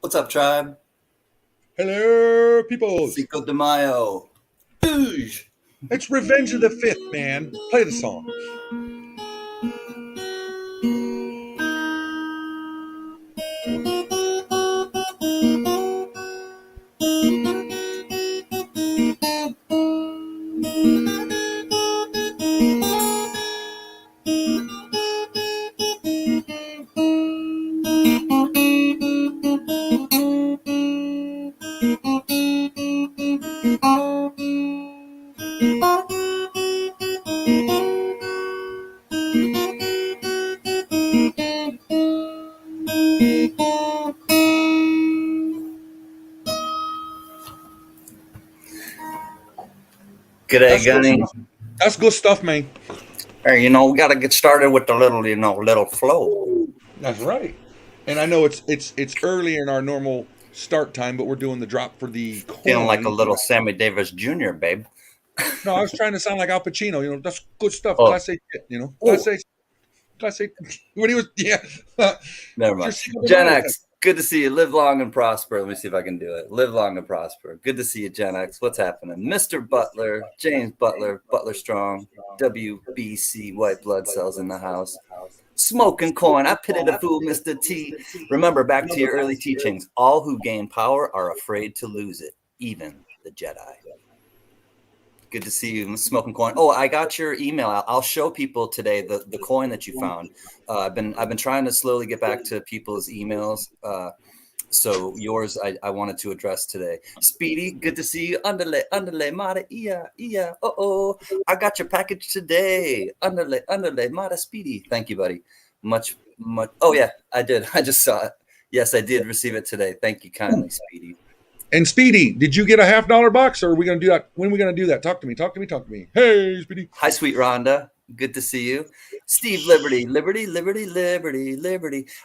What's up, tribe? Hello, peoples. Cinco de Mayo. Boosh. It's Revenge of the Fifth, man. Play the song. G'day, That's good Gunny. stuff. That's good stuff, man. Hey, we got to get started with the little flow. That's right. And I know it's earlier in our normal start time, but we're doing the drop for the Feeling like a coin. little Sammy Davis Jr., babe. No, I was trying to sound like Al Pacino. That's good stuff. Oh, Class A shit. oh, Class A. When he was, yeah. never Your mind. Cinco de Gen Mayo type. X, good to see you. Live long and prosper. Let me see if I can do it. Live long and prosper. Good to see you, Gen X. What's happening? Mr. Butler, James Butler, Butler Strong, WBC, white blood cells in the house. Smoking coin. I pity the fool, Mr. T. Remember, back to your early teachings. All who gain power are afraid to lose it, even the Jedi. Good to see you, smoking coin. Oh, I got your email. I'll show people today the coin that you found. I've been trying to slowly get back to people's emails. So yours, I wanted to address today. Speedy, good to see you. Underlay, mada, iya. Oh, I got your package today. Underlay, mada, Speedy. Thank you, buddy. Much. Oh yeah, I did. I just saw it. Yes, I did receive it today. Thank you kindly, Speedy. And Speedy, did you get a $50 box, or are we going to do that? When are we going to do that? Talk to me. Hey, Speedy. Hi, sweet Rhonda. Good to see you. Steve Liberty.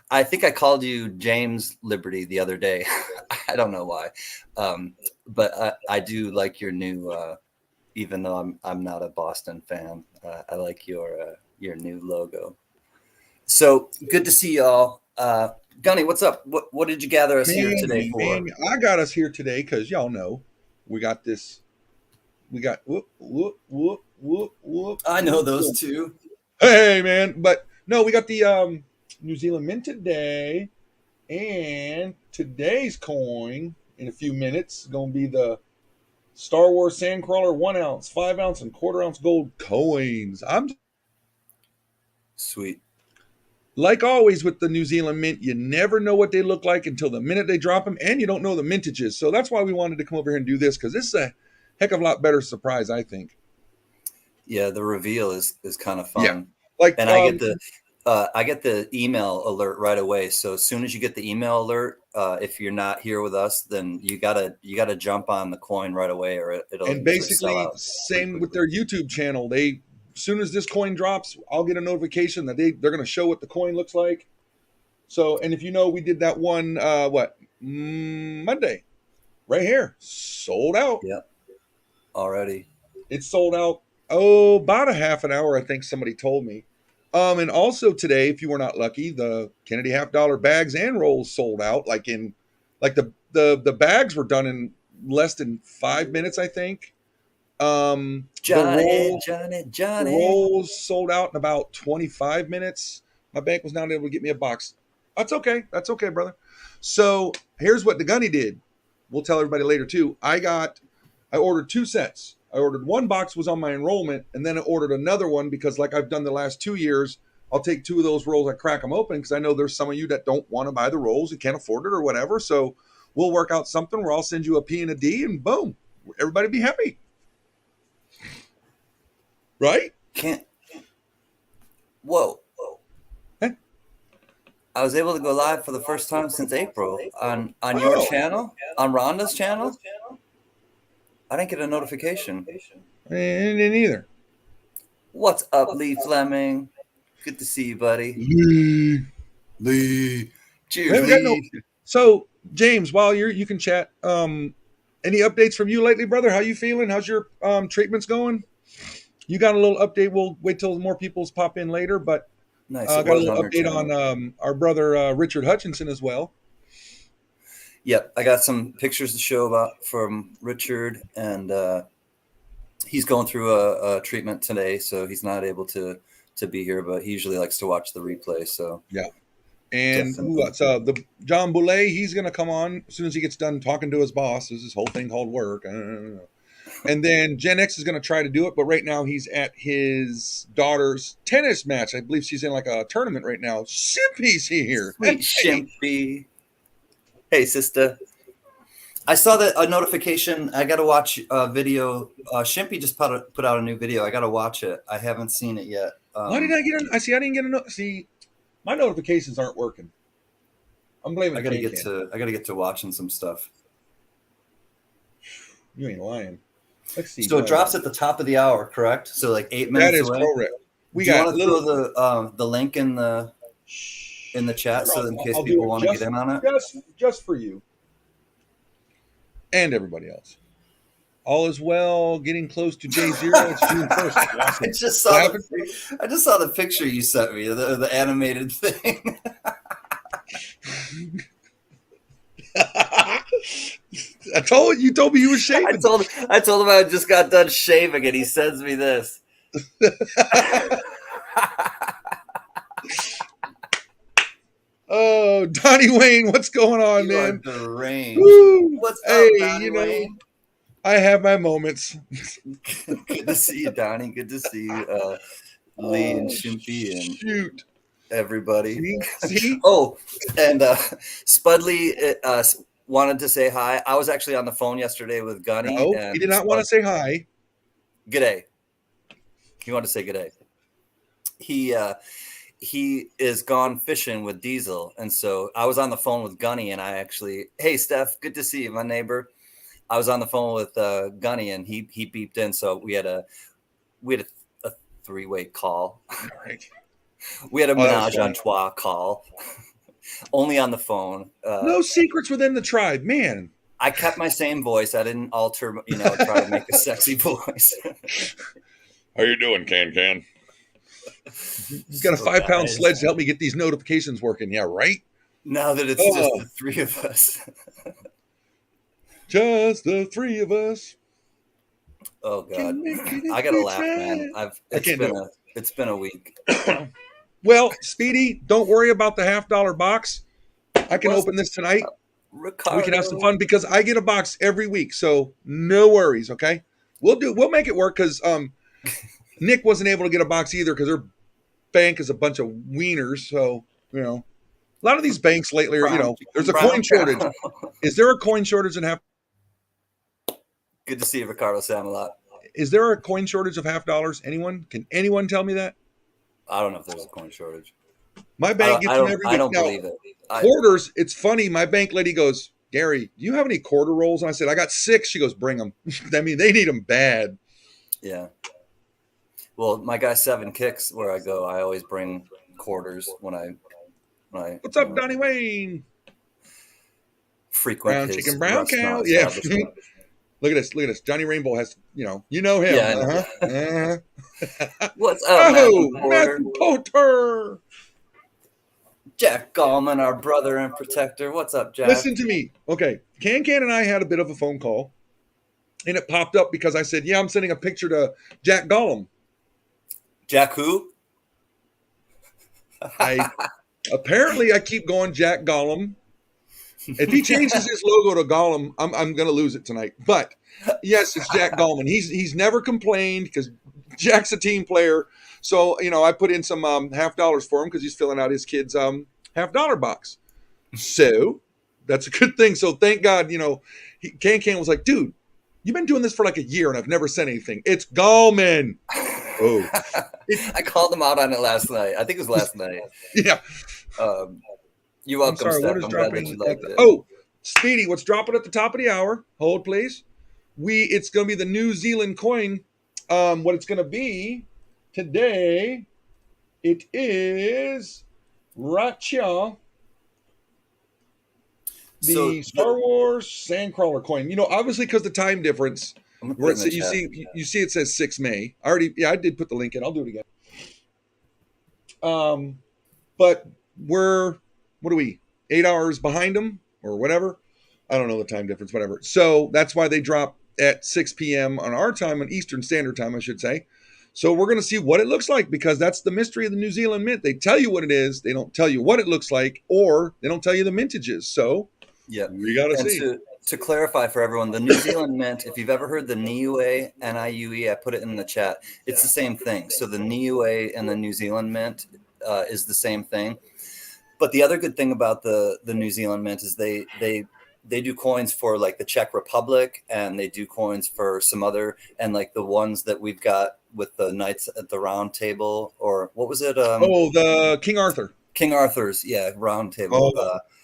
I think I called you James Liberty the other day. I don't know why. But I do like your new, even though I'm not a Boston fan, I like your new logo. So good to see y'all. Gunny, what's up? What did you gather us here today for? I got us here today because y'all know we got this. We got whoop. I know those two. Hey, man. But no, we got the New Zealand Mint today. And today's coin in a few minutes is going to be the Star Wars Sandcrawler 1 ounce, 5 ounce, and quarter ounce gold coins. I'm Sweet. Like always with the New Zealand Mint, you never know what they look like until the minute they drop them, and you don't know the mintages. So that's why we wanted to come over here and do this, because this is a heck of a lot better surprise, I think. Yeah, the reveal is kind of fun. Yeah. Like, and I get the email alert right away. So as soon as you get the email alert, if you're not here with us, then you gotta jump on the coin right away, or it'll and basically same with their YouTube channel. They, as soon as this coin drops, I'll get a notification that they're going to show what the coin looks like. So, and if you know, we did that one Monday, right here, sold out. Yep, already. It's sold out. Oh, about a half an hour, I think somebody told me. And also today, if you were not lucky, the Kennedy $50 bags and rolls sold out. Like the bags were done in less than 5 minutes, I think. Johnny. The rolls sold out in about 25 minutes. My bank was not able to get me a box. That's okay, brother. So here's what the Gunny did. We'll tell everybody later too. I ordered 2 sets. I ordered 1 box, was on my enrollment, and then I ordered another one because, like I've done the last 2 years, I'll take 2 of those rolls, I crack them open because I know there's some of you that don't want to buy the rolls, you can't afford it or whatever. So we'll work out something where I'll send you a P and a D, and boom, everybody be happy. Right? Can't. Whoa. Hey. I was able to go live for the first time since April on your channel, on Rhonda's channel. I didn't get a notification. And neither. What's up, Lee Fleming? Good to see you, buddy. Lee. Cheers, Lee. So, James, while you can chat, any updates from you lately, brother? How you feeling? How's your treatments going? You got a little update. We'll wait till more people's pop in later, but nice. Got a little update on our brother Richard Hutchinson as well. Yep, I got some pictures to show about from Richard, and he's going through a treatment today, so he's not able to be here. But he usually likes to watch the replay. So Yeah. And who definitely. else? The John Boulay, he's going to come on as soon as he gets done talking to his boss. There's this whole thing called work. And then Gen X is going to try to do it, but right now he's at his daughter's tennis match. I believe she's in like a tournament right now. Shimpy's here. Sweet Shimpy. Hey, sister. I saw that a notification. I got to watch a video. Shimpy just put out a new video. I got to watch it. I haven't seen it yet. Why did I get I didn't get a note. See, my notifications aren't working. I'm blaming. I got to get to watching some stuff. You ain't lying. Let's see. So it drops at the top of the hour, correct? So like 8 minutes. That is away. correct. Do you want to throw the link in the chat so in case people want to get in on it? Just for you and everybody else. All is well. Getting close to J0. It's June 1st. Awesome. I just saw the picture you sent me, the animated thing. You told me you were shaving. I told him I just got done shaving, and he sends me this. Oh, Donnie Wayne, what's going on, man? Deranged. What's up, hey, Donnie Wayne? I have my moments. Good to see you, Donnie. Good to see you, Lee and Shimpy and everybody. See? Oh, and Spudley wanted to say hi. I was actually on the phone yesterday with Gunny. No, and he did not want to say hi. G'day. He wanted to say g'day. He is gone fishing with Diesel, and so I was on the phone with Gunny, and hey Steph, good to see you, my neighbor. I was on the phone with Gunny, and he beeped in, so we had a 3-way call. All right. We had a menage a trois call, only on the phone. No secrets within the tribe, man. I kept my same voice. I didn't alter, try to make a sexy voice. How you doing, Can? He's got a 5-pound sledge to help me get these notifications working. Yeah, right? Now that it's just the three of us. Just the three of us. Oh, God. I got to laugh, man. It's been a week. Well, Speedy, don't worry about the $50 box. I can open this tonight. Ricardo. We can have some fun because I get a box every week. So no worries, okay? We'll make it work because Nick wasn't able to get a box either because her bank is a bunch of wieners. So, a lot of these banks lately are, there's a coin shortage. Is there a coin shortage in half? Good to see you, Ricardo Samalot. Is there a coin shortage of $50? Anyone? Can anyone tell me that? I don't know if there's a coin shortage. My bank gets them every week. I don't believe it. Quarters, it's funny. My bank lady goes, Gary, do you have any quarter rolls? And I said, I got 6. She goes, bring them. I mean, they need them bad. Yeah. Well, my guy 7 Kicks, where I go, I always bring quarters when I What's up, Donnie Wayne? Frequent brown cow. Yeah. Look at this. Johnny Rainbow has, you know him. Yeah. What's up, Matthew Porter? Jack Gallman, our brother and protector. What's up, Jack? Listen to me. Okay. Can and I had a bit of a phone call, and it popped up because I said, I'm sending a picture to Jack Gollum. Jack who? Apparently I keep going Jack Gollum. If he changes his logo to Gollum, I'm going to lose it tonight. But yes, it's Jack Gallman. He's never complained because Jack's a team player. So, I put in some $50 for him because he's filling out his kid's $50 box. So that's a good thing. So thank God, Can was like, dude, you've been doing this for like a year and I've never sent anything. It's Gallman. Oh, I called him out on it last night. I think it was last night. Yeah. You're welcome, sorry, Steph. what is I'm dropping glad that you liked it. Oh, Speedy, what's dropping at the top of the hour? Hold, please. It's going to be the New Zealand coin. What it's going to be today, it is Racha, the Star Wars Sandcrawler coin. Obviously because the time difference. Where you see it says 6 May. I did put the link in. I'll do it again. But we're, what are we, 8 hours behind them or whatever? I don't know the time difference, whatever. So that's why they drop at 6 p.m. on our time, on Eastern Standard Time, I should say. So we're going to see what it looks like, because that's the mystery of the New Zealand mint. They tell you what it is. They don't tell you what it looks like, or they don't tell you the mintages. So Yep. we got to And see. to clarify for everyone, the New Zealand mint, if you've ever heard the Niue, Niue, I put it in the chat, it's the same thing. So the Niue and the New Zealand mint is the same thing. But the other good thing about the New Zealand mint is they do coins for like the Czech Republic, and they do coins for some other, and like the ones that we've got with the Knights at the Round Table, or what was it? The King Arthur. King Arthur's, yeah, Round Table.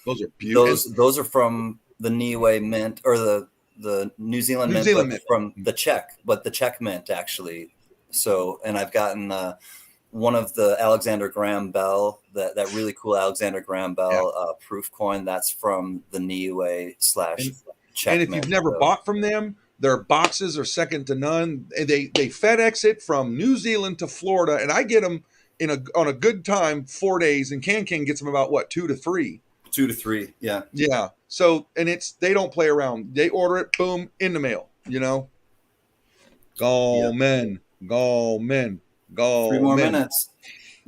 Those are beautiful. Those are from the Niue mint, or the New Zealand mint, but from the Czech, but the Czech mint actually. So, and I've gotten one of the Alexander Graham Bell, that really cool Alexander Graham Bell proof coin. That's from the Niue / Czech. And if you've never bought from them, their boxes are second to none. They FedEx it from New Zealand to Florida, and I get them on a good time 4 days, and Can gets them about what, 2 to 3. 2 to 3, yeah. Yeah. So, and they don't play around. They order it, boom, in the mail. Gallmen. 3 more minutes.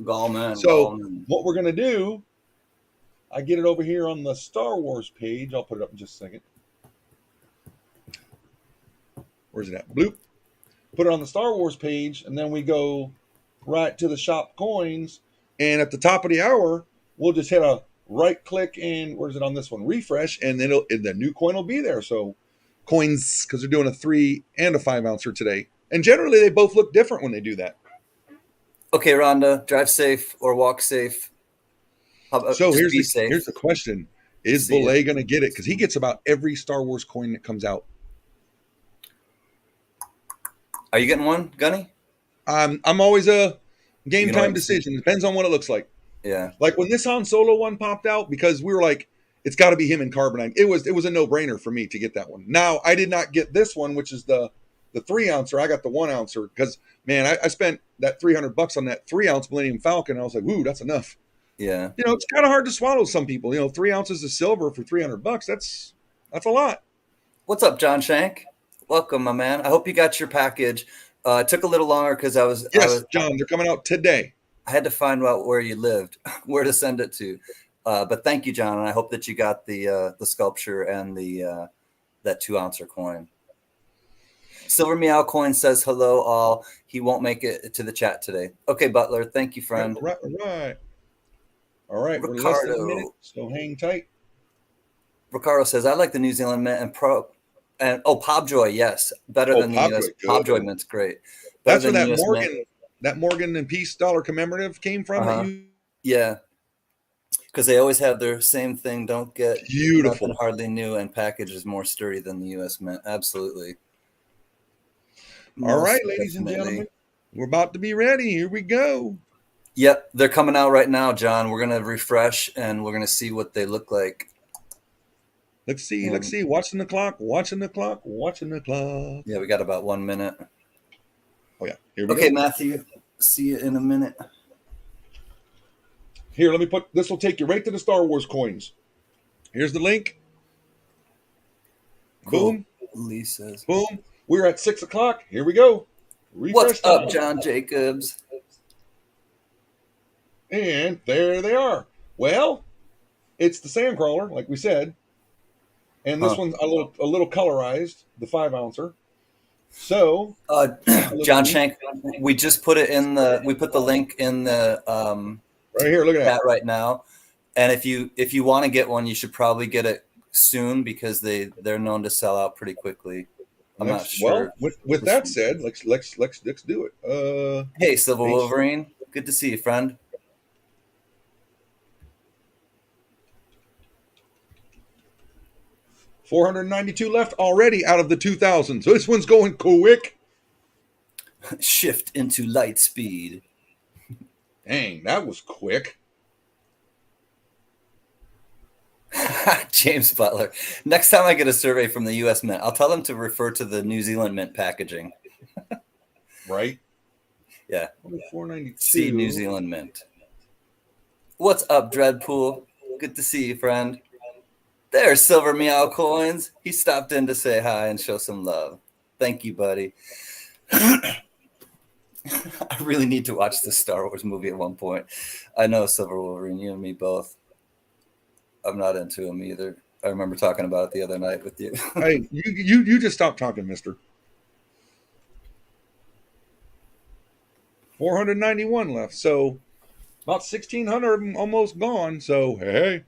Gallmen. So what we're gonna do, I get it over here on the Star Wars page. I'll put it up in just a second. Where's it at? Bloop. Put it on the Star Wars page, and then we go right to the shop coins. And at the top of the hour, we'll just hit a right click, and where's it on this one? Refresh, and then the new coin will be there. So coins, because they're doing a 3 and a 5 ouncer today. And generally, they both look different when they do that. Okay, Rhonda, drive safe or walk safe. So here's the question. Is Belay going to get it? Because he gets about every Star Wars coin that comes out. Are you getting one, Gunny? I'm always a game time decision. Depends on what it looks like. Yeah. Like when this Han Solo one popped out, because we were like, it's got to be him in Carbonite. It was a no-brainer for me to get that one. Now, I did not get this one, which is the 3 ouncer. I got the 1 ouncer because, man, I spent that $300 on that 3 ounce Millennium Falcon. I was like, ooh, that's enough. Yeah. It's kind of hard to swallow some people. 3 ounces of silver for $300. That's a lot. What's up, John Shank? Welcome, my man. I hope you got your package. It took a little longer because Yes, John, they're coming out today. I had to find out where you lived, where to send it to. But thank you, John, and I hope that you got the sculpture and that 2 ouncer coin. Silver Meow Coin says hello all. He won't make it to the chat today. Okay, Butler. Thank you, friend. Right. All right. Ricardo. We're less than a minute, so hang tight. Ricardo says, I like the New Zealand mint and Pobjoy, yes. Better than the US. Pobjoy mint's great. That's where that Morgan and Peace dollar commemorative came from. Yeah. Because they always have their same thing. Don't get beautiful, nothing hardly new, and package is more sturdy than the US mint. Absolutely. All right, ladies and gentlemen, we're about to be ready. Here we go. Yep, they're coming out right now, John. We're going to refresh, and we're going to see what they look like. Let's see. Watching the clock. Yeah, we got about 1 minute. Oh, yeah. Here we go. Okay, Matthew. See you in a minute. Here, let me this will take you right to the Star Wars coins. Here's the link. Cool. Boom. Lee says. Boom. We're at 6 o'clock. Here we go. Refresh What's up, John Jacobs? And there they are. Well, it's the Sandcrawler, like we said. And this one's a little colorized, the 5 ouncer. So, John Shank, we just put it in we put the link in the right here. Look at that right now. And if you want to get one, you should probably get it soon because they're known to sell out pretty quickly. I'm not sure. Well, with that said, let's do it. Hey, Silver Wolverine, good to see you, friend. $492 left already out of the 2,000. So this one's going quick. Shift into light speed. Dang, that was quick. James Butler. Next time I get a survey from the U.S. Mint, I'll tell them to refer to the New Zealand Mint packaging. Right? Yeah. $492. See New Zealand Mint. What's up, Dreadpool? Good to see you, friend. There's Silver Meow Coins. He stopped in to say hi and show some love. Thank you, buddy. I really need to watch this Star Wars movie at one point. I know Silver Wolverine, you and me both. I'm not into him either. I remember talking about it the other night with you. Hey, you just stop talking, mister. 491 left. So about 1,600 almost gone. So, hey.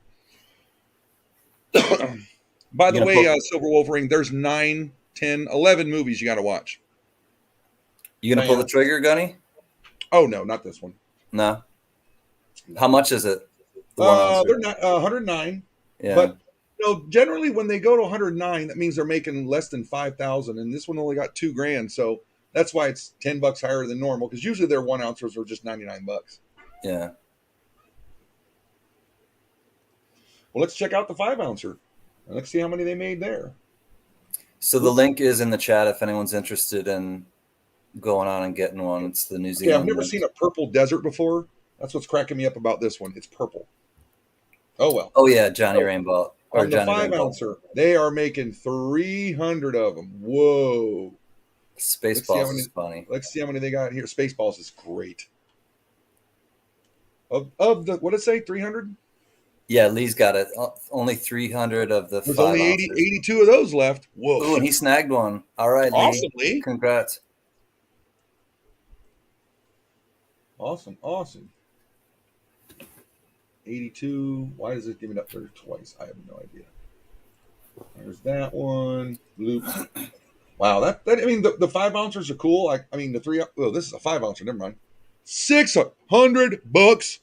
By the way, Silver Wolverine, there's 9, 10, 11 movies you got to watch. You going to pull the trigger, Gunny? Oh, no, not this one. No. How much is it? They're not 109. Yeah. But generally when they go to 109, that means they're making less than 5,000, and this one only got $2,000. So that's why it's $10 higher than normal, because usually their 1 ounces are just $99. Yeah. Well, let's check out the 5 ouncer. Let's see how many they made there. So the link is in the chat if anyone's interested in going on and getting one. It's the New Zealand. Yeah, I've never seen a purple desert before. That's what's cracking me up about this one. It's purple. Oh, well. Oh, yeah, Johnny Rainbow. On the 5 ouncer, they are making 300 of them. Whoa. Spaceballs is funny. Let's see how many they got here. Spaceballs is great. Of the, what did it say, 300? Yeah, Lee's got it. Only 300 of the There's 5 only ounces. 82 of those left. Whoa. Ooh, and he snagged one. All right, awesome, Lee. Congrats. Awesome. 82. Why does it give it up there twice? I have no idea. There's that one. Bloop. Wow, that I mean, the 5 ounces are cool. I mean, the 3. Oh, this is a 5 ouncer. Never mind. $600.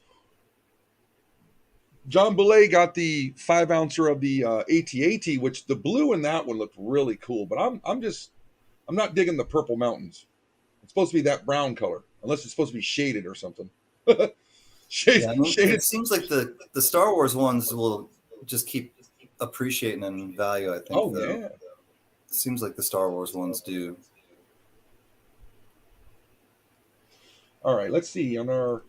John Belay got the 5 ouncer of the AT-AT, which the blue in that one looked really cool. But I'm not digging the purple mountains. It's supposed to be that brown color, unless it's supposed to be shaded or something. Shaded. It seems like the Star Wars ones will just keep appreciating in value, I think. Oh, yeah. It seems like the Star Wars ones do. All right, let's see. On our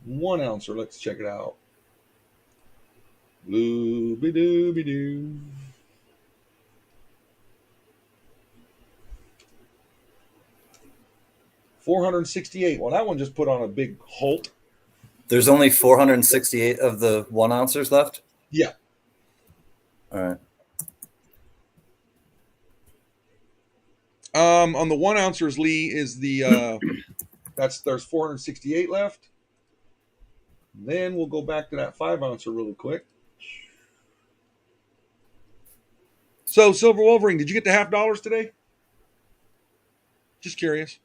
1 ouncer, let's check it out. Blue-be-doo-be-doo. $468. Well, that one just put on a big halt. There's only 468 of the 1 ouncers left? Yeah. All right. On the 1 ouncers, Lee, is the there's 468 left. Then we'll go back to that 5 ouncer really quick. So, Silver Wolverine, did you get the $half today? Just curious.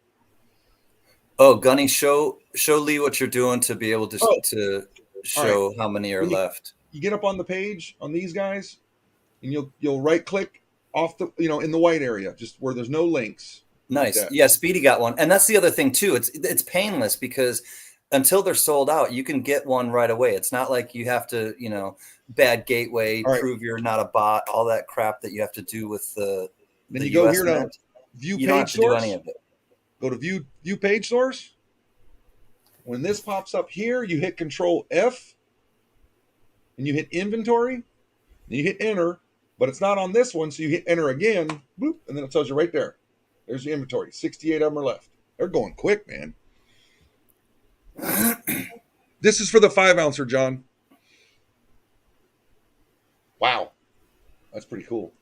Oh, Gunny, show Lee what you're doing to be able to show how many are left. You get up on the page on these guys, and you'll right click off the in the white area, just where there's no links. Nice. Like yeah, Speedy got one. And that's the other thing too. It's painless because until they're sold out, you can get one right away. It's not like you have to, bad gateway, prove you're not a bot, all that crap that you have to do with the Then the you go US here Mint. to view You don't have page to do source. any of it. Go to view page source. When this pops up here, you hit Control F, and you hit inventory, and you hit enter, but it's not on this one, so you hit enter again, boop, and then it tells you right there. There's your inventory. 68 of them are left. They're going quick, man. This is for the 5 ouncer, John. Wow. That's pretty cool.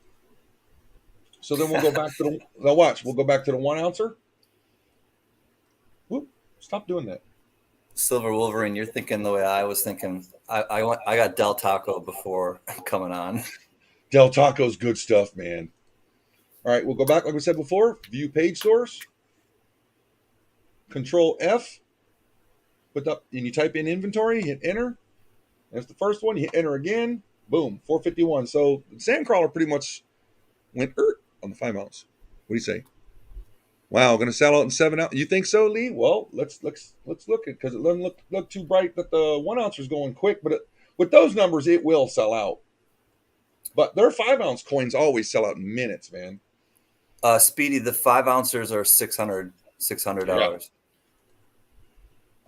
So then we'll go back to we'll go back to the 1 ouncer. Whoop, stop doing that. Silver Wolverine, you're thinking the way I was thinking. I got Del Taco before coming on. Del Taco's good stuff, man. All right, we'll go back like we said before. View page source. Control F. And you type in inventory, hit enter. That's the first one. You hit enter again. Boom, 451. So the Sandcrawler pretty much went on the 5 ounce. What do you say? Wow, going to sell out in 7 ounce. You think so, Lee? Well, let's look at because it doesn't look too bright that the 1 ouncer is going quick, but with those numbers, it will sell out. But their 5 ounce coins always sell out in minutes, man. Speedy, the 5 ouncers are $600. Yeah.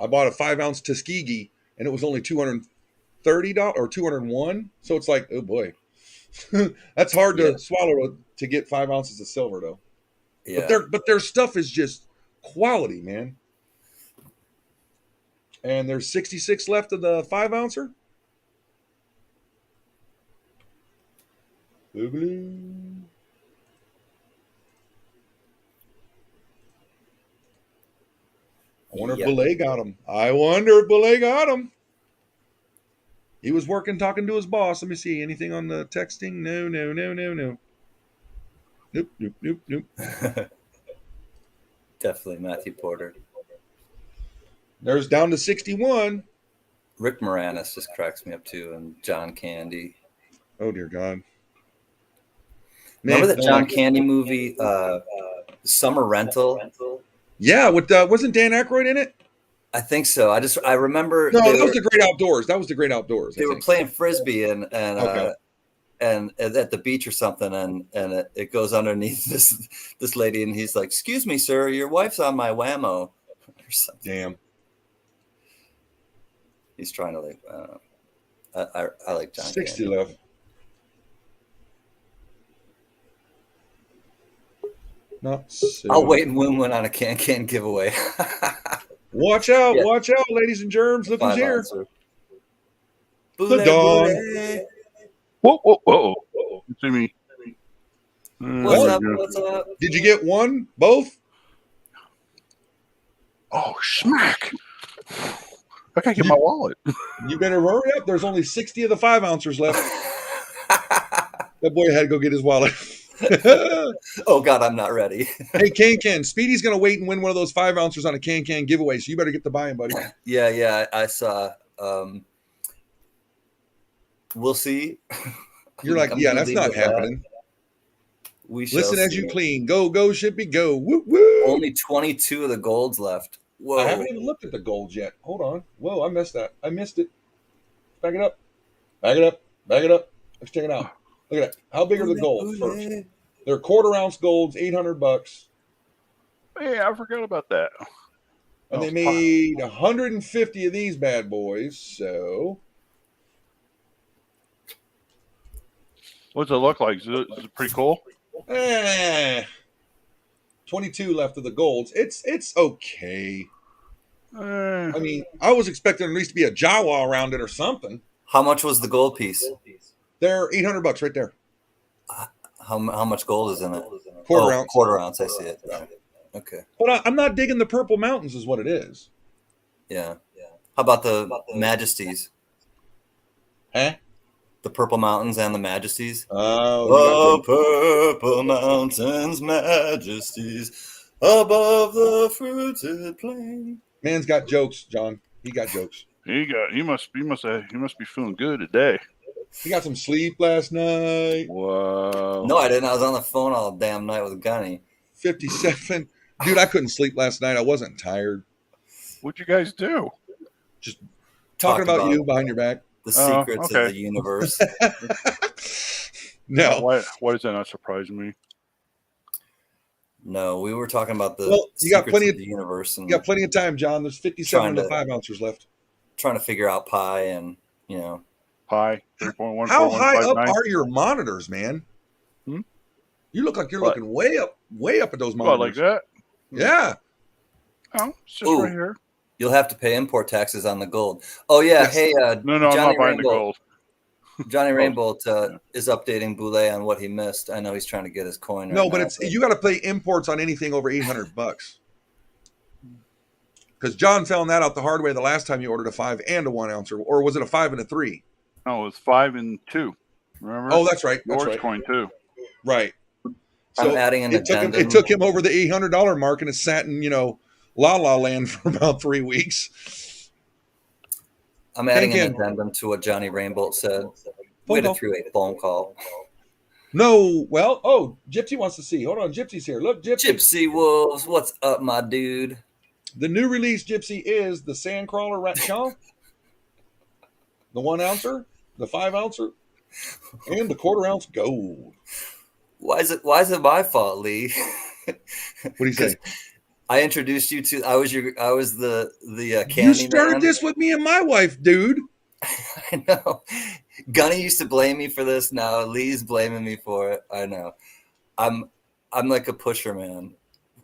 I bought a 5 ounce Tuskegee, and it was only $230 or $201. So it's like, oh boy. That's hard Yeah. to swallow to get 5 ounces of silver, though. Yeah. But their stuff is just quality, man. And there's 66 left of the 5 ouncer. Boogly. I wonder if Belay got him. I wonder if Belay got him. He was working, talking to his boss. Let me see. Anything on the texting? No. Nope. Definitely Matthew Porter. There's down to 61. Rick Moranis just cracks me up too, and John Candy. Oh, dear God. Remember that John Candy movie, Summer Rental? Yeah, with wasn't Dan Aykroyd in it? I think so. I remember. No, that was the Great Outdoors. They were playing frisbee and at the beach or something, and it goes underneath this lady, and he's like, "Excuse me, sir, your wife's on my whammo," or something. Damn. He's trying to like. I like John. 60 Candy. left. Not so. I'll wait and win one on a can giveaway. Watch out, ladies and germs. Look who's here. The Dawn. Whoa. You see me. What's up? Did you get one? Both? Oh, smack. I can't get my wallet. You better hurry up. There's only 60 of the 5 ounces left. That boy had to go get his wallet. Oh, God, I'm not ready. Hey, Can. Speedy's going to wait and win one of those 5 ounces on a Can giveaway, so you better get to buying, buddy. Yeah, I saw. We'll see. You're like, yeah, that's not happening. We shall listen as see. you clean. Go, Shippy, go. Woo. Only 22 of the golds left. Whoa. I haven't even looked at the golds yet. Hold on. Whoa, I missed that. I missed it. Back it up. Let's check it out. Look at that. How big are the golds first? They're quarter-ounce golds, $800. Yeah, I forgot about that. And they made 150 of these bad boys, so... What's it look like? Is it pretty cool? 22 left of the golds. It's okay. Eh, I mean, I was expecting at least to be a Jawa around it or something. How much was the gold piece? They're $800 right there. How much gold is in it? Quarter ounce. Quarter ounce. I see it. Yeah. Okay. But I'm not digging the purple mountains is what it is. Yeah. How about the Majesties? Huh? The Purple Mountains and the Majesties? Oh, The Purple Mountains, Majesties, above the fruited plain. man's got jokes, John. He got jokes. he must be feeling good today. He got some sleep last night. Whoa. No, I didn't. I was on the phone all damn night with Gunny. 57. Dude, I couldn't sleep last night. I wasn't tired. What'd you guys do? Just talking about you behind your back. The secrets of the universe. No. Why does that not surprise me? No, we were talking about the you got plenty of the universe. And You got plenty of time, John. There's 57 of the 5 oouncers left. Trying to figure out pi and, Pi 3.1. How high up are your monitors, man? Hmm? You look like you're looking way up at those monitors. What, like that? Yeah. Oh, it's just right here. You'll have to pay import taxes on the gold. Oh, yeah. Yes. Hey, No, Johnny I'm not buying Rainbolt, the gold. Johnny Rainbolt is updating Boulay on what he missed. I know he's trying to get his coin. No, but you got to pay imports on anything over $800. Because John found that out the hard way the last time you ordered a 5 and a 1 ouncer, or was it a 5 and a 3? No, it was 5 and 2. Remember? Oh, that's right. That's Orange right. coin too. Right. I'm adding an addendum. It took him over the $800 mark, and it sat in La La Land for about 3 weeks. I'm adding an addendum to what Johnny Rainbolt said. Waited through a phone call. No, well, Gypsy wants to see. Hold on, Gypsy's here. Look, Gypsy. Gypsy Wolves, what's up, my dude? The new release, Gypsy, is the Sandcrawler Ratchan, the 1 ouncer, the 5 ouncer, and the quarter ounce gold. Why is it my fault, Lee? What do you say? I introduced you to. I was the candy. You started this with me and my wife, dude. I know. Gunny used to blame me for this. Now Lee's blaming me for it. I know. I'm like a pusher, man.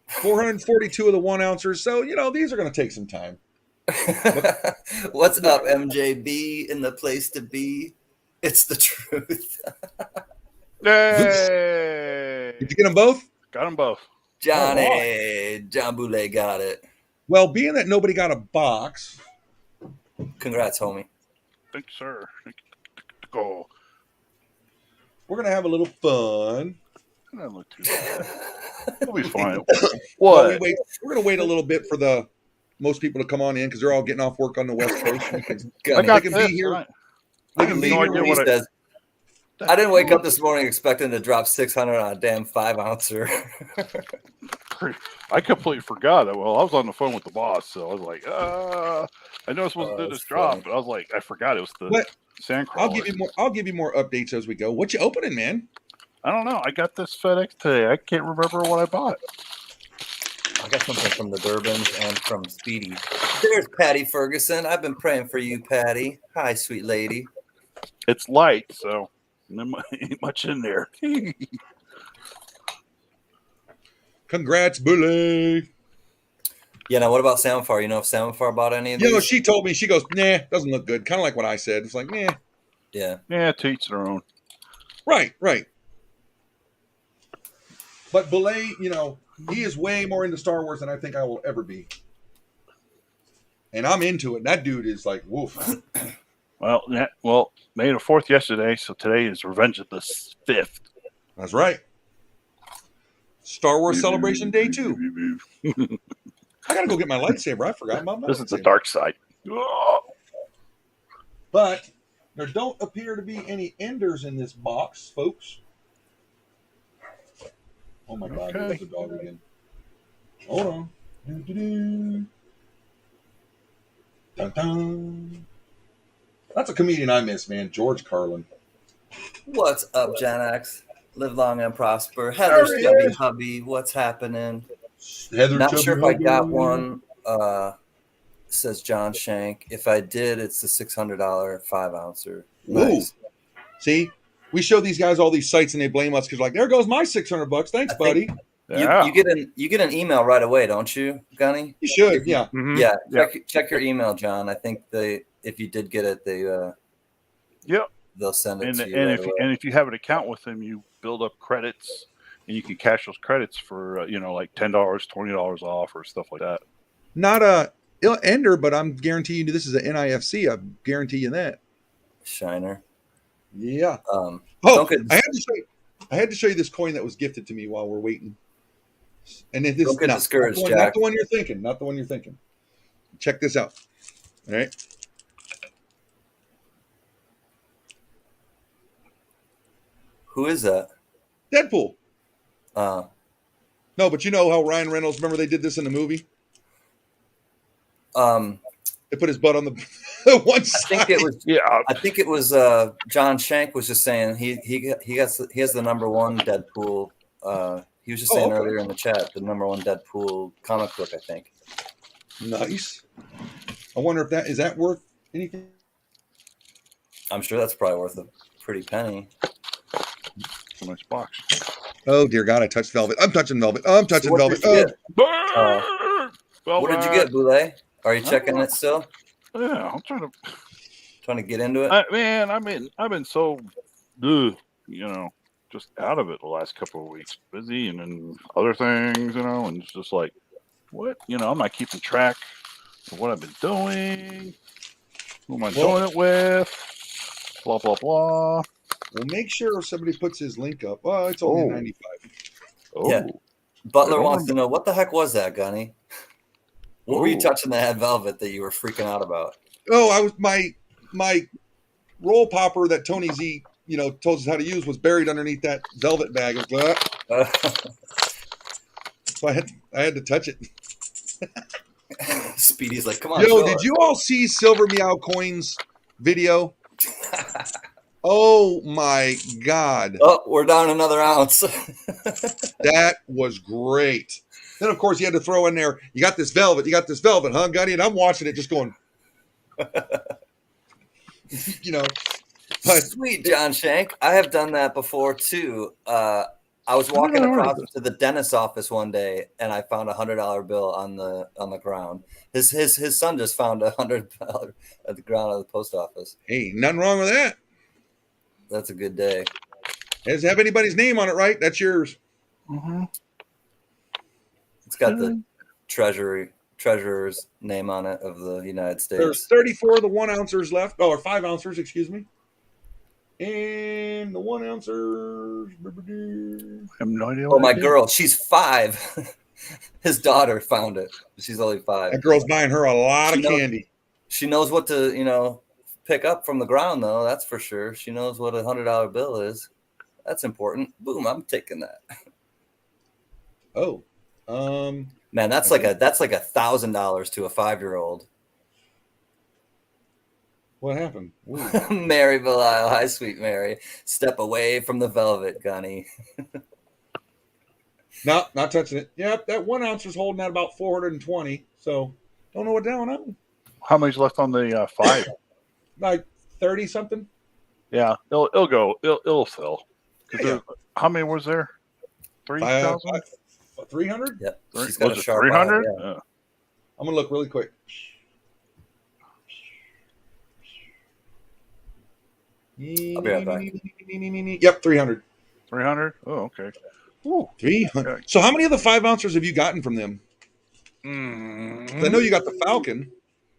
442 of the 1 ouncers. So, these are going to take some time. What's up, MJB? In the place to be. It's the truth. Yay! Did you get them both? Got them both. Johnny. John Boulay got it. Well, being that nobody got a box. Congrats, homie. Thank you, sir. Go. We're going to have a little fun. That look too bad. We'll be fine. Well, What? we're going to wait a little bit for most people to come on in because they're all getting off work on the West Coast. I got can this. be here. I have no idea what says, I didn't wake up this morning expecting to drop 600 on a damn 5-ouncer. I completely forgot that. Well, I was on the phone with the boss, so I was like, I know I was supposed to do this drop, funny. but I was like, I forgot it was the But Sandcrawler. I'll give you more updates as we go. What you opening, man? I don't know. I got this FedEx today. I can't remember what I bought. I got something from the Durbans and from Speedy. There's Patty Ferguson. I've been praying for you, Patty. Hi, sweet lady. It's light, so there ain't much in there. Congrats, Bully. Yeah, now what about Samfar? You know if Samfar bought any of these? She told me, she goes, nah, doesn't look good. Kind of like what I said. It's like, nah. Yeah. Yeah, to each their own. Right. But Belay, he is way more into Star Wars than I think I will ever be. And I'm into it. That dude is like, woof. Well, May the 4th yesterday, so today is Revenge of the 5th. That's right. Star Wars Celebration Day 2. I got to go get my lightsaber. I forgot about my This is the lightsaber. dark side. But there don't appear to be any enders in this box, folks. Oh my God, Okay. there's a dog again. Hold on. Doo-doo-doo. Dun-dun. That's a comedian I miss, man. George Carlin. What's up, Gen X? Live long and prosper. Heather There he Stubby is. Hubby. What's happening? Heather Not Chubby sure if I got Hubby. one. Says John Shank. If I did, it's the $600 5-ouncer. Nice. Ooh. See, we show these guys all these sites and they blame us because like, there goes my $600. Thanks, I think- buddy. Yeah. You get an email right away, don't you, Gunny? You should, yeah. Mhm. Yeah. Check your email, John. I think if you did get it, Yep. they'll send it And, to you. and right if away. and if you have an account with them, you build up credits, and you can cash those credits for like $10, $20 off, or stuff like that. Not a ender, but I'm guaranteeing you this is an NIFC. I guarantee you that. Shiner. Yeah. Oh, I had to show you this coin that was gifted to me while we're waiting. And this Don't get discouraged, not Jack. the one you're thinking. Not the one you're thinking. Check this out. All right. Who is that? Deadpool. Uh, No, but you know how Ryan Reynolds, remember they did this in the movie? They put his butt on the one I side. think it was John Shank was just saying he has the number one Deadpool. He was just saying earlier in the chat the number one Deadpool comic book. I think. Nice. I wonder if that is worth anything. I'm sure that's probably worth a pretty penny. It's a nice box. Oh dear God, I touched velvet. I'm touching velvet. I'm touching What velvet. did you get? Well, What did you get, Boulay? Are you checking it still? Yeah, I'm trying Trying to get into it? to. I've been so, just out of it the last couple of weeks. Busy and then other things, and it's just like, what? I'm not keeping track of what I've been doing. Who am I doing it with? Blah blah blah. Well, make sure somebody puts his link up. Oh, it's only 95. Oh, Yeah. Butler I don't wants to know what the heck was that, Gunny? What were you Ooh. touching that velvet that you were freaking out about? Oh, I was my roll popper that Tony Z, told us how to use was buried underneath that velvet bag. It was, so I had to touch it. Speedy's like, come on. Yo, show did us." you all see Silver Meow Coin's video? Oh my God. Oh, we're down another ounce. That was great. Then, of course, you had to throw in there, you got this velvet, huh, Gunny? And I'm watching it just going, But Sweet John Shank. I have done that before too. I was walking across to the dentist's office one day, and I found $100 bill on the ground. His son just found $100 at the ground of the post office. hey, nothing wrong with that. That's a good day. Doesn't have anybody's name on it, right? That's yours. Mm-hmm. It's got the treasurer's name on it of the United States. There's 34 of the 1 ouncers left, or 5 ouncers, excuse me. And the 1 ouncers. I have no idea. Oh, my girl, she's 5. His daughter found it. She's only 5. That girl's buying her a lot of candy. She knows what to, pick up from the ground, though. That's for sure. She knows what a $100 bill is. That's important. Boom! I'm taking that. Oh, man, that's like $1,000 to a 5-year-old. What happened? Mary Belial, hi, sweet Mary. Step away from the velvet, Gunny. No, not touching it. Yep, that 1 ounce is holding at about 420. So don't know what down on. How many's left on the 5? Like 30 something. Yeah, it'll go. It'll fill. Yeah. How many was there? 3,000? 300? Yep. Was She's got a it sharp 300? eye, yeah. I'm gonna look really quick. I'll be right back. Yep, 300. 300? Oh, okay. Ooh. 300. So how many of the 5 ouncers have you gotten from them? I know you got the Falcon,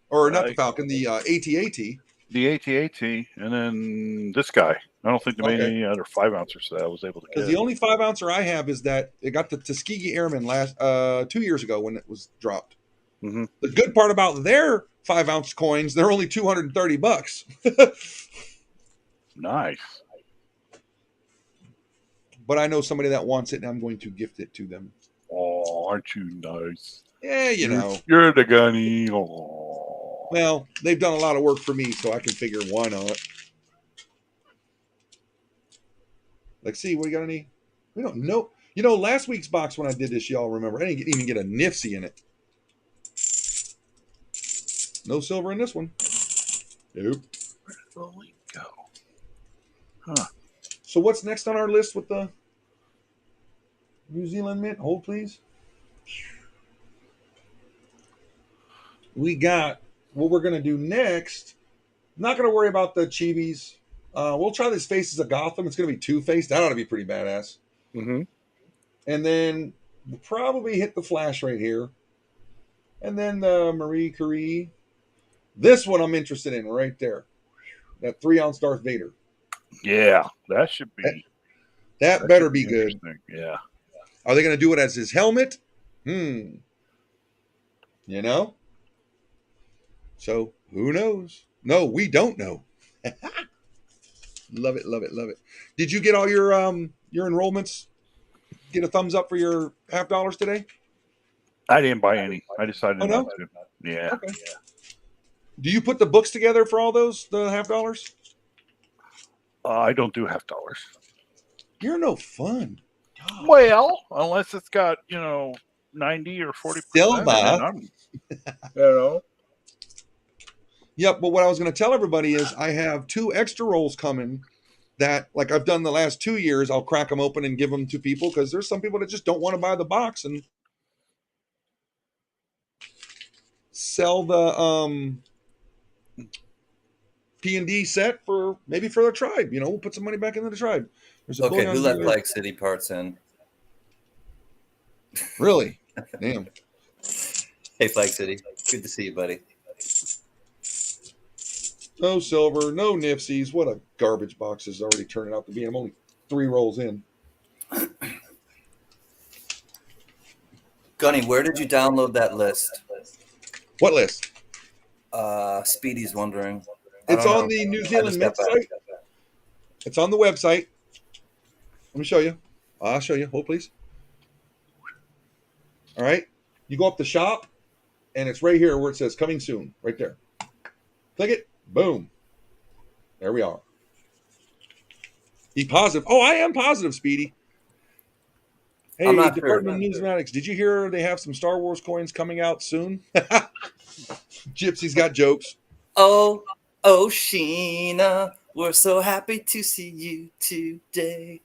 or not the Falcon, the AT-AT. The AT-AT, and then this guy. I don't think there made any other 5 ouncers that I was able to get. Because the only 5 ouncer I have is that it got the Tuskegee Airmen last 2 years ago when it was dropped. Mm-hmm. The good part about their 5 ounce coins, they're only $230. Nice. But I know somebody that wants it, and I'm going to gift it to them. Oh, aren't you nice? Yeah, you know. You're the gunny. Oh. Well, they've done a lot of work for me, so I can figure why not. Like, see, we got any? We don't know. Last week's box when I did this, y'all remember, I didn't even get a Nifsy in it. No silver in this one. Nope. Where did the link go? Huh. So what's next on our list with the New Zealand Mint? Hold, please. We got what we're going to do next. I'm not going to worry about the chibis. We'll try this Faces of Gotham. It's going to be two-faced. That ought to be pretty badass. Mm-hmm. And then we'll probably hit the Flash right here. And then the Marie Curie. This one I'm interested in right there. That 3 ounce Darth Vader. Yeah, that should be. That better be good. Yeah. Are they going to do it as his helmet? So who knows? No, we don't know. Love it, love it, love it. Did you get all your enrollments? Get a thumbs up for your $50 today? I didn't buy any. I decided not to. Yeah. Okay. Yeah. Do you put the books together for all those, the $50? I don't do $50. You're no fun. God. Well, unless it's got 90 or 40%. Silver. Yep, but what I was going to tell everybody is I have 2 extra rolls coming that, like I've done the last 2 years, I'll crack them open and give them to people because there's some people that just don't want to buy the box and sell the P&D set for the tribe. We'll put some money back into the tribe. Okay, who let Flag City parts in? Really? Damn. Hey, Flag City. Good to see you, buddy. No silver, no Nipsies. What a garbage box is already turning out to be. I'm only 3 rolls in. Gunny, where did you download that list? What list? Speedy's wondering. It's on the New Zealand Mint site. It's on the website. Let me show you. I'll show you. Hold, please. All right. You go up to shop, and it's right here where it says coming soon. Right there. Click it. Boom. There we are. Be positive. Oh, I am positive, Speedy. Hey, Department of Newsmatics, did you hear they have some Star Wars coins coming out soon? Gypsy's got jokes. Oh, Sheena. We're so happy to see you today.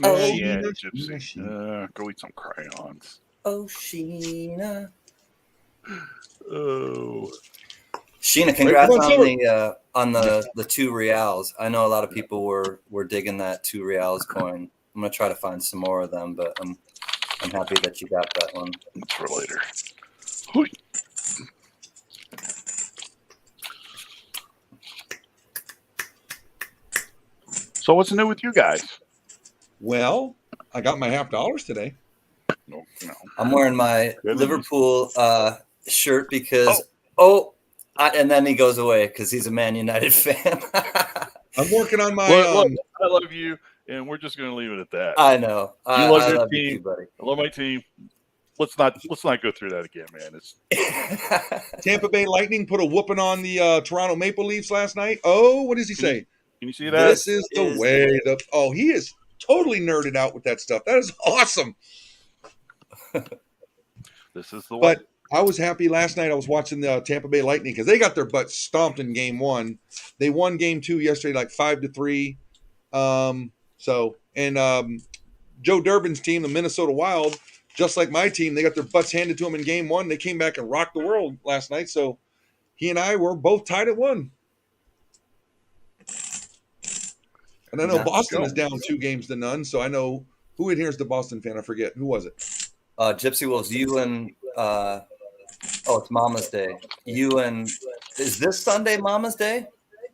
Oh, Oh, yeah, Sheena, Gypsy. Sheena. Go eat some crayons. Oh, Sheena. Oh. Sheena, Right, congrats come on the 2 reals. I know a lot of people were digging that 2 reals coin. I'm gonna try to find some more of them, but I'm happy that you got that one. It's for later. Hoi. So what's new with you guys? Well, I got my $50 today. No. I'm wearing my Good. Liverpool shirt because and then he goes away because he's a Man United fan. I'm working on my. Look, I love you, and we're just going to leave it at that. I know. You love I your love team. you too, buddy. I love my team. Let's not go through that again, man. It's Tampa Bay Lightning put a whooping on the Toronto Maple Leafs last night. Oh, what does he say? Can you see that? This is the way. He is totally nerded out with that stuff. That is awesome. This is the way. But I was happy last night. I was watching the Tampa Bay Lightning because they got their butts stomped in game 1. They won game 2 yesterday, like 5-3. Joe Durbin's team, the Minnesota Wild, just like my team, they got their butts handed to them in game 1. They came back and rocked the world last night. So he and I were both tied at 1. And I know Boston is down 2 games to none. So I know who in here is the Boston fan. I forget. Who was it? Gypsy Wolves, you and it's Mama's Day. You and is this Sunday Mama's Day?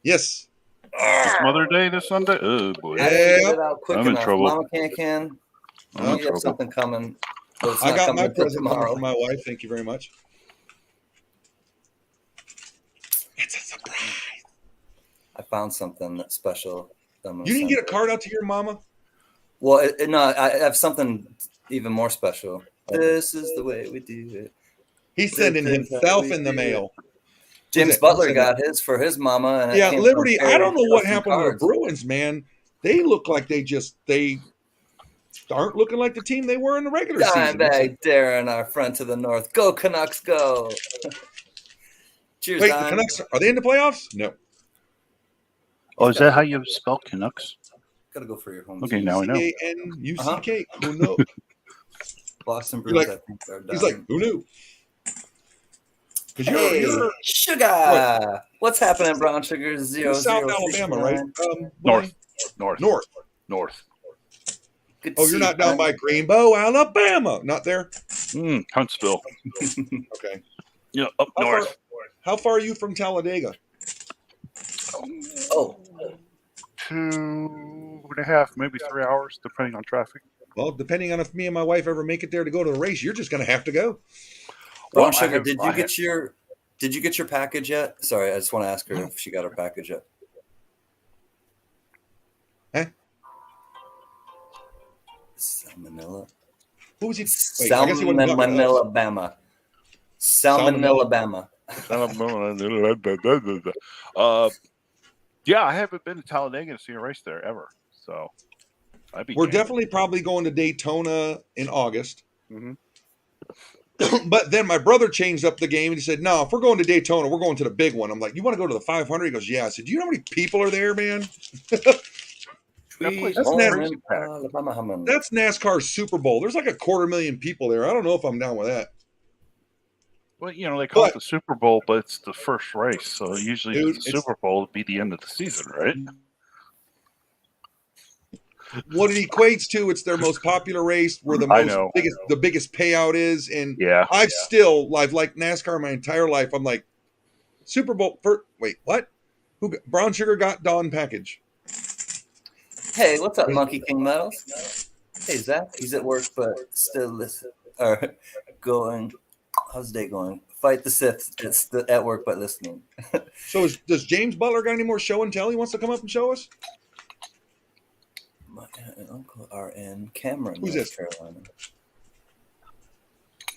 Yes. It's Mother's Day this Sunday? Oh, boy. I didn't get it out quick I'm in enough. trouble. Mama can. I'm in You have trouble. something coming. But it's I not got coming my until present coming tomorrow. from my wife. Thank you very much. It's a surprise. I found something that's special. You didn't get a card out to your mama? Well, no, I have something even more special. This is the way we do it. He's sending himself in the mail. James Butler got his for his mama. And Yeah, Liberty. I don't know what happened to the cards. Bruins, man. They look like they aren't looking like the team they were in the regular season. Dimebag Darren, our friend to the north. Go Canucks, go! Cheers, Wait, Dime. the Canucks, are they in the playoffs? No. Oh, is that how you spell Canucks? Gotta go for your home Okay, team. now I know. C-A-N-U-C-K. Who knows? Boston You're Bruins, like- I think, are done. He's like, who knew? Because Hey, you're Sugar! What? What's happening, Brown Sugar? 0 South 0 Alabama, right? North. North. Good to Oh, see you're you, not down man. by Greenbow, Alabama. Not there? Huntsville. Okay. Yeah, up How north. How far are you from Talladega? Oh, 2.5, maybe 3 hours, depending on traffic. Well, depending on if me and my wife ever make it there to go to the race, you're just going to have to go. Brown Well, Sugar, I did you get your package yet? Sorry, I just want to ask her if she got her package yet. Huh? Salmonella. Who was he? Wait, I guess he wasn't talking to us. Salmonella. Salmonella. Yeah, I haven't been to Talladega to see a race there ever. So We're definitely probably going to Daytona in August. Mhm. But then my brother changed up the game and he said, no, if we're going to Daytona, we're going to the big one. I'm like, you want to go to the 500? He goes, yeah. I said, do you know how many people are there, man? Tweet That's on never- in Alabama Hummin'. That's NASCAR's Super Bowl. There's like 250,000 people there. I don't know if I'm down with that. Well, they call it the Super Bowl, but it's the first race. So usually Dude, the Super Bowl would be the end of the season, right? What it equates to, it's their most popular race where the biggest payout is. And Yeah. I've liked NASCAR my entire life. I'm like, Super Bowl. Wait, what? Brown Sugar got Dawn package. Hey, what's up, Monkey King Metals? Hey, Zach. He's at work, but still going. How's the day going? Fight the Sith. It's at work, but listening. So does James Butler got any more show and tell? He wants to come up and show us? My aunt and uncle are in Cameron, Who's North this? Carolina.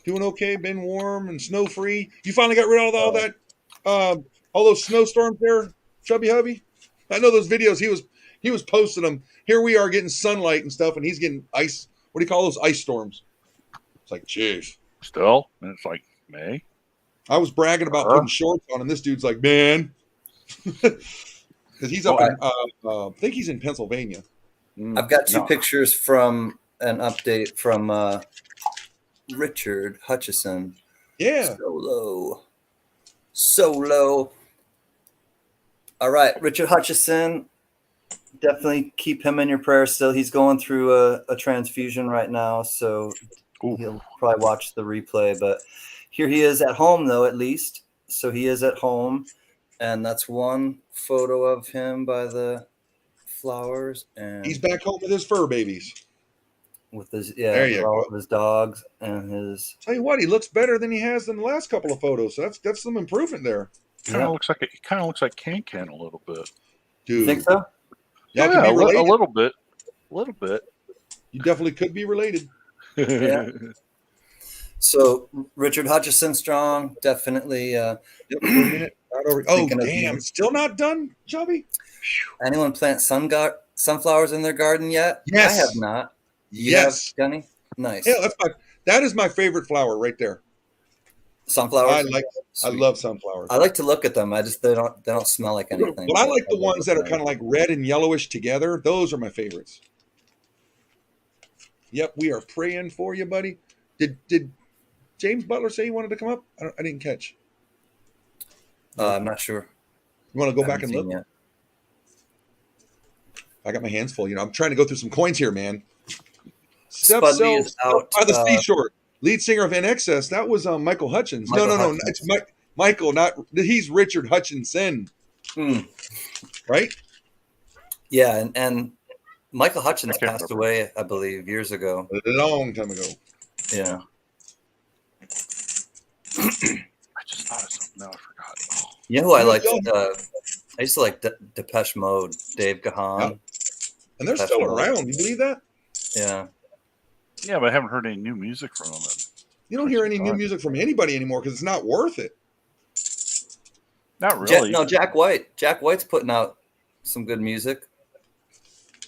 Doing okay, been warm and snow free. You finally got rid of all that, all those snowstorms there, Chubby Hubby? I know those videos. He was posting them. Here we are getting sunlight and stuff, and he's getting ice. What do you call those ice storms? It's like, jeez. Still, and it's like May. I was bragging about putting shorts on, and this dude's like, man. because he's up in. I think he's in Pennsylvania. I've got two No. pictures from an update from Richard Hutchison. Yeah. Solo. All right, Richard Hutchison. Definitely keep him in your prayers still. He's going through a transfusion right now, so he'll probably watch the replay. But here he is at home, though, at least. So he is at home, and that's one photo of him by the flowers. And He's back home with his fur babies. with his There you all go. of his dogs and his. Tell you what, he looks better than he has in the last couple of photos. So that's some improvement there, Kind of looks like Can a little bit. dude. You think so? Y'all Yeah, could be a related. little bit. You definitely could be related. Yeah. So Richard Hutchison strong, definitely. Yep, for a minute. Not over. Oh, Thinking of damn. you. Still not done, Chubby? Anyone plant sunflowers in their garden yet? Yes. I have not. You Yes. have, Gunny? Nice. Yeah, that is my favorite flower right there. Sunflowers. I love sunflowers. I like to look at them. they don't smell like anything. But I like the love ones that are looking kind of like red and yellowish together. Those are my favorites. Yep, we are praying for you, buddy. Did James Butler say he wanted to come up? I didn't catch. I'm not sure. You want to go I back haven't and seen look? yet. I got my hands full. I'm trying to go through some coins here, man. Step Spud Lee Sells is out, by the Seashore. Lead singer of NXS. That was Michael Hutchins. Michael No. Hutchins. It's Michael. Not he's Richard Hutchinson, Hmm. right? Yeah, and Michael Hutchins I can't passed remember. away, I believe, years ago. A long time ago. Yeah. I just thought of something. Now I forgot. You know who I You liked? know- I used to like Depeche Mode, Dave Gahan. And they're That's still right. around. You believe that? Yeah. Yeah, but I haven't heard any new music from them. You don't hear any new music from anybody anymore because it's not worth it. Not really. Jack White. Jack White's putting out some good music.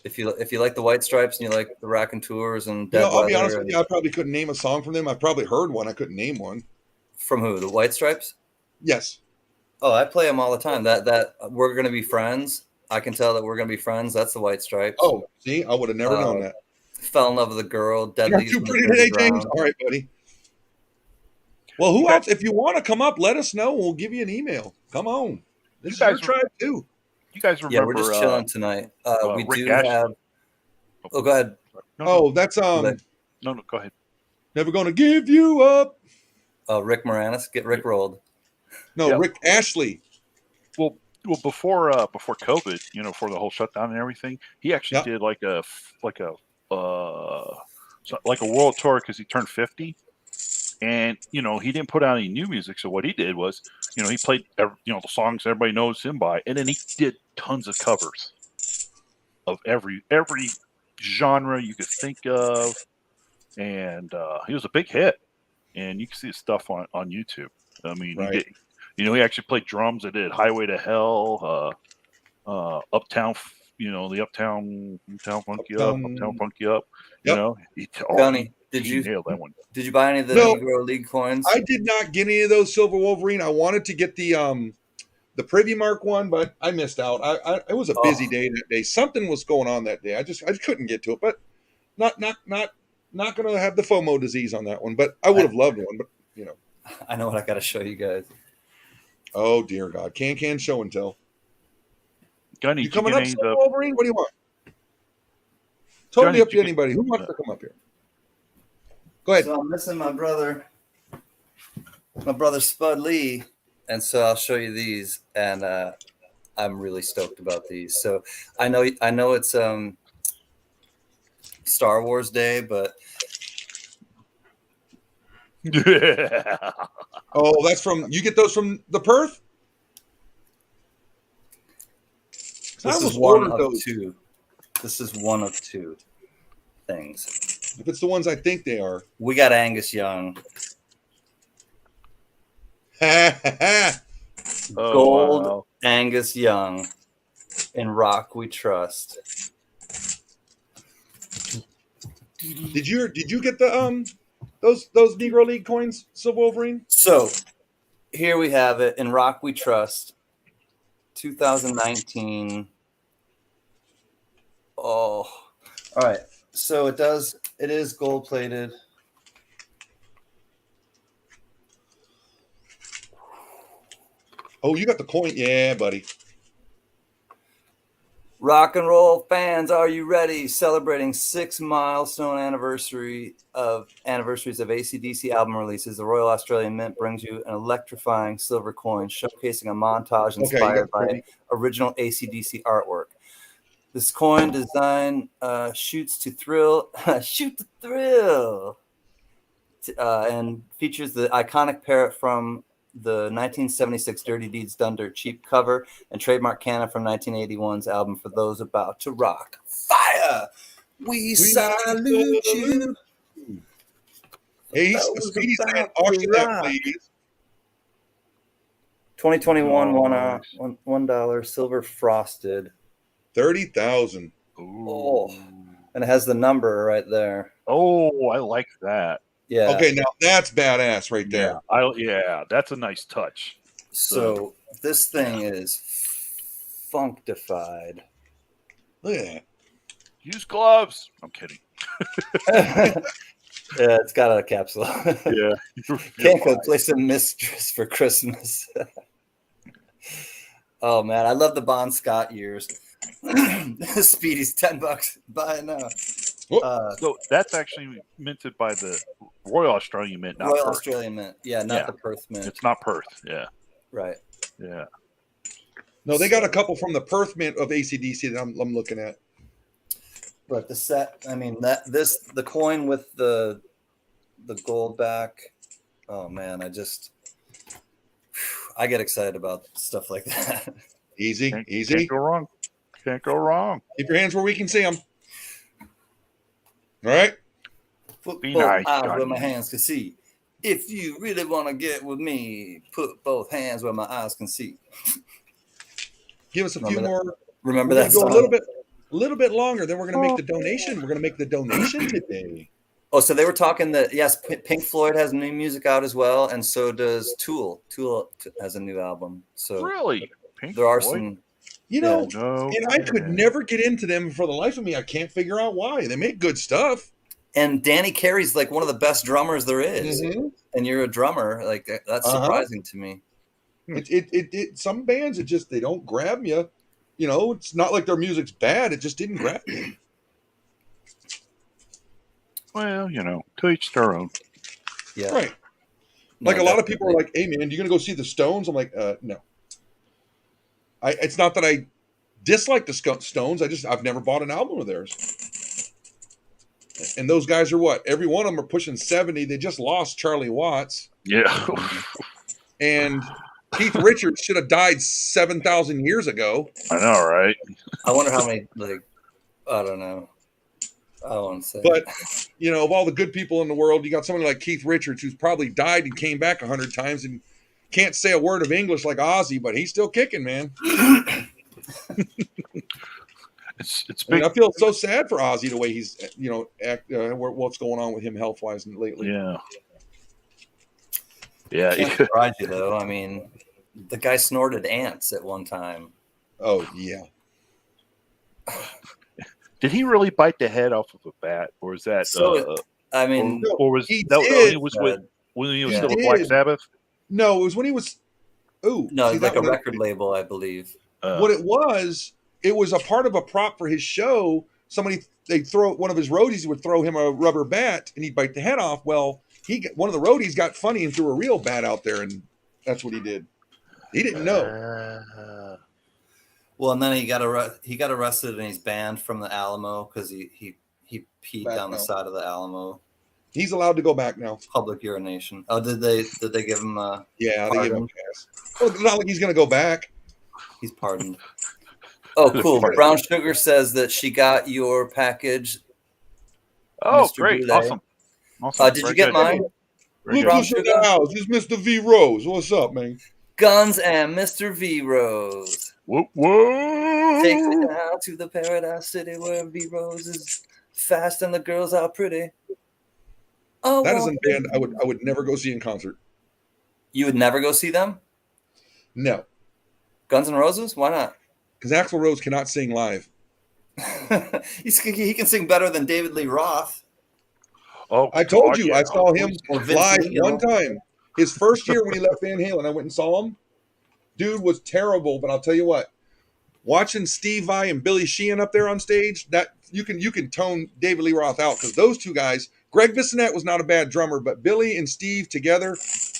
If you like the White Stripes and you like the Raconteurs and Dead I'll be Weather honest with you. I probably couldn't name a song from them. I've probably heard one. I couldn't name one. from who? The White Stripes? Yes. Oh, I play them all the time. That We're Gonna Be Friends. I can tell that we're gonna be friends. That's the White Stripes. Oh, see, I would have never known that. Fell in love with a girl. You're Deadly. too pretty today, James. All right, buddy. Well, who else? If you want to come up, let us know. We'll give you an email. Come on. This is your tribe too. You guys remember? Yeah, we're just chilling tonight. We Rick do Ashley. have. Oh, go ahead. Oh, that's No, go ahead. Never Gonna Give You Up. Rick Moranis. Get Rick rolled. No, Yeah. Rick Ashley. Well, before COVID, before the whole shutdown and everything, he actually did like a world tour because he turned 50, and he didn't put out any new music. So what he did was, he played the songs everybody knows him by, and then he did tons of covers of every genre you could think of, and he was a big hit. And you can see his stuff on YouTube. I mean, Right. he actually played drums. They did "Highway to Hell," "Uptown," the Uptown Funk You Up, Uptown Funk You Up. Yep. Johnny, did he you nailed that one? Did you buy any of the No. Negro League coins? I did not get any of those Silver Wolverine. I wanted to get the Privy Mark one, but I missed out. It was a busy day that day. Something was going on that day. I just couldn't get to it. But not going to have the FOMO disease on that one. But I would have loved one. But I know what I got to show you guys. oh dear God, can show and tell. Gunny, You did you coming get up, any of Silver the- Wolverine? What do you want? Totally Johnny, up did to you anybody. Who wants to come up here? Go ahead. So I'm missing my brother Spud Lee, and so I'll show you these, and I'm really stoked about these. So I know it's Star Wars Day, but Oh, that's from you get those from the Perth? I this is almost one ordered of those. two. This is one of two things. If it's the ones I think they are. We got Angus Young, Oh, gold wow. Angus Young, in Rock We Trust. Did you get the those Negro League coins, Silver Wolverine? So here we have it, in Rock We Trust. 2019. Oh, all right. So it is gold plated. Oh, you got the coin? Yeah, buddy. Rock and roll fans, are you ready? Celebrating 6 milestone anniversaries of AC/DC album releases, the Royal Australian Mint brings you an electrifying silver coin showcasing a montage inspired by original AC/DC artwork. This coin design shoots to thrill, shoot to thrill, and features the iconic parrot from the 1976 Dirty Deeds Done Dirt Cheap cover and trademark cannon from 1981's album For Those About to Rock. Fire! We salute you. Hey, Speedy's saying, auction that, please. 2021 $1 silver frosted. 30,000. Oh, and it has the number right there. Oh, I like that. Yeah. Okay, now that's badass right there. Yeah, that's a nice touch. So this thing is functified. Look at that. Use gloves. I'm kidding. Yeah, it's got a capsule. Yeah. Can't go play some Mistress for Christmas. Oh man, I love the Bon Scott years. Speedy's $10. Buy it now. So that's actually minted by the Royal Australian Mint, not Royal Perth. Australian Mint. Yeah, not the Perth Mint. It's not Perth. Yeah. Right. Yeah. No, they got a couple from the Perth Mint of AC/DC that I'm looking at. But the set, I mean, the coin with the gold back. Oh man, I get excited about stuff like that. Easy. Can't go wrong. Can't go wrong. Keep your hands where we can see them. All right. Put Be both nice, eyes Johnny. where my hands can see. If you really want to get with me, put both hands where my eyes can see. Give us a few more. Remember We're that gonna song? go a little bit longer. Then we're going to make the donation. We're going to make the donation today. Oh, so they were talking that, yes, Pink Floyd has new music out as well, and so does Tool. Tool has a new album. So Really? Pink there are Floyd? some. You know, No. and I could never get into them for the life of me. I can't figure out why. They make good stuff. And Danny Carey's like one of the best drummers there is. Mm-hmm. And you're a drummer. Like, that's surprising to me. Some bands, they don't grab you. You know, it's not like their music's bad. It just didn't grab me. Well, to each their own. Yeah. Right. Like a lot of people are like, hey, man, you going to go see the Stones? I'm like, no. It's not that I dislike the Stones. I've never bought an album of theirs. And those guys are what? Every one of them are pushing 70. They just lost Charlie Watts. Yeah. And Keith Richards should have died 7,000 years ago. I know, right? I wonder how many, I don't know. I don't want to say. But, of all the good people in the world, you got somebody like Keith Richards who's probably died and came back 100 times and can't say a word of English like Ozzy, but he's still kicking, man. It's big. I feel so sad for Ozzy the way he's, what's going on with him health-wise lately. Yeah. Yeah. Can't surprise you, though. I mean, the guy snorted ants at one time. Oh, yeah. Did he really bite the head off of a bat, or is that? I mean, or was he that did. when he was Yeah. still with Black Sabbath? No, it was when he was. Oh, no, see, it's like that a one- record label, I believe. What it was a part of a prop for his show. One of his roadies would throw him a rubber bat and he'd bite the head off. Well, one of the roadies got funny and threw a real bat out there, and that's what he did. He didn't know. Well, and then he got arrested and he's banned from the Alamo because he peed Back down the now. side of the Alamo. He's allowed to go back now. Public urination. Oh, did they give him Yeah, they give him pardon? a pass. Well, it's not like he's going to go back. He's pardoned. Oh, cool. Pardon. Brown Sugar says that she got your package. Oh, Mr. great! Boulay. Awesome. Did Very you get good. mine? Very Look good. who's in the house. It's Mr. V. Rose. What's up, man? Guns and Mr. V Rose. Whoa, whoa! Take me down to the paradise city where V Rose is fast and the girls are pretty. Oh, That is a band I would never go see in concert. You would never go see them? No. Guns N' Roses? Why not? Because Axl Rose cannot sing live. He can sing better than David Lee Roth. Oh, I told God, you, yeah. I saw him Or Vince live Neil. one time. His first year when he left Van Halen, I went and saw him. Dude was terrible, but I'll tell you what. Watching Steve Vai and Billy Sheehan up there on stage, that you can tone David Lee Roth out, because those two guys, Greg Bissonette was not a bad drummer, but Billy and Steve together,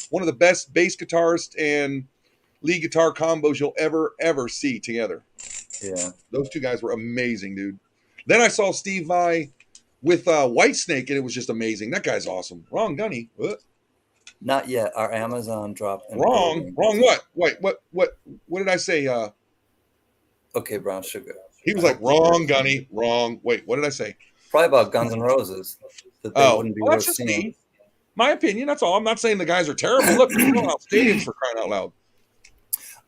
one of the best bass guitarist and lead guitar combos you'll ever see together. Yeah. Those two guys were amazing, dude. Then I saw Steve Vai with Whitesnake, and it was just amazing. That guy's awesome. Wrong Gunny. What? Not yet. Our Amazon drop. Wrong what? Wait, what did I say? Okay, Brown Sugar. He was like, wrong Gunny, wrong. Wait, what did I say? Probably about Guns N' Roses. That they wouldn't be well, worth that's just seeing. me. My opinion, that's all. I'm not saying the guys are terrible. Look, they're selling out stadiums for crying out loud.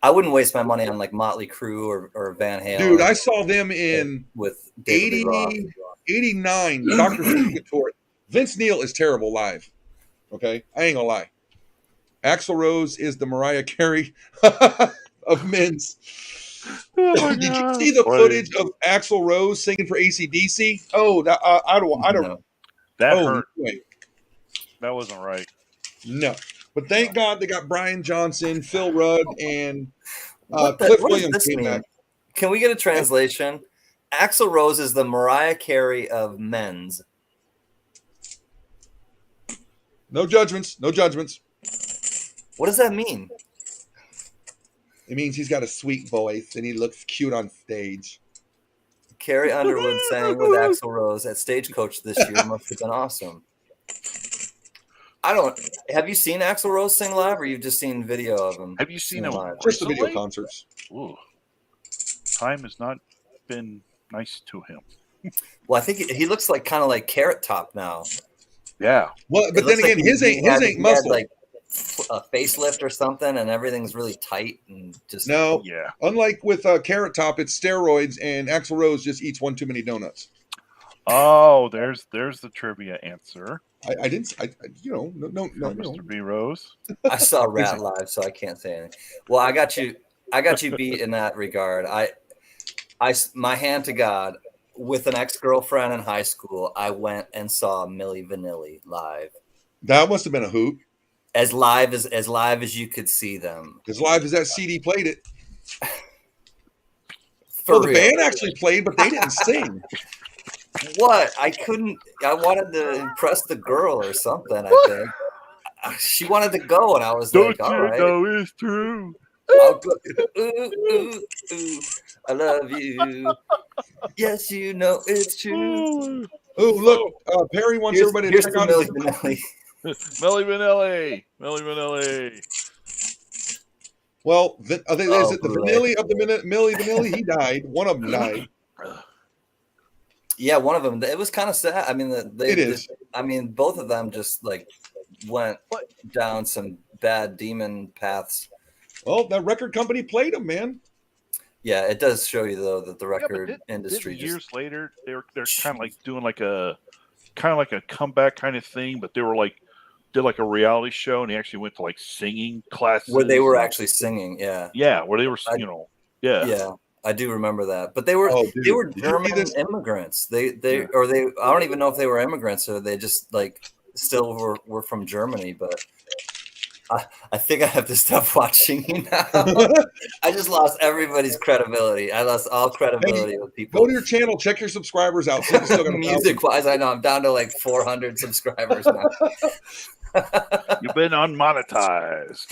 I wouldn't waste my money on like Motley Crue or Van Halen. Dude, I saw them in with David 89, Dr. Seuss tour. Vince Neil is terrible live. Okay? I ain't gonna lie. Axl Rose is the Mariah Carey of men's. Oh, Did you see the footage of Axl Rose singing for AC/DC? Oh, that I don't. No. That Oh, hurt. wait, That wasn't right. no. But thank God they got Brian Johnson, Phil Rudd, and What Cliff does Williams this came mean? back. Can we get a translation? Axl Rose is the Mariah Carey of men's. No judgments. No judgments. What does that mean? It means he's got a sweet voice and he looks cute on stage. Carrie Underwood sang with Axl Rose at Stagecoach this year. Must have been awesome. Have you seen Axl Rose sing live, or you've just seen video of him? Have you seen him live? Just the recently? video concerts. Ooh. Time has not been nice to him. Well, I think he looks like kind of like Carrot Top now. Yeah. Well, but It then looks again, like his he had ain't muscle. like a facelift or something, and everything's really tight and just No, Yeah. unlike with Carrot Top, it's steroids, and Axl Rose just eats one too many donuts. Oh, there's the trivia answer. I didn't. No. From Mr. B. Rose. I saw Rat live, so I can't say anything. Well, I got you beat in that regard. My hand to God, with an ex-girlfriend in high school, I went and saw Milli Vanilli live. That must have been a hoot. As live as you could see them. As live as that CD played it. For The real. band actually played, but they didn't sing. What? I wanted to impress the girl or something, I think. She wanted to go, and I was Don't like, all you right. know it's true? I'll go. Ooh, ooh, ooh, I love you. Yes, you know it's true. Oh, look. Perry wants everybody to Here's check the out Milli his... Vanilli. Milli Vanilli. Well, is it the Bootleg. Vanilli of the Milli Vanilli? He died. One of them died. Yeah, one of them. It was kind of sad. I mean, It is. Both of them just like went down some bad demon paths. Well, that record company played him, man. Yeah, it does show you though that the record Didn't industry years later they're kind of like doing like a comeback kind of thing, but they were like did like a reality show, and he actually went to like singing classes where they were actually singing. Yeah, where they were yeah. I do remember that, but they were Did you German see this? immigrants. They I don't even know if they were immigrants or they just like still were from Germany. But I think I have to stop watching you now. I just lost everybody's credibility. I lost all credibility with people. Go to your channel, check your subscribers out. See if you still got a Music wise, I know I'm down to like 400 subscribers now. You've been unmonetized.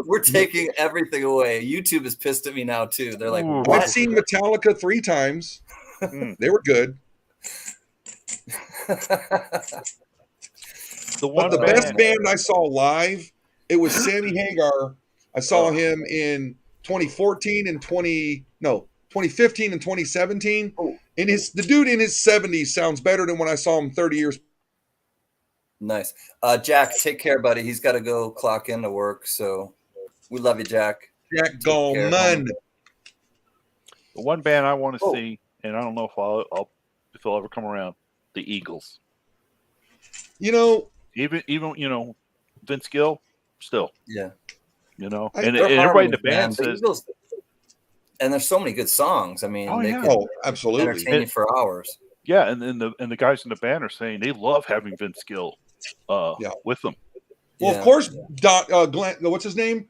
We're taking everything away. YouTube is pissed at me now too. They're like, Ooh. I've seen Metallica 3 times. They were good. But the best band I saw live, it was Sammy Hagar. I saw him in 2014 and 2015 and 2017. And the dude in his 70s sounds better than when I saw him 30 years. Nice. Jack, take care, buddy. He's got to go clock into work. So we love you, Jack. Jack Goldman. The one band I want to see, and I don't know if they'll ever come around, the Eagles. You know, Even Vince Gill, still. Yeah. you know, I- and they're everybody in the harmonies, band man. The says, Eagles, and there's so many good songs. I mean, "Oh, they yeah." could Oh, absolutely. entertain you for hours. Yeah, and the guys in the band are saying they love having Vince Gill Yeah. with them. Well, Yeah. of course, Glenn, what's his name?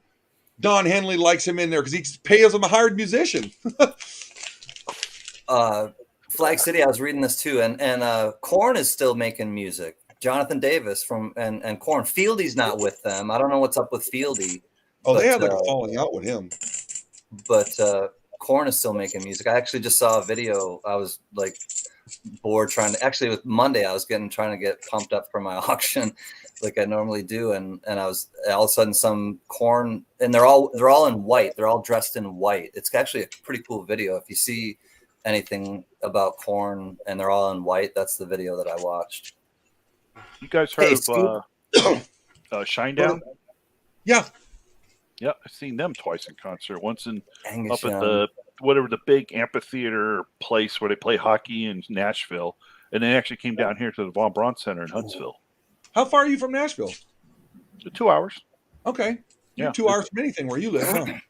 Don Henley likes him in there because he pays him a hired musician. Flag City, I was reading this too, and Korn is still making music. Jonathan Davis from and Korn. Fieldy's not with them. I don't know what's up with Fieldy. Oh, they but, had like a falling out with him. But Korn is still making music. I actually just saw a video. I was like bored trying to. Actually, with Monday, I was trying to get pumped up for my auction, like I normally do, and I was all of a sudden some Korn, and they're all in white. They're all dressed in white. It's actually a pretty cool video. If you see anything about Korn and they're all in white, that's the video that I watched. You guys heard Hey, of Scoop. Shinedown? Yeah. Yeah, I've seen them twice in concert. Once Angus up at Young. the big amphitheater place where they play hockey in Nashville, and they actually came down here to the Von Braun Center in Huntsville. How far are you from Nashville? 2 hours. Okay. You're Yeah. 2 hours from anything where you live, huh? Pretty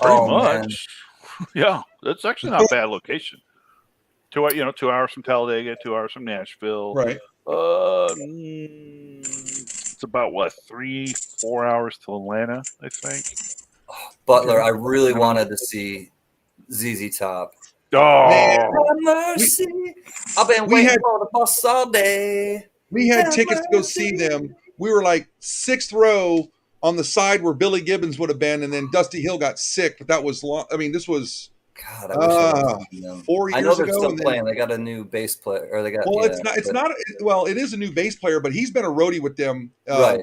Oh, much. Yeah, that's actually not a bad location. 2 hours from Talladega, 2 hours from Nashville. Right. It's about 3-4 hours to Atlanta, I think. Butler, Okay. I really wanted to see ZZ Top. Oh, Man. Have mercy. I've been we waiting had- for the bus all day. We had Have tickets to go mercy. see them. We were like 6th row on the side where Billy Gibbons would have been, and then Dusty Hill got sick. But that was long. I mean, this was God, I wish I would see them. 4 I know years they're ago. still and then- playing. They got a new bass player, or they got. Well, yeah, it's not. It's but- not. Well, it is a new bass player, but he's been a roadie with them. Right.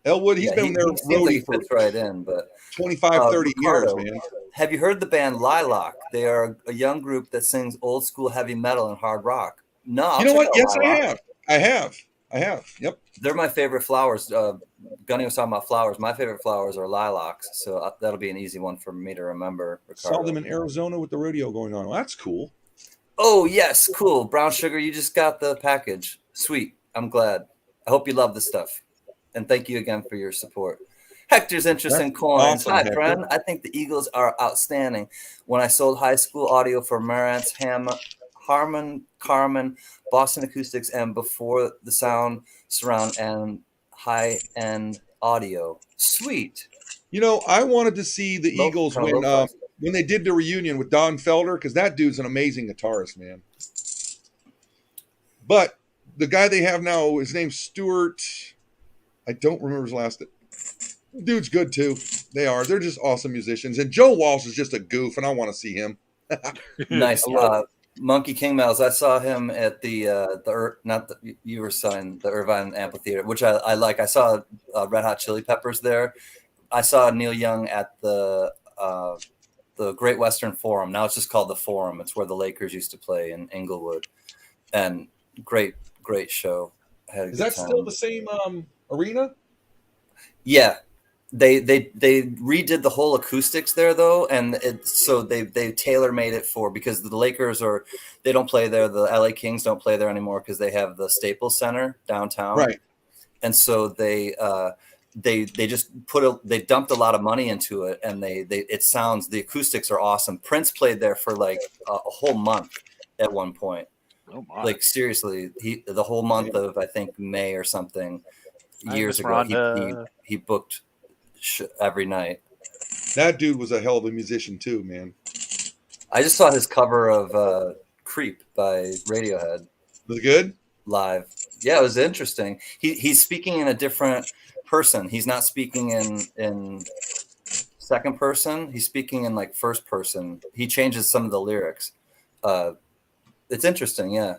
Elwood. He's Yeah, been their he seems like roadie he for fits right in. But 25, 30 Ricardo, years, man. have you heard the band Lilac? They are a young group that sings old school heavy metal and hard rock. No, I'll You know check what? out Yes, Lilac. I have. Yep. They're my favorite flowers. Gunny was talking about flowers. My favorite flowers are lilacs, so that'll be an easy one for me to remember. Ricardo. Saw them in Arizona with the rodeo going on. Well, that's cool. Oh yes, cool. Brown sugar, you just got the package. Sweet. I'm glad. I hope you love the stuff. And thank you again for your support. Hector's interest in That's coins. awesome, Hi, Hector. friend. I think the Eagles are outstanding. When I sold high school audio for Marantz, Harman, Carmen, Boston Acoustics, and before the sound, surround, and high-end audio. Sweet. You know, I wanted to see the Low- Eagles kinda when low-fi. when they did the reunion with Don Felder, because that dude's an amazing guitarist, man. But the guy they have now, his name's Stuart. I don't remember his last name. Dude's good too. They are. They're just awesome musicians. And Joe Walsh is just a goof, and I want to see him. Nice. Monkey King Mouse. I saw him at you were saying the Irvine Amphitheater, which I like. I saw Red Hot Chili Peppers there. I saw Neil Young at the Great Western Forum. Now it's just called the Forum. It's where the Lakers used to play in Inglewood, and great show. I had a Is good that time. still the same arena? Yeah. They redid the whole acoustics there though, and so they tailor made it because the Lakers they don't play there. The LA Kings don't play there anymore because they have the Staples Center downtown, Right. And so they just they dumped a lot of money into it, and the acoustics are awesome. Prince played there for like a whole month at one point. Oh my. Like seriously, the whole month of I think May or something years Miss ago Rhonda. he booked every night. That dude was a hell of a musician too, man. I just saw his cover of Creep by Radiohead Was it good? live. Yeah, it was interesting. He's speaking in a different person. He's not speaking in second person. He's speaking in like first person. He changes some of the lyrics. It's interesting, yeah.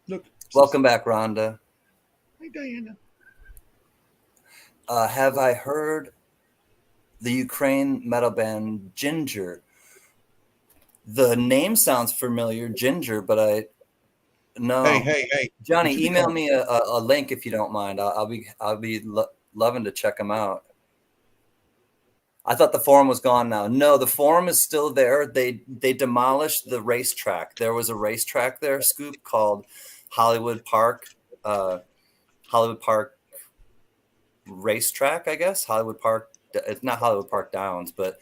Look. Welcome back, Rhonda. Hey, Diana. Have I heard the Ukraine metal band Ginger? The name sounds familiar, Ginger, but no. Hey. Johnny, What you email call- me a link if you don't mind. I'll be loving to check them out. I thought the forum was gone now. No, the forum is still there. They demolished the racetrack. There was a racetrack there, Scoop, called Hollywood Park racetrack, I guess. Hollywood Park. It's not Hollywood Park Downs, but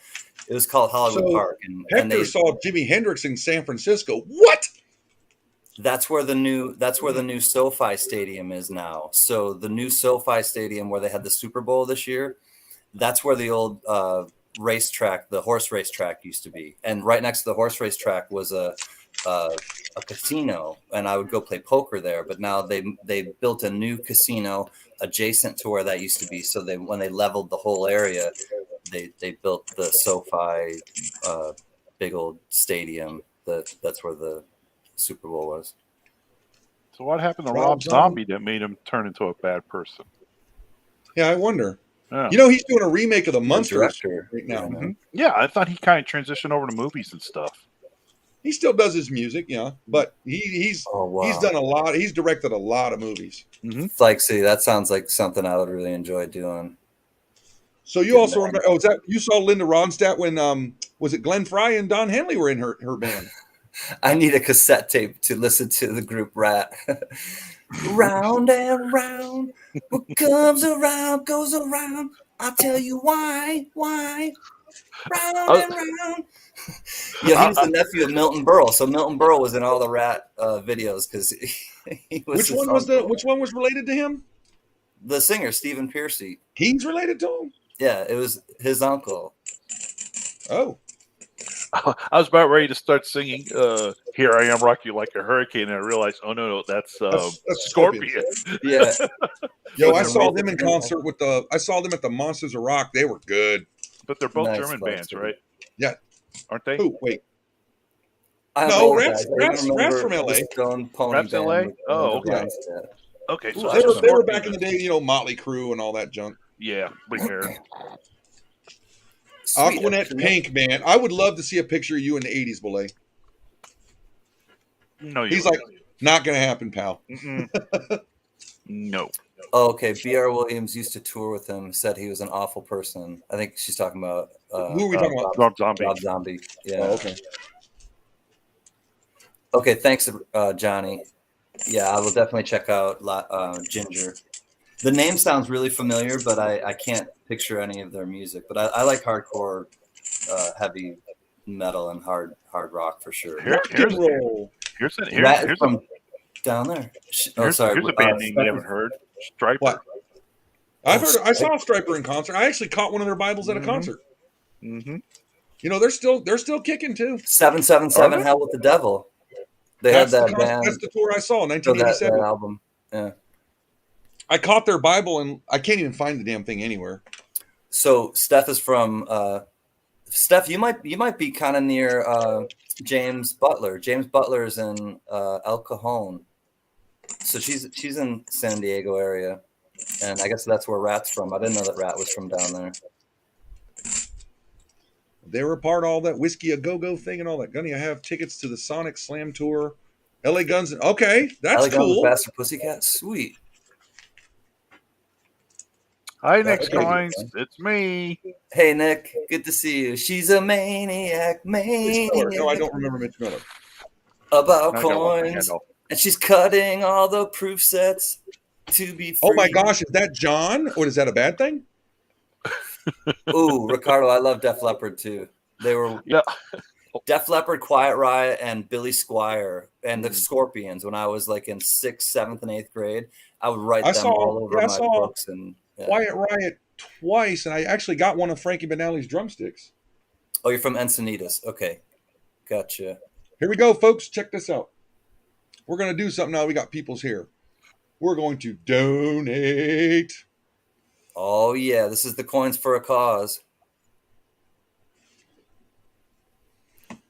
it was called Hollywood So, Park, and Hector they saw Jimi Hendrix in San Francisco. What? that's where the new SoFi Stadium is now. So the new SoFi Stadium where they had the Super Bowl this year, that's where the old racetrack, the horse racetrack, used to be. And right next to the horse racetrack was a casino, and I would go play poker there. But now they built a new casino adjacent to where that used to be. So when they leveled the whole area, they built the SoFi big old stadium. That's where the Super Bowl was. So what happened to Rob Rob Zombie that made him turn into a bad person? Yeah, I wonder. Yeah. You know, he's doing a remake of the Munsters director right now. Mhm. Yeah, I thought he kind of transitioned over to movies and stuff. He still does his music, yeah, but he's Oh, wow. he's done a lot. He's directed a lot of movies. It's like, see, that sounds like something I would really enjoy doing. So you also remember? Oh, is that you saw Linda Ronstadt when was it Glenn Fry and Don Henley were in her band? I need a cassette tape to listen to the group Rat. Round and round, what comes around goes around. I'll tell you why. Round and round. Yeah, he was the nephew of Milton Berle. So Milton Berle was in all the Rat videos because he was. Which one was related to him? The singer Stephen Pearcy. He's related to him. Yeah, it was his uncle. Oh, I was about ready to start singing "Here I Am, Rock You Like a Hurricane," and I realized, oh no, that's Scorpion. Yeah. Yo, I saw them in concert with I saw them at the Monsters of Rock. They were good. But they're both Nice German folks, bands, too. right? Yeah. Aren't they? Oh, wait. I No, apologize. I Rat's remember from LA. the Stone Pony Rat's Band LA? with Oh, Linda okay. Ronstadt. Okay, so Ooh, that's They were Scorpion. back in the day, you know, Motley Crue and all that junk. Yeah, big hair. Sweet. Aquanet Pink, man. I would love to see a picture of you in the 80s, Belay. No, you. He's like, not going to happen, pal. No. Oh, okay. B.R. Williams used to tour with him. Said he was an awful person. I think she's talking about Who are we talking about? Rob Zombie. Rob Zombie. Yeah. Oh, okay. Okay. Thanks, Johnny. Yeah, I will definitely check out Ginger. The name sounds really familiar, but I can't picture any of their music. But I like hardcore, heavy metal and hard rock for sure. Here's That is from down there. Here's a band name you haven't heard. Striper. What? I saw Striper in concert. I actually caught one of their Bibles at a concert. Mm-hmm. You know, they're still kicking too. 777 Hell with the Devil. They had that band. That's the tour I saw in that 1987. album. Yeah. I caught their Bible and I can't even find the damn thing anywhere. So Steph is from Steph. You might be kind of near James Butler. James Butler is in El Cajon. So she's in San Diego area, and I guess that's where Rat's from. I didn't know that Rat was from down there. They were part of all that Whiskey a Go-Go thing and all that. Gunny, I have tickets to the Sonic Slam tour. LA Guns. Okay, that's LA Guns cool. with Bastard Pussycat. Sweet. Hi, Nick Okay. Coins. It's me. Hey Nick, good to see you. She's a maniac, Mitch Miller. No, I maniac don't remember Mitch Miller. about I got one coins, handle. and she's cutting all the proof sets to be free. Oh my gosh, is that John? Or is that a bad thing? Ooh, Ricardo, I love Def Leppard too. They were Yeah. Def Leppard, Quiet Riot, and Billy Squier, and the Scorpions. When I was like in 6th, 7th, and 8th grade, I would write them all over my books. And yeah. Quiet Riot twice, and I actually got one of Frankie Benally's drumsticks. Oh, you're from Encinitas. Okay, gotcha. Here we go, folks. Check this out. We're going to do something now. We got people's here. We're going to donate. Oh yeah, this is the coins for a cause.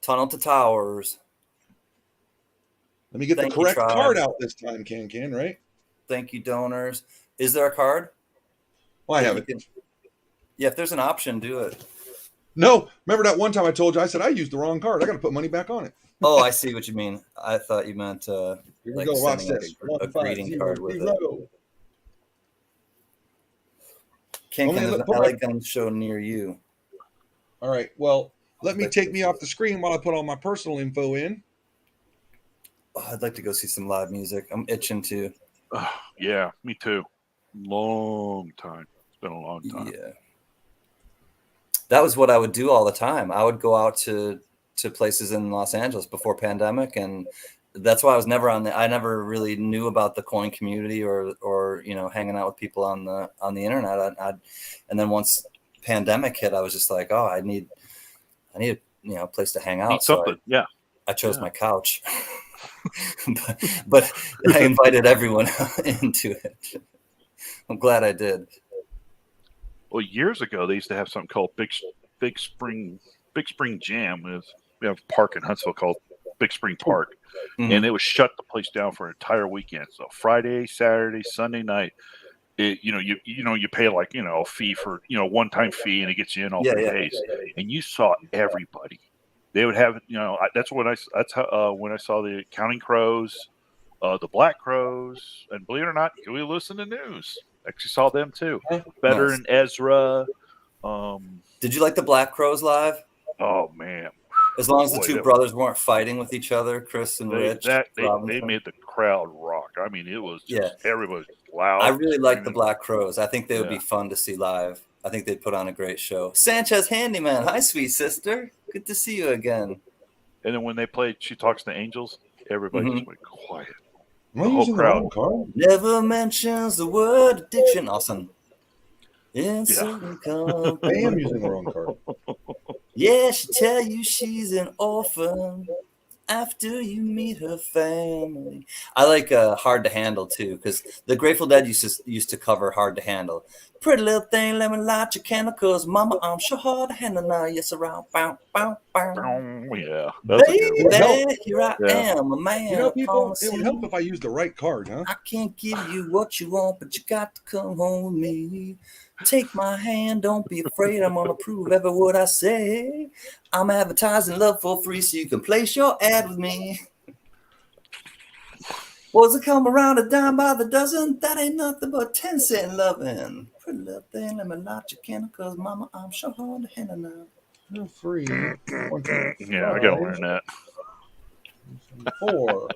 Tunnel to Towers. Let me get Thank the you, correct Tribe. card out this time, Can, right? Thank you, donors. Is there a card? Well, I have it. Yeah, if there's an option, do it. No, remember that one time I told you, I said I used the wrong card. I got to put money back on it. Oh, I see what you mean. I thought you meant Here we like go. Watch sending this. like a greeting card with it. Ken, Only there's an look- put LA my- Gun show near you. All right. Well, let me take me off the screen while I put all my personal info in. Oh, I'd like to go see some live music. I'm itching to. Yeah, me too. Long time. been a long time. Yeah. That was what I would do all the time. I would go out to places in Los Angeles before pandemic, and that's why I was never I never really knew about the coin community or hanging out with people on the internet. And then once pandemic hit, I was just like, oh, I need a place to hang out. Need something. I chose my couch, but I invited everyone into it. I'm glad I did. Well, years ago, they used to have something called Big Spring Jam. We have a park in Huntsville called Big Spring Park, and it would shut the place down for an entire weekend. So Friday, Saturday, Sunday night, you pay like a fee for one-time fee, and it gets you in all 3 days, and you saw everybody. They would have that's when I saw the Counting Crows, the Black Crows, and believe it or not, we listen to news. Actually saw them too. Better and Ezra. Did you like the Black Crows live? Oh man! As long as the two brothers weren't fighting with each other, Chris and Rich. They made the crowd rock. I mean, it was just everybody was loud. I really like the Black Crows. I think they would be fun to see live. I think they'd put on a great show. Sanchez Handyman. Hi, sweet sister. Good to see you again. And then when they played She Talks to Angels, everybody just went quiet. The whole crowd. Never mentions the word addiction. Awesome. I am using the wrong card. Yeah, she tell you she's an orphan after you meet her family. I like Hard to Handle too, because the Grateful Dead used to cover Hard to Handle. Pretty little thing, let me light your candle, cause mama, I'm sure hard to handle now. Yes, around, bow, bow, bow. Yeah, baby, here I am, a man. People, it would help if I used the right card, huh? I can't give you what you want, but you got to come home with me. Take my hand, don't be afraid. I'm gonna prove every word I say. I'm advertising love for free, so you can place your ad with me. Boys that come around a dime by the dozen, that ain't nothing but 10-cent loving. Pretty little thing, let me light your candle, cause mama, I'm sure hard to handle now. You're free. Yeah, I gotta learn that. 4.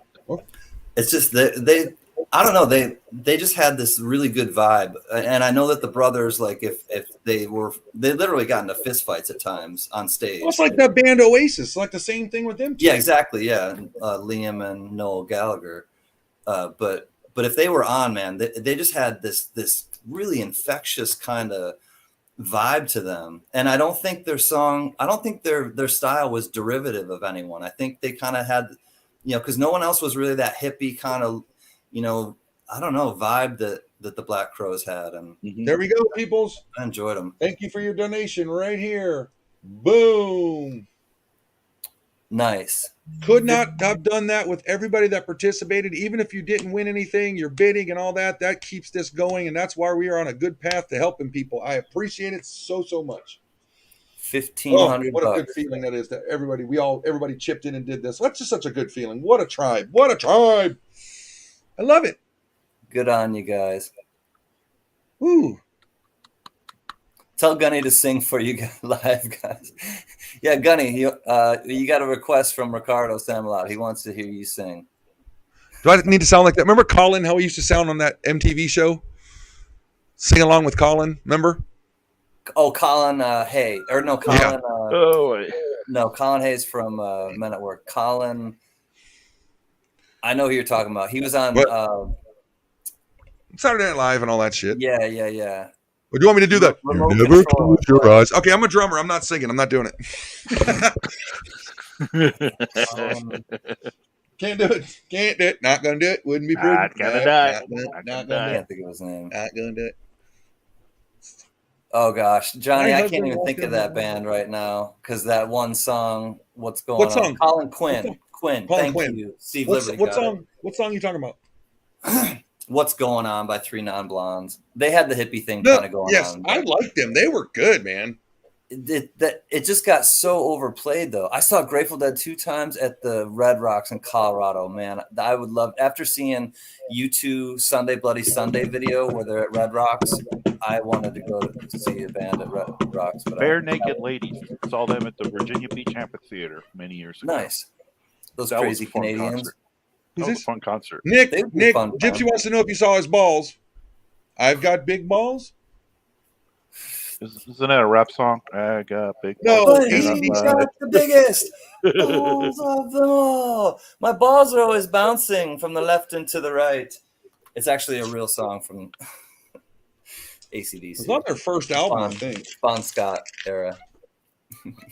It's just they I don't know, they just had this really good vibe, and I know that the brothers, like if they literally got into fist fights at times on stage. Well, it's like that band Oasis, like the same thing with them too. Yeah, exactly. Yeah, Liam and Noel Gallagher. But if they were on, man, they just had this really infectious kind of vibe to them, and I don't think their style was derivative of anyone. I think they kind of had, because no one else was really that hippie kind of, I don't know, vibe that the Black Crows had. And there we go, peoples. I enjoyed them. Thank you for your donation right here. Boom. Nice. Could not have done that with everybody that participated. Even if you didn't win anything, your bidding and all that keeps this going. And that's why we are on a good path to helping people. I appreciate it so much. $1,500. What a good feeling that is that everybody chipped in and did this. That's just such a good feeling. What a tribe. What a tribe. I love it. Good on you guys. Ooh. Tell Gunny to sing for you guys live, guys. Yeah, Gunny, you got a request from Ricardo Samalot. He wants to hear you sing. Do I need to sound like that? Remember Colin, how he used to sound on that MTV show? Sing along with Colin, remember? Oh, Colin Hay. Or no, Colin. Yeah. No, Colin Hayes from Men at Work. Colin. I know who you're talking about. He was on Saturday Night Live and all that shit. Yeah. Or do you want me to do that? Remote You never control. close your eyes. Okay, I'm a drummer. I'm not singing. I'm not doing it. Can't do it. Can't do it. Not gonna do it. Wouldn't be prudent. Not gonna die. Not I gonna can't think of his name. do it. Not gonna do it. Oh gosh, Johnny, My I husband can't even walked think of in that the- band right now because that one song. What's going What on? song? Colin Quinn. Colin Thank Quinn. you. Steve What Liberty. got song? What song are you talking about? it. What's Going On by Three Non-Blondes. They had the hippie thing kind of going Yes, on. I liked them. They were good, man. It just got so overplayed though. I saw Grateful Dead 2 times at the Red Rocks in Colorado. Man, I would love, after seeing U2 Sunday Bloody Sunday video where they're at Red Rocks, I wanted to go to see a band at Red Rocks. But Bare Naked Ladies. Saw them at the Virginia Beach Amphitheater many years ago. Nice. Those That was crazy a fun Canadians. concert. That was a fun concert. Nick, They would be fun, Gypsy man. wants to know if you saw his balls. I've got big balls. Isn't that a rap song? I got big No, balls. But and he's I got the biggest balls of them all. My balls are always bouncing from the left and to the right. It's actually a real song from it was AC/DC. on their first album, I think. Bon Scott era.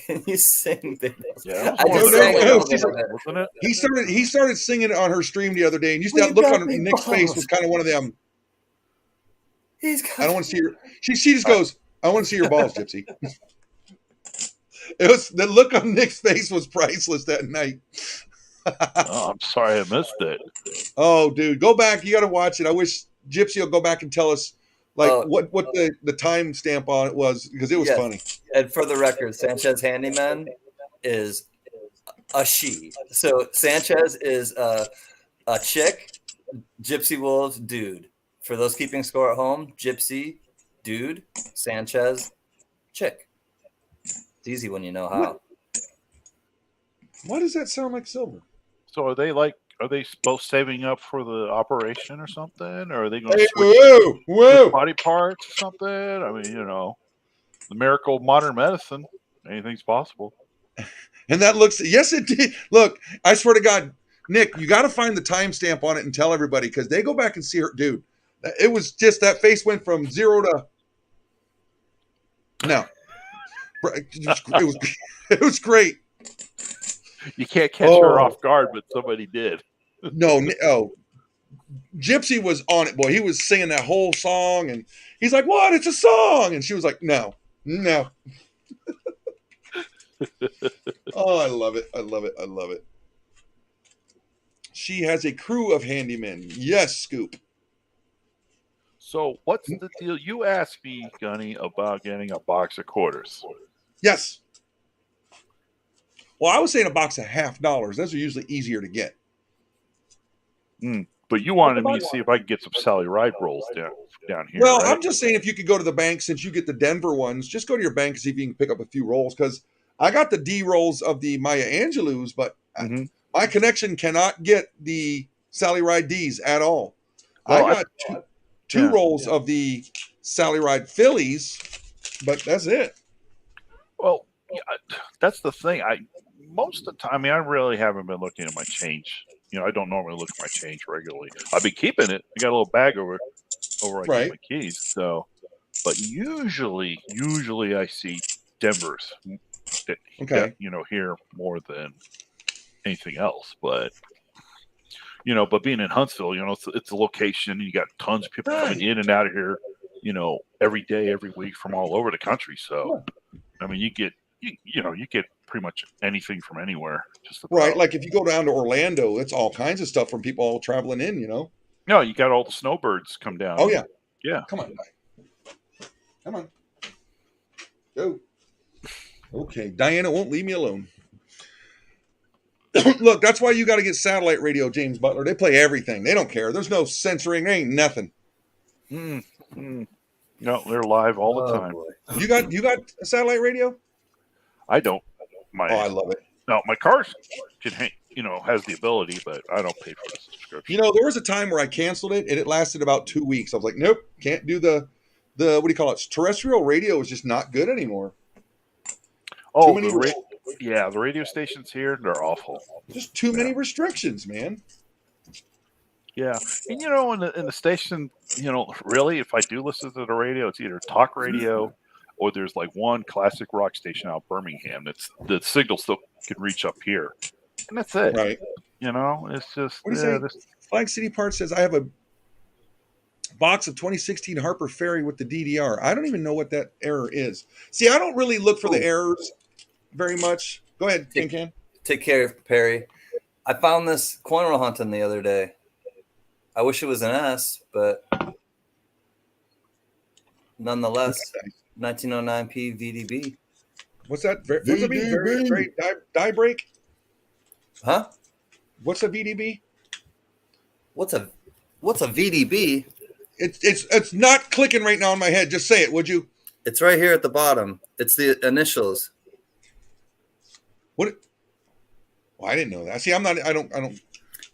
Can you sing Big Balls? Yeah, I just No, sang a no, little no, bit of it. wasn't it? He started singing it on her stream the other day, and you see We that look got on big Nick's face balls. was kind of one of them. He's got I don't want to see her. She just goes, I want to see your balls, Gypsy. It was the look on Nick's face was priceless that night. Oh, I'm sorry I missed it. Oh, dude, go back. You got to watch it. I wish Gypsy will go back and tell us like Oh. what the time stamp on it was, because it was Yes. funny. And for the record, Sanchez Handyman is a she. So Sanchez is a chick, Gypsy Wolves dude. For those keeping score at home, Gypsy dude, Sanchez chick. It's easy when you know how. Why does that sound like silver? So are they both saving up for the operation or something? Or are they going to Hey, switch whoa! body parts or something? I mean, the miracle of modern medicine. Anything's possible. And that looks, yes, it did. Look, I swear to God, Nick, you got to find the timestamp on it and tell everybody, because they go back and see her, dude. It was just that face went from 0 to no. It was great. You can't catch her off guard, but somebody did. No, Gypsy was on it, boy. He was singing that whole song, and he's like, "What? It's a song," and she was like, "No." Oh, I love it. I love it. She has a crew of handymen. Yes, Scoop. So what's the deal? You asked me, Gunny, about getting a box of quarters. Yes. Well, I was saying a box of $50. Those are usually easier to get. But you wanted me to see if I could get some Sally Ride rolls down here. Well, right? I'm just saying, if you could go to the bank, since you get the Denver ones, just go to your bank and see if you can pick up a few rolls. Because I got the D rolls of the Maya Angelou's, but my connection cannot get the Sally Ride D's at all. Well, I got two rolls of the Sally Ride Phillies, but that's it. Well, that's the thing. Most of the time, I really haven't been looking at my change. I don't normally look at my change regularly. I've been keeping it. I got a little bag over I keep my keys. So, but usually I see Denver's. Okay. Here more than anything else. But but being in Huntsville, it's a location. You got tons of people coming in and out of here, every day, every week from all over the country. So, I mean, you get pretty much anything from anywhere. Just about. Right. Like if you go down to Orlando, it's all kinds of stuff from people all traveling in, No, you got all the snowbirds come down. Oh, yeah. Yeah. Come on. Go. Okay. Diana won't leave me alone. Look, that's why you got to get satellite radio, James Butler. They play everything. They don't care. There's no censoring. There ain't nothing. No, they're live all the time. Boy. You got a satellite radio? I don't. I love it. No, my car has the ability, but I don't pay for the subscription. There was a time where I canceled it, and it lasted about 2 weeks. I was like, nope, can't do the what do you call it? Terrestrial radio is just not good anymore. Oh, the radio stations here, they're awful. Just too many restrictions, man. Yeah, and in the station, really, if I do listen to the radio, it's either talk radio or there's like one classic rock station out of Birmingham that's the signal still can reach up here, and that's it. Right. It's just. What do you say? Flag City Part says I have a box of 2016 Harper Ferry with the DDR. I don't even know what that error is. See, I don't really look for the errors very much. Go ahead, Can. Take care, Perry. I found this coin roll hunting the other day. I wish it was an S, but nonetheless, 1909p VDB. What's that? What's that mean? Very die break? Huh? What's a VDB? What's a VDB? It's not clicking right now in my head. Just say it, would you? It's right here at the bottom. It's the initials. What? Well, I didn't know that. See, I don't.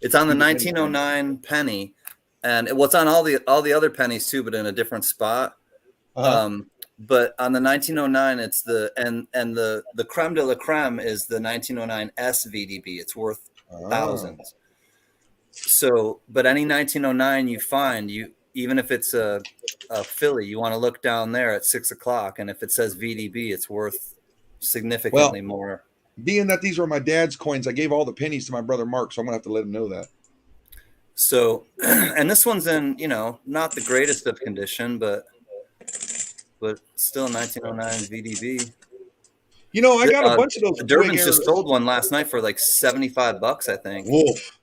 It's on the 1909 penny, and what's on all the other pennies too, but in a different spot. But on the 1909, it's the creme de la creme is the 1909 SVDB. It's worth thousands. So, but any 1909 you find, even if it's a filly, you want to look down there at 6 o'clock, and if it says VDB, it's worth significantly more. Being that these were my dad's coins, I gave all the pennies to my brother Mark, so I'm gonna have to let him know that. So, and this one's in, not the greatest of condition, but still 1909 VDB. I got a bunch of those. The Durbin's just sold one last night for like $75, I think. Wolf.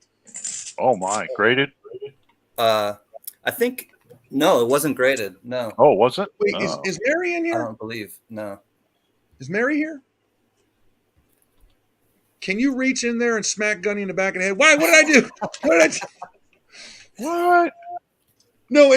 Oh my, graded? I think no, it wasn't graded. No. Oh, was it? Wait, is Mary in here? I don't believe. No. Is Mary here? Can you reach in there and smack Gunny in the back of the head? Why? What did I do? What did I do? What? No.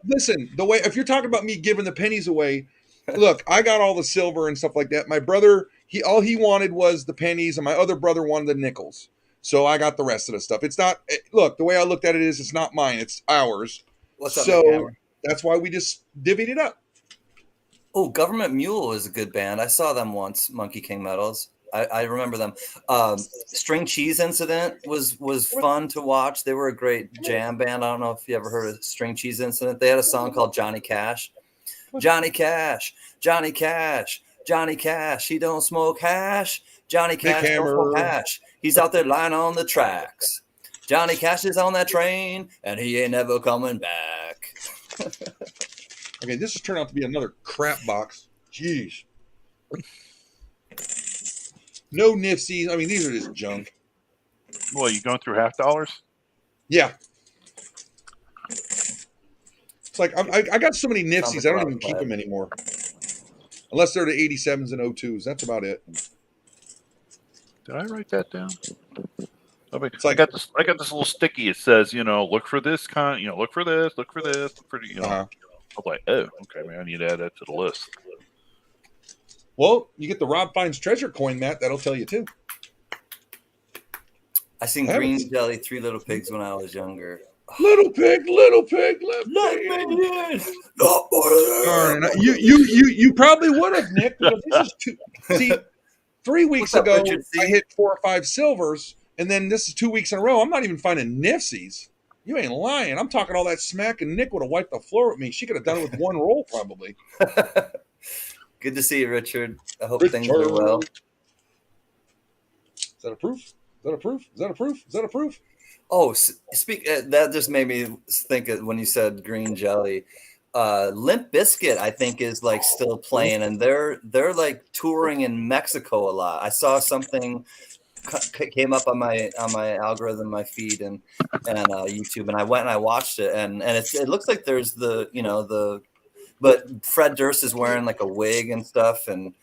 Listen, the way if you're talking about me giving the pennies away, look, I got all the silver and stuff like that. My brother, all he wanted was the pennies, and my other brother wanted the nickels. So I got the rest of the stuff. It's not. Look, the way I looked at it is, it's not mine. It's ours. What's up, so that's why we just divvied it up. Oh, Government Mule is a good band. I saw them once. Monkey King Medals. I remember them. String Cheese Incident was fun to watch. They were a great jam band. I don't know if you ever heard of String Cheese Incident. They had a song called Johnny Cash. Johnny Cash, Johnny Cash, Johnny Cash. He don't smoke hash. Johnny Cash don't smoke hash. He's out there lying on the tracks. Johnny Cash is on that train, and he ain't never coming back. Okay, this has turned out to be another crap box. Jeez. No nifsies. I mean, these are just junk. Well, you going through $half? Yeah. It's like I got so many nifsies, I don't even keep them anymore. Unless they're the 87s and 02s. That's about it. Did I write that down? I mean, It's like, I got this little sticky. It says, look for this kind. Look for this. Look for this. Look for I was like, oh, okay, man, I need to add that to the list. Well, you get the Rob Finds Treasure coin, Matt. That'll tell you too. I seen Green Jelly, Three Little Pigs when I was younger. Little pig, let me in. You probably would have, Nick. Because this is 3 weeks ago I hit 4 or 5 silvers, and then this is 2 weeks in a row. I'm not even finding nifsies. You ain't lying. I'm talking all that smack, and Nick would have wiped the floor with me. She could have done it with one roll, probably. Good to see you, Richard. I hope things are well. Is that a proof? Is that a proof? Is that a proof? Is that a proof? Oh, that just made me think when you said Green Jelly. Limp Bizkit, I think, is like still playing, and they're like touring in Mexico a lot. I saw something came up on my algorithm, my feed, and YouTube, and I went and I watched it, and it looks like there's but Fred Durst is wearing like a wig and stuff, and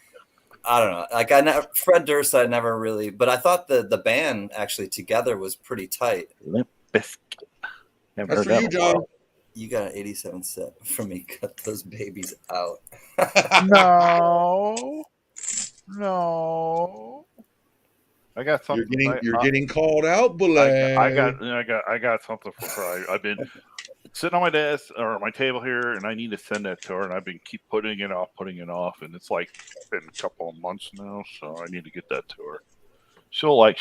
I don't know. Like Fred Durst, I never really, but I thought the band actually together was pretty tight. Limp Bizkit. That's for you, John. You got an 87 set for me. Cut those babies out. No. I got something. You're getting called out, bully. I got something for her. I've been sitting on my desk or my table here, and I need to send that to her, and I've been keep putting it off, and it's like been a couple of months now, so I need to get that to her. She'll like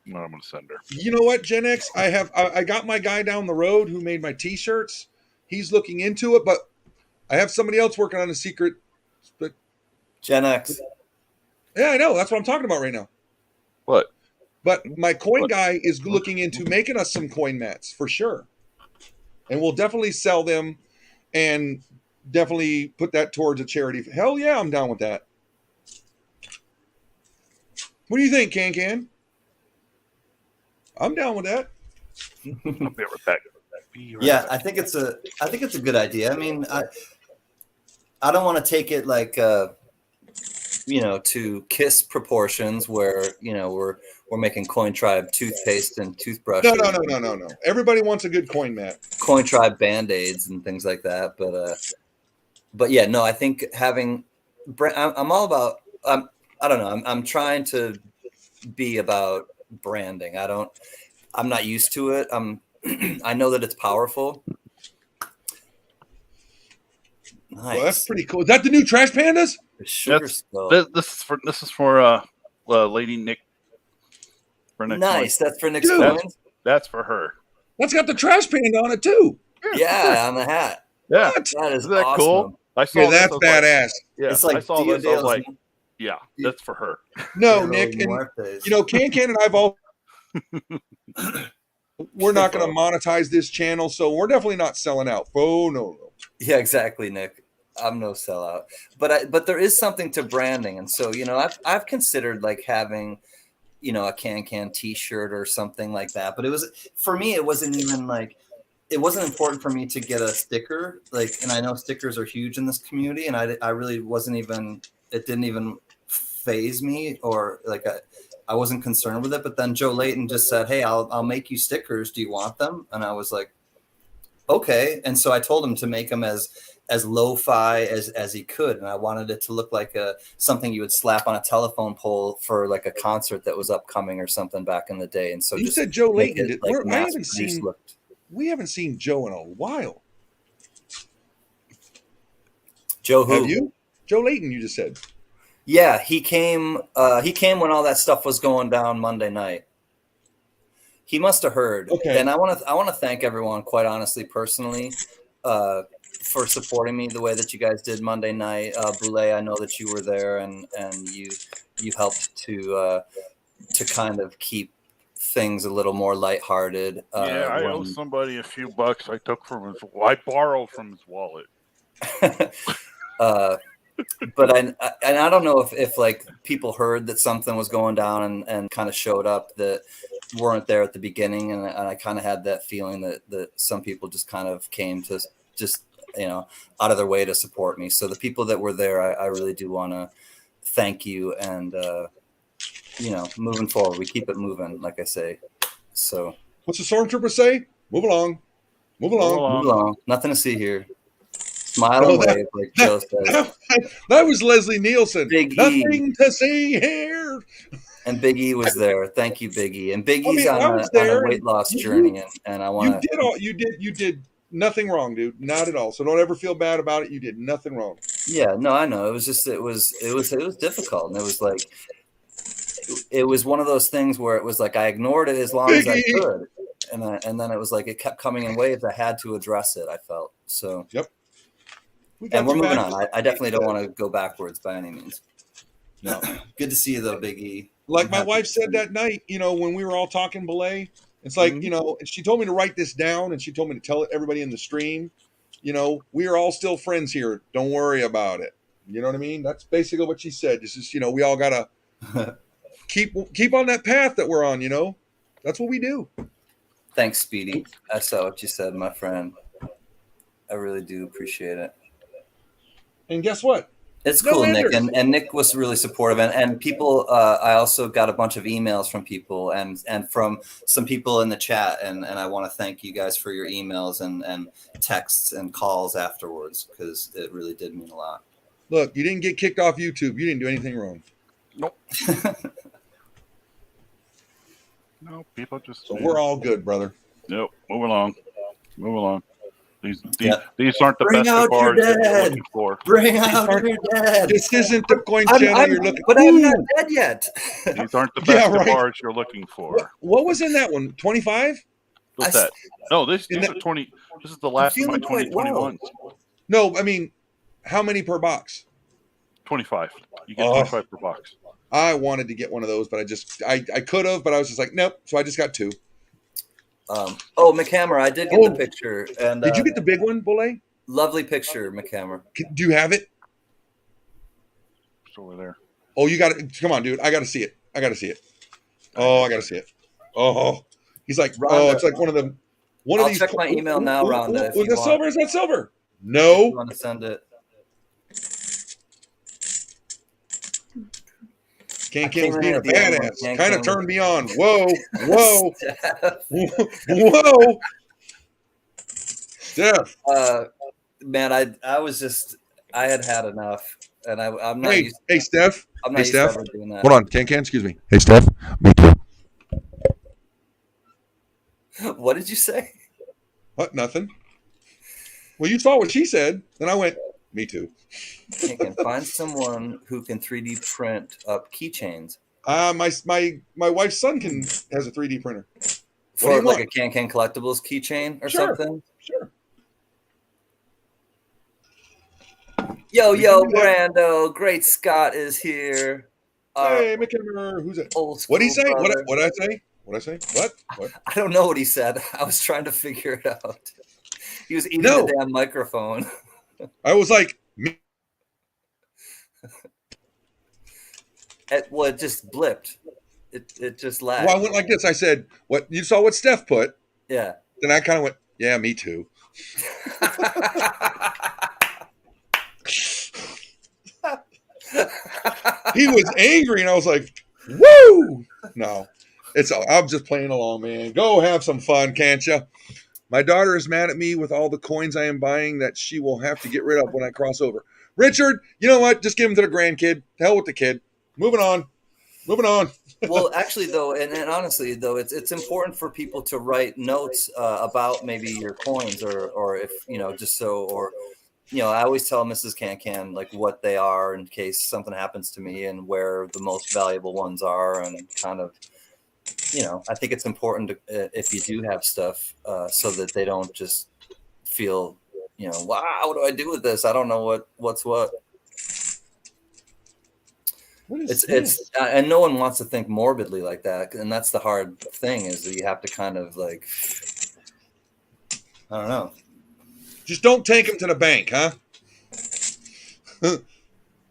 what I'm gonna send her. You know what, Gen X? I got my guy down the road who made my t-shirts. He's looking into it, but I have somebody else working on a secret. But Gen X. Yeah, I know. That's what I'm talking about right now. What? But my coin guy is looking into making us some coin mats for sure. And we'll definitely sell them and definitely put that towards a charity. Hell yeah, I'm down with that. What do you think, Can? I'm down with that. I'll be right back. Yeah, I think it's a good idea. I mean, I don't want to take it like to KISS proportions where we're making Coin Tribe toothpaste and toothbrushes. No. Everybody wants a good coin mat. Coin Tribe Band-Aids and things like that. But yeah, no, I think having I'm all about I don't know. I'm trying to be about branding. I'm not used to it. I know that it's powerful. Nice. Well, that's pretty cool. Is that the new Trash Pandas? The sugar That's- skull. This is for Lady Nick. For Nick's Nice. wife. That's for Nick's Dude. coins. That's for her. That's got the Trash Panda on it too. Yeah, on the hat. Yeah. What? That is Isn't that awesome. cool? I saw Yeah, this, that's I was like, badass. yeah, It's like I saw this. I was like, Dio's yeah, that's for her. No, Dio's Nick, and Muertes. you know, Can and I've all. We're not going to monetize this channel, so we're definitely not selling out. Oh no. Yeah, exactly, Nick. I'm no sellout, but there is something to branding, and so I've considered like having a can T-shirt or something like that. But it was for me, it wasn't even like it wasn't important for me to get a sticker. Like, and I know stickers are huge in this community, and I really wasn't even. It didn't even phase me, or like I wasn't concerned with it. But then Joe Layton just said, "Hey, I'll make you stickers. Do you want them?" And I was like, "Okay." And so I told him to make them as lo-fi as he could, and I wanted it to look like something you would slap on a telephone pole for like a concert that was upcoming or something back in the day. And so You just said Joe make Layton. it, like, mass-produced looked. We haven't seen Joe in a while. Joe who? Have you? Joe Layton, you just said. Yeah, he came when all that stuff was going down Monday night. He must have heard. Okay. And I want to thank everyone, quite honestly, personally, for supporting me the way that you guys did Monday night. Boulay, I know that you were there, and you helped to kind of keep things a little more lighthearted. Yeah, I owe somebody a few bucks. I took from his. I borrowed from his wallet. But I don't know if like people heard that something was going down and kind of showed up that weren't there at the beginning, and I kind of had that feeling that some people just kind of came to just out of their way to support me. So the people that were there, I really do want to thank you, and moving forward, we keep it moving, like I say. So What's the stormtrooper say? Move along. Move along. move along. Nothing to see here. Smile and wave, like Joe said. That was Leslie Nielsen. Big E. Nothing to see here. And Big E was there. Thank you, Big E. And Big E's I on was a there, weight loss journey, and I want to. You did nothing wrong, dude. Not at all. So don't ever feel bad about it. You did nothing wrong. Yeah, no, I know. It was just it was difficult, and it was like it was one of those things where it was like I ignored it as long as I could, and then it was like it kept coming in waves. I had to address it. I felt so. Yep. And we're moving on. I definitely don't want to go backwards by any means. No. Good to see you though, Big E. Like my wife said that night, when we were all talking belay, it's like, she told me to write this down, and she told me to tell everybody in the stream, we are all still friends here. Don't worry about it. You know what I mean? That's basically what she said. It's just, we all got to keep on that path that we're on, That's what we do. Thanks, Speedy. I saw what you said, my friend. I really do appreciate it. And guess what? It's cool, Nick. And Nick was really supportive. And people, I also got a bunch of emails from people and from some people in the chat. And I want to thank you guys for your emails and texts and calls afterwards, because it really did mean a lot. Look, you didn't get kicked off YouTube. You didn't do anything wrong. Nope. No, people just. So we're all good, brother. Nope. Move along. These aren't the Bring best out of bars your that you're dad. looking for. Bring out your dad. This isn't the coin channel you're looking for. But I'm not dead yet. These aren't the best of bars you're looking for. What was in that one? 25? What's that? No, these are 20. This is the last of my 2021s. No, I mean, how many per box? 25. You get 25 per box. I wanted to get one of those, but I could have, but I was just like, nope. So I just got two. McHammer, I did get the picture. And did you get the big one, Boulay? Lovely picture, McHammer. Do you have it? It's over there. Oh, you got it. Come on, dude. I got to see it. Oh, I got to see it. Oh, he's like, Rhonda, it's like one of them. I'll check my email now, Rhonda. Was that silver? Is that silver? No. You want to send it? Can was being a badass. Kind of turned me on. Whoa. Whoa. Steph. Man, I was just, I had enough, and I'm not. Hey, Steph. I'm not used to ever doing that. Hold on, Can, excuse me. Hey, Steph. Me too. What did you say? What? Nothing. Well, you saw what she said. Then I went, Me too. Can find someone who can 3D print up keychains. My wife's son has a 3D printer. What do For you like want? a Can Collectibles keychain or Sure. something. Sure. Yo, We can do that. Brando, Great Scott is here. Our Hey, McKemmer, who's that? old What'd he school say? brother. What did I say? What did I say? What? I don't know what he said. I was trying to figure it out. He was eating No. the damn microphone. I was like, It just blipped. It just lagged. well, I went like this. I said, "What you saw? What Steph put?" Yeah. Then I kind of went, "Yeah, me too." He was angry, and I was like, "Woo!" No, I'm just playing along, man. Go have some fun, can't you? My daughter is mad at me with all the coins I am buying that she will have to get rid of when I cross over. Richard, you know what? Just give them to the grandkid. The hell with the kid. Moving on. Well, actually, though, and honestly, though, it's important for people to write notes about maybe your coins, or if just so, or I always tell Mrs. Can like what they are in case something happens to me, and where the most valuable ones are, and kind of, I think it's important to, if you do have stuff, so that they don't just feel, wow, what do I do with this? I don't know what's what. What is It's and no one wants to think morbidly like that, and that's the hard thing, is that you have to kind of like, I don't know. Just don't take them to the bank, huh?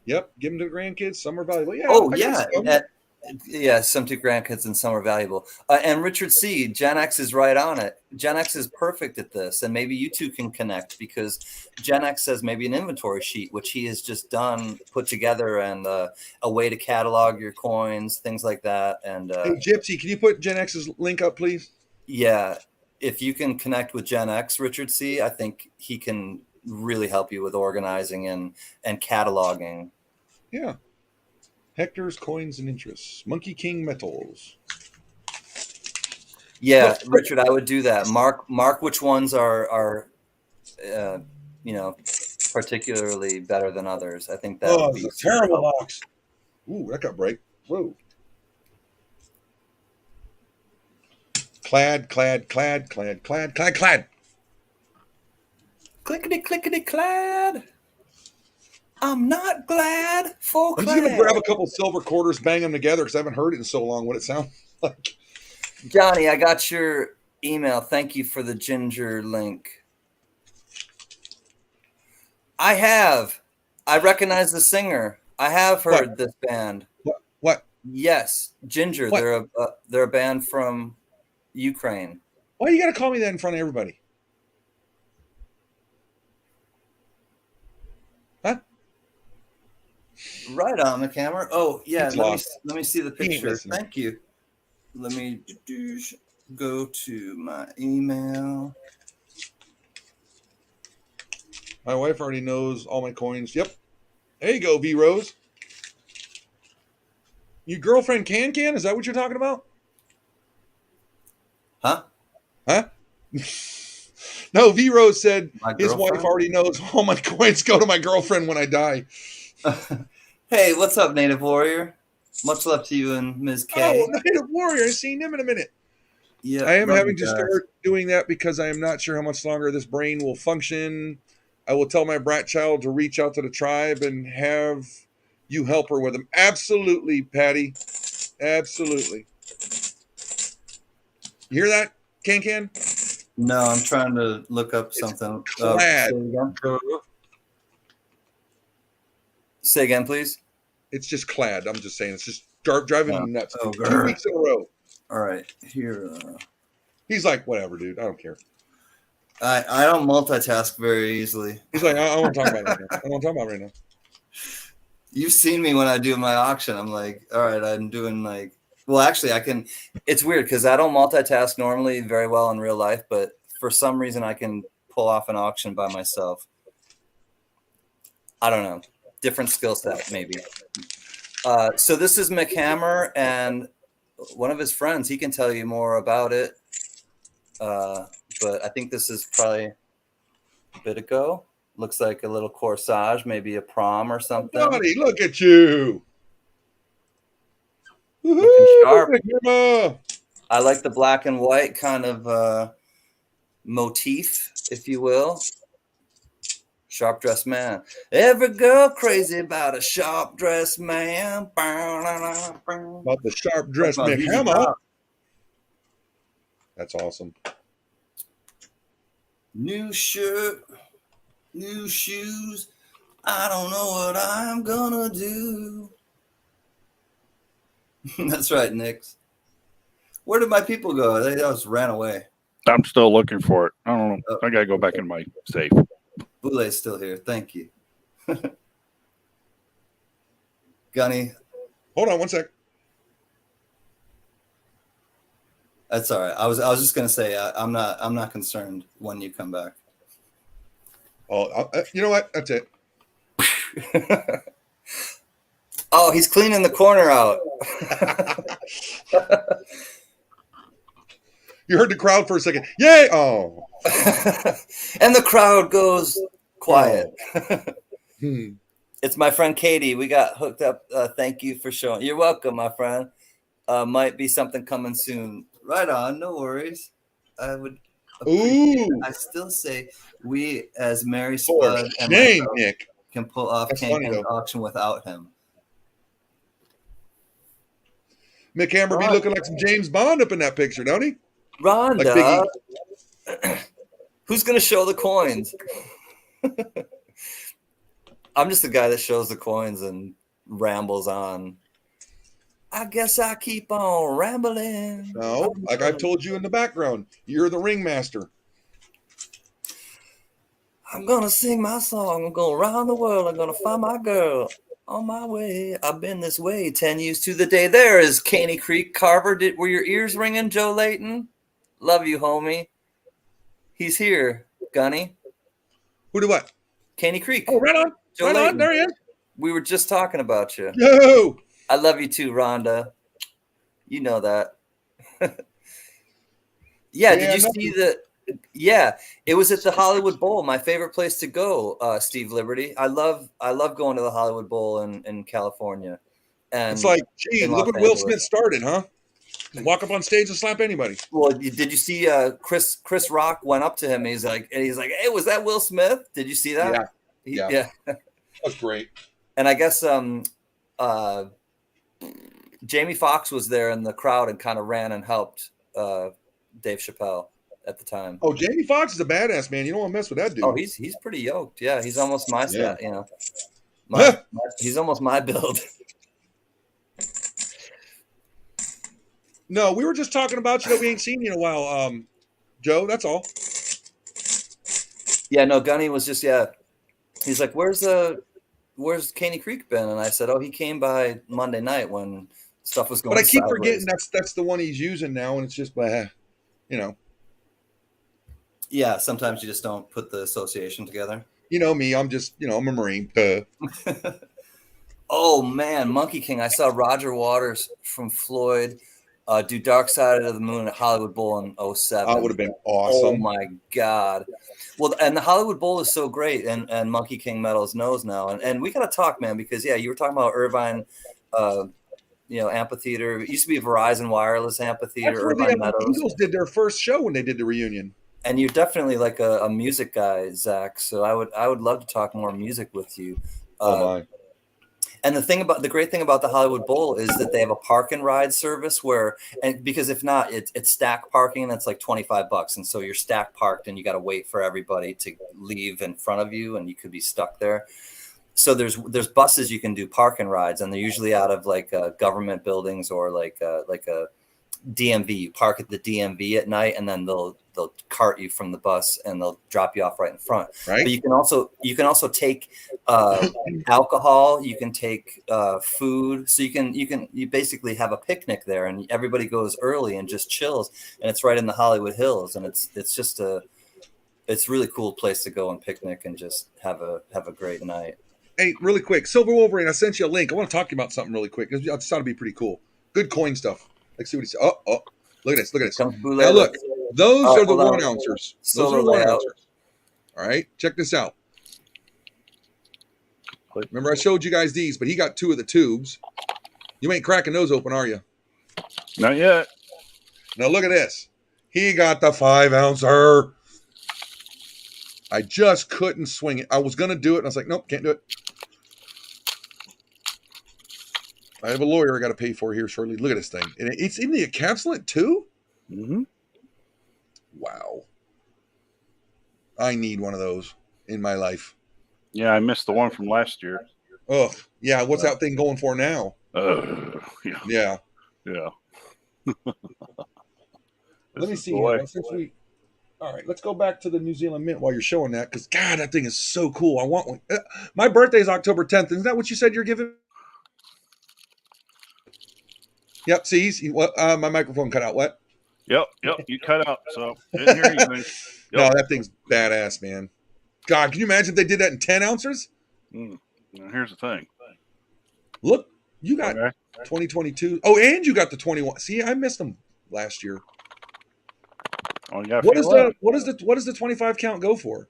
Yep, give them to the grandkids. Some are valuable. Yeah. Oh I yeah, guess so. some to grandkids and some are valuable. And Richard C, Gen X is right on it. Gen X is perfect at this, and maybe you two can connect, because Gen X has maybe an inventory sheet, which he has just put together, and a way to catalog your coins, things like that. And Hey, Gypsy, can you put Gen X's link up, please? yeah, if you can connect with Gen X, Richard C, I think he can really help you with organizing and cataloging. Yeah. Hector's Coins and Interests. Monkey King Metals. Yeah, Richard, I would do that. Mark which ones are particularly better than others. I think that would be it's a terrible box. Ooh, that got break. Whoa. Clad. Clickety clad. I'm not glad for I'm clad. just gonna grab a couple silver quarters, bang them together, because I haven't heard it in so long. What it sounds like. Johnny, I got your email. Thank you for the ginger link. I recognize the singer. I have heard this band. What? Yes, Ginger. What? They're a band from Ukraine. Why you gotta call me that in front of everybody? Huh? Right on the camera. Oh yeah, Let me see the picture. Thank you. Let me go to my email. My wife already knows all my coins. Yep. There you go, V Rose. Your girlfriend Can? Is that what you're talking about? Huh? No, V Rose said his wife already knows all my coins go to my girlfriend when I die. Hey, what's up, Native Warrior? Much love to you and Ms. K. Oh, Native Warrior. I ain't seen him in a minute. Yeah, I am having to start doing that because I am not sure how much longer this brain will function. I will tell my brat child to reach out to the tribe and have you help her with them. Absolutely, Patty. Absolutely. You hear that, Can? No, I'm trying to look up something. Say again, please. It's just clad. I'm just saying. It's just driving me nuts. 2 weeks in a row. All right. Here. He's like, whatever, dude. I don't care. I don't multitask very easily. He's like, I want to talk about it right now. I want to talk about it right now. You've seen me when I do my auction. I'm like, all right, I'm doing like, well, actually, I can. It's weird because I don't multitask normally very well in real life, but for some reason, I can pull off an auction by myself. I don't know. Different skill set, maybe. So this is McHammer and one of his friends. He can tell you more about it. But I think this is probably a bit ago. Looks like a little corsage, maybe a prom or something. Buddy, look at you. Looking sharp. Woo-hoo! I like the black and white kind of motif, if you will. Sharp dressed man. Every girl crazy about a sharp dressed man. About the sharp dressed Mick Hammer. That's awesome. New shirt, new shoes. I don't know what I'm gonna do. That's right, Nix. Where did my people go? They just ran away. I'm still looking for it. I don't know. I gotta go back in my safe. Boulet's still here. Thank you. Gunny. Hold on one sec. That's all right. I was just gonna say I'm not concerned when you come back. Oh, you know what? That's it. Oh, he's cleaning the corner out. You heard the crowd for a second. Yay! Oh. And the crowd goes quiet. Oh. It's my friend Katie. We got hooked up. Thank you for showing. You're welcome, my friend. Might be something coming soon. Right on. No worries. I would. Ooh. I still say we, as Mary Spud and Shame, myself, Nick. can pull off That's funny, Kankman's though. auction without him. Mick Hammer be looking like some James Bond up in that picture, don't he? Rhonda, who's going to show the coins? I'm just the guy that shows the coins and rambles on. I guess I keep on rambling. No, like I've told you in the background, you're the ringmaster. I'm going to sing my song. I'm going around the world. I'm going to find my girl. On my way. I've been this way 10 years to the day. There is Caney Creek Carver. Were your ears ringing, Joe Layton? Love you, homie. He's here, Gunny. Who do what? Caney Creek. Oh, right on. Joe Right Layton. on. There he is. We were just talking about you. Yo. I love you too, Rhonda. You know that. Yeah, did you see the? Yeah, it was at the Hollywood Bowl. My favorite place to go, Steve Liberty. I love going to the Hollywood Bowl in California. And It's like, gee, look what Will Smith started, huh? Just walk up on stage and slap anybody. Well, did you see Chris Rock went up to him? And he's like, hey, was that Will Smith? Did you see that? Yeah. That's great. And I guess Jamie Foxx was there in the crowd and kind of ran and helped Dave Chappelle at the time. Oh, Jamie Foxx is a badass, man. You don't want to mess with that dude. Oh, he's pretty yoked. Yeah, he's almost my stat, you know. He's almost my build. No, we were just talking about you that we ain't seen you in a while, Joe. That's all. Yeah, no, Gunny was just He's like, where's Caney Creek been? And I said, oh, he came by Monday night when stuff was going. But I keep sideways. forgetting that's the one he's using now, and it's just, you know. Yeah, sometimes you just don't put the association together. You know me, I'm just, I'm a Marine. Oh man, Monkey King! I saw Roger Waters from Floyd do Dark Side of the Moon at Hollywood Bowl in 07. That would have been awesome. Oh my god! Well, and the Hollywood Bowl is so great, and Monkey King Metals knows now, and we gotta talk, man, because you were talking about Irvine, amphitheater. It used to be a Verizon Wireless amphitheater. Irvine Meadows. Eagles did their first show when they did the reunion. And you're definitely like a music guy, Zach. So I would love to talk more music with you. Oh my! And the great thing about the Hollywood Bowl is that they have a park and ride service because if not, it's stack parking and it's like $25, and so you're stack parked and you got to wait for everybody to leave in front of you, and you could be stuck there. So there's buses you can do park and rides, and they're usually out of like government buildings or like a DMV. You park at the DMV at night, and then they'll cart you from the bus and they'll drop you off right in front. Right. But you can also take alcohol. You can take food. So you basically have a picnic there, and everybody goes early and just chills. And it's right in the Hollywood Hills, and it's a really cool place to go and picnic and just have a great night. Hey, really quick, Silver Wolverine, I sent you a link. I want to talk to you about something really quick. I just thought it'd be pretty cool. Good coin stuff. Let's see what he said. Oh, look at this. Now look, those are the 1 ouncers. Those are the 1 ouncers. All right, check this out. Remember, I showed you guys these, but he got 2 of the tubes. You ain't cracking those open, are you? Not yet. Now look at this. He got the 5-ouncer. I just couldn't swing it. I was going to do it, and I was like, nope, can't do it. I have a lawyer I got to pay for here shortly. Look at this thing. And it's in the encapsulant, too? Mm-hmm. Wow. I need one of those in my life. Yeah, I missed the one from last year. Ugh. Yeah, what's that thing going for now? Yeah. Yeah. Let me This is see the here. way. All right, let's go back to the New Zealand Mint while you're showing that, because, God, that thing is so cool. I want one. My birthday is October 10th. Isn't that what you said you're giving? Yep, see, my microphone cut out. What? Yep. You cut out, so didn't hear anything. Yep. No, that thing's badass, man. God, can you imagine if they did that in 10 ounces? Now, here's the thing. Look, you got 2022. Oh, and you got the 21. See, I missed them last year. Oh, you got What does the 25 count go for?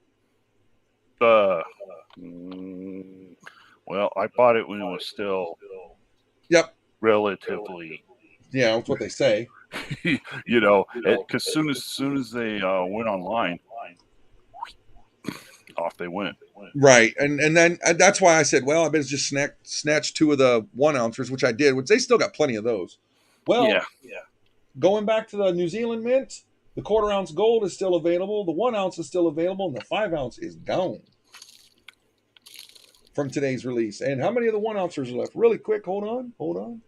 well, I bought it when it was still relatively. Yeah, that's what they say. Because soon as they went online, off they went. Right, and then that's why I said, well, I better just snatch 2 of the 1-ounces, which I did, which they still got plenty of those. Well, yeah. Going back to the New Zealand Mint, the 1/4 ounce gold is still available, the 1 ounce is still available, and the 5 ounce is gone from today's release. And how many of the 1 ounces are left? Really quick, hold on.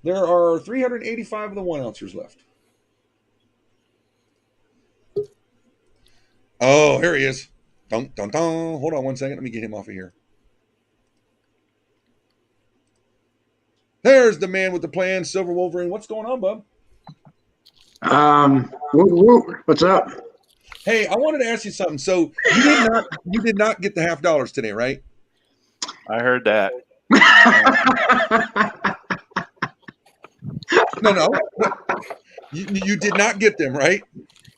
There are 385 of the 1 ounces left. Oh, here he is. Dun, dun, dun. Hold on one second. Let me get him off of here. There's the man with the plan, Silver Wolverine. What's going on, bub? What's up? Hey, I wanted to ask you something. So you did not get the $50 today, right? I heard that. No. You did not get them, right?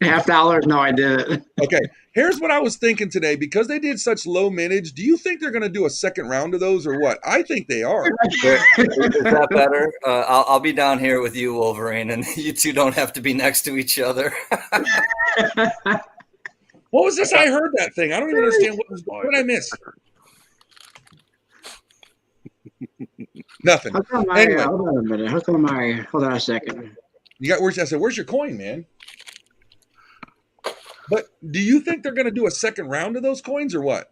$50? No, I didn't. Okay. Here's what I was thinking today. Because they did such low mintage, do you think they're going to do a second round of those or what? I think they are. Is that better? I'll be down here with you, Wolverine, and you two don't have to be next to each other. What was this? I heard that thing. I don't even understand what did I miss? Nothing. Anyway. Hold on a minute. Hold on a second. I said, where's your coin, man? But do you think they're going to do a second round of those coins or what?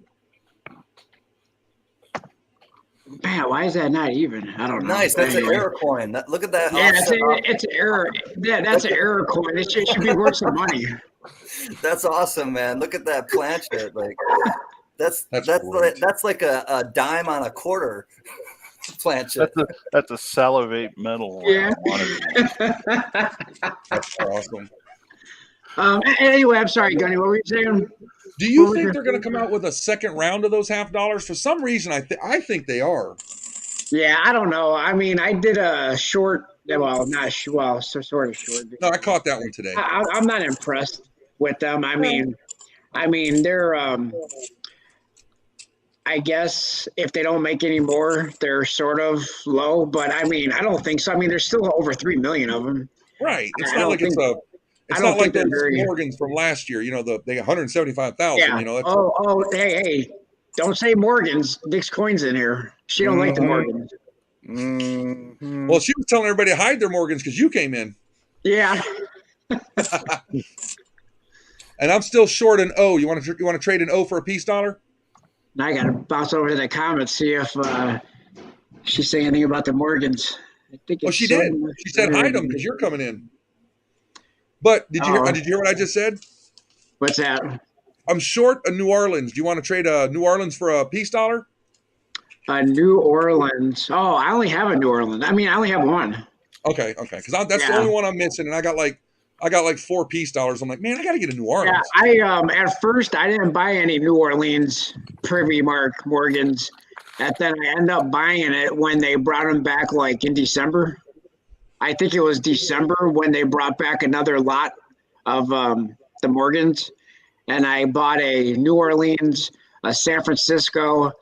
Man, why is that not even? I don't know. Nice. That's an error coin. Look at that. Yeah, it's an error. Yeah, that's an error coin. It should be worth some money. That's awesome, man. Look at that planchet. Like that's like a dime on a quarter planchet. That's a salivate metal. Yeah. That's awesome. Anyway, I'm sorry, Gunny. What were you saying? Do you think they're going to come out with a second round of those $50? For some reason, I think they are. Yeah, I don't know. I mean, I did a short. Well, not sort of short. No, I caught that one today. I'm not impressed with them. I mean, they're. I guess if they don't make any more, they're sort of low. But I mean, I don't think so. I mean, there's still over 3 million of them. Right. It's not like it's not like those Morgans from last year. They 175,000. Yeah. Hey! Don't say Morgans. Nick's coin's in here. She don't like the Morgans. Mm-hmm. Well, she was telling everybody to hide their Morgans because you came in. Yeah. And I'm still short an O. You want to trade an O for a peace dollar? Now I got to bounce over to the comments, see if she's saying anything about the Morgans. I think she did. She said hide them because you're coming in. But did you hear what I just said? What's that? I'm short a New Orleans. Do you want to trade a New Orleans for a peace dollar? A New Orleans. Oh, I only have a New Orleans. I mean, I only have one. Okay. Because that's the only one I'm missing, and I got like 4 peace dollars. I'm like, man, I got to get a New Orleans. Yeah, at first I didn't buy any New Orleans Privy Mark Morgans, and then I ended up buying it when they brought them back, like in December. I think it was December when they brought back another lot of the Morgans, and I bought a New Orleans a San Francisco,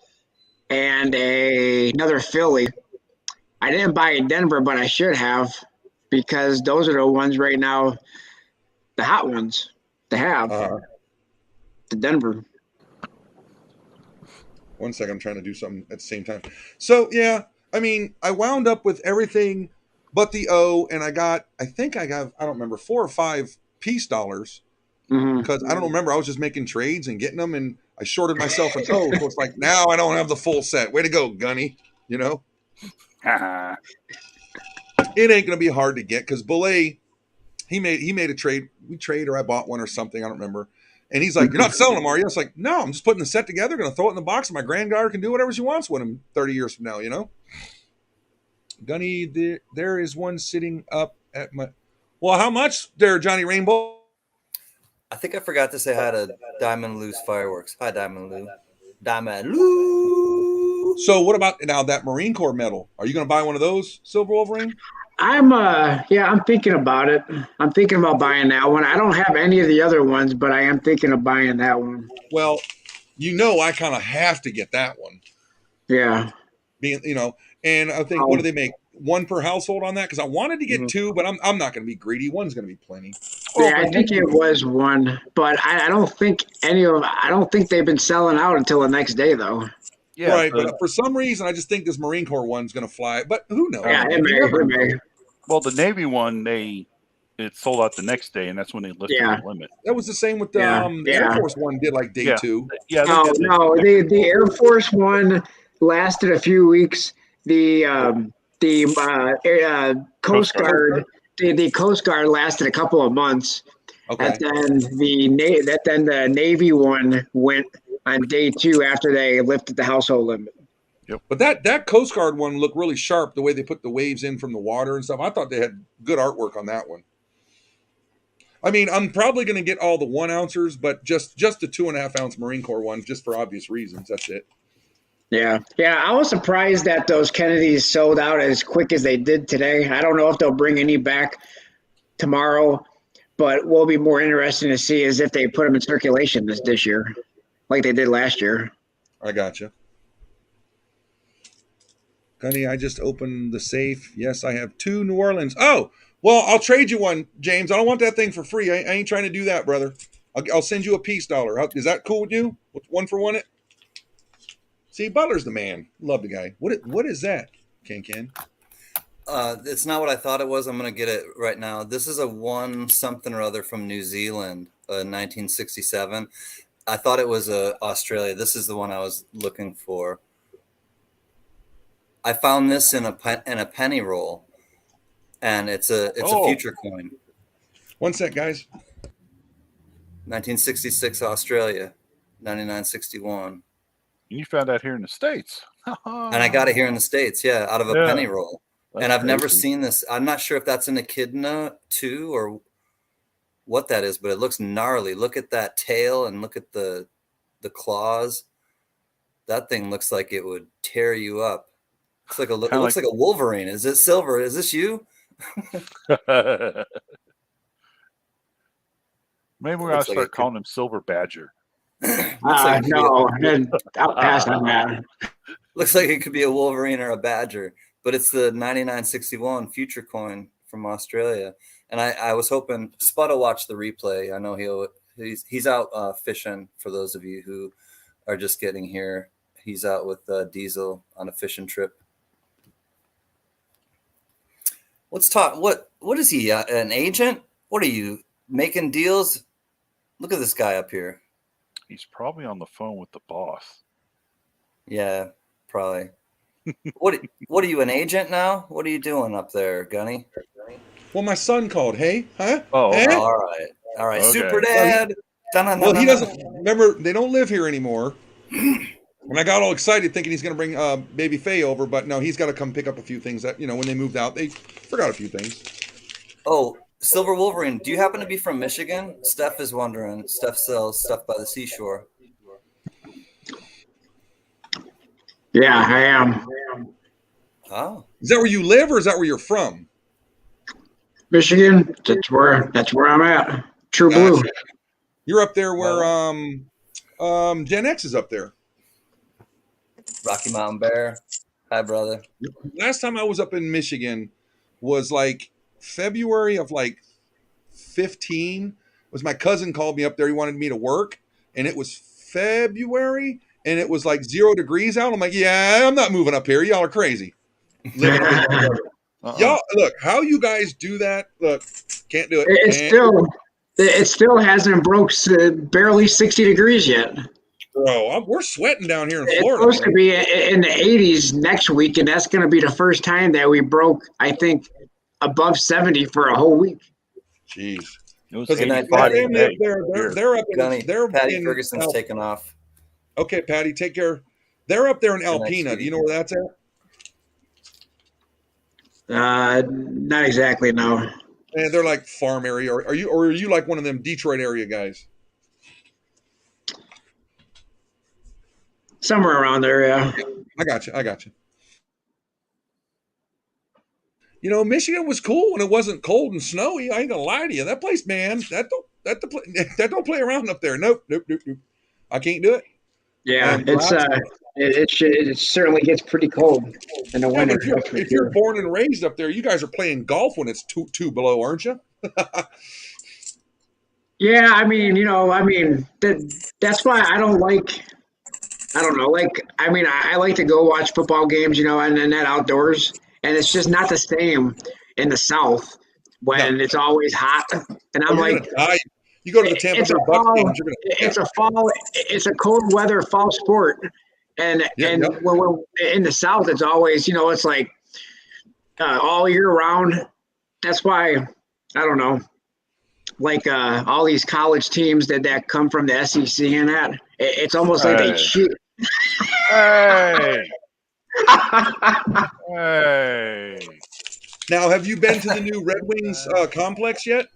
and another Philly. I didn't buy a Denver, but I should have because those are the ones right now, the hot ones to have. The Denver. 1 second, I'm trying to do something at the same time. So yeah, I mean, I wound up with everything but the O, and I think I don't remember, 4 or 5 peace dollars because I don't remember. I was just making trades and getting them, and I shorted myself an O. So it's like now I don't have the full set. Way to go, Gunny. You know, it ain't gonna be hard to get because Belay, he made a trade. We trade or I bought one or something. I don't remember. And he's like, "You're not selling them, are you?" It's like, "No, I'm just putting the set together. Going to throw it in the box, and my granddaughter can do whatever she wants with them 30 years from now." You know, Gunny, there is one sitting up at my. Well, how much there, Johnny Rainbow? I think I forgot to say hi to Diamond Lou's Fireworks. Hi, Diamond Lou. Diamond Lou. So what about now that Marine Corps medal? Are you going to buy one of those, Silver Wolverine? I'm thinking about it. I'm thinking about buying that one. I don't have any of the other ones, but I am thinking of buying that one. Well, you know, I kind of have to get that one. Yeah. Being, you know, and I think what do they make? 1 per household on that? Because I wanted to get 2, but I'm not going to be greedy. 1's going to be plenty. Yeah, I think it was 1, but I don't think I don't think they've been selling out until the next day though. Yeah, right, but for some reason, I just think this Marine Corps one's going to fly. But who knows? Yeah, it may. Well, the Navy one, it sold out the next day, and that's when they lifted the limit. That was the same with the Air Force one. Did like day 2. Yeah. No. The Air Force one lasted a few weeks. The Coast Guard, the Coast Guard lasted a couple of months. Okay. And then the Navy one went on day 2 after they lifted the household limit. Yep. But that Coast Guard one looked really sharp, the way they put the waves in from the water and stuff. I thought they had good artwork on that one. I mean, I'm probably going to get all the 1 ounces, but just the 2.5 ounce Marine Corps ones, just for obvious reasons. That's it. Yeah. I was surprised that those Kennedys sold out as quick as they did today. I don't know if they'll bring any back tomorrow, but what will be more interesting to see is if they put them in circulation this year, like they did last year. I gotcha. Gunny, I just opened the safe. Yes, I have 2 New Orleans. Oh, well, I'll trade you one, James. I don't want that thing for free. I ain't trying to do that, brother. I'll send you a peace dollar. Is that cool with you? 1 for 1 it? See, Butler's the man. Love the guy. What is that, Ken? It's not what I thought it was. I'm going to get it right now. This is a 1 something or other from New Zealand, 1967. I thought it was Australia. This is the one I was looking for. I found this in a penny roll, and it's a future coin. 1 sec, guys. 1966 Australia, 99.61. And you found that here in the States. And I got it here in the States, out of a penny roll. That's and I've never seen this. I'm not sure if that's an echidna too or what that is, but it looks gnarly. Look at that tail and look at the claws. That thing looks like it would tear you up. It looks like a Wolverine. Is it silver? Is this you? Maybe we're going to start calling him Silver Badger. No, I'll pass on that. Looks like it could be a Wolverine or a Badger, but it's the 99.61 future coin from Australia. And I was hoping Spud will watch the replay. I know he's out fishing. For those of you who are just getting here, he's out with Diesel on a fishing trip. Let's talk. What is he? An agent? What are you making deals? Look at this guy up here. He's probably on the phone with the boss. Yeah, probably. What are you, an agent now? What are you doing up there, Gunny? Well, my son called. Hey, huh? Oh, hey? All right. Okay. Super Dad. Well, he doesn't remember. They don't live here anymore. And I got all excited thinking he's going to bring baby Faye over, but no, he's got to come pick up a few things that, when they moved out, they forgot a few things. Oh, Silver Wolverine, do you happen to be from Michigan? Steph is wondering. Steph sells stuff by the seashore. Yeah, I am. Oh. Is that where you live or is that where you're from? Michigan. That's where I'm at. True blue. You're up there where Gen X is up there. Rocky Mountain Bear. Hi, brother. Last time I was up in Michigan was like February of like 15. Was my cousin called me up there. He wanted me to work, and it was February, and it was like 0 degrees out. I'm like, yeah, I'm not moving up here. Y'all are crazy. Living up in Y'all, look, how you guys do that? Look, can't do it. It still hasn't broke barely 60 degrees yet. Bro, we're sweating down here in It's Florida. supposed to be in the 80s next week, and that's going to be the first time that we broke, I think, above 70 for a whole week. Jeez. It was Good night, 85 Patty. today. They're up Gunny, in Patty Ferguson's taking off. Okay, Patty, take care. They're up there in Good night, Alpena. Do sweetie. you know where that's at? Not exactly, no. And they're like farm area. Or are you like one of them Detroit area guys? Somewhere around there, yeah. I got you. You know, Michigan was cool when it wasn't cold and snowy. I ain't gonna lie to you. That place, man, that don't play around up there. Nope. I can't do it. Yeah, it certainly gets pretty cold in the Yeah, winter. but if you're born and raised up there, you guys are playing golf when it's two below, aren't you? Yeah, that's why I don't like. I don't know. I like to go watch football games, and then that outdoors, and it's just not the same in the South when it's always hot. And I'm like, you go to the Tampa Bay Bucks games, you're gonna. It's a cold weather fall sport, and when we're in the South, it's always, it's like all year round. That's why I don't know. Like all these college teams that come from the SEC and that, it's almost like they cheat. Hey. Hey. Now, have you been to the new Red Wings complex yet?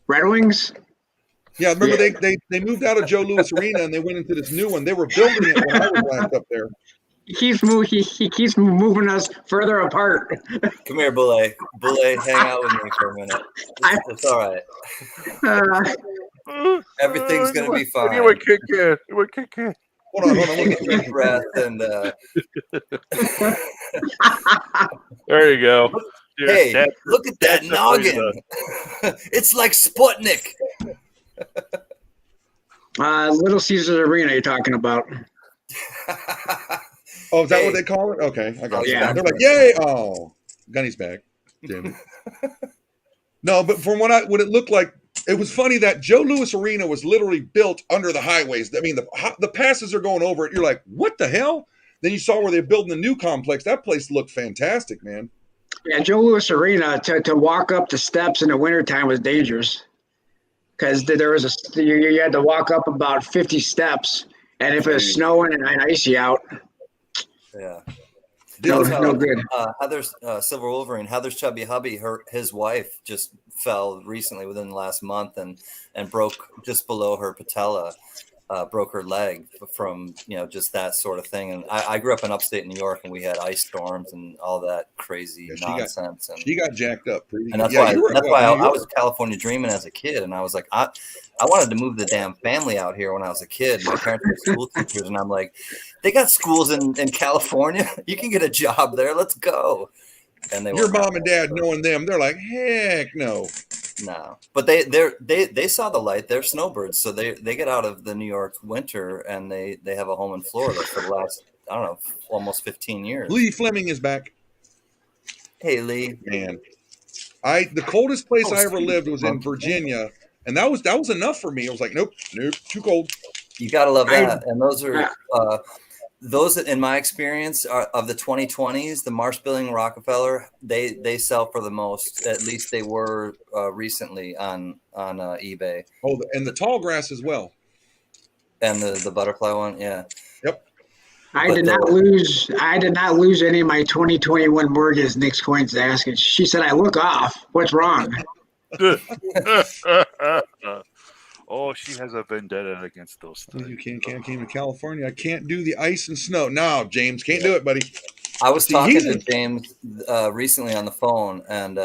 Red Wings? Yeah, remember they moved out of Joe Louis Arena and they went into this new one. They were building it when I was last up there. He keeps moving us further apart. Come here, Boulay. Boulay, hang out with me for a minute. It's all right. Everything's going to be fine. You would kick in. Hold on. Take a deep breath and there you go. Dude, hey, look at that noggin. It's like Sputnik. Little Caesars Arena you're talking about. Oh, is that what they call it? Okay, I got it. Yeah. They're like, yay! Oh, Gunny's back. Damn it. No, but from what it looked like, it was funny that Joe Louis Arena was literally built under the highways. I mean, the passes are going over it. You're like, what the hell? Then you saw where they're building the new complex. That place looked fantastic, man. Yeah, Joe Louis Arena, to walk up the steps in the wintertime was dangerous because there was you had to walk up about 50 steps, and if it was snowing and icy out, yeah, no good. Heather's Silver Wolverine. Heather's chubby hubby, his wife just fell recently within the last month and broke just below her patella. Broke her leg from just that sort of thing. And I grew up in upstate New York, and we had ice storms and all that crazy nonsense. She got jacked up pretty. And that's why I was California dreaming as a kid, and I was like, I wanted to move the damn family out here when I was a kid. My parents were school teachers, and I'm like, they got schools in California. You can get a job there. Let's go. And your mom and dad, knowing them, they're like, heck no. No, but they saw the light. They're snowbirds, so they get out of the New York winter and they have a home in Florida for the last, I don't know, almost 15 years. Lee Fleming is back. Hey, Lee. Man, the coldest place I ever lived was in Virginia, and that was enough for me. I was like, nope, too cold. You gotta love that. And those are those that, in my experience, are of the 2020s, the Marsh-Billing Rockefeller, they sell for the most. At least they were recently on eBay. Oh, and the tall grass as well. And the butterfly one, yeah. Yep. I did not lose any of my 2021 mortgage. Nick's Coins asking. She said, "I look off. What's wrong?" Oh, she has a vendetta against those things. You can't came to California. I can't do the ice and snow. No, James, can't do it, buddy. I was talking to James recently on the phone, and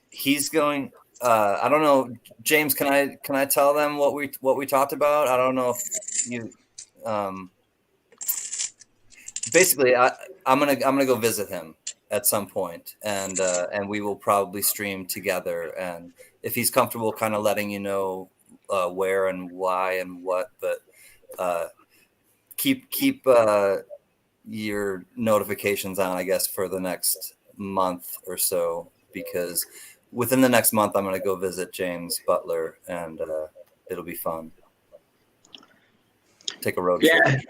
he's going. I don't know, James. Can I tell them what we talked about? I don't know if you. Basically, I'm gonna go visit him at some point, and we will probably stream together. And if he's comfortable, kind of letting you know where and why and what, but keep your notifications on, I guess, for the next month or so, because within the next month I'm going to go visit James Butler, and it'll be fun. Take a road trip.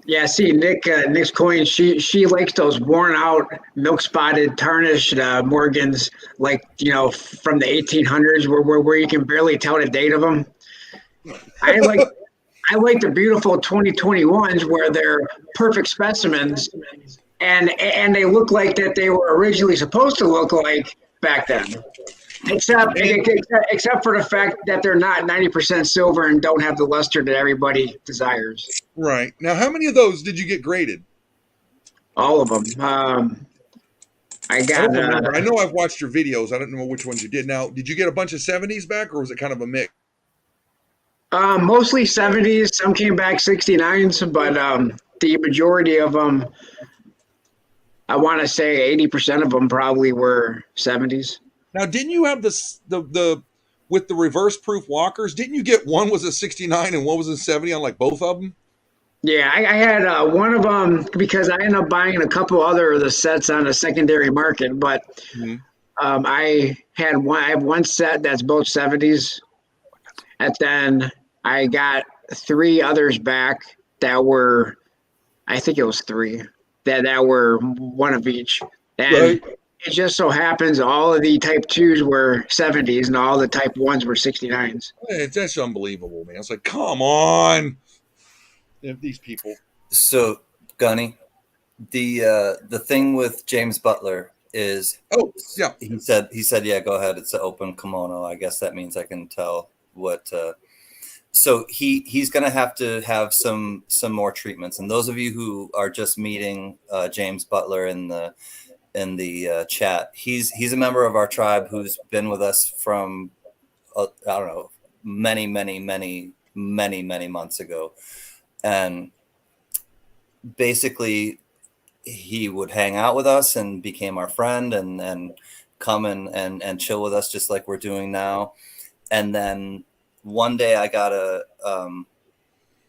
Yeah, see, Nick's coin, she likes those worn out, milk spotted, tarnished Morgans, like, from the 1800s, where you can barely tell the date of them. I like the beautiful 2021s where they're perfect specimens, and they look like that they were originally supposed to look like back then. Except for the fact that they're not 90% silver and don't have the luster that everybody desires. Right. Now, how many of those did you get graded? All of them. I got. don't remember. I know I've watched your videos. I don't know which ones you did. Now, did you get a bunch of 70s back, or was it kind of a mix? Mostly 70s. Some came back 69s, but the majority of them, I want to say 80% of them probably were 70s. Now, didn't you have the with the reverse proof walkers? Didn't you get one was a 69 and one was a 70 on like both of them? Yeah, I had one of them because I ended up buying a couple other of the sets on the secondary market, but I have one set that's both 70s, and then I got 3 others back that were, I think it was 3 that were one of each, and Right. It just so happens all of the Type 2s were 70s and all the Type 1s were 69s. That's unbelievable, man. It's like, come on, these people. So, Gunny, the thing with James Butler is, yeah, he said, yeah, go ahead. It's an open kimono. I guess that means I can tell what. So he's going to have some more treatments. And those of you who are just meeting James Butler in the chat, he's a member of our tribe who's been with us from I don't know, many months ago, and basically he would hang out with us and became our friend and come and chill with us just like we're doing now. And then one day I got a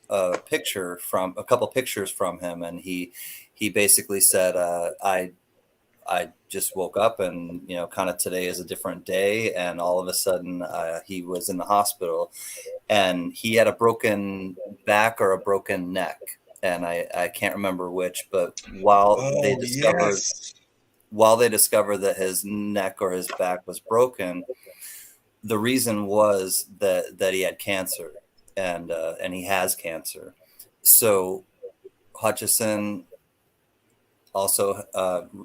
couple pictures from him, and he basically said, I just woke up and, kind of today is a different day. And all of a sudden he was in the hospital, and he had a broken back or a broken neck. And I can't remember which, but while they discovered that his neck or his back was broken, the reason was that he had cancer, and he has cancer. So Hutchison, also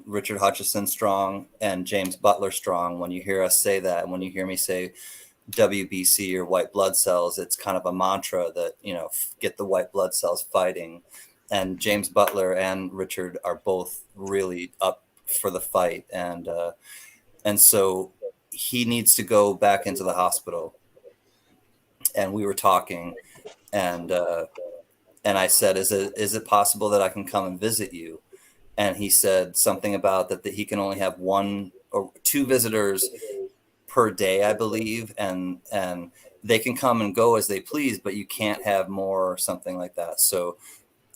Richard Hutchison Strong and James Butler Strong, when you hear us say that, and when you hear me say WBC or white blood cells, it's kind of a mantra that, get the white blood cells fighting. And James Butler and Richard are both really up for the fight. And so he needs to go back into the hospital. And we were talking, and I said, is it possible that I can come and visit you? And he said something about that he can only have 1 or 2 visitors per day, I believe. And they can come and go as they please, but you can't have more or something like that. So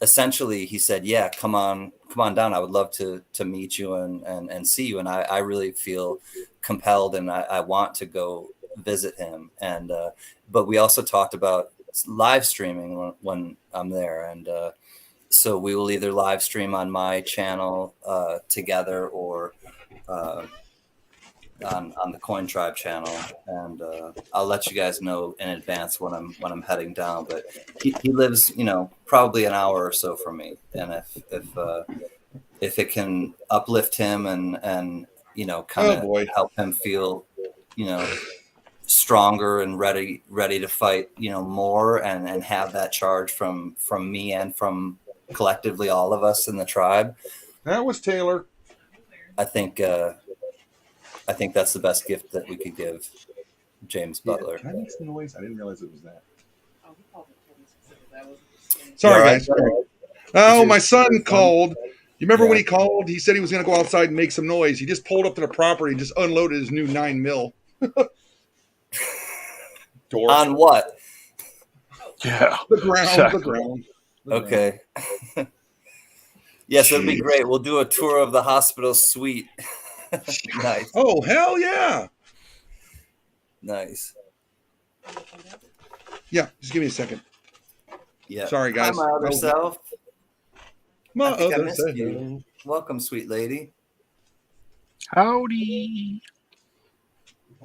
essentially he said, yeah, come on down. I would love to meet you and see you. And I really feel compelled, and I want to go visit him. And, but we also talked about live streaming when I'm there. And, so we will either live stream on my channel together, or on the Coin Tribe channel, and I'll let you guys know in advance when I'm heading down. But he lives, probably an hour or so from me, and if it can uplift him and kind of help him feel, stronger and ready to fight, more, and have that charge from me and from collectively all of us in the tribe. That was Taylor. I think that's the best gift that we could give. James Yeah, Butler. can I make some noise? I didn't realize it was that. You Sorry, all right, guys. Johnny? Oh, your- my son your son? called. You remember Yeah. when he called? He said he was going to go outside and make some noise. He just pulled up to the property and just unloaded his new 9 mil. Dork. On what? Yeah. The ground. Exactly. The ground. Okay. Yes, it'd be Jeez. great. We'll do a tour of the hospital suite. Nice. Oh, hell yeah. Nice. Yeah, just give me a second. Yeah. Sorry, Hi, guys. my other self. My I think I other missed self. you. Welcome, sweet lady. Howdy.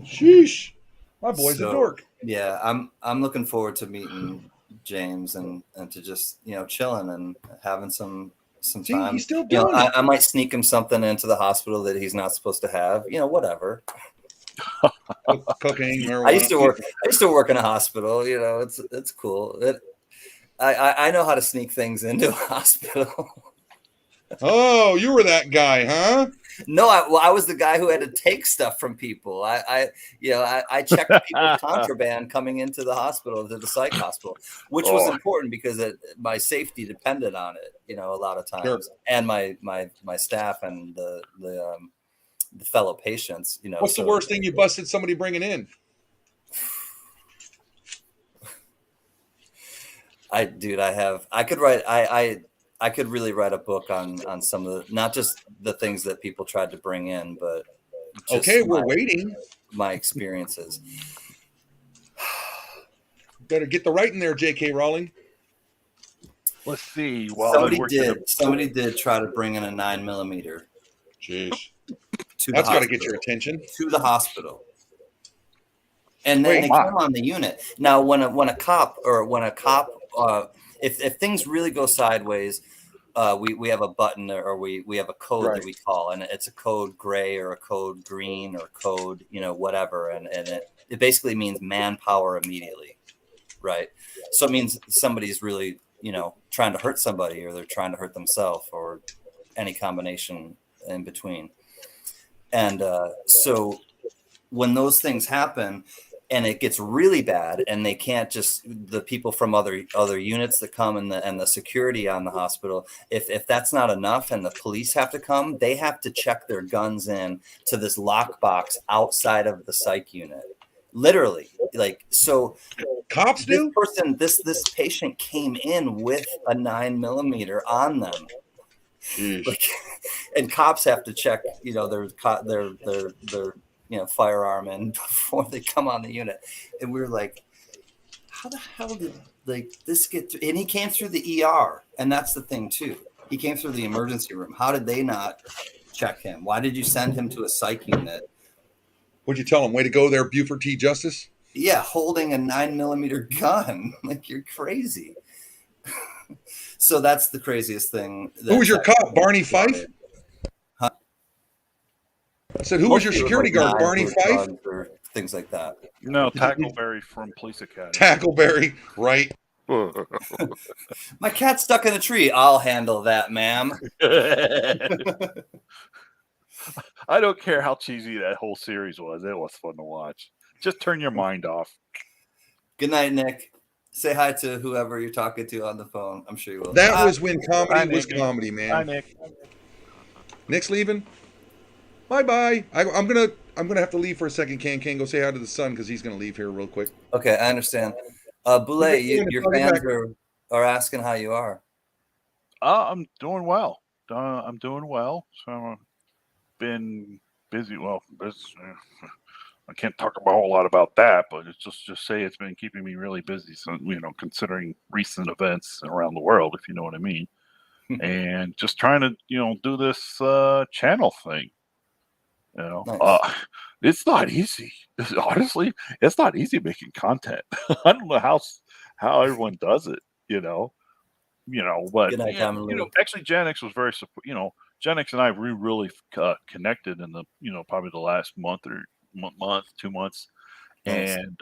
Sheesh. My boy's a So, dork. Yeah, I'm looking forward to meeting James and to just chilling and having some See, time. he's still doing it. I might sneak him something into the hospital that he's not supposed to have. Whatever. Cocaine, marijuana. I used to work in a hospital. It's cool. I know how to sneak things into a hospital. Oh, you were that guy, huh? No, I was the guy who had to take stuff from people. I checked people's contraband coming into the hospital, to the psych hospital, which was important because my safety depended on it. A lot of times, Sure. and my staff and the fellow patients. What's the worst thing you busted somebody bringing in? I could really write a book on some of the, not just the things that people tried to bring in, but just Okay, we're waiting. my experiences. Better get the right in there, J.K. Rowling. Let's see. Somebody did try to bring in a 9mm. Jeez. That's got to get your attention. To the hospital. And then they come on the unit. Now, when a cop, if things really go sideways, we have a button or we have a code that we call, and it's a code gray or a code green or code whatever, and it basically means manpower immediately, right? So it means somebody's really trying to hurt somebody, or they're trying to hurt themselves, or any combination in between. And so when those things happen and it gets really bad, and they can't just, the people from other units that come and the security on the hospital, if that's not enough and the police have to come, they have to check their guns in to this lockbox outside of the psych unit. Literally, so cops do. This patient came in with a 9mm on them. And cops have to check, their firearm in before they come on the unit. And we were like, how the hell did this get through? And he came through the ER, and that's the thing too. He came through the emergency room. How did they not check him? Why did you send him to a psych unit? What'd you tell him? Way to go there, Buford T. Justice. Yeah, holding a 9mm gun. You're crazy. So that's the craziest thing. Who was your cop, Barney Fife? Huh? I said, who was your security guard, Barney Fife? Or things like that. No, Tackleberry from Police Academy. Tackleberry, right. My cat's stuck in a tree. I'll handle that, ma'am. I don't care how cheesy that whole series was. It was fun to watch. Just turn your mind off. Good night, Nick. Say hi to whoever you're talking to on the phone. I'm sure you will. That was when comedy was comedy, man. Hi, Nick. Nick's leaving. Bye. I'm gonna have to leave for a second. Can go say hi to the son because he's gonna leave here real quick. Okay, I understand. Boulay, your fans are asking how you are. I'm doing well. So been busy. Well, I can't talk about a whole lot about that, but it's just say it's been keeping me really busy. So, considering recent events around the world, if you know what I mean, and just trying to, do this channel thing. Nice. It's not easy. Honestly, it's not easy making content. I don't know how everyone does it. But actually, Gen X was very support. Gen X and I really connected in the probably the last month, 2 months, nice. And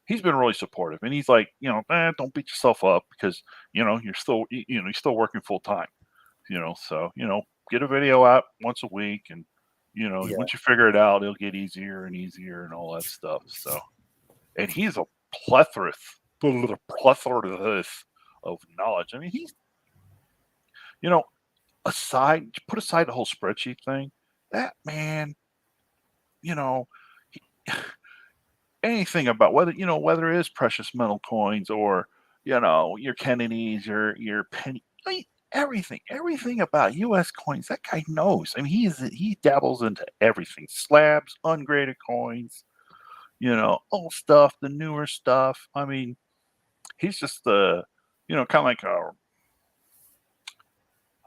he's been really supportive. And he's like, don't beat yourself up because you're still working full time. So get a video out once a week, and once you figure it out, it'll get easier and easier and all that stuff. So and he's a plethora of knowledge. I mean, he's, you know, put aside the whole spreadsheet thing. That man, you know, he, anything about whether it is precious metal coins or your Kennedys, your penny, everything about U.S. coins. That guy knows. I mean, he dabbles into everything: slabs, ungraded coins, old stuff, the newer stuff. I mean, he's just the, kind of like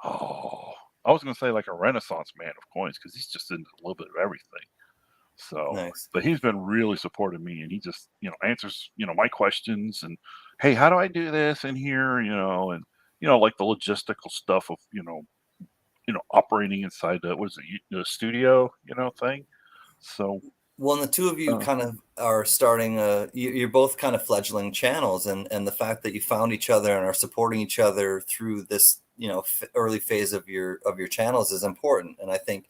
I was going to say like a Renaissance man of coins, because he's just into a little bit of everything. So, Nice. but he's been really supportive of me, and he just, answers, my questions, and hey, how do I do this in here? And, like the logistical stuff of, operating inside the studio, thing. So, Well, and the two of you kind of are starting you're both kind of fledgling channels, and the fact that you found each other and are supporting each other through this, early phase of your channels is important. And I think,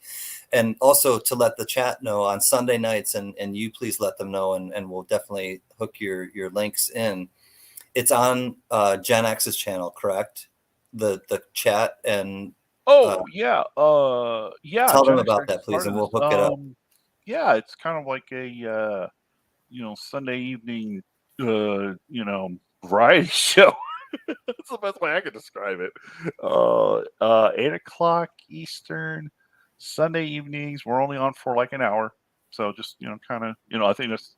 and also to let the chat know on Sunday nights, and you please let them know, and we'll definitely hook your links in. It's on Gen X's channel, correct? The chat, and yeah. Tell them Gen X about that, please, and we'll hook it up. Yeah, it's kind of like a Sunday evening variety show. That's the best way I can describe it. 8:00 Eastern, Sunday evenings. We're only on for like an hour, so just kind of I think that's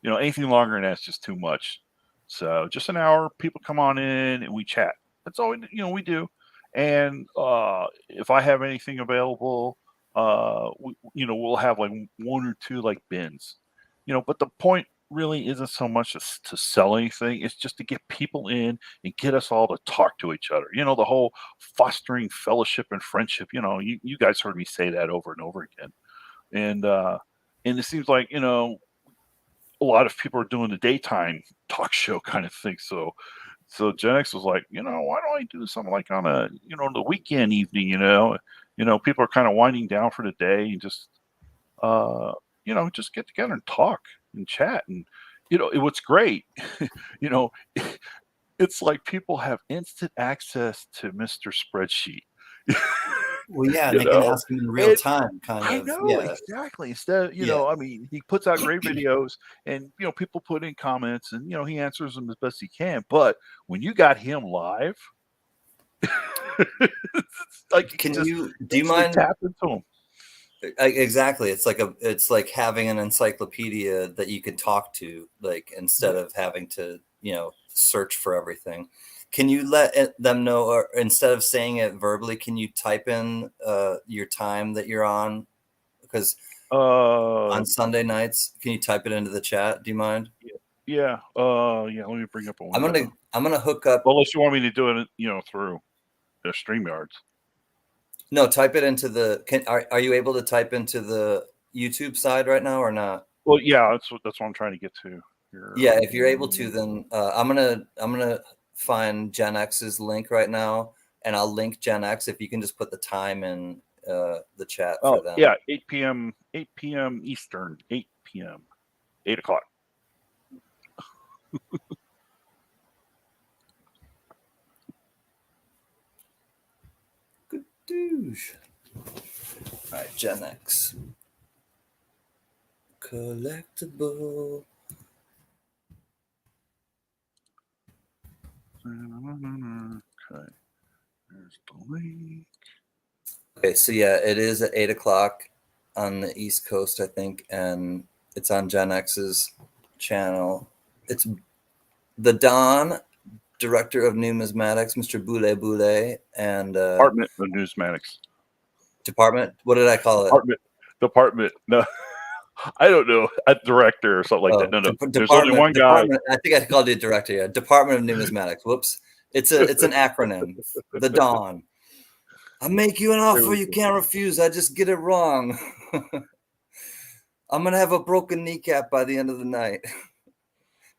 anything longer than that's just too much. So just an hour. People come on in and we chat. That's all we do. And if I have anything available, we'll have like one or two like bins, but the point really isn't so much to sell anything. It's just to get people in and get us all to talk to each other. The whole fostering fellowship and friendship. You guys heard me say that over and over again. And it seems like, a lot of people are doing the daytime talk show kind of thing. So Gen X was like, why don't I do something like on the weekend evening, people are kind of winding down for the day, and just, just get together and talk and chat. And, what's great, it's like people have instant access to Mr. Spreadsheet. Well, yeah, and they can ask him in real time, kind of. I know, yeah. exactly. Instead, I mean, he puts out great videos, and people put in comments, and he answers them as best he can. But when you got him live, like, do you mind tap into him? Exactly. It's like having an encyclopedia that you can talk to, like, instead of having to search for everything. Can you let them know, or instead of saying it verbally, can you type in your time that you're on? Because on Sunday nights, can you type it into the chat? Do you mind? Yeah. Let me bring up a one. I'm gonna hook up. Unless you want me to do it, through the StreamYards. No, type it into the. Are you able to type into the YouTube side right now or not? Well, yeah, that's what I'm trying to get to. Yeah, if you're able to, then I'm gonna find Gen X's link right now, and I'll link Gen X. If you can just put the time in the chat for them. Yeah, 8 p.m. Eastern, 8 p.m., 8:00. Good douche. All right, Gen X. Collectible. Okay, there's the link. Okay, so yeah, it is at 8:00 on the East Coast, I think, and it's on Gen X's channel. It's the Don, Director of Numismatics, Mr. Boule Boule, and Department of Numismatics. Department? What did I call it? Department. No, I don't know. A director or something like that. No. There's only one guy. I think I called it director. Yeah, Department of Numismatics. Whoops. It's an acronym. The Don. I make you an offer you can't refuse. I just get it wrong. I'm gonna have a broken kneecap by the end of the night.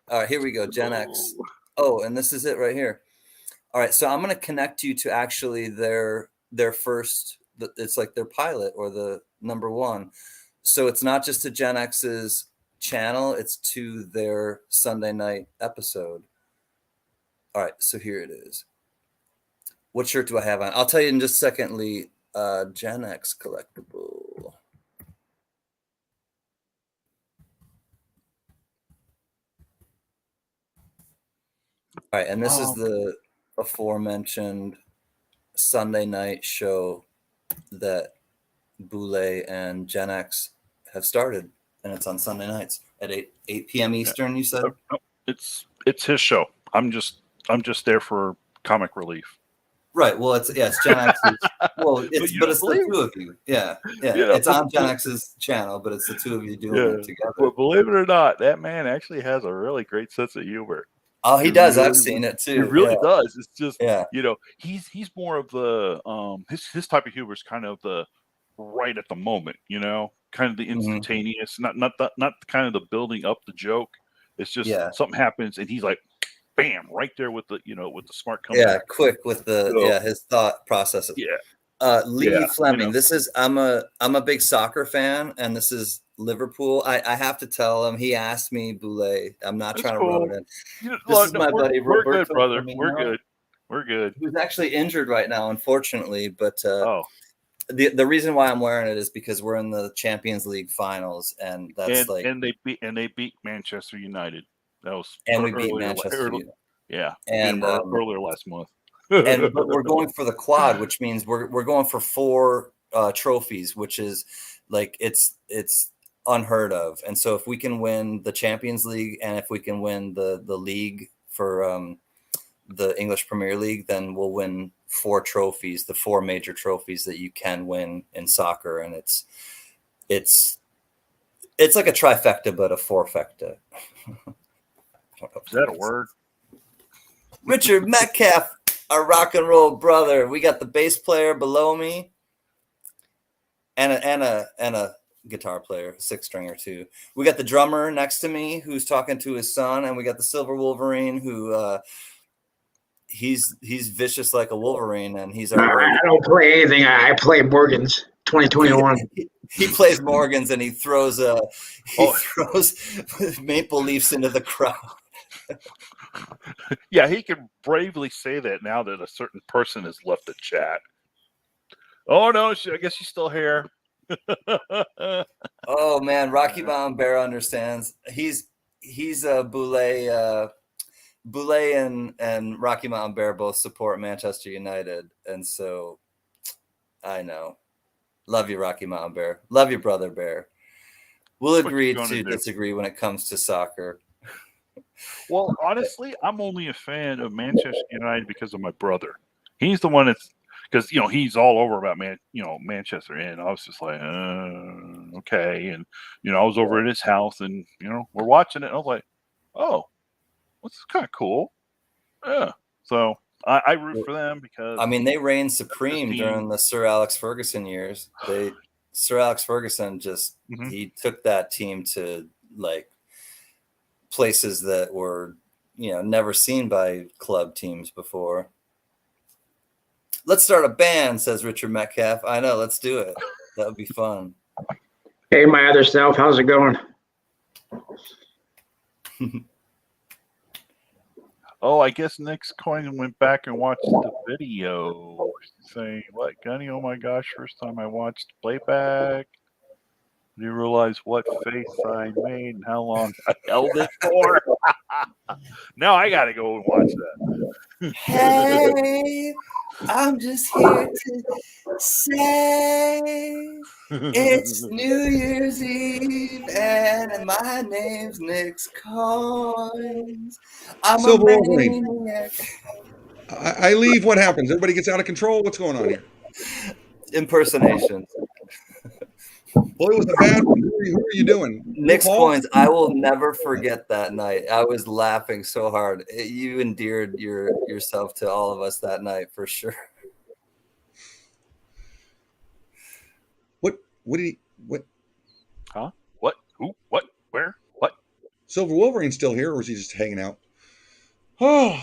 All right, here we go. Gen X. Oh, and this is it right here. All right, so I'm gonna connect you to actually their first. It's like their pilot or the number one. So it's not just a Gen X's channel. It's to their Sunday night episode. All right, so here it is. What shirt do I have on? I'll tell you in just a second, Lee. Gen X collectible. All right, and this is the aforementioned Sunday night show that Boulay and Gen X have started, and it's on Sunday nights at 8 p.m. Eastern. You said it's his show. I'm just there for comic relief. Right. Well, it's Gen X's. Well, it's the two of you. Yeah. It's on Gen X's channel, but it's the two of you doing it together. But believe it or not, that man actually has a really great sense of humor. Oh, he does. Really, I've seen it too. He really does. It's just, you know, he's more of the his type of humor is kind of the right at the moment, you know, kind of the instantaneous, not kind of the building up the joke. It's just something happens and he's like, bam, right there with the smart comeback. Yeah, quick with the his thought process. Yeah. Lee Fleming. You know. This is I'm a big soccer fan, and this is Liverpool. I have to tell him. He asked me, Boulay. I'm not trying to rub it in. This is my buddy Roberto. We're good, brother. We're good. Who's actually injured right now, unfortunately. But the reason why I'm wearing it is because we're in the Champions League finals, and that's and they beat Manchester United. That was we beat Manchester United. Yeah, and earlier last month. But we're going for the quad, which means we're going for 4 trophies, which is like it's unheard of. And so if we can win the Champions League and if we can win the league for the English Premier League, then we'll win 4 trophies, the 4 major trophies that you can win in soccer. And it's like a trifecta, but a fourfecta. Is that a word? Richard Metcalf, our rock and roll brother. We got the bass player below me, and a guitar player, 6-stringer too. We got the drummer next to me who's talking to his son, and we got the Silver Wolverine who he's vicious like a Wolverine, and he's already. I don't play anything. I play Morgan's 2021. He plays Morgan's and he throws maple leafs into the crowd. Yeah, he can bravely say that now that a certain person has left the chat. Oh no, I guess she's still here. Oh man, Rocky Mountain Bear understands. He's Boulay and Rocky Mountain Bear both support Manchester United, and so I know. Love you, Rocky Mountain Bear. Love you, brother Bear. We'll agree to disagree when it comes to soccer. Well, honestly, I'm only a fan of Manchester United because of my brother. He's the one that's because he's all over about Manchester, and I was just like, okay, and I was over at his house, and we're watching it, and I was like, oh, what's kind of cool, yeah. So I root for them because they reigned supreme during the Sir Alex Ferguson years. Sir Alex Ferguson just he took that team to like places that were never seen by club teams before. Let's start a band, says Richard Metcalf. I know, let's do it. That would be fun. Hey, my other self, how's it going? Oh, I guess Nick's coin went back and watched the video saying, what, Gunny, oh my gosh, first time I watched playback. You realize what face I made and how long I held it for? Now I got to go and watch that. Hey, I'm just here to say it's New Year's Eve and my name's Nick's Coins. I'm Silver a Wolverine. maniac. I leave. What happens? Everybody gets out of control. What's going on here? Impersonations. Well, it was a bad one. Who are you doing? Nick's Coins. I will never forget that night. I was laughing so hard. You endeared yourself to all of us that night for sure. What did he? What? Huh? What? Who? What? Where? What? Silver Wolverine's still here, or is he just hanging out? Oh,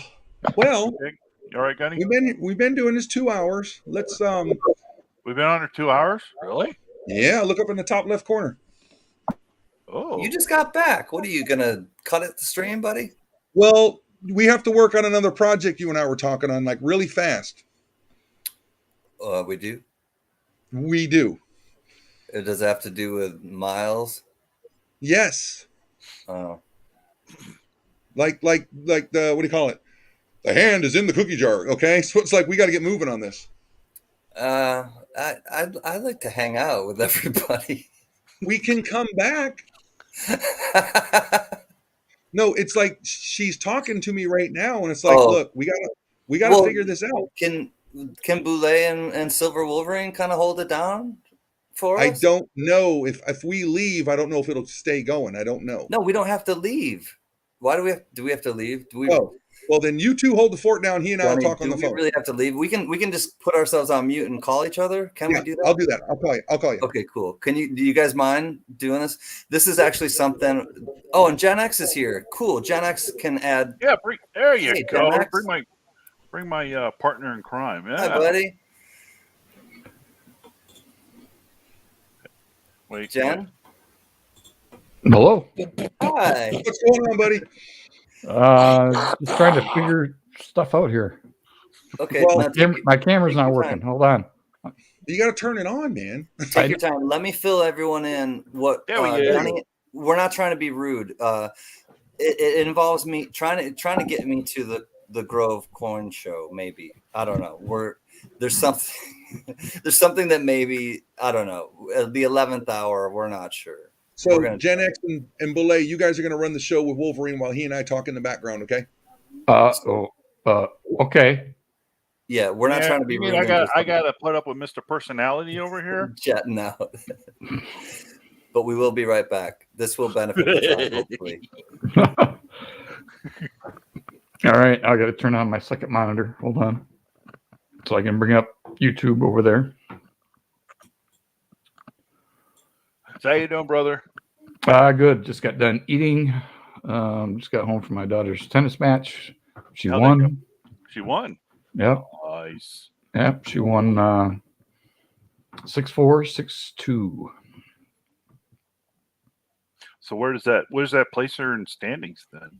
well. Okay. All right, Gunny. We've been doing this 2 hours. Let's We've been under 2 hours. Really? Yeah, look up in the top left corner. Oh, You just got back. What are you gonna cut it the stream, buddy? Well, we have to work on another project you and I were talking on, like really fast. We do. We do. It does have to do with Miles. Yes. Oh, Like the what do you call it? The hand is in the cookie jar. Okay, so it's like we got to get moving on this. I'd like to hang out with everybody. We can come back. No, it's like she's talking to me right now, and it's like, look, we gotta figure this out. Can Boulay and Silver Wolverine kind of hold it down for us? I don't know if we leave. I don't know if it'll stay going. I don't know. No, we don't have to leave. Why do we have to leave? Do we? Oh, well, then you two hold the fort down. He and I will talk on the phone. We really have to leave? We can just put ourselves on mute and call each other. Can we do that? I'll do that. I'll call you. Okay, cool. Do you guys mind doing this? This is actually something. Oh, and Gen X is here. Cool. Gen X can add. Yeah, there you go. Gen X. Bring my partner in crime. Yeah. Hi, buddy. Wait, Jen. Hello. Hi. What's going on, buddy? Just trying to figure stuff out here. Okay. Well, My camera's not working. Hold on. You got to turn it on, man. Take your time. Let me fill everyone in. What? Johnny, we're not trying to be rude. It involves me trying to get me to the Grove Corn Show. Maybe, I don't know. There's something that maybe, I don't know. At the 11th hour, we're not sure. So Gen X and Boulay, you guys are going to run the show with Wolverine while he and I talk in the background, okay? Okay. Yeah, we're not trying to be rude. I got to put up with Mr. Personality over here? Chatting out. But we will be right back. This will benefit the job, hopefully. All right. I got to turn on my second monitor. Hold on. So I can bring up YouTube over there. How you doing, brother? Good. Just got done eating. Just got home from my daughter's tennis match. She won. She won. Yep. Nice. Yep. She won 6-4, 6-2. So where does that place her in standings then?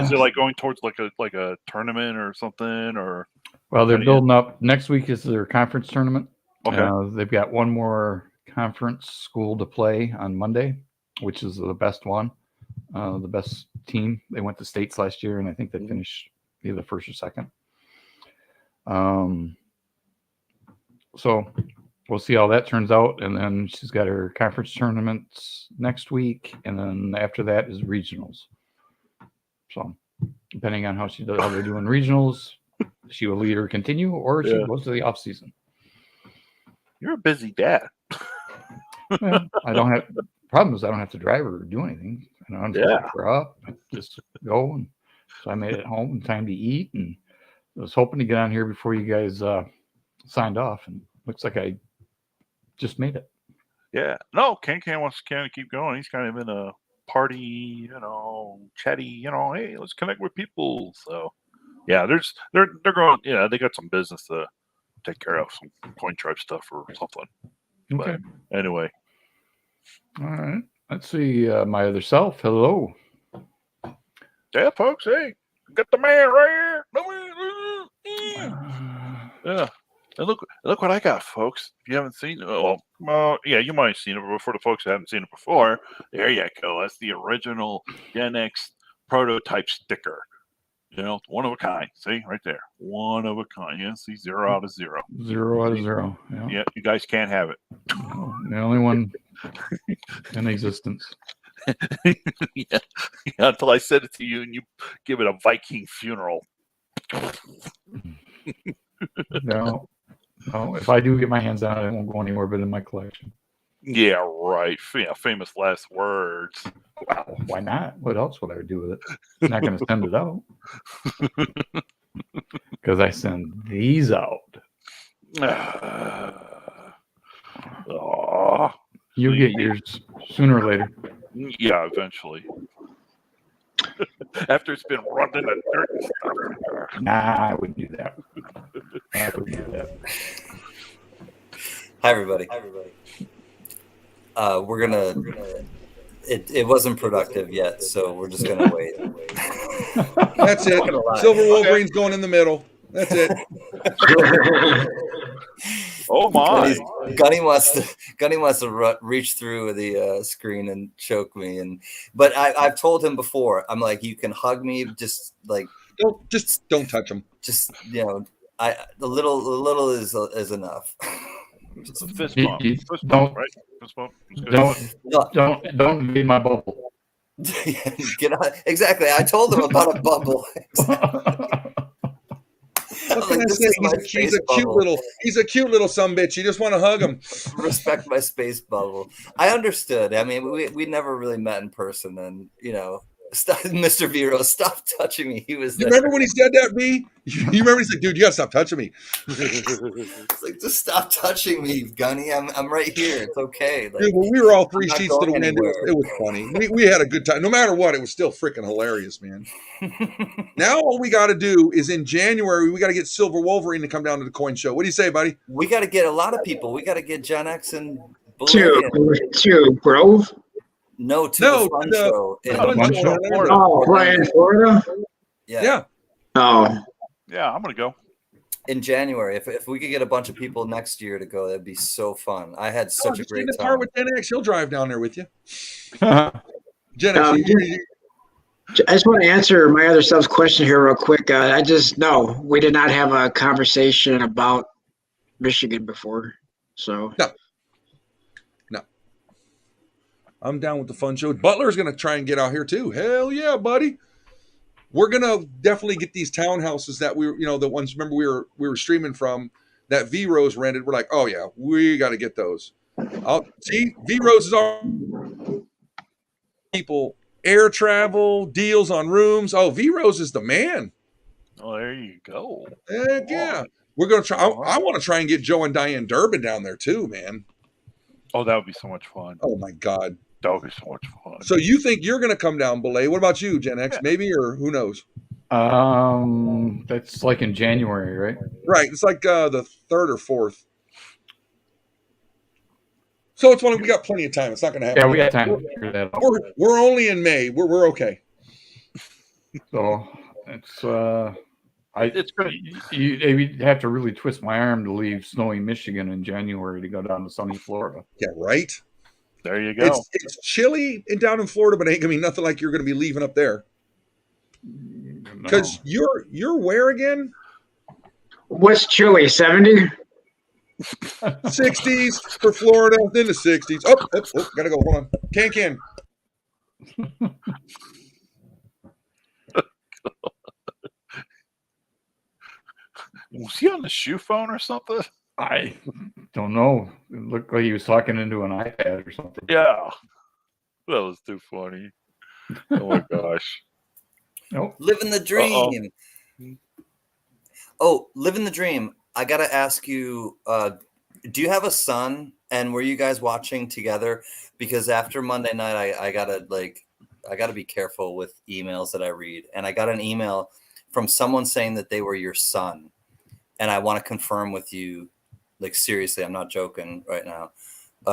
Is it like going towards like a tournament or something, or? Well, they're building up. Next week is their conference tournament. Okay. They've got one more conference school to play on Monday, which is the best one, the best team. They went to states last year, and I think they finished either first or second. So we'll see how that turns out. And then she's got her conference tournaments next week, and then after that is regionals. So depending on how they're doing regionals, she will either continue or she goes to the off season. You're a busy dad. Well, I don't have problems. I don't have to drive her or do anything. I don't have to pick her up. I just go. And so I made it home in time to eat, and I was hoping to get on here before you guys signed off, and looks like I just made it. Yeah. No, Ken wants to keep going. He's kind of in a party, chatty, hey, let's connect with people. So yeah, they're going, they got some business to take care of, some Coin Tribe stuff or something. Okay. But anyway. All right. Let's see. My other self. Hello. Yeah, folks. Hey, got the man right here. Yeah. And look what I got, folks. If you haven't seen it, you might have seen it, but for the folks that haven't seen it before, there you go. That's the original Gen X prototype sticker. One of a kind. See, right there. One of a kind. Yeah, see, 0 out of 0. 0 out of 0. Yeah, you guys can't have it. No, the only one in existence. Yeah, until I said it to you and you give it a Viking funeral. No, if I do get my hands on it, it won't go anywhere but in my collection. Yeah, right. Famous last words. Wow, why not? What else would I do with it? I'm not going to send it out. Because I send these out. You'll get yours sooner or later. Yeah, eventually. After it's been rubbed in the dirt and stuff. Nah, I wouldn't do that. Hi, everybody. we're gonna. It wasn't productive yet, so we're just gonna wait. That's it. Not gonna lie. Silver Wolverine's going in the middle. That's it. Oh my! Gunny wants to reach through the screen and choke me, but I've told him before. I'm like, you can hug me, just like Don't touch him. just the little is enough. It's a fist bump. You Fist don't- bump, right? Fist bump. It's good. Don't invade my bubble. Get out. Exactly. I told him about a bubble. What can I say? He's a cute little sumbitch. You just want to hug him. Respect my space bubble. I understood. I mean, we never really met in person, and stop, Mr. Vero, stop touching me. He was. You remember when he said that, B? You remember he's like, dude, you gotta stop touching me. It's like, just stop touching me, Gunny. I'm right here. It's okay. Like, Dude, when we were all 3 I'm not sheets to the going wind, anywhere. it was funny. We had a good time. No matter what, it was still freaking hilarious, man. Now all we got to do is in January, we got to get Silver Wolverine to come down to the coin show. What do you say, buddy? We got to get a lot of people. We got to get Gen X and Bully to Grove. No, to the fun show. the fun Fun show show. in Florida. Oh, right in Florida. Yeah. Oh, Yeah, I'm gonna go. In January, if we could get a bunch of people next year to go, that'd be so fun. I had such a Just great in the time. car with Gen X. He'll drive down there with you. Right. Gen X, I just want to answer my other stuff's question here real quick. No, we did not have a conversation about Michigan before. So No. I'm down with the fun show. Butler's going to try and get out here too. Hell yeah, buddy. We're going to definitely get these townhouses that the ones, remember we were streaming from, that V-Rose rented. We're like, oh yeah, we got to get those. See, V-Rose is our people, air travel, deals on rooms. Oh, V-Rose is the man. Oh, there you go. Heck yeah. We're going to try. I want to try and get Joe and Diane Durbin down there too, man. Oh, that would be so much fun. Oh my God. That would be so much fun. So you think you're going to come down, Belay? What about you, Gen X? Maybe, or who knows? That's like in January, right? Right. It's like the 3rd or 4th. So it's only we got plenty of time. It's not going to happen. Yeah, we got time to figure that out. We're only in May. We're okay. So it's It's good. You'd have to really twist my arm to leave snowy Michigan in January to go down to sunny Florida. Yeah, right. There you go. It's chilly down in Florida, but it ain't gonna be nothing like you're gonna be leaving up there. Because you're where again? what's chilly? 70? 60s for Florida, then the 60s. Oh, gotta go. Hold on. Can. Was he on the shoe phone or something? I don't know. It looked like he was talking into an iPad or something. Yeah. That was too funny. Oh my gosh. Nope. Living the dream. Oh, living the dream. I gotta ask you, do you have a son? And were you guys watching together? Because after Monday night, I gotta be careful with emails that I read. And I got an email from someone saying that they were your son. And I want to confirm with you, like, seriously, I'm not joking right now.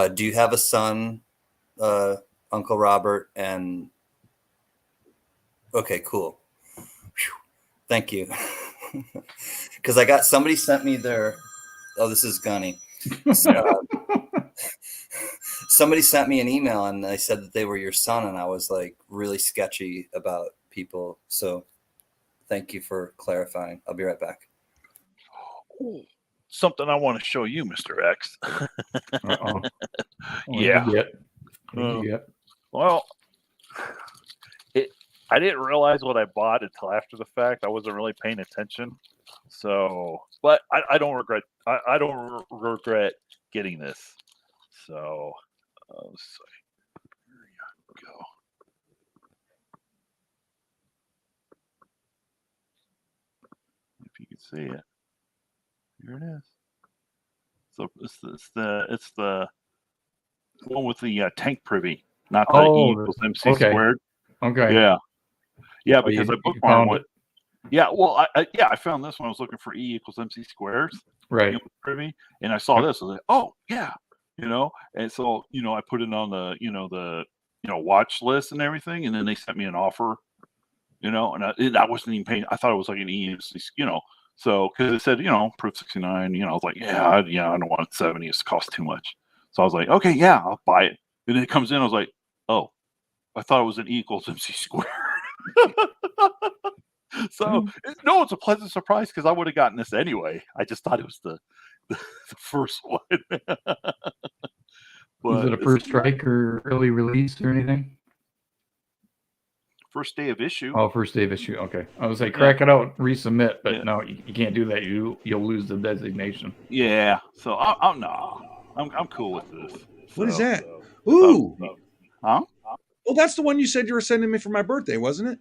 Do you have a son, Uncle Robert? And okay, cool. Whew. Thank you. Because somebody sent me their, this is Gunny. Somebody sent me an email and they said that they were your son, and I was like really sketchy about people. So thank you for clarifying. I'll be right back. Something I want to show you, Mr. X. Uh-oh. Yeah. Well, I didn't realize what I bought until after the fact. I wasn't really paying attention. So, but I don't regret. I don't regret getting this. So, let's see. Here you go. If you can see it, here it is. So it's the one with the tank privy, not the E equals MC squared. Okay. Yeah, because I bookmarked it. Yeah, well, I found this when I was looking for E equals MC squares. Right. Privy, and I saw this. I was like, oh, yeah, you know. And so, you know, I put it on the, watch list and everything, and then they sent me an offer, you know, and I wasn't even paying. I thought it was like an EMC, you know. So because it said, proof 69, you know, I was like, I don't want 70. It's cost too much. So I was like, okay, yeah, I'll buy it. And then it comes in. I was like, oh, I thought it was an E equals MC squared. So no, it's a pleasant surprise because I would have gotten this anyway. I just thought it was the first one. Was it a first strike or early release or anything? First day of issue. Oh, first day of issue. Okay, I was like, crack it out, resubmit, but no, you can't do that. You'll lose the designation. Yeah. So I'm cool with this. What is that? Ooh. Huh? Oh, that's the one you said you were sending me for my birthday, wasn't it?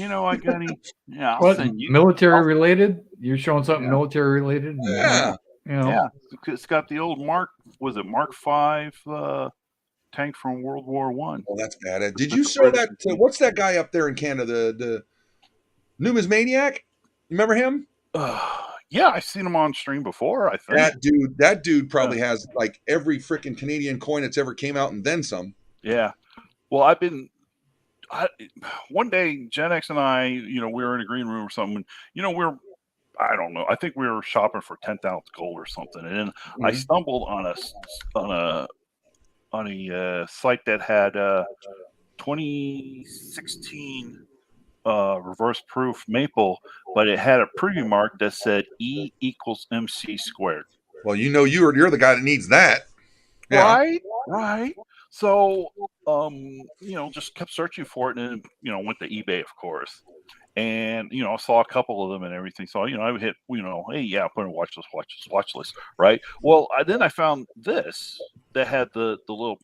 I got any. Yeah, I'll what, send you. Military related? You're showing something military related? Yeah. Yeah. It's got the old Mark. Was it Mark V tank from World War I? Oh, that's bad. Did you show that? What's that guy up there in Canada? The Numismaniac? You remember him? Yeah, I've seen him on stream before. I think that dude probably has like every freaking Canadian coin that's ever came out and then some. Yeah. Well, one day, Gen X and I, we were in a green room or something. I don't know. I think we were shopping for 10th ounce gold or something, and then I stumbled on a site that had 2016 reverse proof maple, but it had a preview mark that said E equals MC squared. Well, you're the guy that needs that. Yeah. Right. So, just kept searching for it, and then, went to eBay, of course, and I saw a couple of them and everything. So, I would hit, hey, yeah, put in watch list, right? Well, then I found this that had the little,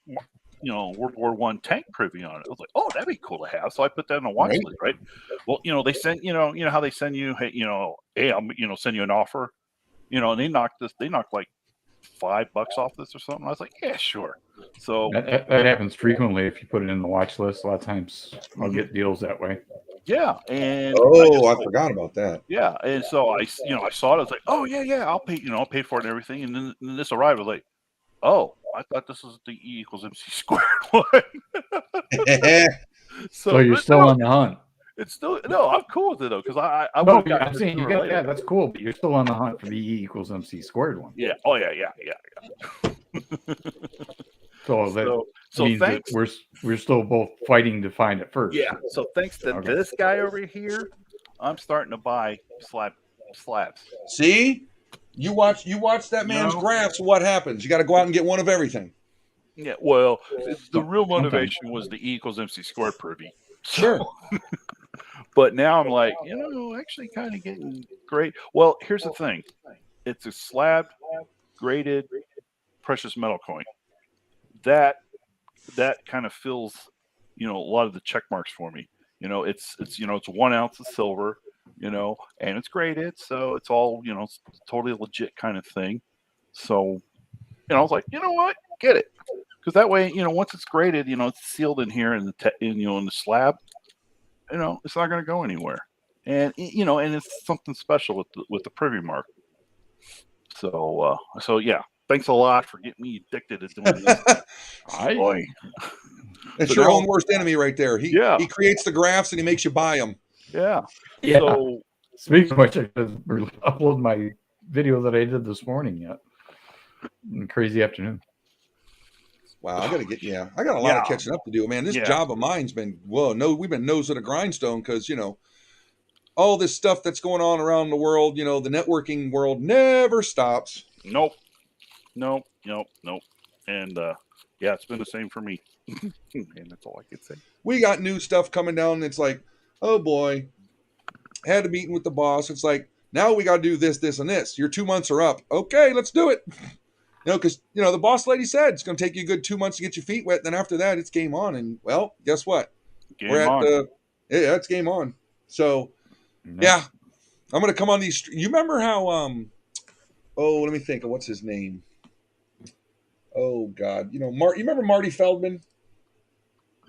World War I tank preview on it. I was like, oh, that'd be cool to have. So I put that on a watch list, right? Well, they sent, how they send you, hey, hey, I'm, send you an offer, and they knocked like $5 off this or something. I was like, yeah, sure. So that happens frequently if you put it in the watch list. A lot of times I'll get deals that way. Yeah, and I forgot about that. Yeah, and so I saw it. I was like, oh yeah, I'll pay. I'll pay for it and everything. And then this arrived. I was like, oh, I thought this was the E equals MC squared one. So you're still on the hunt. It's still I'm cool with it though because I'm saying you got that's cool, but you're still on the hunt for the E equals MC squared one. Yeah. Oh yeah. So means thanks. That we're still both fighting to find it first. Yeah. So thanks to this guy over here, I'm starting to buy slabs. See, you watch that man's graphs. What happens? You got to go out and get one of everything. Yeah. Well, the real motivation was the E equals MC squared privy. Sure. But now I'm like, actually kind of getting great. Well, here's the thing. It's a slab graded precious metal coin. That kind of fills, a lot of the check marks for me. It's 1 ounce of silver, and it's graded. So it's all, it's totally legit kind of thing. So, I was like, you know what? Get it. Because that way, once it's graded, it's sealed in here in the slab. It's not going to go anywhere, and and it's something special with the privy mark. So yeah, thanks a lot for getting me addicted to doing this. Boy, it's your own worst enemy right there. He creates the graphs and he makes you buy them. Yeah. So speaking of which, I just uploaded my video that I did this morning yet. Crazy afternoon. Wow, I got a lot of catching up to do, man. This job of mine's been, we've been nose to the grindstone because, all this stuff that's going on around the world, the networking world never stops. Nope. And, it's been the same for me. And that's all I could say. We got new stuff coming down. And it's like, oh boy, had a meeting with the boss. It's like, now we got to do this, this, and this. Your 2 months are up. Okay, let's do it. Because, the boss lady said it's going to take you a good 2 months to get your feet wet. Then after that, it's game on. And, well, guess what? It's game on. So, I'm going to come on these. You remember how, let me think of what's his name. Oh, God. You remember Marty Feldman?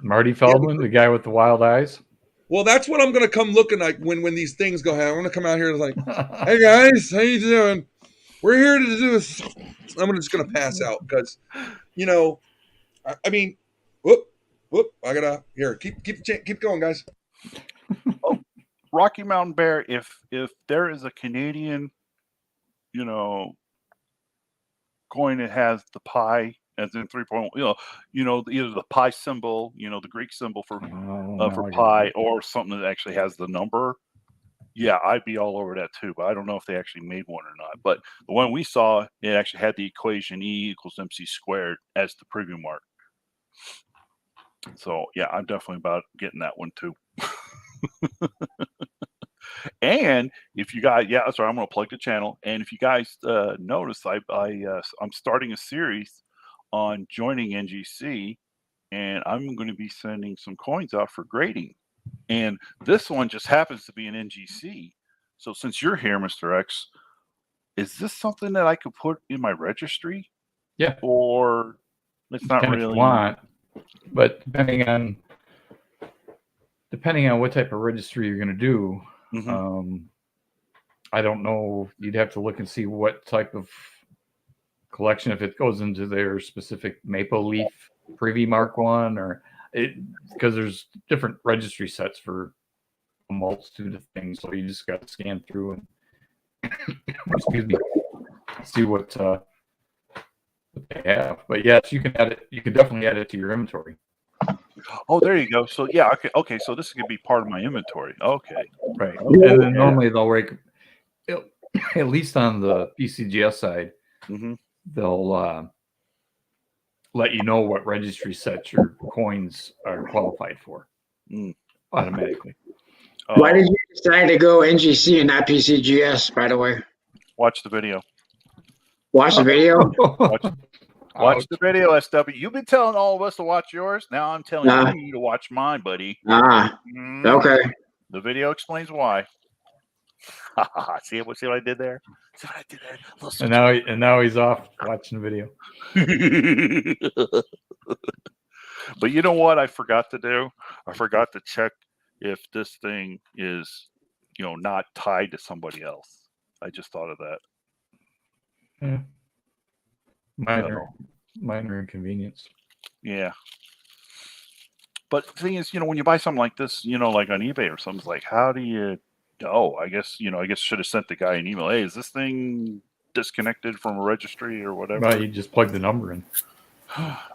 Marty Feldman, the guy with the wild eyes? Well, that's what I'm going to come looking like when these things go. I'm going to come out here and like, hey, guys, how you doing? We're here to do this. I'm just gonna pass out because, you know, I mean, whoop. I gotta here. Keep going, guys. Rocky Mountain Bear. If there is a Canadian, coin that has the pi as in 3.1, either the pi symbol, the Greek symbol for pi, or something that actually has the number. Yeah, I'd be all over that too, but I don't know if they actually made one or not. But the one we saw, it actually had the equation E equals MC squared as the preview mark. So yeah, I'm definitely about getting that one too. And if you guys, sorry, I'm going to plug the channel. And if you guys notice, I'm starting a series on joining NGC, and I'm going to be sending some coins out for grading. And this one just happens to be an NGC. So since you're here, Mr. X, is this something that I could put in my registry? Yeah. Or it's not really. If you want, but depending on what type of registry you're going to do, I don't know. You'd have to look and see what type of collection, if it goes into their specific Maple Leaf Privy Mark one, or because there's different registry sets for a multitude of things. So you just got to scan through and excuse me, see what they have. But yes, you can add it. You can definitely add it to your inventory. Oh, there you go. So yeah, okay. So this could be part of my inventory. Okay, right. And then normally they'll rake, at least on the PCGS side, they'll let you know what registry sets your coins are qualified for automatically. Why did you decide to go NGC and not PCGS, by the way? Watch the video. Watch the video? Watch the video, SW. You've been telling all of us to watch yours. Now I'm telling you to watch mine, buddy. Okay. The video explains why. See what I did there? See what I did there? And now he's off watching the video. But you know what I forgot to do? I forgot to check if this thing is, not tied to somebody else. I just thought of that. Yeah. Minor inconvenience. Yeah. But the thing is, when you buy something like this, like on eBay or something, it's like, how do you know? I guess should have sent the guy an email. Hey, is this thing disconnected from a registry or whatever? Well, you just plug the number in.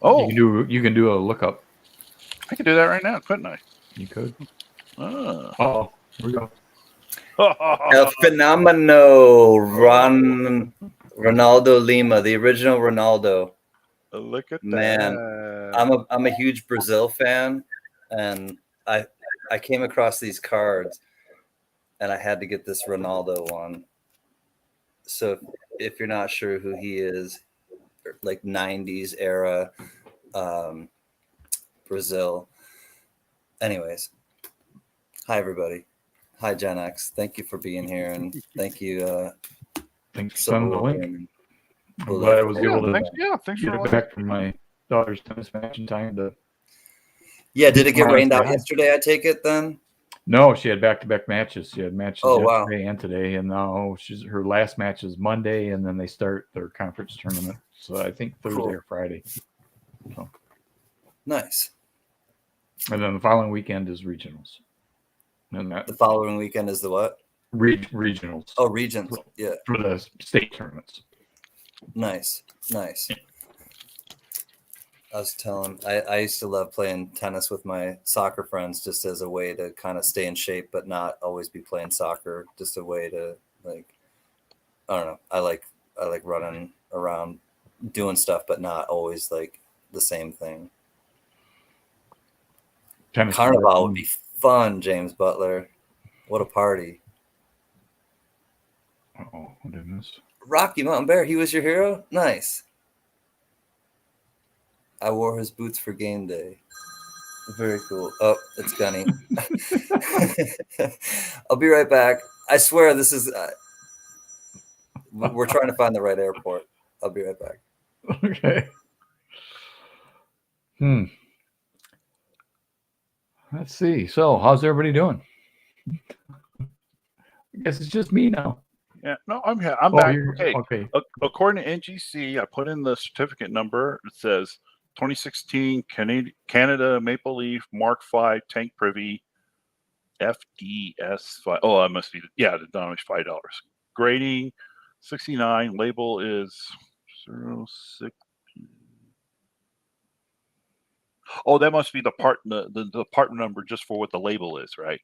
Oh, you can do a lookup. I could do that right now, couldn't I? You could. Oh, here we go. El Fenomeno, Ronaldo Lima, the original Ronaldo. Look at man, that. I'm a huge Brazil fan, and I came across these cards, and I had to get this Ronaldo one. So if you're not sure who he is, like 90s era Brazil. Anyways, hi everybody. Hi Gen X. Thank you for being here, and thank you. Thanks for sending the link. I'm glad I was able to thanks get it back from my daughter's tennis match in time to. Yeah, did it get rained out yesterday? I take it then. No, she had back-to-back matches. She had matches yesterday wow. and today, and now her last match is Monday, and then they start their conference tournament. So I think Thursday or Friday. So. Nice. And then the following weekend is regionals. And the following weekend is the what? Regionals. Oh, regions. Yeah. For the state tournaments. Nice. I was telling, I used to love playing tennis with my soccer friends just as a way to kind of stay in shape, but not always be playing soccer. Just a way to I don't know. I like running around doing stuff, but not always like the same thing. Tennis Carnival would be fun, James Butler. What a party. Oh, what did I miss? Rocky Mountain Bear, he was your hero? Nice. I wore his boots for game day. Very cool. Oh, it's Gunny. I'll be right back. I swear this is... we're trying to find the right airport. I'll be right back. Okay. Let's see. So, how's everybody doing? I guess it's just me now. Yeah, no, I'm here. I'm Oh, back. you're Okay. okay. According to NGC, I put in the certificate number. It says 2016 Canada Maple Leaf Mark V tank privy FDS 5. Oh, that must be the denomination $5. Grading 69. Label is 06. Oh, that must be the part number just for what the label is, right?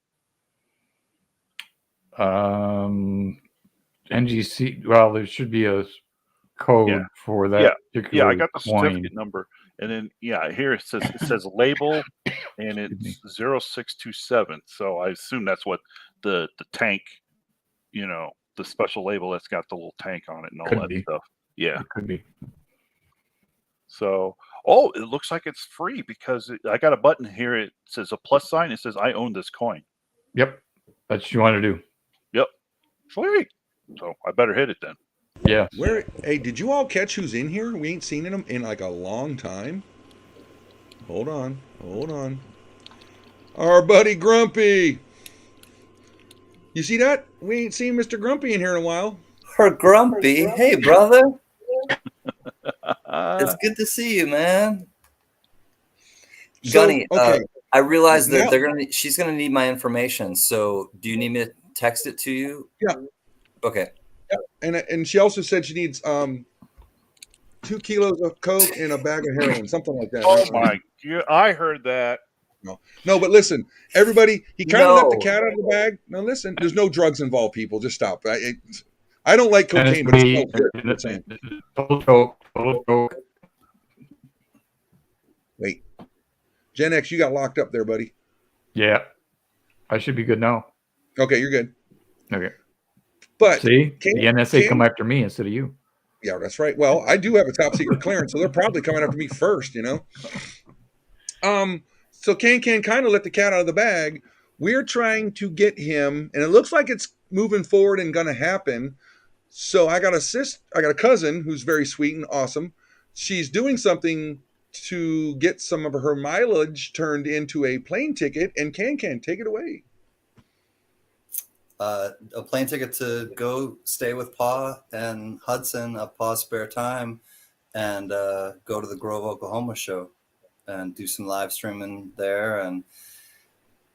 NGC. Well, there should be a code for that particular I got the coin. certificate number, and then here it says label, and it's 0627. So I assume that's what the tank, the special label that's got the little tank on it and all that stuff. Yeah, it could be. So, it looks like it's free because I got a button here. It says a plus sign. It says I own this coin. Yep, that's what you want to do. Yep, sweet. So I better hit it then. Yeah. Hey, did you all catch who's in here? We ain't seen him in like a long time. Hold on. Our buddy Grumpy. You see that? We ain't seen Mr. Grumpy in here in a while. Her Grumpy. Hey, brother. It's good to see you, man. Gunny, okay. I realize that she's gonna need my information. So, do you need me to text it to you? Yeah. Okay. Yeah. And she also said she needs 2 kilos of coke and a bag of heroin, something like that. Oh my God! I heard that. No, but listen, everybody. He kind of let the cat out of the bag. Now listen, there's no drugs involved. People, just stop. I don't like cocaine, but it's Total joke. Wait, Gen X, you got locked up there, buddy. Yeah, I should be good now. Okay, you're good. Okay, but see, the NSA come after me instead of you. Yeah, that's right. Well, I do have a top secret clearance, so they're probably coming after me first. So Can kind of let the cat out of the bag. We're trying to get him, and it looks like it's moving forward and going to happen. So I got a cousin who's very sweet and awesome. She's doing something to get some of her mileage turned into a plane ticket, and Can take it away. A plane ticket to go stay with Pa and Hudson of Pa's spare time and go to the Grove, Oklahoma show and do some live streaming there and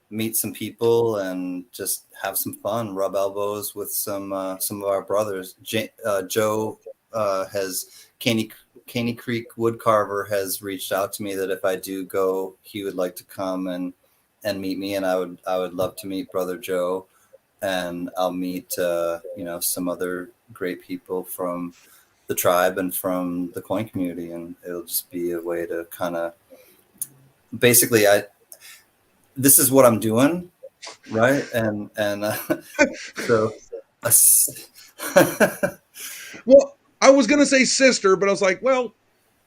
meet some people and just have some fun, rub elbows with some of our brothers. Joe has Caney Creek Woodcarver has reached out to me that if I do go, he would like to come and meet me, and I would love to meet Brother Joe, and I'll meet some other great people from the tribe and from the coin community, and it'll just be a way to kind of basically this is what I'm doing, right? And so well, I was gonna say sister, but I was like, well,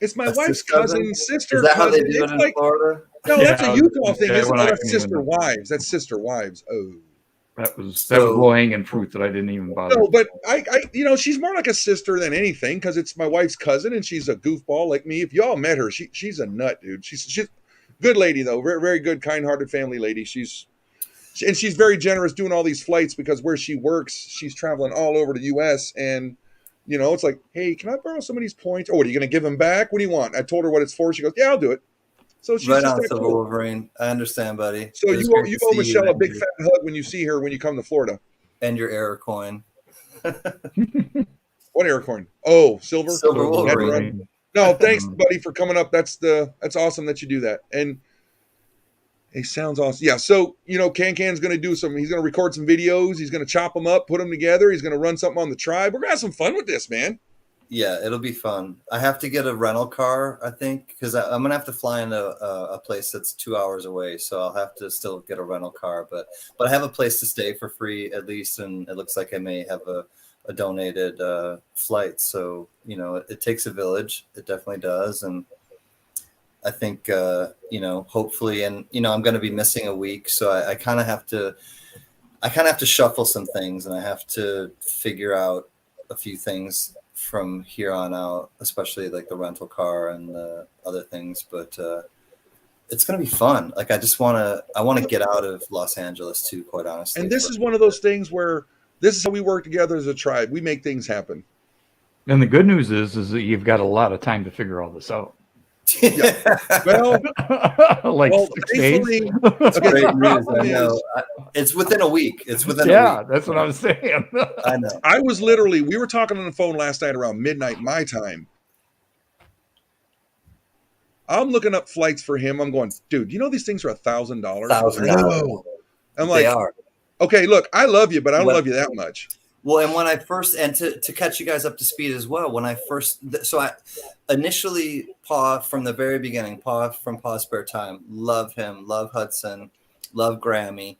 it's my wife's cousin, sister. Is that how they cousin. do it in Florida? No, that's a Utah thing. Yeah, That's sister wives. That's sister wives. Oh, that was low hanging fruit that I didn't even bother. No, but I she's more like a sister than anything because it's my wife's cousin and she's a goofball like me. If y'all met her, she's a nut, dude. She's good lady though, very, very good, kind-hearted family lady. She's very generous doing all these flights because where she works, she's traveling all over the U.S. and it's like, hey, can I borrow some of these points? Oh, what are you going to give them back? What do you want? I told her what it's for. She goes, yeah, I'll do it. So she's right just on, that Silver cool. Wolverine. I understand, buddy. So you owe Michelle a big fat hug when you see her when you come to Florida. And your error coin. What error coin? Oh, silver. Silver Wolverine. No, thanks, buddy, for coming up. That's awesome that you do that. And it sounds awesome. Yeah. So Can's going to do he's going to record some videos. He's going to chop them up, put them together. He's going to run something on the tribe. We're going to have some fun with this, man. Yeah, it'll be fun. I have to get a rental car, I think, because I'm going to have to fly into a place that's 2 hours away. So I'll have to still get a rental car. But I have a place to stay for free, at least. And it looks like I may have a donated flight. So, it takes a village. It definitely does. And I think, hopefully, and, I'm going to be missing a week. So I kind of have to shuffle some things, and I have to figure out a few things from here on out, especially like the rental car and the other things. But it's going to be fun. Like, I want to get out of Los Angeles too, quite honestly. And this is one of those things where This is how we work together as a tribe. We make things happen. And the good news is that you've got a lot of time to figure all this out. Well, Like well, 6 days. thankfully, That's okay, great the news. problem I know. is, It's within a week. It's within a Yeah, week. that's what I'm saying. I know. I was literally, we were talking on the phone last night around midnight my time. I'm looking up flights for him. I'm going, dude, you know these things are $1,000? $1,000. I'm They like, are. okay, look, I love you, but I don't Well- love you that much. Well, and when I first, and to catch you guys up to speed as well, when I first, so I initially, Paw from the very beginning, Paw from Paw Spare Time, love him, love Hudson, love Grammy.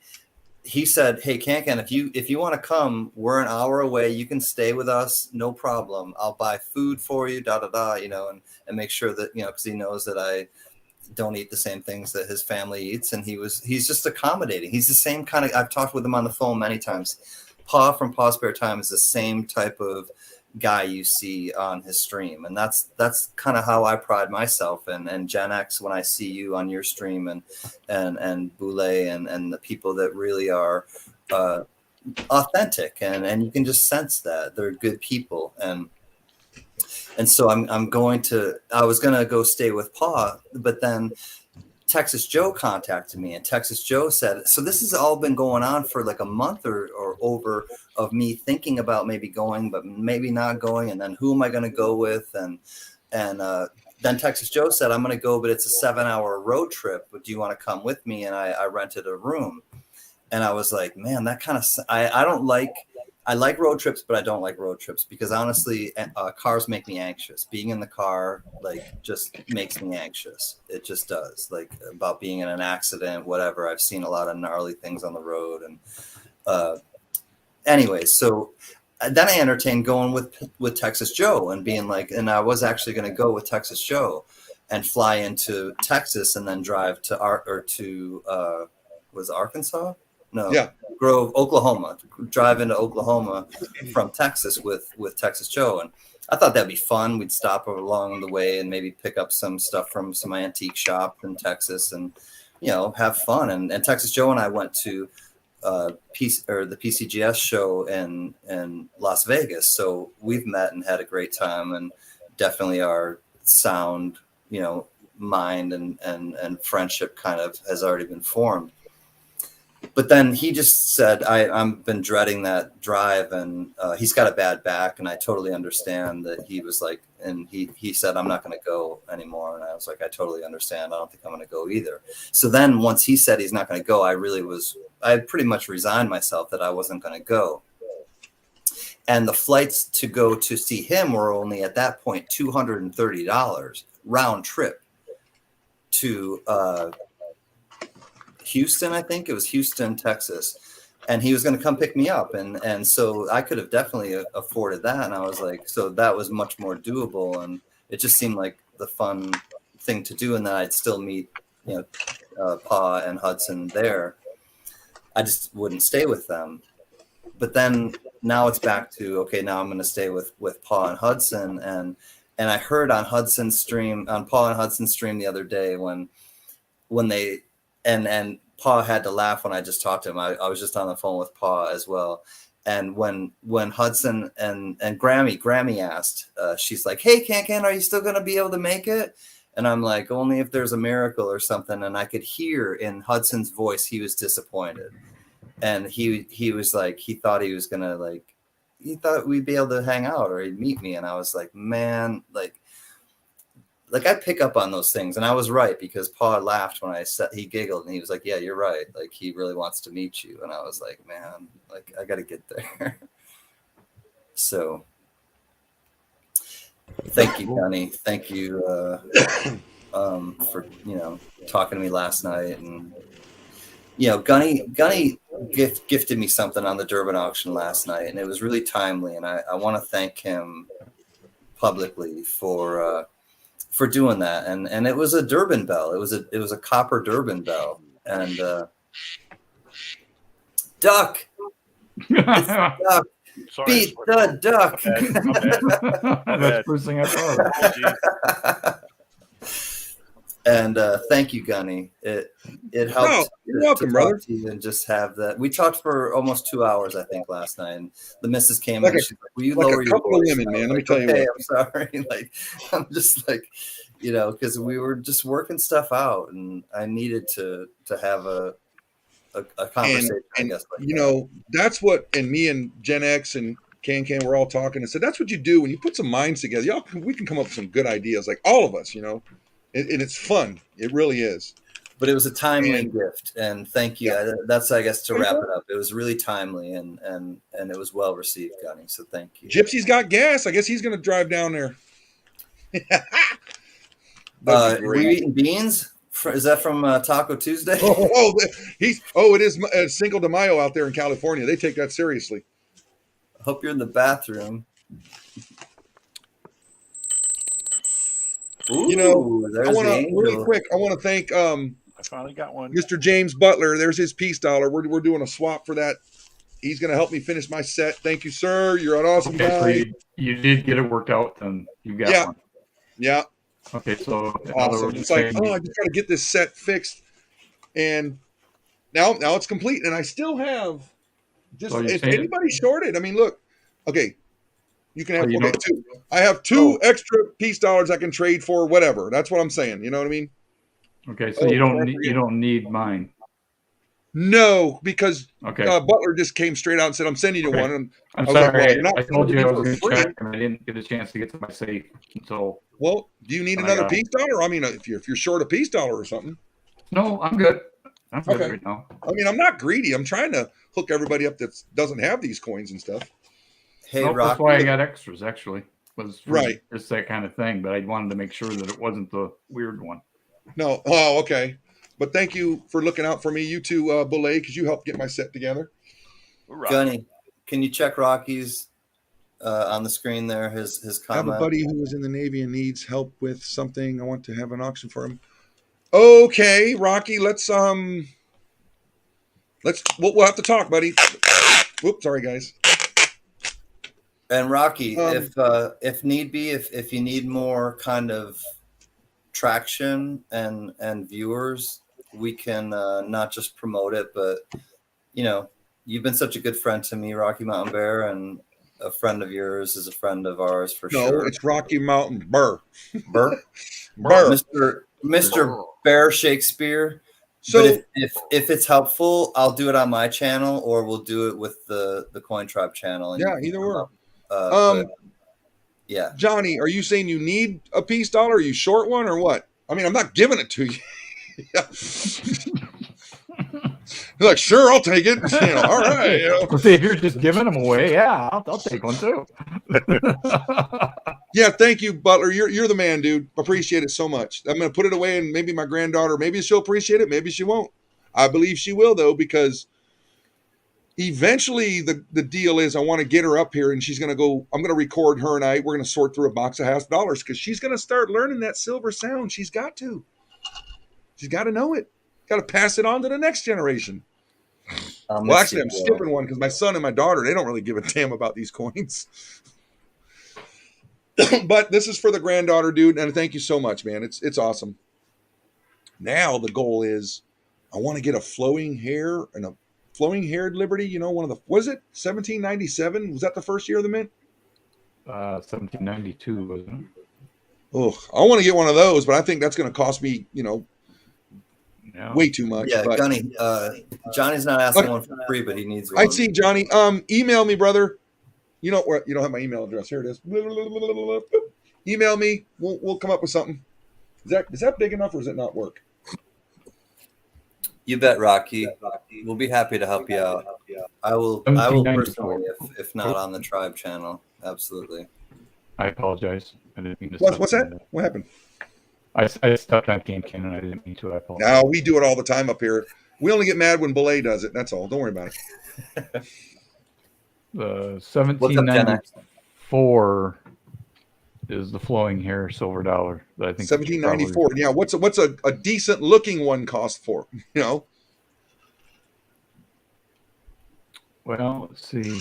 He said, "Hey, Cancan, if you want to come, we're an hour away. You can stay with us, no problem. I'll buy food for you, you know, and make sure that, you know, because he knows that I don't eat the same things that his family eats, and he's just accommodating. He's the same kind of. I've talked with him on the phone many times. Paw from Paw Spare Time is the same type of guy you see on his stream, and that's kind of how I pride myself. And Gen X, when I see you on your stream, and Boulay and the people that really are authentic, and you can just sense that they're good people. And so I was gonna go stay with Paw, but then Texas Joe contacted me, and Texas Joe said, so this has all been going on for like a month or over of me thinking about maybe going, but maybe not going. And then who am I going to go with? And then Texas Joe said, I'm going to go, but it's a 7-hour road trip. But do you want to come with me? And I rented a room, and I was like, man, that kind of, I like road trips, but I don't like road trips because honestly, cars make me anxious. Being in the car, like, just makes me anxious. It just does. Like, about being in an accident, whatever. I've seen a lot of gnarly things on the road. And anyway, so then I entertained going with Texas Joe and being like, and I was actually going to go with Texas Joe and fly into Texas and then drive to was it Arkansas? No. Yeah. Grove, Oklahoma, drive into Oklahoma from Texas with Texas Joe. And I thought that'd be fun. We'd stop along the way and maybe pick up some stuff from some antique shop in Texas and, you know, have fun. And Texas Joe and I went to the PCGS show in Las Vegas. So we've met and had a great time, and definitely our sound, you know, mind and friendship kind of has already been formed. But then he just said, I've been dreading that drive, and he's got a bad back, and I totally understand that. He was like, and he said, I'm not going to go anymore. And I was like, I totally understand. I don't think I'm going to go either. So then once he said he's not going to go, I pretty much resigned myself that I wasn't going to go. And the flights to go to see him were only at that point $230 round trip to Houston. I think it was Houston, Texas, and he was going to come pick me up, and so I could have definitely afforded that. And I was like, so that was much more doable, and it just seemed like the fun thing to do, and then I'd still meet, you know, Pa and Hudson there. I just wouldn't stay with them. But then now it's back to, okay, now I'm going to stay with Pa and Hudson, and I heard on Pa and Hudson's stream the other day when they. And Pa had to laugh when I just talked to him. I was just on the phone with Pa as well. And when Hudson and Grammy asked, she's like, hey, Cancan, are you still going to be able to make it? And I'm like, only if there's a miracle or something. And I could hear in Hudson's voice, he was disappointed. And he was like, he thought he was going to, like, he thought we'd be able to hang out or he'd meet me. And I was like, man, like I pick up on those things. And I was right, because Pa laughed when I said, he giggled and he was like, yeah, you're right. Like, he really wants to meet you. And I was like, man, like, I got to get there. So thank you, Gunny. Thank you for, you know, talking to me last night. And, you know, Gunny gifted me something on the Durban auction last night, and it was really timely. And I want to thank him publicly for doing that. And it was a Durban bell. It was a copper Durban bell. And duck. It's a duck. Sorry, Beat the duck. My bad. That's the first thing I thought. And thank you, Gunny. It helped. No, you're welcome, to brother. talk to you and just have that. We talked for almost 2 hours, I think, last night. And the missus came Like in. a- She's like, "Will you like a lower your couple of voice?" women, And I man. was Let me like, tell you "Okay, what." I'm sorry." Like, I'm just like, because we were just working stuff out, and I needed to have a conversation. I And guess. Like you that. know, that's what. And me and Gen X and Can we're all talking and said that's what you do when you put some minds together. We can come up with some good ideas, like all of us, and it's fun. It really is. But it was a timely And- gift, and thank you. Yeah. That's, I guess, to wrap it up. It was really timely, and it was well received, Gunny. So thank you. Gypsy's got gas. I guess he's going to drive down there. That'd be Were you great. eating beans? Is that from Taco Tuesday? It is Cinco de Mayo out there in California. They take that seriously. Hope you're in the bathroom. Ooh, there's I want the to angel. really quick. I want to thank I finally got one. Mr. James Butler. There's his peace dollar. We're doing a swap for that. He's going to help me finish my set. Thank you, sir. You're an awesome Okay, so guy. you did get it worked out, then you got Yeah. one. Yeah, Okay, so in other awesome. words, It's like, saying- I just got to get this set fixed, and now it's complete. And I still have just So you're if saying- anybody's shorted. I mean, look, okay, you can have So you don't- two. I have two extra peace dollars I can trade for whatever. That's what I'm saying. You know what I mean? Okay, so Oh, you before I don't forget. need mine. No, because Okay, Butler just came straight out and said, "I'm sending you Okay. one." And I'm I was like, sorry. well, you're not I told you I sending was me going for to free. check, and I didn't get a chance to get to my safe until. Well, do you need Oh my another God. peace dollar? I mean, if you're short a peace dollar or something. No, I'm good. I'm good Okay. right now. I mean, I'm not greedy. I'm trying to hook everybody up that doesn't have these coins and stuff. Hey, Nope, Rock. that's why I got extras. Actually, was for Right. just that kind of thing. But I wanted to make sure that it wasn't the weird one. No. Oh, okay. But thank you for looking out for me. You too, Belay, because you helped get my set together. Gunny, can you check Rocky's on the screen there? His I have a comment. buddy who is in the Navy and needs help with something. I want to have an auction for him. Okay, Rocky, we'll have to talk, buddy. Whoops, sorry guys. And Rocky, if need be, if you need more kind of traction and viewers, we can not just promote it, but you've been such a good friend to me, Rocky Mountain Bear, and a friend of yours is a friend of ours for No, sure. it's Rocky Mountain Burr. Burr, Burr. Mr. Bear Shakespeare. So but if it's helpful, I'll do it on my channel, or we'll do it with the Coin Tribe channel. And yeah, you can either come or. up, but, yeah. Johnny, are you saying you need a peace dollar? Are you short one or what? I mean, I'm not giving it to you. You're like, sure, I'll take it. All right. Well, see, if you're just giving them away, yeah, I'll take one too. Yeah, thank you, Butler. You're the man, dude. Appreciate it so much. I'm gonna put it away, and maybe my granddaughter, maybe she'll appreciate it, maybe she won't. I believe she will, though, because eventually the deal is I want to get her up here, and she's gonna go. I'm gonna record her and I. We're gonna sort through a box of $1/2 because she's gonna start learning that silver sound. She's got to. She's got to know it. Got to pass it on to the next generation. Well, actually, I'm skipping one because my son and my daughter, they don't really give a damn about these coins. But this is for the granddaughter, dude, and thank you so much, man. It's awesome. Now the goal is I want to get a flowing hair and a flowing haired Liberty. One of the, was it 1797? Was that the first year of the mint? 1792, wasn't it? Oh, I want to get one of those, but I think that's going to cost me, Yeah. way too much. Yeah, but Gunny. Johnny's not asking one for free, but he needs one. I see, Johnny. Email me, brother. You don't have my email address. Here it is. Email me. We'll come up with something. Is that big enough, or does it not work? You bet, Rocky. We'll be happy to help you out. I will personally, if not on the tribe channel. Absolutely. I apologize. I didn't mean to. What's that? What happened? I stepped on Can and I didn't mean to. I apologize. No, we do it all the time up here. We only get mad when Belay does it. That's all. Don't worry about it. The What's up, Gen X? 1794 is the flowing hair silver dollar that I think. 1794. Yeah. What's a decent looking one cost for? Well, let's see.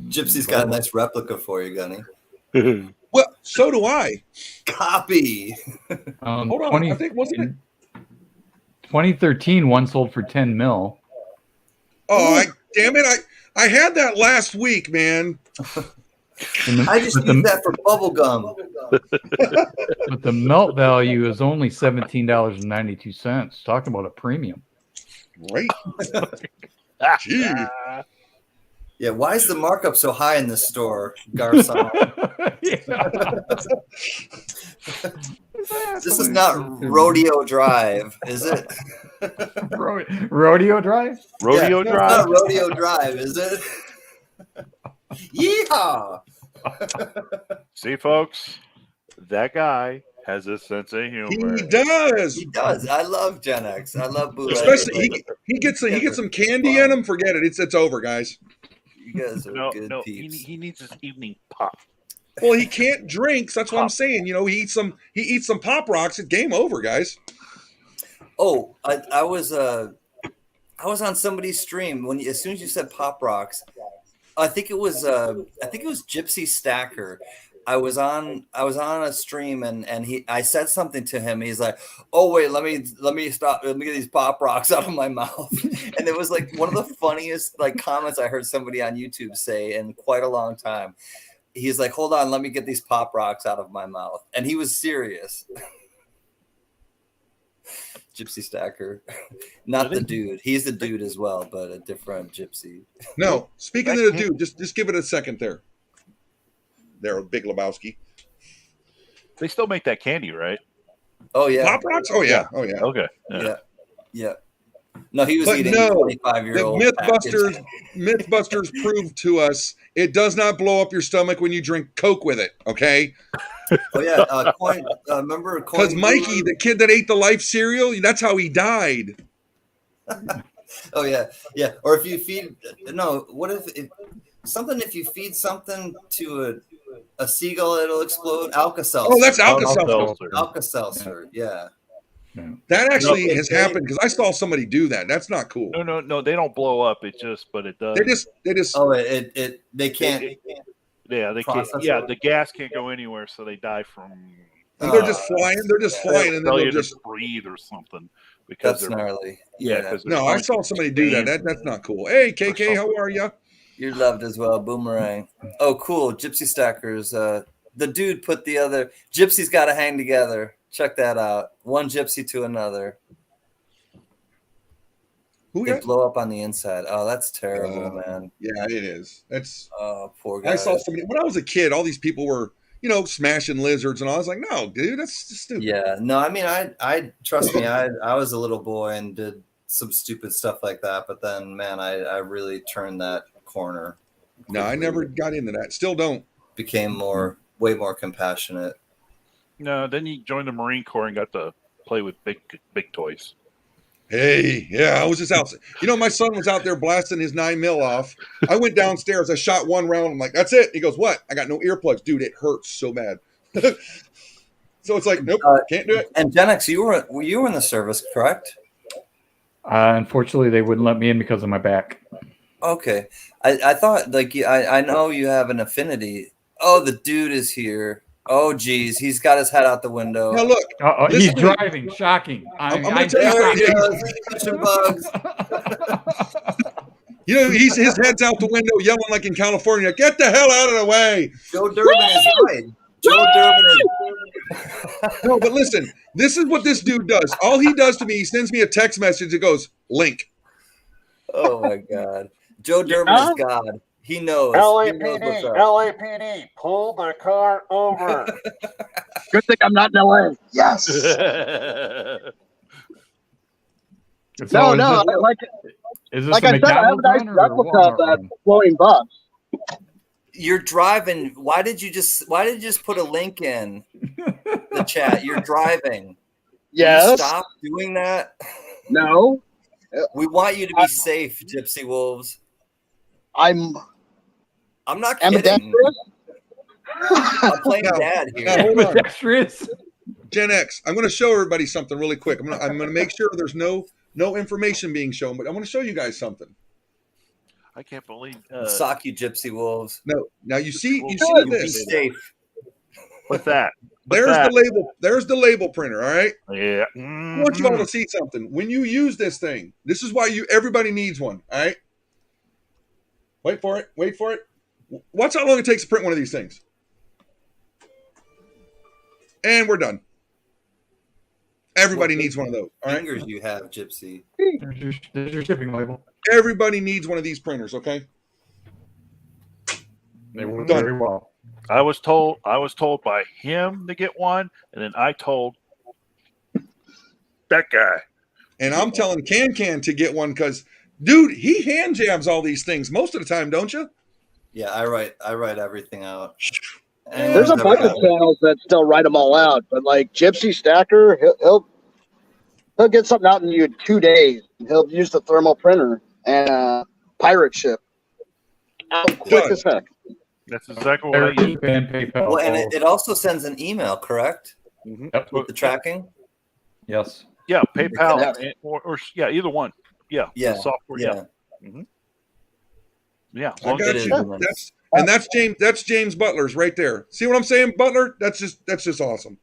Gypsy's got a nice replica for you, Gunny. Well, so So do I. Copy. Hold on. 20 I think wasn't it? in 2013, one sold for 10 mil. Oh, damn it! I had that last week, man. I just used that for bubble gum. But the melt value is only $17.92. Talking about a premium. Right. Gee. Yeah, why is the markup so high in this store, Garcon? This is not Rodeo Drive, is it? Rodeo Drive? Rodeo Yeah, Drive? It's not Rodeo Drive, is it? Yeehaw! See, folks, that guy has a sense of humor. He does. He does. I love Gen X. I love bootleg. Especially he gets some candy in him. Forget it. It's over, guys. You guys are good peeps. He needs his evening pop. Well, he can't drink. So that's what I'm saying. You know, he eats some Pop Rocks. It's game over, guys. Oh, I was on somebody's stream as soon as you said Pop Rocks. I think it was Gypsy Stacker. I was on a stream and I said something to him. He's like, "Oh wait, let me stop. Let me get these Pop Rocks out of my mouth." And it was like one of the funniest like comments I heard somebody on YouTube say in quite a long time. He's like, "Hold on, let me get these Pop Rocks out of my mouth," and he was serious. Gypsy Stacker, not the dude. He's the dude as well, but a different Gypsy. No, speaking of the dude, just give it a second there. There, Big Lebowski. They still make that candy, right? Oh yeah, Pop Rocks. Oh yeah. Oh yeah. Okay. Yeah. No, he was But eating no, 25-year-old. Mythbusters proved to us it does not blow up your stomach when you drink Coke with it. Okay. Oh yeah, remember Because Mikey, the kid that ate the Life cereal, that's how he died. Oh yeah. Or if you feed if you feed something to a seagull, it'll explode. Alka-Seltzer. Oh, that's Alka-Seltzer. Alka-Seltzer. Yeah. That actually has happened because I saw somebody do that. That's not cool. No, they don't blow up. It does. They just. Oh, they can't. Yeah, they can't. Yeah, the gas can't go anywhere, so they die from. And they're just flying. They're just flying, and then they'll just breathe or something. Because that's gnarly. Yeah. No, I saw somebody do that. That's not cool. Hey, KK, how are you? You're loved as well, Boomerang. Oh, cool. Gypsy Stackers. The dude put the other. Gypsy's got to hang together. Check that out. One gypsy to another. They blow up on the inside. Oh, that's terrible, man. Yeah, it is. That's poor guy. I saw somebody when I was a kid. All these people were, smashing lizards, and I was like, no, dude, that's just stupid. Yeah, no, I mean, I trust me. I was a little boy and did some stupid stuff like that, but then, man, I really turned that corner. No, I never got into that. Still don't. Became way more compassionate. No, then you joined the Marine Corps and got to play with big toys. Hey, yeah, I was just out. My son was out there blasting his 9mm off. I went downstairs. I shot one round. I'm like, that's it. He goes, what? I got no earplugs. Dude, it hurts so bad. So it's like, nope, can't do it. And Gen X, you were in the service, correct? Unfortunately, they wouldn't let me in because of my back. Okay. I thought, I know you have an affinity. Oh, the dude is here. Oh, geez. He's got his head out the window. Now, look. He's driving. Shocking. I'm going to tell you something. Bugs. His head's out the window yelling like in California, get the hell out of the way. Joe Durbin is right. Joe Durbin is. No, but listen. This is what this dude does. All he does to me, he sends me a text message that goes, link. Oh, my God. Joe Durbin is God. He knows. LAPD, pull the car over. Good thing I'm not in LA. Yes. No, I like it. Is this like a I said, I have a nice replica of that floating bus. You're driving. Why did you just put a link in the chat? You're driving. Yes. Stop doing that. No. We want you to be safe, Gypsy Wolves. I'm not kidding. I'm playing dad here. Ambidextrous. Gen X, I'm going to show everybody something really quick. I'm going to make sure there's no information being shown, but I want to show you guys something. I can't believe sock you, Gypsy Wolves. No, now you see Be this. safe. What's that? There's the label. There's the label printer. All right. Yeah. I want you all to see something. When you use this thing, this is why everybody needs one. All right. Wait for it. Wait for it. Watch how long it takes to print one of these things. And we're done. Everybody needs one of those. All right. Fingers you have, Gypsy. There's your shipping label. Everybody needs one of these printers. Okay. They work Done. very well. I was told by him to get one, and then I told that guy. And I'm telling Can to get one because, dude, he hand jams all these things most of the time, don't you? Yeah, I write everything out. There's a bunch of channels that still write them all out, but like Gypsy Stacker, he'll get something out in you in 2 days. He'll use the thermal printer and pirate ship out quick as heck. That's exactly what I use. And PayPal. Well, and it also sends an email, correct? Yep. With the tracking? Yes. Yeah, PayPal Yeah. or either one. Yeah. Yeah. The software. Yeah. Yeah. As I long got as you. That's James Butler's right there. See what I'm saying, Butler? That's just awesome.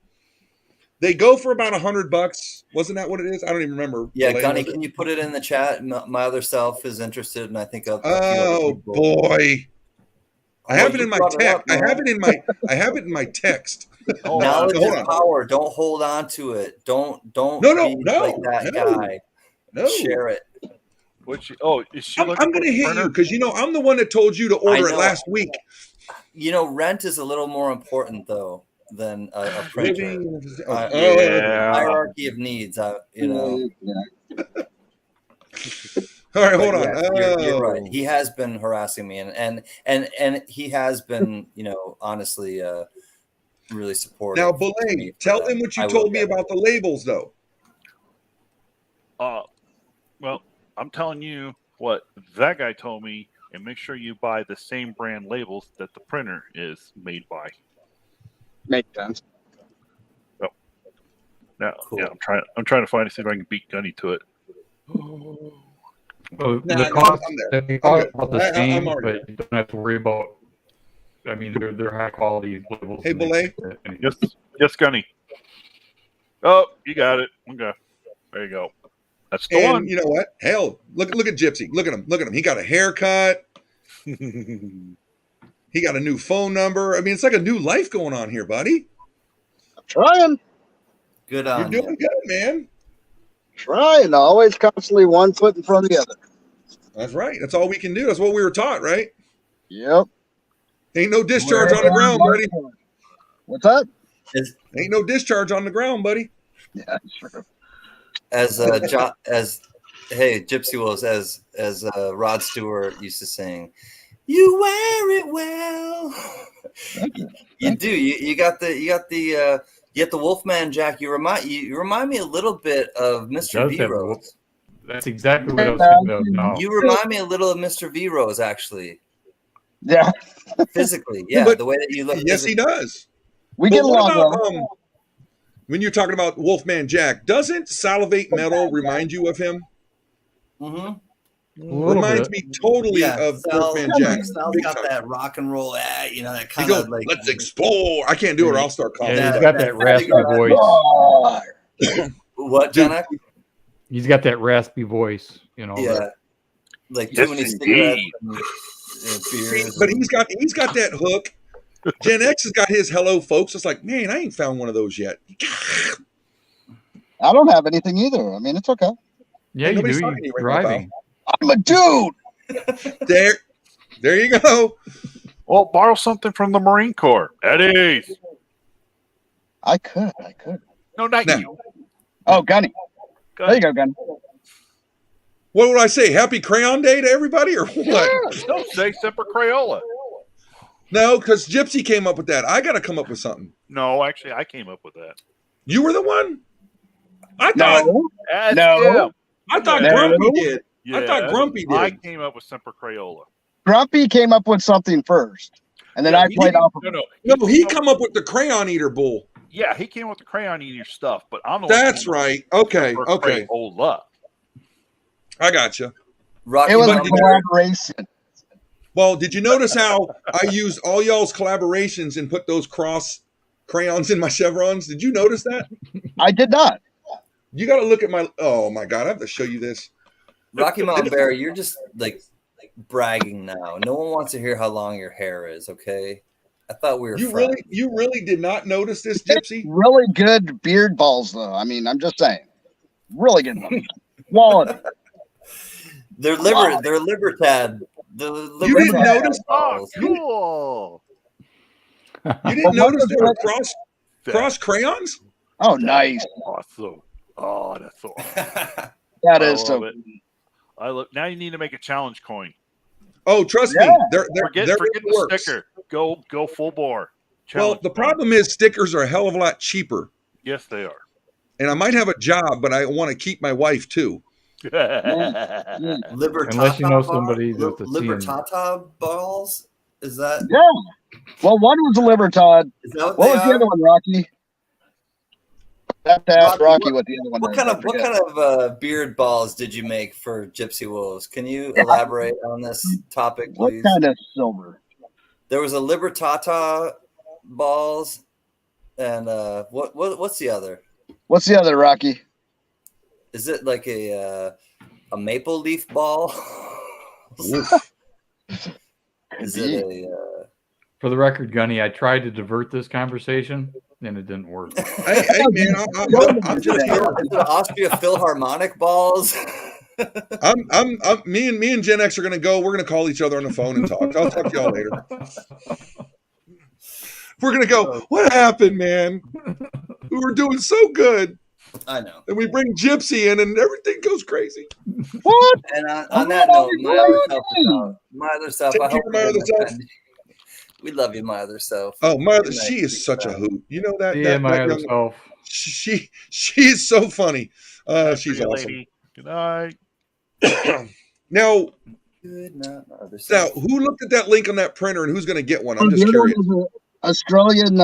They go for about $100. Wasn't that what it is? I don't even remember. Yeah, Gunny, can you put it in the chat? My other self is interested, and I think a few other Oh people. boy. I have it you in my brought it text. up, I man. have it in my text. Knowledge Hold is on. power. Don't hold on to it. Don't No, be no, like that no. guy. No. Share it. is she I'm looking going to for a hit printer? you because I'm the one that told you to order it know. last week. Rent is a little more important though than a printer. Yeah. Hierarchy of needs. All right, hold on. Yeah, you're right. He has been harassing me, and he has been, honestly, really supportive. Now, to me Belay, for tell that. them what you I will told me get it. about the labels, though. Well, I'm telling you what that guy told me, and make sure you buy the same brand labels that the printer is made by. Makes sense. Now, Cool. yeah, I'm trying to find to see if I can beat Gunny to it. Well, Nah, the cost, I'm there. they cost about the I'm same, already but you don't have to worry about. I mean, they're high quality labels. Hey, Belay. Yes, Gunny. Oh, you got it. Okay, there you go. That's the And one. you know what? Hell, look at Gypsy. Look at him. Look at him. He got a haircut. He got a new phone number. I mean, it's like a new life going on here, buddy. I'm trying. Good You're on doing you. good, man. Trying. Always constantly one foot in front of the other. That's right. That's all we can do. That's what we were taught, right? Yep. Ain't no discharge on the ground, buddy. What's that? Ain't no discharge on the ground, buddy. Yeah, sure. As hey, Gypsy Wills, as Rod Stewart used to sing, "You wear it well." You do. You got the Wolfman Jack. You remind me a little bit of Mr. Does V have Rose. That's exactly what I was thinking of now. You remind me a little of Mr. V Rose, actually, Yeah. physically. Yeah, But- the way that you look. Yes, he does. We But get what along about, well. when you're talking about Wolfman Jack, doesn't Salivate Metal remind you of him? Mm-hmm. A little Reminds bit. me totally Yeah, of Sal, Wolfman Jack. Sal's Big got time. that rock and roll, that He kind goes, of like. let's explore. I can't do it or I'll start coughing. Yeah, he's that- got that that raspy cigarette- voice. What, Dude. Janak? He's got that raspy voice, Yeah, that- like Yes, too many indeed. cigarettes and beers. But he's got that hook. Gen X has got his hello folks. It's like, man, I ain't found one of those yet. I don't have anything either. I mean, it's okay. yeah, you Nobody's do. talking to you You're right now, driving. I'm a dude. There you go. Well, borrow something from the Marine Corps. Eddie's. I could. No, not Now- you. Oh, Gunny. Go There you ahead. go, Gunny. What would I say? Happy Crayon Day to everybody or what? Don't say Semper Crayola. No, because Gypsy came up with that. I got to come up with something. No, actually, I came up with that. You were the one? I thought That's No. him. I thought No. Grumpy did. I Yeah, thought Grumpy did. I came up with Semper Crayola. Grumpy came up with something first, and then Yeah, I he played didn't- off of it. No, he come up with the Crayon Eater bull. Yeah, he came with the crayon eater stuff, but I'm the one That's who came right. up Okay, with okay. Crayola. I got you. Rocky It was a Mountain. collaboration. Well, did you notice how I used all y'all's collaborations and put those cross crayons in my chevrons. Did you notice that? I did not. You got to look at my. Oh my God! I have to show you this. Rocky Mountain Bear, you're just like bragging now. No one wants to hear how long your hair is. Okay, I thought we were. You friends. really did not notice this, Gypsy? Really good beard balls, though. I mean, I'm just saying, really good ones. Quality. They're Libertad. You didn't notice? Oh, cool. You didn't notice they were cross crayons? Oh, nice. Awesome. Oh, that's so awesome. That I is so. love it. I love. Now you need to make a challenge coin. Oh, trust Yeah. me, they're Forget in the the works. sticker. Go full bore. Well, Challenge the coin. problem is stickers are a hell of a lot cheaper, Yes, they are. and I might have a job, but I want to keep my wife too. Libertata. Unless you know somebody with the Libertata balls. Is that? Yeah. Well, one was a Libertad. Is that What was the other one, Rocky? Have to ask Rocky what the other one What is. kind I of forget. beard balls did you make for Gypsy Wolves? Can you elaborate on this topic, What please? kind of silver? There was a Libertata balls, and what's the other? What's the other, Rocky? Is it like a maple leaf ball? Is it a? For the record, Gunny, I tried to divert this conversation and it didn't work. Hey, man, I'm just here. Is it Austria Philharmonic balls? Me and Gen X are gonna go. We're gonna call each other on the phone and talk. I'll talk to y'all later. We're gonna go. What happened, man? We were doing so good, I know. and we bring Gypsy in, and everything goes crazy. What? And on that note, my other self. Take I care hope of my other self. we love you, my other self. Oh, my other, Good night. she is such a hoot. You know that. Yeah, that, my that other young, self. she is so funny. She's Good awesome. lady. Good night. Now, Good night, my other now, self. who looked at that link on that printer, and who's going to get one? I'm The just other one curious. was an Australian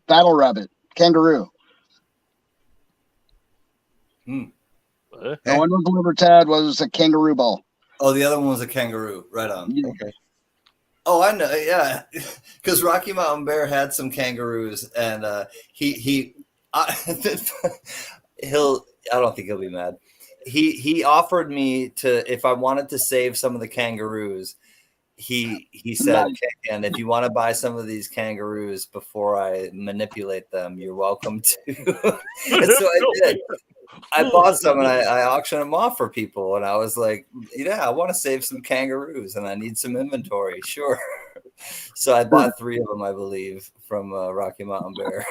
battle rabbit, kangaroo. Eh? The one with the Libertad was a kangaroo ball. Oh, the other one was a kangaroo. Right on. Yeah. Okay. Oh, I know. Yeah, because Rocky Mountain Bear had some kangaroos, and he'll. I don't think he'll be mad. He offered me to, if I wanted to save some of the kangaroos, he said, Nice. and if you want to buy some of these kangaroos before I manipulate them, you're welcome to. And so I did. I bought some and I auctioned them off for people, and I was like, yeah, I want to save some kangaroos and I need some inventory. Sure. So I bought 3 of them, I believe, from Rocky Mountain Bear.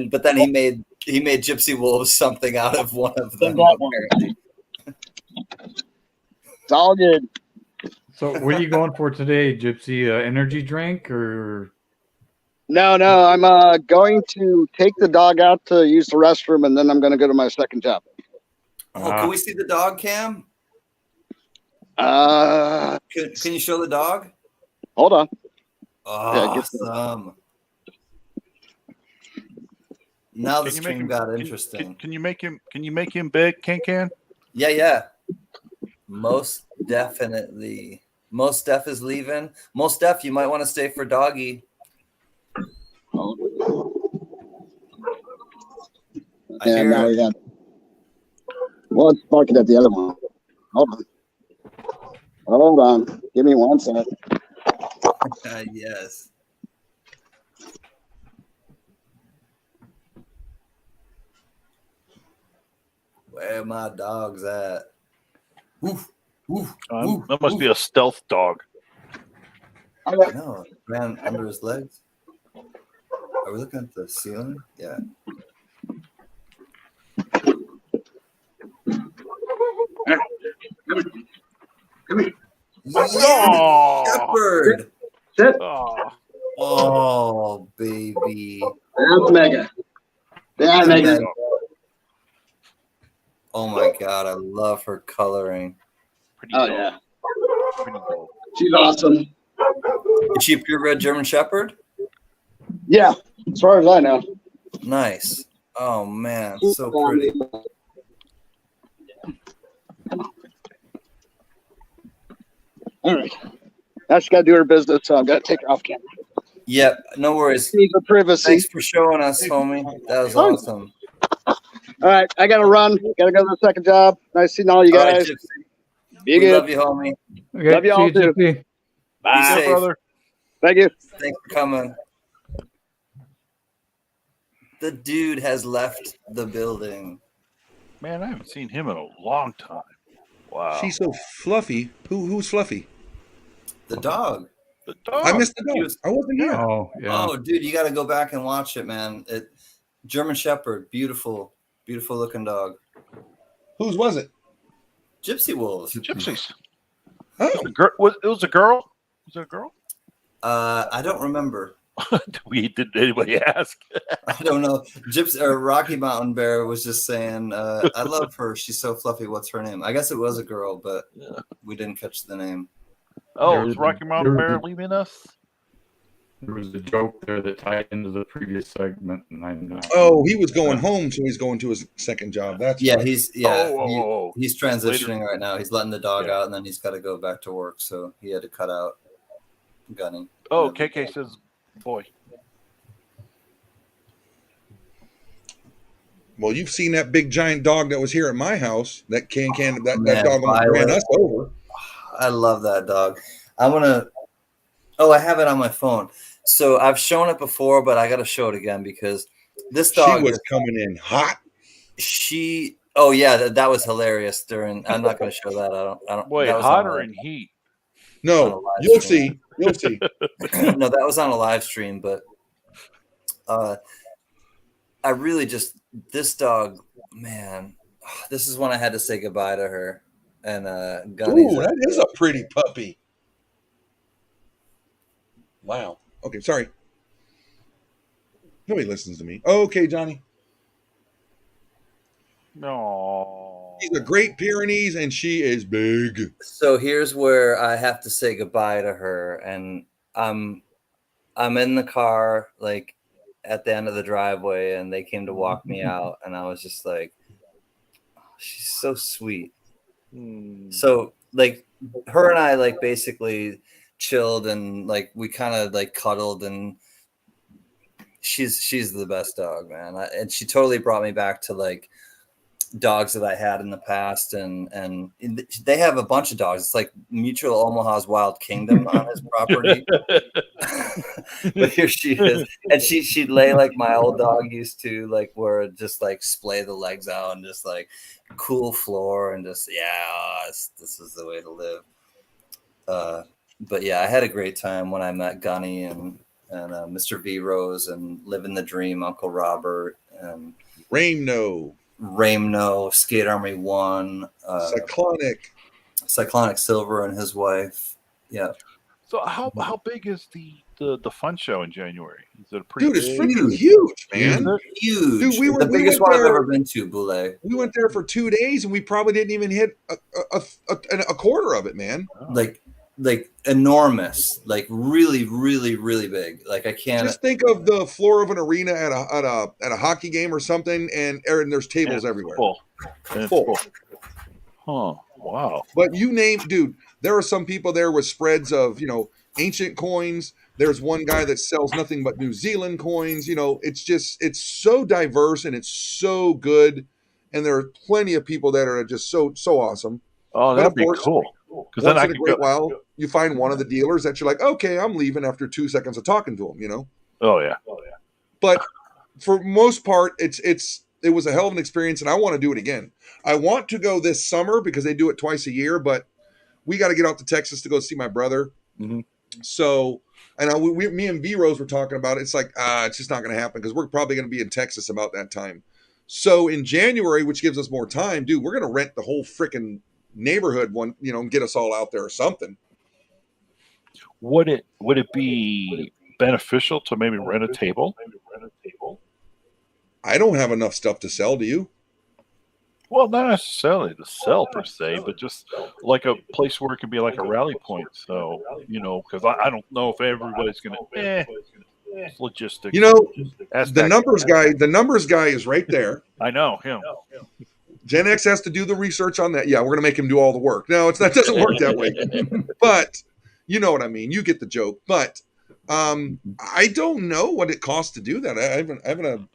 But then he made Gypsy Wolves something out of one of them. Apparently. It's all good. So what are you going for today, Gypsy? Energy drink or? No, I'm going to take the dog out to use the restroom, and then I'm going to go to my second job. Oh, can we see the dog cam? Uh, Can you show the dog? hold on. Awesome. Now the Can you make stream him- got interesting. Can you make him? Can you make him big? Can? Yeah. Most definitely. Most Def is leaving. Most Def, you might want to stay for doggy. I Yeah, hear now it. we got. Well, let's mark it at the other one. Hold on. Give me 1 second. Yes. Where my dogs at? Woof, woof, woof, That must woof. be a stealth dog. I know. Ran under his legs. Are we looking at the ceiling? Yeah. Oh. Shepherd. Oh, Oh, baby. That's Mega. Yeah, Mega. Oh my God, I love her coloring. pretty Oh, dog. yeah. Pretty dog. She's awesome. Is she a purebred German Shepherd? Yeah, as far as I know. Nice. Oh man, so pretty. All right. Now she's got to do her business, so I've got to take her off camera. Yep, no worries. Need the privacy. Thanks for showing us, homie. That was awesome. All right, I gotta run. Gotta go to the second job. Nice seeing all you All right, guys. Gypsy. Be We good. love you, homie. Okay, Love you all see you, too. Gypsy. Be Bye. safe. brother. Thank you. Thanks for coming. The dude has left the building. Man, I haven't seen him in a long time. Wow. She's so fluffy. Who's fluffy? The dog. The dog. I missed the He dog. was- I wasn't here. Oh, yeah. Oh, dude, you got to go back and watch it, man. German Shepherd, beautiful, beautiful looking dog. Whose was it? Gypsy wolves. Gypsies. Oh, It was a girl? Was it a girl? I don't remember. Did anybody ask? I don't know. Gypsy or Rocky Mountain Bear was just saying, I love her. She's so fluffy. What's her name? I guess it was a girl, but we didn't catch the name. Oh, is Rocky Mountain Bear leaving us? There was a joke there that tied into the previous segment, and I'm not. oh, he was going home, so he's going to his second job. That's Yeah, right. he's he's transitioning right now. He's letting the dog out, and then he's got to go back to work. So he had to cut out gunning. Oh, KK says, boy. Well, you've seen that big giant dog that was here at my house. That that man, dog almost ran us over. I love that dog. I want to. Oh, I have it on my phone. So I've shown it before, but I got to show it again because this dog. She was coming in hot. Oh yeah, that was hilarious. I'm not going to show that. I don't. Wait, that was hot on or a- in heat? on a No, live you'll stream. see. You'll see. No, that was on a live stream, but I really just this dog, man. This is when I had to say goodbye to her. And Gunny's Ooh, that is a pretty puppy. Wow. Okay, sorry. Nobody listens to me. Okay, Johnny. No. She's a Great Pyrenees, and she is big. So here's where I have to say goodbye to her, and I'm in the car, like at the end of the driveway, and they came to walk me out, and I was just like, oh, she's so sweet. So like her and I like basically chilled and like we kind of like cuddled, and she's the best dog, man. And she totally brought me back to like dogs that I had in the past, and they have a bunch of dogs. It's like Mutual Omaha's Wild Kingdom on his property. But here she is, and she'd lay like my old dog used to, like where it just like splay the legs out and just like cool floor and just this is the way to live. But yeah, I had a great time when I met Gunny and Mr. V Rose and Living the Dream, Uncle Robert, and Raimno, Skate Army 1, Cyclonic Silver and his wife. Yeah. So how big is the fun show in January? Is it a pretty Dude, it's big? freaking huge, man. Huge. Dude, we the biggest went one I've there- ever been to, Boulay. We went there for 2 days, and we probably didn't even hit a quarter of it, man. Like enormous, like really, really, really big. Like I can't. Just think of the floor of an arena at a hockey game or something, and there's tables everywhere. Full. And it's Full. full. Huh. Wow. But you name, dude, there are some people there with spreads of, ancient coins. There's one guy that sells nothing but New Zealand coins. It's so diverse and it's so good. And there are plenty of people that are just so awesome. Oh, But that'd of be course, cool. Because Once then I in a could great go. while, you find one of the dealers that you're like, okay, I'm leaving after 2 seconds of talking to him, Oh yeah. But for most part, it was a hell of an experience, and I want to do it again. I want to go this summer because they do it twice a year, but we got to get out to Texas to go see my brother. Mhm. So, and me and V Rose were talking about it. It's like, it's just not going to happen because we're probably going to be in Texas about that time. So in January, which gives us more time, dude, we're going to rent the whole freaking neighborhood and get us all out there or something. Would it be beneficial to maybe rent a table? I don't have enough stuff to sell. Do you? Well, not necessarily to sell per se, but just like a place where it can be like a rally point. So, because I don't know if everybody's going to, logistics. The numbers guy is right there. I know him. Gen X has to do the research on that. Yeah, we're going to make him do all the work. No, that doesn't work that way. But you know what I mean. You get the joke. But I don't know what it costs to do that. I haven't.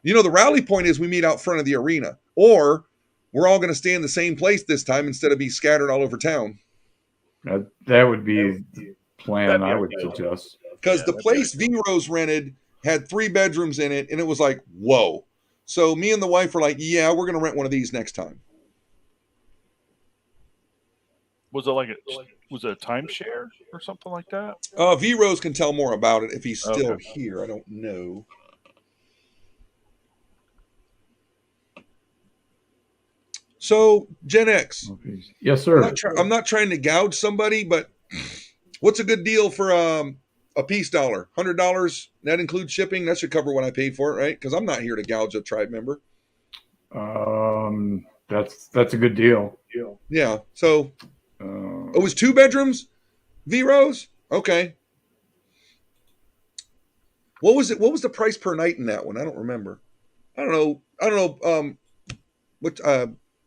The rally point is we meet out front of the arena, or we're all going to stay in the same place this time instead of be scattered all over town. That would be the plan I would suggest. Because the place V Rose rented had 3 bedrooms in it, and it was like, whoa. So me and the wife were like, yeah, we're going to rent one of these next time. Was it like a timeshare or something like that? V Rose can tell more about it if he's still here. I don't know. So Gen X. Yes, sir. I'm not trying to gouge somebody, but what's a good deal for a peace dollar? $100. That includes shipping. That should cover what I paid for it, right? Because I'm not here to gouge a tribe member. That's a good deal. Yeah. So it was 2 bedrooms. V Rose. Okay. What was it? What was the price per night in that one? I don't remember. I don't know. What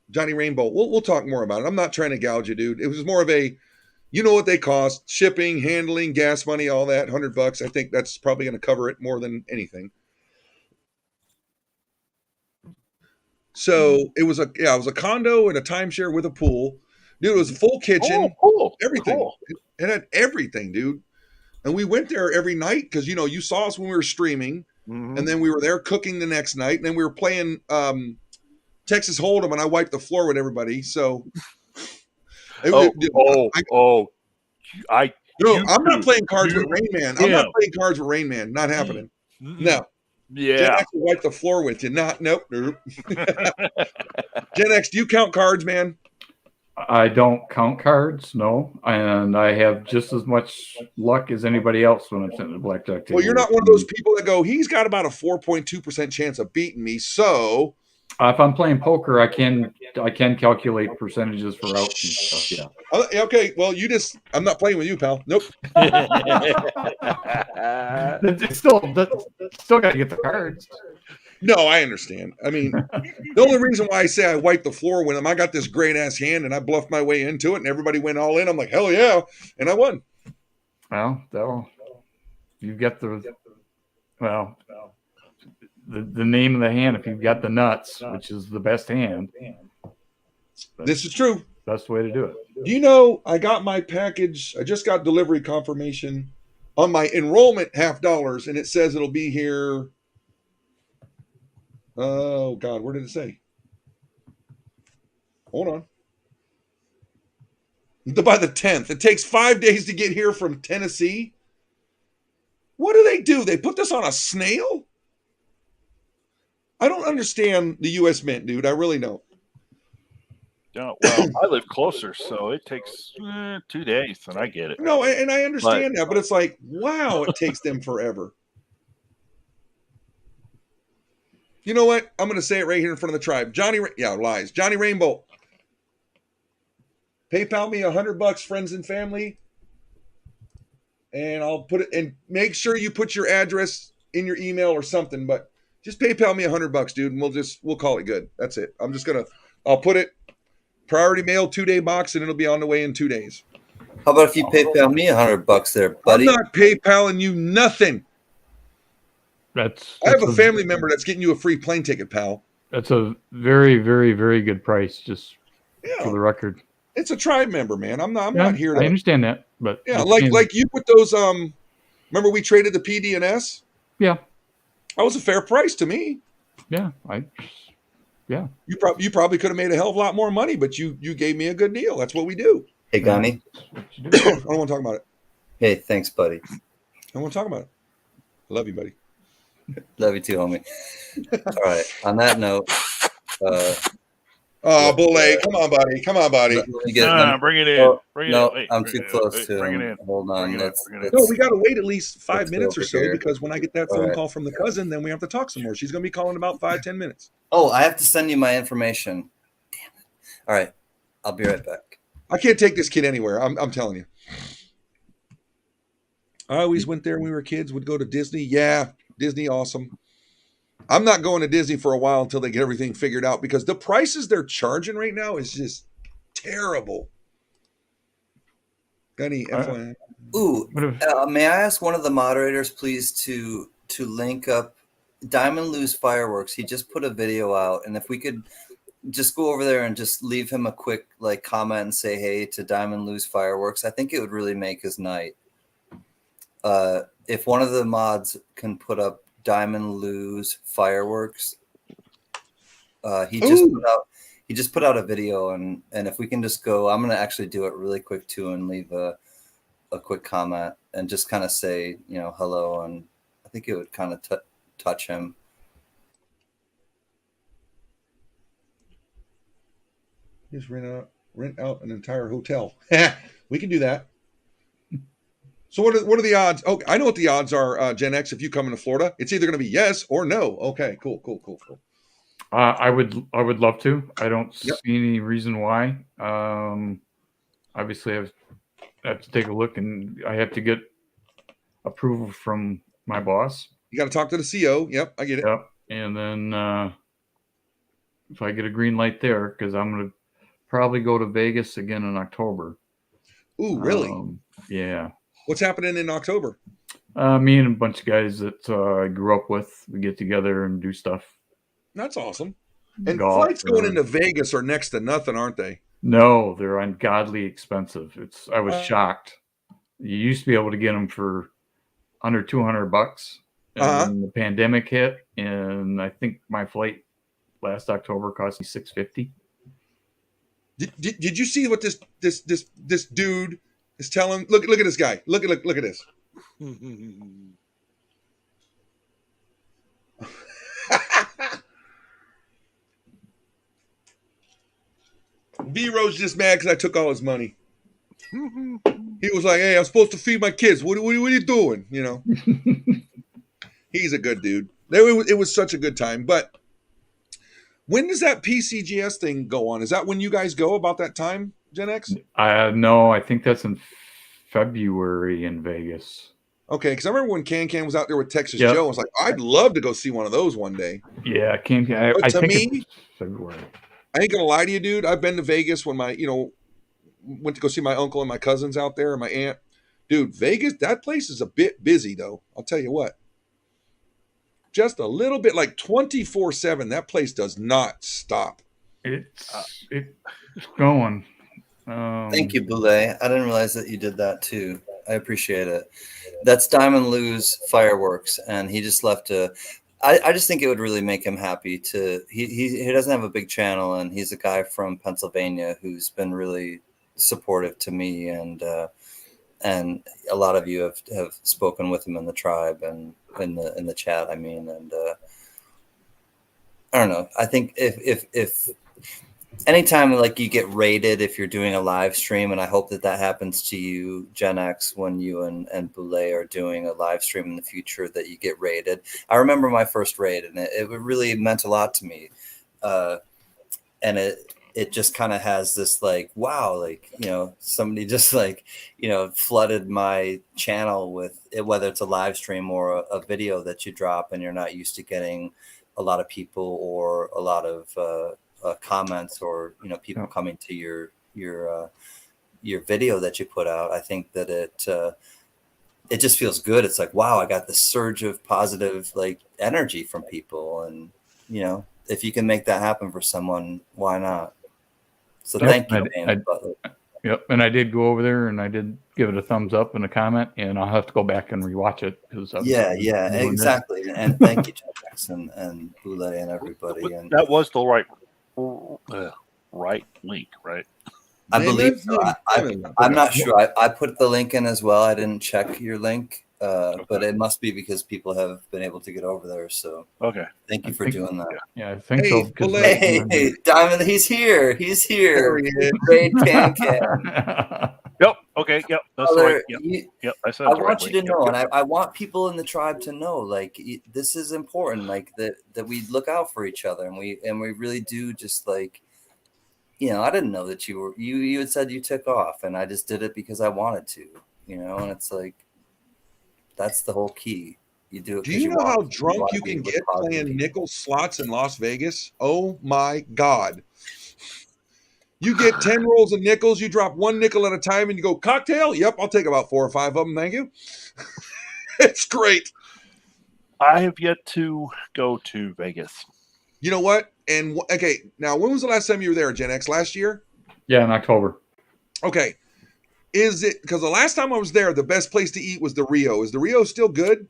Johnny Rainbow. We'll talk more about it. I'm not trying to gouge you, dude. It was more of a, you know what they cost: shipping, handling, gas money, all that. $100. I think that's probably going to cover it more than anything. So it was a condo and a timeshare with a pool, dude. It was a full kitchen, everything. Cool. It had everything, dude. And we went there every night because you saw us when we were streaming, and then we were there cooking the next night, and then we were playing Texas Hold'em, and I wiped the floor with everybody. So, I'm not playing cards with Rain Man. I'm not playing cards with Rain Man. Not happening. No. Yeah. Gen X will wipe the floor with you. Nope. Gen X, do you count cards, man? I don't count cards, no, and I have just as much luck as anybody else when I'm sitting at a blackjack table. Well, you're not one of those people that go, he's got about a 4.2% chance of beating me, so if I'm playing poker, I can calculate percentages for outs and stuff. Yeah. Okay. Well, I'm not playing with you, pal. Nope. Still got to get the cards. No, I understand. I mean, the only reason why I say I wiped the floor with him, I got this great ass hand and I bluffed my way into it, and everybody went all in. I'm like, hell yeah, and I won. Well, you've got the name of the hand. If you've got the nuts, which is the best hand, this is true. Best way to do it. Do you know I got my package? I just got delivery confirmation on my enrollment $50, and it says it'll be here. Oh God, where did it say? Hold on. By the 10th. It takes 5 days to get here from Tennessee. What do? They put this on a snail? I don't understand the U.S. Mint, dude. I really don't. Yeah, well, I live closer, so it takes 2 days, and I get it. No, and I understand that, but it's like, wow, it takes them forever. You know what? I'm going to say it right here in front of the tribe. Lies. Johnny Rainbow. PayPal me $100, friends and family, and I'll put it. And make sure you put your address in your email or something. But just PayPal me $100, dude, and we'll call it good. That's it. I'll put it priority mail 2-day box, and it'll be on the way in 2 days. How about if you PayPal me $100 there, buddy? I'm not PayPaling you nothing. I have a family member that's getting you a free plane ticket, pal. That's a very, very, very good price, just for the record. It's a tribe member, man. I'm not here to. I understand that, but like you put those. Remember we traded the PD&S? Yeah, that was a fair price to me. Yeah, You probably could have made a hell of a lot more money, but you gave me a good deal. That's what we do. Hey, Gunny. I don't want to talk about it. Hey, thanks, buddy. I don't want to talk about it. I love you, buddy. Love you too, homie. All right. On that note, Boulay, come on, buddy. Bring it in. I'm too close to him. Hold on. No, we got to wait at least 5 minutes or so because when I get that phone call from the cousin, then we have to talk some more. She's going to be calling in about 5-10 minutes. Oh, I have to send you my information. Damn it. All right. I'll be right back. I can't take this kid anywhere. I'm telling you. I always went there when we were kids, would go to Disney. Yeah, Disney, awesome. I'm not going to Disney for a while until they get everything figured out because the prices they're charging right now is just terrible. Gunny, FYI. Ooh, What if- may I ask one of the moderators, please, to link up Diamond Lou's fireworks? He just put a video out, and if we could just go over there and just leave him a quick like comment and say hey to Diamond Lou's fireworks, I think it would really make his night. If one of the mods can put up Diamond Lou's fireworks, he just put out a video, and if we can just go, I'm gonna actually do it really quick too, and leave a quick comment and just kind of say, you know, hello, and I think it would kind of touch him. Just rent out an entire hotel. We can do that. So what are the odds? Oh, I know what the odds are, Gen X. If you come into Florida, it's either going to be yes or no. Okay, cool. I would love to. I don't see any reason why. Obviously, I have to take a look, and I have to get approval from my boss. You got to talk to the CO. Yep, I get it. Yep. And then if I get a green light there, because I'm going to probably go to Vegas again in October. Ooh, really? Yeah. What's happening in October? Me and a bunch of guys that I grew up with, we get together and do stuff. That's awesome. And Golf flights going into Vegas are next to nothing, aren't they? No, they're ungodly expensive. I was shocked. You used to be able to get them for under $200, and then the pandemic hit, and I think my flight last October cost me $650. Did you see what this dude is telling? Look at this guy. Look at this. B-Rose just mad because I took all his money. He was like, "Hey, I'm supposed to feed my kids. What are you doing?" You know. He's a good dude. It was such a good time. But when does that PCGS thing go on? Is that when you guys go about that time, Gen X? No, I think that's in February in Vegas. Okay, because I remember when Can was out there with Texas Joe. I was like, I'd love to go see one of those one day. Yeah, Can. I think it's February. I ain't gonna lie to you, dude. I've been to Vegas when went to go see my uncle and my cousins out there and my aunt. Dude, Vegas, that place is a bit busy though. I'll tell you what. Just a little bit, like 24/7. That place does not stop. It's going. Thank you, Boulay. I didn't realize that you did that too. I appreciate it. That's Diamond Lou's fireworks, and he just left I just think it would really make him happy to. He doesn't have a big channel, and he's a guy from Pennsylvania who's been really supportive to me, and a lot of you have spoken with him in the tribe and in the chat. I mean, and I don't know. I think if anytime like you get rated, if you're doing a live stream, and I hope that happens to you, Gen X, when you and Boulay are doing a live stream in the future, that you get rated. I remember my first raid, and it really meant a lot to me. And it just kind of has this like, wow, like, you know, somebody just like, you know, flooded my channel with it, whether it's a live stream or a video that you drop and you're not used to getting a lot of people or a lot of comments or, you know, people coming to your video that you put out. I think that it just feels good. It's like, wow, I got this surge of positive like energy from people, and you know, if you can make that happen for someone, why not? So thank you, Butler. Yep, and I did go over there and I did give it a thumbs up and a comment, and I'll have to go back and rewatch it because yeah, exactly. And thank you, Jax and Boulay and everybody. And that was the right link, right? I believe so. I'm not sure. I put the link in as well. I didn't check your link, but it must be because people have been able to get over there. So thank you for doing that. Yeah, I think so. Hey, Diamond, he's here. He's here. Great Can. Yep. Okay. Yep. That's right. Yep. I said. I want you to know, and I want people in the tribe to know, like this is important. Like that we look out for each other, and we really do. Just like, you know, I didn't know that you had said you took off, and I just did it because I wanted to. You know, and it's like that's the whole key. You do it. Do you know how drunk you can get playing nickel slots in Las Vegas? Oh my God. You get 10 rolls of nickels, you drop one nickel at a time, and you go, cocktail? Yep, I'll take about 4 or 5 of them, thank you. It's great. I have yet to go to Vegas. You know what? And okay, now when was the last time you were there, Gen X? Last year? Yeah, in October. Okay. Is it because the last time I was there, the best place to eat was the Rio? Is the Rio still good?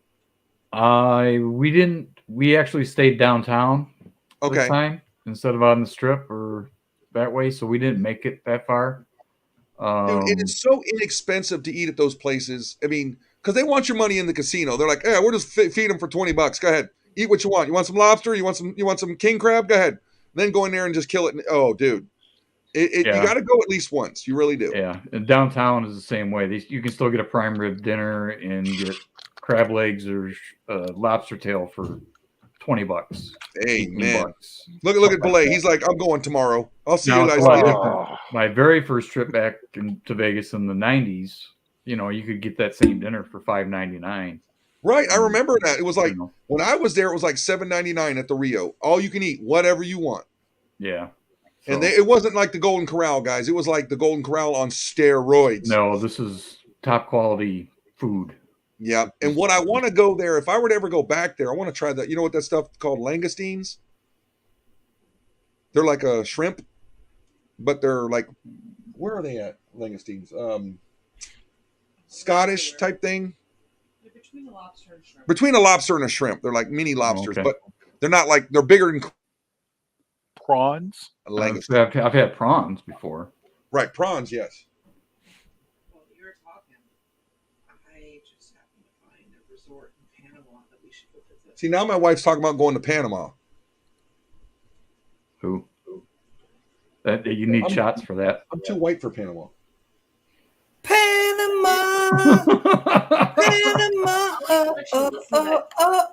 We actually stayed downtown this Okay. time instead of on the strip or that way, so we didn't make it that far. Dude, it is so inexpensive to eat at those places. I mean, because they want your money in the casino. They're like, "Yeah, we'll just feed them for $20. Go ahead, eat what you want. You want some lobster? You want some king crab? Go ahead. Then go in there and just kill it. Oh, dude, you got to go at least once. You really do. Yeah, and downtown is the same way. You can still get a prime rib dinner and get crab legs or lobster tail for $20. Hey man, bucks. Look at Belay. He's like, I'm going tomorrow. I'll see you Now, guys it's a lot later. different. My very first trip back to Vegas in the 90s, you could get that same dinner for $5.99. Right, I remember that. It was like know. when I was there, it was like $7.99 at the Rio. All you can eat, whatever you want. Yeah. So, And it wasn't like the Golden Corral, guys. It was like the Golden Corral on steroids. no, this is top quality food. Yeah. And what I want to go there, if I were to ever go back there, I want to try that. You know what that stuff called langoustines? They're like a shrimp, but they're like, where are they at? Langoustines. Scottish type thing. Between a lobster and shrimp. Between a lobster and a shrimp. They're like mini lobsters, okay. but they're not like, they're bigger than Prawns? langoustine. I've had prawns before. Right, prawns, yes. Well, you're talking. I just happened to find a resort in Panama that we should go visit. See, now my wife's talking about going to Panama. Who? That you need shots for that. I'm too white for Panama. Panama, Panama,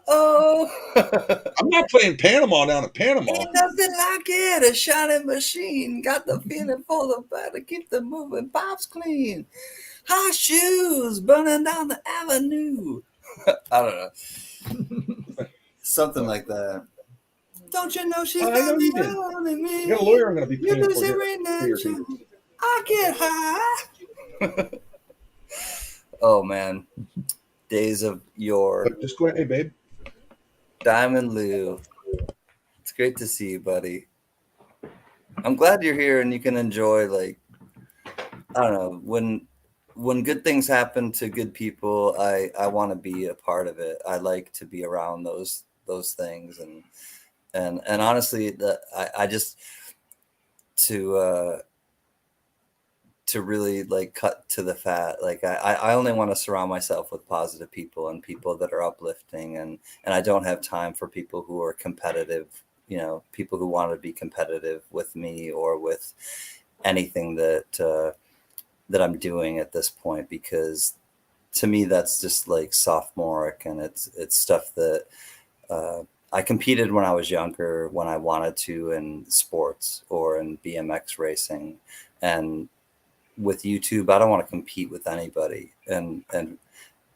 oh. I'm not playing Panama down at Panama. Ain't nothing like it, a shining machine. Got the feeling full of better, keep the moving pipes clean. High shoes burning down the avenue. I don't know. Something like that. Don't you know she's I know got you me did. on me? You got a lawyer I'm going to be You paying lose for it here. right now, Here, too. too. I get high. Oh man, days of yore. But just go ahead, hey babe. Diamond Lou, it's great to see you, buddy. I'm glad you're here and you can enjoy, like, I don't know, when good things happen to good people, I want to be a part of it. I like to be around those things, and honestly, I just to really like cut to the fat. Like I only want to surround myself with positive people and people that are uplifting, and I don't have time for people who are competitive, people who want to be competitive with me or with anything that I'm doing at this point, because to me that's just like sophomoric, and it's stuff that I competed when I was younger, when I wanted to, in sports or in BMX racing, and with YouTube, I don't want to compete with anybody, and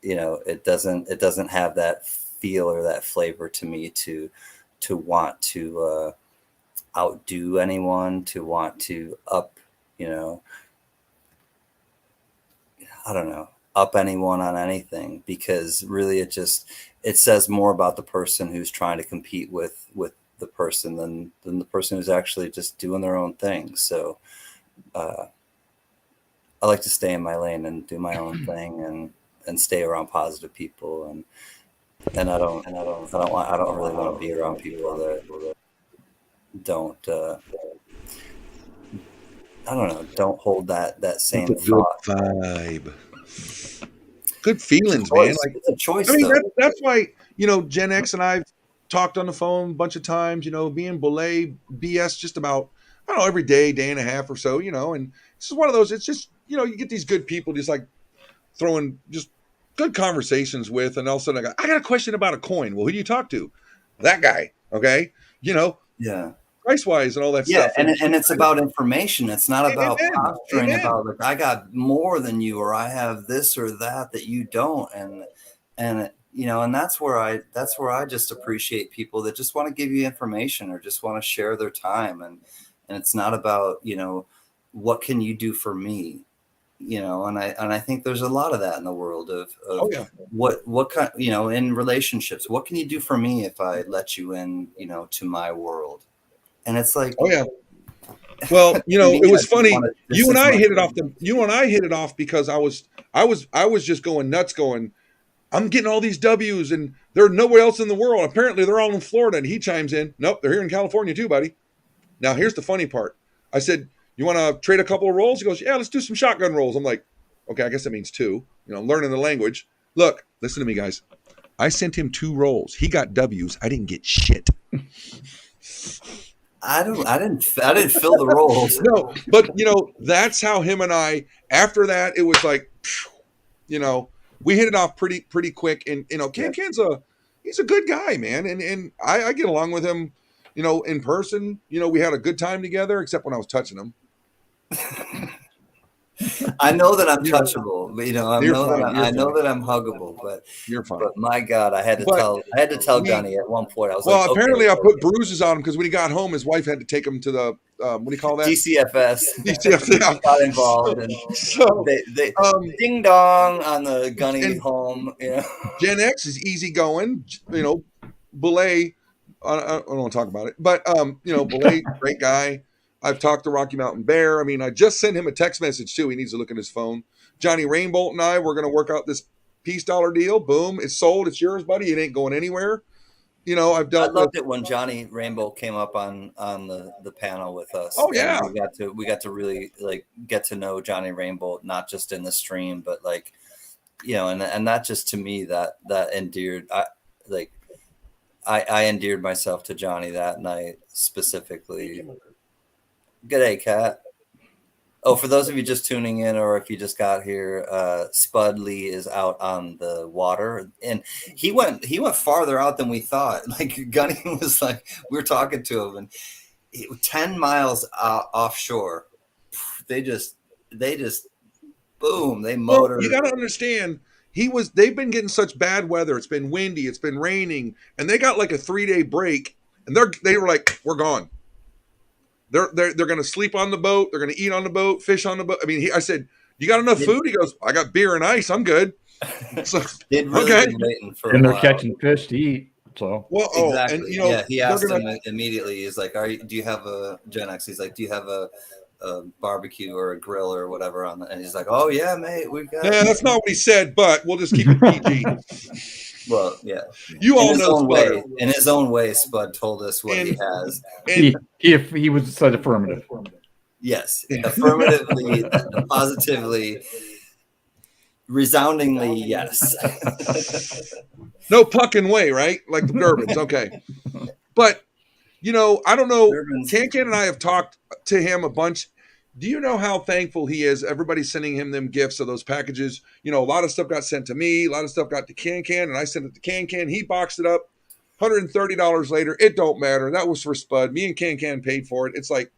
it doesn't have that feel or that flavor to me to want to outdo anyone, to want to up, I don't know, up anyone on anything, because really it says more about the person who's trying to compete with the person than the person who's actually just doing their own thing. So I like to stay in my lane and do my own thing and stay around positive people, and I don't really want to be around people that don't I don't know, don't hold that same thought. Vibe. Good feelings, man. Like, it's a choice. I mean, though. that's why, Gen X and I've talked on the phone a bunch of times, me and Belay BS just about, I don't know, every day and a half or so, and this is one of those, it's just, you get these good people just like throwing just good conversations with, and all of a sudden I got a question about a coin. Well, who do you talk to? That guy. Okay. Yeah. Price wise and all that Yeah, stuff. and it's about information. It's not about Amen. posturing Amen. about, like, I got more than you, or I have this or that you don't, and that's where I just appreciate people that just want to give you information or just want to share their time, and it's not about what can you do for me? You know, and I think there's a lot of that in the world of Oh yeah. what kind, you know, in relationships, what can you do for me if I let you in, you know, to my world? And it's like, Oh yeah. Well, you know, me, it was I just funny. wanna You and distance I hit it myself. off. You and I hit it off because I was just going nuts. Going, I'm getting all these W's, and they're nowhere else in the world. Apparently, they're all in Florida. And he chimes in, "Nope, they're here in California too, buddy." Now, here's the funny part. I said, "You want to trade a couple of rolls?" He goes, "Yeah, let's do some shotgun rolls." I'm like, "Okay, I guess that means two." You know, learning the language. Look, listen to me, guys. I sent him 2 rolls. He got W's. I didn't get shit. I didn't fill the roles. No, but you know, that's how him and I. After that, it was like, you know, we hit it off pretty quick. And you know, Can's he's a good guy, man, and I get along with him. You know, in person, you know, we had a good time together, except when I was touching him. I know that I'm touchable, but you know, I You're know fine, that you're I know fine. that I'm huggable, but You're fine. but my God, I had to But tell we- Gunny at one point. I was Well, like, apparently, okay, I put bruises on him because when he got home, his wife had to take him to the what do you call that? DCFS DCFS. got involved, and So, they um, ding dong on the Gunny and- home. You know, Gen X is easygoing. You know, Belay. I don't want to talk about it, but you know, Belay, great guy. I've talked to Rocky Mountain Bear. I mean, I just sent him a text message too. He needs to look at his phone. Johnny Rainbolt and I, we're going to work out this peace dollar deal. Boom, it's sold. It's yours, buddy. It ain't going anywhere. You know, I've I dealt with. loved it when Johnny Rainbow came up on the panel with us. Oh And yeah, we got to really like get to know Johnny Rainbow, not just in the stream, but like, you know, and that just to me that endeared. I endeared myself to Johnny that night specifically. Good day, Kat. Oh, for those of you just tuning in, or if you just got here, Spud Lee is out on the water, and he went farther out than we thought. Like Gunny was like, we were talking to him, and 10 miles offshore, they just boom, they motor. Well, you got to understand. They've been getting such bad weather. It's been windy. It's been raining, and they got like a 3-day break, and they were like, we're gone. They're going to sleep on the boat. They're going to eat on the boat, fish on the boat. I mean, I said, you got enough food? He goes, I got beer and ice. I'm good. So, They'd really okay. been waiting for And a they're while. catching fish to eat. So Well, Exactly. and you know, yeah, he asked they're him gonna, immediately. He's like, do you have a Gen X? He's like, do you have a barbecue or a grill or whatever on that? And he's like, oh yeah, mate, we've got. Yeah, that's not what he said, but we'll just keep it PG. Well, yeah. You all in his know own Spud. way. In his own way, Spud told us what he And- has. And he was said affirmative. Yes, affirmatively, positively, resoundingly, yes. no pucking way, right? Like the Durbans. Okay. But, you know, I don't know. Durbans. Can and I have talked to him a bunch. Do you know how thankful he is? Everybody's sending him them gifts of those packages. You know, a lot of stuff got sent to me. A lot of stuff got to Can, and I sent it to Can. He boxed it up. $130 later. It don't matter. That was for Spud. Me and Can paid for it. It's like,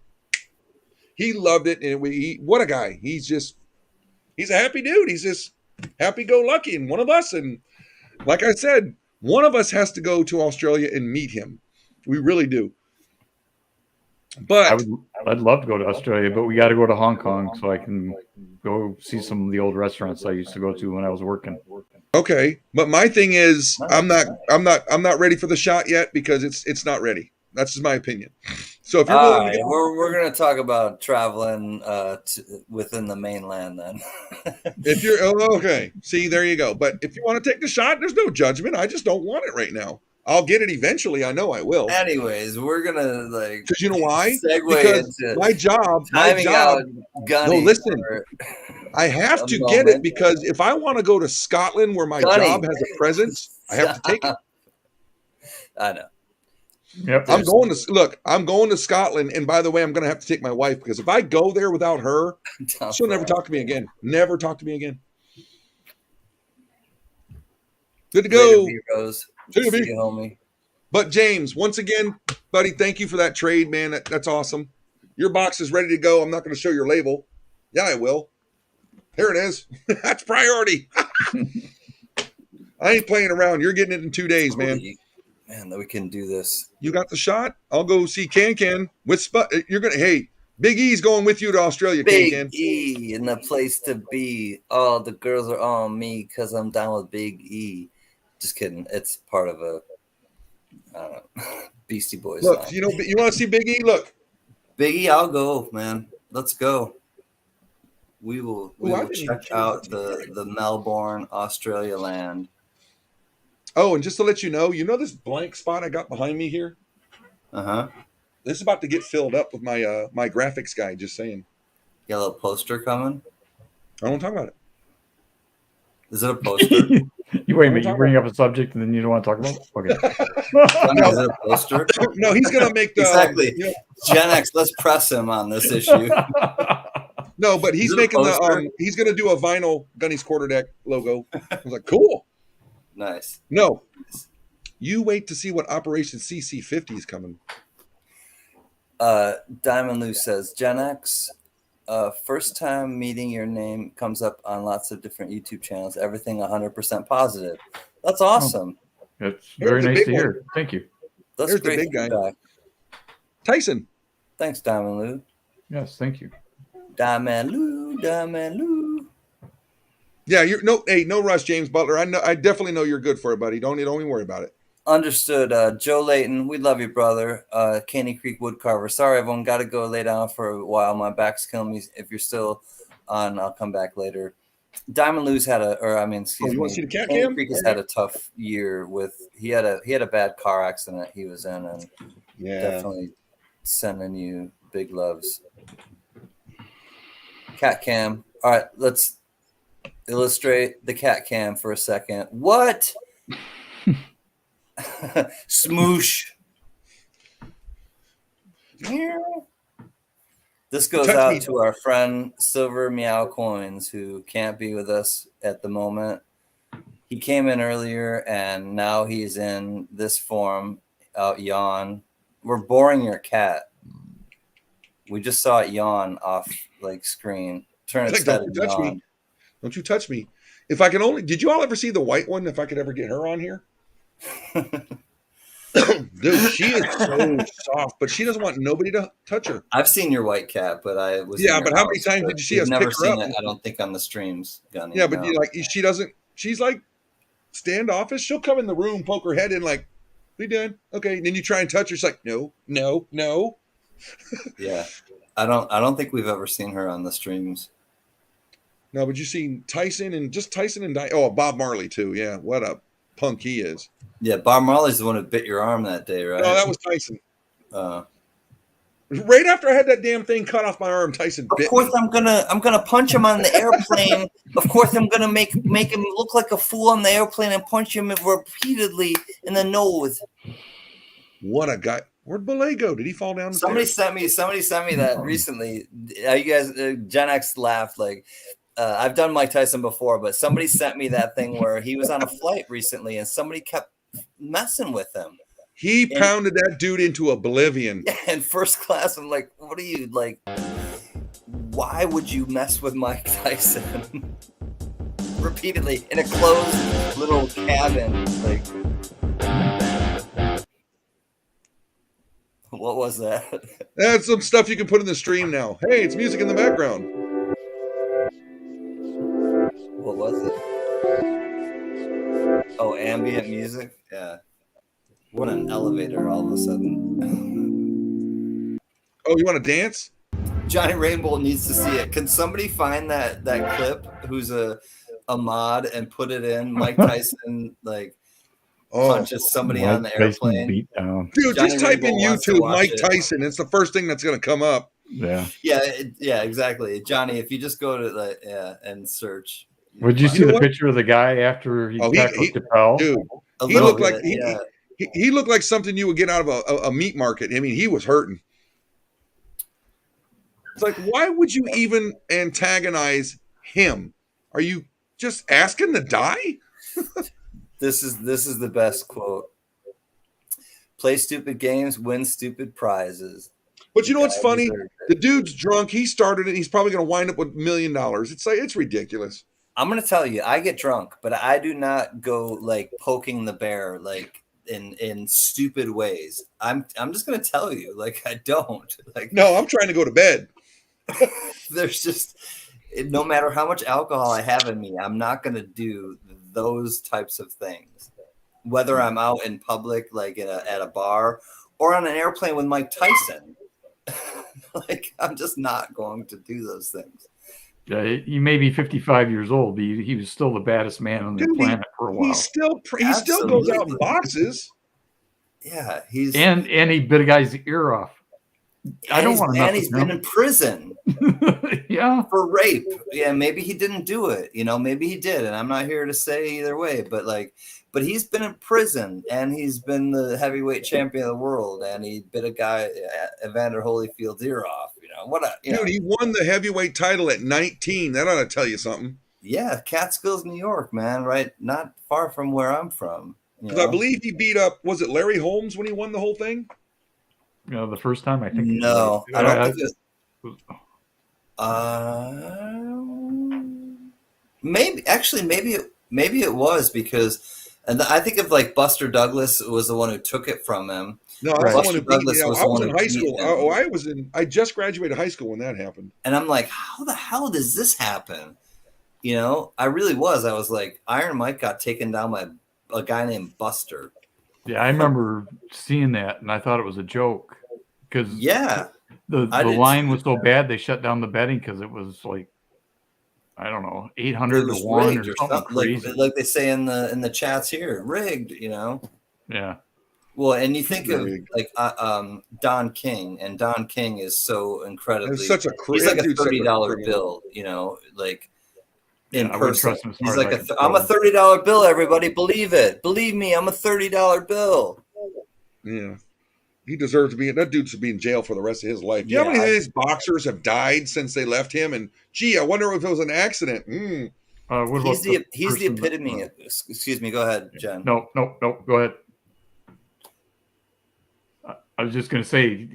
he loved it. And what a guy. He's a happy dude. He's just happy-go-lucky and one of us. And like I said, one of us has to go to Australia and meet him. We really do. But I'd love to go to Australia, but we got to go to Hong Kong so I can go see some of the old restaurants I used to go to when I was working. okay. But my thing is, I'm not ready for the shot yet because it's not ready. That's just my opinion. So if you're All willing right, to get, we're going to talk about traveling within the mainland then. if you're okay, see, there you go. But if you want to take the shot, there's no judgment. I just don't want it right now. I'll get it eventually. I know I will. Anyways, we're going to like Because you know why? segue Because into my job. out Gunny. No, listen. for- I have a to get moment. it because if I want to go to Scotland where my Gunny. job has a presence, I have to take it. I know. Yep. I'm going to Scotland, and by the way, I'm going to have to take my wife because if I go there without her, she'll never talk to me again. Never talk to me again. Good to go. Later, heroes. See you, See B. you, homie. But James, once again, buddy, thank you for that trade, man. That's awesome. Your box is ready to go. I'm not going to show your label. Yeah, I will. Here it is. That's priority. I ain't playing around. You're getting it in 2 days, man. Holy- Man, that we can do this. You got the shot. I'll go see Can with Spud. You're gonna. Hey, Big E's going with you to Australia, Big Ken. E in the place to be. Oh, the girls are on me because I'm down with Big E. Just kidding. It's part of a I don't know, Beastie Boys Look, song. you want to see Big E? Look. Big E, I'll go, man. Let's go. We will check out the Melbourne, Australia land. Oh, and just to let you know this blank spot I got behind me here? Uh-huh. This is about to get filled up with my my graphics guy, just saying. Got a little poster coming? I don't want to talk about it. Is it a poster? You wait a minute. You bring up a subject and then you don't want to talk about it? Okay. Is it a poster? No, he's going to make the... Exactly. Gen X, let's press him on this issue. No, but he's making he's going to do a vinyl Gunny's Quarterdeck logo. I was like, cool. Nice. No. You wait to see what Operation CC50 is coming. Diamond Lou says, Gen X, first time meeting your name comes up on lots of different YouTube channels. Everything 100% positive. That's awesome. It's very nice to hear. Thank you. That's Here's great the big guy. feedback. Tyson. Thanks, Diamond Lou. Yes, thank you. Diamond Lou, Diamond Lou. Yeah, no rush, James Butler. I definitely know you're good for it, buddy. Don't even worry about it. Understood. Joe Layton, we love you, brother. Caney Creek Woodcarver. Sorry, everyone. Got to go lay down for a while. My back's killing me. If you're still on, I'll come back later. Diamond Lou's had you want to see the cat Caney cam? Creek has had a tough year he had a bad car accident he was in, and definitely sending you big loves. Cat cam. All right, let's illustrate the cat cam for a second. What? Smoosh. This goes out to our friend Silver Meow Coins, who can't be with us at the moment. He came in earlier, and now he's in this form, out yawn. We're boring your cat. We just saw it yawn off screen. Turn its head and yawn. Don't you touch me. If I can only... Did you all ever see the white one? If I could ever get her on here? Dude, she is so soft, but she doesn't want nobody to touch her. I've seen your white cat, but I was but how many times did you see us never pick her seen up? it, I don't think, on the streams, Gunny. Yeah, but she doesn't. She's like standoffish. She'll come in the room, poke her head in, like, "We done? Okay." And then you try and touch her. She's like, "No, no, no." Yeah, I don't think we've ever seen her on the streams. No, but you seen Tyson and Bob Marley too. Yeah, what a punk he is. Yeah, Bob Marley's the one who bit your arm that day, right? No, that was Tyson. Right after I had that damn thing cut off my arm, Tyson bit me. Of course, I'm gonna punch him on the airplane. Of course, I'm gonna make him look like a fool on the airplane and punch him repeatedly in the nose. What a guy! Where'd Belay go? Did he fall down? Somebody sent me that recently. You guys, Gen X laughed like. I've done Mike Tyson before, but somebody sent me that thing where he was on a flight recently and somebody kept messing with him. He pounded that dude into oblivion. And first class, I'm like, what are you like? Why would you mess with Mike Tyson? Repeatedly in a closed little cabin. Like, what was that? That's some stuff you can put in the stream now. Hey, it's music in the background. What was it? Oh, ambient music? Yeah. What an elevator all of a sudden. Oh, you want to dance? Johnny Rainbow needs to see it. Can somebody find that clip who's a mod and put it in? Mike Tyson punches somebody on the airplane. Dude, Johnny just type in Rainbow YouTube Mike Tyson. It's the first thing that's going to come up. Yeah. Yeah, exactly. Johnny, if you just go to and search. Would you see the picture of the guy after he tackled Chappelle? Dude, he looked like he looked like something you would get out of a meat market. I mean, he was hurting. It's like, why would you even antagonize him? Are you just asking to die? This is the best quote. Play stupid games, win stupid prizes. But you know what's funny? The dude's drunk. He started it. He's probably going to wind up with $1 million. It's ridiculous. I'm going to tell you, I get drunk, but I do not go poking the bear. in stupid ways. I'm just gonna tell you, like, I don't. Like, No, I'm trying to go to bed. there's just, no matter how much alcohol I have in me, I'm not gonna do those types of things. Whether I'm out in public, like at a bar, or on an airplane with Mike Tyson. Like, I'm just not going to do those things. He may be 55 years old, but he was still the baddest man on the Dude, planet for a while. He still goes out and boxes. Yeah, he's and he bit a guy's ear off. I don't want to. And he's been in prison. Yeah, for rape. Yeah, maybe he didn't do it. Maybe he did, and I'm not here to say either way. But he's been in prison, and he's been the heavyweight champion of the world, and he bit a guy, Evander Holyfield's ear off. Dude, he won the heavyweight title at 19. That ought to tell you something. Yeah, Catskills, New York, man. Right, not far from where I'm from. Because I believe he beat up, was it Larry Holmes when he won the whole thing? The first time, I think. No, I don't think it. Maybe it was, because, and I think of like Buster Douglas was the one who took it from him. No, I was the one who beat him. I was in high school. I just graduated high school when that happened. And I'm like, how the hell does this happen? I really was. I was like, Iron Mike got taken down by a guy named Buster. Yeah, I remember seeing that, and I thought it was a joke because the line was so bad they shut down the betting because it was like, I don't know, 800 to 1 or something crazy. Like they say in the chats here, rigged. Yeah. Well, and you think of like Don King, and Don King is so incredibly. He's like a $30 bill, like. In person, he's like I'm a $30 bill. Everybody, believe it. Believe me, I'm a $30 bill. Yeah, he deserves to be. That dude should be in jail for the rest of his life. Do you know how many of these boxers have died since they left him? And gee, I wonder if it was an accident. He's the epitome. Excuse me. Go ahead, Jen. No. Go ahead. I was just going to say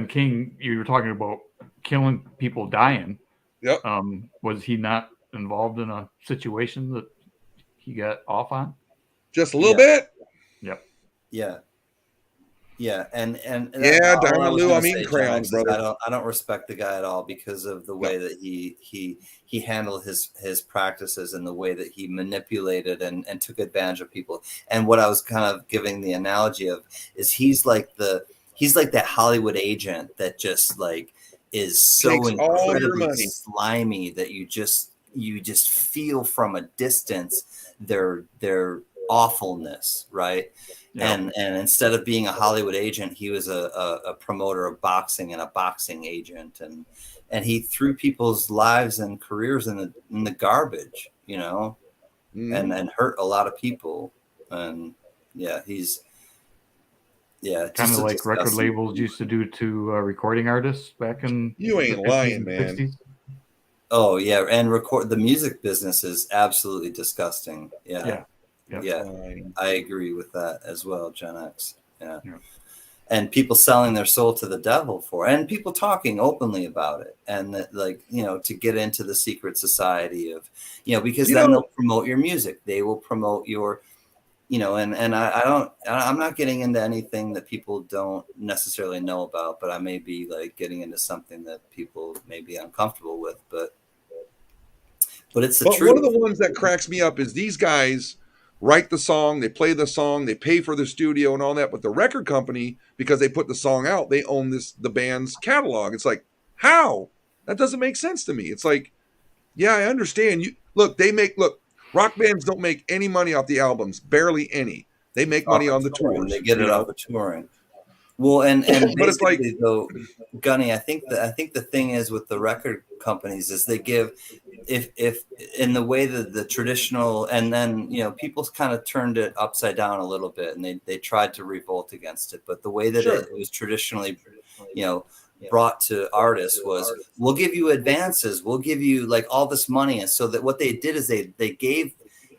King. You were talking about killing people, dying. Yep. Was he not involved in a situation that he got off on? Just a little bit. Yep. Yeah. And Diamond Lou, I'm eating crayons, brother. I don't respect the guy at all because of the way that he handled his practices and the way that he manipulated and took advantage of people. And what I was kind of giving the analogy of is he's like that Hollywood agent that just like is so incredibly slimy that you just feel from a distance their awfulness, right? Yeah. And instead of being a Hollywood agent, he was a promoter of boxing and a boxing agent, and he threw people's lives and careers in the garbage, and hurt a lot of people. And he's kind of like record labels used to do to recording artists back in you ain't lying, man. 60s. Oh yeah, and the music business is absolutely disgusting. Yeah. I agree with that as well, Gen X. Yeah. And people selling their soul to the devil for it, and people talking openly about it, and that, like, to get into the secret society of, because then they'll promote your music, they will promote your, and I'm not getting into anything that people don't necessarily know about, but I may be like getting into something that people may be uncomfortable with, but it's the truth. One of the ones that cracks me up is these guys write the song, they play the song, they pay for the studio and all that, but the record company, because they put the song out, they own the band's catalog. It's like, how? That doesn't make sense to me. It's like, yeah, I understand. Look, rock bands don't make any money off the albums, barely any. They make money on the tours. They get it off of touring. Well, and but it's like, though, Gunny, I think the thing is with the record companies is they give, if in the way that the traditional, and then people kind of turned it upside down a little bit, and they tried to revolt against it, but the way that it was traditionally brought to artists was, we'll give you advances, we'll give you like all this money. And so that what they did is they gave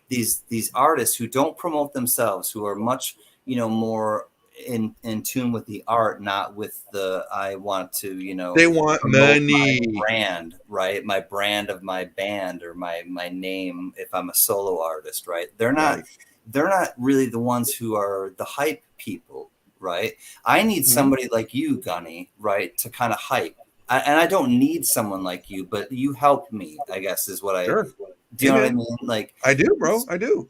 these artists who don't promote themselves, who are much more in tune with the art, not with the I want to they want money, my brand, right? My brand of my band, or my name if I'm a solo artist, right? They're not they're not really the ones who are the hype people, right? I need somebody like you, Gunny, right, to kind of hype. And I don't need someone like you, but you help me, I guess, is what Sure. do you know what I mean? Like, I do, bro. I do.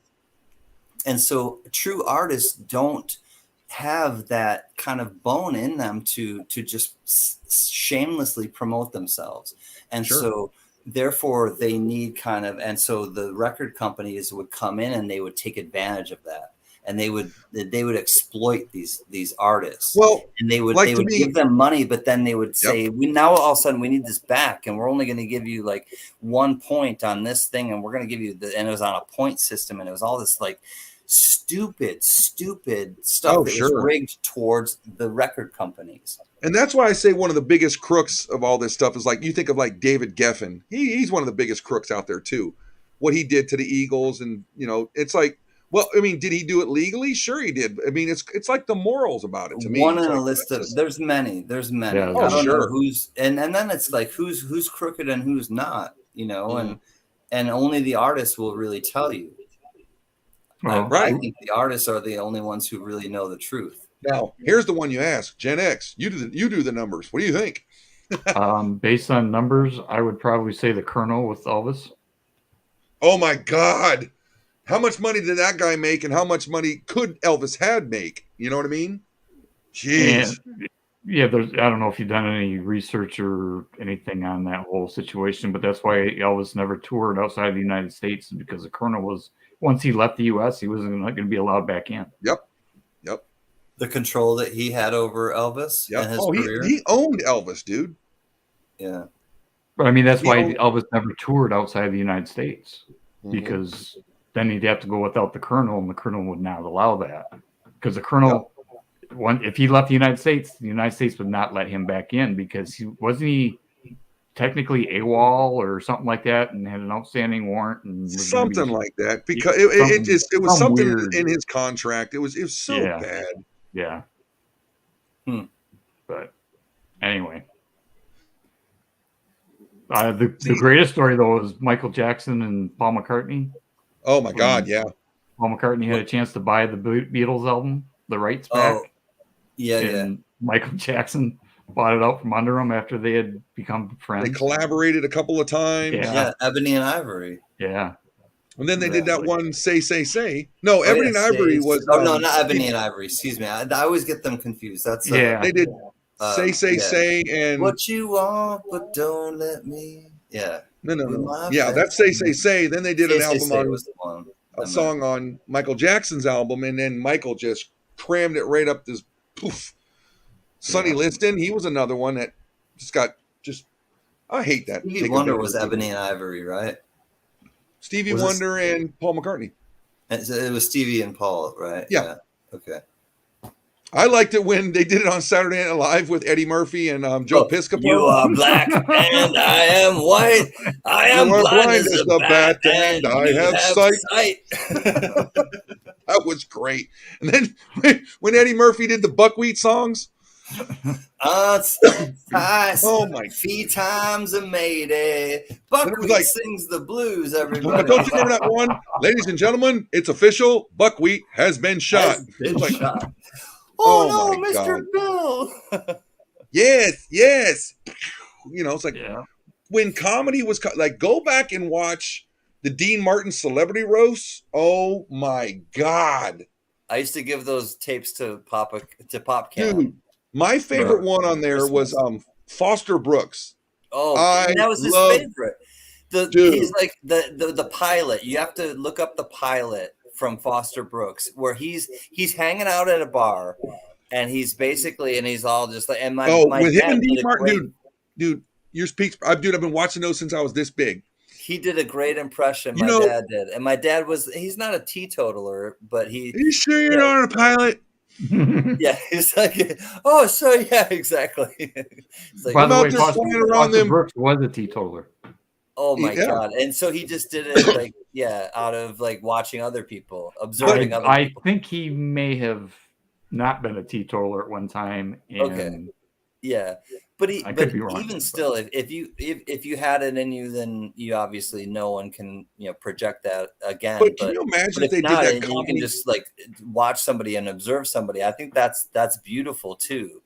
and so true artists don't have that kind of bone in them to just shamelessly promote themselves. And so therefore they need kind of, and so the record companies would come in and they would take advantage of that. And they would exploit these artists. Well, and they would like give them money, but then they would say, we now all of a sudden we need this back, and we're only going to give you like 1 point on this thing, and we're going to give you and it was on a point system, and it was all this like stupid stuff that was rigged towards the record companies. And that's why I say one of the biggest crooks of all this stuff is like, you think of like David Geffen. He's one of the biggest crooks out there too. What he did to the Eagles, and it's like, well, I mean, did he do it legally? Sure, he did. I mean, it's like the morals about it to me. One in a list of there's many. Yeah, I don't know who's and then it's like who's crooked and who's not, and only the artists will really tell you. I think the artists are the only ones who really know the truth. Now, here's the one you ask, Gen X. You do the numbers. What do you think? Based on numbers, I would probably say the Colonel with Elvis. Oh my God. How much money did that guy make, and how much money could Elvis had make? You know what I mean? Jeez. Yeah, I don't know if you've done any research or anything on that whole situation, but that's why Elvis never toured outside of the United States, because the Colonel was, once he left the U.S., he wasn't going to be allowed back in. Yep. The control that he had over Elvis and his career. He owned Elvis, dude. Yeah. But I mean, that's why Elvis never toured outside of the United States, because then he'd have to go without the Colonel, and the Colonel would not allow that, because the Colonel, if he left the United States would not let him back in, because he wasn't technically AWOL or something like that, and had an outstanding warrant and something like that, because it was something weird in his contract. It was so bad. Yeah. But anyway, the greatest story though is Michael Jackson and Paul McCartney. Oh my God, yeah. Paul McCartney had a chance to buy the Beatles album, the rights back. And Michael Jackson bought it out from under him after they had become friends. They collaborated a couple of times. Yeah, Ebony and Ivory. Yeah. And then they did that one Say. No, Ebony and Ivory was. Oh, no, not Ebony and Ivory. Excuse me. I always get them confused. That's they did Say and What You Want, But Don't Let Me. Yeah. No. Yeah, that's Say. Then they did an album on a song on Michael Jackson's album, and then Michael just crammed it right up this poof. Sonny Liston, he was another one that I hate that. Stevie Wonder was Ebony and Ivory, right? Stevie Wonder and Paul McCartney. It was Stevie and Paul, right? Yeah. Okay. I liked it when they did it on Saturday Night Live with Eddie Murphy and Joe Piscopo. You are black and I am white. I am blind as a bat and I have sight. That was great. And then when Eddie Murphy did the buckwheat songs. Oh my! 3 times a Mayday. Buckwheat sings the blues. Everybody, but don't you remember that one, ladies and gentlemen? It's official. Buckwheat has been shot. Oh no, Mr. Bill. Yes. It's like when comedy was like, go back and watch the Dean Martin celebrity roasts. Oh my God! I used to give those tapes to Pop Can. Dude, my favorite one on there was Foster Brooks. Oh, that was his favorite. He's like the pilot. You have to look up the pilot from Foster Brooks, where he's hanging out at a bar, and he's all just like, and my with him and Dean Martin, dude, your speech, I've been watching those since I was this big. He did a great impression. My dad did, and my dad he's not a teetotaler, but he. Are you sure you're not a pilot? Yeah, he's like, oh, so yeah, exactly. Like, by the way, Foster Brooks was a teetotaler. Oh my God! And so he just did it out of like watching other people, observing other people. I think he may have not been a teetotaler at one time. Okay. Yeah, But, I could be wrong, even but- still, if you had it in you, then you obviously no one can project that again. But can you imagine if they did that you can comedy? just like watch somebody and observe somebody. I think that's beautiful too.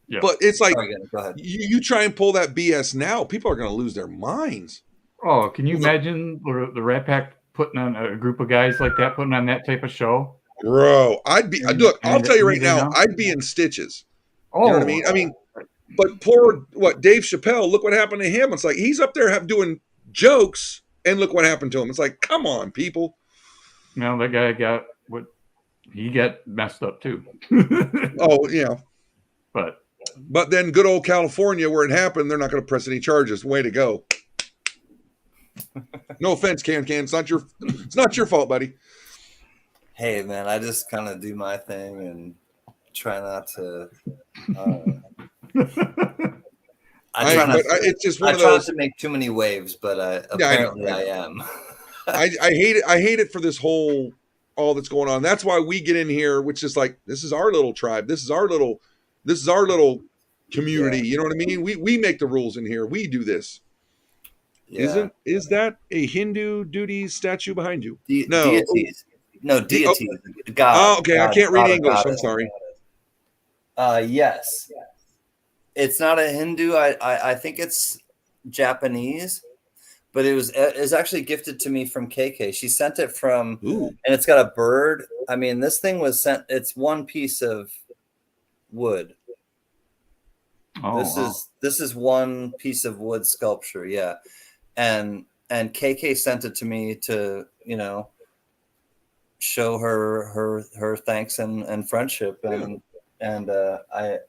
Yeah. But it's like Sorry, go ahead. you try and pull that BS now, people are going to lose their minds. Oh, can you imagine the Rat Pack putting on a group of guys like that, putting on that type of show? Bro, I'd be look. I'll tell you right now, now? I'd be in stitches. Oh, You know what I mean? I mean, but poor Dave Chappelle. Look what happened to him. It's like he's up there doing jokes, and look what happened to him. It's like, come on, people. no, that guy got he got messed up too. Oh yeah. But then good old California, where it happened, they're not going to press any charges. Way to go. No offense, Can. It's not your fault, buddy. Hey man, I just kind of do my thing and try not to. It's just one of try not those. to make too many waves, but apparently I am. I hate it. I hate it for this all that's going on. That's why we get in here, which is like, this is our little tribe. This is our little community. Yeah. You know what I mean? We make the rules in here. We do this. Yeah. Is that a Hindu duty statue behind you? No. Deities. No, deities. God. Oh, okay. God, I can't read English. God. I'm sorry. Yes. It's not a Hindu. I think it's Japanese, but it's actually gifted to me from KK. She sent it from, and it's got a bird. I mean, this thing was sent. It's one piece of wood. Oh, this is one piece of wood sculpture. Yeah. And KK sent it to me to, show her thanks and friendship. And I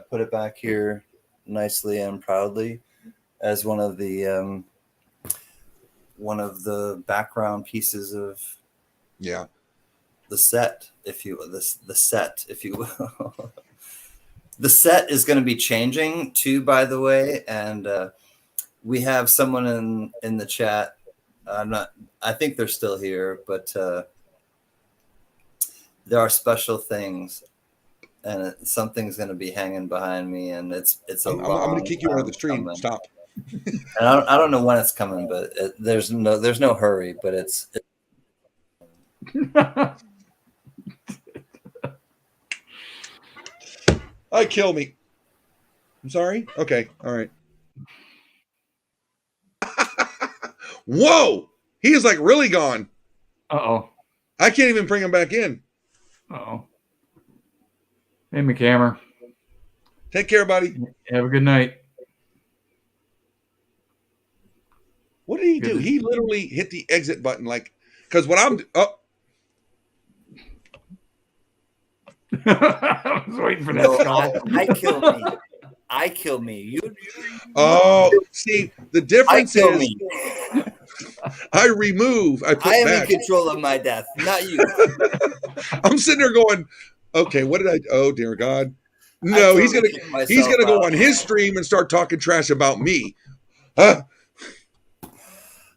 put it back here nicely and proudly as one of the background pieces of the set, if you will. The set, if you will. The set is going to be changing too, by the way, and we have someone in the chat. I think they're still here, but there are special things, and something's going to be hanging behind me, and it's I'm going to kick you out of the stream. Coming. Stop. And I don't know when it's coming, but there's no hurry, but it's I kill me. I'm sorry. Okay. All right. Whoa! He is like really gone. Uh-oh. I can't even bring him back in. Uh-oh. Hey, McHammer. Take care, buddy. Have a good night. What did he do? He literally hit the exit button, because what I'm. Oh. I was waiting for that. No, I kill me. You. Oh, see, the difference is me. I remove. I am back. In control of my death, not you. I'm sitting there going, okay, what did I? Oh dear God, no, he's gonna go on his stream and start talking trash about me. Huh?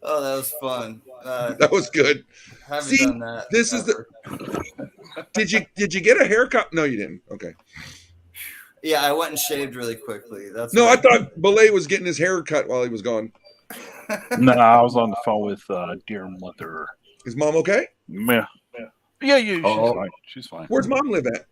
Oh, that was fun. That was good. Haven't done that. This ever. Is the. Did you get a haircut? No, you didn't. Okay. Yeah, I went and shaved really quickly. I thought Belay was getting his hair cut while he was gone. No, I was on the phone with dear mother. Is mom okay? Yeah. She's fine. She's fine. Where's mom live at?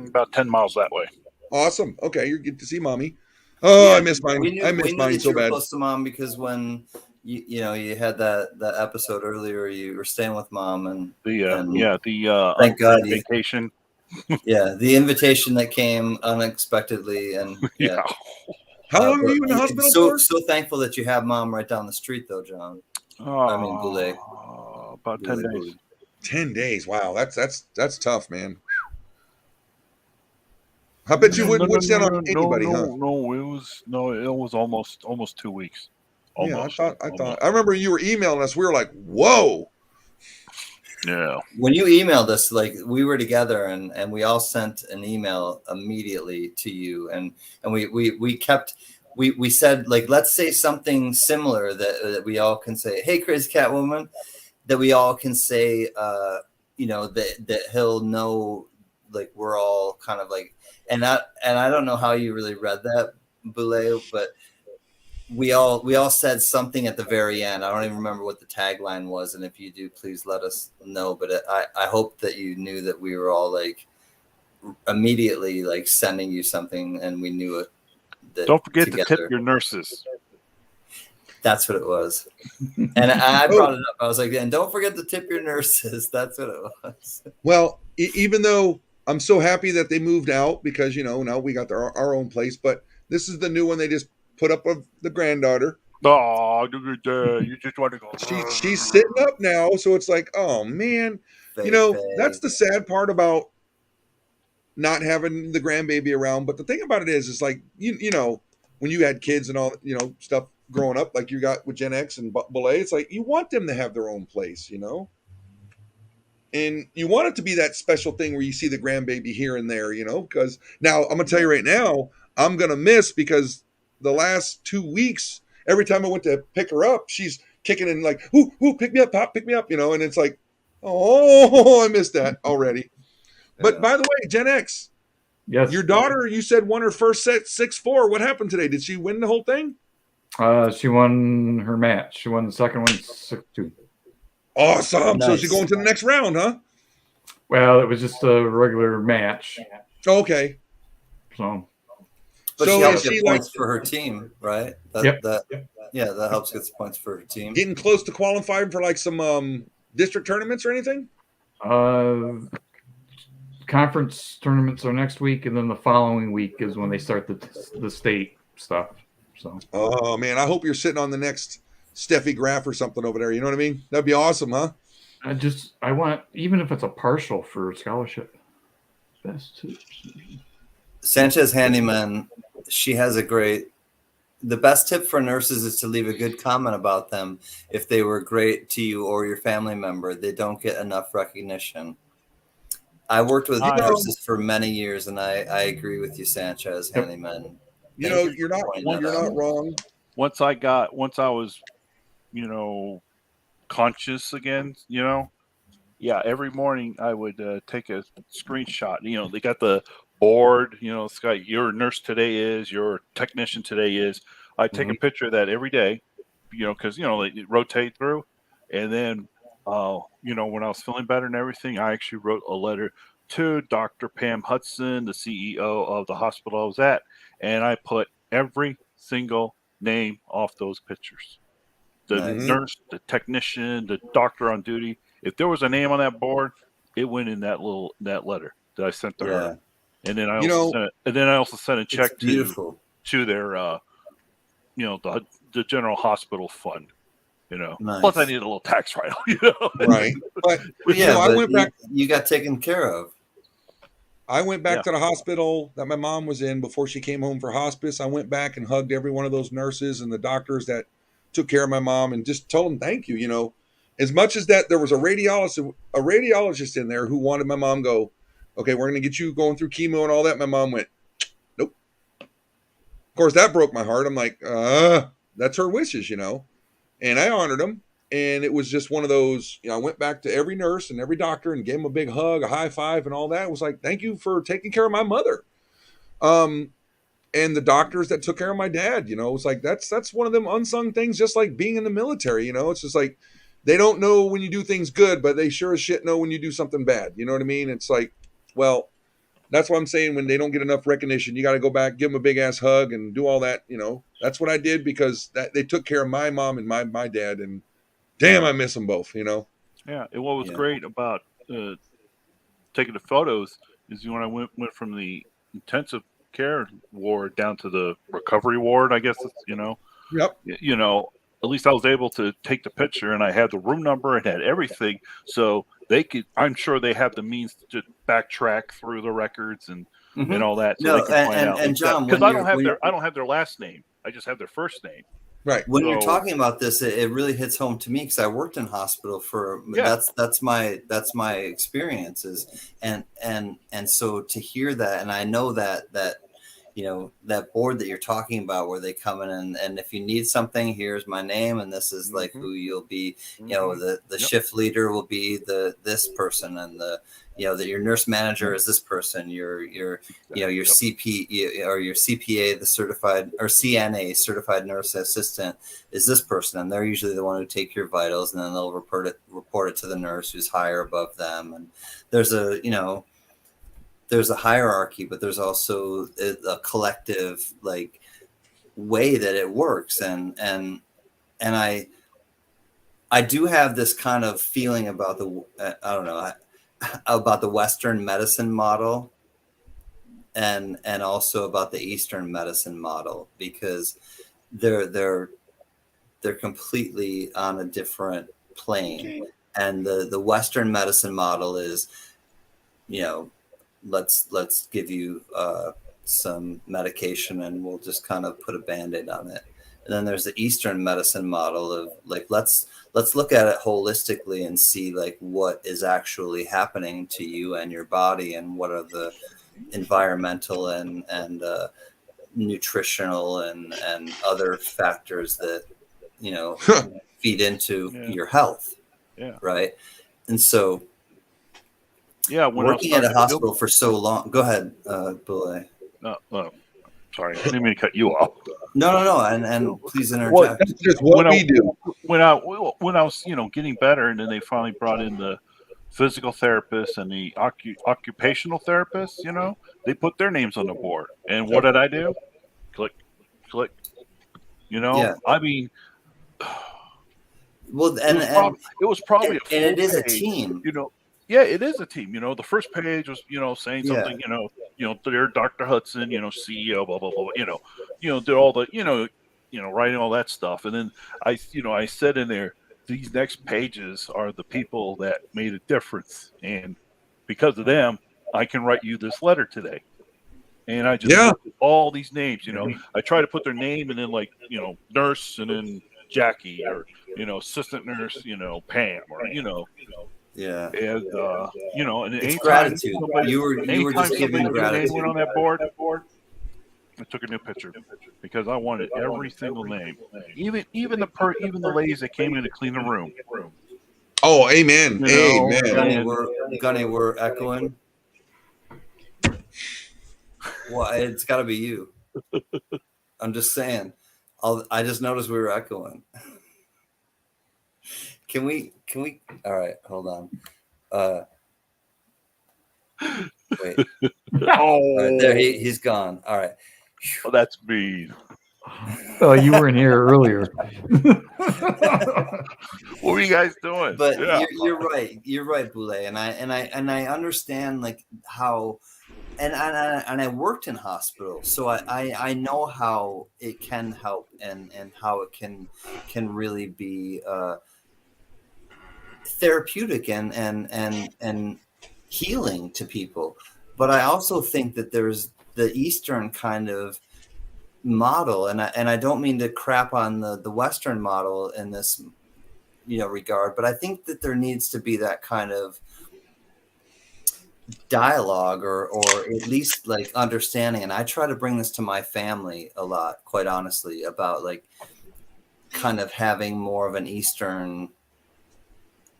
About 10 miles that way. Awesome. Okay, you're good to see mommy. Oh, yeah, I miss mine. I miss mine so bad. Close to mom because when you had that episode earlier, you were staying with mom and thank God vacation. Yeah, the invitation that came unexpectedly and yeah. How long were you in the hospital for? So thankful that you have mom right down the street, though, John. I mean, Boulay. About 10 days. 10 days. Wow, that's tough, man. I bet you wouldn't wish that on anybody, huh? No, it was almost 2 weeks. Almost, yeah, I thought. I remember you were emailing us. We were like, "Whoa!" Yeah. When you emailed us, we were together, and we all sent an email immediately to you, and we said let's say something similar that we all can say. Hey, Crazy Catwoman, that we all can say. That he'll know like we're all kind of like, and I don't know how you really read that, Boulay, but we all said something at the very end. I don't even remember what the tagline was, and if you do, please let us know. But I hope that you knew that we were all like immediately like sending you something, and we knew it. Don't forget to tip your nurses. That's what it was. And I brought it up. I was like, and don't forget to tip your nurses. That's what it was. Well, even though I'm so happy that they moved out because, now we got our own place, but this is the new one they just put up of the granddaughter. Oh, you just want to go. She's sitting up now. So it's like, oh, man. That's the sad part about not having the grandbaby around. But the thing about it is like, when you had kids and all, stuff growing up, like you got with Gen X and Belay, it's like you want them to have their own place, and you want it to be that special thing where you see the grandbaby here and there, because now I'm going to tell you right now, I'm going to miss because the last 2 weeks, every time I went to pick her up, she's kicking in like, ooh, pick me up, Pop, pick me up, and it's like, oh, I missed that already. But by the way, Gen X, yes, your daughter, you said won her first set 6-4. What happened today? Did she win the whole thing? She won her match. She won the second one 6-2. Awesome. Nice. So she's going to the next round, huh? Well, it was just a regular match. Okay. So, But So she helps is get she points like for her team, right? Yep. That helps get points for her team. getting close to qualifying for like some district tournaments or anything? conference tournaments are next week, and then the following week is when they start the state stuff. So, Oh man, I hope you're sitting on the next Steffi Graf or something over there. You know what I mean? That'd be awesome, huh? I want, even if it's a partial for scholarship. Best Sanchez Handyman, she has the best tip for nurses is to leave a good comment about them if they were great to you or your family member. They don't get enough recognition. I worked with nurses for many years, and I agree with you, Sanchez Handyman. You're not wrong. Once I was, conscious again, every morning I would take a screenshot. They got the board, it's got your nurse today is, your technician today is. I take a picture of that every day, because, they rotate through. And then, when I was feeling better and everything, I actually wrote a letter to Dr. Pam Hudson, the CEO of the hospital I was at. And I put every single name off those pictures. The nurse, the technician, the doctor on duty. If there was a name on that board, it went in that letter that I sent to her. And then I also sent a check to their the general hospital fund. Nice. Plus I needed a little tax write-off. Right. But I went back. You got taken care of. I went back to the hospital that my mom was in before she came home for hospice. I went back and hugged every one of those nurses and the doctors that took care of my mom and just told them thank you. As much as that there was a radiologist in there who wanted my mom go, okay, we're going to get you going through chemo and all that. My mom went, nope. Of course, that broke my heart. I'm like, that's her wishes, and I honored them. And it was just one of those, I went back to every nurse and every doctor and gave them a big hug, a high five and all that. It was like, thank you for taking care of my mother. And the doctors that took care of my dad, it was like, that's one of them unsung things, just like being in the military, it's just like, they don't know when you do things good, but they sure as shit know when you do something bad. You know what I mean? It's like, well, that's what I'm saying. When they don't get enough recognition, you got to go back, give them a big ass hug and do all that. That's what I did because they took care of my mom and my dad, and damn, I miss them both, Yeah. And what was great about taking the photos is when I went from the intensive care ward down to the recovery ward, I guess it's, Yep. At least I was able to take the picture, and I had the room number and had everything, so they could. I'm sure they have the means to backtrack through the records and all that. So they can find out. And John, because I don't have their last name. I just have their first name. Right. When you're talking about this, it really hits home to me because I worked in hospital that's my experiences, and so to hear that, and I know that that board that you're talking about where they come in and if you need something, here's my name and this is like who you'll be. The shift leader will be this person, and that your nurse manager is this person, your CP or your CPA, the certified, or CNA, certified nurse assistant, is this person, and they're usually the one who take your vitals, and then they'll report it to the nurse who's higher above them. And there's a hierarchy, but there's also a collective like way that it works. And I do have this kind of feeling about about the Western medicine model and also about the Eastern medicine model, because they're completely on a different plane. And the Western medicine model is, let's give you some medication and we'll just kind of put a Band-Aid on it. And then there's the Eastern medicine model of like, let's look at it holistically and see like what is actually happening to you and your body, and what are the environmental and nutritional and other factors that feed into your health. Right. And so working at a hospital for so long. Go ahead, Boulay. No, sorry, I didn't mean to cut you off. No, and please interject. Well, that's just what we do. When I was getting better, and then they finally brought in the physical therapist and the occupational therapist, they put their names on the board. And what did I do? Click. I mean, well, it was probably and it is a team. Yeah, it is a team. The first page was, saying something, they're Dr. Hudson, CEO, blah, blah, blah, did all the, writing all that stuff. And then I said in there, these next pages are the people that made a difference. And because of them, I can write you this letter today. And I just looked at all these names, I try to put their name and then like, nurse and then Jackie, or, assistant nurse, Pam, or, Yeah. And and it's gratitude. You were just giving gratitude. Went on that board. I took a new picture because I wanted every single name, even the ladies that came in to clean the room. Oh, amen, amen. Gunny, we're echoing. Well, it's got to be you. I'm just saying. I just noticed we were echoing. Can we? All right, hold on. Wait. All right, there he's gone. All right. Oh, that's mean. Oh, you weren't here earlier. What were you guys doing? But you're right. You're right, Boulay. And I understand like how, and I worked in hospitals, so I know how it can help and how it can really be therapeutic and healing to people. But I also think that there's the Eastern kind of model, and I don't mean to crap on the Western model in this regard, but I think that there needs to be that kind of dialogue or at least like understanding. And I try to bring this to my family a lot, quite honestly, about like kind of having more of an Eastern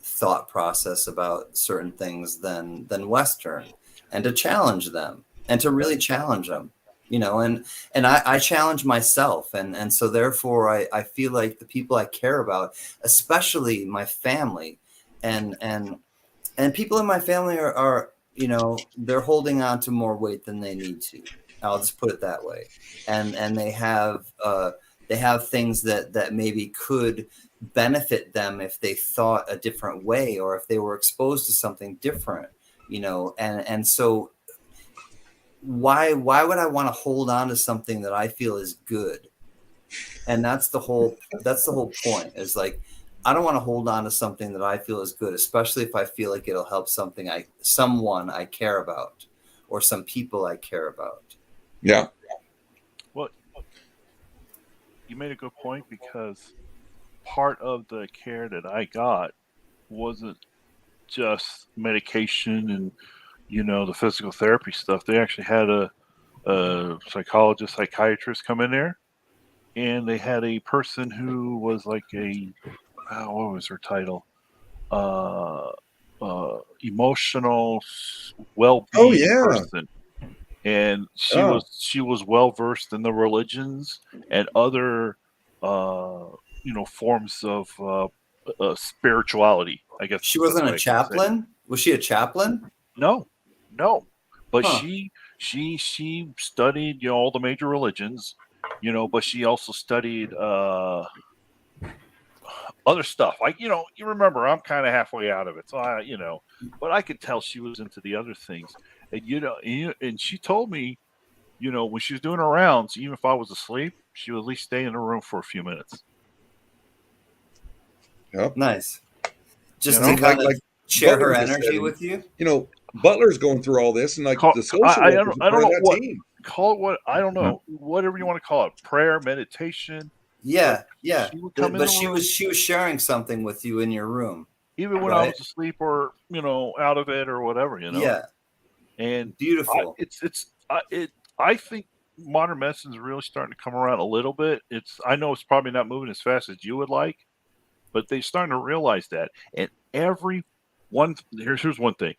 thought process about certain things than Western, and to challenge them and to really challenge them, and I challenge myself. And so therefore I feel like the people I care about, especially my family and people in my family are they're holding on to more weight than they need to. I'll just put it that way. And they have things that maybe could benefit them if they thought a different way, or if they were exposed to something different, and so why would I want to hold on to something that I feel is good? And that's the whole point, is like, I don't want to hold on to something that I feel is good, especially if I feel like it'll help someone I care about, or some people I care about. Yeah. Well, you made a good point, because part of the care that I got wasn't just medication and the physical therapy stuff. They actually had a psychologist, psychiatrist come in there, and they had a person who was like what was her title? Emotional well-being Oh yeah. person, and Oh. she was well versed in the religions and other forms of spirituality. I guess She that's wasn't the a way I can say it. chaplain? Was she a chaplain? No, but Huh. she studied all the major religions, but she also studied other stuff. Like you remember I'm kind of halfway out of it, so but I could tell she was into the other things, and and she told me, when she was doing her rounds, even if I was asleep, she would at least stay in the room for a few minutes. Yep. Nice. Just You know? to kind of Like share her Butler just energy said, with you. Butler's going through all this, and like Call, the social I workers don't, are I part don't of know that what team. call it. What I don't know, whatever you want to call it, prayer, meditation. Yeah, But yeah. she would come in But the she room, was sharing something with you in your room. even when I was asleep or out of it or whatever. Yeah. And Beautiful. I think modern medicine is really starting to come around a little bit. I know it's probably not moving as fast as you would like, but they're starting to realize that. And here's one thing: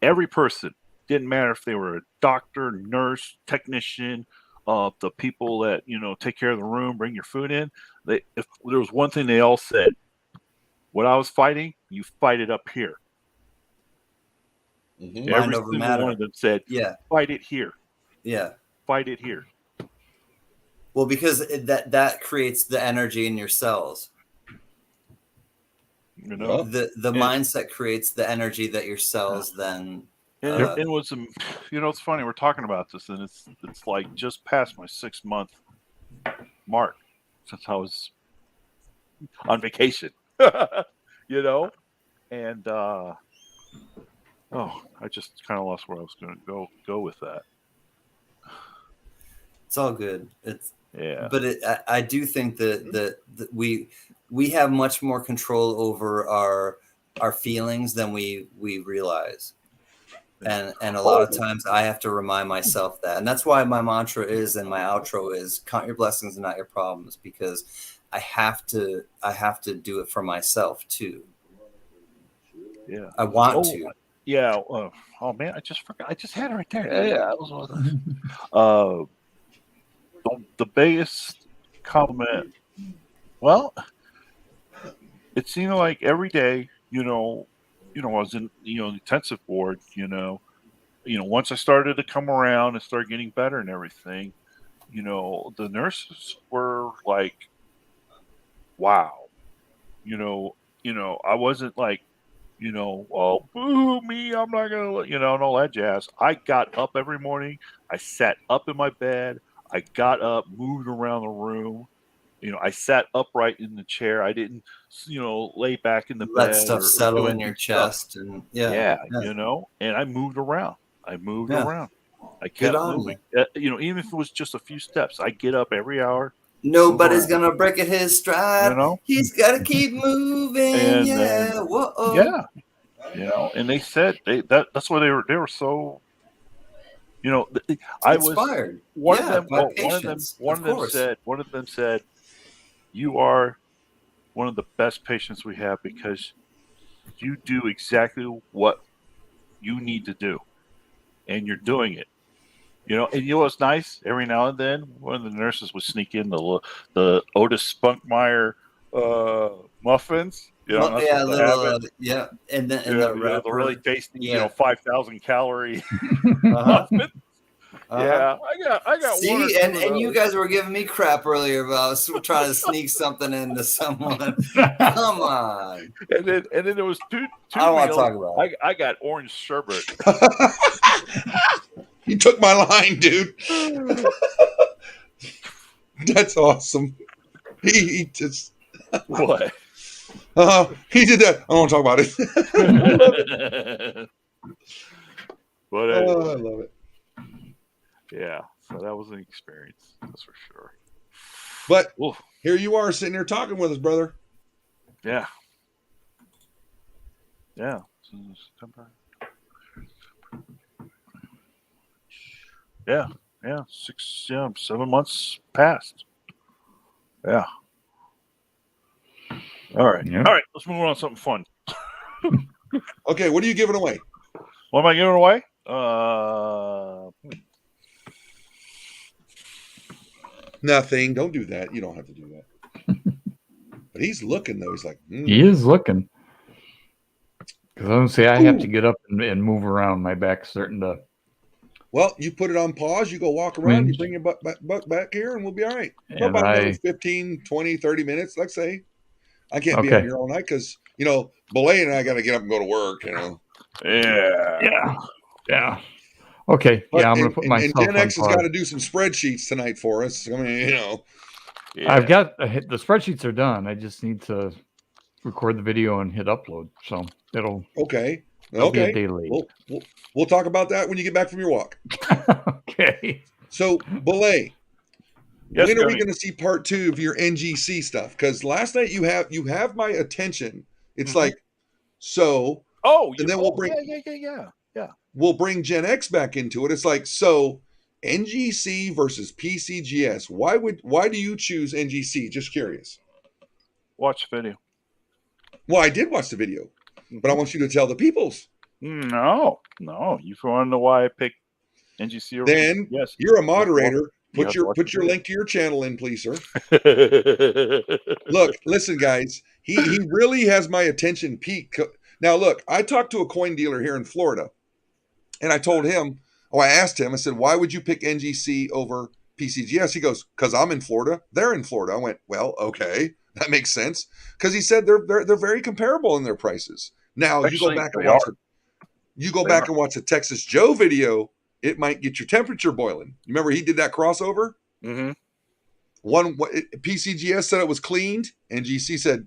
every person, didn't matter if they were a doctor, nurse, technician, the people that take care of the room, bring your food in. If there was one thing they all said, what I was fighting, you fight it up here. Mm-hmm. Every Mind over single matter. one of them said, Yeah. fight it here. Yeah. Fight it here. Well, because that creates the energy in your cells. The mindset creates the energy that your cells then. And it was, it's funny we're talking about this, and it's like just past my 6-month mark since I was on vacation, and I just kind of lost where I was going to go with that. It's all good. But I do think that we have much more control over our feelings than we realize. And a lot of times I have to remind myself that. And that's why my mantra is, and my outro is, count your blessings and not your problems, because I have to do it for myself too. Yeah. I want to. Yeah. Oh man, I just forgot. I just had it right there. Yeah. That was one of those. The biggest compliment. Well, it seemed like every day, I was in, intensive ward, once I started to come around and start getting better and everything, the nurses were like, wow, I wasn't like, oh, boo me, I'm not going to, and all that jazz. I got up every morning. I sat up in my bed. I got up, moved around the room. I sat upright in the chair. I didn't, lay back in the Let bed stuff or settle do in your chest. And and I moved around. I kept moving. Even if it was just a few steps, I get up every hour. Nobody's gonna break at his stride. He's got to keep moving. And, Whoa. Yeah. And they said that's why they were so. I inspired. Was one of them said, you are one of the best patients we have because you do exactly what you need to do, and you're doing it. And what's nice? Every now and then, one of the nurses would sneak in the Otis Spunkmeyer muffins. And then the really tasty, 5,000 calorie muffins. Yeah, I got See, one or two and of you those. guys were giving me crap earlier about trying to sneak something into someone. Come on. And then there was two I don't want meals. to talk about it. I got orange sherbet. You took my line, dude. That's awesome. He just what? He did that. I don't want to talk about it. But anyway, I love it. Yeah, so that was an experience, that's for sure. But here you are sitting here talking with us, brother. Yeah. Yeah. Yeah, 7 months passed. Yeah. All right. Yep. All right. Let's move on to something fun. Okay, what are you giving away? What am I giving away? Nothing. Don't do that. You don't have to do that. But he's looking though. He's like, He is looking. Because I don't say I have to get up and move around. My back's starting to. Well, you put it on pause. You go walk around. You bring your butt back here, and we'll be all right. For And about another 15, 20, 30 minutes, let's say. I can't be Okay. on here all night because, Belay and I got to get up and go to work, Yeah. Okay. But, I'm going to put and myself Gen on X has pause. got to do some spreadsheets tonight for us. I mean, Yeah. I've got the spreadsheets are done. I just need to record the video and hit upload. So it'll Okay. be a day late. We'll talk about that when you get back from your walk. Okay. So, Belay, Yes, when are we Gunny. going to see part 2 of your NGC stuff? Because last night you have my attention. It's like, so Oh, and then we'll bring yeah. we'll bring Gen X back into it. It's like, so NGC versus PCGS. Why do you choose NGC? Just curious. Watch the video. Well, I did watch the video, but I want you to tell the peoples. No. You want to know why I picked NGC over? Then Yes. you're a moderator. You Put have to your watch put the your video. link to your channel in, please, sir. Look, listen, guys. He really has my attention peaked. Now, look, I talked to a coin dealer here in Florida, and I told him, I asked him, I said, why would you pick NGC over PCGS? He goes, because I'm in Florida. They're in Florida. I went, well, okay, that makes sense. Because he said they're very comparable in their prices. Now, Actually, you go back and they watch are. it. You go They back are. and watch the Texas Joe video. It might get your temperature boiling. You remember he did that crossover? Mm-hmm. PCGS said it was cleaned, and GC said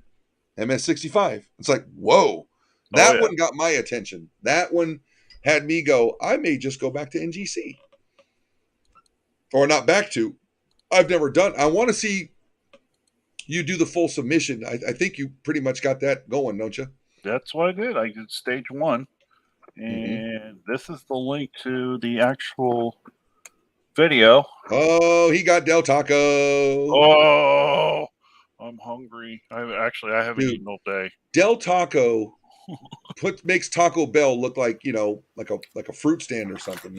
MS65. It's like, whoa, that one got my attention. That one had me go, I may just go back to NGC. Or not back to. I've never done. I want to see you do the full submission. I think you pretty much got that going, don't you? That's what I did. I did stage 1. And this is the link to the actual video. Oh, he got Del Taco. Oh, I'm hungry. I haven't eaten all day. Del Taco makes Taco Bell look like like a fruit stand or something.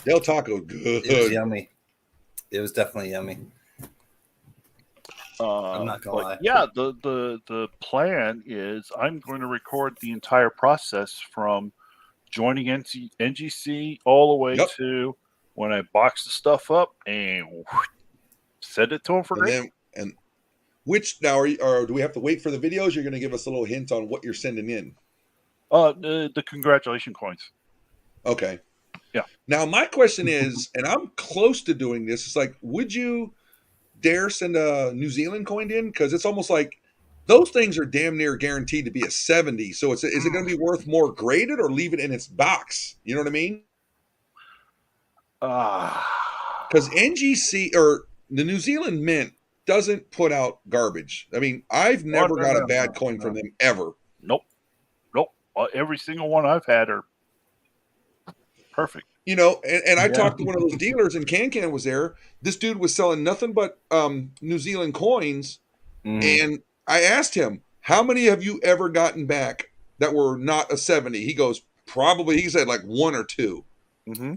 Del Taco good. It was yummy. It was definitely yummy. I'm not gonna lie. Yeah, the plan is I'm going to record the entire process from joining NGC all the way to when I box the stuff up and send it to him for grade. And which now or do we have to wait for the videos? You're going to give us a little hint on what you're sending in. The congratulation coins. Okay. Yeah. Now my question is, and I'm close to doing this. It's like, would you dare send a New Zealand coin in? Because it's almost like those things are damn near guaranteed to be a 70. So is it going to be worth more graded or leave it in its box? You know what I mean? Because NGC or the New Zealand Mint doesn't put out garbage. I mean, I've never got a bad coin from them ever. Nope. Every single one I've had are perfect. And I talked to one of those dealers, and Can was there. This dude was selling nothing but New Zealand coins. And I asked him, how many have you ever gotten back that were not a 70? He goes, probably, he said like 1 or 2. Mm-hmm.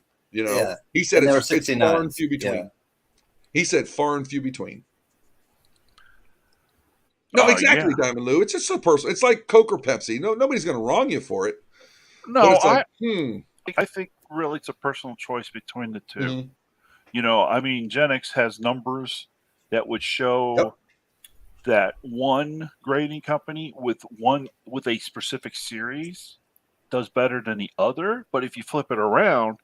He said it's far and 69s. few between. Yeah. He said far and few between. No, exactly, Diamond Lou. It's just so personal. It's like Coke or Pepsi. Nobody's going to wrong you for it. No, But it's like, I think really it's a personal choice between the two. Mhm. I mean, Gen X has numbers that would show that one grading company with a specific series does better than the other. But if you flip it around,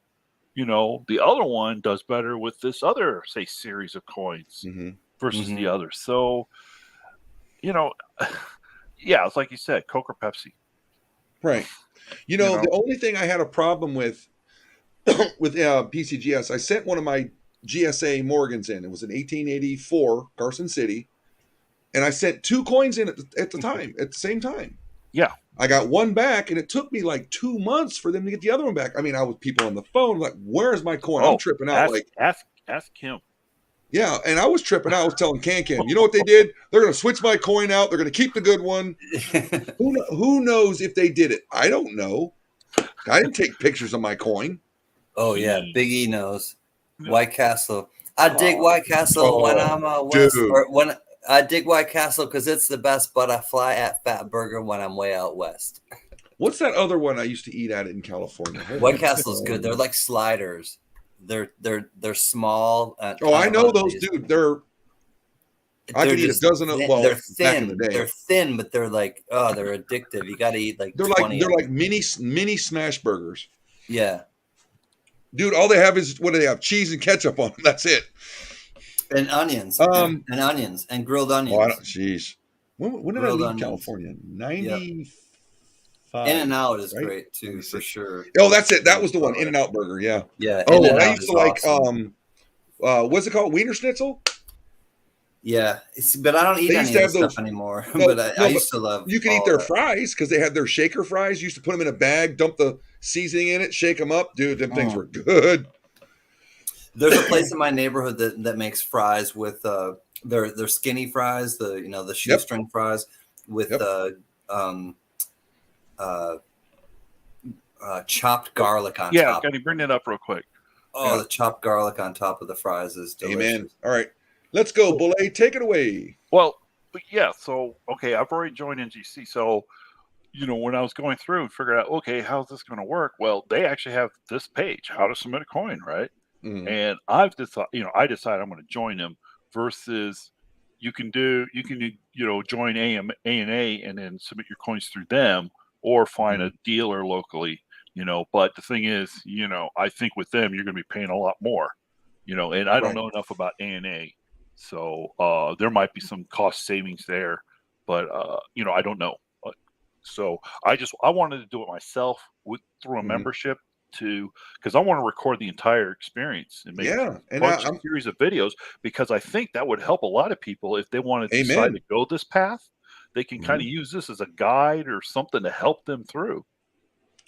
the other one does better with this other, say, series of coins versus the other. So, it's like you said, Coke or Pepsi. Right. The only thing I had a problem with PCGS, I sent one of my GSA Morgans in. It was an 1884 Carson City, and I sent 2 coins in at the time, at the same time. Yeah. I got one back, and it took me like 2 months for them to get the other one back. I mean, I was people on the phone like, "Where's my coin?" I'm tripping out. Ask him. Yeah, and I was tripping out. I was telling Can, you know what they did? They're going to switch my coin out. They're going to keep the good one. Who knows if they did it? I don't know. I didn't take pictures of my coin. Oh yeah, Big E knows. White Castle. I dig White Castle when I'm west, dude. or when I dig White Castle because it's the best. But I fly at Fat Burger when I'm way out west. What's that other one I used to eat at in California? White Castle's good. They're like sliders. They're small. I know those, dude. I could eat a dozen of. Well, they're thin. back in the day. They're thin, but they're like they're addictive. You got to eat like they're 20 like mini smash burgers. Yeah, dude. All they have is what do they have? Cheese and ketchup on them. That's it. And onions. And onions and grilled onions. Jeez. When did I leave California? 95. In-N-Out is right? great too, for sure. Oh, that's it. That was the one. In-N-Out burger. Yeah. Yeah. Oh, and I used to like awesome. What's it called? Wiener Schnitzel. Yeah, but I don't eat any of that stuff anymore. I used to love. You can eat their fries because they had their shaker fries. You used to put them in a bag, dump the seasoning in it, shake them up, dude. Them things were good. There's a place in my neighborhood that makes fries with their skinny fries, the shoestring fries with chopped garlic on top. Yeah, can you bring that up real quick? Oh, the chopped garlic on top of the fries is delicious. Amen. All right. Let's go, Boulay. Take it away. Well, yeah. So, okay, I've already joined NGC. So, when I was going through and figuring out, okay, how's this going to work? Well, they actually have this page, how to submit a coin, right? Mm-hmm. And I've decided, I decided I'm going to join them versus you can join ANA and then submit your coins through them or find a dealer locally, But the thing is, I think with them, you're going to be paying a lot more, and I don't know enough about ANA. So there might be some cost savings there, but I don't know. So I wanted to do it myself through a membership because I want to record the entire experience and make a series of videos because I think that would help a lot of people if they want to decide to go this path. They can kind of use this as a guide or something to help them through.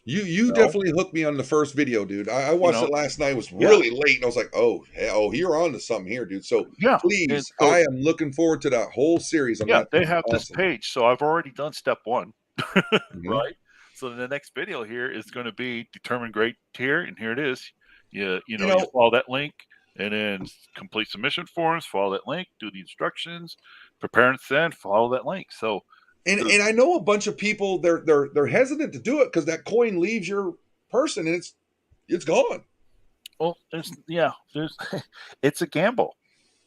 You definitely hooked me on the first video, dude. I watched it last night. It was really late, and I was like, "Oh, you're on to something here, dude." So please, I am looking forward to that whole series. They have this page, so I've already done step one, right? So the next video here is going to be determine grade tier, and here it is. You follow that link, and then complete submission forms. Follow that link, do the instructions, prepare and send. Follow that link. So. And I know a bunch of people they're hesitant to do it because that coin leaves your person and it's gone. Well, it's a gamble,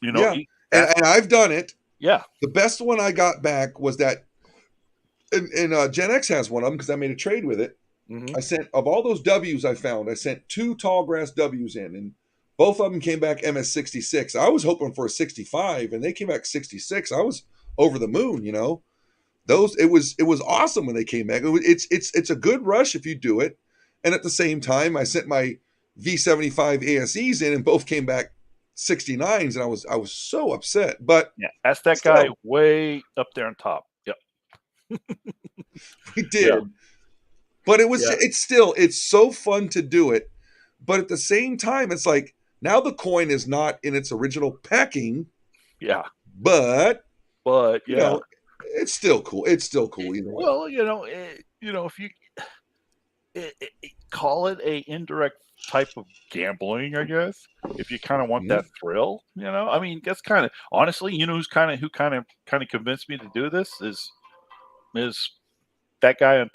Yeah. And I've done it. Yeah. The best one I got back was that, and Gen X has one of them because I made a trade with it. Mm-hmm. I sent of all those W's I found, I sent 2 tall grass W's in, and both of them came back MS66. I was hoping for a 65, and they came back 66. I was over the moon, It was awesome when they came back. It's a good rush if you do it. And at the same time, I sent my V75 ASEs in and both came back 69s, and I was so upset. But that's that guy way up there on top. Yep. We did. Yeah. But it's so fun to do it. But at the same time, it's like now the coin is not in its original packing. Yeah. But yeah. It's still cool. It's still cool either way. Well, if you call it a indirect type of gambling, I guess, if you kind of want that thrill, I mean, that's kind of honestly, who kind of convinced me to do this is that guy on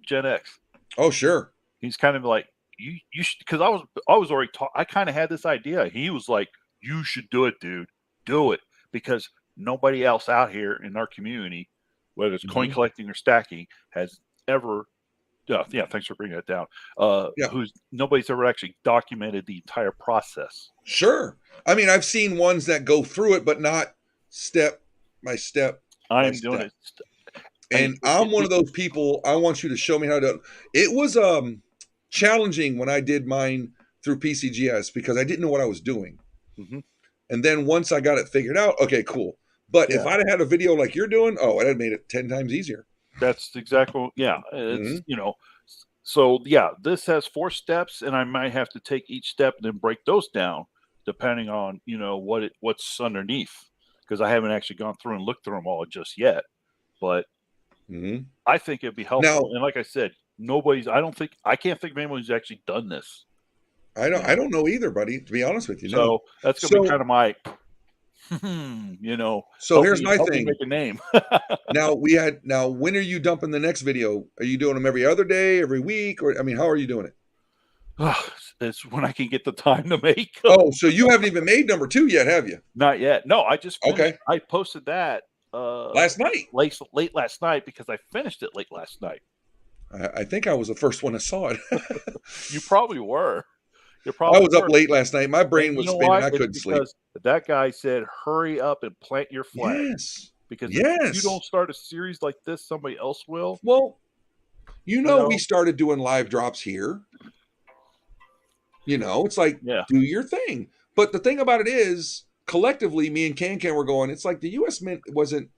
Gen X. Oh, sure. He's kind of like you should, because I was already I kind of had this idea. He was like, you should do it, dude. Do it because nobody else out here in our community, whether it's coin collecting or stacking, has ever. Thanks for bringing that down. Nobody's ever actually documented the entire process. Sure. I mean, I've seen ones that go through it, but not step by step. I'm doing it. And I'm one of those people. I want you to show me how to do it. It was challenging when I did mine through PCGS because I didn't know what I was doing. Mm-hmm. And then once I got it figured out, okay, cool. But if I'd have had a video like you're doing, it had made it 10 times easier. That's exactly, yeah. It's, Mhm. you know, so yeah, this has 4 steps, and I might have to take each step and then break those down depending on, you know, what's underneath, because I haven't actually gone through and looked through them all just yet. But Mhm. I think it'd be Now, helpful. And like I said, I can't think of anyone who's actually done this. I You don't know, know either, buddy. To be honest with you, no. so that's gonna be So, kind of my, you know, here's my help me thing. make a name. Now, when are you dumping the next video? Are you doing them every other day, every week, or I mean, how are you doing it? It's when I can get the time to make 'em. Oh, so you haven't even made number 2 yet, have you? Not yet. No, I just finished. Okay, I posted that last night. late last night because I finished it late last night. I think I was the first one that saw it. You probably were. You I probably was up were. late last night. My brain And was you know spinning. what? I It's couldn't sleep. because that guy said, "Hurry up and plant your flag." Yes. Because if you Yes. don't start a series like this, somebody else will. Well, we know? started doing live drops here. It's like, Yeah. do your thing. But the thing about it is, collectively, me and Can were going, it's like the U.S. Mint wasn't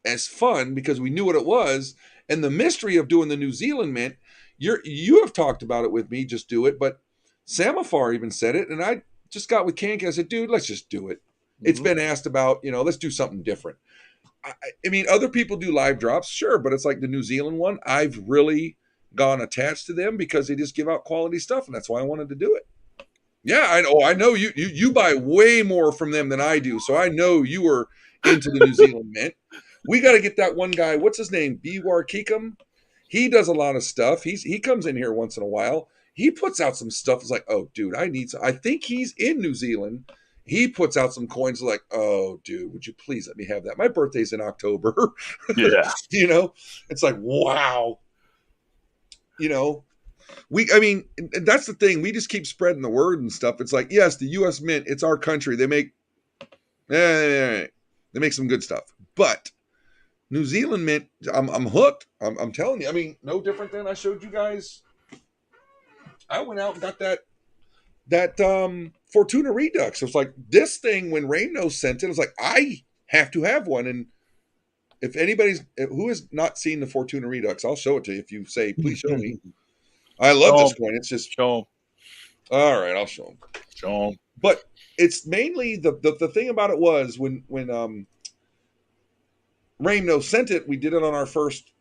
as fun because we knew what it was. And the mystery of doing the New Zealand Mint, you have talked about it with me, just do it. But Samafar even said it. And I just got with Can. I said, dude, let's just do it. It's been asked about, let's do something different. I mean, other people do live drops, sure, but it's like the New Zealand one. I've really gone attached to them because they just give out quality stuff, and that's why I wanted to do it. Yeah, I know. I know you buy way more from them than I do, so I know you were into the New Zealand Mint. We got to get that one guy. What's his name? Biwar Kikam. He does a lot of stuff. He comes in here once in a while. He puts out some stuff. It's like, oh, dude, I think he's in New Zealand. He puts out some coins like, oh, dude, would you please let me have that? My birthday's in October. Yeah. It's like, wow. I mean, that's the thing. We just keep spreading the word and stuff. It's like, yes, the U.S. Mint, it's our country. They make some good stuff. But New Zealand Mint, I'm hooked. I'm telling you. I mean, no different than I showed you guys. I went out and got that Fortuna Redux. It was like this thing when Raino sent it. It was like, I have to have one. And if who has not seen the Fortuna Redux, I'll show it to you. If you say, please show me. I love this coin. It's just show 'em. All right. I'll show them. Show 'em. But it's mainly the thing about it was when Raino sent it, we did it on our first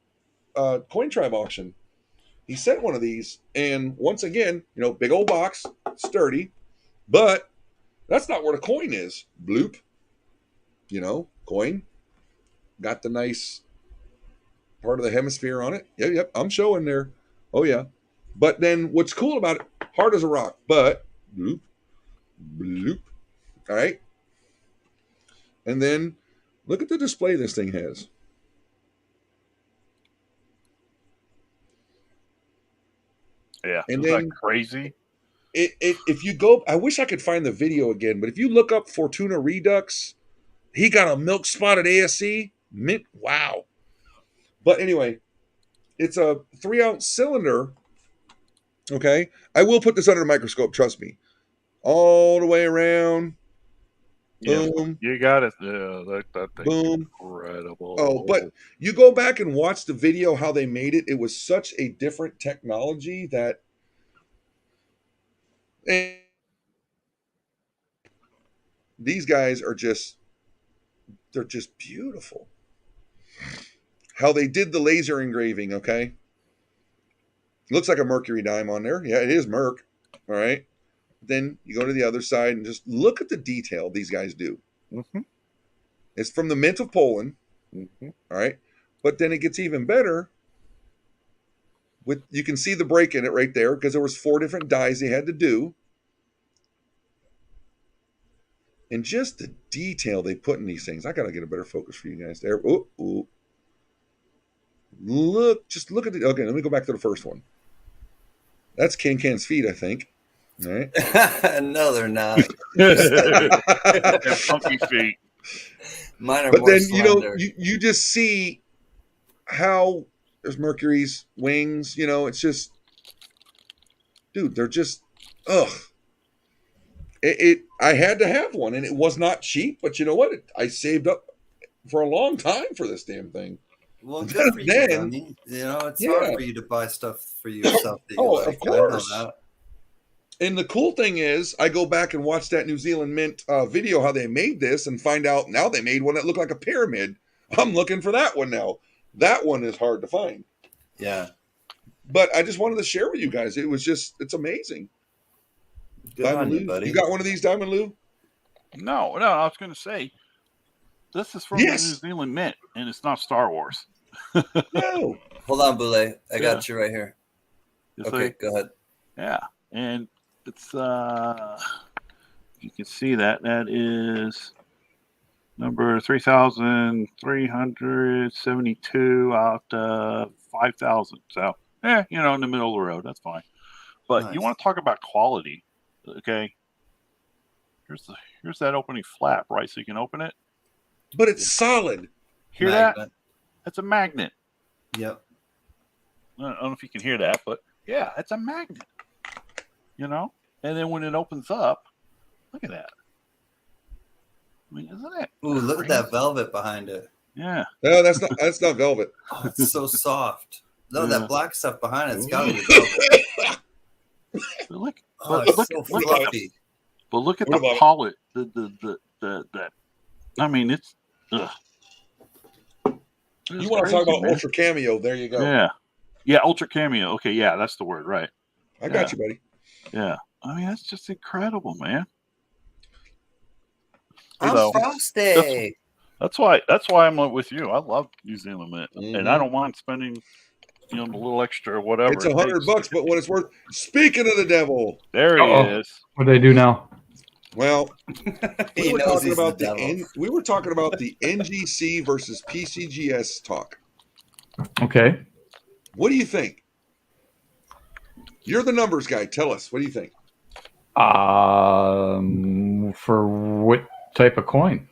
Coin Tribe auction. He sent one of these, and once again, big old box, sturdy, but that's not where the coin is. Bloop. Coin. Got the nice part of the hemisphere on it. Yep, I'm showing there. Oh, yeah. But then what's cool about it, hard as a rock, but bloop, bloop. All right. And then look at the display this thing has. Yeah. And Isn't then that crazy? if you go, I wish I could find the video again, but if you look up Fortuna Redux, he got a milk spotted ASC mint. Wow. But anyway, it's a 3-ounce cylinder. Okay. I will put this under the microscope. Trust me. All the way around. Yeah, Boom. you got it. Yeah, that thing's Boom. incredible. Oh, but you go back and watch the video, how they made it. It was such a different technology that these guys are they're just beautiful. How they did the laser engraving, okay? Looks like a mercury dime on there. Yeah, it is Merc. All right. Then you go to the other side and just look at the detail these guys do. Mm-hmm. It's from the Mint of Poland. Mm-hmm. All right. But then it gets even better. You can see the break in it right there because there was 4 different dies they had to do. And just the detail they put in these things. I got to get a better focus for you guys there. Ooh. Just look at the. Okay, let me go back to the first one. That's Can's feet, I think. All right. No, they're not. Funky feet. Mine are But more then, slender. you just see how there's Mercury's wings. It's just, dude, they're just, ugh. I had to have one, and it was not cheap, but you know what? I saved up for a long time for this damn thing. Well, good for you, Then- Gunny. You know, it's Yeah. hard for you to buy stuff for yourself that you Oh, like. of course. I know that. And the cool thing is, I go back and watch that New Zealand Mint video how they made this, and find out now they made one that looked like a pyramid. I'm looking for that one now. That one is hard to find. Yeah. But I just wanted to share with you guys. It's amazing. Good Diamond on you, Lou, buddy. you got one of these, Diamond Lou? No, I was going to say, this is from the New Yes. Zealand Mint, and it's not Star Wars. No. Hold on, Boulay. I got you right here. You Okay, see? go ahead. Yeah, and it's you can see that is number 3,372 out of 5,000. So, in the middle of the road, that's fine. But you Nice. want to talk about quality, okay? Here's that opening flap, right? So you can open it. But it's solid. Hear that? Magnet. That's a magnet. Yep. I don't know if you can hear that, but yeah, it's a magnet. And then when it opens up, look at that. I mean, isn't it? Ooh, look at that velvet behind it. Yeah. No, that's not velvet. Oh, it's so soft. No, Yeah. that black stuff behind it's got to be velvet. But look, Oh, but it's look, so look at fluffy. but look at What the about- polish. The I mean, it's. Ugh. You want to talk about man. Ultra Cameo? There you go. Yeah, Ultra Cameo. Okay, yeah, that's the word, right? I got you, buddy. Yeah, I mean that's just incredible, man. I'm So, frosty. That's why I'm with you. I love New Zealand Mint, and I don't mind spending, the little extra or whatever. It's $100, but what it's worth. Speaking of the devil, There Uh-oh. he is. What do they do now? well, He we were knows talking he's about the devil. we were talking about the NGC versus PCGS talk. Okay. What do you think? You're the numbers guy. Tell us. What do you think? For what type of coin?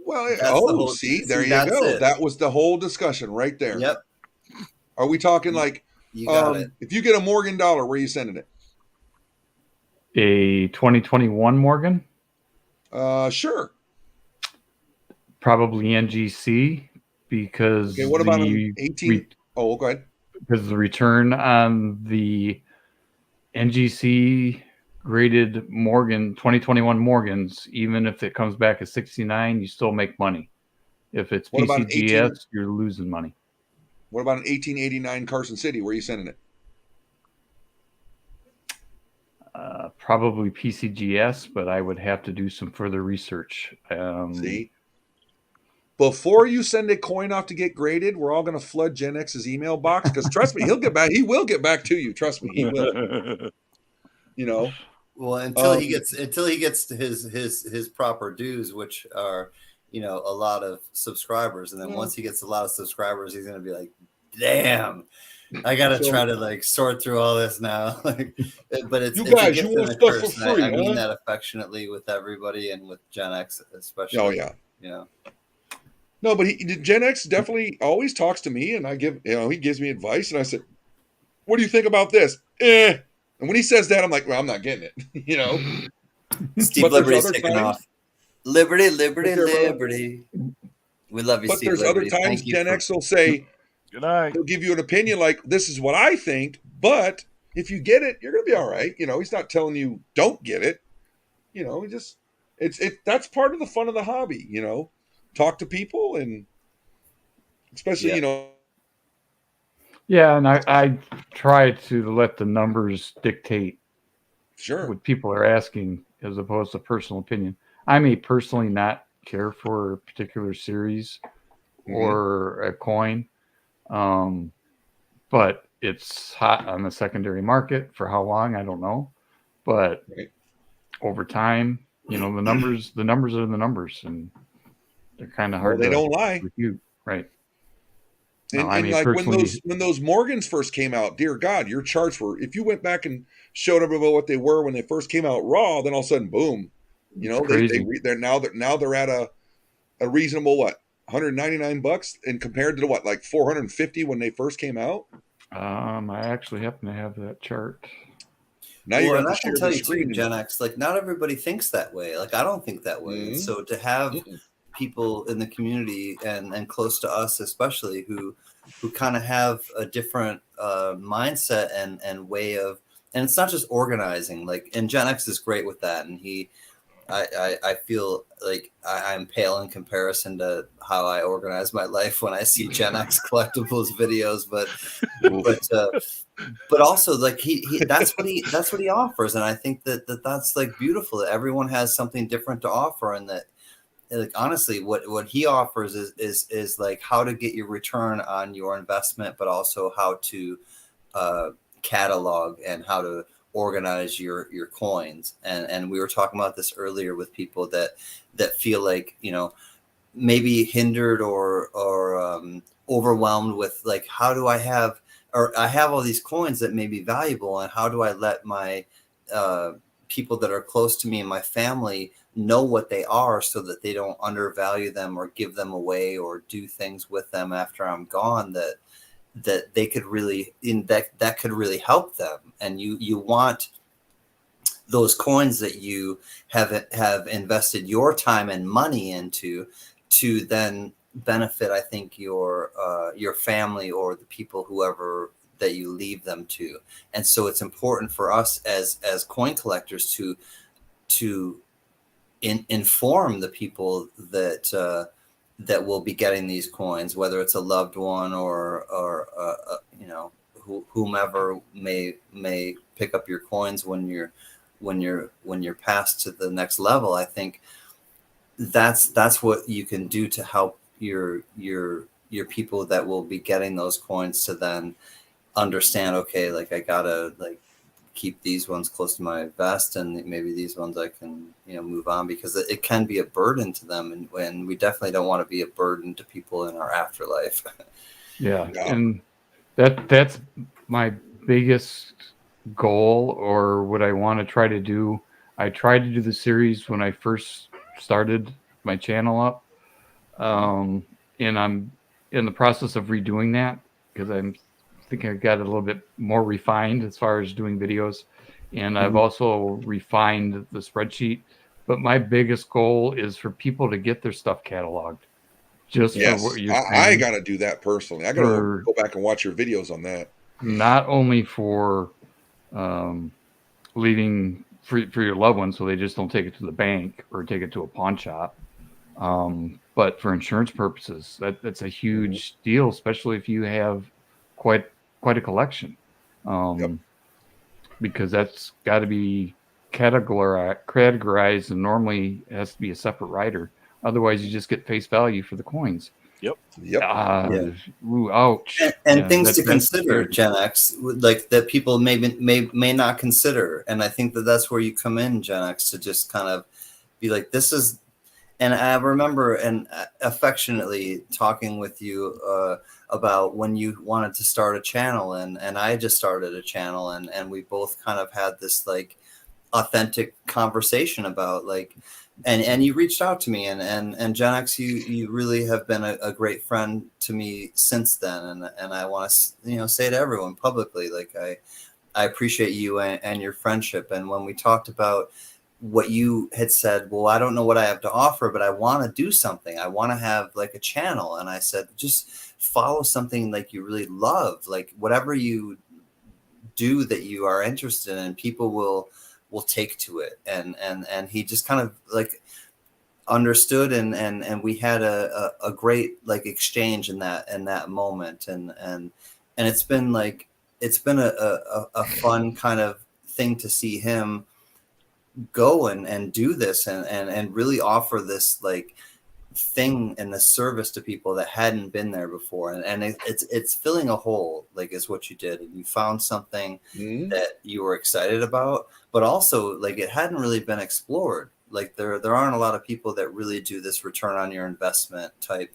Well, That's the whole- see, see, there you that's go. it. That was the whole discussion right there. Yep, Are we talking like you got it. if you get a Morgan dollar, where are you sending it? A 2021 Morgan? Sure. Probably NGC because Okay, what about the an 18? Oh, go ahead. because the return on the NGC graded Morgan 2021 Morgans, even if it comes back at 69, you still make money. If it's What about an PCGS, you're losing money. What about an 1889 Carson City? Where are you sending it? Probably PCGS, but I would have to do some further research. See, before you send a coin off to get graded, we're all going to flood Gen X's email box because trust me, he'll get back. He will get back to you. Trust me, he will. Well, until he gets to his proper dues, which are a lot of subscribers, and then once he gets a lot of subscribers, he's gonna be like, "Damn, I gotta try to sort through all this now." But it's You it's a guys, gift you want and a stuff curse, for and free, I mean huh? that affectionately with everybody, and with Gen X especially. Oh yeah. No, but Gen X definitely always talks to me, and I give he gives me advice, and I said, "What do you think about this?" And when he says that, I'm like, "Well, I'm not getting it," Steve But there's Liberty's other taking times- off. Liberty, liberty, Take care, brother. liberty. We love you, But Steve there's Liberty. other times Thank you Gen for- X will say, Good night. he'll give you an opinion like, "This is what I think," but if you get it, you're gonna be all right. He's not telling you don't get it. He just that's part of the fun of the hobby. Talk to people, and especially Yeah, and I try to let the numbers dictate sure. what people are asking as opposed to personal opinion. I may personally not care for a particular series or a coin, but it's hot on the secondary market. For how long, I don't know. But Right. over time, the numbers are the numbers, and they're kind of hard They to don't lie. refute. Right. And, No, I mean, like personally- when those Morgans first came out, dear God, your charts were, if you went back and showed everybody what they were when they first came out raw, then all of a sudden, boom, crazy. they're now they're at a reasonable $199, and compared to like 450 when they first came out. I actually happen to have that chart. Now Well, you're and going I to can share tell the you too, screen. Gen X, not everybody thinks that way. I don't think that way. Mhm. So to have people in the community and close to us, especially who kind of have a different mindset and way of, and it's not just organizing, like, and Gen X is great with that. And I feel like I'm pale in comparison to how I organize my life when I see Gen X collectibles videos, but also like he that's what he offers, and I think that's like beautiful that everyone has something different to offer, and that like honestly what he offers is like how to get your return on your investment, but also how to catalog and how to organize your coins. And we were talking about this earlier with people that feel like, you know, maybe hindered or overwhelmed with like, how do I have all these coins that may be valuable, and how do I let my people that are close to me and my family know what they are, so that they don't undervalue them or give them away or do things with them after I'm gone that they could really that could really help them. And you want those coins that you have invested your time and money into to then benefit, I think, your family or the people, whoever that you leave them to. And so it's important for us as coin collectors to inform the people that will be getting these coins, whether it's a loved one or you know, whomever may pick up your coins when you're passed to the next level. I think that's what you can do to help your people that will be getting those coins to then understand, okay, like I gotta like keep these ones close to my vest, and maybe these ones I can, you know, move on, because it can be a burden to them, and when we definitely don't want to be a burden to people in our afterlife. Yeah. And that's my biggest goal, or what I want to try to do. I tried to do the series when I first started my channel up, and I'm in the process of redoing that, because I think I got a little bit more refined as far as doing videos, and I've also refined the spreadsheet. But my biggest goal is for people to get their stuff cataloged. Just Yes, for what you're I saying, got to do that personally. I got to go back and watch your videos on that. not only for leaving for your loved ones, so they just don't take it to the bank or take it to a pawn shop, but for insurance purposes. That's a huge deal, especially if you have quite a collection, because that's got to be categorized, and normally it has to be a separate rider. Otherwise, you just get face value for the coins. Yep. Ooh, ouch. And things to consider, Gen X, like that people may not consider. And I think that's where you come in, Gen X, to just kind of be like, this is. And I remember and affectionately talking with you about when you wanted to start a channel, and I just started a channel, and we both kind of had this like authentic conversation about like, and you reached out to me, and Gen X, you really have been a great friend to me since then, and I want to, you know, say to everyone publicly, like I appreciate you and your friendship. And when we talked about what you had said, well, I don't know what I have to offer, but I want to do something. I want to have like a channel. And I said, just follow something like you really love, like whatever you do that you are interested in, people will take to it. And he just kind of like understood, and we had a great like exchange in that moment. And it's been a fun kind of thing to see him go and do this and really offer this like thing and the service to people that hadn't been there before, and it's filling a hole, like is what you did, and you found something that you were excited about, but also like it hadn't really been explored. Like there aren't a lot of people that really do this return on your investment type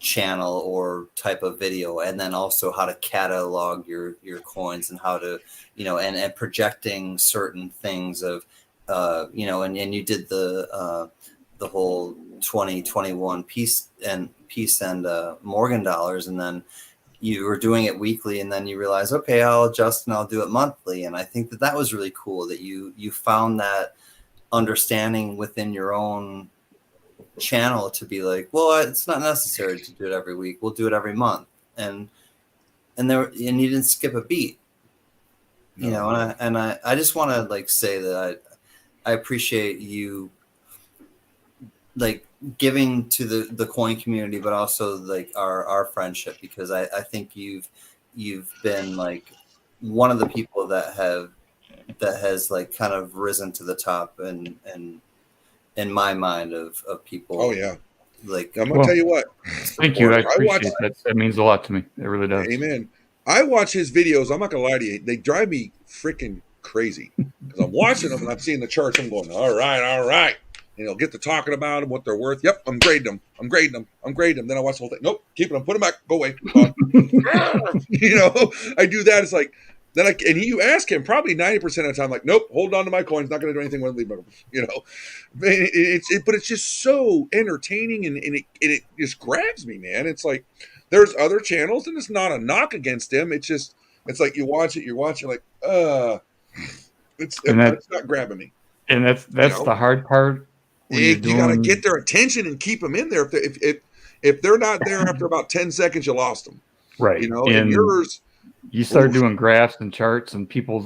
channel or type of video, and then also how to catalog your coins, and how to, you know, and projecting certain things of you know, and you did the whole 2021 piece and Morgan dollars, and then you were doing it weekly, and then you realize, okay, I'll adjust and I'll do it monthly. And I think that was really cool that you found that understanding within your own channel to be like, well, it's not necessary to do it every week. We'll do it every month. And you didn't skip a beat, you know, and I just want to like say that I appreciate you like giving to the coin community, but also like our friendship, because I think you've been like one of the people that has like kind of risen to the top and in my mind of people. Oh yeah. Like, I'm gonna tell you what. Thank you. I appreciate that. That means a lot to me. It really does. Amen. I watch his videos. I'm not gonna lie to you. They drive me freaking crazy because I'm watching them and I'm seeing the charts. I'm going, all right. And he'll get to talking about them, what they're worth. Yep, I'm grading them. Then I watch the whole thing. Nope, keep them. Put them back. Go away. You know, I do that. It's like you ask him probably 90% of the time, like, nope, hold on to my coins. Not going to do anything with them. You know, but it's just so entertaining and it just grabs me, man. It's like there's other channels and it's not a knock against them. It's like you watch it, you're like, it's not grabbing me. And that's the hard part. You got to get their attention and keep them in there. If they're not there after about 10 seconds, you lost them. Right. You know, and yours. You start doing graphs and charts, and people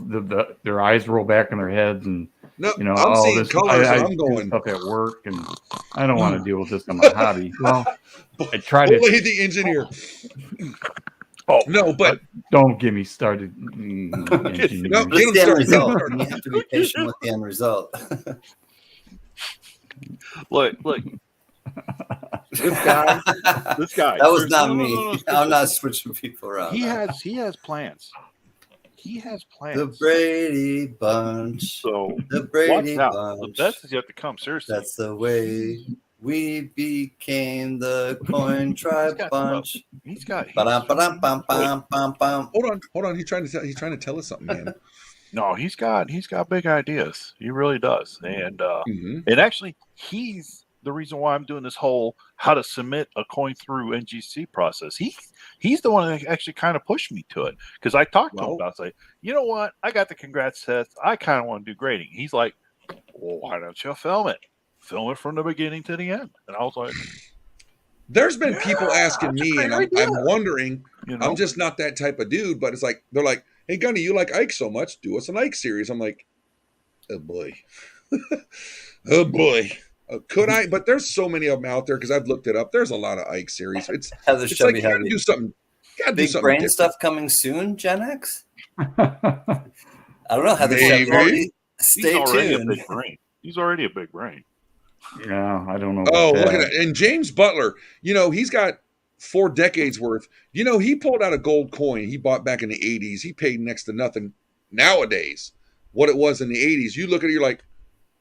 their eyes roll back in their heads, and I'm seeing colors. I'm going stuff at work, and I don't want to deal with this in my hobby. Well, I try to. Bully the engineer. Oh no, but don't get me started. No, get the end result. You have to be patient with the end result. Look. This guy. That was not me. No. I'm not switching people around. He has plans. The Brady Bunch. So the Brady Bunch. The best is yet to come. Seriously. That's the way we became the Coin Tribe Bunch. He's got. Hold on. He's trying to tell us something, man. No, he's got big ideas. He really does. And and actually he's the reason why I'm doing this whole how to submit a coin through NGC process. He's the one that actually kind of pushed me to it, because I talked to him about it. Like, you know what? I got the congrats test. I kind of want to do grading. He's like, well, why don't you film it? Film it from the beginning to the end. And I was like, there's been people asking me, and I'm wondering, I'm just not that type of dude, but it's like, they're like, hey, Gunny, you like Ike so much, do us an Ike series. I'm like, oh boy. Oh boy. Could I? But there's so many of them out there because I've looked it up. There's a lot of Ike series. It's like you gotta do something. Big brain different stuff coming soon, Gen X? I don't know. Heather Chevy. Stay tuned. He's already a big brain. Yeah, I don't know. Look at that. And James Butler, he's got 4 decades worth. He pulled out a gold coin he bought back in the 80s. He paid next to nothing nowadays. What it was in the 80s. You look at it, you're like,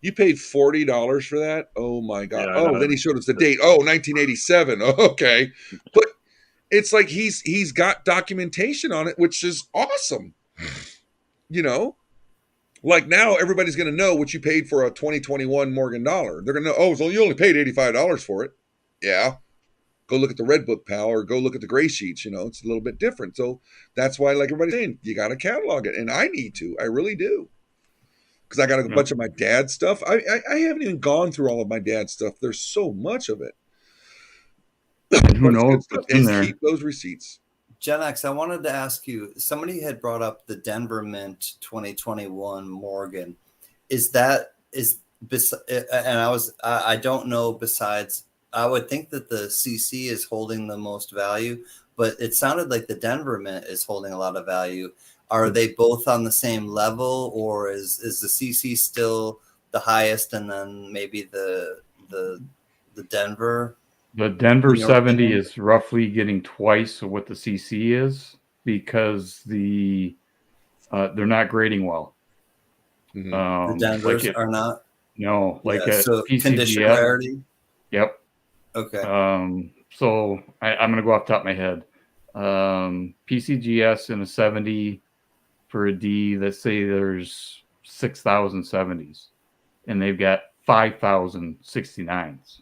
you paid $40 for that? Oh my God. Yeah, then he showed us the date. 1987. Okay. But it's like he's got documentation on it, which is awesome. Like now everybody's going to know what you paid for a 2021 Morgan dollar. They're going to know, so you only paid $85 for it. Yeah. Go look at the Red Book, pal, or go look at the gray sheets. It's a little bit different. So that's why, like everybody's saying, you got to catalog it. And I need to. I really do. Because I got a bunch of my dad's stuff. I haven't even gone through all of my dad's stuff. There's so much of it. And who knows what's in there? Keep those receipts. Gen X, I wanted to ask you, somebody had brought up the Denver Mint 2021 Morgan. I don't know, besides, I would think that the CC is holding the most value, but it sounded like the Denver Mint is holding a lot of value. Are they both on the same level, or is the CC still the highest, and then maybe the Denver? The Denver 70 is roughly getting twice of what the CC is because they're not grading well. The Denvers are not. No, so condition rarity. Yep. Okay. So I'm going to go off the top of my head. PCGS in a 70 for a D. Let's say there's 6,000 70s, and they've got 5,000 69s.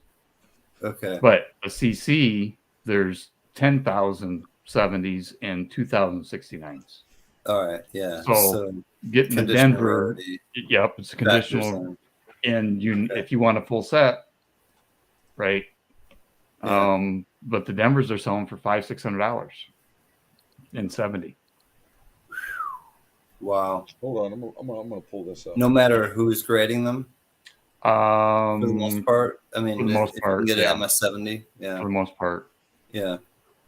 Okay. But a CC, there's 10,000 70s and 2,000 69s. All right. Yeah. So getting the Denver, rarity. Yep, it's a conditional. And if you want a full set, right? Yeah. But the Denvers are selling for $500-$600 in 70. Wow. Hold on, I'm gonna pull this up. No matter who's grading them, for the most For part. I mean, the if most you can part, get yeah. an MS70, yeah, the most part. yeah.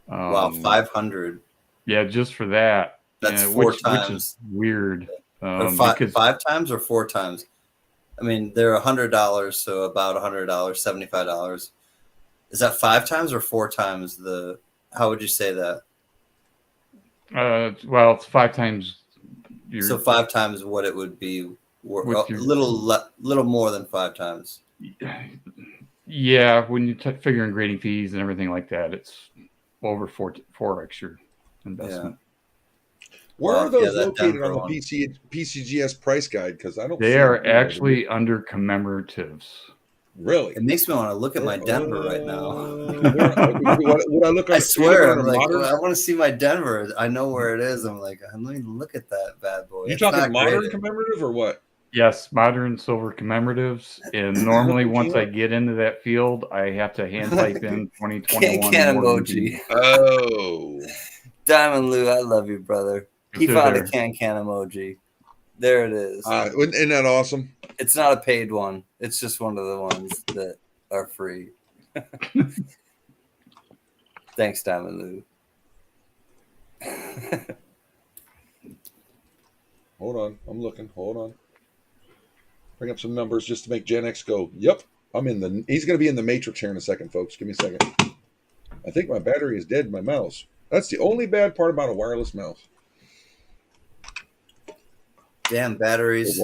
Wow, 500. Yeah, just for that. That's yeah, 4 which is times. weird. Or Because 5 times or 4 times. I mean, they're $100, so about $100, $75. Is that 5 times or 4 times the? How would you say that? well, it's 5 times your So 5 times what it would be, with a your little more than 5 times. yeah. When you figure in grading fees and everything like that, it's over 4x your investment. Where Wow, are those yeah, that located on Denver the one. PCGS price guide? Because I don't. They see are them anywhere. actually under commemoratives. Really. It makes me want to look at my Denver right now. Would I look on? I swear, under I'm like, modern? I want to see my Denver. I know where it is. I'm like, I'm going to look at that bad boy. You It's talking not modern graded. commemorative or what? Yes, modern silver commemoratives. And normally, once I get into that field, I have to hand type in 2021 Can Morgan emoji. B. Oh, Diamond Lou, I love you, brother. He They're found there. a can emoji. There it is. isn't that awesome? It's not a paid one. It's just one of the ones that are free. Thanks, Diamond Lou. Hold on, I'm looking. Hold on. Bring up some numbers just to make Gen X go. Yep, I'm in the. He's going to be in the Matrix here in a second, folks. Give me a second. I think my battery is dead in my mouse. That's the only bad part about a wireless mouse. Damn batteries.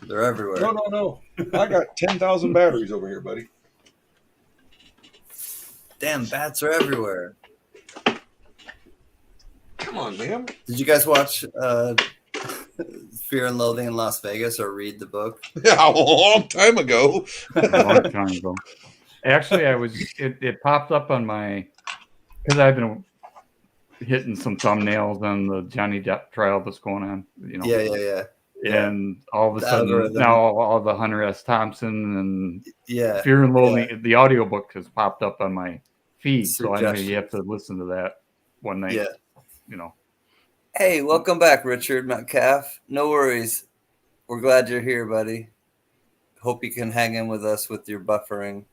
They're everywhere. No. I got 10,000 batteries over here, buddy. Damn bats are everywhere. Come on, man. Did you guys watch Fear and Loathing in Las Vegas or read the book? Yeah, a long time ago. A long time ago. Actually, it popped up on my, because I've been hitting some thumbnails on the Johnny Depp trial that's going on. Yeah. And all of a sudden, now all the Hunter S. Thompson and Fear and Loathing, the audiobook has popped up on my feed. So I know you have to listen to that one night. Yeah. Hey, welcome back, Richard Metcalf. No worries. We're glad you're here, buddy. Hope you can hang in with us with your buffering.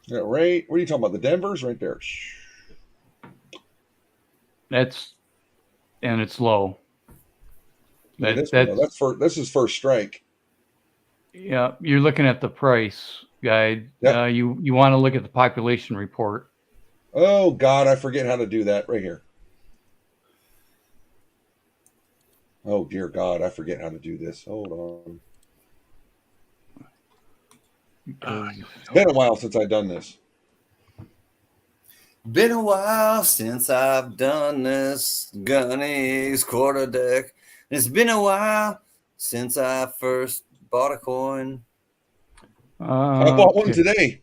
Yeah, right. What are you talking about? The Denvers right there. It's low. This is first strike. Yeah, you're looking at the price guide. Yep. You want to look at the population report. Oh God, I forget how to do that right here. Oh dear God, I forget how to do this. Hold on. It's been a while since I've done this. Been a while since I've done this. Gunny's quarter deck. It's been a while since I first bought a coin. I bought one today.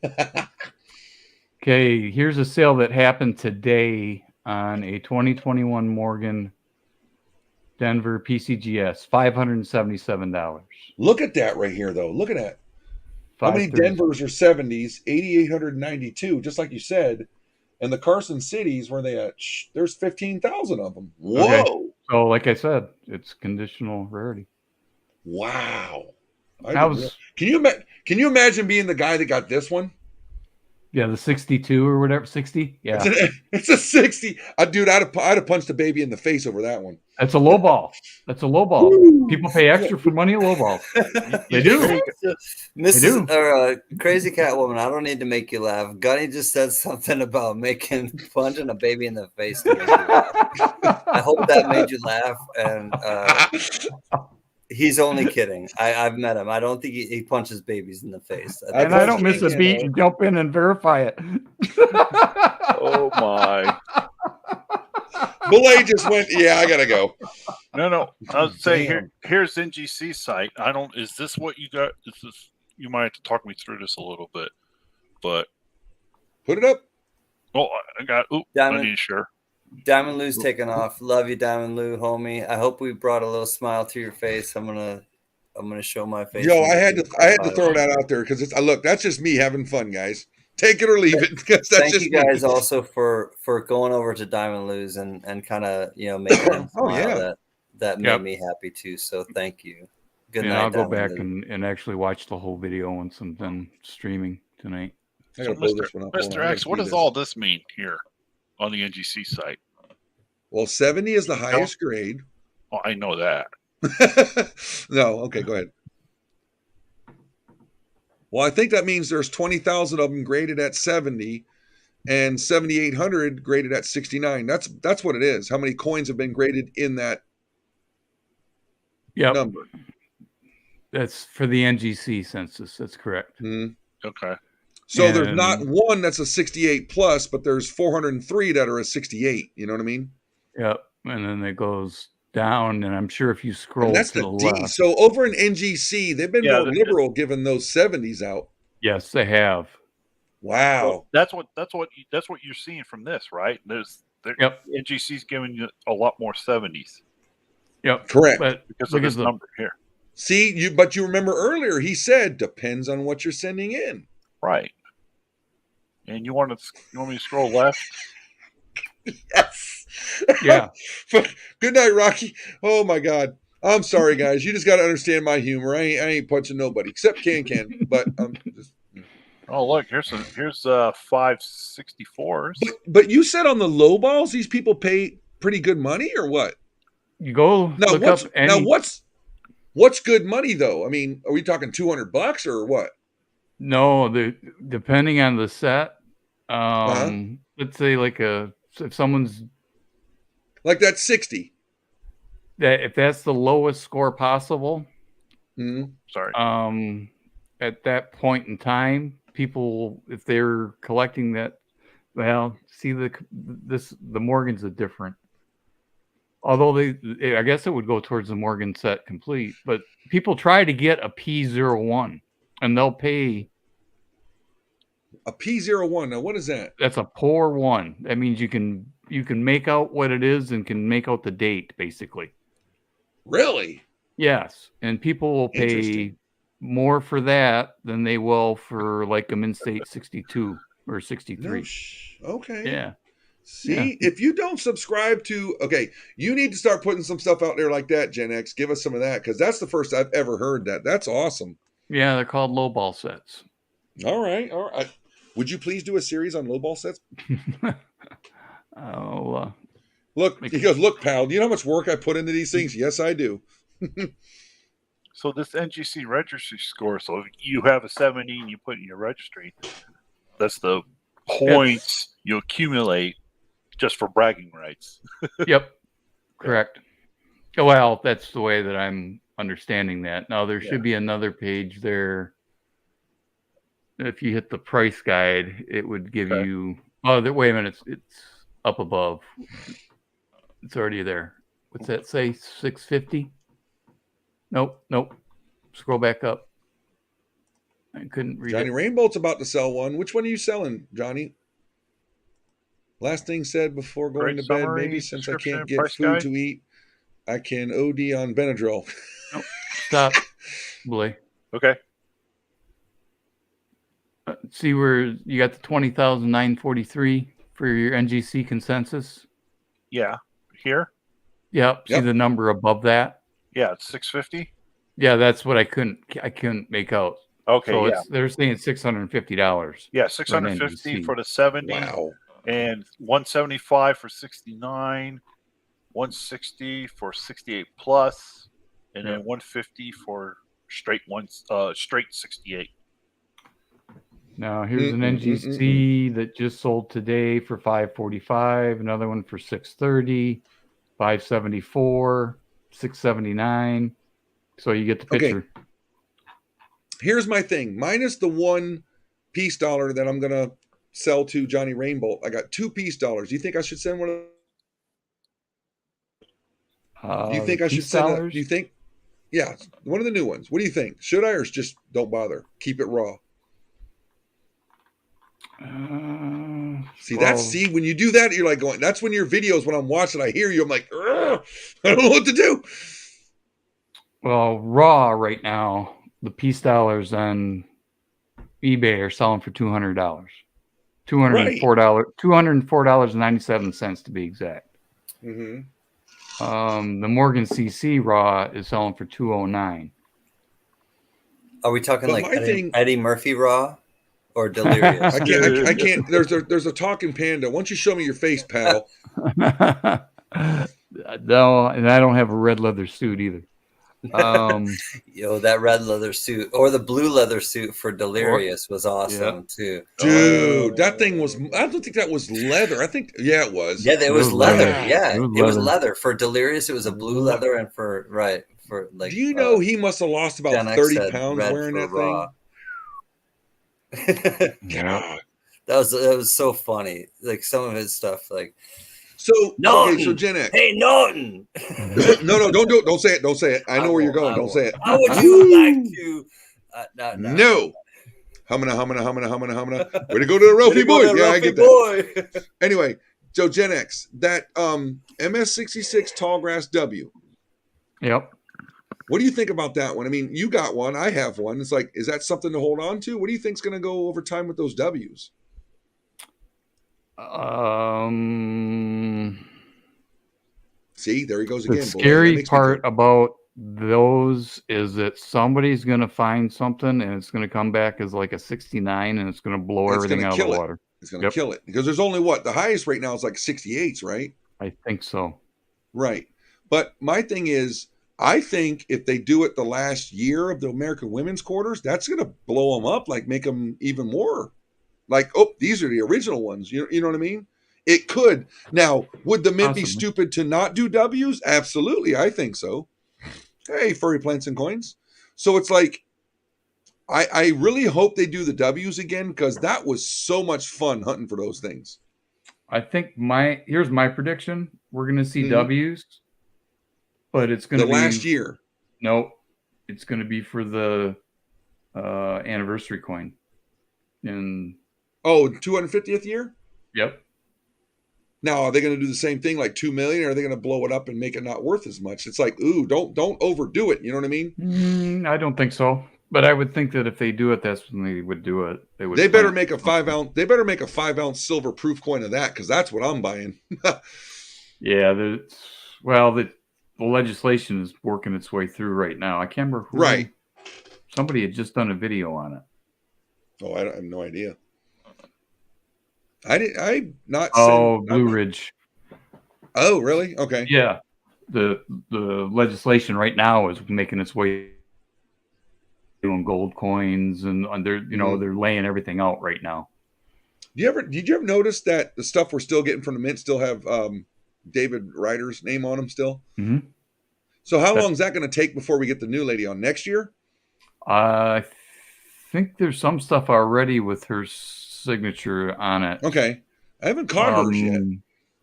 Okay, here's a sale that happened today on a 2021 Morgan Denver PCGS, $577. Look at that right here, though. Look at that. How many Denvers are 70s? 8,892, just like you said. And the Carson Cities, where they at? There's 15,000 of them. Whoa! Okay. So, like I said, it's conditional rarity. Wow! Can you imagine being the guy that got this one? Yeah, the 62 or whatever, 60. Yeah, it's a 60. Dude, I'd have punched a baby in the face over that one. That's a low ball. That's a low ball. People pay extra for money at low balls. They do. Mrs. or Crazy Cat Woman, I don't need to make you laugh. Gunny just said something about punching a baby in the face to make you laugh. I hope that made you laugh. And he's only kidding. I've met him. I don't think he punches babies in the face. I don't miss a beat and jump in and verify it. Oh my. Belay just went, yeah, I gotta go. No. I was saying here's NGC site. Is this what you got? You might have to talk me through this a little bit, but put it up. Oh, I got. I need to share. Diamond Lou's taking off. Love you, Diamond Lou, homie. I hope we brought a little smile to your face. I'm gonna I'm gonna show my face. Yo, and I had give to you I had to five. throw that out there because it's look, that's just me having fun, guys. Take it or leave it because that's Thank just you guys me. also for going over to Diamond Lou's and kind of making them Oh, smile. yeah. That made Yep. me happy too. So thank you. Good And night. I'll go Diamond back Lou. and actually watch the whole video once I'm done streaming tonight. I So, gotta blow Mr. this one up. Hold on, Mr. I gotta X, what do does this. all this mean here on the NGC site? Well, 70 is the highest grade. Oh, I know that. No, okay, go ahead. Well, I think that means there's 20,000 of them graded at 70 and 7,800 graded at 69. That's what it is. How many coins have been graded in that Yep. number? That's for the NGC census. That's correct. Mhm. Okay. So there's not And- one that's a 68 plus, but there's 403 that are a 68. You know what I mean? Yep. And then it goes down, and I'm sure if you scroll And that's to the the D. left, So over in NGC, they've been Yeah, more liberal giving those 70s out. yes, they have. Wow. Well, that's what you're seeing from this, right? Yep. NGC's giving you a lot more 70s Yep. Correct. But because look of at this the number here. See, but you remember earlier he said depends on what you're sending in. Right. And you want me to scroll left? Yes. yeah. Good night, Rocky. Oh my God. I'm sorry, guys. You just got to understand my humor. I ain't punching nobody except Can. But just. Oh, look, here's 564s. But you said on the low balls, these people pay pretty good money, or what? You go Now look up any. what's good money though? I mean, are we talking $200 or what? No, depending on the set. Uh-huh. Let's say if someone's Like that 60. if that's the lowest score possible, Mm-hmm. Sorry. at that point in time, people, if they're collecting that, well, see the Morgan's are different. Although I guess it would go towards the Morgan set complete, but people try to get a P01 and they'll pay. A P01. Now, what is that? That's a poor one. That means you can make out what it is and can make out the date, basically. Really? Yes, and people will pay Interesting. more for that than they will for like a Min-State 62 or 63. Okay. Yeah. See, if you don't subscribe to, you need to start putting some stuff out there like that, Gen X. Give us some of that because that's the first I've ever heard that. That's awesome. Yeah, they're called lowball sets. All right. Would you please do a series on lowball sets? Look, he goes, look, pal, do you know how much work I put into these things? Yes, I do. So this NGC registry score, so if you have a 70 and you put in your registry, that's the points you accumulate just for bragging rights. Yep. Correct. Well, that's the way that I'm understanding that. Now, there should be another page there. If you hit the price guide, it would give you... Oh, wait a minute. It's up above. It's already there. What's that say? 650? Nope. Scroll back up. I couldn't read Johnny it. Rainbolt's about to sell one. Which one are you selling, Johnny? Last thing said before going Great to bed, summary, maybe since I description, can't get price food guide. to eat, I can OD on Benadryl. Nope. Stop, Blay. Okay. See where you got the 20,943 for your NGC consensus? Yeah. Here? Yep. See the number above that? Yeah, it's 650. Yeah, that's what I couldn't make out. Okay, So yeah. they're saying $650. Yeah, 650 for the 70. Wow. And 175 for 69, 160 for 68 plus, and then 150 for straight 68. Now here's an NGC that just sold today for $545, another one for $630, $574, $679. So you get the picture. Here's my thing. Minus the one peace dollar that I'm gonna sell to Johnny Rainbolt, I got 2 peace dollars. Do you think I should send one of do you think I should send do you think one of the new ones? What do you think? Should I or just don't bother? Keep it raw. See, when you do that, you're like going, that's when your videos, when I'm watching, I hear you, I'm like, I don't know what to do. Well, Raw right now, the peace dollars on eBay are selling for $200. $204.97 to be exact. Mm-hmm. The Morgan CC Raw is selling for $209. Are we talking But like my thing- Eddie Murphy Raw or Delirious? I can't. There's a talking panda. Why don't you show me your face, pal? No, and I don't have a red leather suit either. Yo, that red leather suit or the blue leather suit for Delirious was awesome too. Dude, that thing was. I don't think that was leather. I think, yeah, it was. Yeah, it was leather. leather. Yeah, It was leather. For Delirious, it was a blue leather, and for like. Do you know he must have lost about Gen X 30 said pounds red wearing for that Raw. thing? God. That was so funny. Like some of his stuff, like So Norton. okay, so Gen X. Hey Norton, No, don't do it. Don't say it. Don't say it. I know where you're going. Don't say it. How would you like to? No. Humana. Way to go to the Ralphie boy. Yeah, I get that. Anyway, so Gen X, that MS66 Tallgrass W. Yep. What do you think about that one? I mean, you got one. I have one. It's like, is that something to hold on to? What do you think's going to go over time with those W's? See, there he goes again. The scary part about those is that somebody's going to find something and it's going to come back as like a 69 and it's going to blow everything out of the water. It's going to kill it because there's only the highest right now is like 68s, right? I think so. Right. But my thing is, I think if they do it the last year of the American Women's Quarters, that's going to blow them up, like make them even more like, oh, these are the original ones. You know what I mean? It could. Now, would the mint be stupid to not do W's? Absolutely. I think so. Hey, furry plants and coins. So it's like, I really hope they do the W's again because that was so much fun hunting for those things. I think here's my prediction. We're going to see W's, but it's going to be last year. No, it's going to be for the anniversary coin. In 250th year? Yep. Now, are they going to do the same thing, like 2 million, or are they going to blow it up and make it not worth as much? It's like, ooh, don't overdo it. You know what I mean? I don't think so. But I would think that if they do it, that's when they would do it. They better make a 5 ounce. They better make a 5 ounce silver proof coin of that because that's what I'm buying. Yeah. The legislation is working its way through right now. I can't remember who. Right. Somebody had just done a video on it. Oh, I have no idea. I'm not. Blue Ridge. Oh, really? Okay. Yeah. The legislation right now is making its way doing gold coins and they're they're laying everything out right now. Did you ever notice that the stuff we're still getting from the mint still have David Ryder's name on them still? Mm-hmm. So how long is that going to take before we get the new lady on next year? I think there's some stuff already with her signature on it. Okay. I haven't caught hers yet.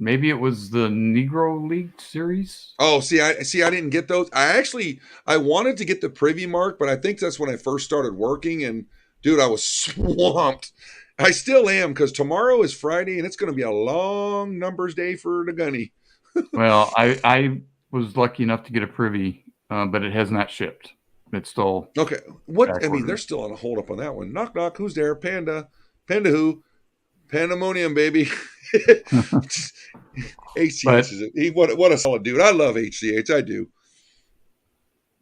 Maybe it was the Negro League series. Oh, I didn't get those. I wanted to get the privy mark, but I think that's when I first started working. And dude, I was swamped. I still am because tomorrow is Friday and it's going to be a long numbers day for the gunny. Well, I was lucky enough to get a privy, but it has not shipped. It's still okay. They're still on a hold up on that one. Knock knock. Who's there? Panda who? Pandemonium, baby. HCH what a solid dude. I love HCH. I do.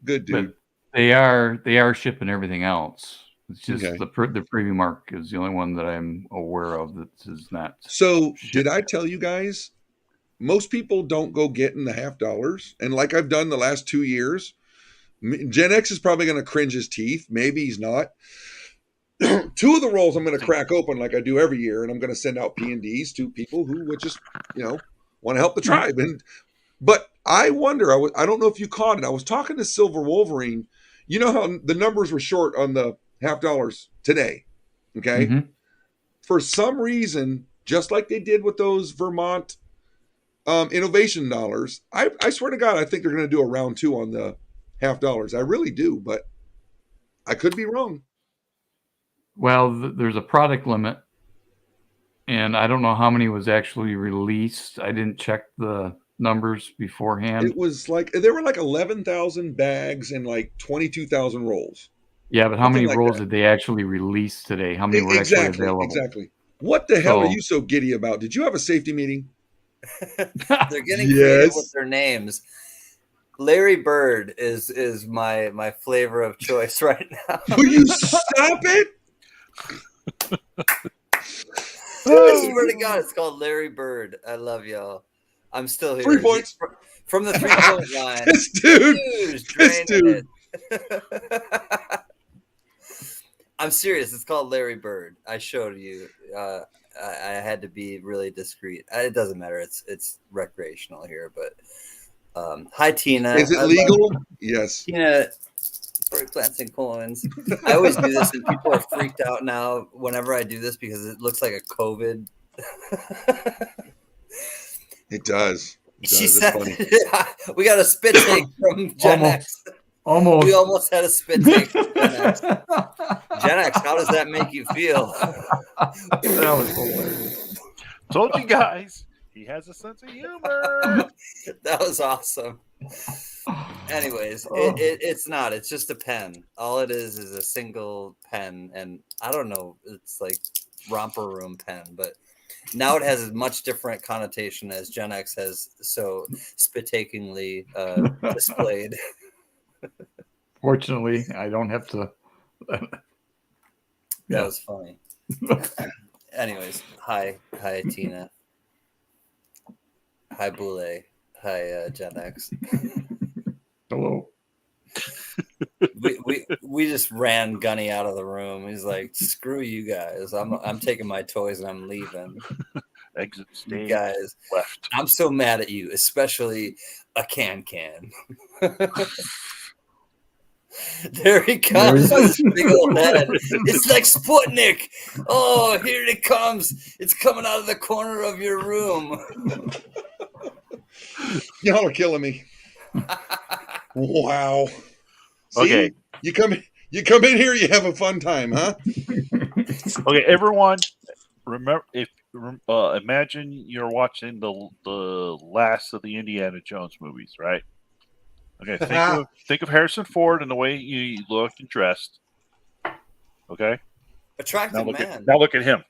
Good dude. But they are shipping everything else. It's just the preview mark is the only one that I'm aware of that is not. So did I tell you guys? Most people don't go getting the $50, and like I've done the last 2 years, Gen X is probably going to cringe his teeth. Maybe he's not. 2 of the rolls I'm going to crack open like I do every year, and I'm going to send out P&Ds to people who would just, want to help the tribe. But I wonder, I don't know if you caught it. I was talking to Silver Wolverine. You know how the numbers were short on the $50 today, okay? Mm-hmm. For some reason, just like they did with those Vermont innovation dollars, I swear to God, I think they're going to do a round 2 on the $50. I really do, but I could be wrong. Well, there's a product limit, and I don't know how many was actually released. I didn't check the numbers beforehand? It was like there were like 11,000 bags and like 22,000 rolls. Yeah, but how something many like rolls that. did they actually release today? How many were Exactly, actually available? exactly. What the hell are So- you so giddy about? Did you have a safety meeting? They're getting creative with their names. Larry Bird is my flavor of choice right now. Will you stop it? I swear to God, it's called Larry Bird. I love y'all. I'm still here. 3 points. From the 3-point line. This dude. Huge, This draining dude. it. I'm serious. It's called Larry Bird. I showed you. I had to be really discreet. It doesn't matter. It's recreational here, but hi Tina. Is it legal? Yes. Tina, plants and coins. I always do this, and people are freaked out now whenever I do this because it looks like a COVID. It does. It She does. It's said, funny. we got a spit take from Gen X. Almost. We almost had a spit take from Gen X. Gen X, how does that make you feel? That was hilarious. Told you guys, he has a sense of humor. That was awesome. Anyways, it's not. It's just a pen. All it is a single pen, and I don't know. It's like romper room pen, but now it has a much different connotation as Gen X has so spit-takingly displayed. Fortunately, I don't have to. That was funny. Anyways, hi Tina. Hi Boule. Hi Gen X. Hello. We just ran Gunny out of the room. He's like, "Screw you guys! I'm taking my toys and I'm leaving." Exit stage Guys, left. I'm so mad at you, especially a can. There he comes with his big old head. It's like Sputnik. Oh, here it comes. It's coming out of the corner of your room. Y'all are killing me. Wow. See, Okay. You come in here, you have a fun time, huh? Okay, everyone, remember imagine you're watching the last of the Indiana Jones movies, right? Okay, think of Harrison Ford and the way he looked and dressed. Okay, Attractive man. Now look at him.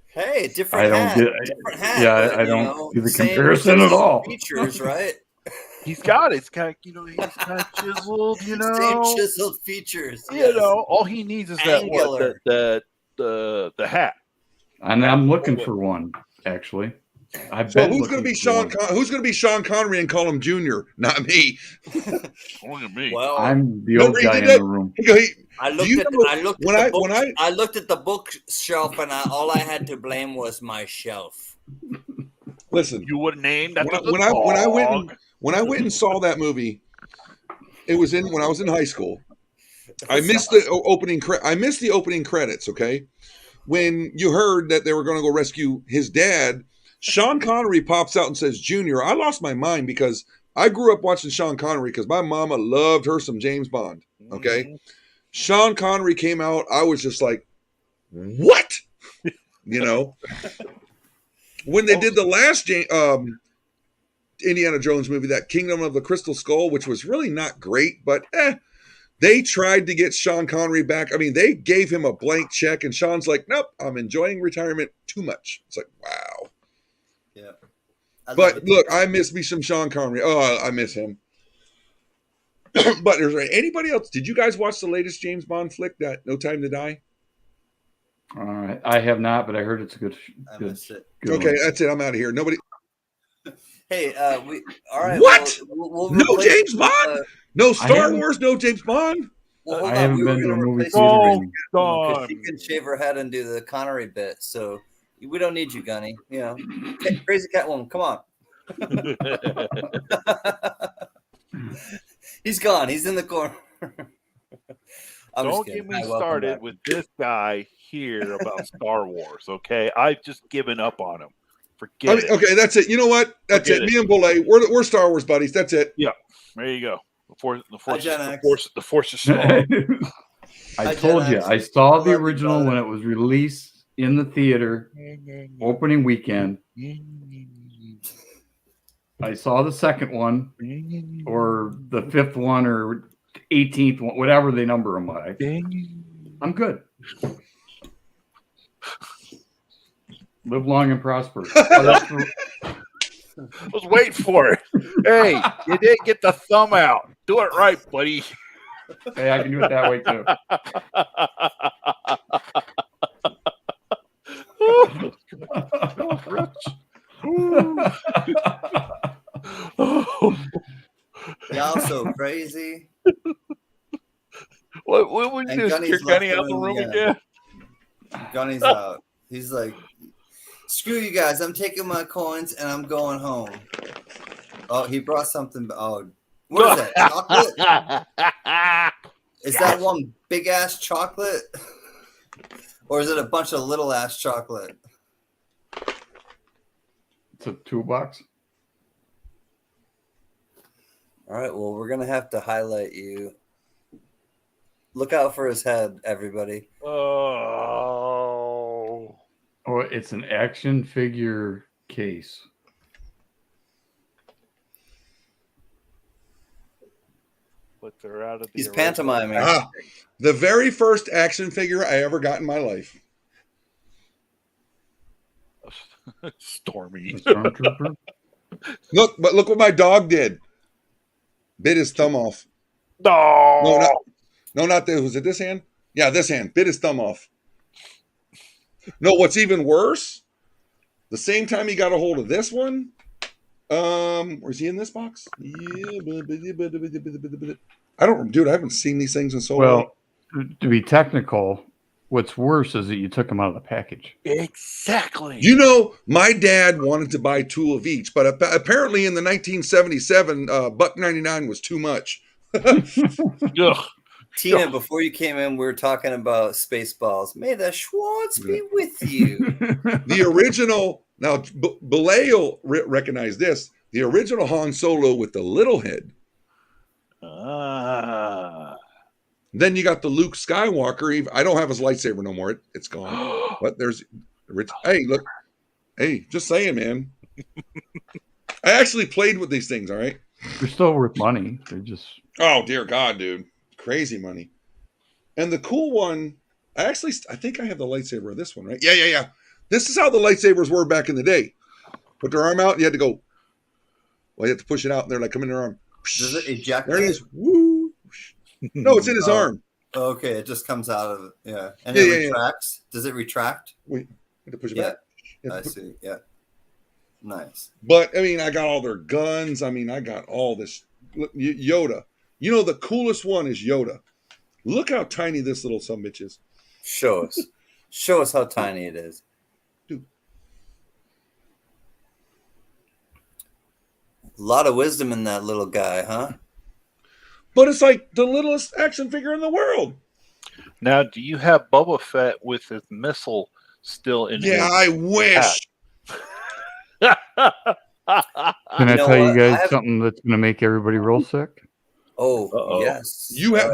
Hey, different I don't hat. get. Different hat. Yeah, but, I you don't know, see the same comparison at all. Features, right? He's got it. It's kind of, he's kind of chiseled, Same chiseled features. You know, all he needs is Angular. the hat. And I'm looking for one, actually. So who's going to be Who's going to be Sean Connery and call him Junior? Not me. Look at me. Well, I'm the old guy in the room. I looked at the bookshelf, and all I had to blame was my shelf. Listen, You would name that when I went and saw that movie, it was when I was in high school. I missed the opening. I missed the opening credits. Okay, when you heard that they were going to go rescue his dad, Sean Connery pops out and says, "Junior." I lost my mind because I grew up watching Sean Connery because my mama loved her some James Bond. Okay, Sean Connery came out. I was just like, "What?" You know. When they did the last Indiana Jones movie, that Kingdom of the Crystal Skull, which was really not great, but they tried to get Sean Connery back. I mean, they gave him a blank check, and Sean's like, "Nope, I'm enjoying retirement too much." It's like, wow. Yeah. But look, I miss me some Sean Connery. Oh, I miss him. But is there anybody else? Did you guys watch the latest James Bond flick, that No Time to Die? All right, I have not, but I heard it's a good. I missed it. Good Okay, one. that's it. I'm out of here. Nobody. Hey, all right. What? We'll No replace, James Bond? No Star haven't- Wars? No James Bond? Well, hold I on. haven't We were been to going a to movie replace theater. you in- because she can shave her head and do the Connery bit. So we don't need you, Gunny. You know, Crazy Catwoman, come on. He's gone. He's in the corner. Don't get me started with this guy here about Star Wars, okay? I've just given up on him. Forget it. Okay, that's it. You know what? That's Forget it. it. Me and Boulay, we're Star Wars buddies. That's it. There you go. The force is strong. I told you, I saw the original when it was released in the theater opening weekend. I saw the second one or the fifth one or 18th one, whatever they number them by. I'm good. Live long and prosper. I was waiting for it. Hey, you didn't get the thumb out. Do it right, buddy. Hey, I can do it that way too. Y'all so crazy. What would And you do? Gunny's Kick Gunny left out the the room room again. again? Gunny's out. He's like, screw you guys. I'm taking my coins and I'm going home. Oh, he brought something. Oh, what is that? Chocolate? Is that one big ass chocolate? Or is it a bunch of little ass chocolate? It's a toolbox. All right. Well, we're going to have to highlight you. Look out for his head, everybody. Oh. Oh, it's an action figure case. But they're out of the He's original. pantomiming. The very first action figure I ever got in my life. Stormy. A stormtrooper. Look what my dog did. Bit his thumb off. No. Not this. Was it this hand? Yeah, this hand. Bit his thumb off. No, what's even worse, the same time he got a hold of this one, where's he in this box? Yeah, I haven't seen these things in so long. Well, to be technical, what's worse is that you took them out of the package. Exactly. You know, my dad wanted to buy 2 of each, but apparently in the 1977, $1.99 was too much. Ugh. Tina, before you came in, we were talking about Spaceballs. May the Schwartz be with you. The original, now Belay will recognize this, the original Han Solo with the little head. Then you got the Luke Skywalker. I don't have his lightsaber no more. It's gone. But there's hey, look. Hey, just saying, man. I actually played with these things, all right? They're still worth money. They're just... Oh, dear God, dude. Crazy money. And the cool one, I think I have the lightsaber of this one, right? Yeah. This is how the lightsabers were back in the day. Put their arm out, and you had to go. Well, you have to push it out, and they're like, come in their arm. Does it eject? There it is. Woo. No, it's in his arm. Okay, it just comes out of it. Yeah. And it retracts. Yeah. Does it retract? Wait, you have to push it back. I see. Yeah. Nice. But, I mean, I got all their guns. I mean, I got all this. Yoda. You know, the coolest one is Yoda. Look how tiny this little sumbitch is. Show us. Show us how tiny it is. Dude. A lot of wisdom in that little guy, huh? But it's like the littlest action figure in the world. Now, do you have Boba Fett with his missile still in his I wish. Can I tell you guys something that's going to make everybody real sick? Oh, yes. You have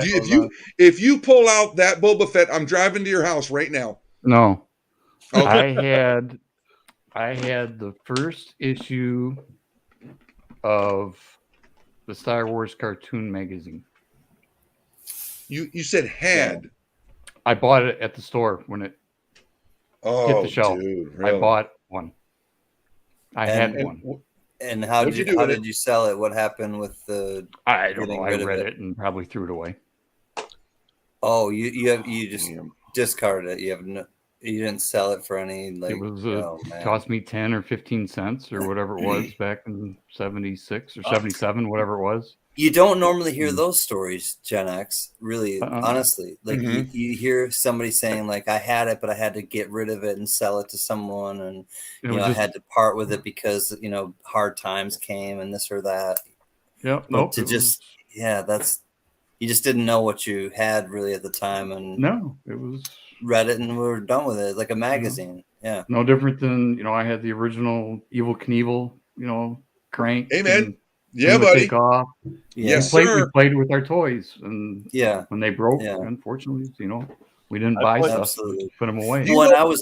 if you pull out that Boba Fett, I'm driving to your house right now. No. Okay. I had the first issue of the Star Wars cartoon magazine. You said had. I bought it at the store when it hit the shelf. Dude, really? I bought one. I had one. And how did you sell it? What happened with the? I don't know. I read it and probably threw it away. Oh, you just discarded it. You didn't sell it for any like. It was cost me 10 or 15 cents or whatever it was back in 76 or 77, whatever it was. You don't normally hear those stories, Gen X. Really, honestly, like you hear somebody saying like, "I had it, but I had to get rid of it and sell it to someone, and I had to part with it because hard times came and this or that." Yeah, that's you just didn't know what you had really at the time, and no, it was read it and we were done with it, like a magazine. Yeah, no different than I had the original Evel Knievel, Crank. Hey man. Yeah, buddy. Take off. Yes, sir. We played with our toys, and when they broke, unfortunately, We didn't buy stuff. Absolutely. We put them away. You Well, and know-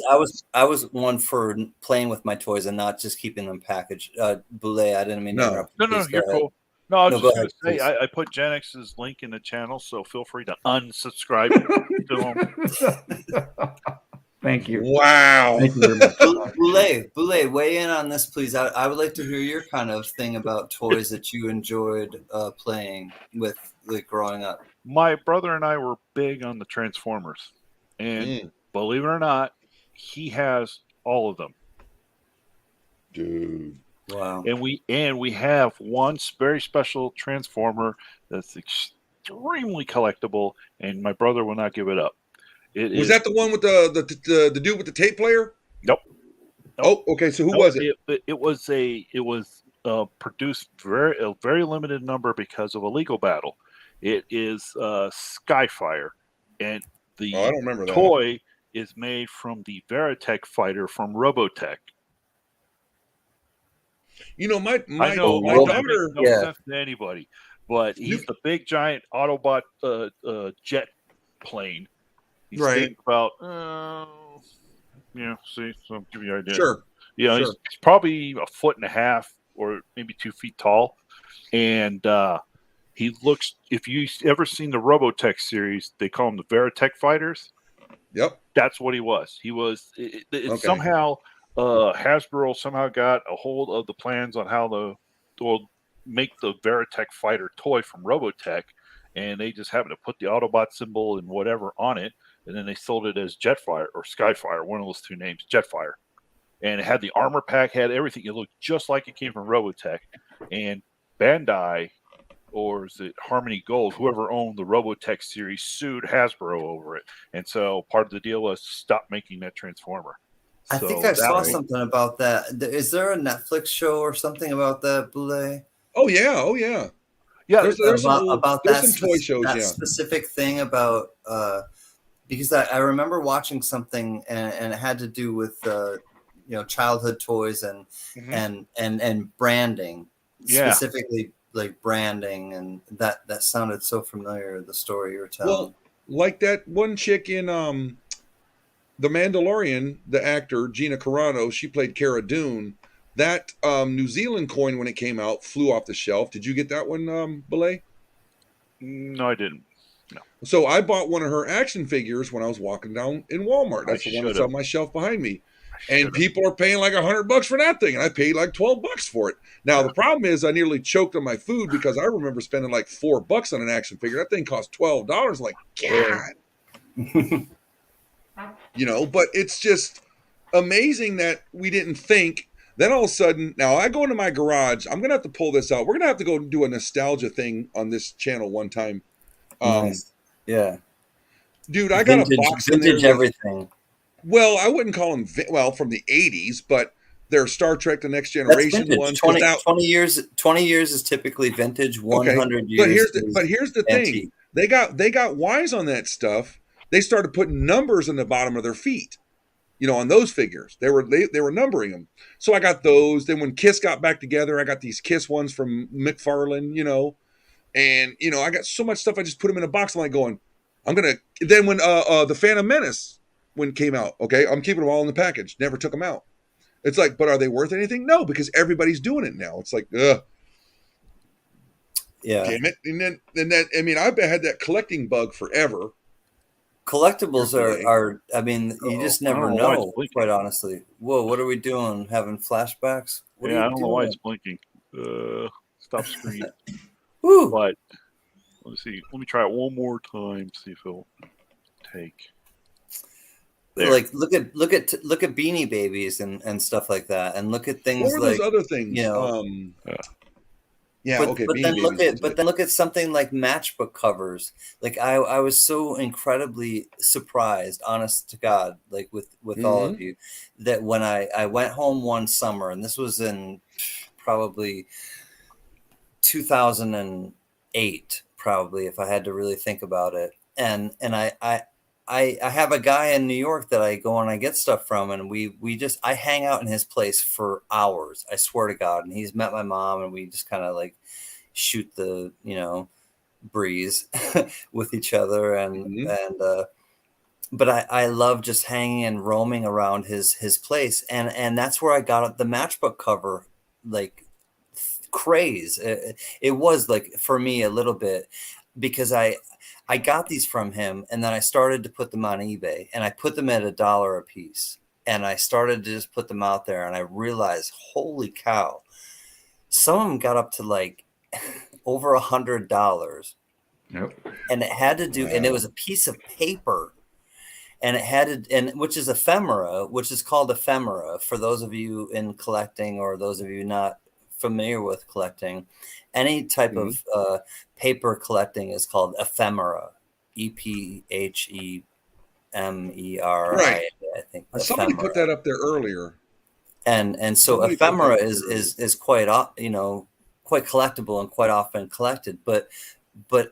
I was one for playing with my toys and not just keeping them packaged. Boulay, I didn't mean to No. interrupt. No, Please go you're ahead. cool. No, I was No, go just going to ahead, say please. I put Gen X's link in the channel, so feel free to unsubscribe to them. Thank you. Wow. Thank you very much. Boulay, weigh in on this, please. I would like to hear your kind of thing about toys that you enjoyed playing with, like growing up. My brother and I were big on the Transformers, and believe it or not, he has all of them. Dude. Wow. And we have one very special Transformer that's extremely collectible, and my brother will not give it up. Was that the one with the dude with the tape player? Nope. Oh, okay. So who was it? It was produced a very limited number because of a legal battle. It is Skyfire, and the I don't remember that. toy is made from the Veritech fighter from Robotech. You know, my I know my that daughter. makes no sense to anybody, but he's the big giant Autobot jet plane. He's Right. about see, so I'll give you an idea. Sure. Yeah, Sure. he's probably 1.5 feet or maybe 2 feet tall, and he looks. If you ever seen the Robotech series, they call them the Veritech fighters. Yep. That's what he was. He was Okay. somehow Hasbro somehow got a hold of the plans on how to make the Veritech fighter toy from Robotech, and they just happened to put the Autobot symbol and whatever on it, and then they sold it as Jetfire or Skyfire, one of those two names, Jetfire. And it had the armor pack, had everything. It looked just like it came from Robotech. And Bandai, or is it Harmony Gold, whoever owned the Robotech series, sued Hasbro over it. And so part of the deal was stop making that Transformer. I So think I that saw was- something about that. Is there a Netflix show or something about that, Boulay? Oh yeah. Oh yeah. Yeah, There's some toy shows. That Yeah. specific thing about because I remember watching something and it had to do with childhood toys and and branding, Yeah. specifically like branding, and that sounded so familiar, the story you were telling. Well, like that one chick in The Mandalorian, the actor Gina Carano, she played Cara Dune. That New Zealand coin, when it came out, flew off the shelf. Did you get that one, Belay? No, I didn't. No. So I bought one of her action figures when I was walking down in Walmart. That's the one that's on my shelf behind me. And people are paying like $100 for that thing, and I paid like $12 for it. Now the problem is, I nearly choked on my food because I remember spending like $4 on an action figure. That thing cost $12. Like, God. But it's just amazing that we didn't think. Then all of a sudden, now I go into my garage. I'm gonna have to pull this out. We're gonna have to go do a nostalgia thing on this channel one time. Nice. Yeah, dude, I got a box in there. Vintage everything. Well, I wouldn't call them from the 80s, but they're Star Trek: The Next Generation ones. 20 years. 20 years is typically vintage. 100 years. But here's the thing: they got wise on that stuff. They started putting numbers on the bottom of their feet. On those figures, they were numbering them. So I got those. Then when Kiss got back together, I got these Kiss ones from McFarlane. And I got so much stuff. I just put them in a box. I'm like going, Then when the Phantom Menace when it came out, okay, I'm keeping them all in the package. Never took them out. It's like, but are they worth anything? No, because everybody's doing it now. It's like, ugh. Yeah. Damn it. And then I mean, I've had that collecting bug forever. Collectibles are I mean, you just never know, quite honestly. Whoa, what are we doing? Having flashbacks? I don't know why it's blinking. Stop screen. Woo. But let's see. Let me try it one more time. See if it'll take. There. Like look at Beanie Babies and stuff like that, and look at things what were like those other things. But then look at something like matchbook covers. Like I was so incredibly surprised, honest to God, like with all of you, that when I went home one summer, and this was in probably 2008, probably, if I had to really think about it. And I have a guy in New York that I go and I get stuff from, and I hang out in his place for hours. I swear to God. And he's met my mom, and we just kind of like shoot the, breeze with each other. And but I love just hanging and roaming around his place, and that's where I got the matchbook cover like craze. It was like for me a little bit because I got these from him, and then I started to put them on eBay, and I put them at $1 a piece, and I started to just put them out there, and I realized, holy cow, some of them got up to like over $100. Yep. And it had to do, and it was a piece of paper, and it had to, and which is ephemera, which is called ephemera for those of you in collecting or those of you not familiar with collecting. Any type of paper collecting is called ephemera, EPHEMERI. Right. I think Somebody put that up there earlier. And so Somebody ephemera put that up there is quite quite collectible and quite often collected. But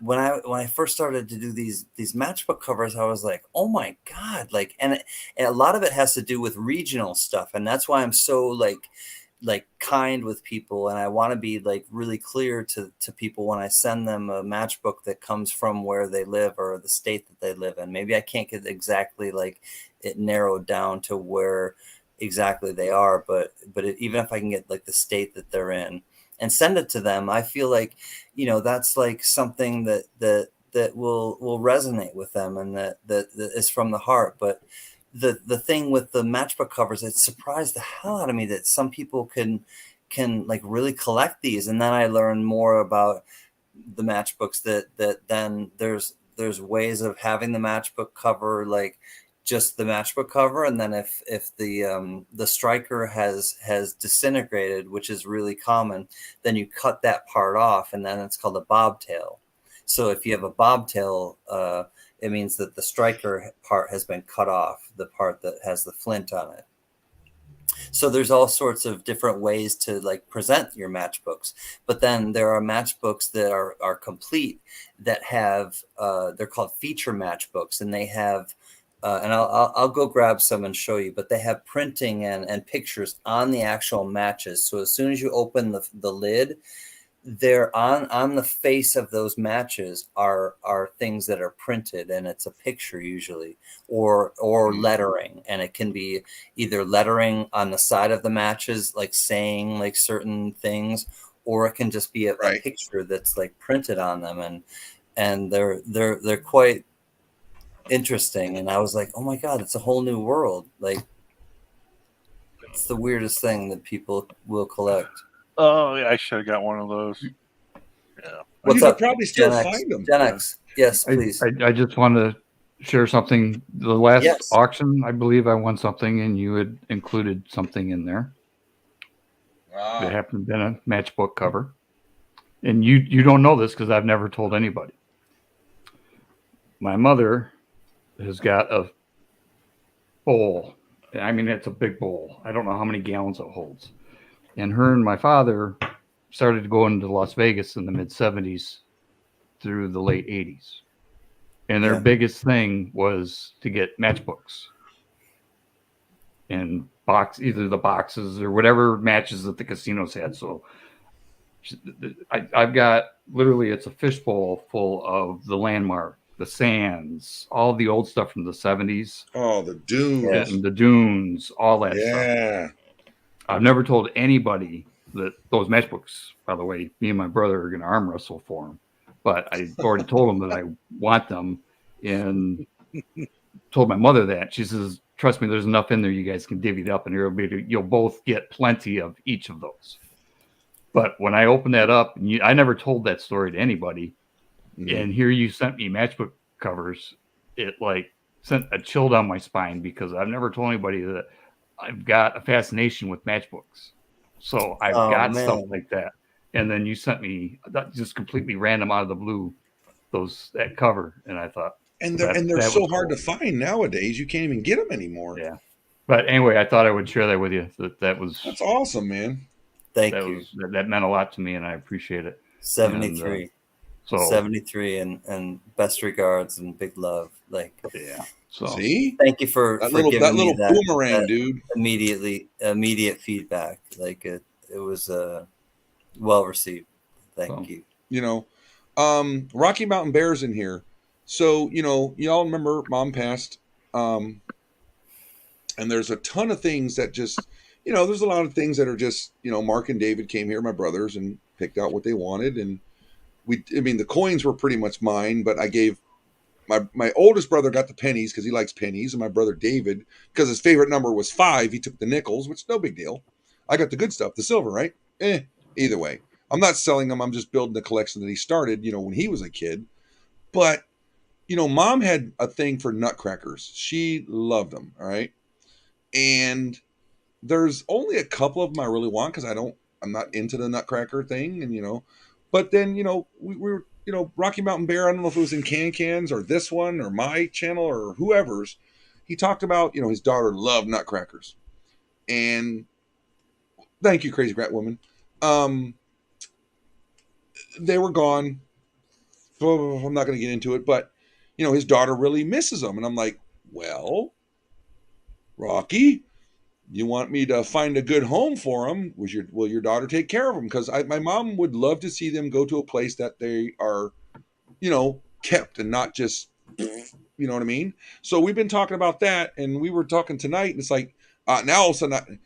when I first started to do these matchbook covers, I was like, oh my God, like, and a lot of it has to do with regional stuff, and that's why I'm so like kind with people, and I want to be like really clear to people when I send them a matchbook that comes from where they live or the state that they live in. Maybe I can't get exactly like it narrowed down to where exactly they are, but even if I can get like the state that they're in and send it to them, I feel like, that's like something that will resonate with them, and that is from the heart. But the thing with the matchbook covers, it surprised the hell out of me that some people can like really collect these. And then I learned more about the matchbooks that then there's ways of having the matchbook cover, like just the matchbook cover, and then if the striker has disintegrated, which is really common, then you cut that part off, and then it's called a bobtail. So if you have a bobtail, it means that the striker part has been cut off, the part that has the flint on it. So there's all sorts of different ways to like present your matchbooks. But then there are matchbooks that are complete, that have they're called feature matchbooks, and they have and I'll go grab some and show you, but they have printing and pictures on the actual matches. So as soon as you open the lid, they're on the face of those matches are things that are printed, and it's a picture usually, or lettering, and it can be either lettering on the side of the matches, like saying like certain things, or it can just be a picture that's like printed on them, and they're quite interesting. And I was like, oh my God, it's a whole new world. Like, it's the weirdest thing that people will collect. Oh, yeah, I should have got one of those. Yeah. What's you up? could probably still Gen find them. Gen X. Yes, please. I just want to share something. The last Yes. auction, I believe I won something, and you had included something in there. Wow. It happened to be a matchbook cover. And you don't know this because I've never told anybody. My mother has got a bowl. I mean, it's a big bowl. I don't know how many gallons it holds. And her and my father started going to Las Vegas in the mid-'70s through the late 80s. And their biggest thing was to get matchbooks and either the boxes or whatever matches that the casinos had. So I've got literally, it's a fishbowl full of the Landmark, the Sands, all the old stuff from the 70s. Oh, the Dunes. And the Dunes, all that stuff. Yeah. I've never told anybody that those matchbooks, by the way, me and my brother are going to arm wrestle for them. But I already told them that I want them, and told my mother that. She says, trust me, there's enough in there you guys can divvy it up, and you'll both get plenty of each of those. But when I opened that up, I never told that story to anybody. And here you sent me matchbook covers. It like sent a chill down my spine, because I've never told anybody that I've got a fascination with matchbooks. So I've got stuff like that. And then you sent me that just completely random out of the blue, that cover. And I thought, and they're so hard to find nowadays. You can't even get them anymore. Yeah. But anyway, I thought I would share that with you. That's awesome, man. Thank you. That meant a lot to me, and I appreciate it. 73. And, 73 and best regards and big love. Like, yeah. So see, thank you for giving me that boomerang, dude. Immediate feedback. Like it was well received. Thank you. Rocky Mountain Bears in here. So y'all remember Mom passed And there's a ton of things that just, there's a lot of things that are just, Mark and David came here, my brothers, and picked out what they wanted. And the coins were pretty much mine, but I gave my oldest brother got the pennies because he likes pennies. And my brother David, because his favorite number was 5, he took the nickels, which no big deal. I got the good stuff, the silver, right? Either way. I'm not selling them. I'm just building the collection that he started, when he was a kid. But, Mom had a thing for nutcrackers. She loved them, all right? And there's only a couple of them I really want because I'm not into the nutcracker thing. And, but then, we were, Rocky Mountain Bear, I don't know if it was in Cans or this one or my channel or whoever's. He talked about, his daughter loved nutcrackers. And thank you, Crazy Grat Woman. They were gone. I'm not going to get into it, but his daughter really misses them. And I'm like, well, Rocky, you want me to find a good home for them? Will your daughter take care of them? Because my mom would love to see them go to a place that they are, kept and not just, you know what I mean? So we've been talking about that, and we were talking tonight, and it's like, now all of a sudden,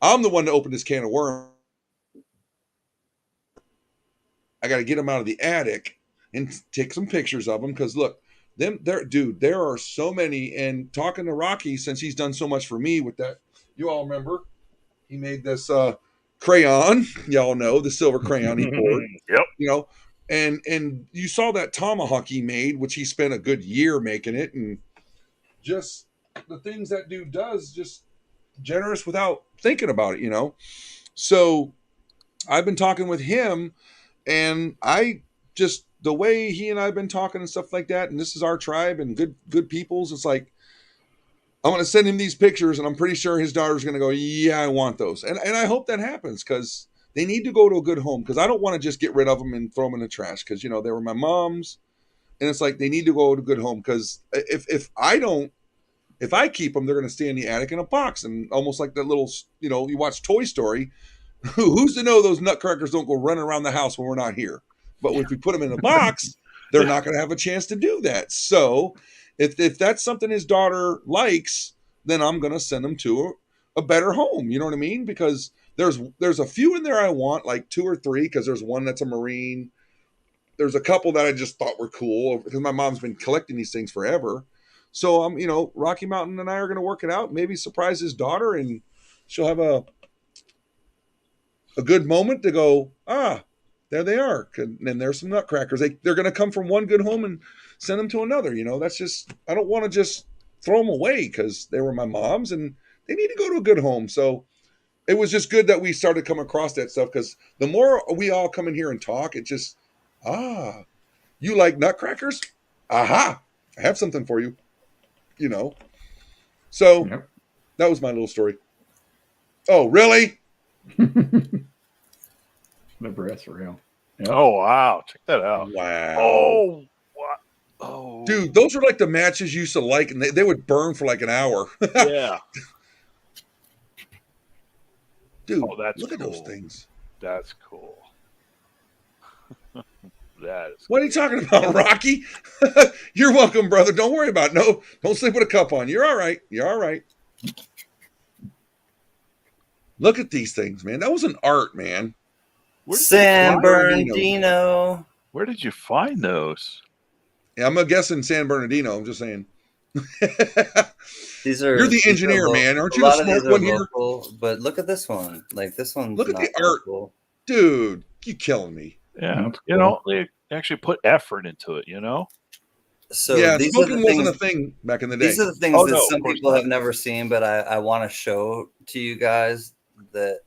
I'm the one to open this can of worms. I got to get them out of the attic and take some pictures of them because look, there are so many. And talking to Rocky, since he's done so much for me with that, you all remember he made this crayon. Y'all know the silver crayon he poured. Yep. And you saw that tomahawk he made, which he spent a good year making it, and just the things that dude does, just generous without thinking about it, So I've been talking with him. And the way he and I have been talking and stuff like that, and this is our tribe and good peoples, it's like, I'm going to send him these pictures, and I'm pretty sure his daughter's going to go, yeah, I want those. And I hope that happens because they need to go to a good home because I don't want to just get rid of them and throw them in the trash because, they were my mom's. And it's like they need to go to a good home because if I keep them, they're going to stay in the attic in a box. And almost like that little, you watch Toy Story. Who's to know those nutcrackers don't go running around the house when we're not here? But if we put them in a box, they're not going to have a chance to do that. So if that's something his daughter likes, then I'm going to send them to a better home. You know what I mean? Because there's a few in there I want, like 2 or 3, because there's one that's a Marine. There's a couple that I just thought were cool because my mom's been collecting these things forever. So Rocky Mountain and I are going to work it out. Maybe surprise his daughter, and she'll have a good moment to go, there they are. And there's some nutcrackers. They're going to come from one good home and send them to another. That's just, I don't want to just throw them away because they were my mom's and they need to go to a good home. So it was just good that we started coming across that stuff because the more we all come in here and talk, it just, you like nutcrackers? Aha, I have something for you, So Yep. That was my little story. Oh, really? The breath's real. Yep. Oh wow! Check that out. Wow. Oh what? Oh, Dude, those are like the matches you used to like, and they would burn for like an hour. yeah. Dude, Oh, that's look at those cool. things. That's cool. That is. What are you talking about, Rocky? You're welcome, brother. Don't worry about it. No, don't sleep with a cup on. You're all right. You're all right. Look at these things, man. That was an art, man. San Bernardino. Where did you find those? Yeah, I'm guessing San Bernardino. I'm just saying. You're the engineer, man. Aren't you the smart one here? Local, but look at this one. Like this one's look at not the art, local. Dude. You killing me. Yeah, That's they actually put effort into it. So yeah, these are smoking the wasn't things, a thing back in the day. These are the things that some people have never seen, but I want to show to you guys that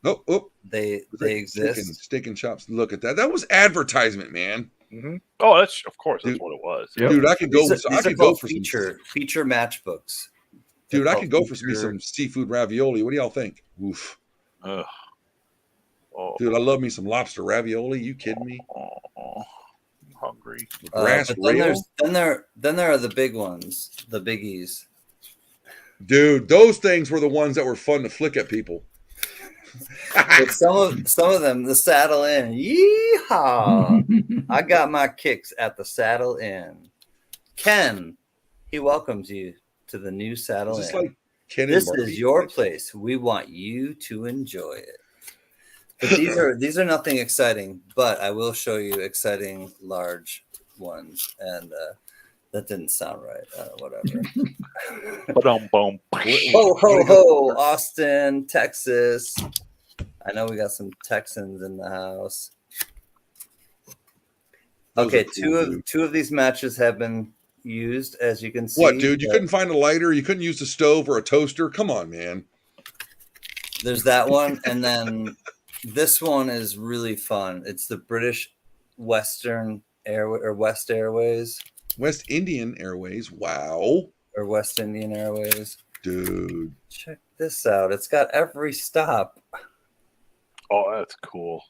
they exist. Steak and chops. Look at that. That was advertisement, man. Mm-hmm. Oh, that's what it was. Yep. Dude, I could go. These I are could go for feature matchbooks. Dude, I could go for some seafood ravioli. What do y'all think? Oof. Oh. Dude, I love me some lobster ravioli. You kidding me? I'm hungry. Grass but rail. Then there are the big ones, the biggies. Dude, those things were the ones that were fun to flick at people. But some of them, the Saddle Inn. Yeehaw! I got my kicks at the Saddle Inn. Ken, he welcomes you to the new Saddle Is this Inn. like Ken and This Barbie? is your place. We want you to enjoy it. But these are nothing exciting, but I will show you exciting large ones. And that didn't sound right. Whatever. Ba-dum-bum. Ho, ho, ho, Austin, Texas. I know we got some Texans in the house. Those Okay, are cool, two of these matches have been used, as you can see. What, dude? You couldn't find a lighter? You couldn't use a stove or a toaster? Come on, man. There's that one, and then this one is really fun. It's the British Western Airway or West Airways West Indian Airways. Wow. or West Indian Airways. Dude. Check this out. It's got every stop. Oh, that's cool.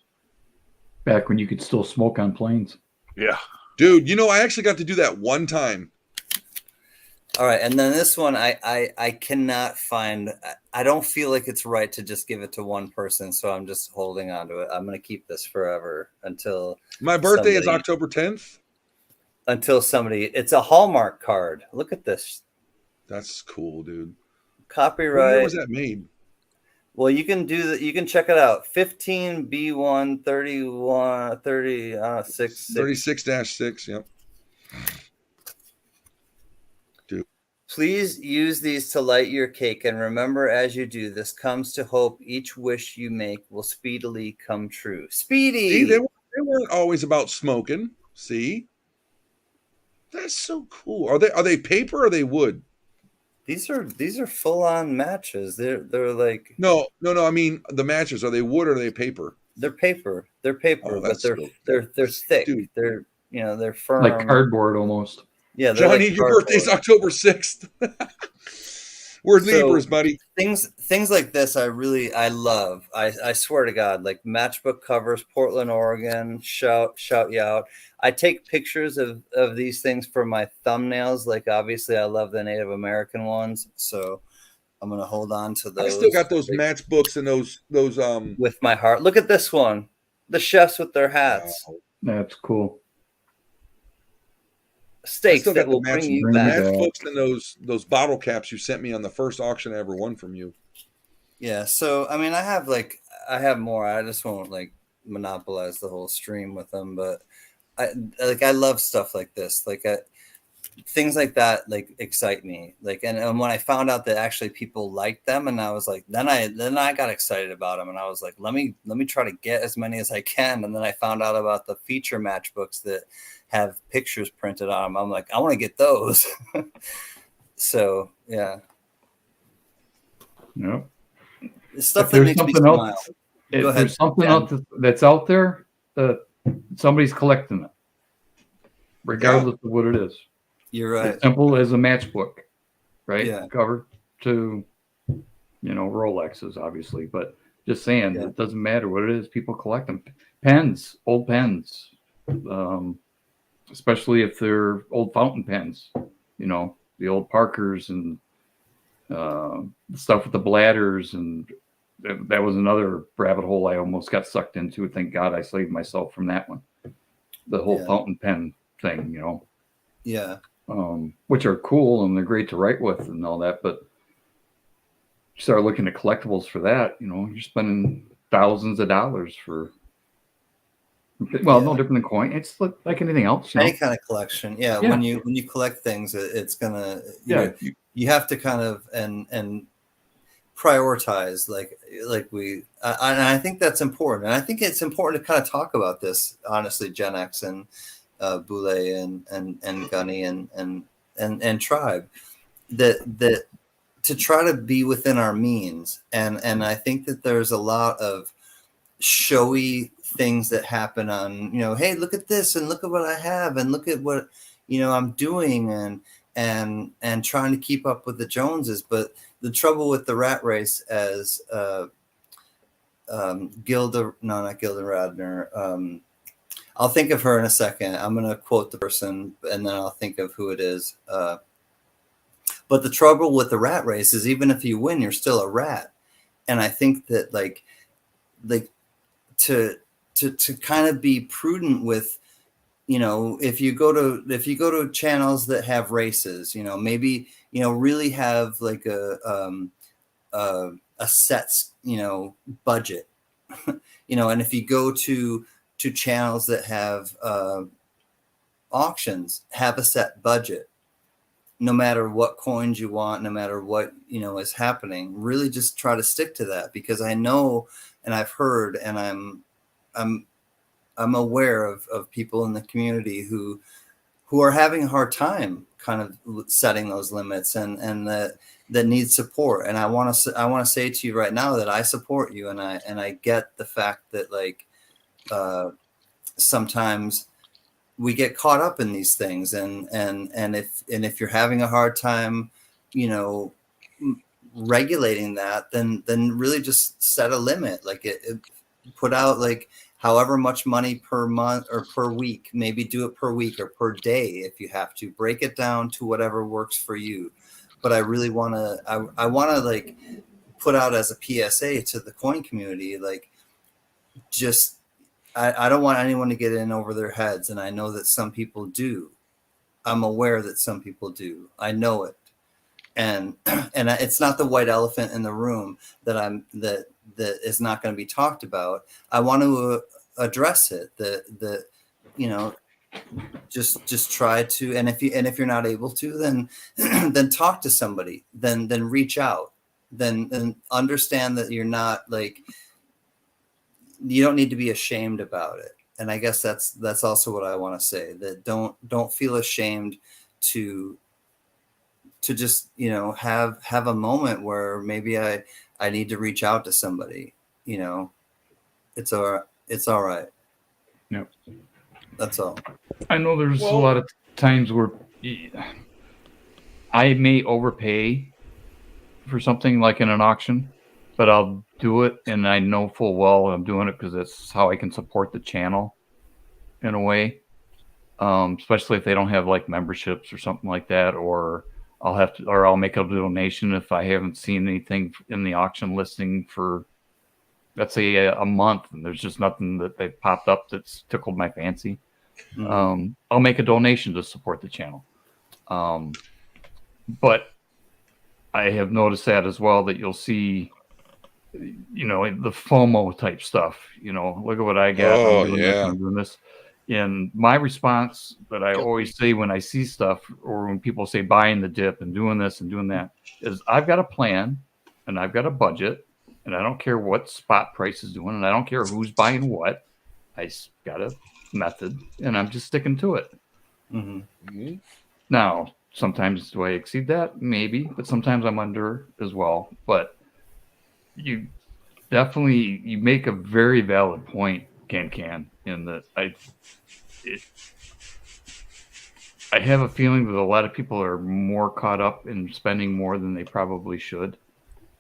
Back when you could still smoke on planes. Yeah. Dude, you know, I actually got to do that one time. All right, and then this one, I cannot find. I don't feel like it's right to just give it to one person, so I'm just holding on to it. I'm going to keep this forever until My birthday is somebody- October 10th. Until somebody. It's a Hallmark card. Look at this. That's cool, dude. Copyright. Where was that made? Well, you can do that. You can check it out. 15B1 31 36 36-6. Yep. Please use these to light your cake, and remember, as you do, this comes to hope each wish you make will speedily come true. Speedy. See, they weren't always about smoking. See, that's so cool. Are they paper or are they wood? These are full on matches. They're like No. I mean, the matches, are they wood or are they paper? they're paper. They're paper, Oh, but that's they're so they're thick. Dude. They're they're firm. Like cardboard almost. Yeah, they're Johnny, like your cardboard. birthday's October 6th. We're neighbors, buddy. Things like this I love. I swear to God, like matchbook covers, Portland, Oregon, shout you out. I take pictures of these things for my thumbnails. Like obviously I love the Native American ones, so I'm gonna hold on to those. I still got those matchbooks and those with my heart. Look at this one. The chefs with their hats. Wow. That's cool. Steaks still that got the will bring you bring back. back. matchbooks and those bottle caps you sent me on the first auction I ever won from you. Yeah, so I mean, I have more. I just won't like monopolize the whole stream with them, but I love stuff like this. Like things like that like excite me. Like and when I found out that actually people liked them, and I was like, then I got excited about them, and I was like, let me try to get as many as I can. And then I found out about the feature matchbooks that have pictures printed on them. I'm like, I want to get those. So yeah. Yep. Stuff If that there's makes me something smile. else, Go if ahead, there's something Dan. else that's out there that somebody's collecting it, regardless of what it is. You're right. As simple as a matchbook, right? Yeah. Cover to, Rolexes, obviously, but just saying, Yeah. it doesn't matter what it is. People collect them. Pens, old pens, especially if they're old fountain pens, the old Parkers and the stuff with the bladders. And that was another rabbit hole I almost got sucked into. Thank God I saved myself from that one. The whole Yeah. fountain pen thing, Yeah. which are cool and they're great to write with and all that. But you start looking at collectibles for that, you're spending thousands of dollars for, no different than coin. It's like anything else. Any kind of collection. Yeah. Yeah. When you collect things, it's gonna, Yeah. you have to kind of, and prioritize like we, and I think that's important. And I think it's important to kind of talk about this, honestly, Gen X and Boule and Gunny and Tribe, that to try to be within our means. And I think that there's a lot of showy things that happen on, hey, look at this and look at what I have and look at what, I'm doing and trying to keep up with the Joneses. But the trouble with the rat race, as not Gilda Radner, I'll think of her in a second. I'm going to quote the person and then I'll think of who it is. But the trouble with the rat race is even if you win, you're still a rat. And I think that to kind of be prudent with, if you go to channels that have races, maybe, really have like a set, budget, and if you go to channels that have auctions, have a set budget, no matter what coins you want, no matter what, is happening, really just try to stick to that, because I know, and I've heard, and I'm aware of people in the community who are having a hard time kind of setting those limits, and that need support. And I want to say to you right now that I support you, and I get the fact that, like, sometimes we get caught up in these things, and if you're having a hard time, regulating that, then really just set a limit. Like put out like however much money per month or per week, maybe do it per week or per day if you have to. Break it down to whatever works for you. But I really want to, I want to like put out as a PSA to the coin community, like, just, I don't want anyone to get in over their heads. And I know that some people do. I'm aware that some people do. I know it. And it's not the white elephant in the room that is not going to be talked about. I want to address it. That just try to. And if you're not able to, then talk to somebody. Then reach out. Then understand that you're not, like, you don't need to be ashamed about it. And I guess that's also what I want to say, that don't feel ashamed to just, have a moment where maybe I need to reach out to somebody, it's all right. Yep. That's all. I know there's a lot of times where I may overpay for something like in an auction, but I'll do it, and I know full well I'm doing it because that's how I can support the channel in a way. Especially if they don't have like memberships or something like that, or I'll make a donation if I haven't seen anything in the auction listing for, let's say, a month, and there's just nothing that they've popped up that's tickled my fancy. Mm-hmm. I'll make a donation to support the channel. But I have noticed that as well, that you'll see, the FOMO type stuff, look at what I got. Oh, I'm doing yeah. this, I'm doing this. And my response that I always say when I see stuff, or when people say buying the dip and doing this and doing that, is I've got a plan and I've got a budget, and I don't care what spot price is doing, and I don't care who's buying what. I got a method, and I'm just sticking to it. Mm-hmm. Mm-hmm. Now, sometimes do I exceed that? Maybe, but sometimes I'm under as well. But you make a very valid point, Can, in that I have a feeling that a lot of people are more caught up in spending more than they probably should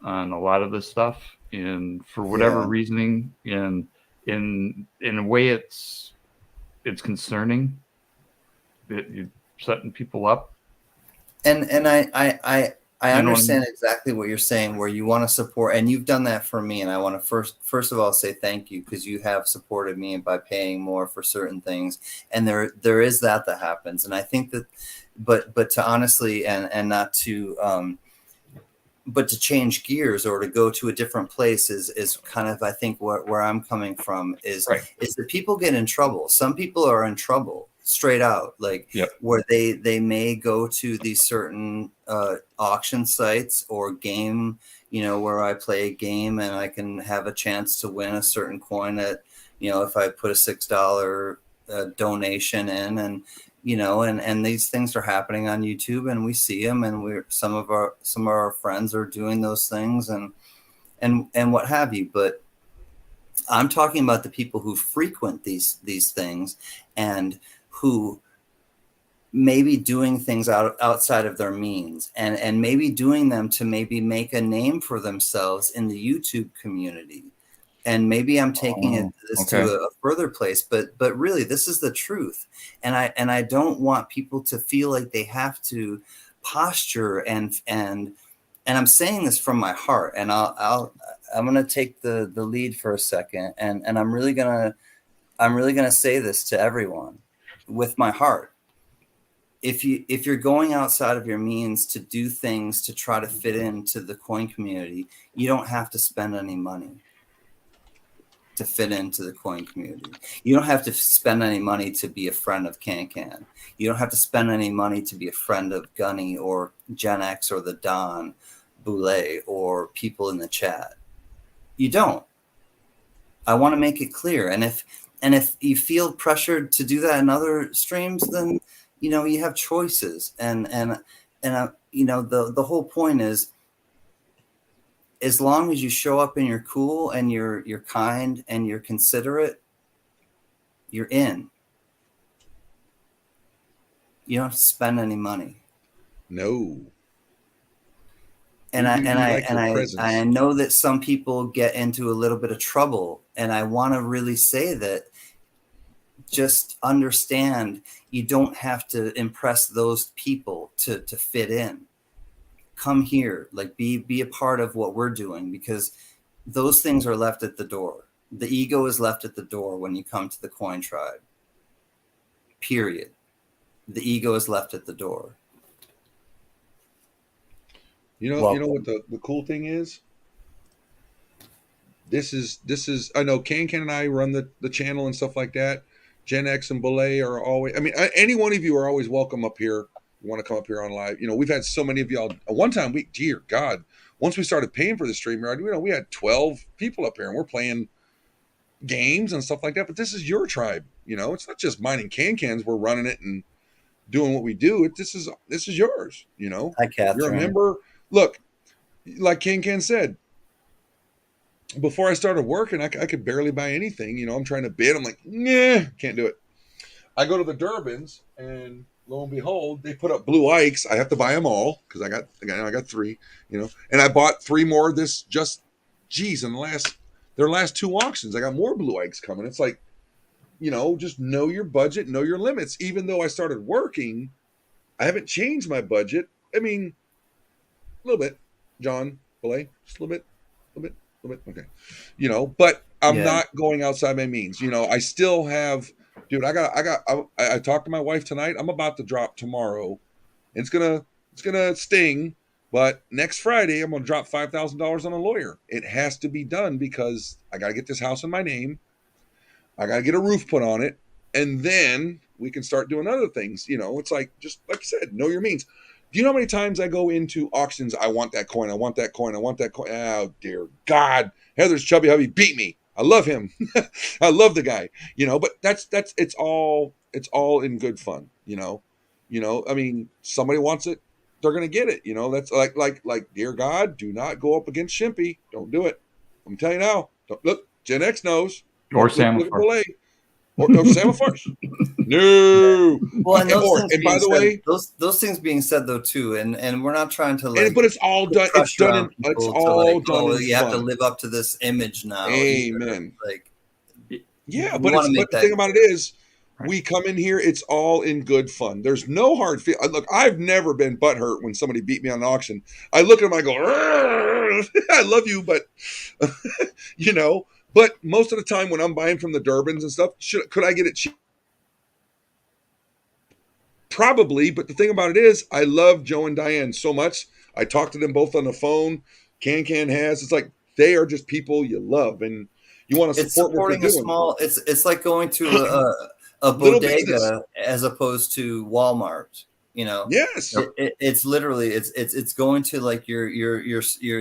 on a lot of this stuff, and for whatever reasoning, in a way, it's concerning that you're setting people up. And I understand exactly what you're saying, where you want to support, and you've done that for me. And I want to first of all say thank you, because you have supported me by paying more for certain things. And there is that happens. And I think that, but to honestly, and not to, but to change gears or to go to a different place is kind of, I think, where I'm coming from is that people get in trouble. Some people are in trouble straight out, like where they may go to these certain auction sites or game, where I play a game and I can have a chance to win a certain coin at, if I put a $6 donation in, and and these things are happening on YouTube, and we see them, and some of our friends are doing those things and what have you. But I'm talking about the people who frequent these things, and who may be doing things outside of their means, and maybe doing them to maybe make a name for themselves in the YouTube community. And maybe I'm taking this to a further place, but really this is the truth. And I don't want people to feel like they have to posture, and I'm saying this from my heart, and I'm going to take the lead for a second. And I'm really going to say this to everyone. with my heart. If you're going outside of your means to do things to try to fit into the coin community, you don't have to spend any money to fit into the coin community. You don't have to spend any money to be a friend of Can. You don't have to spend any money to be a friend of Gunny or Gen X or the Don Boulay or people in the chat. You don't. I want to make it clear. And if you feel pressured to do that in other streams, then you have choices. And the whole point is, as long as you show up and you're cool and you're kind and you're considerate, you're in. You don't have to spend any money. No. And I know that some people get into a little bit of trouble, and I want to really say that just understand you don't have to impress those people to fit in. Come here, like be a part of what we're doing, because those things are left at the door. The ego is left at the door when you come to the coin tribe. Period. The ego is left at the door. You know what the cool thing is? This is I know Can and I run the channel and stuff like that. Gen X and Belay are always, any one of you are always welcome up here. You want to come up here on live. We've had so many of y'all. One time dear God, once we started paying for the stream, we had 12 people up here and we're playing games and stuff like that. But this is your tribe. It's not just mine and Cans. We're running it and doing what we do. This is yours. Hi, Catherine. You're a member. Look, like Can said, before I started working, I could barely buy anything. I'm trying to bid. I'm like, nah, can't do it. I go to the Durbans, and lo and behold, they put up blue Ikes. I have to buy them all because I got 3. And I bought 3 more. In their last 2 auctions, I got more blue Ikes coming. It's like, just know your budget, know your limits. Even though I started working, I haven't changed my budget. A little bit, John Belay, just a little bit. Okay. But I'm not going outside my means. I still have, dude, I talked to my wife tonight. I'm about to drop tomorrow. It's going to sting, but next Friday, I'm going to drop $5,000 on a lawyer. It has to be done because I got to get this house in my name. I got to get a roof put on it. And then we can start doing other things. It's like, just like you said, know your means. Do you know how many times I go into auctions? I want that coin. I want that coin. I want that coin. Oh, dear God. Heather's chubby hubby beat me. I love him. I love the guy, but it's all in good fun, somebody wants it. They're going to get it. That's like, dear God, do not go up against Shimpy. Don't do it. I'm telling you now. Look, Gen X knows. Or Sam. Or Samaforce. No. Well, and by the way, those things being said though too, and we're not trying to but it's all done. It's done. It's all done. You have to live up to this image now. Amen. But the thing about it is, we come in here. It's all in good fun. There's no hard feel. Look, I've never been butthurt when somebody beat me on an auction. I look at them. I go, I love you, but But most of the time when I'm buying from the Durbans and stuff, could I get it cheap? Probably, but the thing about it is, I love Joe and Diane so much. I talk to them both on the phone. Can has. It's like they are just people you love and you want to support what they're doing. It's like going to a bodega as opposed to Walmart. Yes, it's literally it's going to like your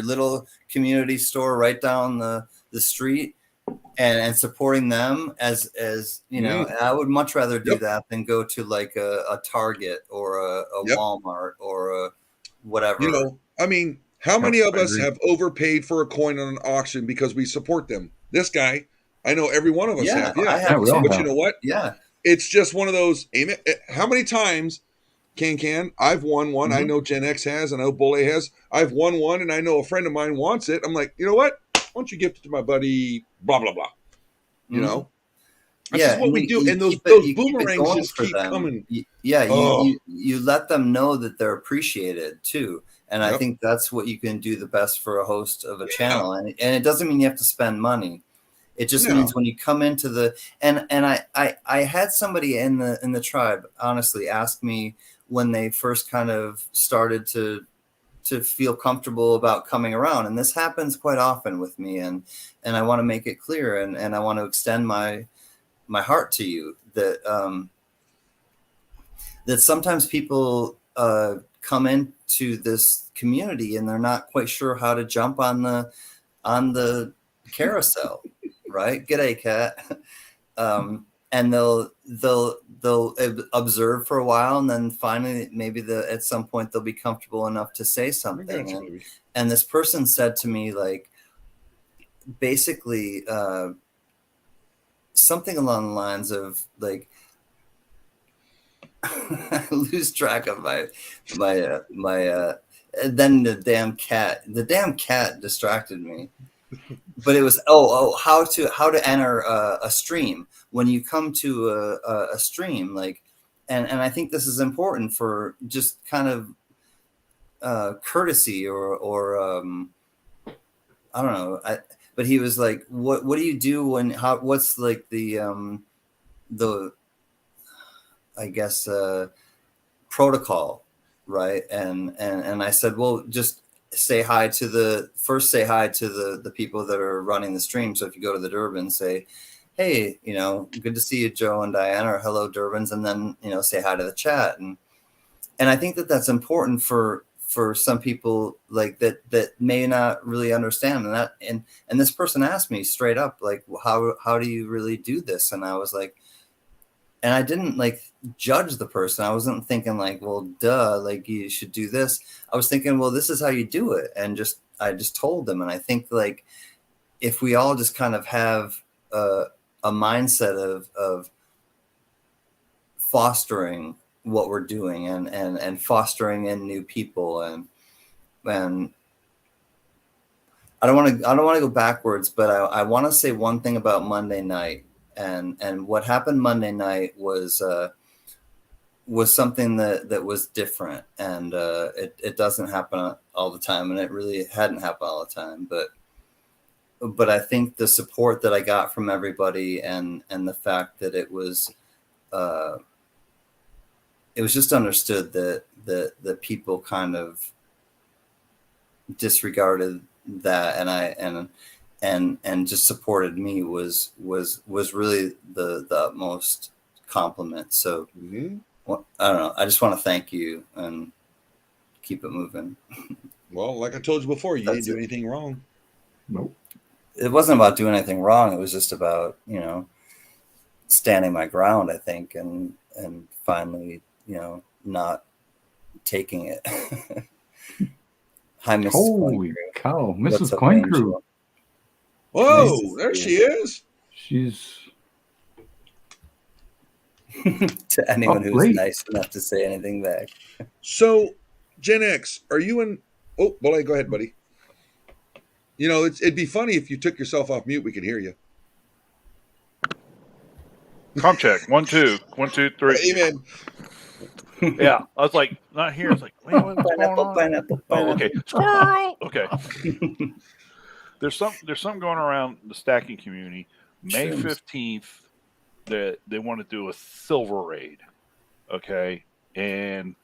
little community store right down the street. And supporting them as I would much rather do that than go to like a Target or a Walmart or a whatever. How many of us have overpaid for a coin on an auction because we support them? This guy, I know every one of us have. Yeah, I have. But you know what? Yeah, it's just one of those. How many times Can I've won one? I know Gen X has, and I know Bolay has. I've won one, and I know a friend of mine wants it. I'm like, you know what? Why don't you gift it to my buddy? Blah blah blah. That's just what we do, and those boomerangs just keep coming. You let them know that they're appreciated too, and I think that's what you can do the best for a host of a channel. And it doesn't mean you have to spend money. It just No. means when you come into the and I had somebody in the tribe honestly ask me when they first kind of started to feel comfortable about coming around, and this happens quite often with me, and I want to make it clear, and I want to extend my heart to you that that sometimes people come into this community and they're not quite sure how to jump on the carousel, right? G'day, cat. And they'll observe for a while, and then finally maybe at some point they'll be comfortable enough to say something. And this person said to me, like, basically something along the lines of like, I lose track of my then the damn cat distracted me. But it was how to enter a stream when you come to a stream, like, and I think this is important for just kind of courtcy or I don't know. But he was like, what do you do what's like the I guess protocol, right? And I said, well, just say hi to the people that are running the stream. So if you go to the Durbin, say, hey, good to see you, Joe and Diana, or hello, Durbins, and then say hi to the chat. And I think that that's important for some people like that may not really understand. And this person asked me straight up, like, how do you really do this? And I was like, and I didn't like judge the person. I wasn't thinking like, well, duh, like you should do this. I was thinking, well, this is how you do it. And I just told them. And I think like if we all just kind of have a mindset of fostering what we're doing and fostering in new people and I don't want to go backwards, but I want to say one thing about Monday night. And what happened Monday night was something that was different, and it doesn't happen all the time, and it really hadn't happened all the time. But I think the support that I got from everybody, and the fact that it was just understood that people kind of disregarded that, and just supported me was really the utmost compliment. So well, I don't know. I just want to thank you and keep it moving. Well, like I told you before, you didn't do anything wrong. Nope. It wasn't about doing anything wrong. It was just about, standing my ground, I think, and finally, not taking it. Hi, Mrs. Holy cow, Mrs. Coin Crew. Whoa, Nice. there she is. She's to anyone who's nice enough to say anything back. So, Gen X, are you in? Oh, well, go ahead, buddy. It'd be funny if you took yourself off mute. We could hear you. Com check. 1, 2, 1, 2, 3. Amen. Yeah, I was like, not here. I was like, wait, what's going on? Pineapple. Oh, okay. Squirrel. Okay. There's something going around the stacking community. May 15th, that they want to do a silver raid. Okay, and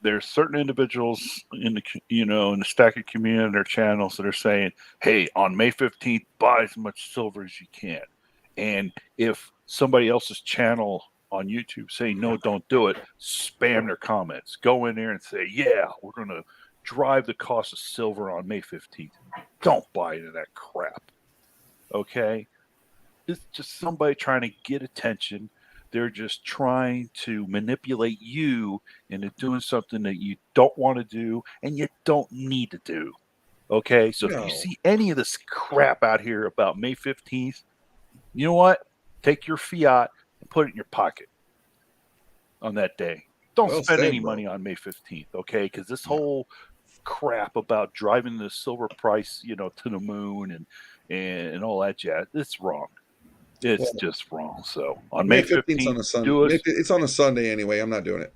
there's certain individuals in the in the stacking community and their channels that are saying, hey, on May 15th, buy as much silver as you can. And if somebody else's channel on YouTube saying no, don't do it, spam their comments. Go in there and say, yeah, we're going to drive the cost of silver on May 15th. Don't buy into that crap. Okay? It's just somebody trying to get attention. They're just trying to manipulate you into doing something that you don't want to do and you don't need to do. Okay? So if you see any of this crap out here about May 15th, you know what? Take your fiat and put it in your pocket on that day. Don't spend any money on May 15th, okay? Because this whole crap about driving the silver price, to the moon and all that jazz, it's wrong. It's just wrong. So on May 15th, on a Sunday. It's on a Sunday anyway. I'm not doing it.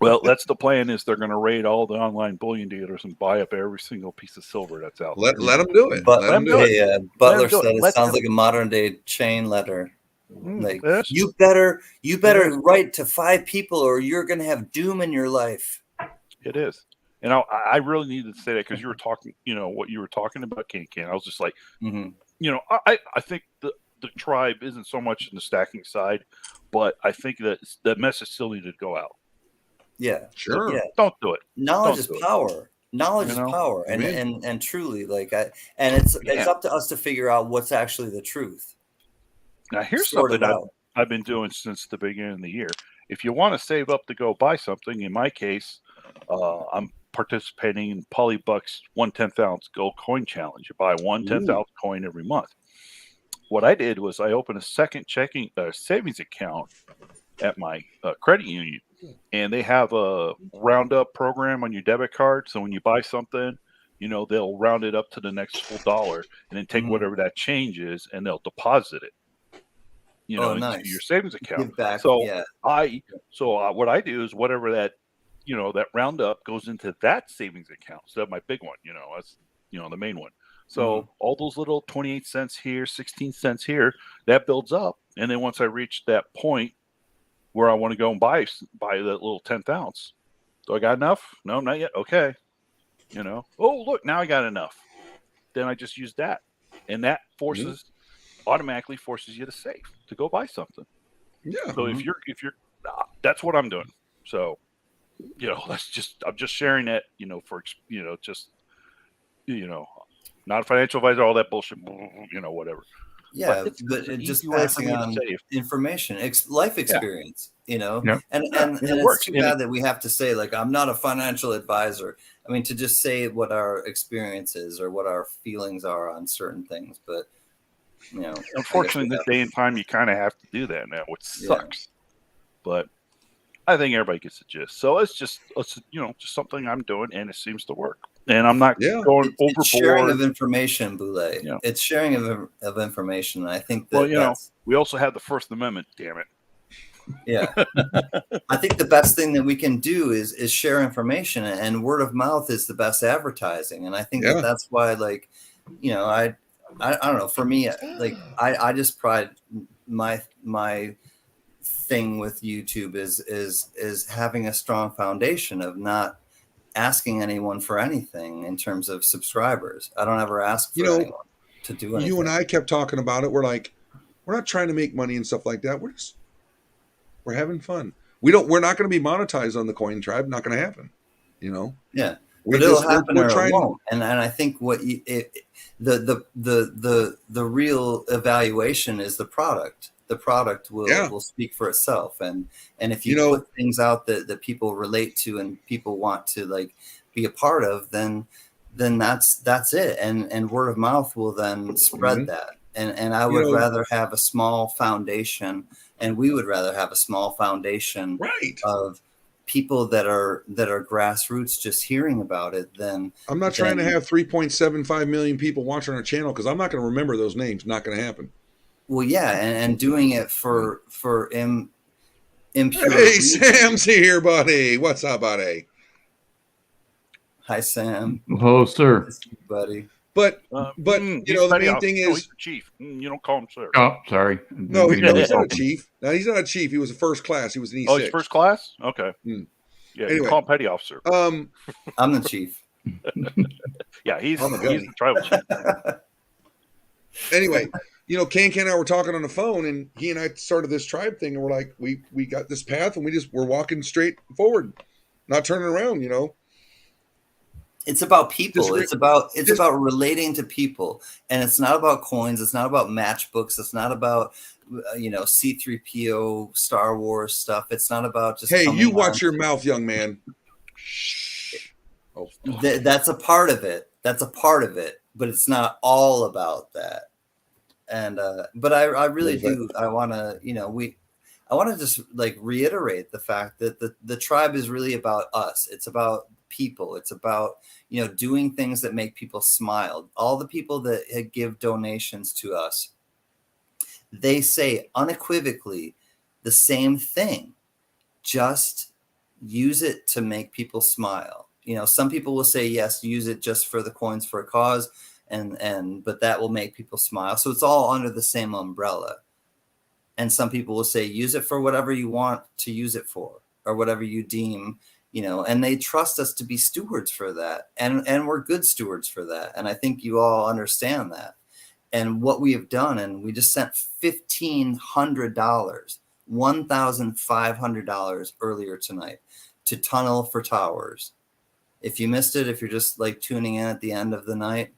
Well, that's the plan. Is they're going to raid all the online bullion dealers and buy up every single piece of silver that's out there. Let them do it. But Let them do do it. hey, Butler do it. said it Let sounds them- like a modern day chain letter. Like Yes. you better write to 5 people or you're gonna have doom in your life. It is. And I really needed to say that because you were talking, what you were talking about, Can. I was just like, I think the tribe isn't so much in the stacking side, but I think that the message still needed to go out. Yeah, Sure. yeah. Don't do it. Knowledge Don't is do it. power. Knowledge is power, Amen. and truly, like it's up to us to figure out what's actually the truth. Now, here's Sort something it out. I've been doing since the beginning of the year. If you want to save up to go buy something, in my case, I'm participating in Polybuck's 1/10 ounce gold coin challenge. You buy 1/10 ounce coin every month. What I did was I opened a second savings account at my credit union, and they have a roundup program on your debit card. So when you buy something, they'll round it up to the next full dollar, and then take whatever that change is, and they'll deposit it. Nice. Into your savings account. Give back. So Yeah. what I do is whatever that that roundup goes into that savings account. So that my big one, that's the main one. So all those little 28 cents here, 16 cents here, that builds up, and then once I reach that point where I want to go and buy that little 10th ounce, do I got enough? No, not yet. Okay, oh look, now I got enough. Then I just use that, and that automatically forces you to save to go buy something. Yeah. So if you're that's what I'm doing. So I'm just sharing that for not a financial advisor, all that bullshit, whatever. Yeah, But but an just easy way for passing me to on save. information, life experience, Yep. and it it's works. too And bad that we have to say like I'm not a financial advisor. I mean, to just say what our experience is or what our feelings are on certain things, but unfortunately, in this day and time, you kind of have to do that now, which sucks. But I think everybody gets the gist. So it's just something I'm doing, and it seems to work. And I'm not going overboard. It's sharing of information, Boulay. Yeah. It's sharing of information. And I think that we also have the First Amendment. Damn it. Yeah. I think the best thing that we can do is share information, and word of mouth is the best advertising. And I think that's why, like, I don't know. For me, like, I just pride my thing with YouTube is having a strong foundation of not asking anyone for anything in terms of subscribers. I don't ever ask for anyone to do anything. You and I kept talking about it. We're like, we're not trying to make money and stuff like that. We're having fun. We're not going to be monetized on the Coin Tribe. Not going to happen. Yeah. But it'll happen or it won't. And I think the real evaluation is the product. The product will speak for itself. And if you put things out that people relate to and people want to like be a part of, then that's it. And word of mouth will then spread that. And I would rather have a small foundation, and we would rather have a small foundation of people that are grassroots just hearing about it. Then I'm not trying to have 3.75 million people watching our channel because I'm not going to remember those names. Not going to happen. Well, yeah, and doing it for impure. Hey, Sam's here, buddy. What's up, buddy? Hi, Sam. Hello, sir. Buddy. But the main thing is he's the chief. You don't call him sir. Oh, sorry. No, he's not a chief. No, he's not a chief. He was a first class. He was an E6. Oh, he's first class? Okay. Yeah, anyway, you call him petty officer. I'm the chief. Yeah, he's the tribal chief. Anyway, Can and I were talking on the phone, and he and I started this tribe thing, and we're like, we got this path, and we're walking straight forward, not turning around. It's about people. It's about relating to people, and it's not about coins. It's not about matchbooks. It's not about C-3PO Star Wars stuff. It's not about just. Hey, you watch your mouth, young man. Oh, that's a part of it. That's a part of it, but it's not all about that. And but I really do. I want to I want to just like reiterate the fact that the tribe is really about us. It's about people. It's about doing things that make people smile. All the people that give donations to us, they say unequivocally the same thing. Just use it to make people smile. You know, some people will say, yes, use it just for the coins for a cause, but that will make people smile. So it's all under the same umbrella. And some people will say, use it for whatever you want to use it for, or whatever you deem, you know, and they trust us to be stewards for that. And we're good stewards for that. And I think you all understand that. And what we have done, and we just sent $1,500, $1,500 earlier tonight to Tunnel for Towers. If you missed it, if you're just like tuning in at the end of the night,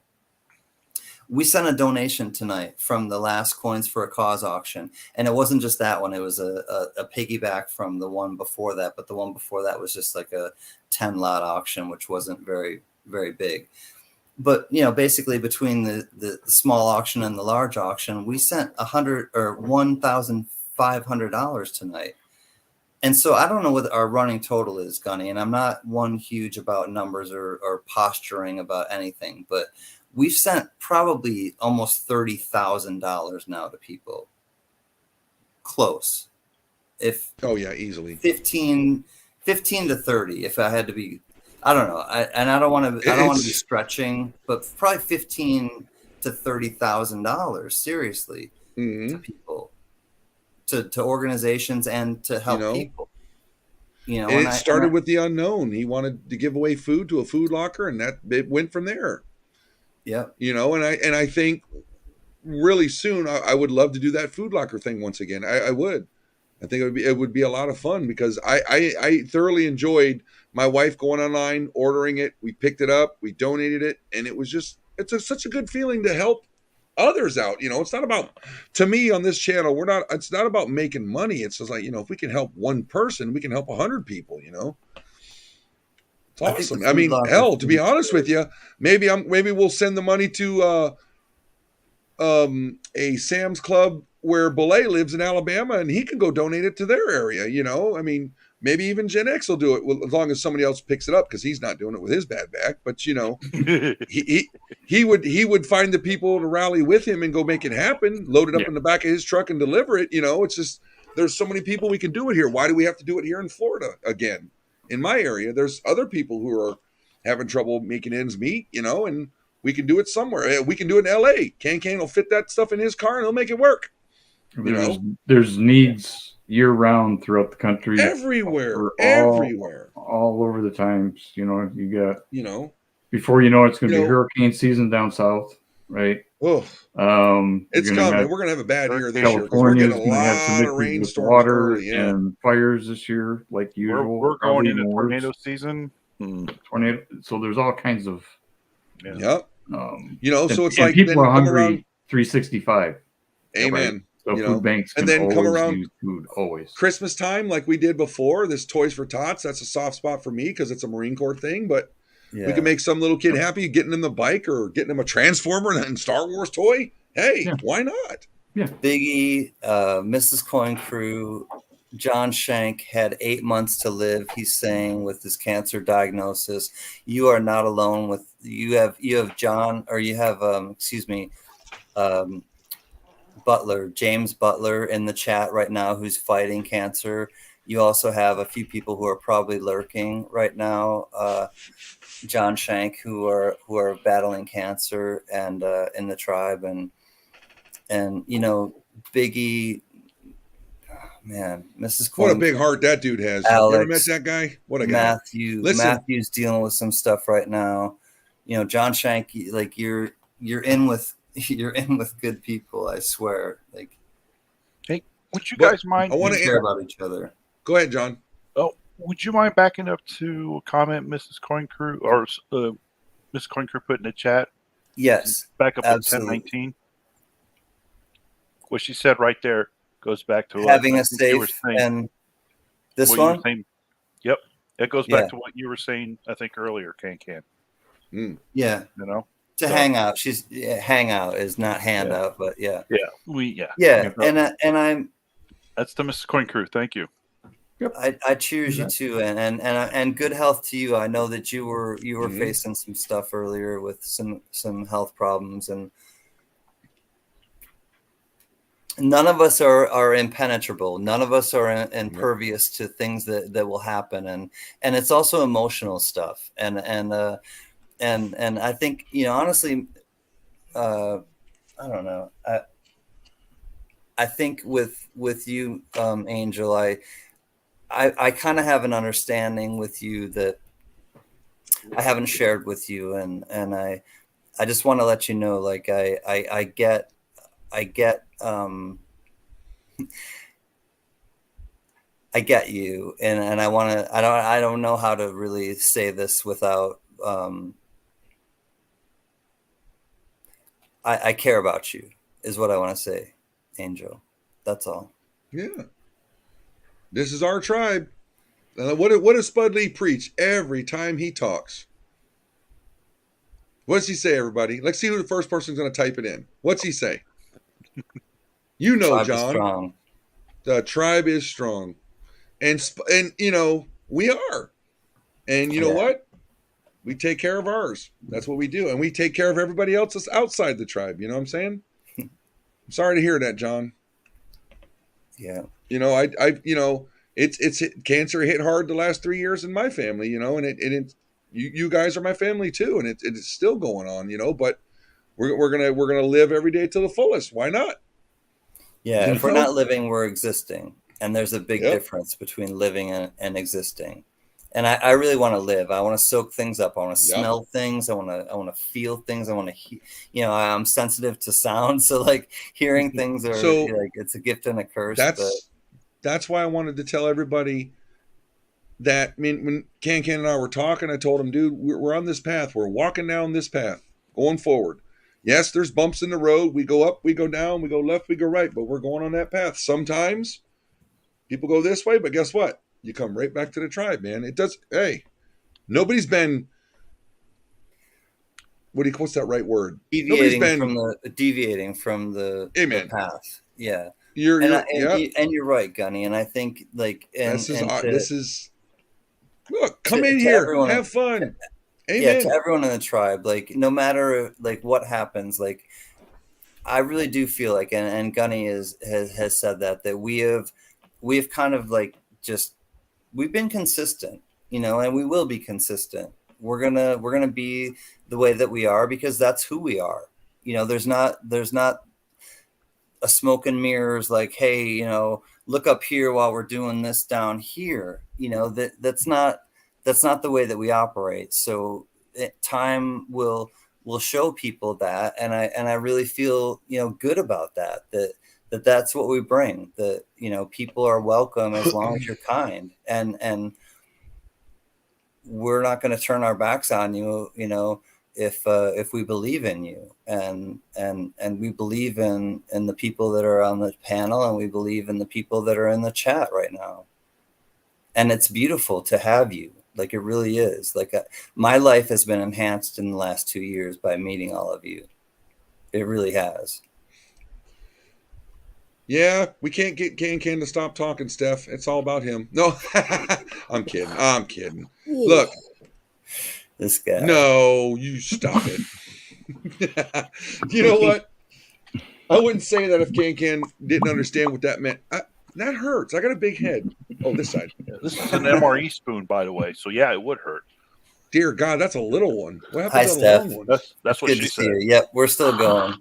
we sent a donation tonight from the last Coins for a Cause auction. And it wasn't just that one. It was a piggyback from the one before that. But the one before that was just like a 10 lot auction, which wasn't very, very big. But, you know, basically between the small auction and the large auction, we sent $1,500 tonight. And so I don't know what our running total is, Gunny, and I'm not one huge about numbers or posturing about anything, but we've sent probably almost $30,000 now to people. Close. Oh yeah, easily 15 to 30. If I had to be, I don't know. I don't want to be stretching, but probably $15,000 to $30,000 seriously to people, to organizations, and to help people. You know, and it started with the unknown. He wanted to give away food to a food locker, and that it went from there. Yeah. You know, and I think really soon I would love to do that food locker thing once again. I would. I think it would be a lot of fun, because I thoroughly enjoyed my wife going online, ordering it. We picked it up, we donated it, and it was just such a good feeling to help others out. You know, it's not about, to me on this channel, it's not about making money. It's just like, you know, if we can help one person, we can help 100 people, you know. It's awesome. I mean, hell, to be honest with you, maybe we'll send the money to a Sam's Club where Belay lives in Alabama, and he can go donate it to their area. You know, I mean, maybe even Gen X will do it, as long as somebody else picks it up, because he's not doing it with his bad back. But you know, he would find the people to rally with him and go make it happen. Load it up in the back of his truck and deliver it. You know, it's just, there's so many people we can do it here. Why do we have to do it here in Florida again? In my area, there's other people who are having trouble making ends meet, you know, and we can do it somewhere. We can do it in LA. Can will fit that stuff in his car and he'll make it work. There's needs year round throughout the country. Everywhere. All over the times. You know, you got, you know, before you know it's going to be hurricane season down south, right? Oh, it's coming. We're going to have a bad year this year. We're getting a lot of rainstorms, water and fires this year, like usual. We're going into tornado season. Tornado. So there's all kinds of. Yep. You know, so it's like people are hungry 365. Amen. Right? So you food know? banks and then come around use food always. Christmas time, like we did before. This Toys for Tots. That's a soft spot for me because it's a Marine Corps thing, but. Yeah. We can make some little kid happy, getting him the bike or getting him a Transformer and Star Wars toy. Hey, why not? Yeah. Biggie, Mrs. Coin Crew, John Shank had 8 months to live. He's saying with his cancer diagnosis, you are not alone. With you have John, or you have Butler, James Butler in the chat right now, who's fighting cancer. You also have a few people who are probably lurking right now. John Shank, who are battling cancer and in the tribe, and you know, Biggie, man, Mrs. Coin, what a big heart that dude has. Alex, you ever met that guy? What a guy. Matthew's dealing with some stuff right now. You know, John Shank, like you're in with good people, I swear. Like, hey, would you guys mind? I want to care about each other. Go ahead, John. Oh, would you mind backing up to a comment Mrs. Coin Crew or Mrs. Coin Crew put in the chat? Yes. Back up absolutely. At 1019. What she said right there goes back to having a safe and this one. Yep. It goes back to what you were saying, I think, earlier, Can. Yeah. You know? To hang out. Hang out is not handout, but yeah. Yeah. And I'm that's the Mrs. Coin Crew. Thank you. Yep. I cheers you too, and good health to you. I know that you were facing some stuff earlier with some health problems, and none of us are impenetrable. None of us are impervious to things that will happen, and it's also emotional stuff. And I think, honestly, I don't know. I think with you, Angel, I kind of have an understanding with you that I haven't shared with you, and I just want to let you know, like I get I get I get you, and I want to. I don't know how to really say this without. I care about you, is what I want to say, Angel. That's all. Yeah. This is our tribe. What does Spud Lee preach every time he talks? What does he say, everybody? Let's see who the first person's going to type it in. What's he say? You know, Tribe is John. strong. The tribe is strong. And we are. And you know what? We take care of ours. That's what we do. And we take care of everybody else that's outside the tribe. You know what I'm saying? I'm sorry to hear that, John. Yeah. It's cancer hit hard the last 3 years in my family, and you guys are my family too, and it's still going on, but we're gonna live every day to the fullest. Why not? Yeah. If we're not living, we're existing, and there's a big difference between living and existing. And I really want to live. I want to soak things up. I want to smell things. I want to feel things. I want to, I'm sensitive to sound. So like hearing things are like, it's a gift and a curse. That's why I wanted to tell everybody that, when Can and I were talking, I told him, dude, we're on this path. We're walking down this path, going forward. Yes, there's bumps in the road. We go up, we go down, we go left, we go right, but we're going on that path. Sometimes people go this way, but guess what? You come right back to the tribe, man. It does. Hey, nobody's been. What's that right word? Deviating from the path. Yeah. You're right, Gunny. And I think like this is look, come in here, everyone, have fun. Amen. Yeah, to everyone in the tribe, like no matter like what happens, like I really do feel like, and Gunny has said that we have kind of like just we've been consistent, and we will be consistent. We're gonna be the way that we are because that's who we are. There's not a smoke and mirrors like, hey, look up here while we're doing this down here. That's not the way that we operate. So time will show people that, and I really feel good about that's what we bring. That people are welcome as long as you're kind, and we're not going to turn our backs on you. If we believe in you, and we believe in the people that are on the panel, and we believe in the people that are in the chat right now. And it's beautiful to have you. Like it really is. Like my life has been enhanced in the last 2 years by meeting all of you. It really has. Yeah, we can't get Can to stop talking, Steph. It's all about him. No, I'm kidding. Look, this guy. No, you stop it. You know what? I wouldn't say that if Can didn't understand what that meant. That hurts. I got a big head. Oh, this side. Yeah, this is an MRE spoon, by the way. So yeah, it would hurt. Dear God, that's a little one. What happened Hi, to Steph. the long one? That's what she said. Yep, we're still going.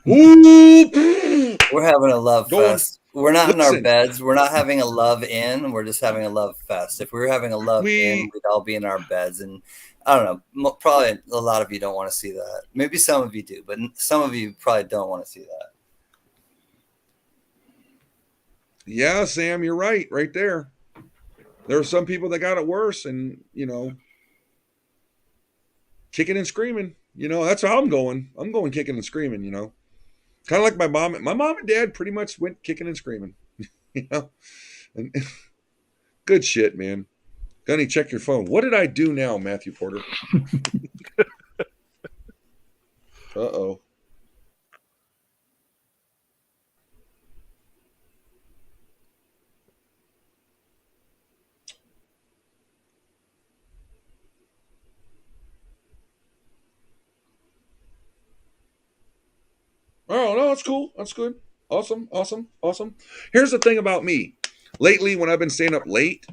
We're having a love fest. We're not in our beds. We're not having a love in. We're just having a love fest. If we were having a love in, we'd all be in our beds. And I don't know. Probably a lot of you don't want to see that. Maybe some of you do, but some of you probably don't want to see that. Yeah, Sam, you're right there. There are some people that got it worse, and kicking and screaming. That's how I'm going. I'm going kicking and screaming. Kind of like my mom and dad pretty much went kicking and screaming. And, good shit, man. Gunny, check your phone. What did I do now, Matthew Porter? Uh-oh. Oh, no, that's cool. That's good. Awesome. Here's the thing about me. Lately, when I've been staying up late,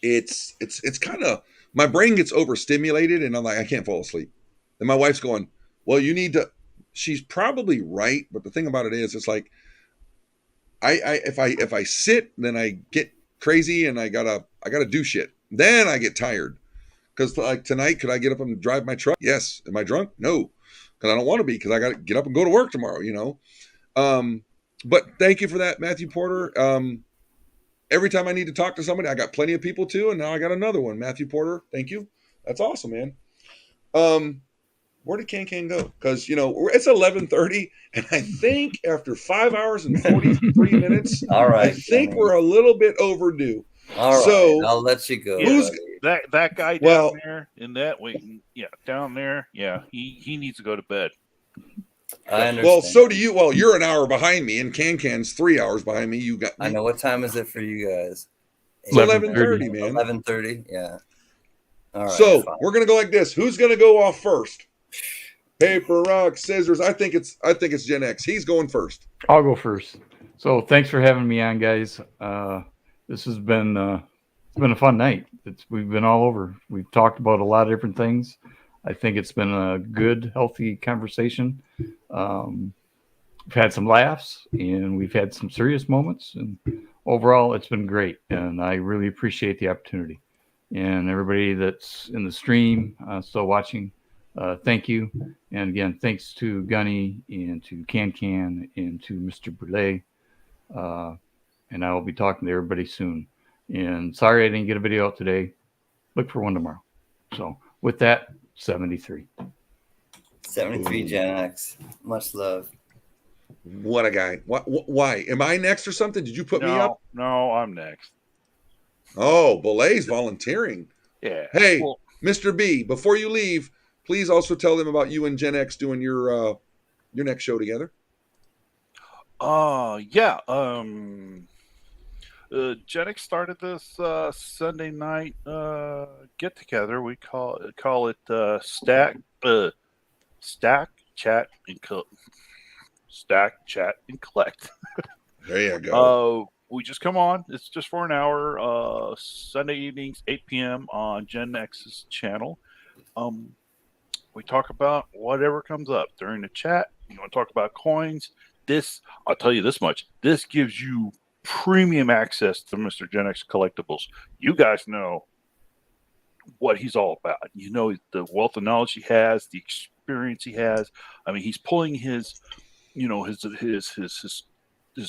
it's kind of, my brain gets overstimulated, and I'm like, I can't fall asleep. And my wife's going, well, you need to. She's probably right, but the thing about it is, it's like, if I sit, then I get crazy, and I gotta do shit. Then I get tired. Because like tonight, could I get up and drive my truck? Yes. Am I drunk? No, because I don't want to be, because I got to get up and go to work tomorrow. But thank you for that, Matthew Porter. Every time I need to talk to somebody, I got plenty of people too, and now I got another one. Matthew Porter, thank you. That's awesome, man. Where did Can go? Because it's 11:30, and I think after 5 hours and 43 minutes, All right, I think Kenny. we're a little bit overdue. All right, So I'll let you go. who's- buddy. That guy down there in that waiting, down there, he needs to go to bed. I understand. Well, so do you. Well, you're an hour behind me, and Can's 3 hours behind me. You got. I know. What time is it for you guys? It's 11:30, man. 11:30. Yeah. All right. So fine. we're gonna go like this. Who's gonna go off first? Paper, rock, scissors. I think it's Gen X. He's going first. I'll go first. So thanks for having me on, guys. This has been it's been a fun night. We've been all over. We've talked about a lot of different things. I think it's been a good, healthy conversation. We've had some laughs, and we've had some serious moments, and overall, it's been great. And I really appreciate the opportunity. And everybody that's in the stream, still watching, thank you. And again, thanks to Gunny and to Can and to Mr. Boulay. And I will be talking to everybody soon. And sorry I didn't get a video out today. Look for one tomorrow. So with that, 73. 73 Gen X. Much love. What a guy. Why? Am I next or something? Did you put me up? No, I'm next. Oh, Belay's volunteering. Yeah. Hey, Well, Mr. B, before you leave, please also tell them about you and Gen X doing your next show together. Yeah. Gen X started this Sunday night get together. We call it Stack Chat and Collect. There you go. We just come on. It's just for an hour. Sunday evenings, 8 p.m. on Gen X's channel. We talk about whatever comes up during the chat. You want to talk about coins? I'll tell you this much. This gives you premium access to Mr. Gen X Collectibles. You guys know what he's all about. You know the wealth of knowledge he has, the experience he has. I mean, he's pulling his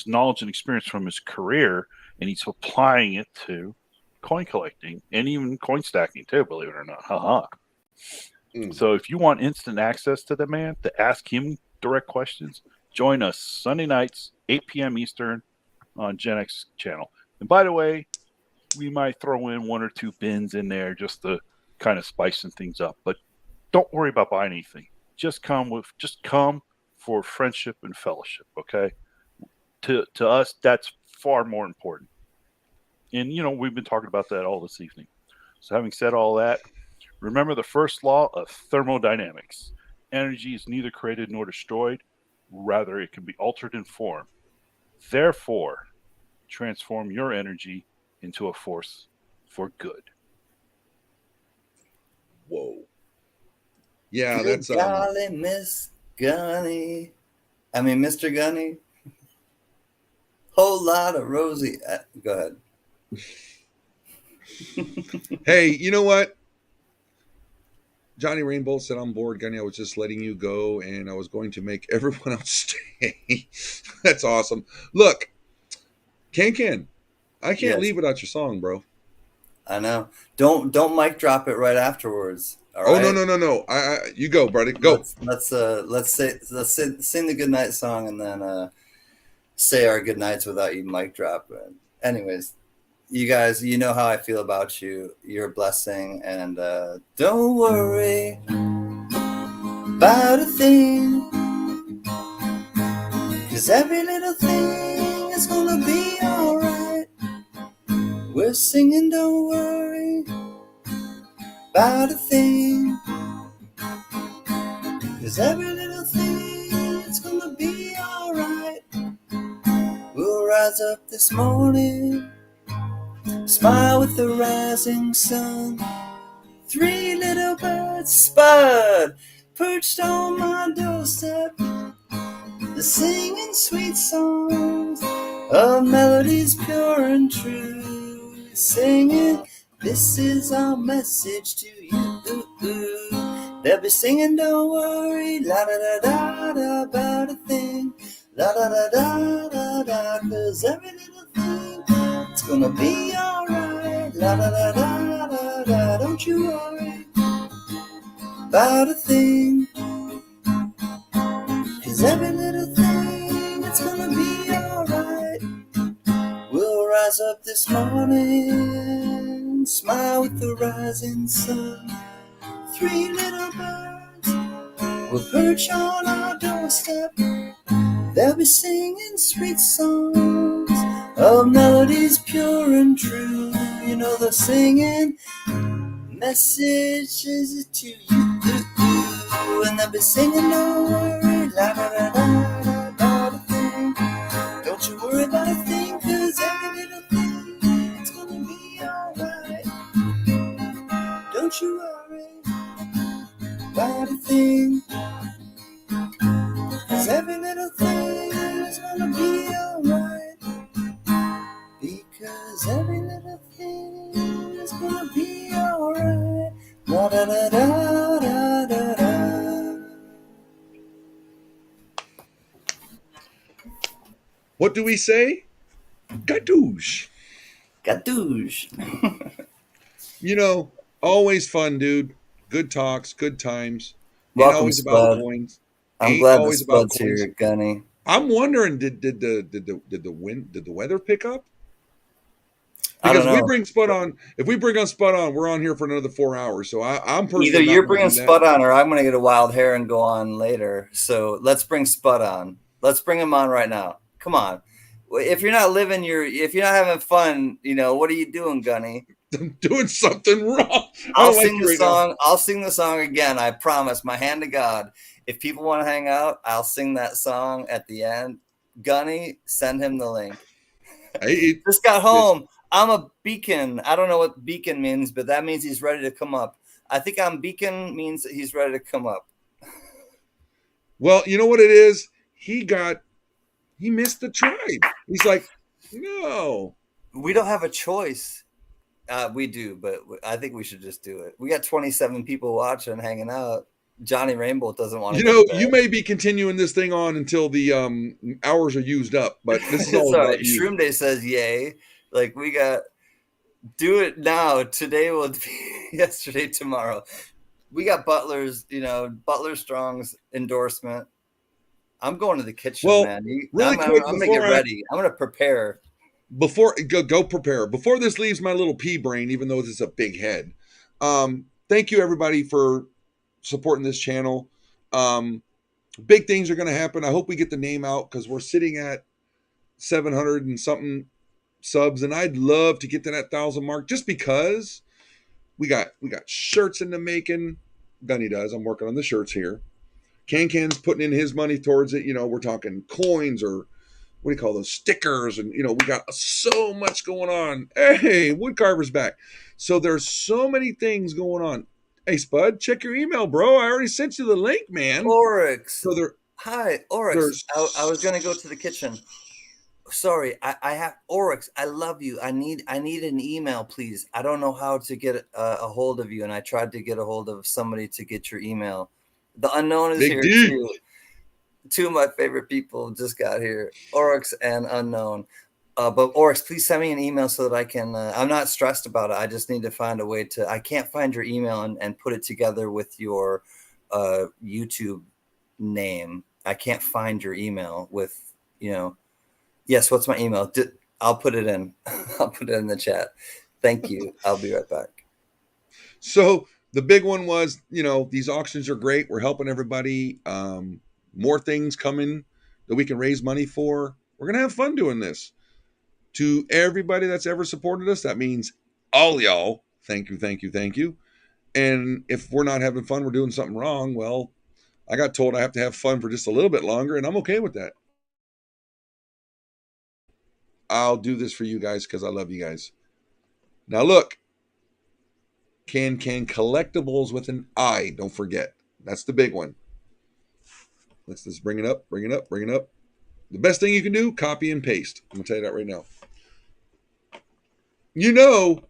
knowledge and experience from his career, and he's applying it to coin collecting and even coin stacking too, believe it or not. So if you want instant access to the man, to ask him direct questions, join us Sunday nights, 8 p.m. Eastern on Gen X channel. And by the way, we might throw in one or two bins in there just to kind of spicing things up. But don't worry about buying anything. Just come for friendship and fellowship, okay? To us, that's far more important. And, we've been talking about that all this evening. So having said all that, remember the first law of thermodynamics. Energy is neither created nor destroyed. Rather, it can be altered in form. Therefore, transform your energy into a force for good. Whoa. Yeah, Good that's golly, Miss Gunny. I mean, Mr. Gunny. Whole lot of Rosie. Go ahead. Hey, you know what? Johnny Rainbow said, I'm bored, Gunny. I was just letting you go, and I was going to make everyone else stay. That's awesome. Look, Can, I can't leave without your song, bro. I know. Don't mic drop it right afterwards. All right? Oh, no. You go, buddy. Go. Let's sing the goodnight song and then say our goodnights without you mic dropping. Anyways, you guys, you know how I feel about you. You're a blessing, and don't worry about a thing, 'cause every little thing is gonna be alright. We're singing, don't worry about a thing, 'cause every little thing is gonna be alright. rise up this morning, smile with the rising sun. 3 little birds, Spud, perched on my doorstep, singing sweet songs of melodies pure and true, singing, this is our message to you. They'll be singing, don't worry, la da da da da, about a thing, la da da da da da, 'cause every little thing, it's gonna be alright, la da da da da da, don't you worry about a thing, 'cause every little thing, it's gonna be alright. We'll rise up this morning, smile with the rising sun. 3 little birds will perch on our doorstep. They'll be singing sweet songs of melodies pure and true. You know they're singing messages to you. And they'll be singing, don't worry, la da da da da, about a thing. Don't you worry about a thing, 'cause every little thing, it's gonna be alright. Don't you worry about a thing, 'cause every little thing is gonna be alright. Because every little thing is gonna be alright. La da da da da da da. What do we say? Gadoosh. Gadoosh. You know, always fun, dude. Good talks, good times. Ain't Welcome, always about Spud. coins. I'm Ain't glad the always about Spud's coins. here, Gunny. I'm wondering, did the weather pick up? I Because don't we know. bring Spud on, if we bring on Spud on, we're on here for another 4 hours. So I'm personally Either not you're gonna bringing do that. Spud on or I'm going to get a wild hair and go on later. So let's bring Spud on. Let's bring him on right now. Come on. If you're not if you're not having fun, what are you doing, Gunny? I'm doing something wrong. I I'll don't like sing you the right now. song. I'll sing the song again. I promise. My hand to God. If people want to hang out, I'll sing that song at the end. Gunny, send him the link. Just got home. I'm a beacon. I don't know what beacon means, but that means he's ready to come up. I think I'm beacon means that he's ready to come up. Well, you know what it is? He missed the tribe. He's like, no. We don't have a choice. We do, but I think we should just do it. We got 27 people watching, hanging out. Johnny Rainbow doesn't want to. You may be continuing this thing on until the hours are used up, but this is all Sorry. about you. Shroom Day says yay. Like we got do it now. Today will be yesterday, tomorrow. We got Butler's, Butler Strong's endorsement. I'm going to the kitchen, man. Really I'm quick, gonna get ready. I'm gonna prepare. Before go prepare. Before this leaves my little pea brain, even though this is a big head. Thank you everybody for supporting this channel. Big things are going to happen. I hope we get the name out because we're sitting at 700 and something subs, and I'd love to get to that 1,000 mark just because we got shirts in the making. Gunny does. I'm working on the shirts here. Can's putting in his money towards it. We're talking coins or what do you call those, stickers, and we got so much going on. Hey, Woodcarver's back. So there's so many things going on. Hey, Spud, check your email, bro. I already sent you the link, man. Oryx. So hi, Oryx. I was gonna go to the kitchen. Sorry, I have Oryx. I love you. I need an email, please. I don't know how to get a hold of you, and I tried to get a hold of somebody to get your email. The unknown is here too. 2 of my favorite people just got here, Oryx and Unknown. But Oryx, please send me an email so that I can. I'm not stressed about it. I just need to find a way to. I can't find your email and put it together with your YouTube name. I can't find your email with Yes, what's my email? I'll put it in. I'll put it in the chat. Thank you. I'll be right back. So the big one was, these auctions are great. We're helping everybody. More things coming that we can raise money for. We're going to have fun doing this. To everybody that's ever supported us, that means all y'all. Thank you, thank you, thank you. And if we're not having fun, we're doing something wrong. Well, I got told I have to have fun for just a little bit longer, and I'm okay with that. I'll do this for you guys because I love you guys. Now look, can collectibles with an I. Don't forget. That's the big one. Let's just bring it up. The best thing you can do, copy and paste. I'm going to tell you that right now. You know.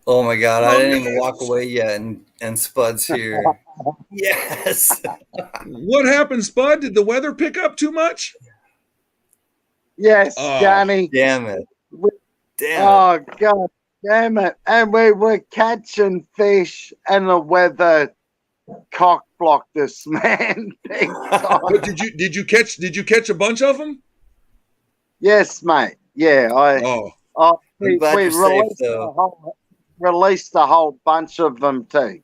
Oh my God, I didn't even walk away yet, and Spud's here. Yes. What happened, Spud? Did the weather pick up too much? Yes, Oh, Johnny. Damn it. Damn it. Oh, God damn it. And we were catching fish, and the weather cock blocked us, man. Big time. But did you catch a bunch of them? Yes, mate. Yeah, we I'm glad you're safe, released a whole bunch of them too.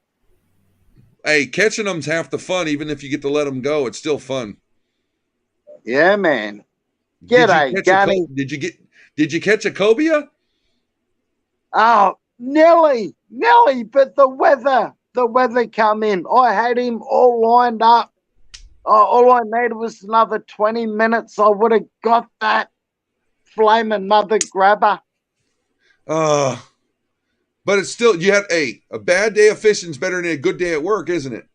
Hey, catching them's half the fun. Even if you get to let them go, it's still fun. Yeah, man. G'day, Gunny. Did you catch a cobia? Oh, Nelly, but the weather come in. I had him all lined up. All I needed was another 20 minutes. I would have got that flaming mother grabber. But it's still, you had a bad day of fishing's better than a good day at work, isn't it?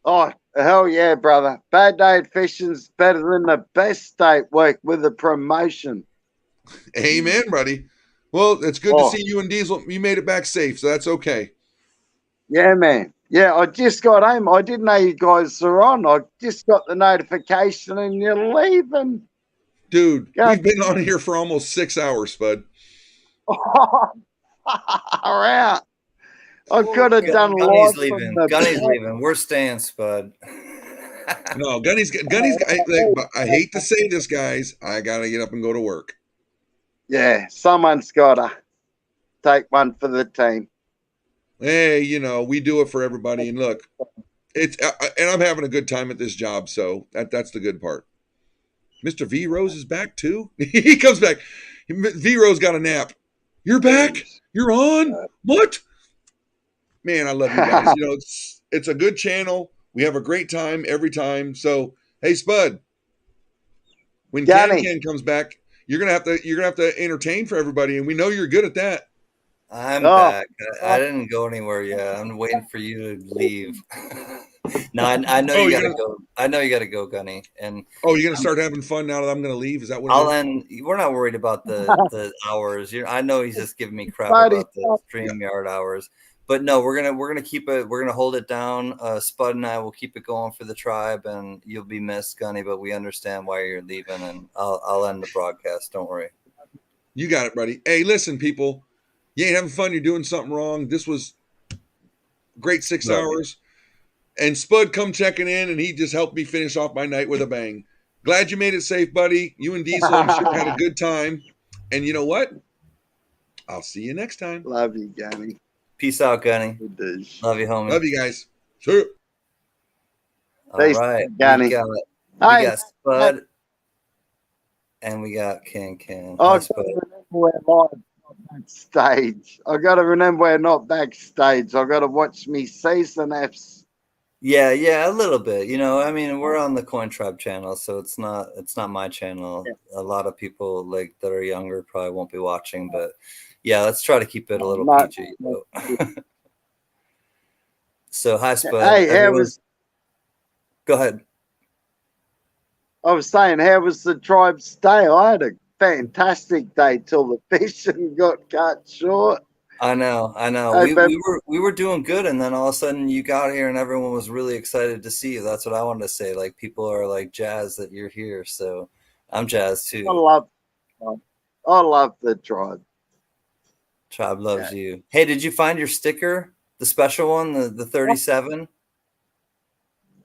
Oh, hell yeah, brother. Bad day at fishing's better than the best day at work with a promotion. Amen, buddy. Well, it's good to see you and Diesel. You made it back safe, so that's okay. Yeah, man. Yeah, I just got home. I didn't know you guys were on. I just got the notification and you're leaving. Dude, we've been on here for almost 6 hours, Spud. All right. I could have done Gunny's leaving. Gunny's leaving. We're staying, Spud. No, Gunny's. I hate to say this, guys. I gotta get up and go to work. Yeah, someone's gotta take one for the team. Hey, we do it for everybody. And look, and I'm having a good time at this job, so that's the good part. Mr. V Rose is back too. He comes back. V Rose got a nap. You're back. You're on. What? Man, I love you guys. It's a good channel. We have a great time every time. So, hey, Spud, when Ken comes back, you're gonna have to entertain for everybody, and we know you're good at that. I'm back. I didn't go anywhere yet. I'm waiting for you to leave. No, I know you gotta go. I know you gotta go, Gunny. And you're gonna start having fun now that I'm gonna leave. Is that what? I'll end. We're not worried about the hours. I know he's just giving me crap about the StreamYard hours. But no, we're gonna keep it. We're gonna hold it down. Spud and I will keep it going for the tribe, and you'll be missed, Gunny. But we understand why you're leaving, and I'll end the broadcast. Don't worry. You got it, buddy. Hey, listen, people. You ain't having fun. You're doing something wrong. This was great 6 hours. And Spud come checking in, and he just helped me finish off my night with a bang. Glad you made it safe, buddy. You and Diesel, I'm sure, had a good time. And you know what? I'll see you next time. Love you, Gunny. Peace out, Gunny. Love you, homie. Love you guys. Sure. All right. Gunny. We got Spud. And we got Ken. I got to remember we're not backstage. I got to watch me season Fs. Yeah, a little bit. I mean, we're on the Coin Tribe channel, so it's not my channel. Yeah. A lot of people that are younger probably won't be watching, but yeah, let's try to keep it a little PG. So hi, Spud. Hey, Go ahead. I was saying, how was the tribe's day? I had a fantastic day till the fishing got cut short. I know. We were doing good, and then all of a sudden you got here, and everyone was really excited to see you. That's what I wanted to say. People are jazzed that you're here, so I'm jazzed too. I love the tribe. Tribe loves you. Hey, did you find your sticker, the special one, the 37?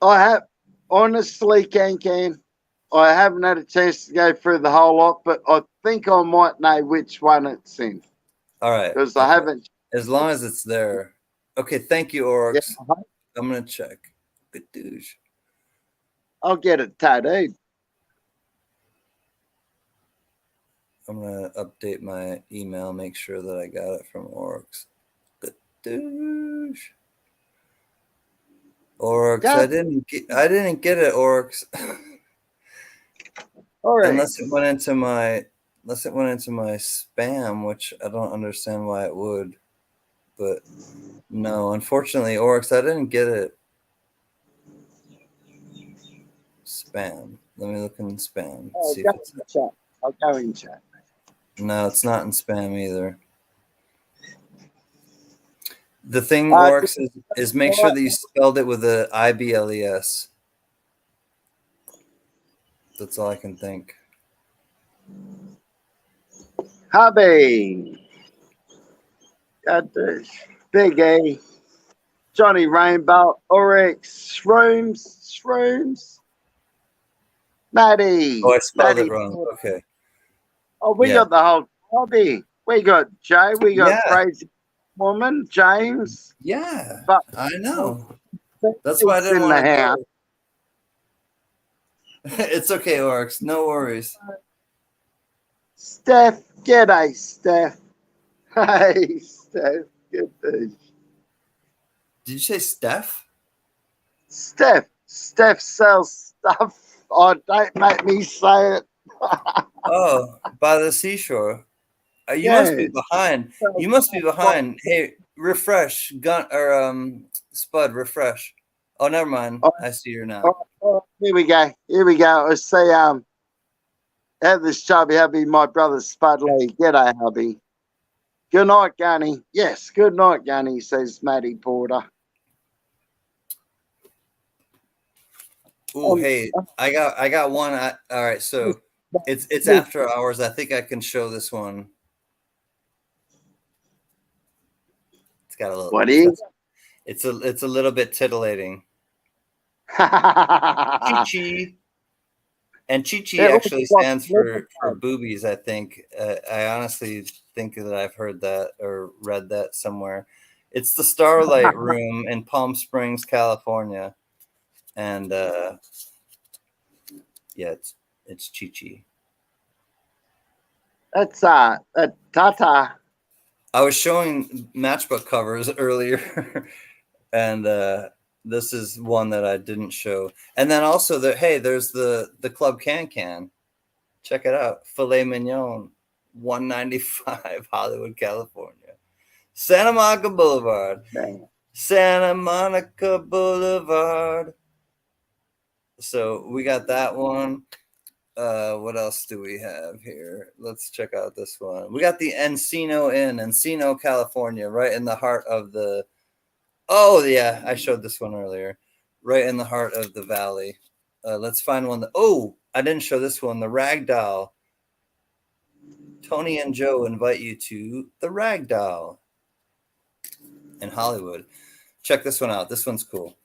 I have, honestly, Ken. I haven't had a chance to go through the whole lot, but I think I might know which one it's in. All right. Because I haven't. As long as it's there. Okay, thank you, Oryx. Yeah. I'm going to check. Good douche. I'll get it tattooed. I'm going to update my email, make sure that I got it from Oryx. Good douche. Oryx, I didn't get it, Oryx. Unless it went into my spam, which I don't understand why it would. But no, unfortunately, Oryx, I didn't get it. Spam. Let me look in spam. See if it's... I'll go in chat. No, it's not in spam either. The thing, Oryx, is make sure that you spelled it with a IBLES. That's all I can think. Hubby. Got this. Big A. Johnny Rainbow. Oryx. Shrooms. Maddie. Oh, I spelled Maddie. it wrong. Okay. Oh, we got the whole hobby. We got Jay. We got Crazy Woman. James. Yeah. But I know. That's why I didn't in want the to house. go. It's okay, Oryx. No worries. Steph. G'day, Steph. Hey, Steph. Good day. Did you say Steph? Steph. Steph sells stuff. Oh, don't make me say it. Oh, by the seashore. You Yeah. must be behind. You must be behind. Hey, refresh. Gun or Spud, refresh. Oh, never mind. I see you now. Here we go. I say, have this chubby hubby, my brother Spud Lee. G'day, hubby. Good night, Gunny. Yes, good night, Gunny, says Matty Porter. Oh, hey, I got one. All right, so it's after hours. I think I can show this one. It's got a little. What is? It's a little bit titillating. Chi-chi. And Chi-chi actually stands for boobies, I think. I honestly think that I've heard that or read that somewhere. It's the Starlight Room in Palm Springs, California. And yeah, it's Chi-chi. That's Tata. I was showing matchbook covers earlier, and this is one that I didn't show. And then also there's the Club Can. Check it out. Filet mignon, $195, Hollywood, California. Santa Monica Boulevard. Santa Monica Boulevard. So we got that one. What else do we have here? Let's check out this one. We got the Encino Inn, Encino, California, right in the heart of the... Oh, yeah, I showed this one earlier. Right in the heart of the valley. Let's find one that... Oh, I didn't show this one. The Ragdoll. Tony and Joe invite you to the Ragdoll in Hollywood. Check this one out. This one's cool.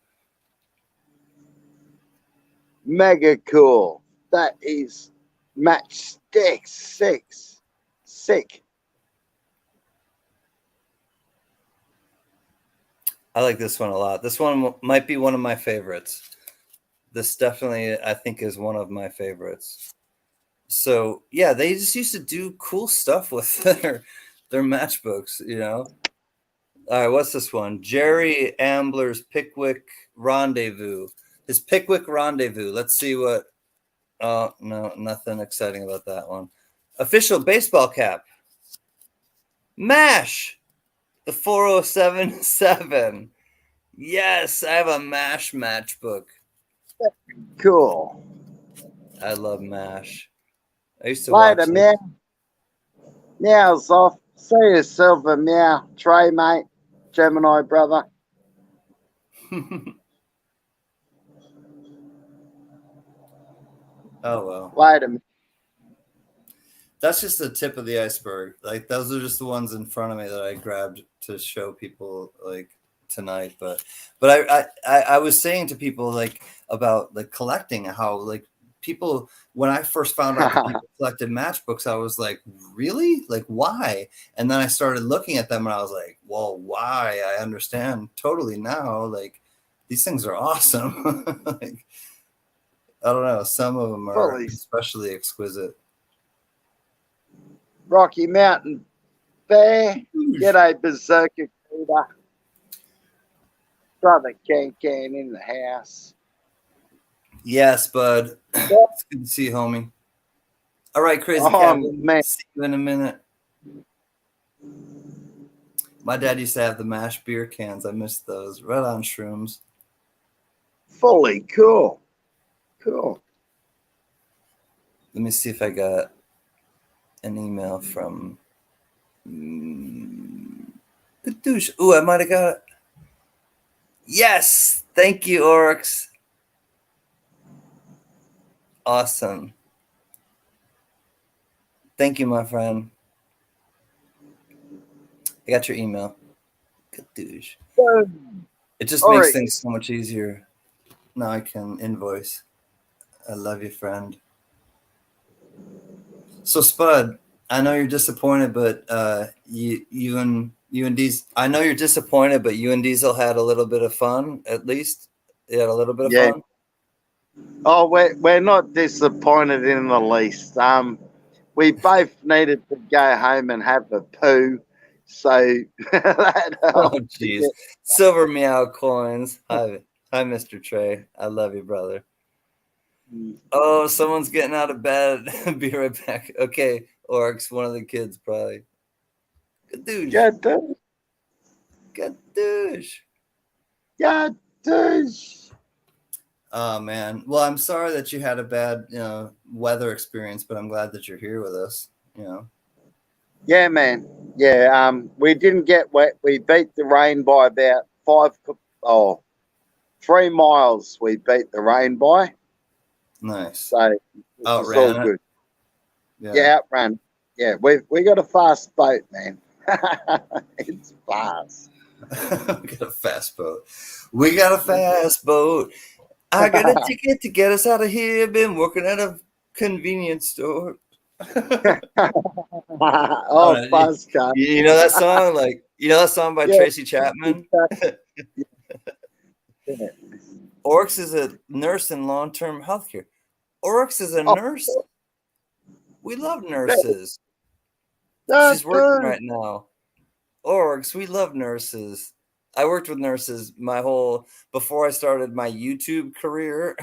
Mega cool. That is Matchstick 6. Sick. I like this one a lot. This one might be one of my favorites. This definitely, I think, is one of my favorites. So, yeah, they just used to do cool stuff with their matchbooks, you know? All right, what's this one? Jerry Ambler's Pickwick Rendezvous. His Pickwick Rendezvous. Let's see what... Oh, no, nothing exciting about that one. Official baseball cap. MASH. The 4077. Yes, I have a MASH matchbook. Cool. I love MASH. I used to Later, watch meow. Meow's off. See you, Silver Meow. Trey, mate. Gemini brother. Oh, well. Later. That's just the tip of the iceberg. Like, those are just the ones in front of me that I grabbed to show people, like, tonight. But I was saying to people, like, about, like, collecting, how, like, people, when I first found out that people collected matchbooks, I was like, really? Like, why? And then I started looking at them and I was like, well, why? I understand totally now. Like, these things are awesome. Like, I don't know. Some of them are especially exquisite. Rocky Mountain Bear. G'day, Berserker Peter. Brother Can in the house. Yes, bud. It's good to see you, homie. All right, Crazy Oh, Captain. man. See you in a minute. My dad used to have the mashed beer cans. I missed those. Right on shrooms. Fully cool. Cool. Let me see if I got an email from Padoosh. Ooh, I might have got it. Yes. Thank you, Oryx. Awesome. Thank you, my friend. I got your email. Padoosh. It just makes Oryx. things so much easier. Now I can invoice. I love you, friend. So Spud, I know you're disappointed, but you and Diesel. I know you're disappointed, but you and Diesel had a little bit of fun. At least you had a little bit of Yeah. fun. Oh, we're not disappointed in the least. We both needed to go home and have a poo, so that Oh, helped to jeez. get- Silver Meow Coins. Hi, Mr. Trey. I love you, brother. Oh, someone's getting out of bed. Be right back. Okay, Oryx, one of the kids probably. Gadoosh. Good douche. Gadoosh. Good douche. Oh man. Well, I'm sorry that you had a bad, weather experience, but I'm glad that you're here with us. Yeah, man. Yeah. We didn't get wet. We beat the rain by about 3 miles. We beat the rain by, Nice. so it's all Outran it. good. Yeah, outrun. Yeah, we got a fast boat, man. It's fast. We got a fast boat. We got a fast boat. I got a ticket to get us out of here. Been working at a convenience store. Oh, fast car. You know that song? That song by Yeah. Tracy Chapman? Yeah. Oryx is a nurse in long-term healthcare. Oryx is a Oh. nurse. We love nurses. Yeah, She's working dude. right now. Oryx, we love nurses. I worked with nurses before I started my YouTube career.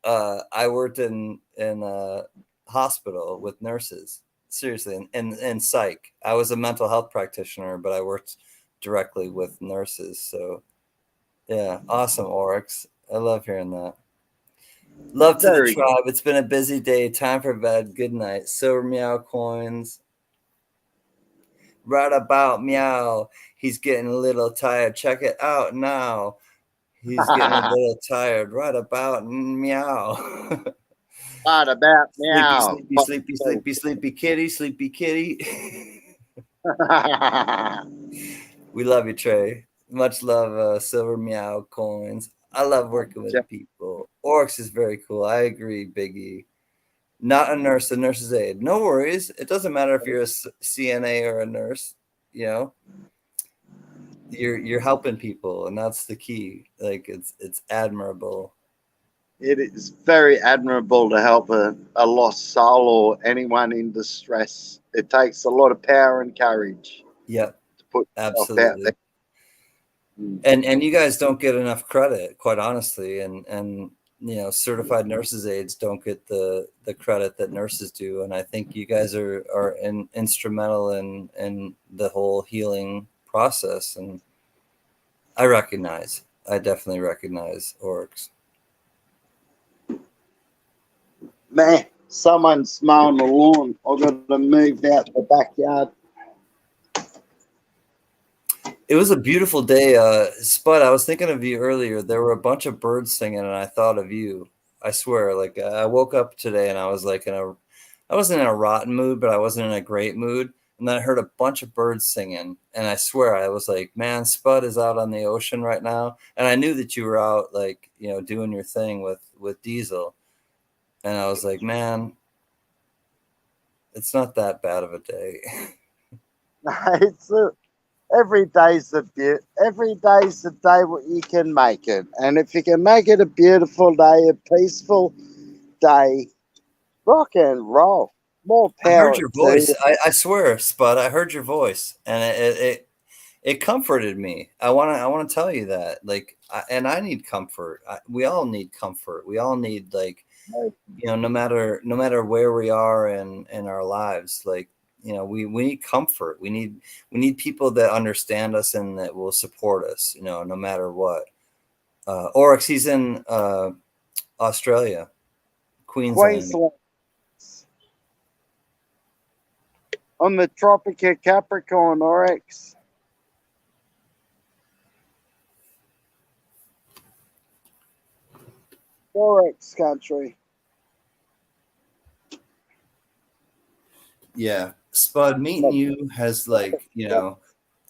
I worked in a hospital with nurses. Seriously, in psych. I was a mental health practitioner, but I worked directly with nurses. So, yeah, awesome, Oryx. I love hearing that. Love to the Very tribe. It's been a busy day. Time for bed. Good night. Silver Meow Coins. Right about meow. He's getting a little tired. Check it out now. He's getting a little tired. Right about meow. What about meow? Sleepy kitty. We love you, Trey. Much love, Silver Meow Coins. I love working with people. Oryx is very cool. I agree, Biggie. Not a nurse, a nurse's aide. No worries. It doesn't matter if you're a CNA or a nurse. You're helping people, and that's the key. Like it's admirable. It is very admirable to help a lost soul or anyone in distress. It takes a lot of power and courage. Yep, to put yourself out absolutely. there. And you guys don't get enough credit, quite honestly. And certified nurses aides don't get the credit that nurses do. And I think you guys are instrumental in the whole healing process. And I definitely recognize Oryx. Man, someone's mowing the lawn. I've got to move out the backyard. It was a beautiful day. Spud, I was thinking of you earlier. There were a bunch of birds singing, and I thought of you. I swear, I woke up today and I was I wasn't in a rotten mood, but I wasn't in a great mood. And then I heard a bunch of birds singing, and I swear I was like, man, Spud is out on the ocean right now. And I knew that you were out, doing your thing with Diesel. And I was like, man, it's not that bad of a day. Every day's a day what you can make it. And if you can make it a beautiful day, a peaceful day, rock and roll. More power. I heard your voice. I swear, Spud, I heard your voice, and it comforted me. I want to tell you that, and I need comfort. We all need comfort. We all need no matter where we are in our lives, like, we need comfort. We need people that understand us and that will support us, no matter what. Oryx, he's in Australia, Queensland. On the Tropic of Capricorn, Oryx. Oryx country. Yeah, Spud, meeting you has, like,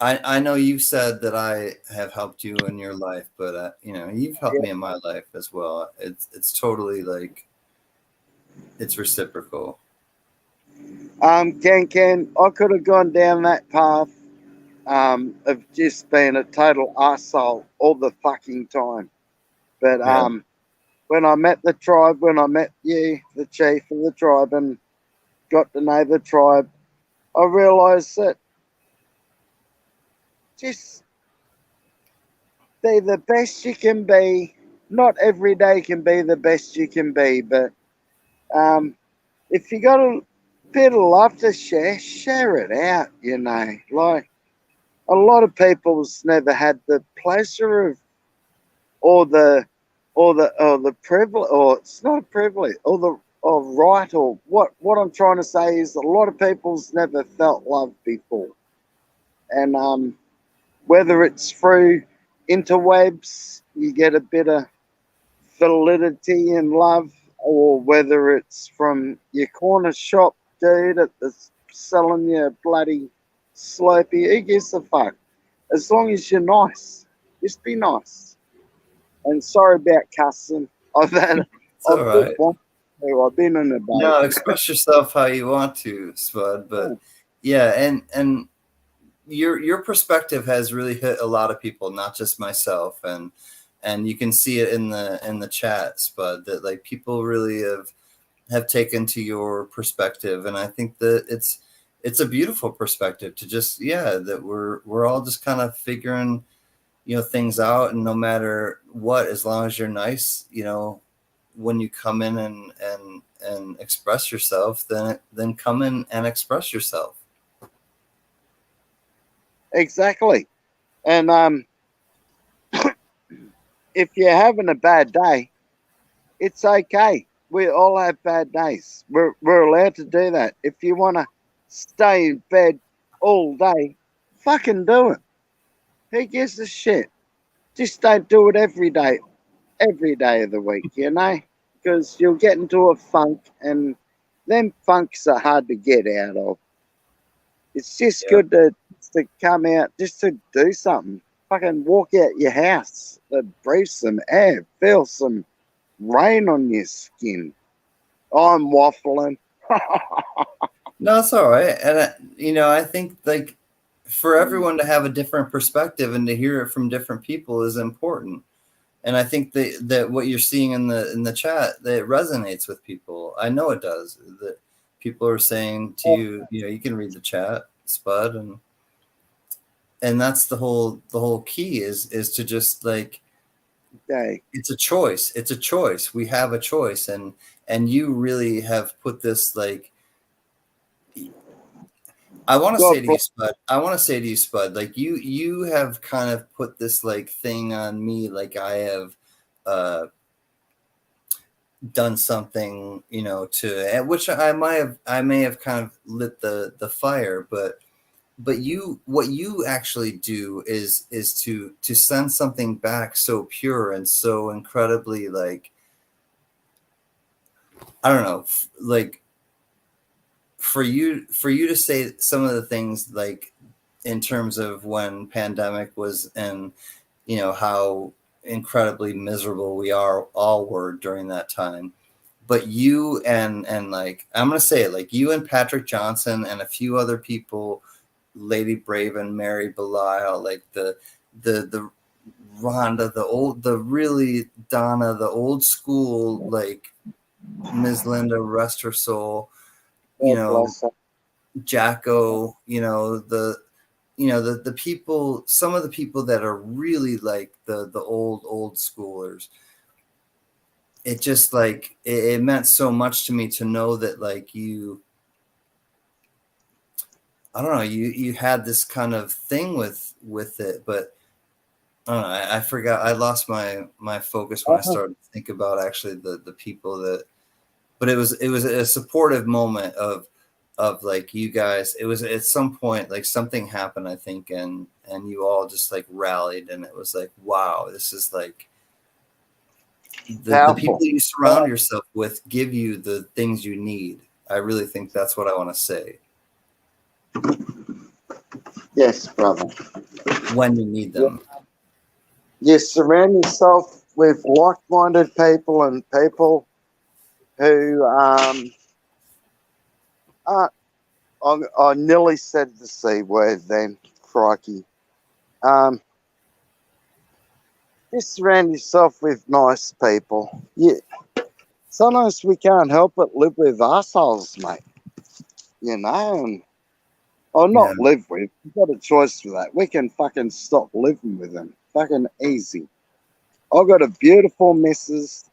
I know you've said that I have helped you in your life, but you've helped me in my life as well. It's totally like it's reciprocal. Ken, I could have gone down that path of just being a total arsehole all the fucking time. But when I met the tribe, when I met you, the chief of the tribe, and got to know the tribe, I realised that just be the best you can be. Not every day can be the best you can be, but if you got a bit of love to share it out, Like, a lot of people's never had the pleasure of, or the privilege, or it's not a privilege, or right, or what I'm trying to say is a lot of people's never felt love before. And whether it's through interwebs, you get a bit of validity in love, or whether it's from your corner shop dude at the selling you a bloody Slurpee, who gives a fuck? As long as you're nice, just be nice. And sorry about cussing. I've been in a boat. No, express yourself how you want to, Spud. But yeah, and your perspective has really hit a lot of people, not just myself, and you can see it in the chat, Spud, that like people really have taken to your perspective, and I think that it's a beautiful perspective to just that we're all just kind of figuring things out, and no matter what, as long as you're nice, when you come in and express yourself, then come in and express yourself. Exactly. And if you're having a bad day, it's okay. We all have bad days. We're allowed to do that. If you want to stay in bed all day, fucking do it. Who gives a shit? Just don't do it every day of the week, because you'll get into a funk, and them funks are hard to get out of. It's just good to come out, just to do something. Fucking walk out your house, breathe some air, feel some rain on your skin. I'm waffling. No, it's all right. And I think, like, for everyone to have a different perspective and to hear it from different people is important. And I think that what you're seeing in the chat, that it resonates with people. I know it does. That people are saying to you, you can read the chat, Spud, and that's the whole key is to just like, it's a choice. It's a choice. We have a choice, and you really have put this, like, I want to say to you, Spud, like you have kind of put this like thing on me, like I have done something, to which I may have kind of lit the fire, but what you actually do is to send something back so pure and so incredibly, like, I don't know, like, for you to say some of the things, like, in terms of when pandemic was, and how incredibly miserable we all were during that time, but you and like, I'm gonna say it, like, you and Patrick Johnson and a few other people, Lady Braven, Mary Belial, like the Rhonda, the really Donna, the old school, like Ms. Linda, rest her soul, Jacko, the people, some of the people that are really like the old schoolers. it just like it meant so much to me to know that like I don't know, you had this kind of thing with it, but I don't know, I forgot, I lost my focus when I started to think about actually the people that, but it was a supportive moment of like you guys. It was at some point like something happened, I think, and you all just like rallied, and it was like, wow, this is like the people you surround yourself with give you the things you need. I really think that's what I want to say. Yes, brother. When you need them. You surround yourself with like-minded people and people who I nearly said the C word then, crikey. Just surround yourself with nice people. Yeah. Sometimes we can't help but live with assholes, mate. You know, or not live with. We've got a choice for that. We can fucking stop living with them. Fucking easy. I've got a beautiful missus,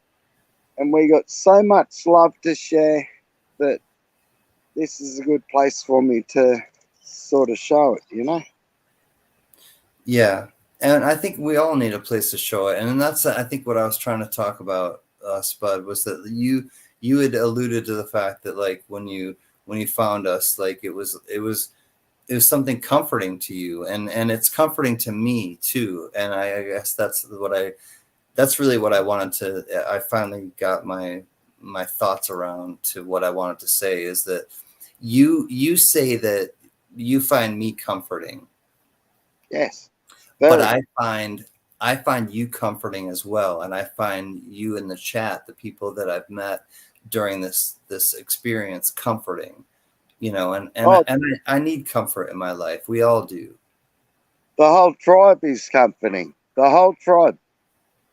and we got so much love to share that this is a good place for me to sort of show it, you know? Yeah. And I think we all need a place to show it. And that's, I think, what I was trying to talk about, Spud, was that you had alluded to the fact that like when you found us, like it was something comforting to you, and it's comforting to me too. And I guess that's really what I wanted to, I finally got my thoughts around to what I wanted to say, is that you say that you find me comforting. Yes. But I find you comforting as well. And I find you in the chat, the people that I've met during this experience, comforting, you know, and I need comfort in my life. We all do. The whole tribe is comforting. The whole tribe.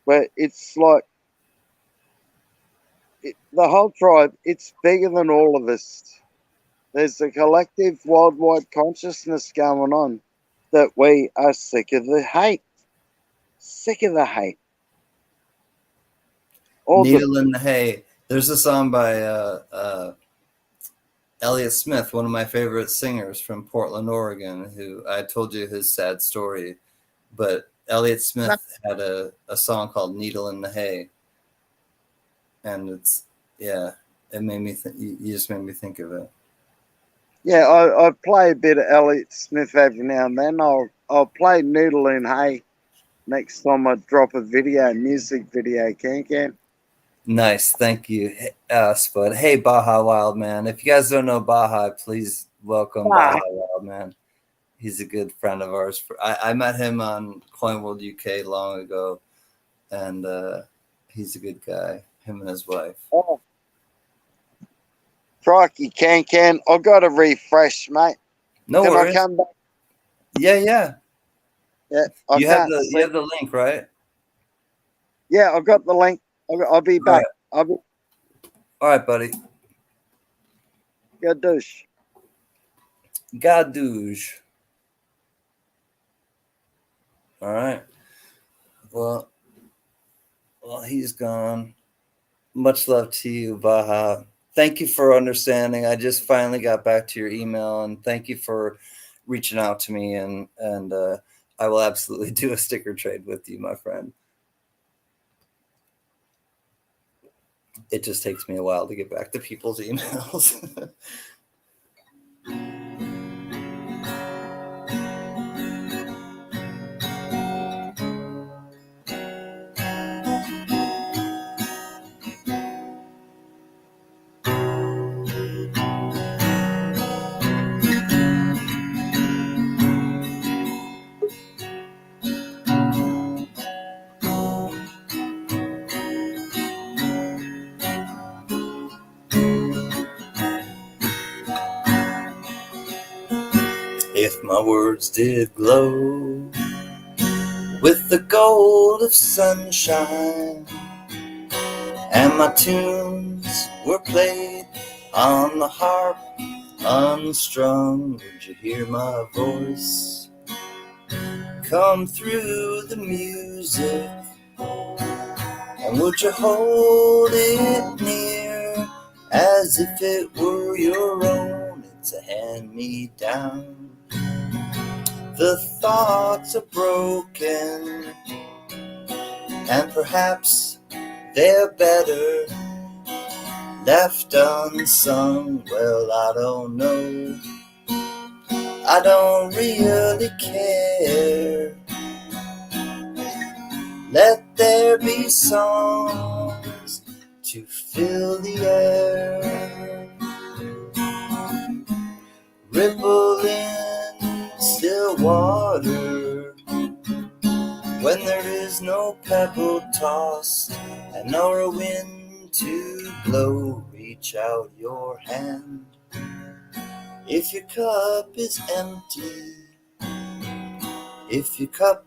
But it's like, the whole tribe, it's bigger than all of us. There's a collective worldwide consciousness going on that we are sick of the hate. Sick of the hate. Needle in the hay. There's a song by Elliott Smith, one of my favorite singers from Portland, Oregon, who I told you his sad story. But Elliott Smith had a song called Needle in the Hay. And it's, yeah, it made me you just made me think of it. Yeah, I play a bit of Elliott Smith every now and then. I'll play Needle in Hay next time I drop a music video, can. Nice, thank you, Spud. Hey, Baja Wildman. If you guys don't know Baja, please welcome Baja Wildman. He's a good friend of ours. I met him on Coin World UK long ago, and he's a good guy. Him and his wife. Oh. Crikey, can. I've got to refresh, mate. No Can worries. I come back? Yeah. Yeah. You have the link, right? Yeah, I've got the link. I'll be back. All right, buddy. Gadoosh. Gadoosh. All right. Well, he's gone. Much love to you, Baja. Thank you for understanding. I just finally got back to your email, and thank you for reaching out to me. And I will absolutely do a sticker trade with you, my friend. It just takes me a while to get back to people's emails. If my words did glow with the gold of sunshine, and my tunes were played on the harp unstrung, would you hear my voice come through the music? And would you hold it near as if it were your own? It's a hand-me-down. The thoughts are broken, and perhaps they're better left unsung. Well, I don't know. I don't really care. Let there be songs to fill the air. Ripple in still water when there is no pebble tossed and nor a wind to blow. Reach out your hand if your cup is empty. If your cup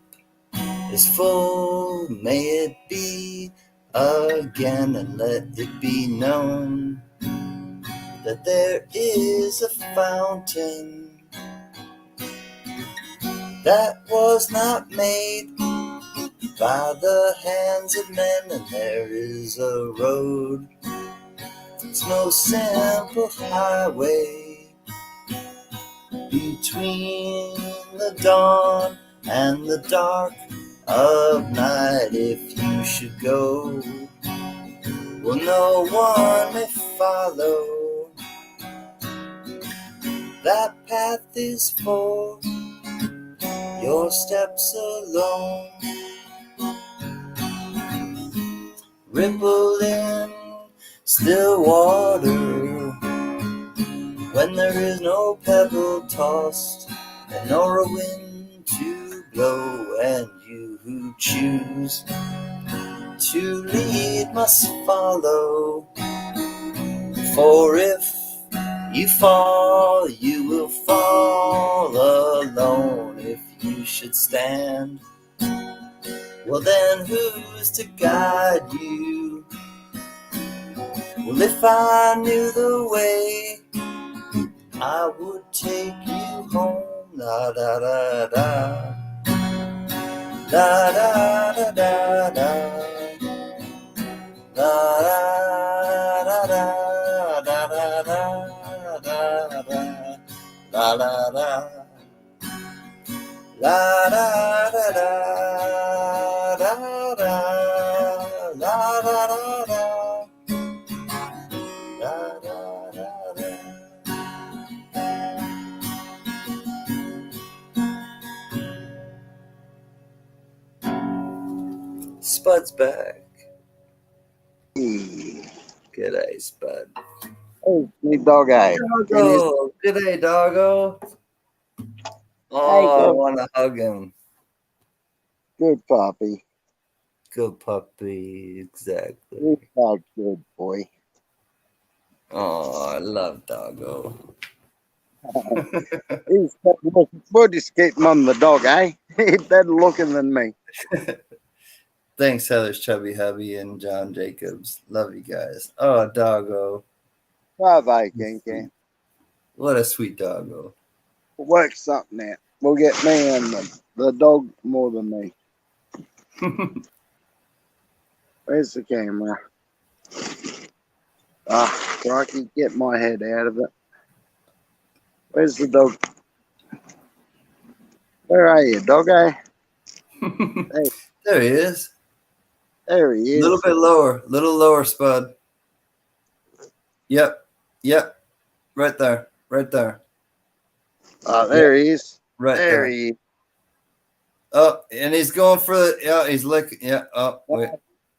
is full, may it be again, and let it be known that there is a fountain that was not made by the hands of men, and there is a road. It's no simple highway between the dawn and the dark of night. If you should go, well, no one may follow. That path is for your steps alone. Ripple in still water when there is no pebble tossed and nor a wind to blow, and you who choose to lead must follow. For if you fall, you will fall alone. If you should stand, well then who's to guide you? Well, if I knew the way, I would take you home. La da da da, la da da da da, la da da da da da da da, la la la, la da da da da da, la da da da. Spud's back. Hey, G'day, Spud. big dog eye. Doggo. G'day, doggo. Oh, I want to hug him. Good puppy. Good puppy, exactly. He's not good boy. Oh, I love doggo. He's better looking. We'll just keep him on the dog, eh? He's better looking than me. Thanks, Heather's Chubby Hubby and John Jacobs. Love you guys. Oh, doggo. Bye-bye, Kinky. What a sweet doggo. We'll work something out. We'll get me and the dog more than me. Where's the camera? Ah, Rocky, get my head out of it. Where's the dog? Where are you, dog? Hey. There he is. There he is. A little lower, Spud. Yep. Right there. Oh, there he is. Right there. He is. Oh, and he's going for the. Yeah, he's licking. Yeah. Oh, wait.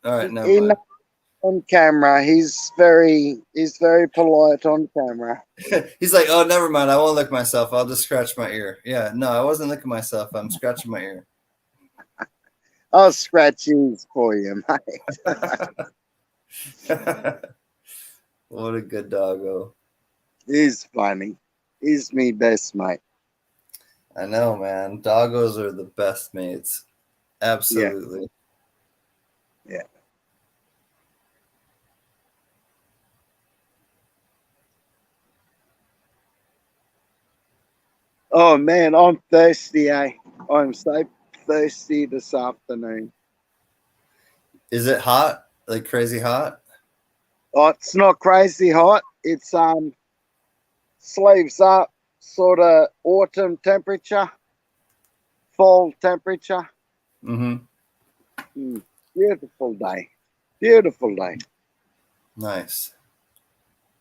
All right, never mind. On camera, he's very polite on camera. He's like, oh, never mind. I won't lick myself. I'll just scratch my ear. Yeah, no, I wasn't licking myself. I'm scratching my ear. I'll scratch his for you, mate. What a good doggo. He's funny. He's me best mate. I know, man. Doggos are the best mates. Absolutely. Yeah. Oh man, I'm thirsty, eh? I'm so thirsty this afternoon. Is it hot? Like crazy hot? Oh, it's not crazy hot. It's sleeves up, sort of autumn temperature, fall temperature. Mm-hmm. Beautiful day. Beautiful day. Nice.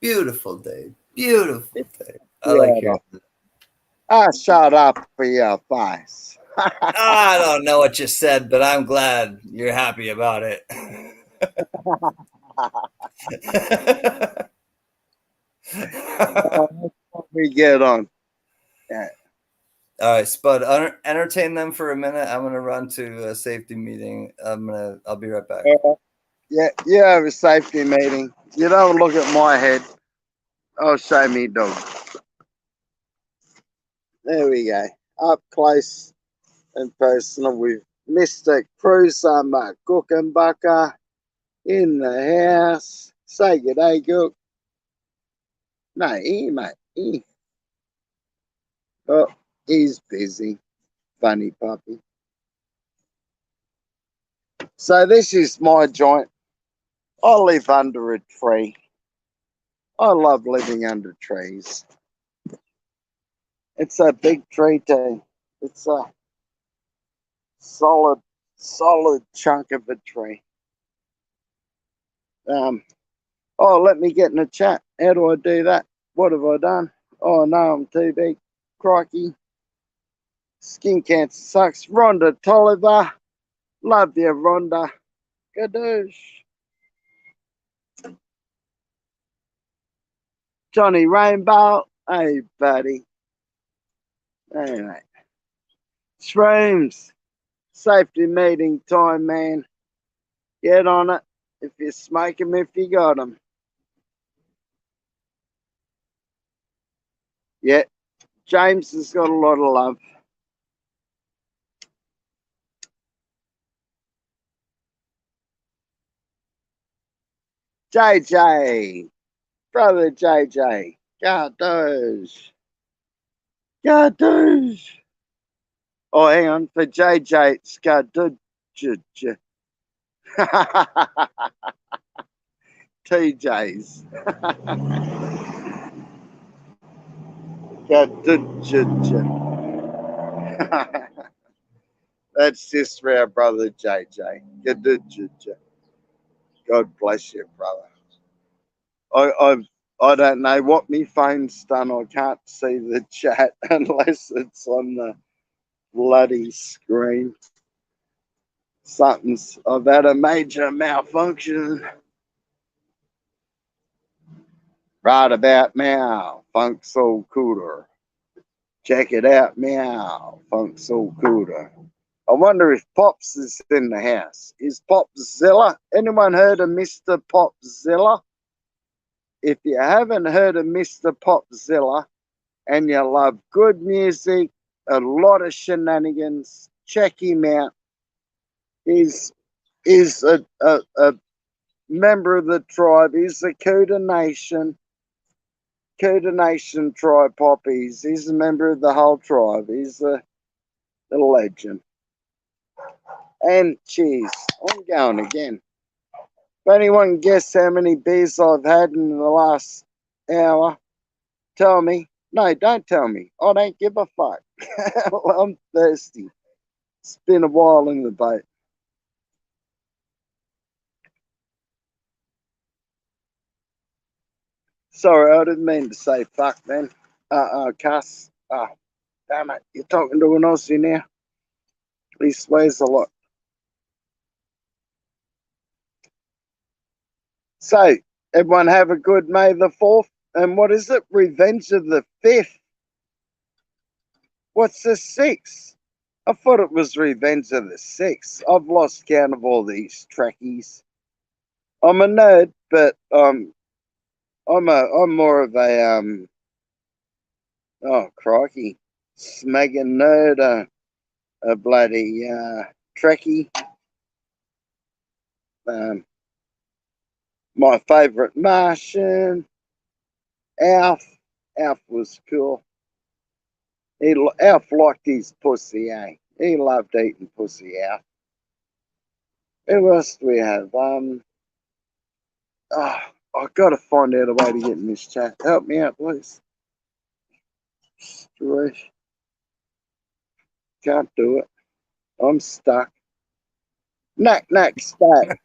Beautiful day. Beautiful day. I Yeah. like hearing that. Shut up for your face. I don't know what you said, but I'm glad you're happy about it. We get on. Yeah. All right, Spud, entertain them for a minute. I'm gonna run to a safety meeting. I'll be right back. Yeah, you have a safety meeting. You don't look at my head. I'll show me dog. There we go. Up close and personal with Mr. Cruiser Cookenbucker in the house. Say good day, Cook. No, mate. Oh, he's busy. Funny puppy. So this is my joint. I live under a tree. I love living under trees. It's a big tree too. It's a solid chunk of a tree. Let me get in the chat. How do I do that? What have I done? Oh no, I'm too big. Crikey. Skin cancer sucks. Rhonda Tolliver. Love you, Rhonda. Gadoosh. Johnny Rainbow. Hey, buddy. Anyway. Shrooms. Safety meeting time, man. Get on it. If you smoke them, if you got them. Yeah. James has got a lot of love. JJ. Brother JJ. Gardoosh. Gardoosh. Oh, hang on. For JJ, it's Gardoosh. TJ's. Gardoosh. That's just for our brother JJ. Gardoosh. God bless you, brother. I don't know what my phone's done. I can't see the chat unless it's on the bloody screen. I've had a major malfunction. Right about meow, funk soul cooler. Check it out, meow, funk soul cooler. I wonder if Pops is in the house. Is Popzilla? Anyone heard of Mr. Popzilla? If you haven't heard of Mr. Popzilla and you love good music, a lot of shenanigans, check him out. He's a member of the tribe. He's a Kuda Nation tribe poppies. He's a member of the whole tribe. He's a legend. And cheese. I'm going again. If anyone can guess how many beers I've had in the last hour, tell me. No, don't tell me. I don't give a fuck. I'm thirsty. It's been a while in the boat. Sorry, I didn't mean to say fuck, man. Cuss. Damn it. You're talking to an Aussie now. He swears a lot. So, everyone have a good May the 4th. And what is it? Revenge of the 5th. What's the 6th? I thought it was Revenge of the 6th. I've lost count of all these trekkies. I'm a nerd, but I'm more of a oh crikey, smagging nerd, a bloody trekkie. My favourite Martian, Alf. Alf was cool. Alf liked his pussy, eh? He loved eating pussy, Alf. Who else do we have? I've got to find out a way to get in this chat. Help me out, please. Strange. Can't do it. I'm stuck. Knack, stuck.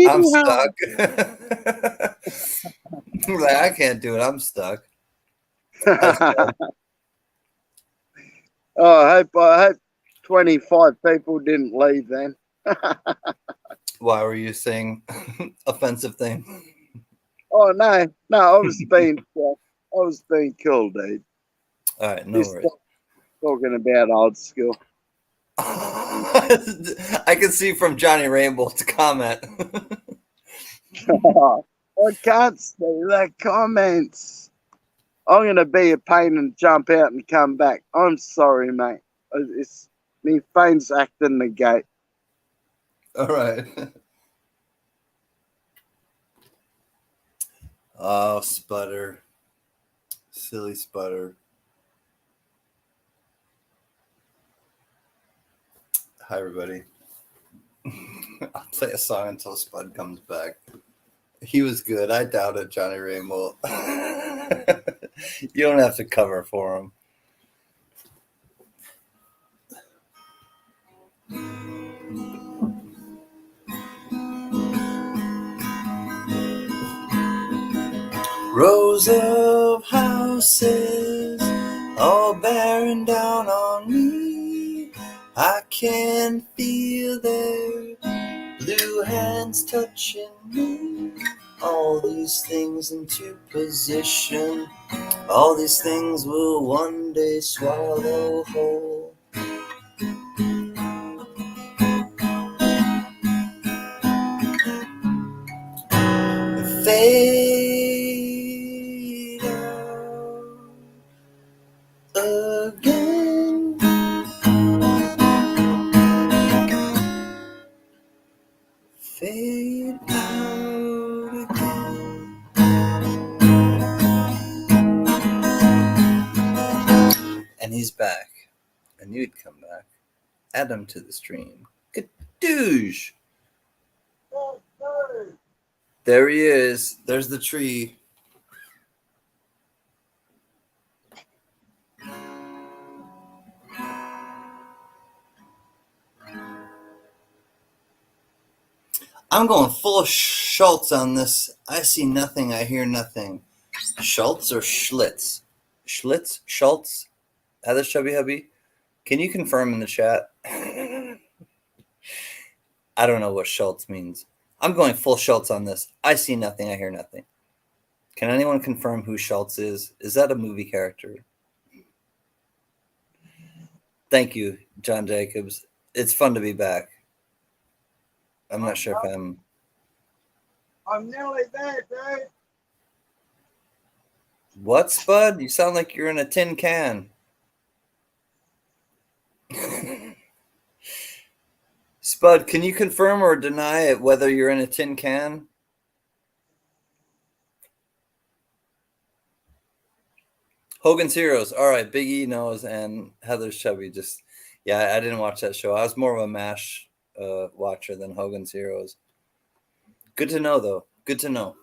I'm stuck. Like, I can't do it. I'm stuck. I hope 25 people didn't leave then. Why were you saying offensive things? Oh no, I was being cool, dude. All right, no worries. Talking about old school. I can see from Johnny Rainbow's comment. I can't see the comments. I'm gonna be a pain and jump out and come back. I'm sorry, mate. It's me phone's acting the gate. All right. Oh, Sputter. Silly Sputter. Hi, everybody. I'll play a song until Spud comes back. He was good. I doubt it, Johnny Rainbow. You don't have to cover for him. Rows of houses all bearing down on me. I can feel their blue hands touching me. All these things into position. All these things will one day swallow whole. Fade out again. Fade out again. And he's back. I knew he'd come back. Add him to the stream. Kadoosh. There he is. There's the tree. I'm going full Schultz on this. I see nothing. I hear nothing. Schultz or Schlitz? Schlitz? Schultz? Heather Chubby Hubby? Can you confirm in the chat? I don't know what Schultz means. I'm going full Schultz on this. I see nothing. I hear nothing. Can anyone confirm who Schultz is? Is that a movie character? Thank you, John Jacobs. It's fun to be back. I'm not sure if I'm nearly there, dude. What, Spud? You sound like you're in a tin can. Spud, can you confirm or deny it whether you're in a tin can? Hogan's Heroes. All right, Big E knows, and Heather's chubby. Just, yeah, I didn't watch that show. I was more of a MASH watcher than Hogan's Heroes. Good to know, though. Good to know.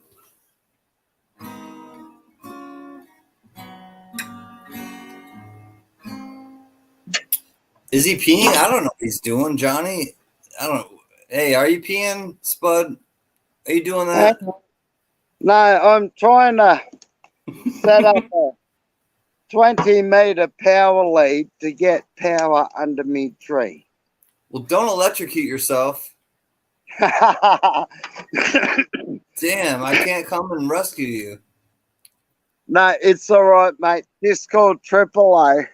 Is he peeing? I don't know what he's doing, Johnny. I don't know. Hey, are you peeing, Spud? Are you doing that? No, I'm trying to set up a 20-meter power lead to get power under me tree. Well, don't electrocute yourself. Damn, I can't come and rescue you. No, it's all right, mate. This called AAA,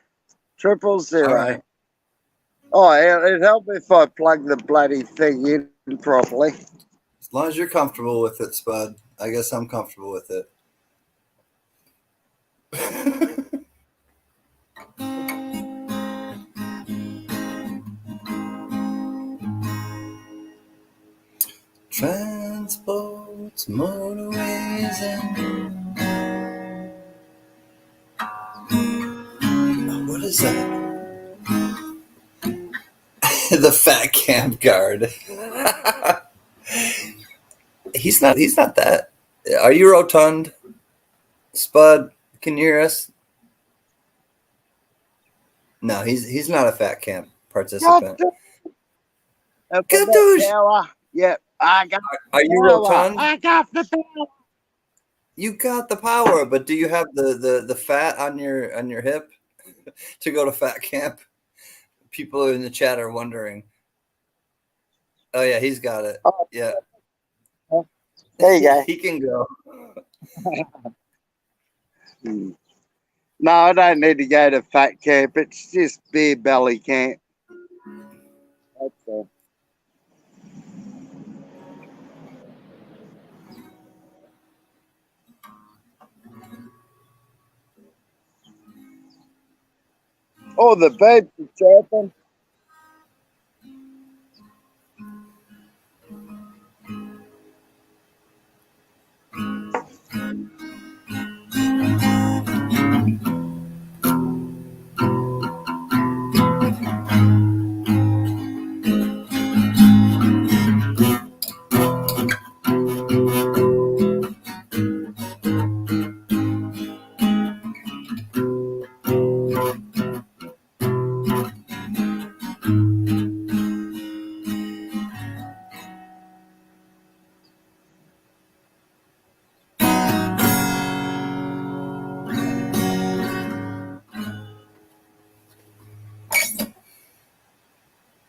000. All right. Oh, it'd help if I plug the bloody thing in properly. As long as you're comfortable with it, Spud. I guess I'm comfortable with it. Transports, motorways, and what is that? The fat camp guard. He's not that. Are you rotund? Spud, can you hear us? No, he's not a fat camp participant. Gadoosh! Power. Yep, I got Are you power. rotund? I got the power. You got the power, but do you have the fat on your hip to go to fat camp? People in the chat are wondering. Oh yeah, he's got it. Oh. Yeah. There you go. He can go. No, I don't need to go to fat camp. It's just beer belly camp. That's all. Oh, the birds are chirping.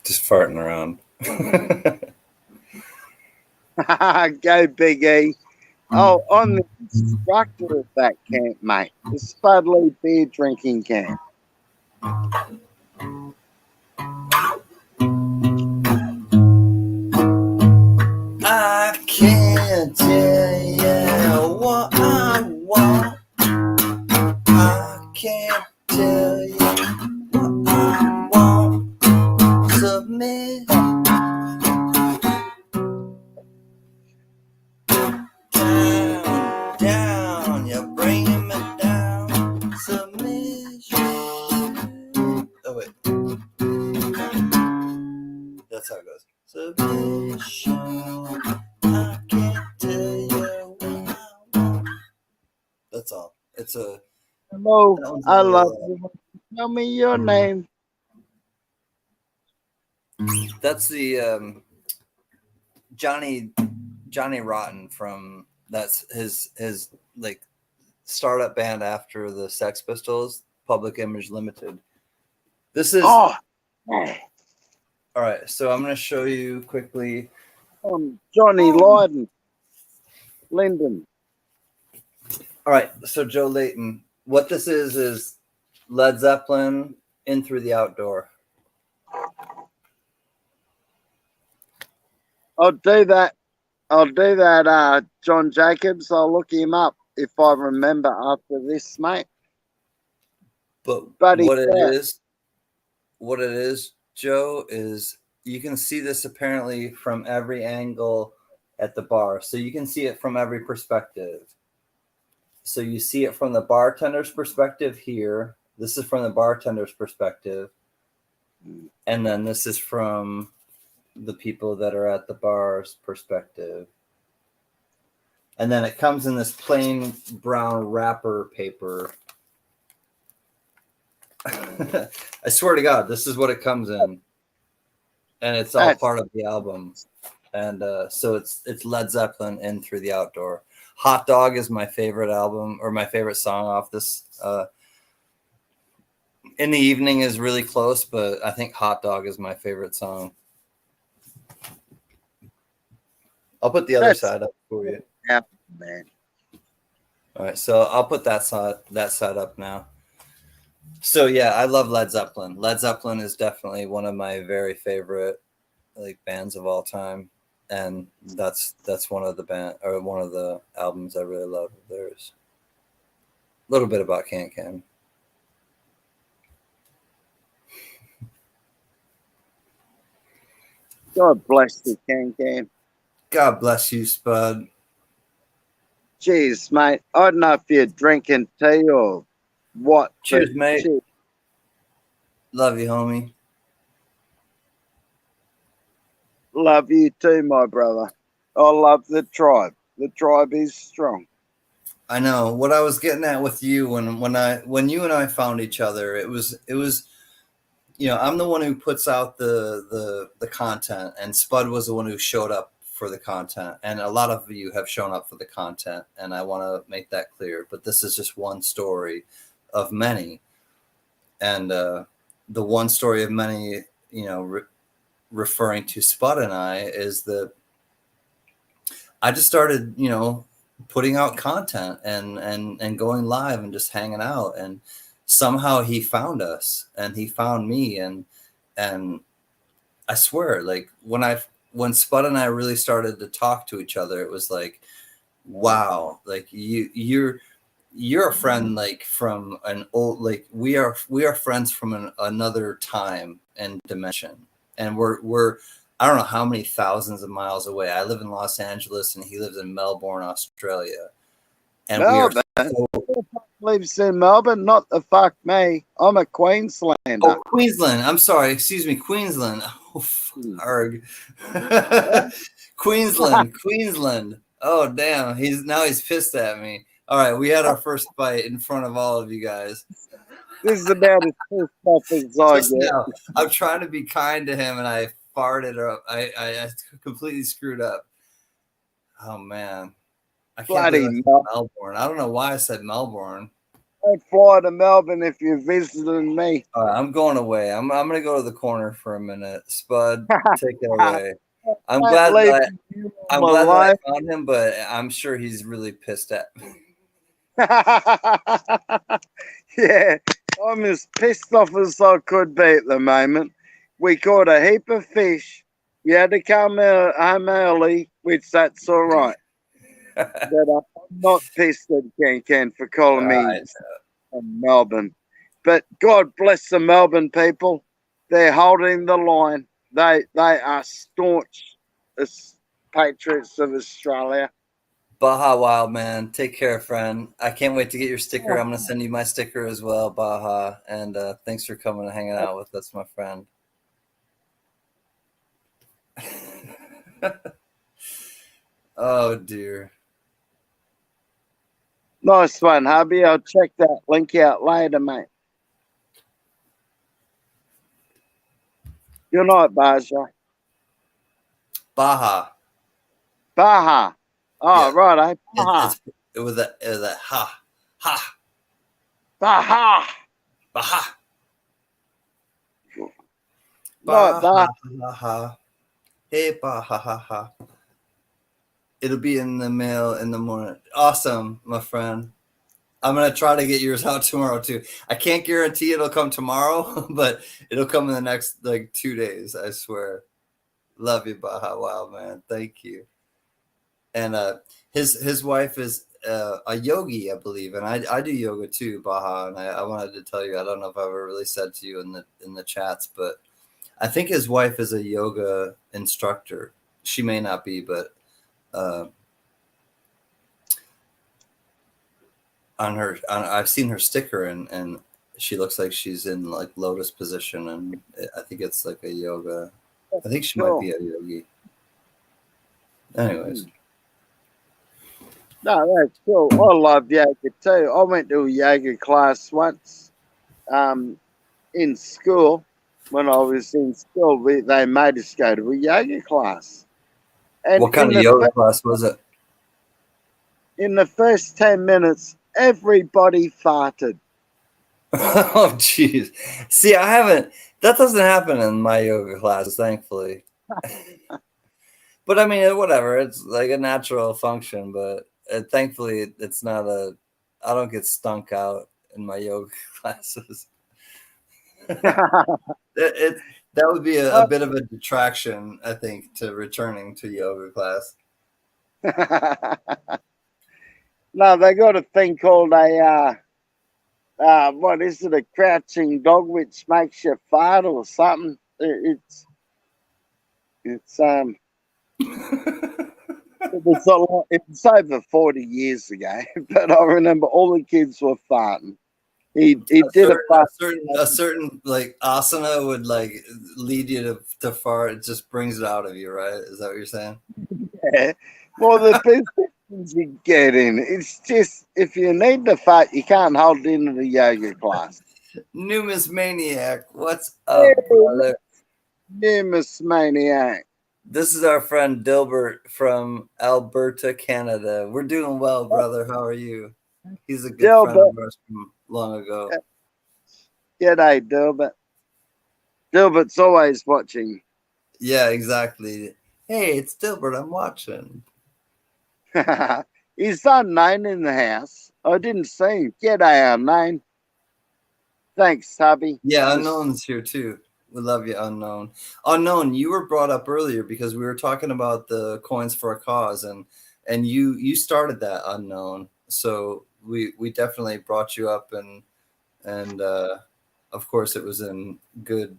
Just farting around. Go, Big E. Oh, I'm the instructor of that camp, mate. The Spudley beer drinking camp. I can't tell you what I want. I can't tell you what I want. Submit. Down, you're bringing me down. Submission. Oh, wait. That's how it goes. Submission. I can't tell you what I want. That's all. It's a. Hello, That one's I a little, love you. Tell me your name. That's the Johnny Rotten from that's his like startup band after the Sex Pistols, Public Image Limited. This is Oh, all right. So I'm going to show you quickly. Johnny Lydon. Lyndon. All right. So Joe Layton, what this is Led Zeppelin In Through the Outdoor. I'll do that. John Jacobs. I'll look him up if I remember after this, mate. But Buddy, what it is, Joe, is you can see this apparently from every angle at the bar. So you can see it from every perspective. So you see it from the bartender's perspective here. This is from the bartender's perspective. And then this is from the people that are at the bar's perspective. And then it comes in this plain brown wrapper paper. I swear to God, this is what it comes in. And it's all part of the album. And so it's Led Zeppelin In Through the Outdoor. Hot Dog is my favorite album or my favorite song off this. In the Evening is really close, but I think Hot Dog is my favorite song. I'll put the other side up for you. Yeah, man. All right, so I'll put that side up now. So yeah, I love Led Zeppelin. Led Zeppelin is definitely one of my very favorite bands of all time, and that's one of the albums I really love of theirs. A little bit about Can Can. God bless you, Can Can. God bless you, Spud. Jeez, mate. I don't know if you're drinking tea or what. Cheers, mate. Cheers. Love you, homie. Love you too, my brother. I love the tribe. The tribe is strong. I know what I was getting at with you when you and I found each other. It was I'm the one who puts out the content, and Spud was the one who showed up for the content, and a lot of you have shown up for the content, and I want to make that clear. But this is just one story of many, and the one story of many, referring to Spud and I, is that I just started, putting out content and going live and just hanging out, and somehow he found us and he found me, and I swear, like when Spud and I really started to talk to each other, it was like, wow, like you're a friend, like from an old, like we are friends from another time and dimension, and we're I don't know how many thousands of miles away. I live in Los Angeles and he lives in Melbourne, Australia. And Melbourne? Lives in Melbourne, not the fuck me. I'm a Queenslander. Oh, Queensland. I'm sorry. Excuse me. Queensland. Oh, arg. Queensland. Oh, damn. He's pissed at me. All right. We had our first fight in front of all of you guys. This is about as pissed off as I get. I'm trying to be kind to him, and I farted, or I completely screwed up. Oh man, I can't believe I said Melbourne. I don't know why I said Melbourne. I'd fly to Melbourne if you're visiting me. All right, I'm going away. I'm gonna go to the corner for a minute. Spud, take it away. I'm glad that I found him, but I'm sure he's really pissed at me. Yeah, I'm as pissed off as I could be at the moment. We caught a heap of fish. You had to come home early, which that's all right. But I'm not pissed at Ken for calling me from Melbourne. But God bless the Melbourne people. They're holding the line. They are staunch patriots of Australia. Baja Wild Man, take care, friend. I can't wait to get your sticker. I'm going to send you my sticker as well, Baja. And thanks for coming and hanging out with us, my friend. Oh dear. Nice one, hubby. I'll check that link out later, mate. Good night, Baja. Baja. Oh, yeah. Right, eh? Baja. It was a ha. Baja. Baja. Hey, Baja. It'll be in the mail in the morning. Awesome, my friend. I'm going to try to get yours out tomorrow, too. I can't guarantee it'll come tomorrow, but it'll come in the next, 2 days, I swear. Love you, Baja Wild Man. Thank you. And his wife is a yogi, I believe, and I do yoga, too, Baja, and I wanted to tell you, I don't know if I ever really said to you in the chats, but I think his wife is a yoga instructor. She may not be, but I've seen her sticker, and she looks like she's in lotus position, and I think it's like a yoga. I think she might be a yogi. Anyways. No, that's cool. I love yoga too. I went to a yoga class once in school. When I was in school, they made us go to a yoga class. And what kind of yoga class was it? In the first 10 minutes, everybody farted. Oh, jeez. See, that doesn't happen in my yoga classes, thankfully. But I mean, whatever. It's like a natural function, but thankfully it's not I don't get stunk out in my yoga classes. That would be a bit of a detraction, I think, to returning to yoga class. No, they got a thing called what is it? A crouching dog, which makes you fart or something. It's it was over 40 years ago, but I remember all the kids were farting. He did a certain asana would lead you to fart. It just brings it out of you, right? Is that what you're saying? Yeah. Well, You get in. It's just if you need to fight, you can't hold into the yoga class. Numismaniac, what's up, brother? Numus maniac. This is our friend Dilbert from Alberta, Canada. We're doing well, brother. How are you? He's a good friend of ours from long ago. G'day, Dilbert. Dilbert's always watching. Yeah, exactly. Hey, it's Dilbert. I'm watching. Is Unknown in the house? I didn't see him. G'day, Unknown. Thanks, hubby. Yeah, Unknown's here too. We love you, Unknown. Unknown, you were brought up earlier because we were talking about the coins for a cause, and you started that, Unknown. So we definitely brought you up, and of course it was in good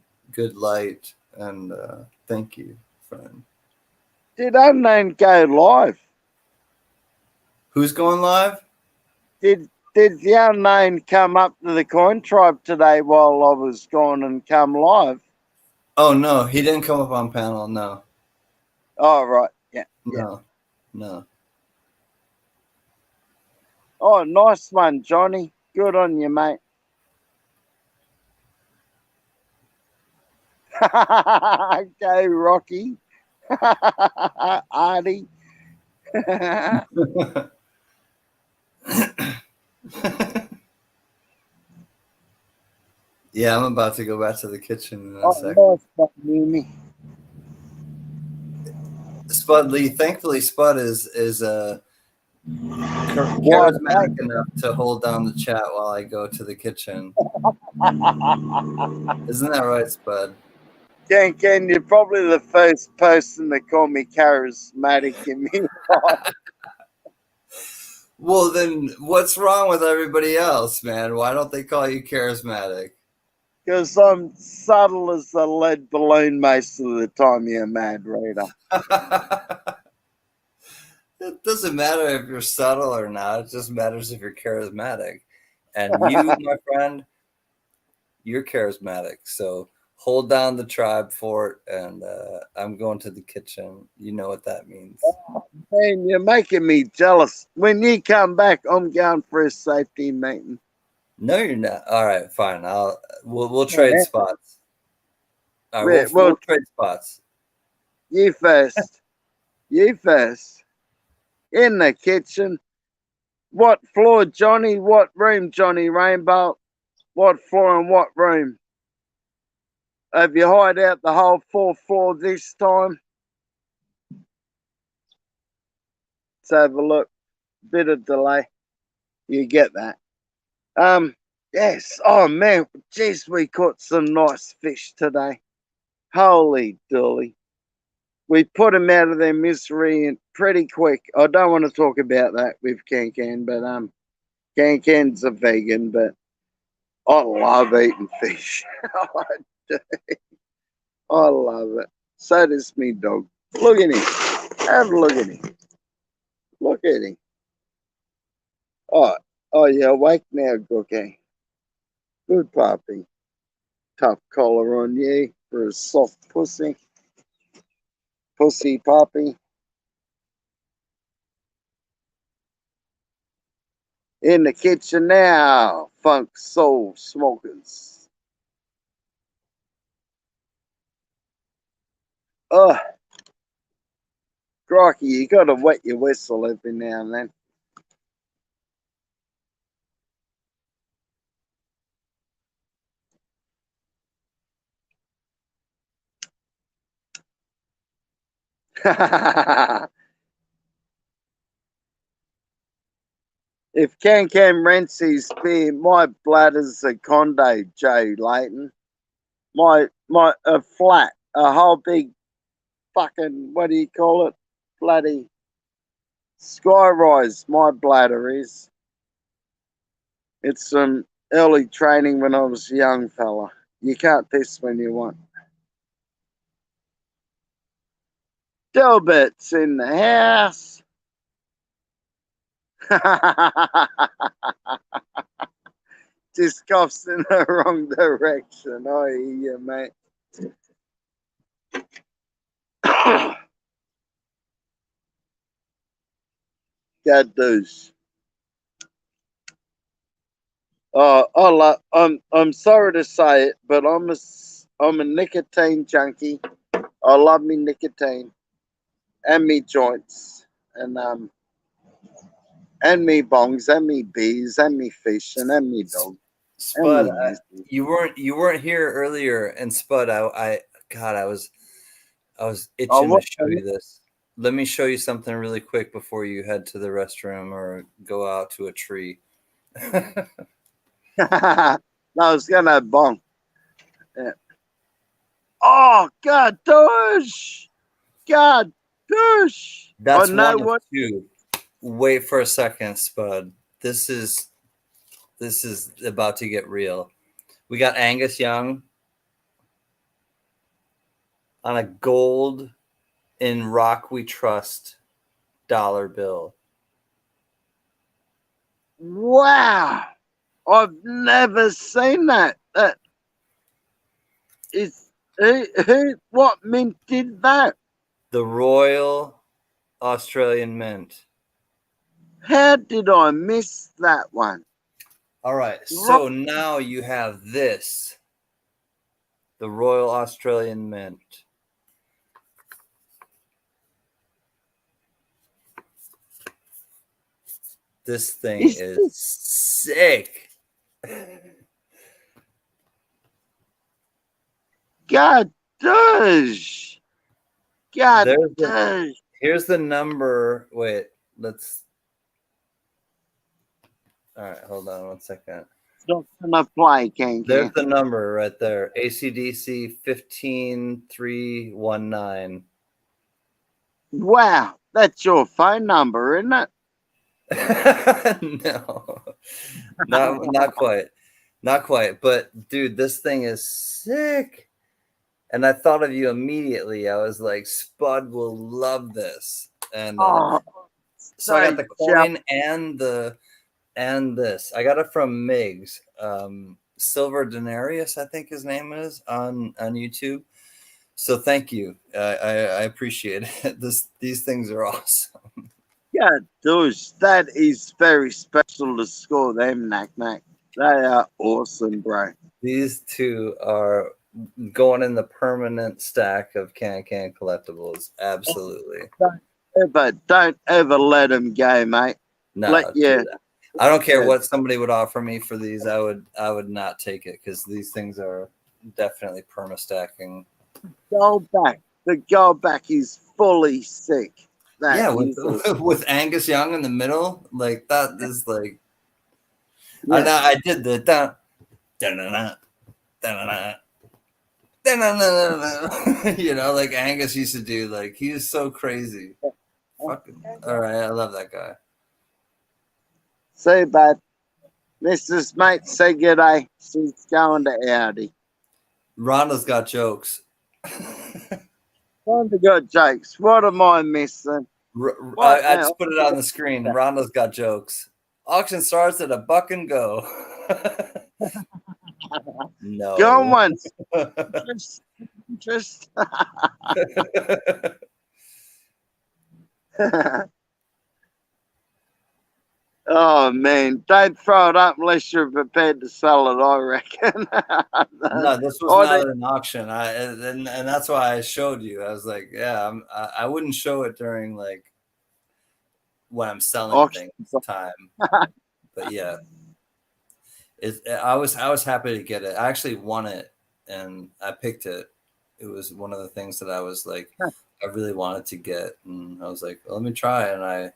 light. And thank you, friend. Did Unknown go live? Who's going live? Did the Unknown come up to the coin tribe today while I was gone and come live? Oh no, he didn't come up on panel. No. Oh right, yeah. No. Oh, nice one, Johnny. Good on you, mate. Go, Rocky. Artie. Yeah, I'm about to go back to the kitchen in a second. Nice one, Mimi. Spud Lee, thankfully, Spud is charismatic enough to hold down the chat while I go to the kitchen. Isn't that right, Spud? Ken, you're probably the first person to call me charismatic in me. Well, then what's wrong with everybody else, man? Why don't they call you charismatic? Because I'm subtle as a lead balloon most of the time, you mad reader. It doesn't matter if you're subtle or not. It just matters if you're charismatic. And you, my friend, you're charismatic. So hold down the tribe fort, and I'm going to the kitchen. You know what that means. Man, you're making me jealous. When you come back, I'm going for a safety meeting. No, you're not. All right, fine. We'll trade spots. All right, we'll trade spots. You first. You first. In the kitchen. What floor, Johnny? What room, Johnny Rainbow? What floor and what room? Have you hired out the whole 4th floor this time? Let's have a look. Bit of delay. You get that. Yes. Oh man, jeez, we caught some nice fish today. Holy dooly. We put them out of their misery and pretty quick. I don't want to talk about that with Can, but Can's a vegan, but I love eating fish. I do. I love it. So does me dog. Look at him. Have a look at him. Look at him. Oh, you awake now, Gookie? Good puppy. Tough collar on you for a soft pussy. Pussy puppy. In the kitchen now, funk soul smokers. Crocky, you gotta wet your whistle every now and then. If Can rents his beer, my bladder's a condo, Joe Layton. A flat, a whole big fucking, what do you call it? Bloody skyrise, my bladder is. It's some early training when I was a young fella. You can't piss when you want. Dilbert's in the house. Just coughs in the wrong direction. I hear you, mate. Gaddoos. I'm sorry to say it, but I'm a nicotine junkie. I love me nicotine and me joints and me bongs and me bees and me fish and me dog and Spud, me music. you weren't here earlier, and Spud, God, I was Oh, itching to what? show you this. Let me show you something really quick before you head to the restroom or go out to a tree. No, I was gonna bong. Yeah. Oh God, douche! God, douche! That's Oh no, one of what? two. Wait for a second, Spud. This is about to get real. We got Angus Young on a gold in Rock We Trust dollar bill. Wow! I've never seen that. That is who? What mint did that? The Royal Australian Mint. How did I miss that one? All right, so now you have this, the Royal Australian Mint. This thing is sick. God does. God does. Here's the number. Wait, let's. All right, hold on 1 second. Not gonna play, can There's the number right there. ACDC 15319. Wow, that's your phone number, isn't it? No, not quite. Not quite. But dude, this thing is sick. And I thought of you immediately. I was like, Spud will love this. And so I got the coin and this. I got it from Miggs. Silver Denarius, I think his name is on YouTube. So thank you. I appreciate it. These things are awesome. Yeah, douche. That is very special to score them, Knack. They are awesome, bro. These two are going in the permanent stack of can collectibles. Absolutely. Don't ever let them go, mate. No, I don't care what somebody would offer me for these. I would not take it because these things are definitely perma stacking. The gold back is fully sick. With Angus Young in the middle, like that is like. I did the you know, like Angus used to do. Like he is so crazy. Fucking all right, I love that guy. Say bad. Mrs. Mate, say good day. She's going to Audi. Rhonda's got jokes. Rhonda got jokes. What am I missing? I just put it on the screen. Rhonda's got jokes. Auction starts at $1 and go. No. Go once. Just. Oh man, don't throw it up unless you're prepared to sell it, I reckon. No, this was not an auction. And that's why I showed you. I was like, yeah, I wouldn't show it during like when I'm selling things time. But yeah. I was happy to get it. I actually won it and I picked it. It was one of the things that I was like, I really wanted to get. And I was like, well, let me try. And I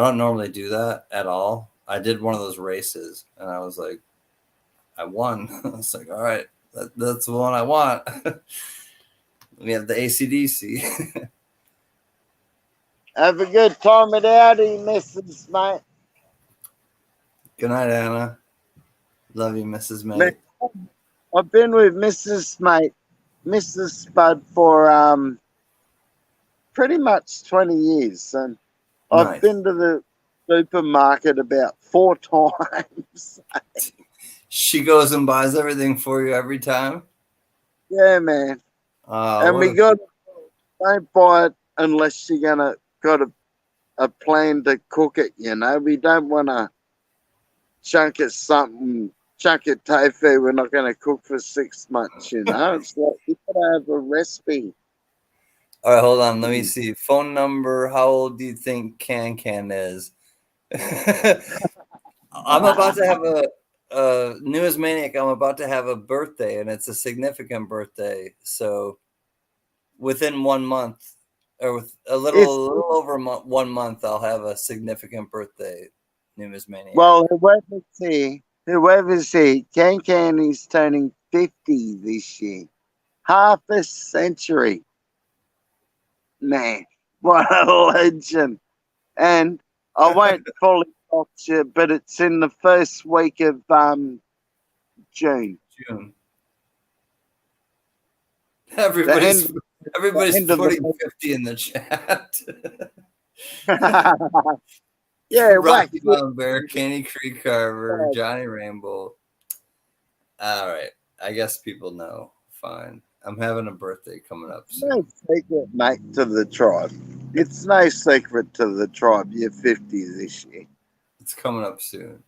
don't normally do that at all. I did one of those races and I was like, I won. I was like, all right, that's the one I want. We have the ACDC. Have a good time at Audi, Mrs. Mate. Good night, Anna. Love you, Mrs. Mate. I've been with Mrs. Spud for pretty much 20 years. And I've been to the supermarket about 4 times. She goes and buys everything for you every time? Yeah, man. And we don't buy it unless you're got to a plan to cook it. We don't want to chunk it tofu. We're not going to cook for 6 months. It's like you gotta have a recipe. All right, hold on. Let me see. Phone number. How old do you think Can is? I'm about to have a newest maniac. I'm about to have a birthday, and it's a significant birthday. So within 1 month, or with a little over 1 month, I'll have a significant birthday. Newest maniac. Well, whoever's here, Can is turning 50 this year. Half a century. Man, what a legend. And I won't fully box you, but it's in the first week of June. Everybody's putting 50 in the chat. Yeah, Rocky Mountain Bear, Candy Creek Carver, Johnny Rainbow. All right. I guess people know. Fine. I'm having a birthday coming up soon. No secret, mate, to the tribe. It's no secret to the tribe. You're 50 this year. It's coming up soon.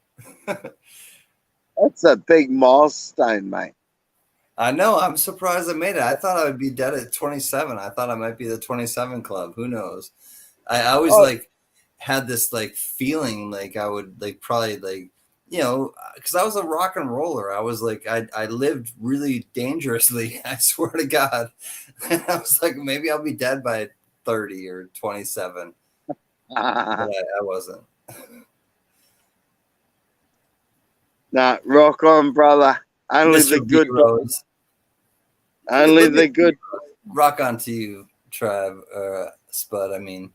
That's a big milestone, mate. I know. I'm surprised I made it. I thought I would be dead at 27. I thought I might be the 27 club. Who knows? I always had this feeling like I would probably because I was a rock and roller. I was I lived really dangerously. I swear to God. And I was like, maybe I'll be dead by 30 or 27. But I wasn't. Nah, rock on, brother. Only Mr. the good Rose. Only the good. Rock on to you, Tribe, Spud. I mean,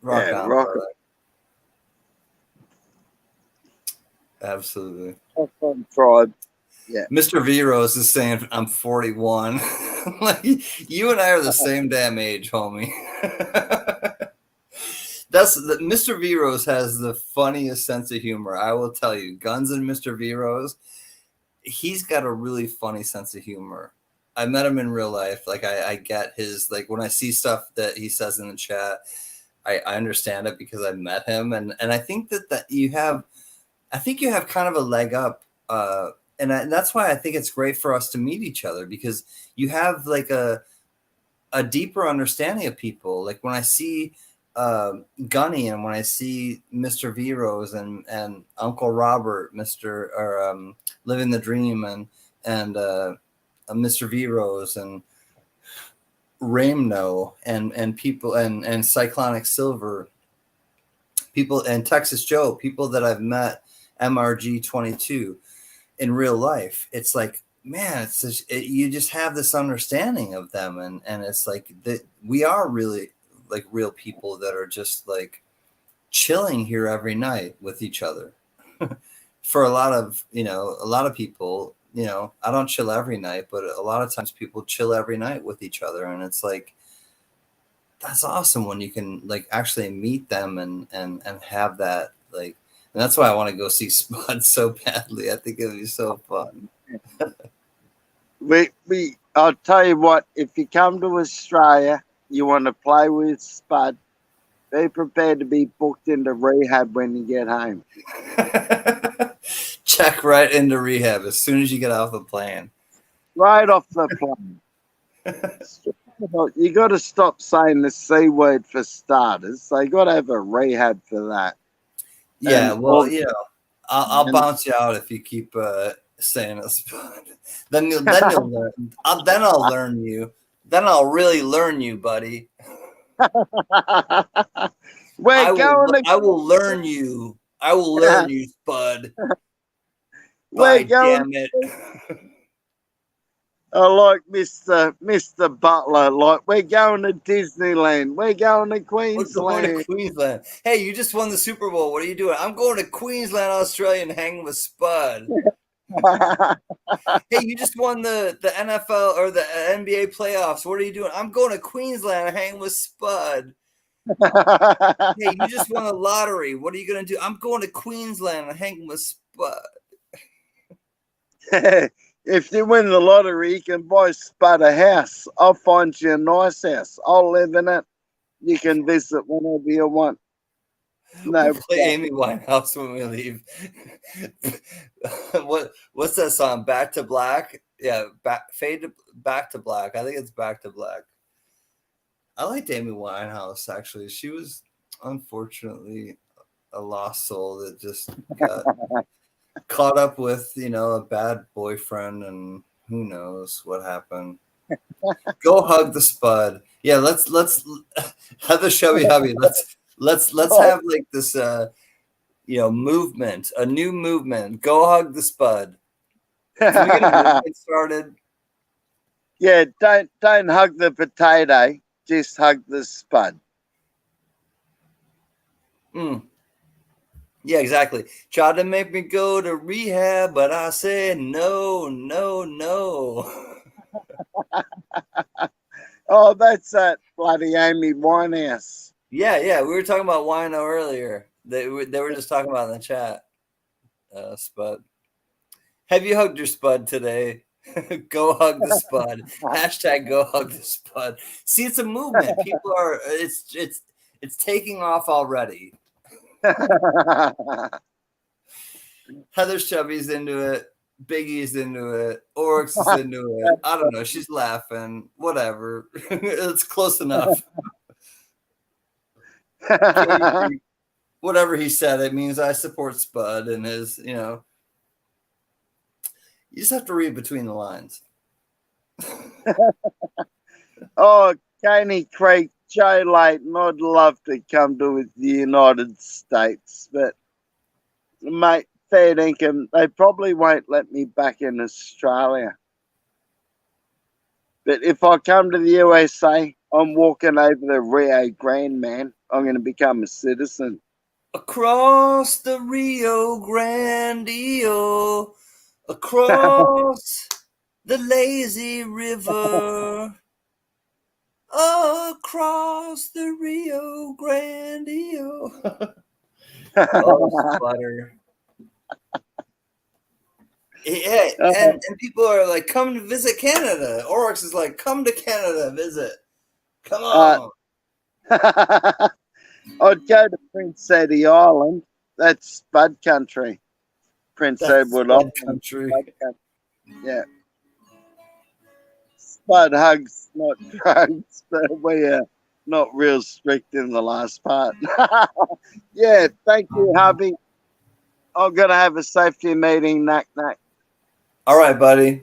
rock on. Rock brother. Absolutely. Rock on, tribe. Yeah. Mr. V Rose is saying I'm 41. You and I are the same damn age, homie. Mr. V Rose has the funniest sense of humor. I will tell you, Guns and Mr. V Rose, he's got a really funny sense of humor. I met him in real life. I get his when I see stuff that he says in the chat, I understand it because I met him, and I think that you have kind of a leg up, and that's why I think it's great for us to meet each other, because you have a deeper understanding of people. Like when I see Gunny and when I see Mr. V Rose and Uncle Robert, Living the Dream and Mr. V Rose and Ramno and people and Cyclonic Silver, people and Texas Joe, people that I've met, MRG 22 in real life. It's like, man, you just have this understanding of them, and it's like that we are really real people that are just chilling here every night with each other. For a lot of people, I don't chill every night, but a lot of times people chill every night with each other, and it's that's awesome when you can actually meet them and have that and that's why I want to go see Spud so badly. I think it'll be so fun. I'll tell you what, if you come to Australia, you want to play with Spud, be prepared to be booked into rehab when you get home. Check right into rehab as soon as you get off the plane. Right off the plane. You got to stop saying the C word for starters. They got to have a rehab for that. Yeah, I'll bounce you out if you keep saying a Spud. Then you'll learn. Then I'll learn you. Then I'll really learn you, buddy. I will learn you. I will learn you, Spud. Damn it. I like Mr. Butler. We're going to Disneyland. We're going to Queensland. Hey, you just won the Super Bowl. What are you doing? I'm going to Queensland, Australia, and hanging with Spud. Hey, you just won the NFL or the NBA playoffs. What are you doing? I'm going to Queensland and hanging with Spud. Hey, you just won the lottery. What are you going to do? I'm going to Queensland and hanging with Spud. If you win the lottery, you can buy Spud a house. I'll find you a nice house. I'll live in it. You can visit whenever you want. No, We'll play Amy Winehouse when we leave. What's that song? Back to Black? Yeah, Back to Black. I think it's Back to Black. I liked Amy Winehouse actually. She was unfortunately a lost soul that just got caught up with, a bad boyfriend, and who knows what happened. Go hug the spud. Yeah, let's Heather Chubby Hubby. Let's have like this movement, a new movement. Go hug the spud. Can we get a movement started? Yeah, don't hug the potato, just hug the spud. Yeah, exactly. Tried to make me go to rehab, but I said no, no, no. Oh, that's that bloody Amy Winehouse. Yeah. We were talking about wino earlier. They were just talking about in the chat. Spud. Have you hugged your spud today? Go hug the spud. Hashtag go hug the spud. See, it's a movement. People are it's taking off already. Heather Chubby's into it. Biggie's into it. Oryx is into it. I don't know. She's laughing. Whatever. It's close enough. Whatever he said, it means I support Spud and his, you just have to read between the lines. Oh, Caney Creek, Joe Layton, I'd love to come to the United States, but mate, fair dinkum, they probably won't let me back in Australia. But if I come to the USA, I'm walking over the Rio Grande, man. I'm going to become a citizen. Across the Rio Grande, across the lazy river, across the Rio Grande. Oh, sputter. Yeah, and people are like, come to visit Canada. Oryx is like, come to Canada, visit. Come on. I'd go to Prince Edward Island. That's Spud country. Prince Edward Island. Country. Yeah. Spud hugs, not drugs, but we are not real strict in the last part. Yeah, thank you, hubby. I'm going to have a safety meeting. Knack. All right, buddy.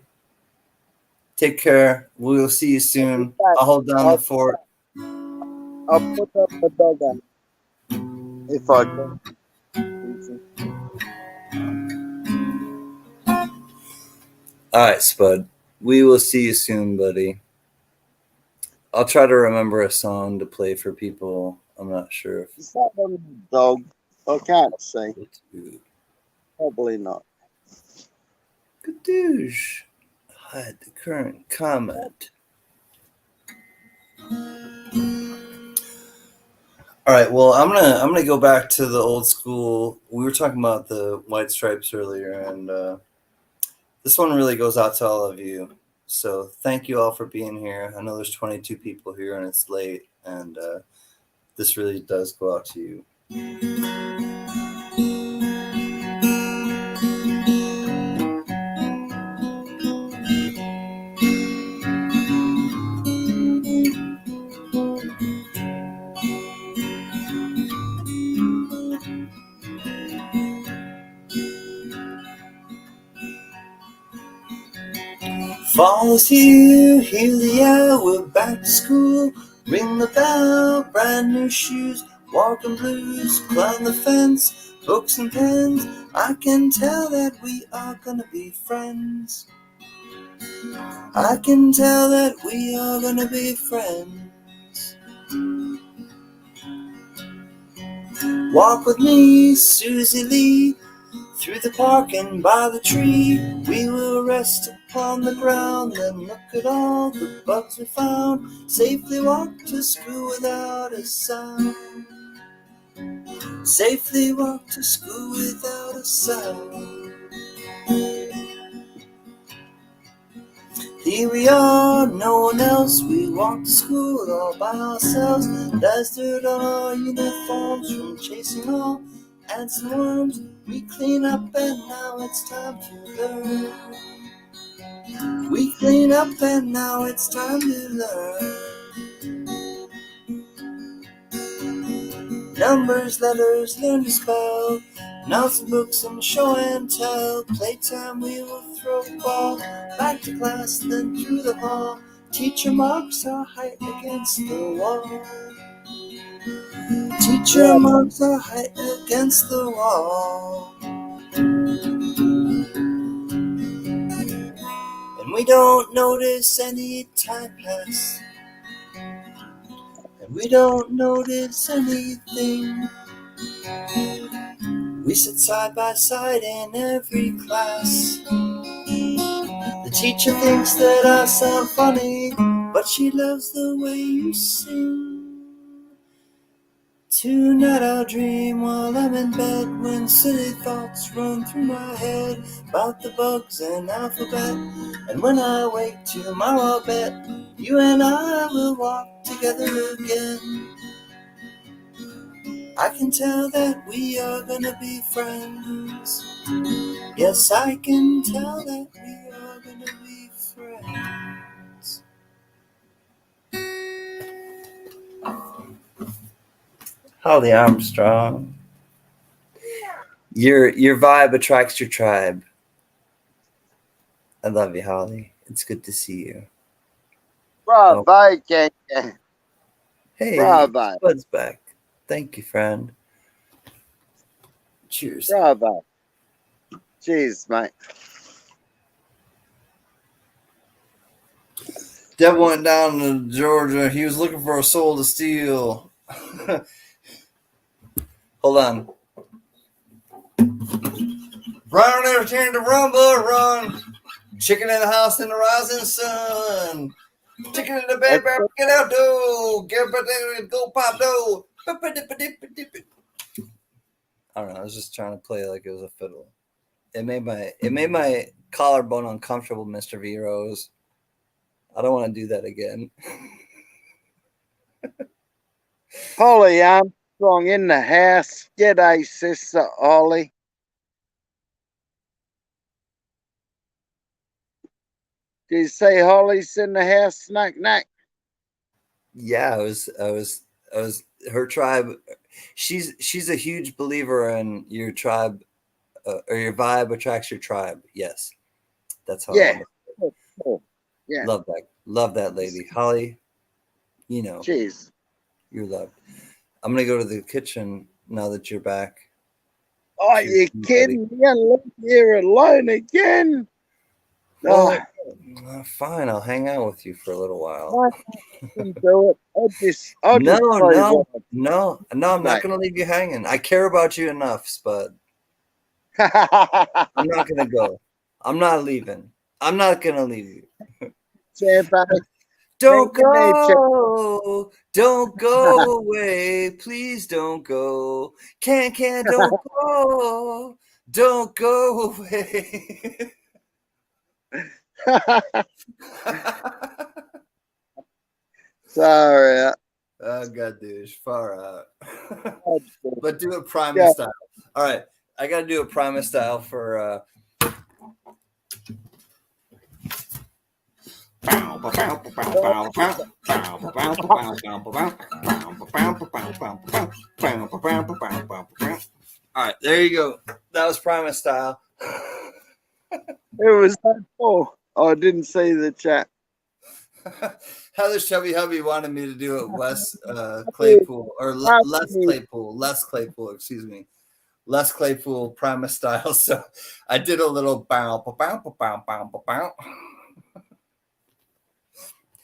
Take care. We'll see you soon. I'll hold down the fort. I'll put up the dog on if I can. All right, Spud. We will see you soon, buddy. I'll try to remember a song to play for people. I'm not sure if Is that a dog? I can't see. Probably not. Gadoosh. Hide the current comment. All right. Well, I'm gonna go back to the old school. We were talking about the white stripes earlier, and this one really goes out to all of you. So thank you all for being here. I know there's 22 people here, and it's late, and this really does go out to you. Fall is here, hear the hour, back to school, ring the bell, brand new shoes, walking blues, climb the fence, books and pens, I can tell that we are gonna be friends. I can tell that we are gonna be friends. Walk with me, Susie Lee, through the park and by the tree. We will rest upon the ground and look at all the bugs we found. Safely walk to school without a sound. Safely walk to school without a sound. Here we are, no one else. We walk to school all by ourselves. There's dirt on our uniforms from chasing all ants and worms. We clean up and now it's time to learn. We clean up and now it's time to learn. Numbers, letters, learn to spell. Notes, books, and show and tell. Playtime, we will throw a ball. Back to class, then through the hall. Teacher marks our height against the wall. Teacher marks our height against the wall. And we don't notice any time pass. And we don't notice anything. We sit side by side in every class. The teacher thinks that I sound funny, but she loves the way you sing. Tonight I'll dream while I'm in bed, when silly thoughts run through my head about the bugs and alphabet. And when I wake tomorrow, I'll bet you and I will walk together again. I can tell that we are gonna be friends. Yes, I can tell that we are gonna be friends. Holly Armstrong. Your vibe attracts your tribe. I love you, Holly. It's good to see you. Bravo, gang. Hey, Bravo. Bud's back. Thank you, friend. Cheers. Bravo. Cheers, mate. Deb went down to Georgia. He was looking for a soul to steal. Hold on. Brown never turned to run, but run. Chicken in the house in the rising sun. Chicken in the bed, get out, dough. Get up there and go pop dough. I don't know. I was just trying to play like it was a fiddle. It made my collarbone uncomfortable, Mr. V Rose. I don't want to do that again. Holly Armstrong in the house. G'day, sister Holly. Did you say Holly's in the house? Snack, knack. Yeah, I was her tribe. She's a huge believer in your tribe, or your vibe attracts your tribe. Yes, that's how. Yeah. Cool. Yeah. Love that lady, Holly. You know, Cheers. you're loved. I'm gonna go to the kitchen now that you're back. Oh, you kidding? You're gonna leave here alone again? Well, fine. I'll hang out with you for a little while. I can do it. I'll No, I'm not Right. gonna leave you hanging. I care about you enough, Spud. I'm not gonna go. I'm not leaving. I'm not gonna leave you. Don't go. Don't go away. Please don't go. Don't go. Don't go away. Sorry. Oh god, dude, far out. Oh, But do it Primus Yeah. style. All right, I gotta do a Primus style for all right, there you go. That was Primus style. It was that cool. Oh, I didn't see the chat. Heather's chubby hubby wanted me to do it Wes Claypool or Les Claypool, excuse me. Les Claypool Primus style. So I did a little bow, bow, bow, bow, bow, bow.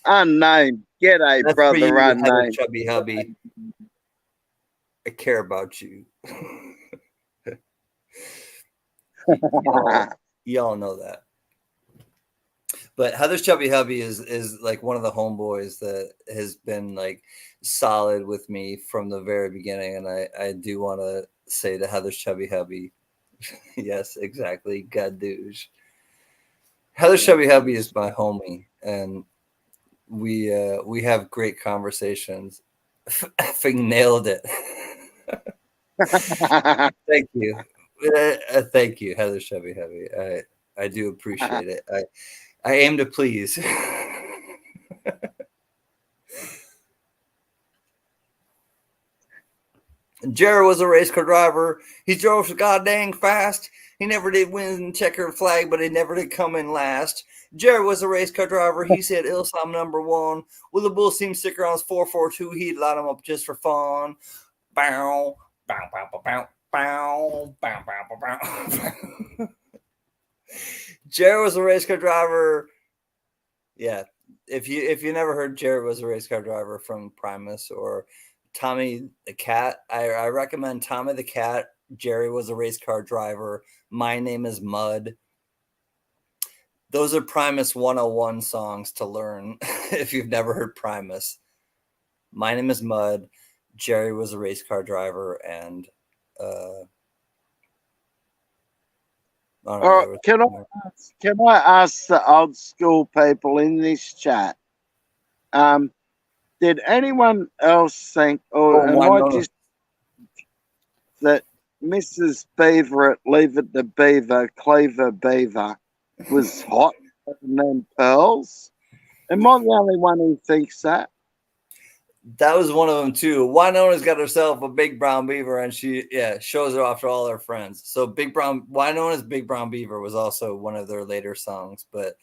Unnamed. G'day, That's for you, brother. Heather Unnamed. chubby hubby. I care about you. Y'all know that. But Heather's chubby hubby is like one of the homeboys that has been like solid with me from the very beginning, and I do want to say to Heather's chubby hubby, yes, exactly, God douche. Heather Chevy Hubby is my homie, and we have great conversations. Effing nailed it. Thank you. Thank you, Heather Chevy Heavy. I do appreciate it. I aim to please. Jared was a race car driver. He drove so goddamn fast. He never did win the checkered flag, but he never did come in last. Jared was a race car driver. He said, "Ilse, I'm number one." With a bull steam sticker on his 442, he'd light him up just for fun. Bow, bow, bow, bow, bow, bow, bow, bow, bow, bow. Jared was a race car driver. Yeah, if you never heard Jared was a race car driver from Primus or Tommy the Cat, I recommend Tommy the Cat. Jerry was a race car driver. My Name is Mud. Those are Primus 101 songs to learn if you've never heard Primus. My Name is Mud. Jerry was a race car driver, and can I ask the old school people in this chat? Did anyone else think, or am I just that Mrs. Beaver at Leave It to Beaver, Cleaver Beaver, was hot and then pearls? Am I the only one who thinks that? That was one of them too. Winona's got herself a big brown beaver, and she shows her off to all her friends. So Winona's Big Brown Beaver was also one of their later songs, but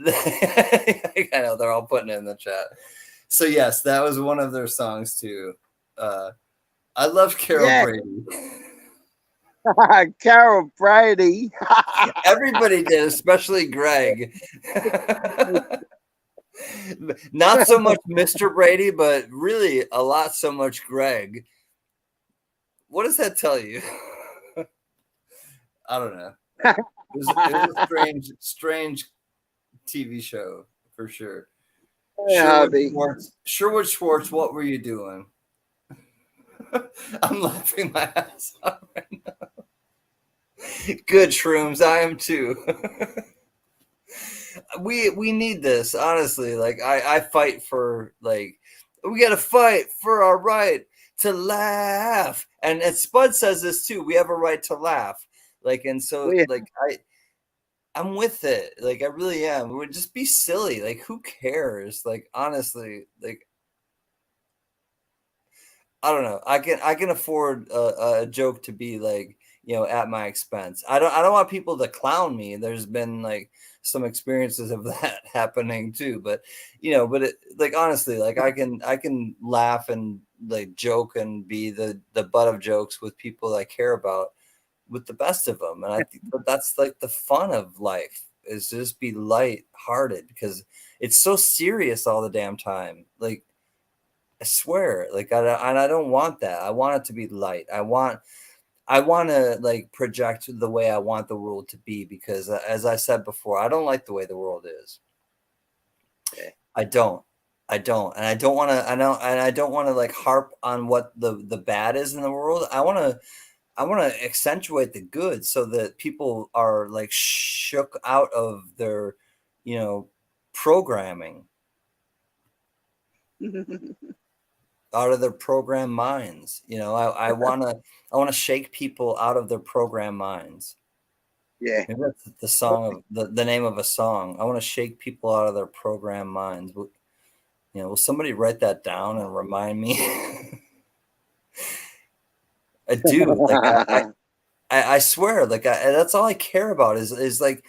I know they're all putting it in the chat. So yes, that was one of their songs too. I love Carol Brady. Carol Brady. Everybody did, especially Greg. Not so much Mr. Brady, but really a lot so much Greg. What does that tell you? I don't know. It was a strange TV show for sure. Sherwood Schwartz, what were you doing? I'm laughing my ass off right now. Good shrooms, I am too. We need this, honestly. Like I fight for, like, we gotta fight for our right to laugh. And Spud says this too. We have a right to laugh. Like, and so like I'm with it. Like I really am. Would just be silly. Like, who cares? Like, honestly, like I don't know. I can afford a joke to be like, at my expense. I don't want people to clown me. There's been like some experiences of that happening too, but like honestly, like I can laugh and like joke and be the butt of jokes with people I care about, with the best of them. And I think that's like the fun of life, is to just be light hearted, because it's so serious all the damn time. Like, I swear, like, I don't want that. I want it to be light. I want to like project the way I want the world to be, because as I said before, I don't like the way the world is. I don't, and I don't want to like harp on what the bad is in the world. I want to accentuate the good, so that people are like shook out of their, programming. Out of their program minds. I want to shake people out of their program minds. Yeah. Maybe that's the song of the name of a song. I want to shake people out of their program minds. Will somebody write that down and remind me? I do. Like I swear, like that's all I care about is like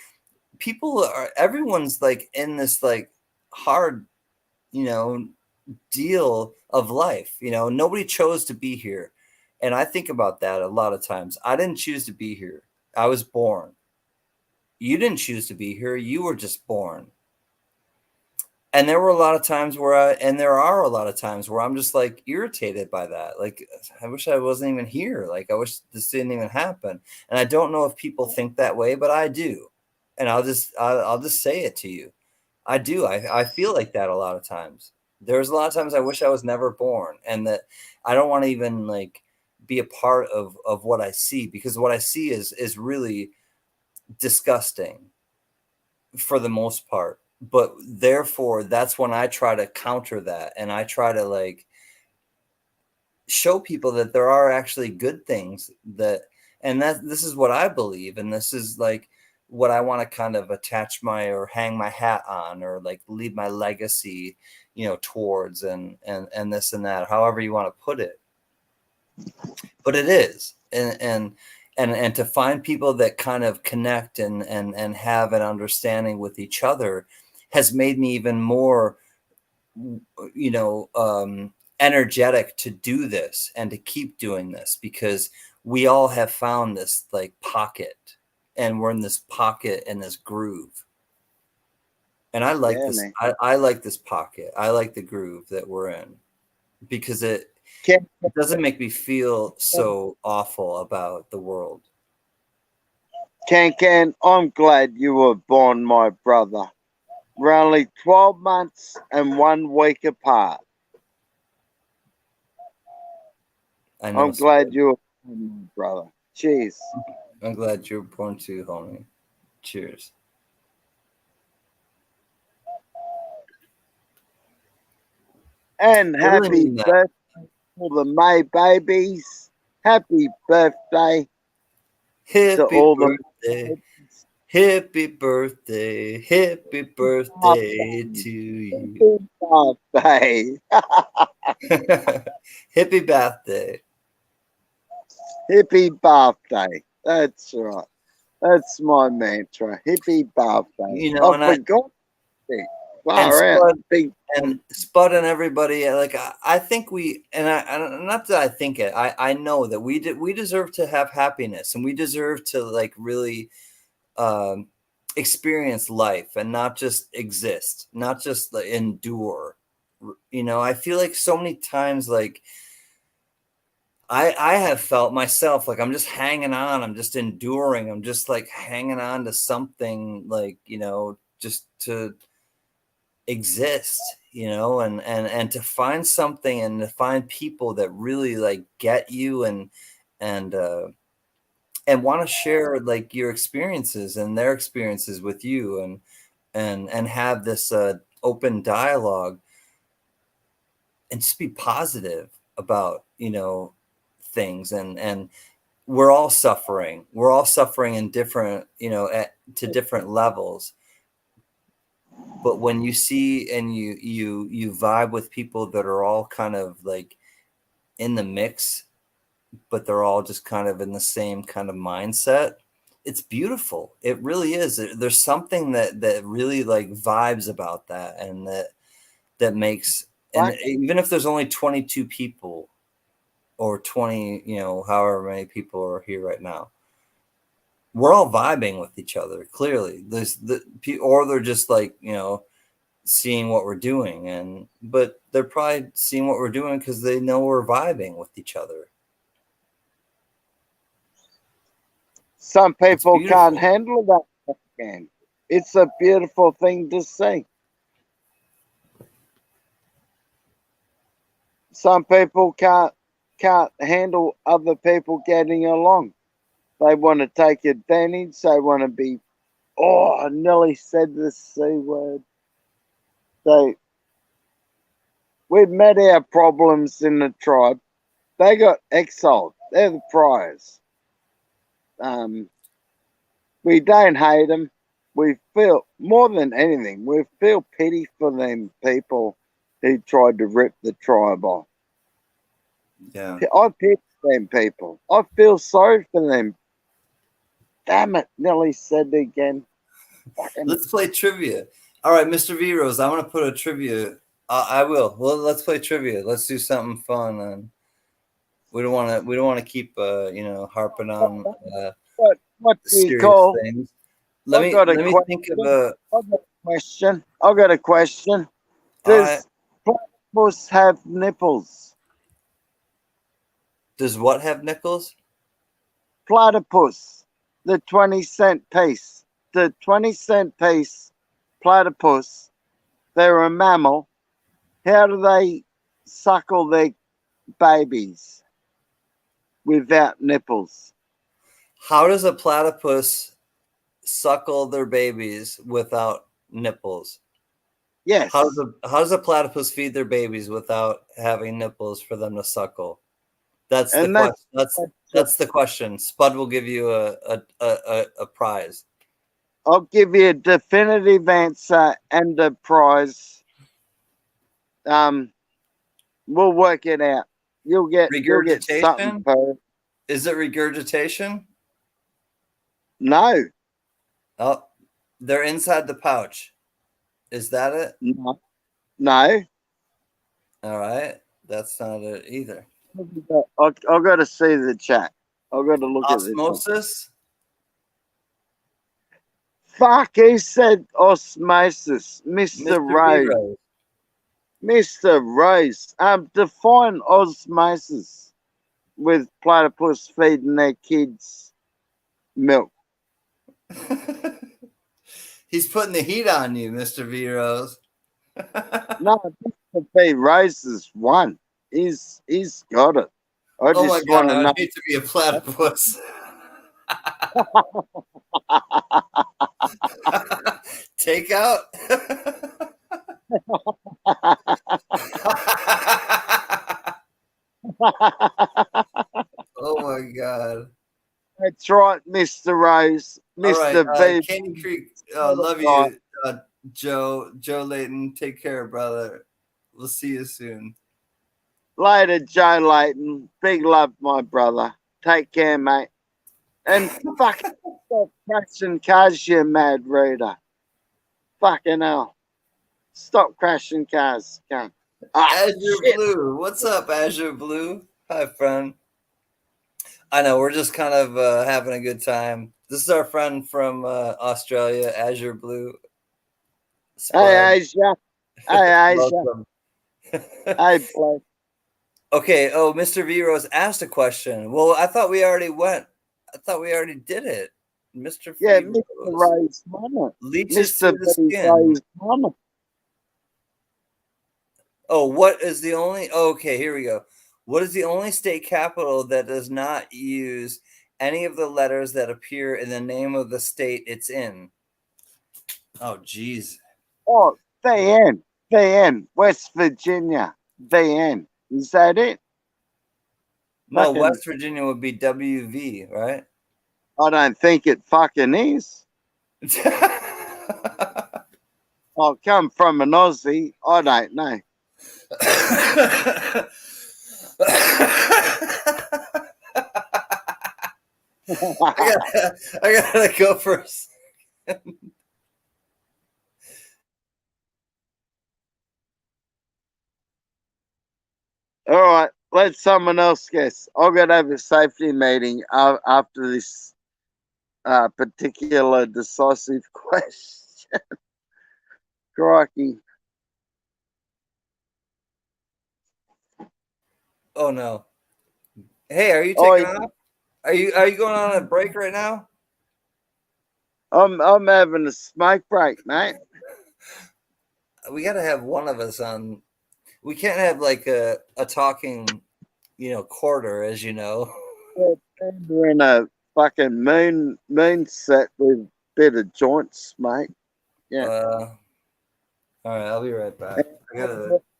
everyone's like in this like hard, deal of life. Nobody chose to be here, and I think about that a lot of times. I didn't choose to be here. I was born. You didn't choose to be here. You were just born. And there are a lot of times where I'm just like irritated by that. Like, I wish I wasn't even here. Like, I wish this didn't even happen. And I don't know if people think that way, but I do. And I'll just say it to you. I do. I feel like that a lot of times. There's a lot of times I wish I was never born, and that I don't want to even like be a part of what I see, because what I see is really disgusting. for the most part. But therefore, that's when I try to counter that, and I try to like show people that there are actually good things that, and that this is what I believe, and this is like what I want to kind of attach my or hang my hat on, or like leave my legacy, towards, and this and that, however you want to put it. But it is, and to find people that kind of connect and have an understanding with each other has made me even more, energetic to do this and to keep doing this, because we all have found this like pocket, and we're in this pocket and this groove. And I like this. I like this pocket. I like the groove that we're in, because it doesn't make me feel so awful about the world. Can, I'm glad you were born, my brother. We're only 12 months and 1 week apart. I know, I'm glad you were born, my brother. Cheers. I'm glad you were born too, homie. Cheers. And happy birthday to the May babies. Happy birthday to all birthday. Happy birthday. Happy birthday to you. Happy birthday. Happy birthday. Happy birthday. That's right. That's my mantra. Happy birthday. I forgot. And Spud and everybody, like I think we, and I not that I think it, I know that we deserve to have happiness, and we deserve to like really experience life, and not just exist, not just like endure. I feel like so many times, like I have felt myself like I'm just hanging on, I'm just enduring, I'm just like hanging on to something, like just to exist, and to find something, and to find people that really like get you, and want to share like your experiences and their experiences with you, and have this open dialogue, and just be positive about things, and we're all suffering in different, to different levels. But when you see and you vibe with people that are all kind of like in the mix, but they're all just kind of in the same kind of mindset, it's beautiful. It really is. There's something that really like vibes about that, and that makes, and even if there's only 22 people or 20, however many people are here right now, we're all vibing with each other. Clearly, or they're just like, seeing what we're doing, but they're probably seeing what we're doing because they know we're vibing with each other. Some people can't handle that again. It's a beautiful thing to see. Some people can't handle other people getting along. They want to take advantage. They want to be, I nearly said the C word. We've met our problems in the tribe. They got exiled. They're the priors. We don't hate them. We feel, more than anything, we feel pity for them people who tried to rip the tribe off. Yeah. I pity them people. I feel sorry for them. Damn it, Nelly said it again. Let's play trivia. All right, Mr. V-Rose, I'm going to put a trivia. I will. Well, let's play trivia. Let's do something fun. And we don't want to keep harping on what do you serious call things. Let me think of a question. I've got a question. Does platypus have nipples? Does what have nipples? Platypus, the 20-cent piece. The 20-cent piece platypus, they're a mammal. How do they suckle their babies without nipples? How does a platypus suckle their babies without nipples? Yes. How does a platypus feed their babies without having nipples for them to suckle? That's the And question. That's the question. Spud will give you a prize. I'll give you a definitive answer and a prize. We'll work it out. You'll get something. Regurgitation? Is it regurgitation? No, Oh, they're inside the pouch. Is that it? no. All right. That's not it either. I've got to see the chat. I've got to look at this. Osmosis? Fuck, he said osmosis. Mr. Rose. V-Rose. Mr. Rose. Define osmosis with platypus feeding their kids milk. He's putting the heat on you, Mr. V-Rose. No, Mr. V. Rose is one. He's got it. I Oh my just God, want to I know. would hate to be a platypus. Take out. Oh my God. That's right, Mr. Rose. Mr. All right, V. Candy Creek, love you, Joe Layton. Take care, brother. We'll see you soon. Later, Joe Layton. Big love, my brother. Take care, mate. And fucking stop crashing cars, you mad reader. Fucking hell. Stop crashing cars. Come. Azure Blue. What's up, Azure Blue? Hi, friend. I know, we're just kind of having a good time. This is our friend from Australia, Azure Blue. Spud. Hey, Asia. Hey, Asia. Welcome. Hey, Blake. Okay. Oh, Mr. V-Rose asked a question. Well, I thought we already went. I thought we already did it. Mr. Yeah, V-Rose. Mr. Rose Mama. Leeches Mr. through the skin. Rose Mama. Oh, what is the only... Okay, here we go. What is the only state capital that does not use any of the letters that appear in the name of the state it's in? Oh, geez. Oh, VN. VN. West Virginia. VN. Is that it? No, Fucking- West Virginia would be WV, right? I don't think it fucking is. I'll come from an Aussie. I don't know. I gotta go for a second. All right, let someone else guess. I've got to have a safety meeting after this particular decisive question. Crikey. Oh no. Hey, are you taking off? Are you going on a break right now? I'm having a smoke break, mate. We gotta have one of us on. We can't have like a talking, quarter, as you know. We're in a fucking moon set with a bit of joints, mate. Yeah. All right, I'll be right back.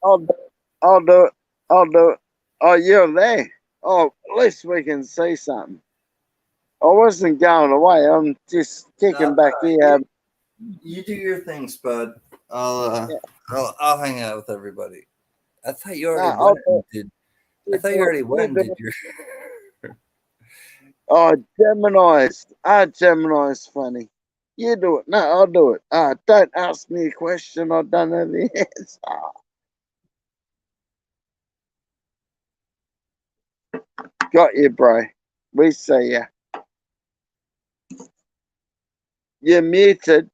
I'll do it. Oh, you're there. Oh, at least we can see something. I wasn't going away. I'm just kicking back here. You do your thing, Spud. I'll hang out with everybody. I thought you already went. I thought you already went and did your. Oh, Gemini's. Gemini's funny. You do it. No, I'll do it. Don't ask me a question. I don't know the answer. Got you, bro. We see ya. You're muted.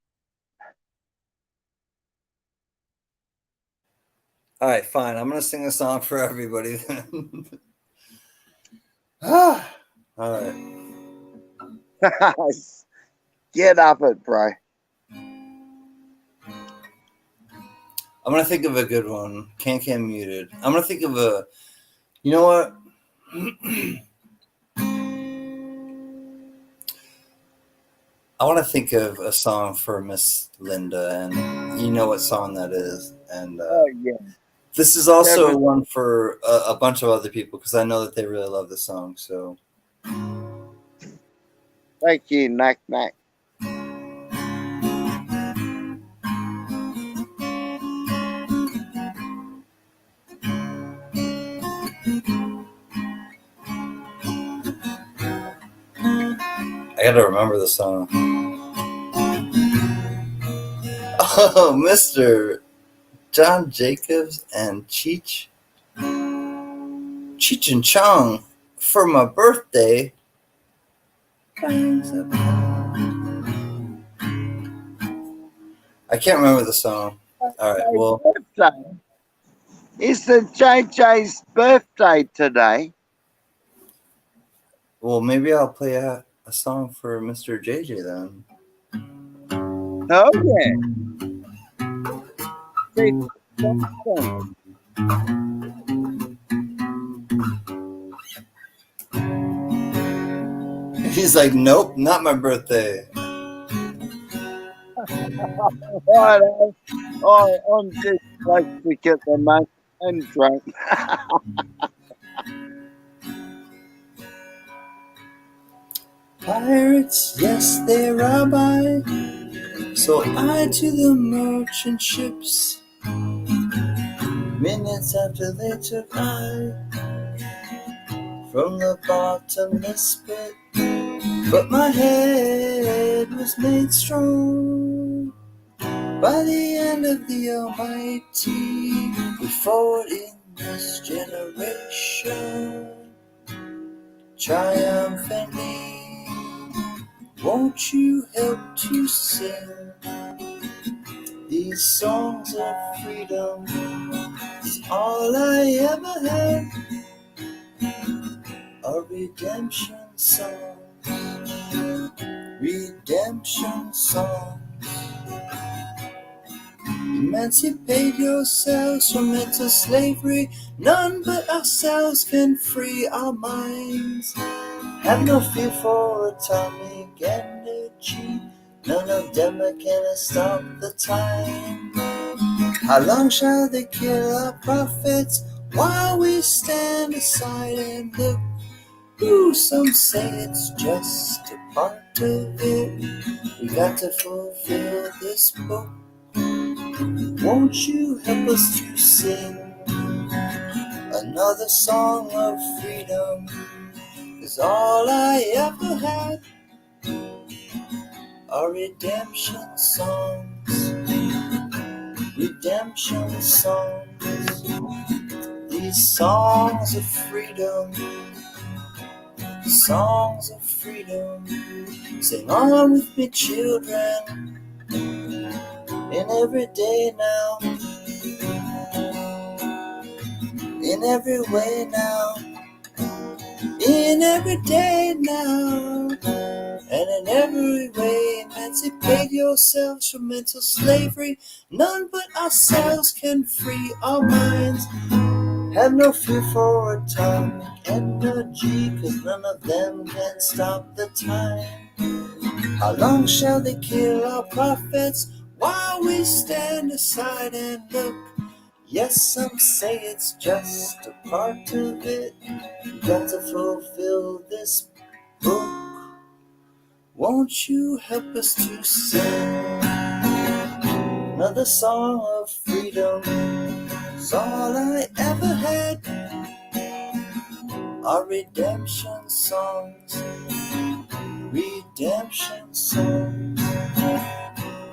All right, fine. I'm gonna sing a song for everybody then. All right. Get up it, bro. I'm gonna think of a good one. Can muted. I'm gonna think of a. You know what? I want to think of a song for Miss Linda, and you know what song that is. And Oh yeah. this is also Kevin. one for a bunch of other people because I know that they really love the song. So Thank you, Knack Knack. I got to remember the song. Oh, Mr. John Jacobs and Cheech and Chong for my birthday. I can't remember the song. All right, well, Birthday. It's the JJ's birthday today. maybe I'll play a song for Mr. JJ then. Oh yeah. See, He's like, nope, not my birthday. right, I'm just like to get the money and drunk. Pirates, yes, they rob I. So I to the merchant ships. Minutes after they took I from the bottomless pit. But my head was made strong by the hand of the Almighty. We forward in this generation triumphantly. Won't you help to sing these songs of freedom? It's all I ever had, a redemption song. Redemption song. Emancipate yourselves from mental slavery. None but ourselves can free our minds. Have no fear for atomic energy. None of them can stop the time. How long shall they kill our prophets while we stand aside and look? Ooh, some say it's just a part of it. We got to fulfill this book. Won't you help us to sing another song of freedom? 'Cause all I ever had are redemption songs. Redemption songs. These songs of freedom. Songs of freedom. Sing on with me, children. In every day now. In every way now. In every day now. And in every way, emancipate yourselves from mental slavery. None but ourselves can free our minds. Have no fear for atomic energy, 'cause none of them can stop the time. How long shall they kill our prophets while we stand aside and look? Yes, some say it's just a part of it. You got to fulfill this book. Won't you help us to sing another song of freedom? It's all I ever had are redemption songs. Redemption songs.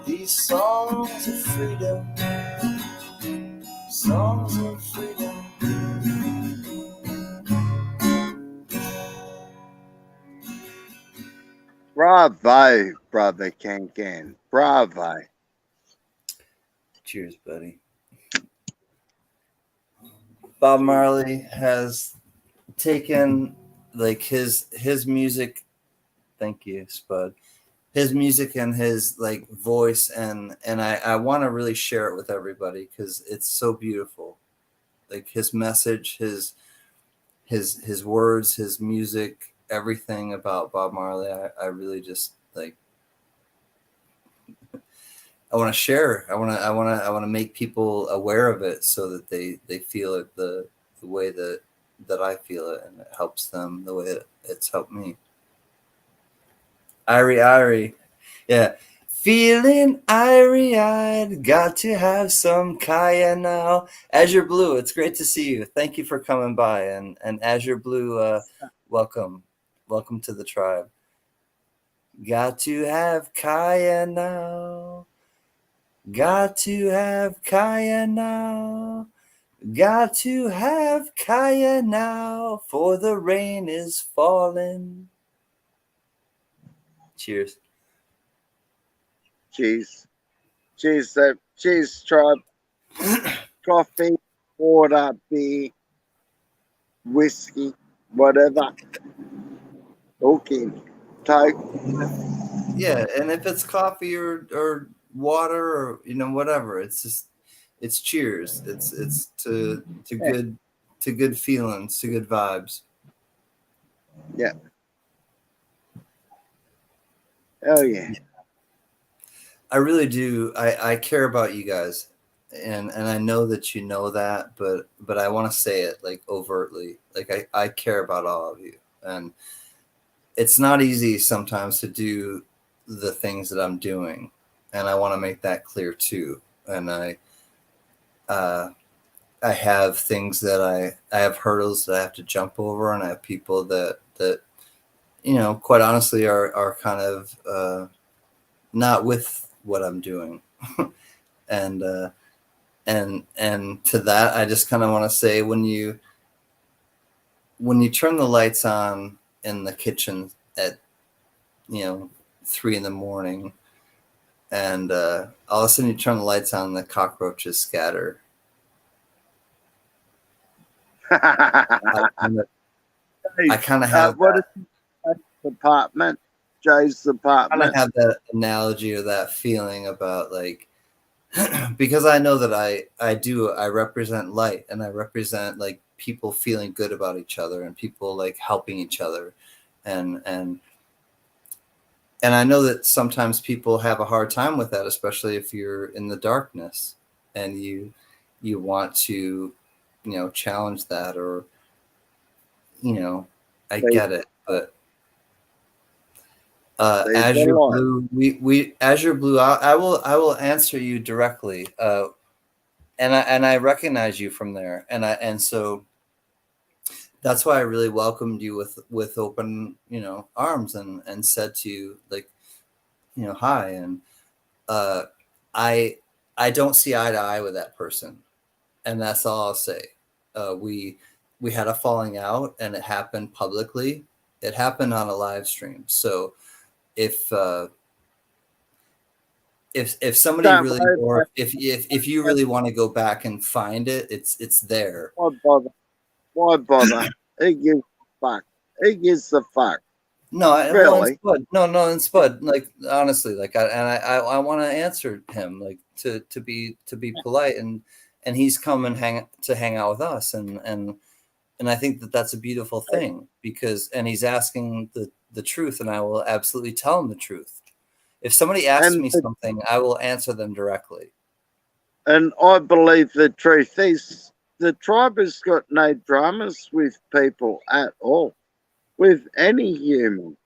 These songs of freedom. Songs of freedom. Bravo, brother Can. Bravo. Cheers, buddy. Bob Marley has taken like his music. Thank you, Spud. His music and his like voice and I want to really share it with everybody because it's so beautiful. Like his message, his words, his music, everything about Bob Marley. I really just like want to share. I want to make people aware of it so that they feel it the way that I feel it, and it helps them the way it's helped me. Irie, yeah. Feeling irie-eyed, got to have some Kaya now. Azure Blue, it's great to see you. Thank you for coming by, and Azure Blue, welcome to the tribe. Got to have Kaya now. Got to have Kaya now. Got to have Kaya now, for the rain is falling. Cheers. Cheers. Cheers, cheers, tribe. Coffee, water, beer, whiskey, whatever. Okay. Take. Yeah, and if it's coffee or water or whatever, it's cheers. It's to good feelings, to good vibes. Yeah. Oh yeah. I really do. I care about you guys, and I know that you know that, but I want to say it like overtly. Like I care about all of you, and it's not easy sometimes to do the things that I'm doing, and I want to make that clear too. And I have things that I have hurdles that I have to jump over, and I have people that quite honestly are kind of not with what I'm doing. and to that, I just kind of want to say, when you turn the lights on in the kitchen at 3 a.m, and all of a sudden you turn the lights on and the cockroaches scatter. I kind of have what is apartment? Jay's I apartment. have that analogy or that feeling about, like, because I know that I represent light, and I represent like people feeling good about each other, and people like helping each other, and I know that sometimes people have a hard time with that, especially if you're in the darkness and you want to challenge that, or I get it, but Azure Blue, we Azure Blue, I will answer you directly, and I recognize you from there, and so that's why I really welcomed you with open arms, and said to you, like, hi. And I don't see eye to eye with that person, and that's all I'll say. We had a falling out, and it happened publicly. It happened on a live stream. So if somebody really, or if you really want to go back and find it, it's there. Why bother? Why bother? Who gives a fuck? Who gives a fuck? No, Really? No, and Spud, like, honestly, like, I want to answer him, like, to be polite, and he's come and hang out with us, and I think that that's a beautiful thing, because, and he's asking the truth, and I will absolutely tell him the truth. If somebody asks me something, I will answer them directly. And I believe the truth is, the tribe has got no dramas with people at all, with any human,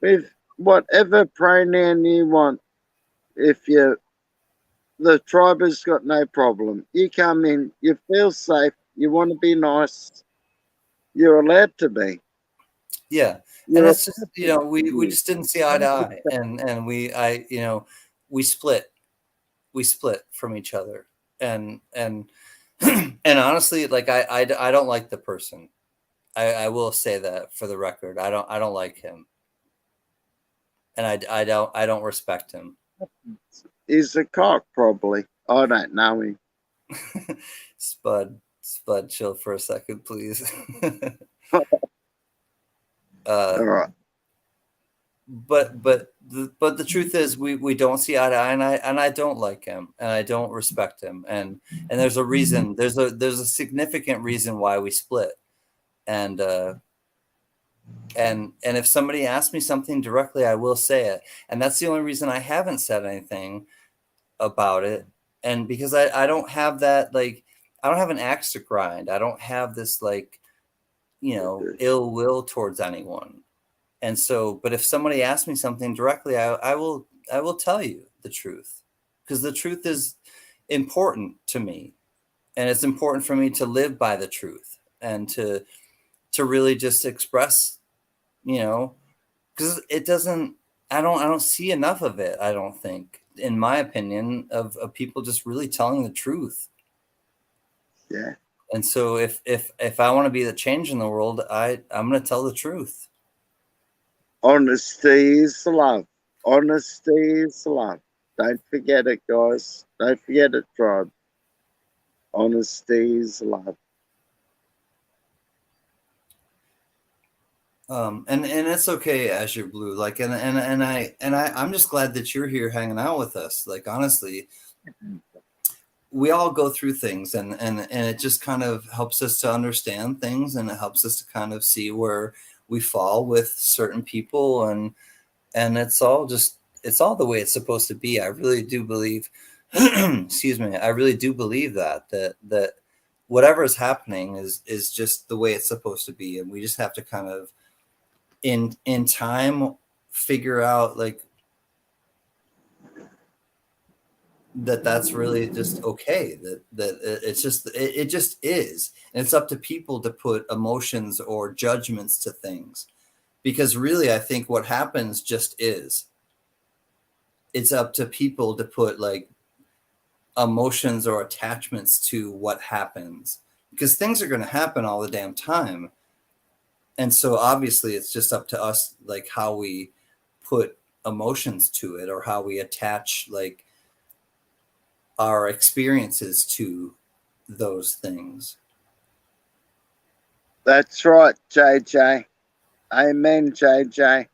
with whatever pronoun you want. The tribe has got no problem. You come in, you feel safe, you want to be nice, you're allowed to be. Yeah. And that's just, we just didn't see eye to eye, and we split from each other, and and honestly, like, I don't like the person. I will say that for the record. I don't like him, and I don't respect him. He's a cock, probably. I don't know him. Spud, chill for a second, please. All right. But the truth is, we don't see eye to eye, and I don't like him, and I don't respect him, and there's a reason. There's a significant reason why we split, and if somebody asks me something directly, I will say it, and that's the only reason I haven't said anything about it. And because I don't have that, like, I don't have an axe to grind. I don't have this, like, ill will towards anyone. And so, but if somebody asks me something directly, I will tell you the truth, because the truth is important to me. And it's important for me to live by the truth and to really just express, because it doesn't, I don't see enough of it. I don't think, in my opinion, of people just really telling the truth. Yeah. And so if I want to be the change in the world, I'm going to tell the truth. Honesty is love. Honesty is love. Don't forget it, guys. Don't forget it, tribe. Honesty is love. And it's okay, Azure Blue. Like, I'm just glad that you're here hanging out with us. Like, honestly, we all go through things, and it just kind of helps us to understand things, and it helps us to kind of see where we fall with certain people, and it's all the way it's supposed to be. I really do believe, excuse me, I really do believe that whatever is happening is just the way it's supposed to be, and we just have to kind of in time figure out, like, that's really just okay, that it's just it just is, and it's up to people to put emotions or judgments to things, because really I think what happens just is. It's up to people to put, like, emotions or attachments to what happens, because things are going to happen all the damn time. And so obviously it's just up to us, like, how we put emotions to it, or how we attach, like, our experiences to those things. That's right, JJ. Amen, JJ.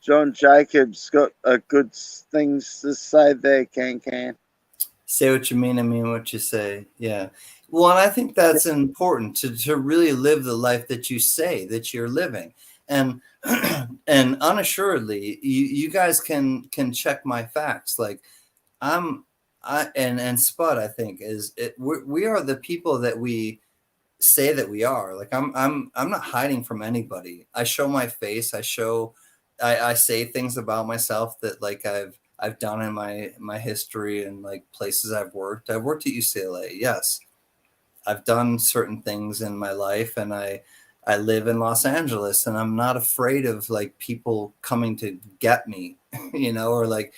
John Jacobs got a good things to say there, Can. Say what you mean, I mean what you say. Yeah. Well, and I think that's important to really live the life that you say that you're living. And and unassuredly, you guys can check my facts. Like, and Spud, I think, we are the people that we say that we are. Like, I'm not hiding from anybody. I show my face. I say things about myself that, like, I've done in my history, and, like, places I've worked. I've worked at UCLA. Yes. I've done certain things in my life, and I live in Los Angeles, and I'm not afraid of, like, people coming to get me, or, like,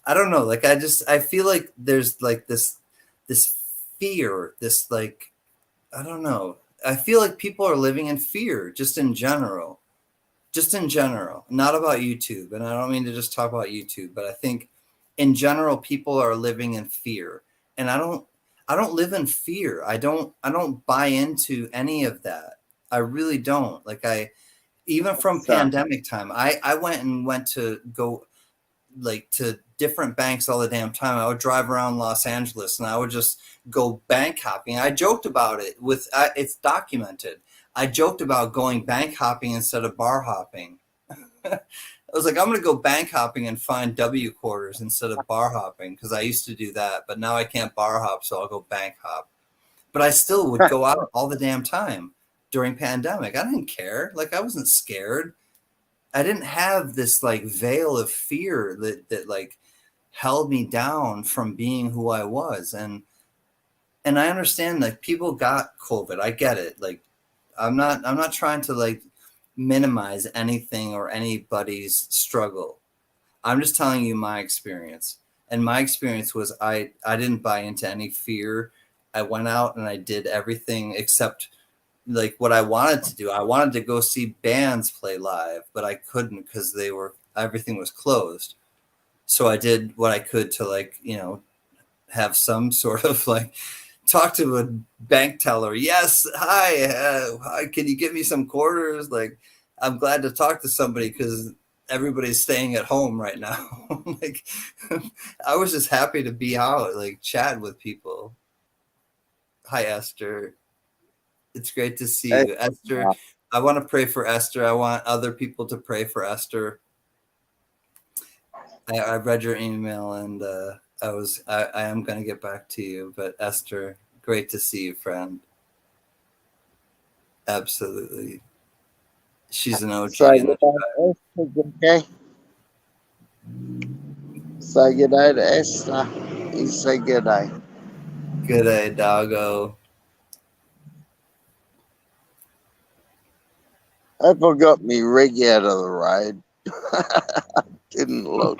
I don't know. Like, I feel like there's, like, this fear, this, like, I don't know. I feel like people are living in fear just in general, not about YouTube. And I don't mean to just talk about YouTube, but I think in general, people are living in fear, and I don't live in fear. I don't buy into any of that. I really don't. Like, even from pandemic time, I went to go, like, to different banks all the damn time. I would drive around Los Angeles, and I would just go bank hopping. I joked about it it's documented. I joked about going bank hopping instead of bar hopping. I was like, I'm going to go bank hopping and find W quarters instead of bar hopping, because I used to do that, but now I can't bar hop, so I'll go bank hop. But I still would go out all the damn time during pandemic. I didn't care. Like, I wasn't scared. I didn't have this, like, veil of fear that like held me down from being who I was. And I understand, like, people got COVID. I get it. Like, I'm not trying to, like, minimize anything or anybody's struggle. I'm just telling you my experience. And my experience was I didn't buy into any fear. I went out and I did everything except, like, what I wanted to do. I wanted to go see bands play live, but I couldn't because everything was closed. So I did what I could to, like, have some sort of, like, talk to a bank teller. Yes, hi, can you give me some quarters? Like, I'm glad to talk to somebody because everybody's staying at home right now. Like, I was just happy to be out, like, chat with people. Hi, Esther. It's great to see you, Esther. I want to pray for Esther. I want other people to pray for Esther. I read your email, and I am going to get back to you. But Esther, great to see you, friend. Absolutely. She's an OG. Say in good the day, Esther, okay? Say good day to Esther. You say good day. Good day, doggo. I forgot me rig out of the road. Didn't look.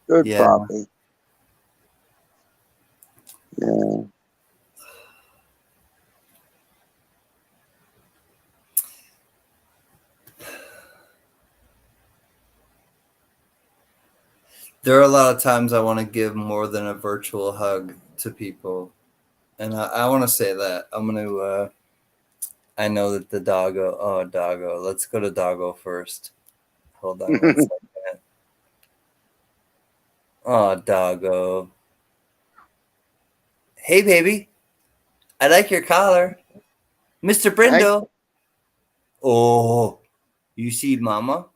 Good Yeah. puppy. Yeah. There are a lot of times I want to give more than a virtual hug to people. And I want to say that. I'm going to, I know that the doggo. Let's go to doggo first. Hold on one second. Oh, doggo. Hey, baby. I like your collar. Mr. Brindle. Oh, you see mama?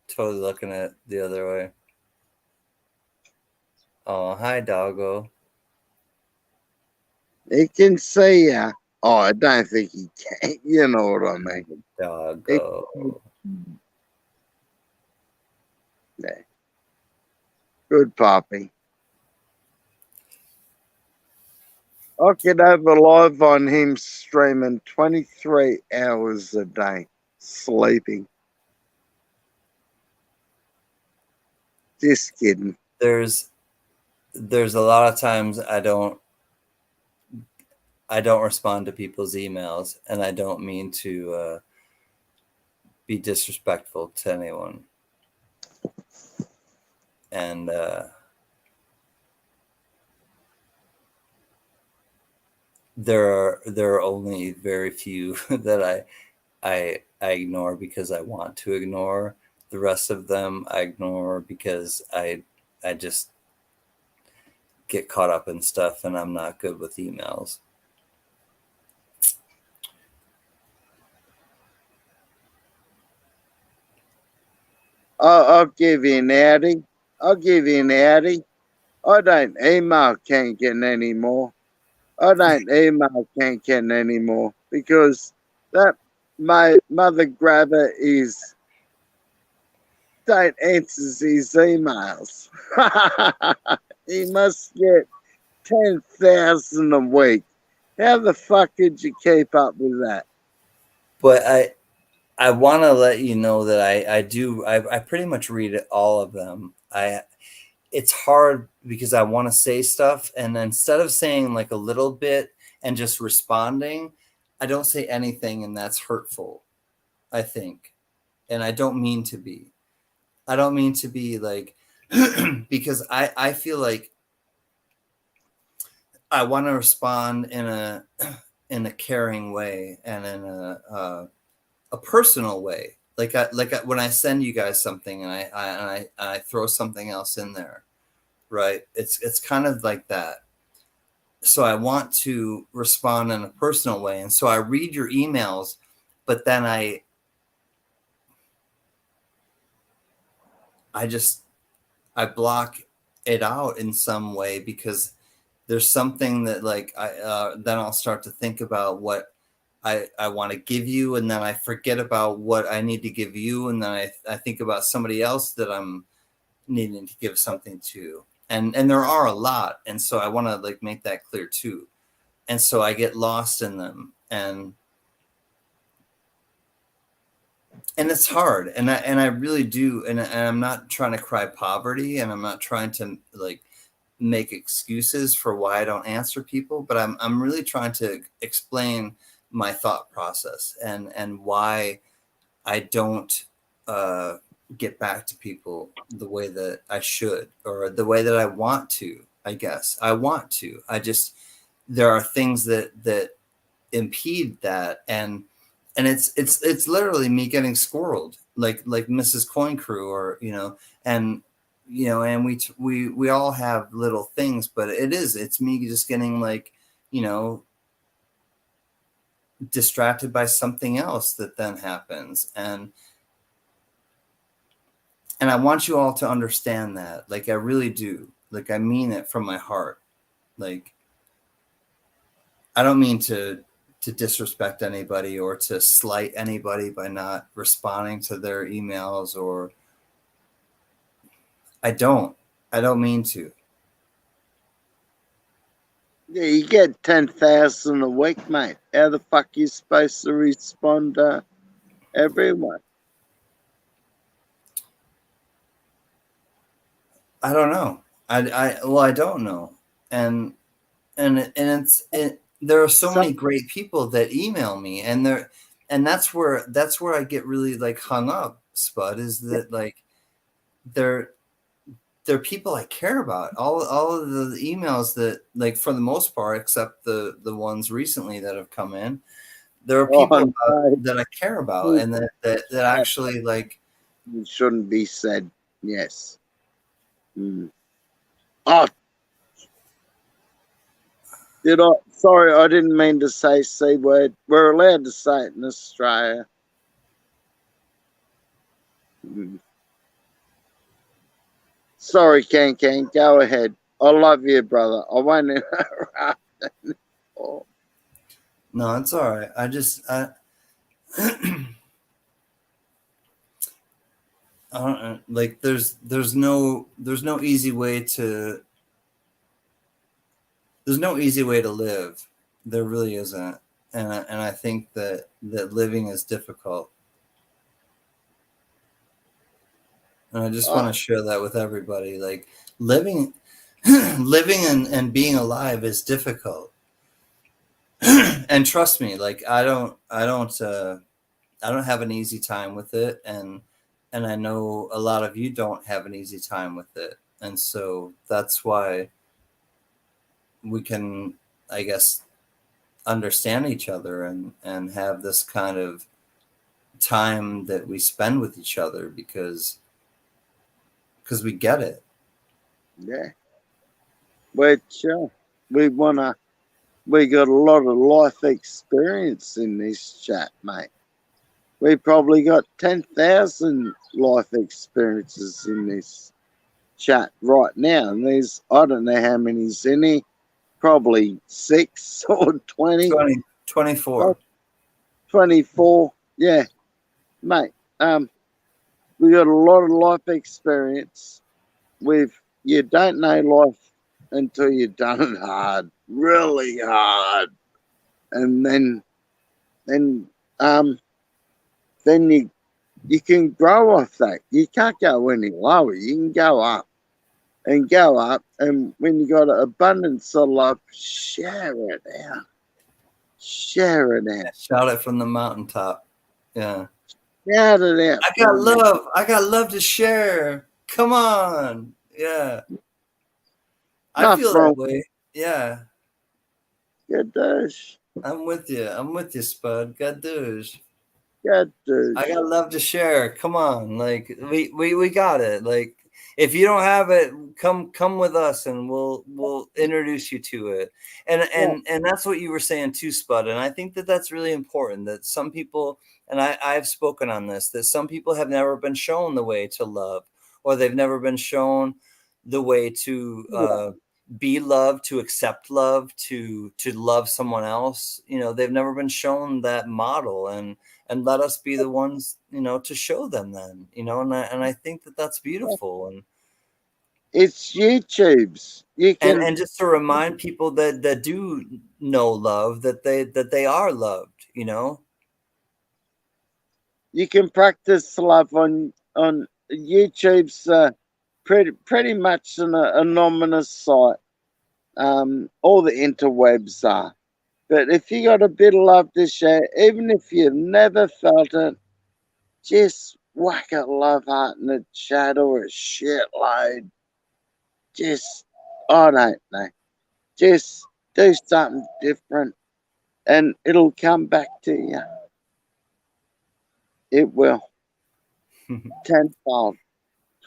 Totally looking at the other way. Oh, hi, doggo. He can see ya. Oh, I don't think he can. You know what I mean. Doggo. Yeah. Good puppy. I could have a live on him streaming 23 hours a day, sleeping. Just kidding. There's a lot of times I don't respond to people's emails, and I don't mean to be disrespectful to anyone. And there are only very few that I ignore because I want to ignore. The rest of them I ignore because I just get caught up in stuff, and I'm not good with emails. I'll give you an outie. I'll give you an outie. I don't email Kanken anymore. I don't email Kanken anymore because that my mother grabber is don't answers his emails. He must get 10,000 a week. How the fuck could you keep up with that? But I want to let you know that I pretty much read all of them. It's hard because I want to say stuff, and instead of saying like a little bit and just responding, I don't say anything, and that's hurtful, I think. And I don't mean to be. I don't mean to be like because I feel like I want to respond in a caring way and in a personal way. When I send you guys something and I throw something else in there, right? It's kind of like that. So I want to respond in a personal way, and so I read your emails, but then I block it out in some way because there's something that like then I'll start to think about what I want to give you, and then I forget about what I need to give you, and then I think about somebody else that I'm needing to give something to, and there are a lot, and so I want to like make that clear too, and so I get lost in them, and it's hard, and I really do, and I'm not trying to cry poverty, and I'm not trying to like make excuses for why I don't answer people, but I'm really trying to explain my thought process and why I don't get back to people the way that I should, or the way that I want to. I guess I want to. There are things that impede that, and it's literally me getting squirreled, like Mrs. Coin Crew, or and and we all have little things, but it's me just getting like distracted by something else that then happens. And I want you all to understand that. Like, I really do. Like, I mean it from my heart. Like, I don't mean to disrespect anybody or to slight anybody by not responding to their emails, or I don't mean to. Yeah, you get 10,000 a week, mate. How the fuck you supposed to respond to everyone? I don't know. I don't know. And there are so many great people that email me, and that's where I get really like hung up, Spud, is that like they're people I care about. All of the emails that, like, for the most part, except the ones recently that have come in, there are people that I care about, and that actually, like, it shouldn't be said. Yes. Oh, sorry, I didn't mean to say C word. We're allowed to say it in Australia. Sorry, Can. Go ahead. I love you, brother. I won't interrupt anymore. No, it's all right. I don't like. There's no easy way to. There's no easy way to live. There really isn't, and I think that living is difficult. And I just want to share that with everybody. Like, living and being alive is difficult. And trust me, like, I don't have an easy time with it. And I know a lot of you don't have an easy time with it. And so that's why we can, I guess, understand each other and have this kind of time that we spend with each other, because we get it. Yeah. Which we got a lot of life experience in this chat, mate. We probably got 10,000 life experiences in this chat right now. And there's, I don't know how many's in here, probably 6 or 20. 24. 24, yeah. Mate, we got a lot of life experience. You don't know life until you've done it hard, really hard, and then you can grow off that. You can't go any lower. You can go up, and when you got an abundance of love, share it out. Share it out. Shout it from the mountaintop. Yeah. Shout it out. I got love to share. Come on. Yeah. I feel that way. Yeah. Good douche. I'm with you, Spud. Good douche. Good douche. I got love to share. Come on. Like, we got it. Like, if you don't have it, come with us and we'll introduce you to it. And that's what you were saying too, Spud. And I think that that's really important, that some people, and I've spoken on this, that some people have never been shown the way to love, or they've never been shown the way to be loved, to accept love, to love someone else. You know, they've never been shown that model, and let us be the ones, to show them then, and I think that that's beautiful. And it's YouTube's. You can, and just to remind people that do know love, that they are loved. You can practice love on YouTube's pretty much an anonymous site. All the interwebs are. But if you got a bit of love to share, even if you've never felt it, just whack a love heart in the chat or a shitload. Just, I don't know. Just do something different and it'll come back to you. It will. Tenfold.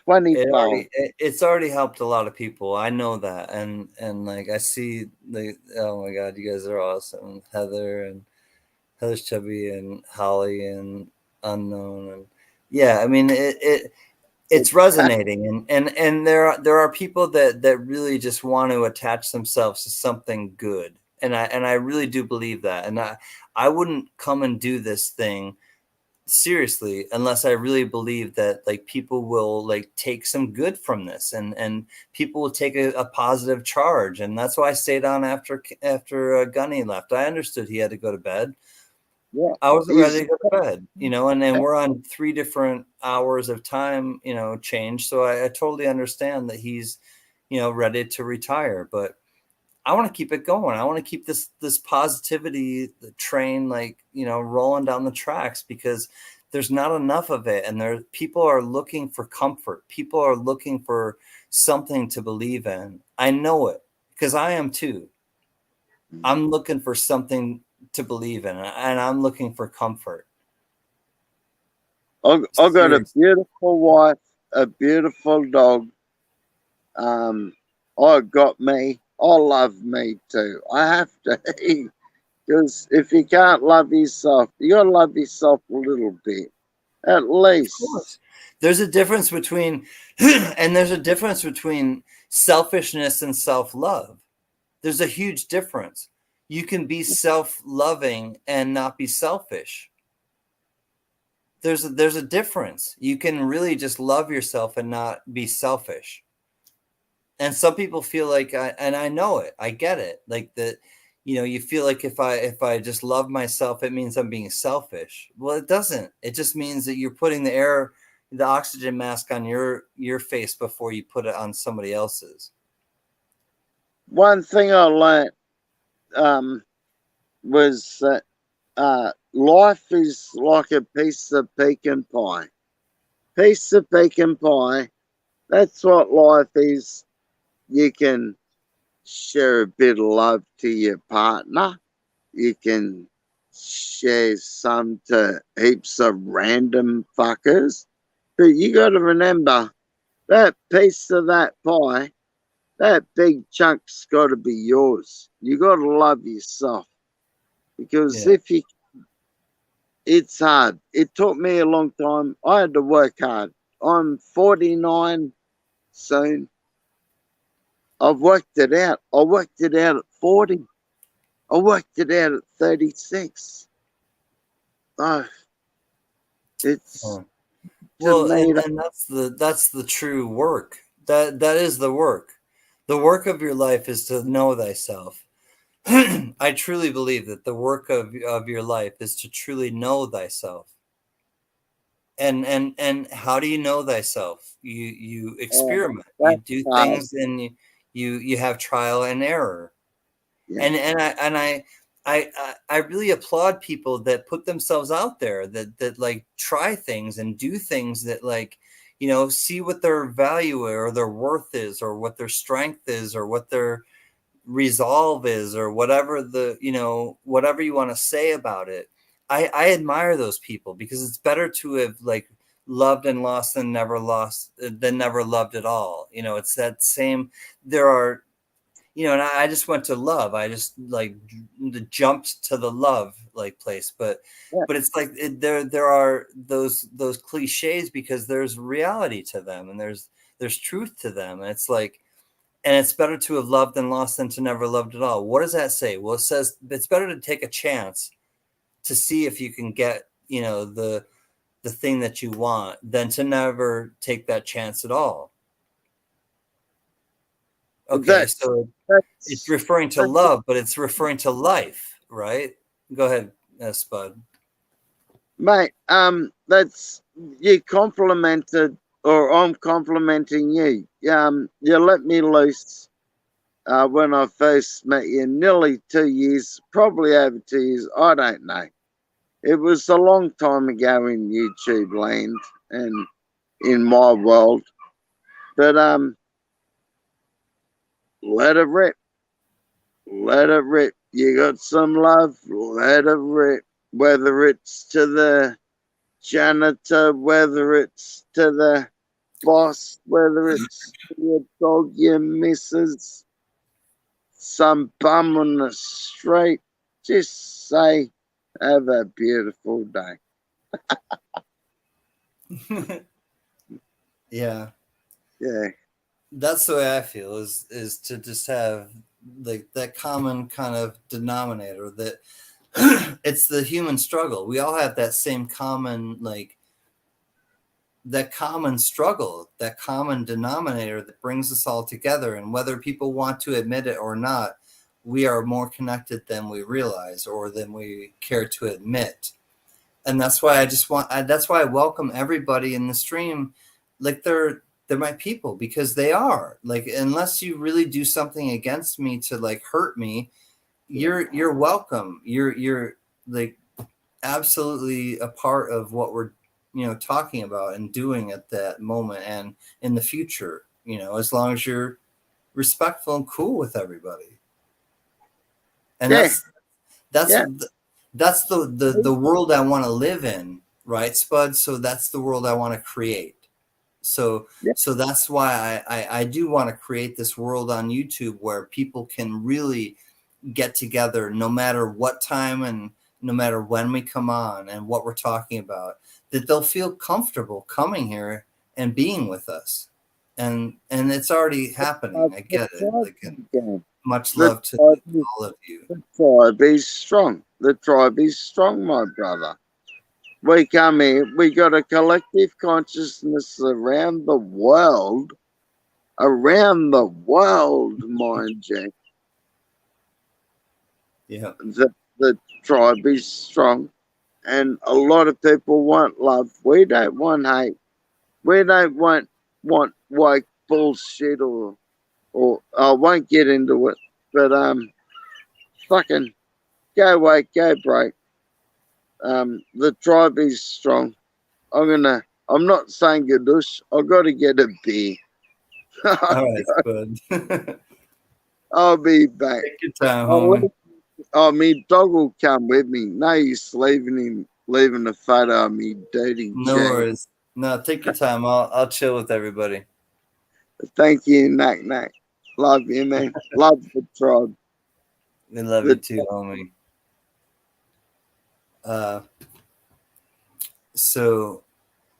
20-fold. It's already helped a lot of people. I know that, and like I see oh my God, you guys are awesome, Heather Heather's Chubby and Holly and Unknown, and yeah, I mean it's resonating, and there are people that really just want to attach themselves to something good, and I really do believe that, and I wouldn't come and do this thing seriously unless I really believe that like people will like take some good from this, and people will take a positive charge, and that's why I stayed on after Gunny left. I understood he had to go to bed. Yeah. I wasn't ready to go to bed, you know, and then we're on 3 different hours of time, you know, change. So I totally understand that he's, you know, ready to retire, but I want to keep it going. I want to keep this positivity the train, like, you know, rolling down the tracks, because there's not enough of it. And people are looking for comfort. People are looking for something to believe in. I know it because I am too. I'm looking for something to believe in, and I'm looking for comfort. I got a Seriously. beautiful wife, a beautiful dog. I got me. I love me too. I have to, because if you can't love yourself, you gotta love yourself a little bit, at Of least. course. There's a difference between and there's a difference between selfishness and self-love. There's a huge difference. You can be self-loving and not be selfish. There's a difference. You can really just love yourself and not be selfish. And some people feel like and I know it. I get it. Like that, you know, you feel like if I just love myself, it means I'm being selfish. Well, it doesn't. It just means that you're putting the oxygen mask on your face before you put it on somebody else's. One thing I learned was that life is like a piece of pecan pie. Piece of pecan pie, that's what life is. You can share a bit of love to your partner. You can share some to heaps of random fuckers. But you got to remember that piece of that pie, that big chunk's got to be yours. You got to love yourself. Because Yeah. if you, it's hard. It took me a long time. I had to work hard. I'm 49 soon. I've worked it out. I worked it out at 40. I worked it out at 36. Oh, it's Yeah. to Well, me. and that's the true work. That is the work. The work of your life is to know thyself. I truly believe that the work of your life is to truly know thyself. And how do you know thyself? You experiment. You That's do hard. things, and you have trial and error. Yeah. And I really applaud people that put themselves out there, that like try things and do things that, like, you know, see what their value or their worth is, or what their strength is, or what their resolve is, or whatever whatever you want to say about it. I admire those people, because it's better to have like loved and lost than never loved at all. You know, it's that same. There are, you know, and I just went to love. I just like jumped to the love like place, but Yeah. it's like there are those cliches, because there's reality to them, and there's truth to them, and it's like, and it's better to have loved and lost than to never loved at all. What does that say? Well, it says it's better to take a chance to see if you can get, you know, the thing that you want, than to never take that chance at all. Okay, so it's referring to love, but it's referring to life, right? Go ahead, Spud. Mate, that's you complimented, or I'm complimenting you. You let me loose when I first met you, nearly 2 years, probably over 2 years. I don't know. It was a long time ago in YouTube land and in my world, but let it rip. Let it rip. You got some love, let it rip. Whether it's to the janitor, whether it's to the boss, whether it's to your dog, your missus, some bum on the street, just say Have a beautiful day. Yeah. Yeah. That's the way I feel is to just have like that common kind of denominator that it's the human struggle. We all have that same common, like that common struggle, that common denominator that brings us all together. And whether people want to admit it or not, we are more connected than we realize or than we care to admit. And that's why that's why I welcome everybody in the stream. Like they're my people, because they are, like, unless you really do something against me to like hurt me, you're welcome. You're like absolutely a part of what we're, talking about and doing at that moment and in the future, as long as you're respectful and cool with everybody. And Yeah. that's Yeah. that's the world I want to live in, right, Spud? So that's the world I want to create. So Yeah. so that's why I do want to create this world on YouTube where people can really get together no matter what time and no matter when we come on and what we're talking about, that they'll feel comfortable coming here and being with us. And it's already happening. I get it. Like, much love to all of you. The tribe is strong. The tribe is strong, my brother. We come here, we got a collective consciousness around the world, mind you. Yeah. The tribe is strong, and a lot of people want love. We don't want hate. We don't want like bullshit or I won't get into it, but fucking go away, go break. The tribe is strong. I'm not saying gadoosh. I've got to get a beer. All right, Spud. I'll be back. Take your time, homie. Me dog will come with me. No use leaving a photo of me dirty. No worries. No, take your time. I'll chill with everybody. Thank you, Knack Knack. Love you, man. Love the tribe. We love you too, homie. So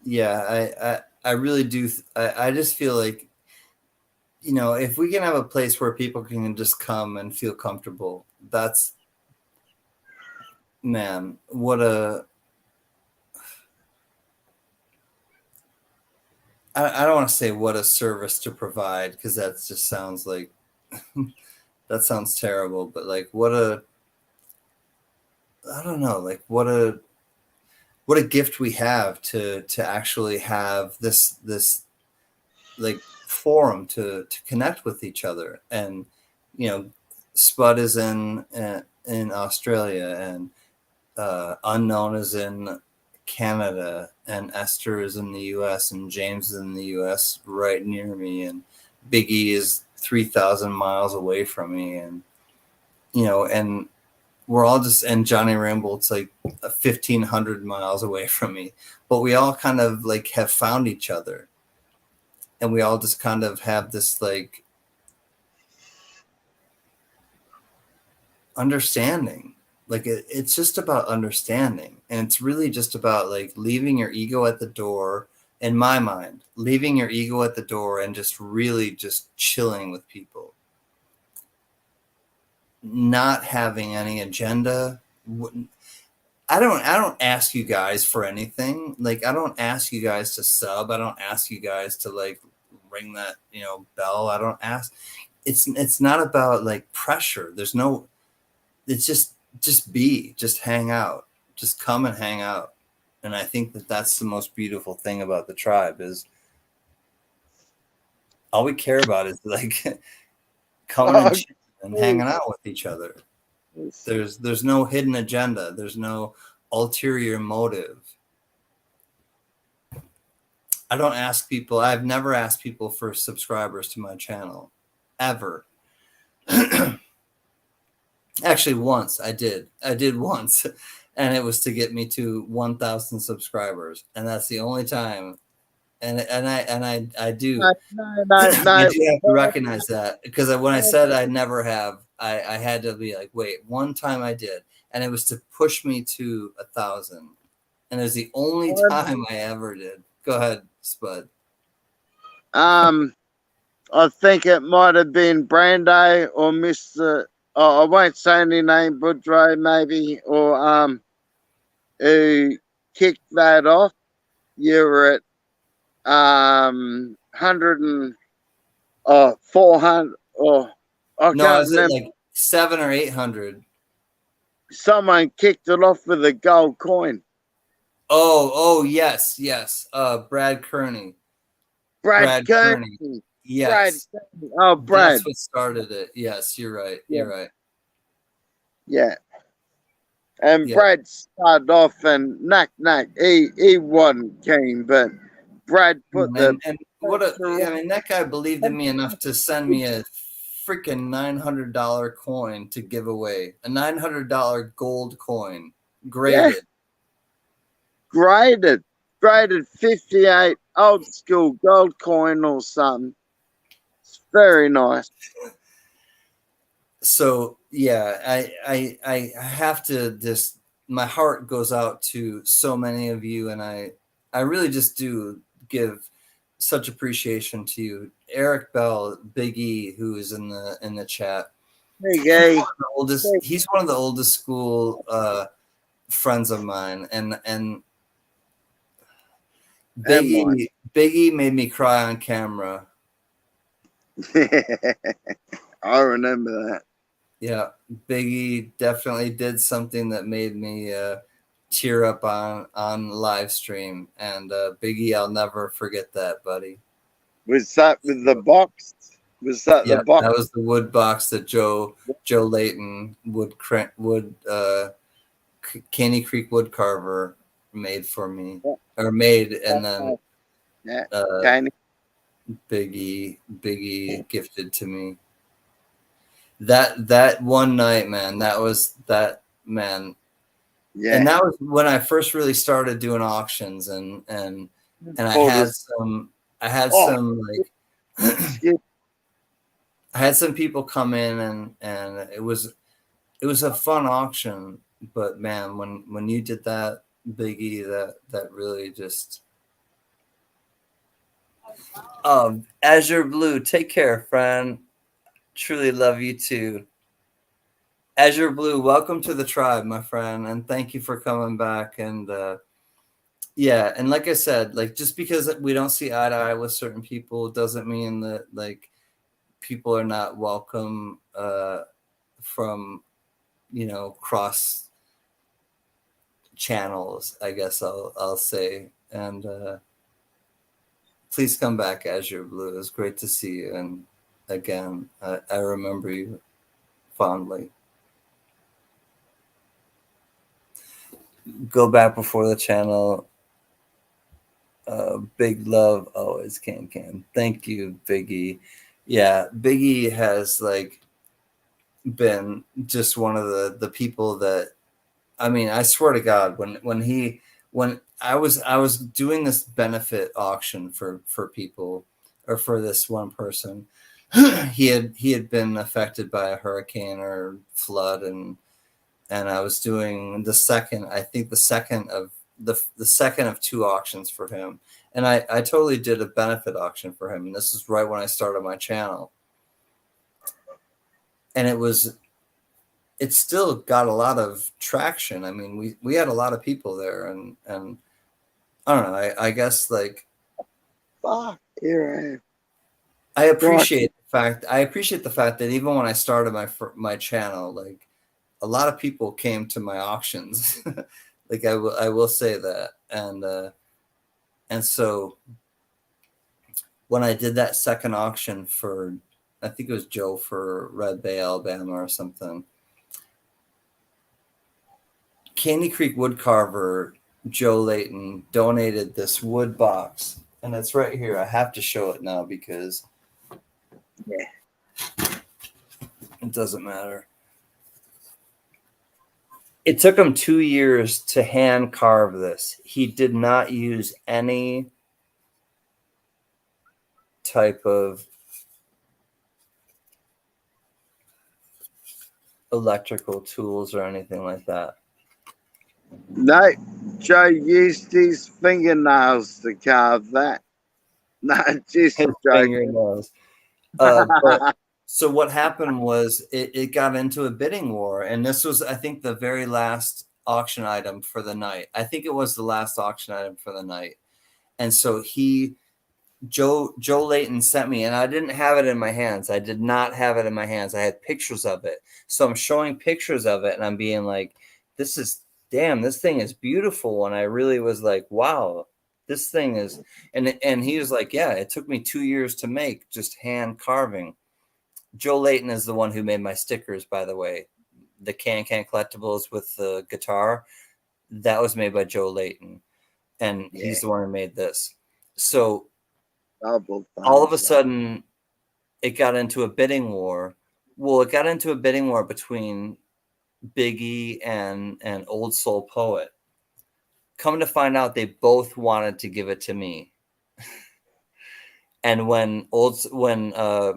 yeah, I really do. I just feel like, if we can have a place where people can just come and feel comfortable, that's, man, what a, I don't want to say what a service to provide, because that just sounds like, that sounds terrible, but like I don't know, like what a gift we have to actually have this like forum to connect with each other. And Spud is in Australia, and Unknown is in Canada, and Esther is in the US, and James is in the US right near me, and Big E is 3,000 miles away from me, and and we're all just, and Johnny Rambolt's like 1,500 miles away from me, but we all kind of like have found each other, and we all just kind of have this like understanding. Like it's just about understanding, and it's really just about like leaving your ego at the door. In my mind, leaving your ego at the door and just really just chilling with people, not having any agenda. I don't ask you guys for anything. Like, I don't ask you guys to sub. I don't ask you guys to like ring that bell. I don't ask. It's not about like pressure. There's no. It's just hang out, just come and hang out. And I think that that's the most beautiful thing about the tribe, is all we care about is like coming and hanging out with each other. There's no hidden agenda. There's no ulterior motive. I don't ask people. I've never asked people for subscribers to my channel, ever. Actually, once I did once, and it was to get me to 1,000 subscribers, and that's the only time. And I do. No. I do have to recognize that, because when I said I never have, I had to be like, wait, one time I did, and it was to push me to 1,000. And it was the only time I ever did. Go ahead, Spud. I think it might have been Brando or Mr. Oh, I won't say any name, Boudreaux maybe, or who kicked that off. You were at 100 and 400 or I No, can't is it remember. like 700 or 800? Someone kicked it off with a gold coin. Oh, yes. Brad Kearney. Brad Kearney. Kearney. Yes. Brad. Oh, Brad. That's what started it. Yes, you're right. Yeah. You're right. Yeah. And Yeah. Brad started off and knack, he wasn't keen, but Brad put And what I mean, that guy believed in me enough to send me a freaking $900 coin to give away. A $900 gold coin, graded. Yeah. Graded 58 old school gold coin or something. It's very nice. So yeah, I have to just, my heart goes out to so many of you, and I really just do give such appreciation to you, Eric Bell, Big E, who is in the chat. Hey, He's one of the oldest school friends of mine, and Big E made me cry on camera. I remember that. Yeah, Biggie definitely did something that made me tear up on live stream, and Biggie, I'll never forget that, buddy. Was that with the box? Was that the box? That was the wood box that Joe Layton Caney Creek wood carver made for me, or made, and then Biggie gifted to me. That one night, man, that was that, man. Yeah. And that was when I first really started doing auctions, and I had some like I had some people come in, and it was a fun auction. But man, when you did that, Biggie, that really just Azure Blue, take care, friend. Truly love you too. Azure Blue, welcome to the tribe, my friend, and thank you for coming back. And yeah, and like I said, like, just because we don't see eye to eye with certain people doesn't mean that like people are not welcome from, you know, cross channels, I guess I'll say. And please come back, Azure Blue. It's great to see you. And again, I remember you fondly. Go back before the channel. Big love always, can. Thank you, Biggie. Yeah, Biggie has like been just one of the people that, I mean, I swear to God, when I was doing this benefit auction for people, or for this one person, he had been affected by a hurricane or flood, and I was doing the second of two auctions for him, and I totally did a benefit auction for him, and this is right when I started my channel, and it still got a lot of traction. I mean, we had a lot of people there, and I don't know. I guess like, here I appreciate the fact that even when I started my channel, like a lot of people came to my auctions. Like I will say that, and so when I did that second auction for, I think it was Joe for Red Bay, Alabama or something, Caney Creek woodcarver Joe Layton donated this wood box, and it's right here. I have to show it now because it doesn't matter. It took him 2 years to hand carve this. He did not use any type of electrical tools or anything like that. No, Joe used his fingernails to carve that. No, just His joking. fingernails. But so what happened was it got into a bidding war, and this was, I think, the very last auction item for the night. I think it was the last auction item for the night. And so Joe Layton sent me, and I didn't have it in my hands. I did not have it in my hands. I had pictures of it. So I'm showing pictures of it, and I'm being like, this thing is beautiful. And I really was like, wow, this thing is, and he was like, yeah, it took me 2 years to make, just hand carving. Joe Layton is the one who made my stickers, by the way. The Can collectibles with the guitar, that was made by Joe Layton. And he's the one who made this. So all of a sudden, it got into a bidding war. Well, it got into a bidding war between Biggie and Old Soul Poet. Come to find out, they both wanted to give it to me. And when Biggie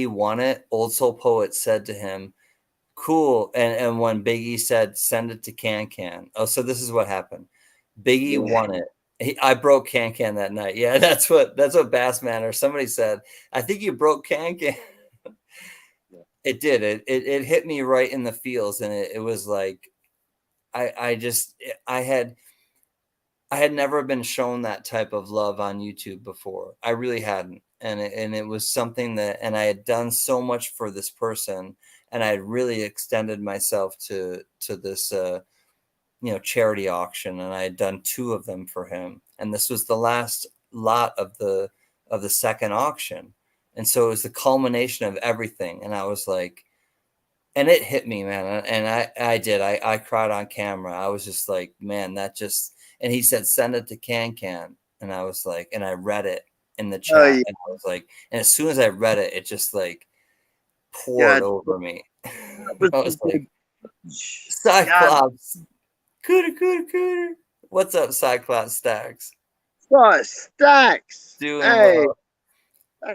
won it, Old Soul Poet said to him, "Cool." And when Biggie said, "Send it to Can." Oh, so this is what happened. Biggie won it. I broke Can that night. Yeah, that's what Bassman or somebody said. I think you broke Can. It did. It hit me right in the feels, and it was like I had never been shown that type of love on YouTube before. I really hadn't, and it was something that, and I had done so much for this person, and I had really extended myself to this charity auction, and I had done 2 of them for him, and this was the last lot of the second auction, and so it was the culmination of everything, and I was like, and it hit me, man, and I cried on camera. I was just like, man, that just, and he said, send it to Can, and I was like, and I read it in the chat, and I was like, and as soon as I read it, it just like poured over me. I was like, Cyclops. Cooter. What's up, Cyclops Stacks? What Stacks? Doing hey. well.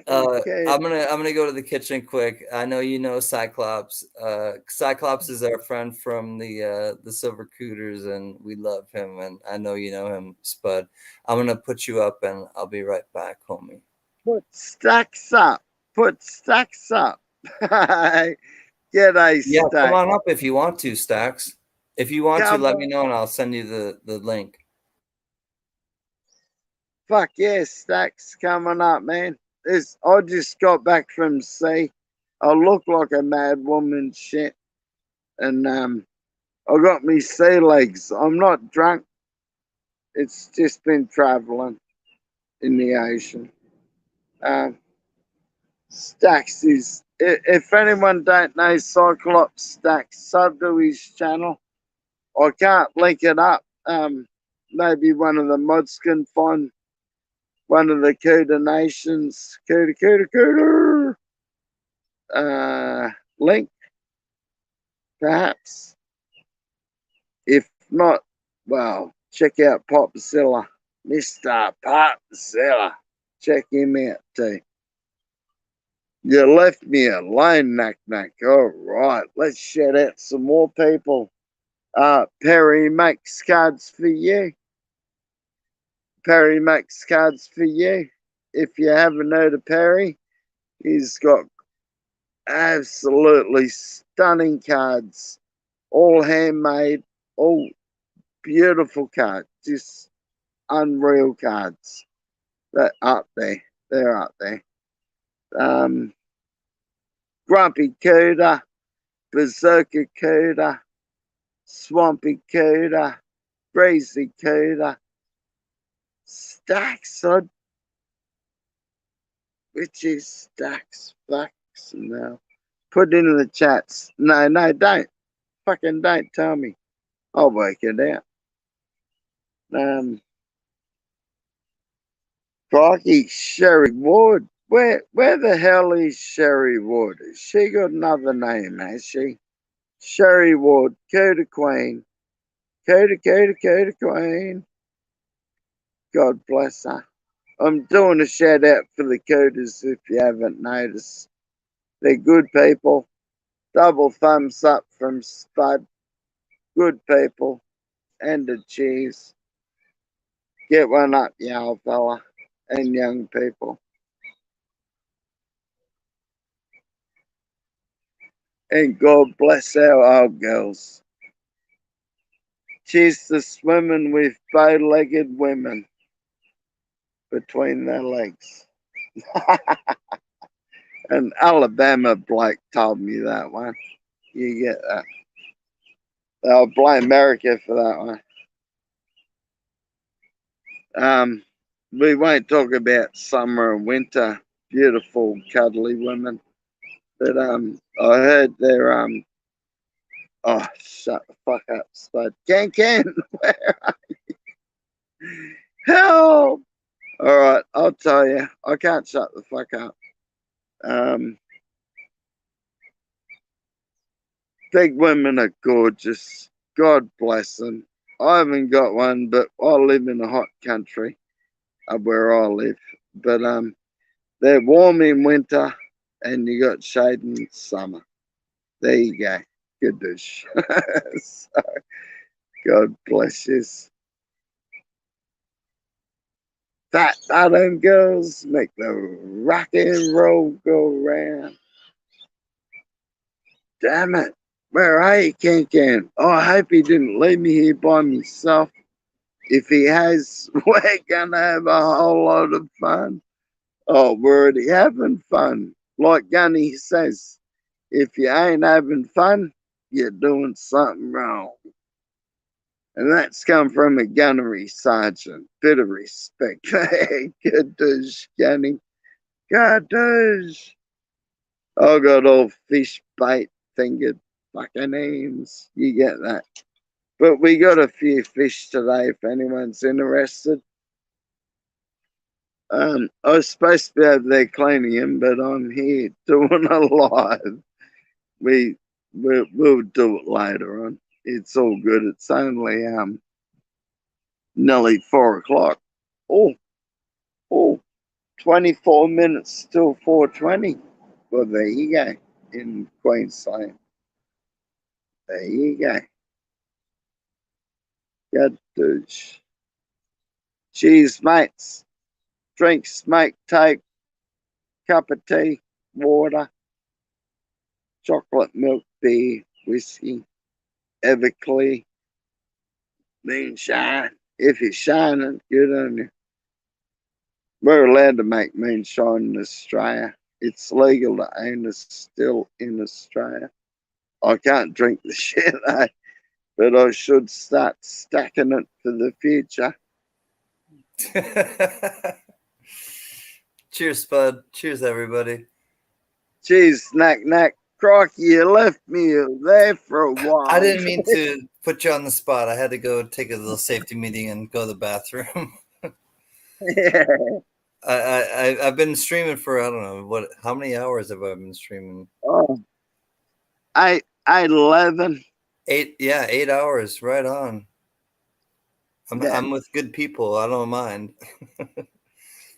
I'm gonna go to the kitchen quick. I know you know Cyclops. Cyclops is our friend from the Silver Cooters, and we love him. And I know you know him, Spud. I'm gonna put you up, and I'll be right back, homie. Put Stacks up. Get a Stack. Stack. Come on up if you want to, Stacks. If you want to, let me know, and I'll send you the link. Fuck yeah, Stacks coming up, man. I just got back from sea. I look like a mad woman shit. And I got me sea legs. I'm not drunk. It's just been traveling in the ocean. Stacks is, if anyone don't know Cyclops Stacks, sub to his channel. I can't link it up. Maybe one of the mods can find one of the Cooter Nations, Cooter, link, perhaps. If not, well, check out Popzilla, Mr. Popzilla. Check him out too. You left me alone, Knack. All right, let's shout out some more people. Perry makes cards for you. Perry makes cards for you. If you haven't heard of Perry, he's got absolutely stunning cards, all handmade, all beautiful cards, just unreal cards. They're up there. Grumpy Cooter, Berserker Cooter, Swampy Cooter, Breezy Cooter, Stacks, which is Stacks, Facts now. Put it in the chats. No, don't. Fucking don't tell me. I'll work it out. Crikey, Sherry Ward. Where the hell is Sherry Ward? Has she got another name, has she? Sherry Ward, Cooter Queen. Cooter Queen. God bless her. I'm doing a shout out for the Cooters if you haven't noticed. They're good people. Double thumbs up from Spud. Good people. And a cheese. Get one up, you old fella. And young people. And God bless our old girls. Cheers to swimming with bow-legged women between their legs. An Alabama bloke told me that one. You get that. I'll blame America for that one. We won't talk about summer and winter, beautiful, cuddly women. But I heard they're oh, shut the fuck up, Spud. Can, where are you? Help! All right, I'll tell you. I can't shut the fuck up. Big women are gorgeous. God bless them. I haven't got one, but I live in a hot country where I live. But they're warm in winter and you got shade in summer. There you go. Good dish. So, God bless you. Fat bottom girls make the rock and roll go round. Damn it. Where are you, Can? Oh, I hope he didn't leave me here by myself. If he has, we're going to have a whole lot of fun. Oh, we're already having fun. Like Gunny says, if you ain't having fun, you're doing something wrong. And that's come from a gunnery sergeant. Bit of respect. Good douche, Gunny. Good douche. I got all fish bait fingered fucking names. You get that. But we got a few fish today if anyone's interested. I was supposed to be over there cleaning them, but I'm here doing a live. We'll do it later on. It's all good. It's only nearly 4 o'clock. Oh, 24 minutes till 4:20. Well, there you go in Queensland. There you go. Good douche. Cheers, mates. Drink, smoke, take, cup of tea, water, chocolate milk, beer, whiskey, Everclear, moonshine. If you're shining, good on you. We're allowed to make moonshine in Australia. It's legal to own it still in Australia. I can't drink the shit, though, but I should start stacking it for the future. Cheers, Spud. Cheers, everybody. Cheers, Knack. Crikey, you left me there for a while. I didn't mean to put you on the spot. I had to go take a little safety meeting and go to the bathroom. Yeah. I've been streaming for, I don't know, how many hours have I been streaming? Oh, 11. 8 hours, right on. I'm with good people. I don't mind.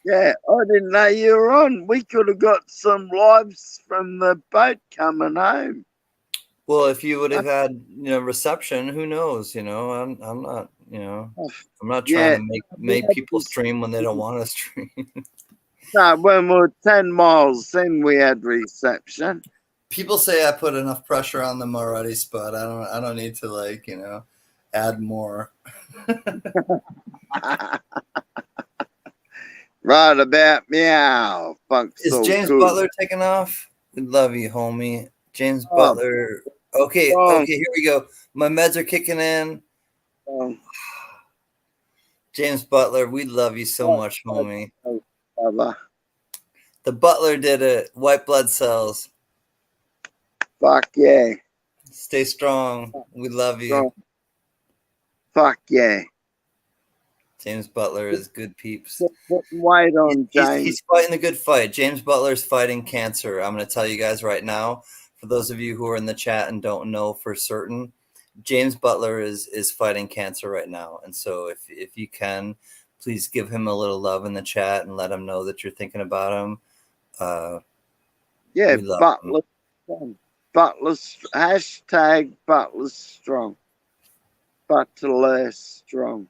Yeah, I didn't know you were on. We could have got some lives from the boat coming home. Well, if you would have had, reception, who knows? I'm not, I'm not trying to make people stream when they don't want to stream. No, when we were 10 miles in, we had reception. People say I put enough pressure on them already, Spud. I don't need to add more. Right about meow. Funk's Is so James good. Butler taking off? We love you, homie. James Butler. Okay, here we go. My meds are kicking in. James Butler, we love you so much, homie. The Butler did it. White blood cells. Fuck yeah. Stay strong. We love you. Fuck yeah. James Butler is good peeps. Putting weight on James. He's fighting a good fight. James Butler's fighting cancer. I'm going to tell you guys right now, for those of you who are in the chat and don't know for certain, James Butler is fighting cancer right now. And so if you can, please give him a little love in the chat and let him know that you're thinking about him. Yeah, Butler. Butler, hashtag Butler strong. Butler strong.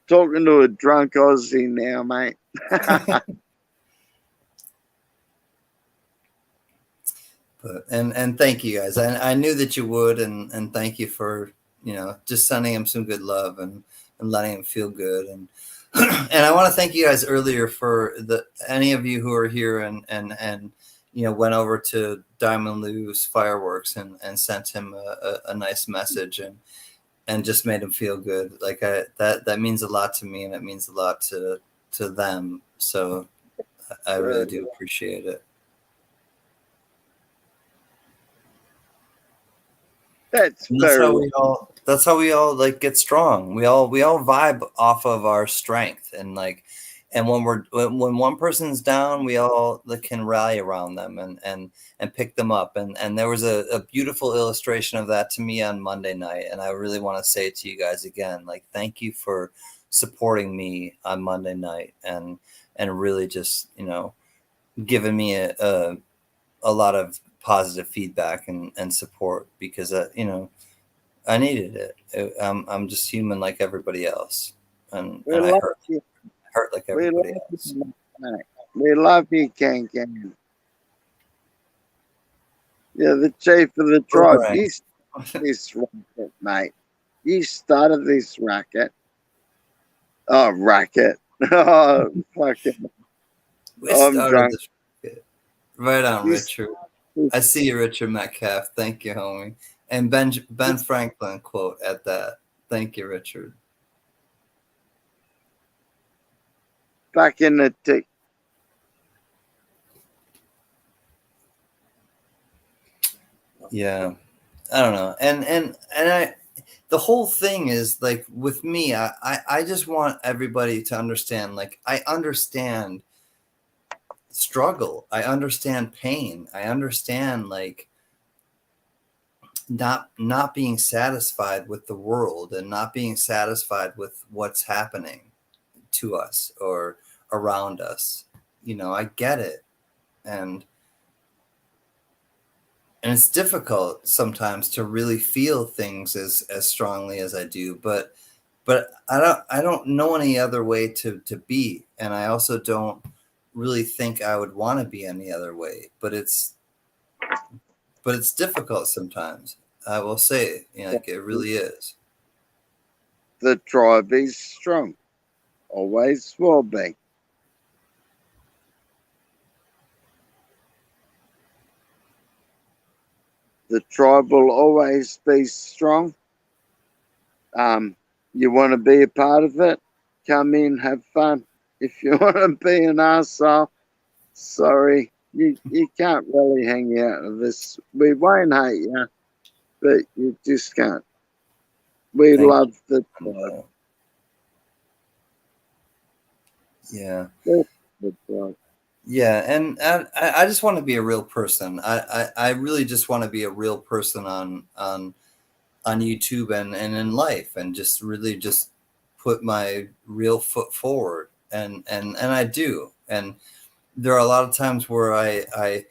Talking to a drunk Aussie now, mate. But and thank you guys. I knew that you would, and thank you for just sending him some good love and letting him feel good. And and I want to thank you guys earlier for any of you who are here and went over to Diamond Lou's fireworks and sent him a nice message and just made him feel good. Like that means a lot to me, and it means a lot to them. So I really do appreciate it. That's how we all like get strong. We all vibe off of our strength, and when one person's down, we all can rally around them and pick them up. And there was a beautiful illustration of that to me on Monday night, and I really want to say it to you guys again. Like, thank you for supporting me on Monday night and really just giving me a lot of positive feedback and support, because I needed it. I'm just human like everybody else, and I hurt like everybody else. We love you, Ken Ken. You're the chief of the tribe. Right. You started this racket, mate. You started this racket. Oh, racket. Oh, fucking. I'm drunk. Right on, Richard. I see you, Richard Metcalf. Thank you, homie. And Ben Franklin quote at that. Thank you, Richard. Back in the tick. Yeah, I don't know. And the whole thing is, like, with me, I just want everybody to understand, like, I understand struggle. I understand pain. I understand, like, not being satisfied with the world and not being satisfied with what's happening to us or around us. I get it. And it's difficult sometimes to really feel things as strongly as I do, but I don't know any other way to be. And I also don't really think I would want to be any other way, but it's difficult sometimes. I will say, like, it really is. The tribe is strong. Always will be. The tribe will always be strong. You want to be a part of it? Come in, have fun. If you want to be an arsehole, sorry, you can't really hang out with us. We won't hate you, but you just can't. We love the tribe. Yeah. The tribe. Yeah, and I just want to be a real person. I really just want to be a real person on YouTube and in life, and just really just put my real foot forward, and I do. And there are a lot of times where I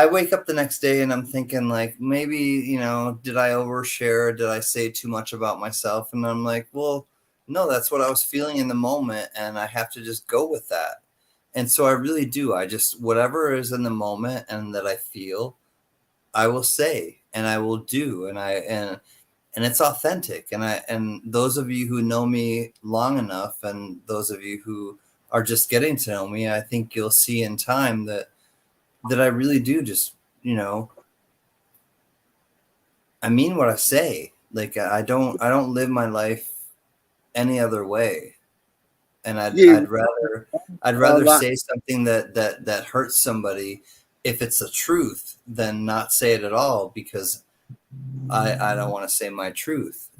wake up the next day and I'm thinking, like, maybe, did I overshare? Did I say too much about myself? And I'm like, well, no, that's what I was feeling in the moment, and I have to just go with that. And so I really do. I just, whatever is in the moment and that I feel, I will say and I will do. And it's authentic. And those of you who know me long enough, and those of you who are just getting to know me, I think you'll see in time that I really do just, I mean what I say. Like, I don't live my life any other way. And I'd rather say something that hurts somebody if it's the truth than not say it at all, because I don't want to say my truth,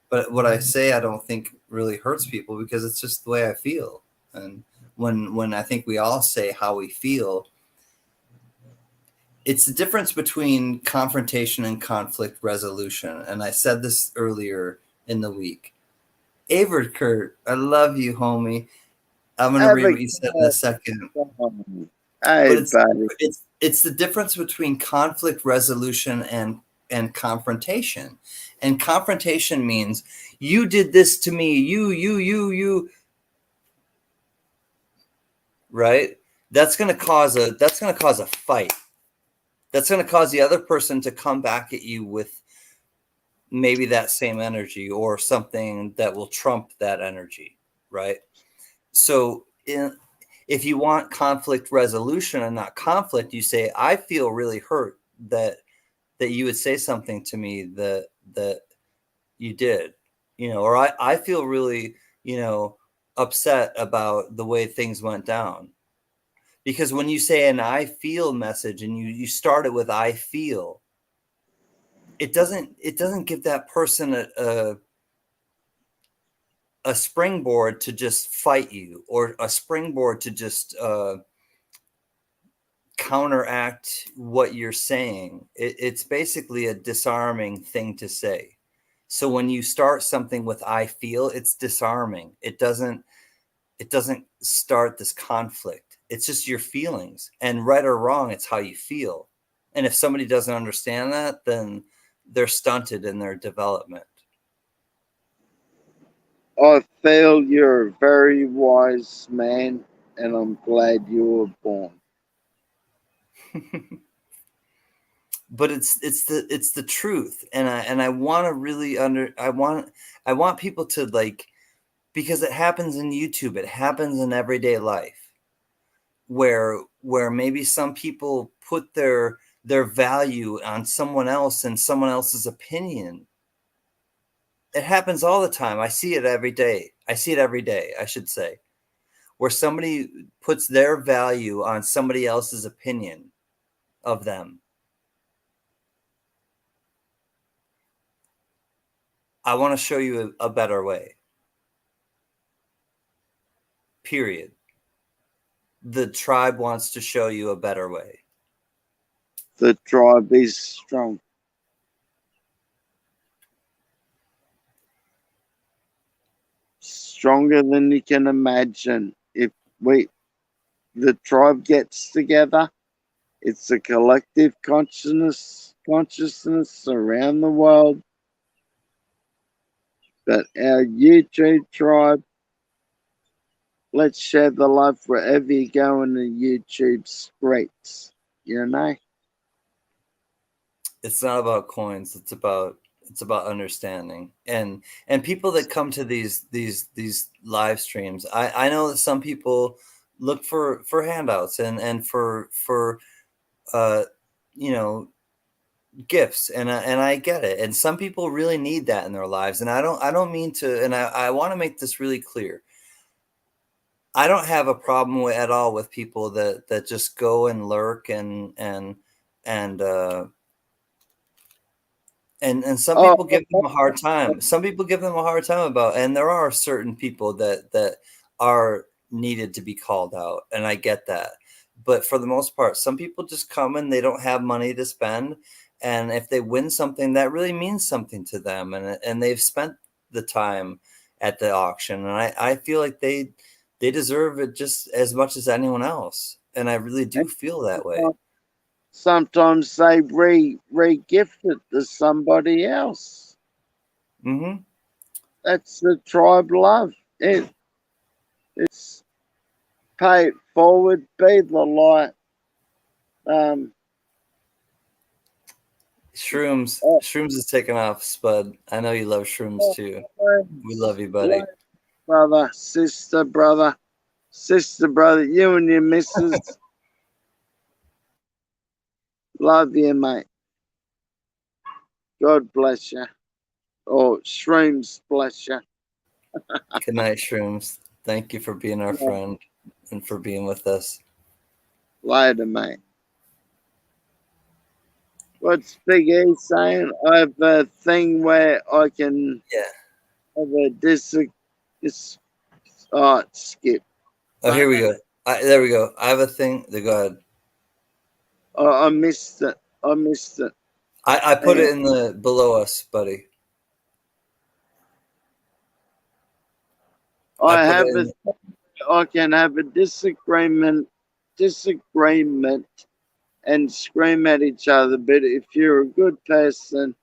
But what I say, I don't think really hurts people, because it's just the way I feel. And when I think we all say how we feel, it's the difference between confrontation and conflict resolution. And I said this earlier in the week. Avert Kurt, I love you, homie. I'm going to read what you said in a second. Hey, But buddy. it's the difference between conflict resolution and confrontation. And confrontation means you did this to me, you, right? That's going to cause a fight. That's going to cause the other person to come back at you with maybe that same energy or something that will trump that energy, right? So if you want conflict resolution and not conflict, you say, I feel really hurt that you would say something to me that you did, or I feel really, upset about the way things went down. Because when you say an I feel message and you start it with I feel, it doesn't give that person a springboard to just fight you, or a springboard to just counteract what you're saying. It's basically a disarming thing to say. So when you start something with I feel, it's disarming. It doesn't start this conflict. It's just your feelings, and right or wrong, it's how you feel. And if somebody doesn't understand that, then they're stunted in their development. I feel you're a very wise man, and I'm glad you were born. But it's the truth, and I want to really I want people to, like, because it happens in YouTube, it happens in everyday life, where maybe some people put their value on someone else and someone else's opinion. It happens all the time. I see it every day. I should say, where somebody puts their value on somebody else's opinion of them. I want to show you a better way. Period. The tribe wants to show you a better way. The tribe is strong. Stronger than you can imagine. If the tribe gets together, it's a collective consciousness around the world. But our YouTube tribe, let's share the love wherever you go in the YouTube streets, It's not about coins. It's about understanding, and people that come to these live streams. I know that some people look for handouts and for gifts, and I get it. And some people really need that in their lives, and I don't mean to, and I want to make this really clear. I don't have a problem at all with people that just go and lurk and some people give them a hard time. Some people give them a hard time about, and there are certain people that are needed to be called out, and I get that. But for the most part, some people just come and they don't have money to spend, and if they win something, that really means something to them, and they've spent the time at the auction, and I feel like they deserve it just as much as anyone else, and I really do feel that way. Sometimes they re-gift it to somebody else. Mm-hmm. That's the tribe love. It's pay it forward, be the light. Shrooms is taking off, Spud. I know you love shrooms too. We love you, buddy. Brother, sister, brother, you and your missus. Love you, mate. God bless you. Oh, shrooms bless you. Good night, Shrooms. Thank you for being our friend and for being with us. Later, mate. What's Big E saying? I have a thing where I can have a skip. Oh, here we go. There we go. I have a thing. Go ahead. I missed it. I put it in the below us, buddy. I can have a disagreement disagreement and scream at each other. But if you're a good person,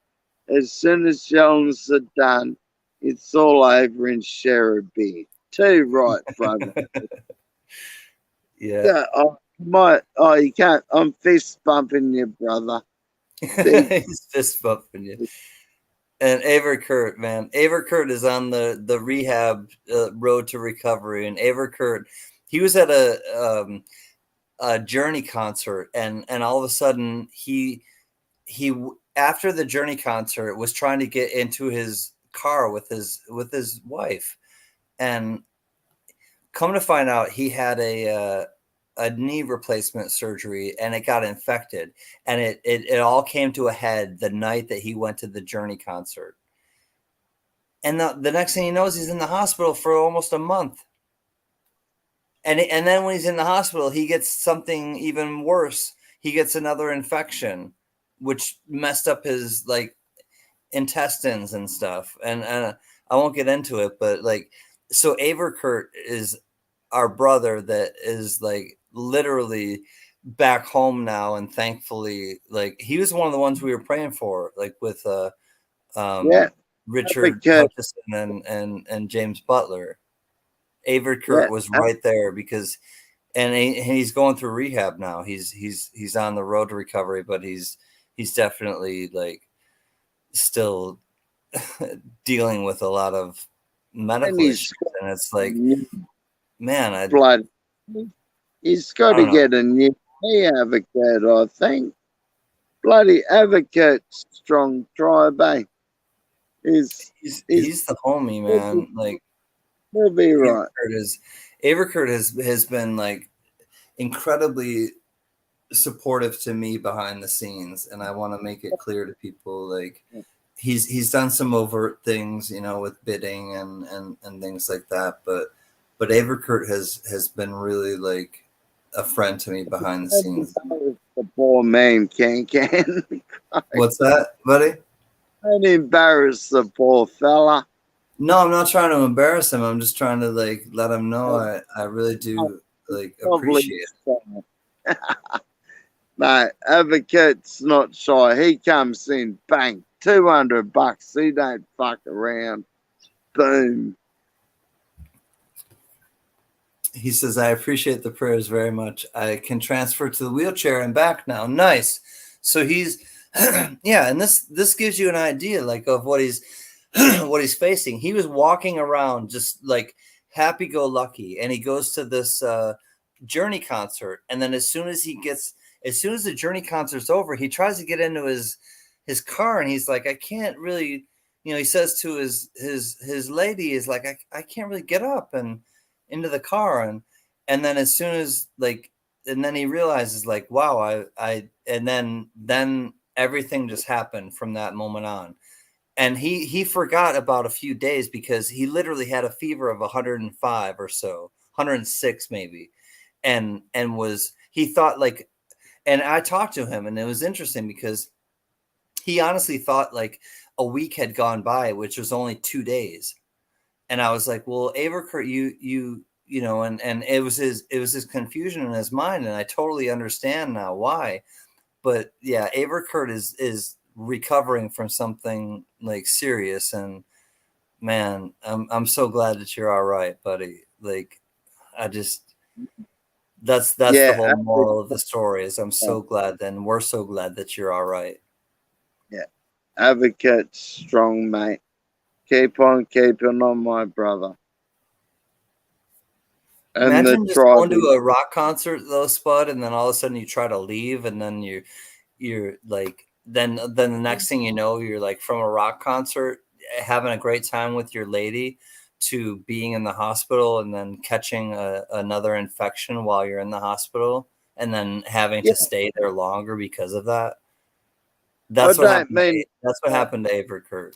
as soon as yellings are done, it's all over and share a beer. Too right, brother. Yeah. Yeah, you can't. I'm fist bumping you, brother. He's fist bumping you. And Aver Kurt, man, Aver Kurt is on the rehab road to recovery. And Aver Kurt, he was at a Journey concert, and all of a sudden he after the Journey concert was trying to get into his car with his wife, and come to find out he had a knee replacement surgery, and it got infected, and it all came to a head the night that he went to the Journey concert. And the next thing he knows, he's in the hospital for almost a month. And then when he's in the hospital, he gets something even worse. He gets another infection, which messed up his like intestines and stuff. And I won't get into it, but like, so Aver Kurt is our brother that is like literally back home now, and thankfully, like, he was one of the ones we were praying for, like with Richard Hutchison and James Butler. Aver Kurt was right there because, and he's going through rehab now. He's on the road to recovery, but he's definitely like still dealing with a lot of medical issues, and it's like, man, blood. He's got to get a new advocate, I think. Bloody advocate's strong tribe, eh? He's the homie, man. Like, he'll be right. Aver Kurt has been like incredibly supportive to me behind the scenes, and I want to make it clear to people, like, he's done some overt things, you know, with bidding and things like that, but Aver Kurt has been really like a friend to me behind the scenes. The poor man can. What's that, buddy? Don't embarrass the poor fella. No, I'm not trying to embarrass him. I'm just trying to like let him know I really do like appreciate it. Mate, advocate's not shy. He comes in, bang, $200. He don't fuck around. Boom. He says, I appreciate the prayers very much. I can transfer to the wheelchair and back now. Nice. So he's, yeah, and this gives you an idea like of what he's facing. He was walking around just like happy-go-lucky, and he goes to this Journey concert, and then as soon as the Journey concert's over, he tries to get into his car, and he's like, I can't really, you know, he says to his lady is like, I can't really get up and into the car, and then as soon as like, and then he realizes like, wow, and then everything just happened from that moment on. And he forgot about a few days because he literally had a fever of 105 or so, 106 maybe. And he thought like, and I talked to him, and it was interesting because he honestly thought like a week had gone by, which was only 2 days. And I was like, well, Aver Kurt, you know, and it was his confusion in his mind. And I totally understand now why. But yeah, Aver Kurt is recovering from something like serious, and man, I'm so glad that you're all right, buddy. Like, I just, that's the whole moral of the story is I'm so glad, and we're so glad that you're all right. Yeah. Advocate strong, mate. Keep on keeping on, my brother. And imagine just going to a rock concert though, Spud, and then all of a sudden you try to leave, and then you're like, then the next thing you know, you're like from a rock concert having a great time with your lady to being in the hospital and then catching another infection while you're in the hospital, and then having to stay there longer because of that. That's what happened to Aver Kurt.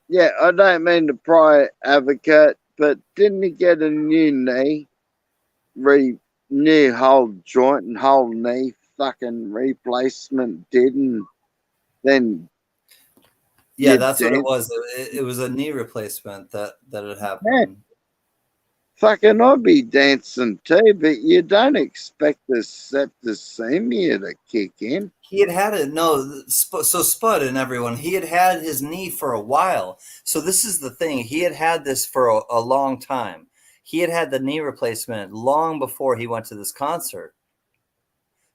Yeah, I don't mean to pry advocate, but didn't he get a new knee? New whole joint and whole knee fucking replacement didn't. Then yeah, that's what it was. It was a knee replacement that had happened. Fucking I'll be dancing too, but you don't expect the septicemia to kick in. He had it. No, so Spud and everyone, he had his knee for a while. So this is the thing. He had this for a long time. He had the knee replacement long before he went to this concert.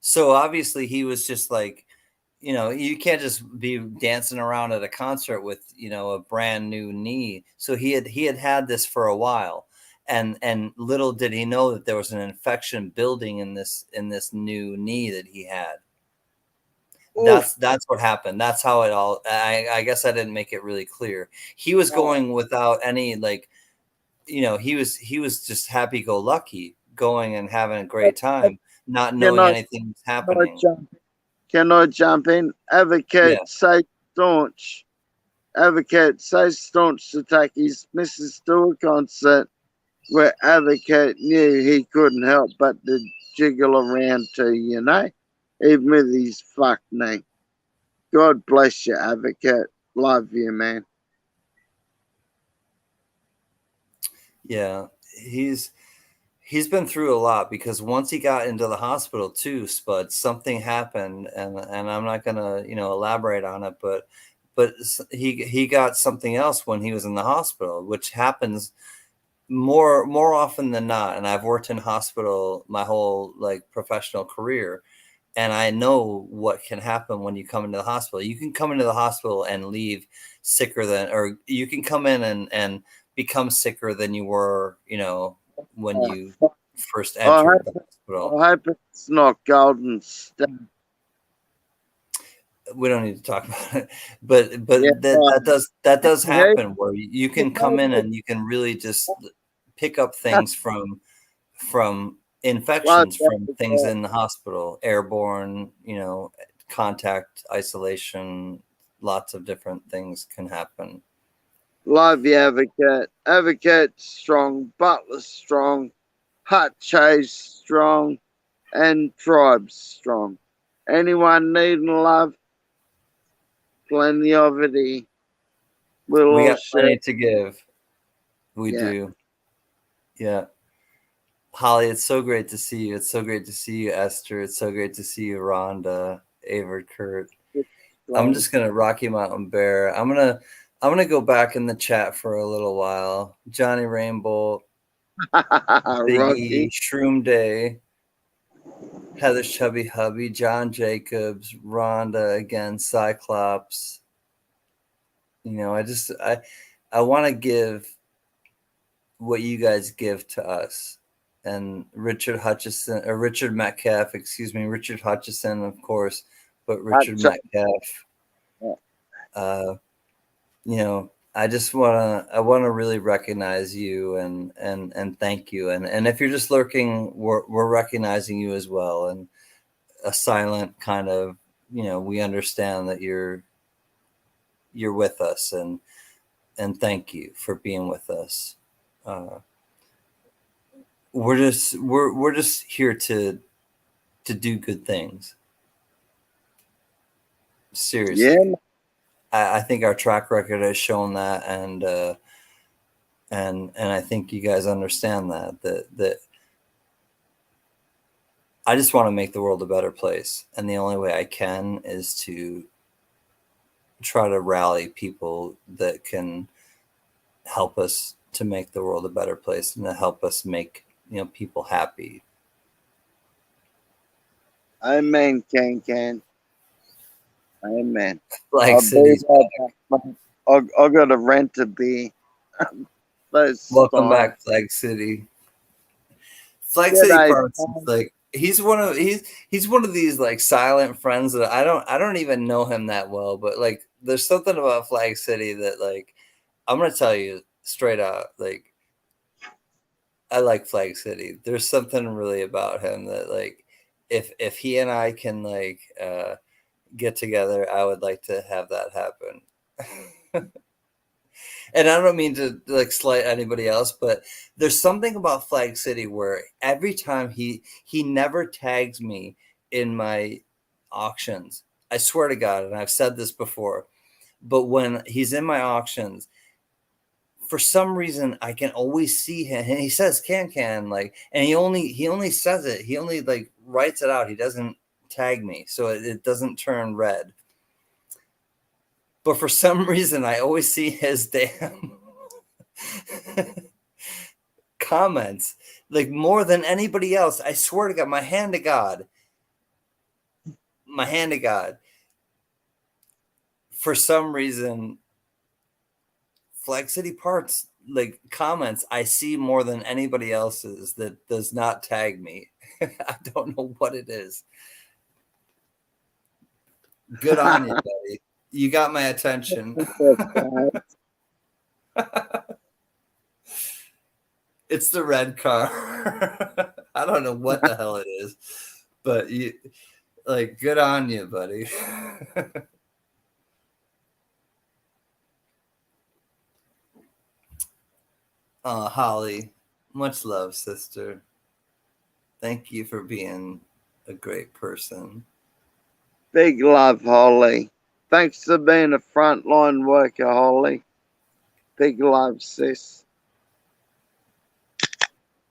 So obviously he was just like, you can't just be dancing around at a concert with, a brand new knee. So he had this for a while. And little did he know that there was an infection building in this new knee that he had. That's what happened. That's how it all. I guess I didn't make it really clear. He was going without any he was just happy go lucky, going and having a great time, not knowing anything was happening. Can I jump in? Advocate so staunch. Advocate so staunch to take his missus to a concert where Advocate knew he couldn't help but to jiggle around too, even with his fuck knee. God bless you, Advocate. Love you, man. Yeah, he's been through a lot, because once he got into the hospital too, Spud, something happened, and I'm not gonna elaborate on it, but he got something else when he was in the hospital, which happens more often than not. And I've worked in hospital my whole professional career, and I know what can happen when you come into the hospital. You can come into the hospital and leave sicker than, or you can come in and become sicker than you were, when you first entered the hospital. I hope it's not Golden State. We don't need to talk about it, but that does happen, where you can come in and you can really just pick up things from infections from things in the hospital, airborne, contact, isolation, lots of different things can happen. Love you, Advocate. Advocate strong, Butler strong, Hutch's strong, and Tribe's strong. Anyone needing love? Plenty of it. We got plenty to give. We do. Yeah. Holly, it's so great to see you. It's so great to see you, Esther. It's so great to see you, Rhonda, Avard, Kurt. I'm just gonna Rocky Mountain Bear. I'm gonna go back in the chat for a little while. Johnny Rainbow, Big E, Shroom Day, Heather Chubby Hubby, John Jacobs, Rhonda again, Cyclops. I want to give what you guys give to us. And Richard Metcalf, Richard Hutchison, of course, but Richard Metcalf. I just want to really recognize you and thank you. And if you're just lurking, we're recognizing you as well. And a silent kind of, we understand that you're with us, and thank you for being with us. We're just here to do good things. Seriously. Yeah. I think our track record has shown that, and I think you guys understand that I just want to make the world a better place, and the only way I can is to try to rally people that can help us to make the world a better place, and to help us make people happy. Amen, Can. Amen. Flag City's I got a rent to be. Welcome back, Flag City. Flag City Parks, he's one of these silent friends that I don't even know him that well, but there's something about Flag City that I'm gonna tell you straight out, I like Flag City. There's something really about him that if he and I can get together, I would like to have that happen. And I don't mean to slight anybody else, but there's something about Flag City where every time he never tags me in my auctions. I swear to God, and I've said this before, but when he's in my auctions, for some reason I can always see him, and he says can like, and he only says it, he only like writes it out, he doesn't tag me, so it doesn't turn red. But for some reason I always see his damn comments, like more than anybody else. I swear to God, my hand to God, for some reason Flag City Parts like comments I see more than anybody else's that does not tag me. I don't know what it is. Good on you, buddy. You got my attention. It's the red car. I don't know what the hell it is, but you like, good on you, buddy. Holly, much love, sister. Thank you for being a great person. Big love, Holly. Thanks for being a frontline worker, Holly. Big love, sis.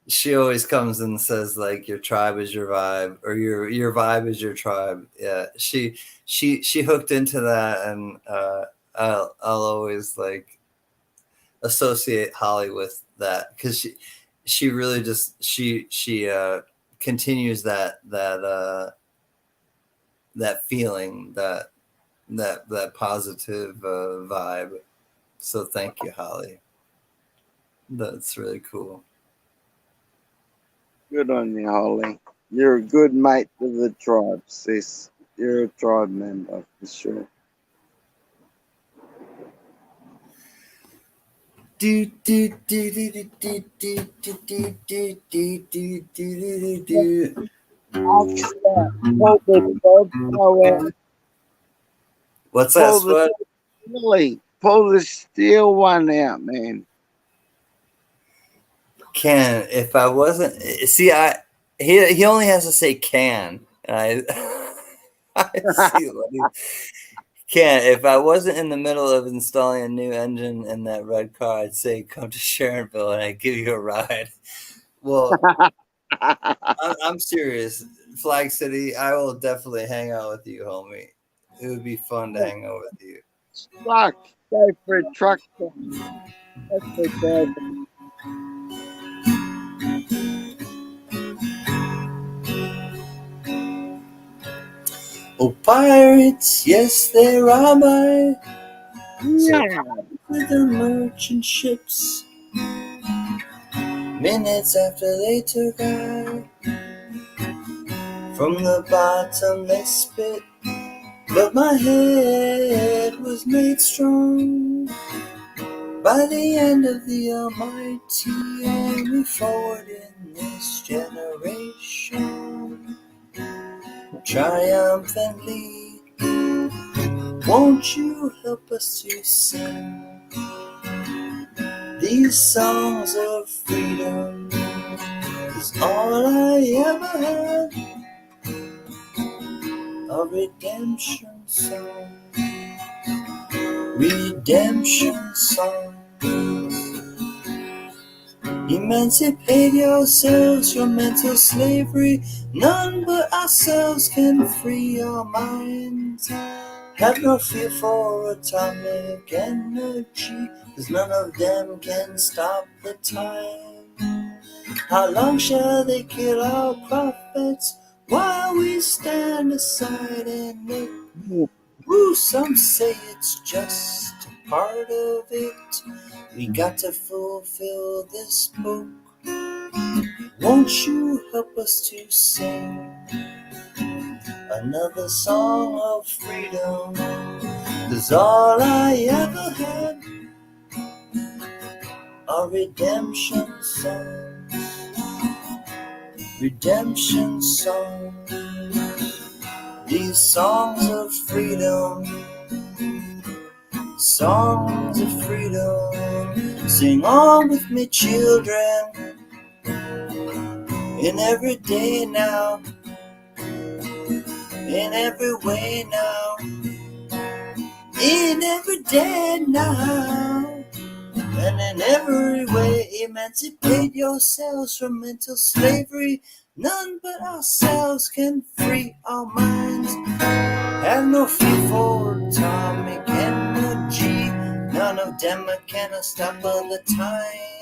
She always comes and says like, your tribe is your vibe, or your vibe is your tribe. Yeah, she hooked into that, and I'll always like associate Holly with that, because she really just she continues that feeling, that positive vibe. So thank you, Holly. That's really cool. Good on you, Holly. You're a good mate to the tribe, sis. You're a tribe member for sure. Do do do do do do do do do do do do do. What's that, Spud? Really, pull the steel one out, man. Can, if I wasn't, see, he only has to say can, and I see what he can. If I wasn't in the middle of installing a new engine in that red car, I'd say come to Sharonville and I'd give you a ride. Well, I'm serious. Flag City, I will definitely hang out with you, homie. It would be fun to hang out with you. Fuck, go for a truck. That's the bad. Oh, pirates, yes, there are my Yeah. with their merchant ships. Minutes after they took I from the bottomless pit, but my head was made strong by the hand of the Almighty, and we forward in this generation triumphantly. Won't you help us to sing these songs of freedom? Is all I ever had, a redemption song. Redemption song. Emancipate yourselves from mental slavery. None but ourselves can free our minds. Have no fear for atomic energy, 'cause none of them can stop the time. How long shall they kill our prophets while we stand aside and look? Woo, some say it's just a part of it. We got to fulfill this book. Won't you help us to sing another song of freedom? 'Cause all I ever had are redemption songs. Redemption songs. These songs of freedom, songs of freedom. Sing on with me, children, in every day now, in every way now, in every day now. and in every way emancipate yourselves from mental slavery. None but ourselves can free our minds. Have no fear for atomic energy. None of them can stop the time.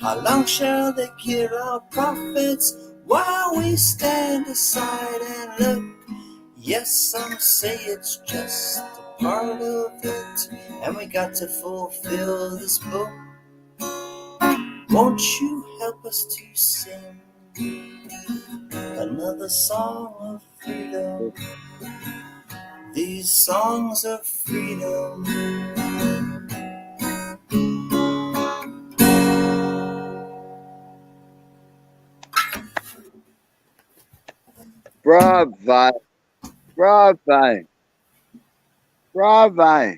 How long shall they kill our prophets while we stand aside and look? Yes, some say it's just a part of it, and we got to fulfill this book. Won't you help us to sing another song of freedom? These songs of freedom. Bravo. Bravo. Bravo.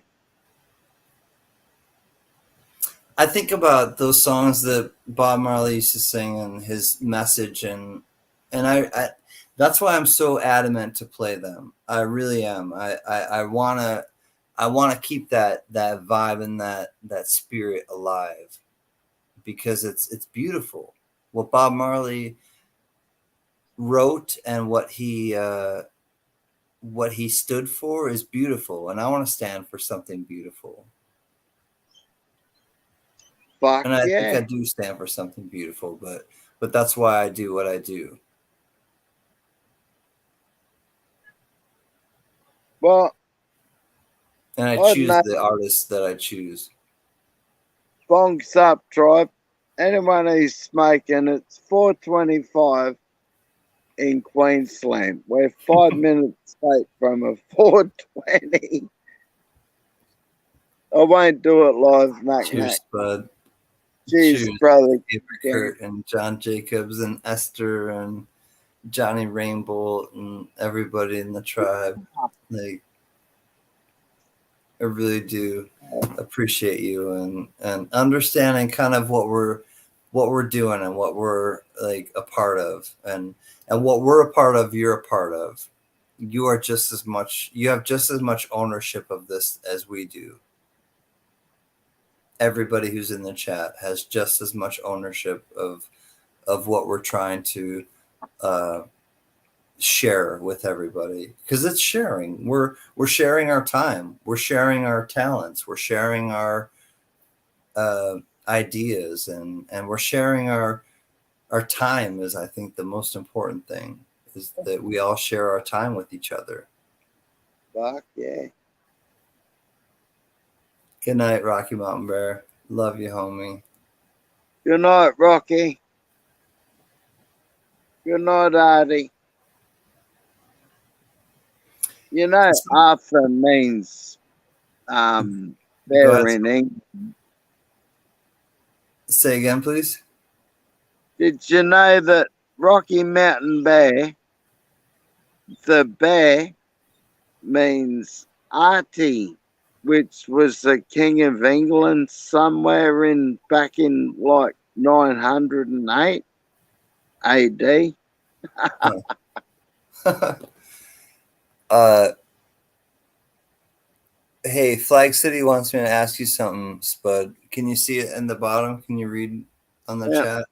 I think about those songs that Bob Marley used to sing and his message, and I that's why I'm so adamant to play them. I really am. I wanna keep that vibe and that spirit alive, because it's beautiful. What Bob Marley wrote and what he stood for is beautiful, and I want to stand for something beautiful. Fuck And I think yeah. I do stand for something beautiful, but that's why I do what I do. Well, And I I'd choose like the artists that I choose. bonks up, tribe. Anyone who's smoking, it's 4:25 in Queensland. We're 5 minutes late from a 4:20. I won't do it live, Mac. Cheers, bud. Cheers, Cheers, brother. Kurt and John Jacobs and Esther and Johnny Rainbow and everybody in the tribe. Like, I really do appreciate you and understanding kind of what we're doing and what we're like a part of, and what we're a part of, you're a part of. You have just as much ownership of this as we do. Everybody who's in the chat has just as much ownership of what we're trying to share with everybody, because it's sharing. We're sharing our time, we're sharing our talents, we're sharing our ideas, and we're sharing our time. Is, I think, the most important thing is that we all share our time with each other. Fuck yeah. Good night, Rocky Mountain Bear. Love you, homie. Good night, Rocky. Good night, Artie. You know, Arthur means bear in English. Say again, please. Did you know that Rocky Mountain Bear, the bear, means Artie, which was the King of England somewhere back in like 908 AD? Hey, Flag City wants me to ask you something, Spud. Can you see it in the bottom? Can you read on the chat?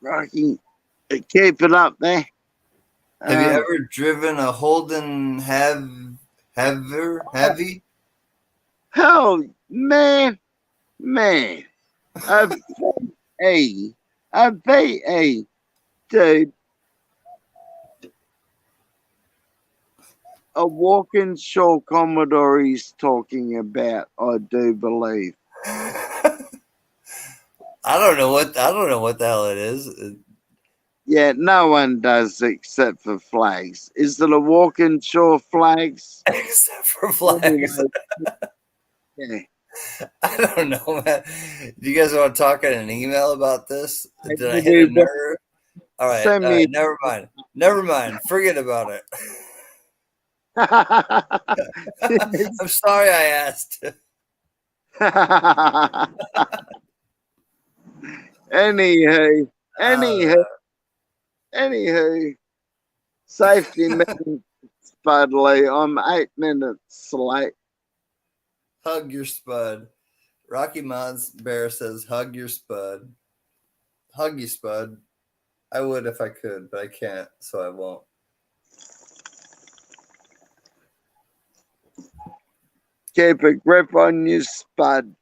Rocky, keep it up there. Have you ever driven a Holden heavy? Oh, man. A VA, dude. A Walkinshaw Commodore he's talking about, I do believe. I don't know what the hell it is. Yeah, no one does except for Flags. Is it a Walkinshaw Flags? Except for Flags. Yeah. I don't know, man. Do you guys want to talk in an email about this? Did I hit a nerve? All right, never mind. Forget about it. I'm sorry I asked. Anywho, safety means Spudley. I'm 8 minutes late. Hug your Spud. Rocky Mountains Bear says, hug your Spud. Hug you, Spud. I would if I could, but I can't, so I won't. Keep a grip on your Spud.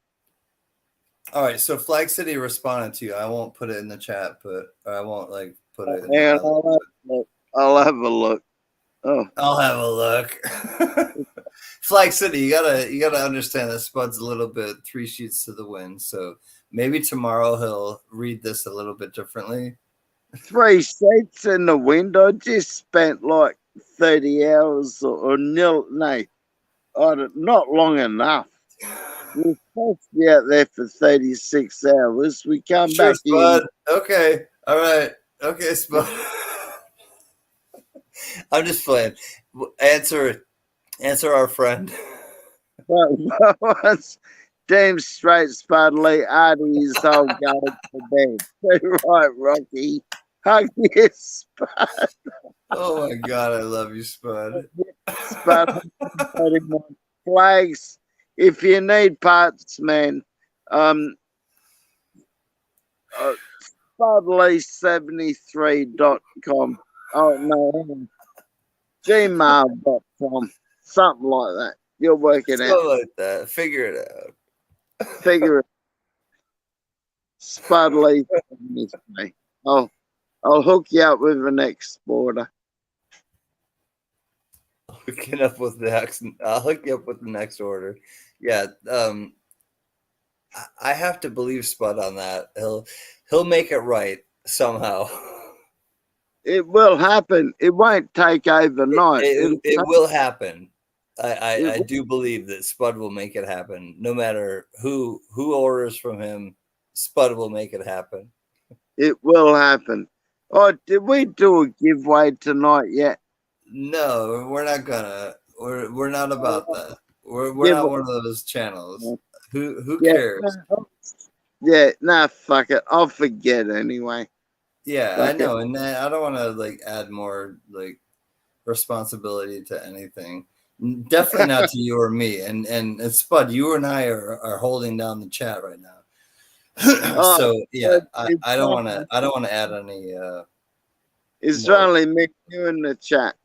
All right, so Flag City responded to you. I won't put it in the chat, but I won't like put it in And the I'll have a look. Oh, I'll have a look. Flag City, you gotta understand that Spud's a little bit 3 sheets to the wind. So maybe tomorrow he'll read this a little bit differently. 3 seats in the wind. I just spent like 30 hours or nil. No, not long enough. We're supposed to be out there for 36 hours. We come Sure, back Spud. in. Okay. All right. Okay, Spud. I'm just playing. Answer our friend. Once damn straight Spud Lee Artie's whole going to bed. Right, Rocky. Hug your Spud. Oh my God, I love you, Spud. Spud putting on flags. If you need parts, man, spudlee73.com. Oh no, hang on. gmail.com. Something like that. You'll work it out. Something like that. Figure it out. Figure it. Spudlee73. I'll hook you up with an exporter. Hooking up with the next. I'll hook you up with the next order. Yeah. I have to believe Spud on that. He'll make it right somehow. It will happen. It won't take overnight. It will happen. I do believe that Spud will make it happen. No matter who orders from him, Spud will make it happen. It will happen. Oh, did we do a giveaway tonight yet? No, we're not gonna. We're not about that. We're not one of those channels. Who cares? Yeah, nah, fuck it. I'll forget anyway. Yeah, Fuck I know, and I don't want to like add more like responsibility to anything. Definitely not to you or me. And Spud, you and I are holding down the chat right now. So yeah, I don't want to add any. It's more. only me, you in the chat.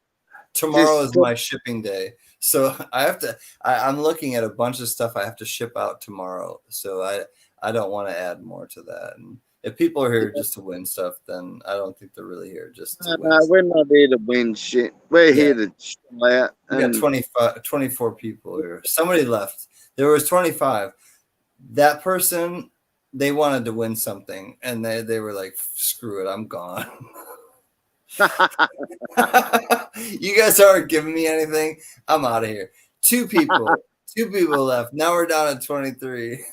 Tomorrow is my shipping day, so I have to. I'm looking at a bunch of stuff I have to ship out tomorrow, so I don't want to add more to that. And if people are here just to win stuff, then I don't think they're really here just to win. No, we're not here to win shit. We're here to chill out. We got 24 people here. Somebody left. There was 25. That person, they wanted to win something, and they were like, "Screw it, I'm gone." You guys aren't giving me anything. I'm out of here. 2 people. 2 people left. Now we're down at 23.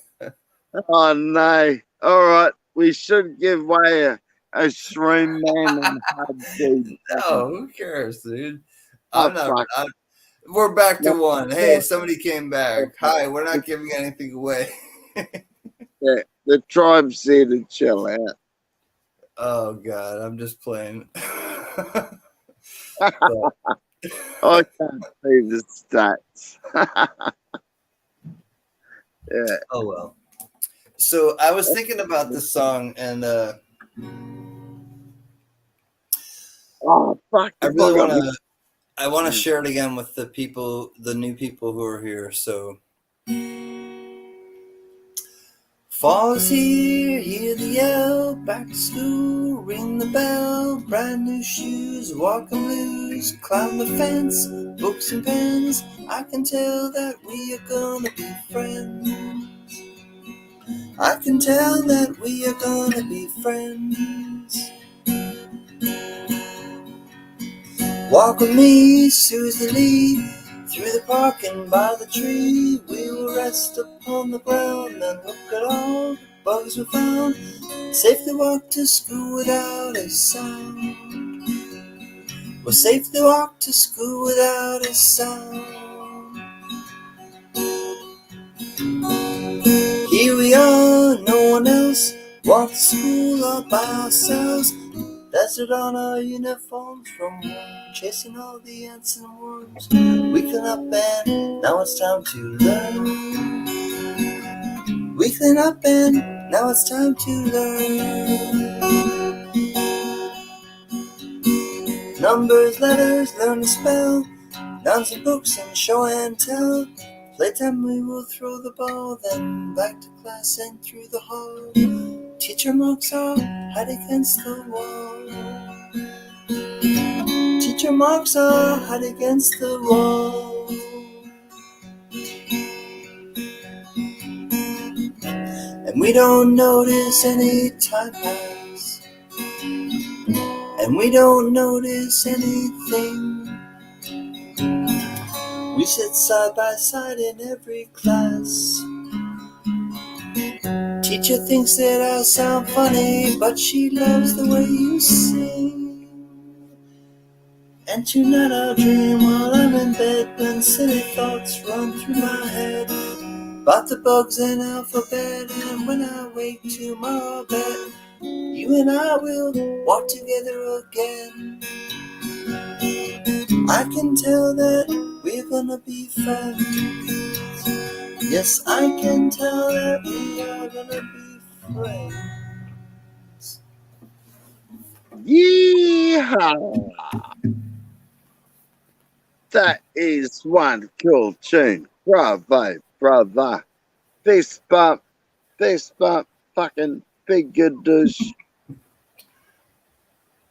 Oh no! All right, we should give away a Shroom Man and Hard Dude. No, who cares, dude? Oh, We're back to 1. Hey, somebody came back. Hi, we're not giving anything away. Yeah, the tribe's here to chill out. Oh God, I'm just playing. I can't see the stats. Yeah. Oh well. So I was thinking about this song, and Oh fuck! I really want to share it again with the people, the new people who are here. So fall's here, hear the yell, back to school, ring the bell, brand new shoes, walking loose, climb the fence, books and pens. I can tell that we are gonna be friends. I can tell that we are gonna be friends. Walk with me, Susie Lee, through the park and by the tree. We will rest upon the ground and look at all the bugs we found. Safe to walk to school without a sound. We're safe to walk to school without a sound. Here we are, no one else. Walk to school all by ourselves. Desert on our uniforms from home, chasing all the ants and worms. Waking up and now it's time to learn. We clean up and now it's time to learn. Numbers, letters, learn to spell, nouns and books and show and tell. Playtime we will throw the ball, then back to class and through the hall. Teacher marks our head against the wall. Teacher marks our head against the wall. And we don't notice any time pass. And we don't notice anything. We sit side by side in every class. Teacher thinks that I sound funny, but she loves the way you sing. And tonight I'll dream while I'm in bed, when silly thoughts run through my head about the bugs and alphabet. And when I wake tomorrow, I'll bet you and I will walk together again. I can tell that we're gonna be friends. Yes, I can tell that we are gonna be friends. Yeehaw! That is one cool tune. Bravo, bravo. Fist bump, fucking big good douche.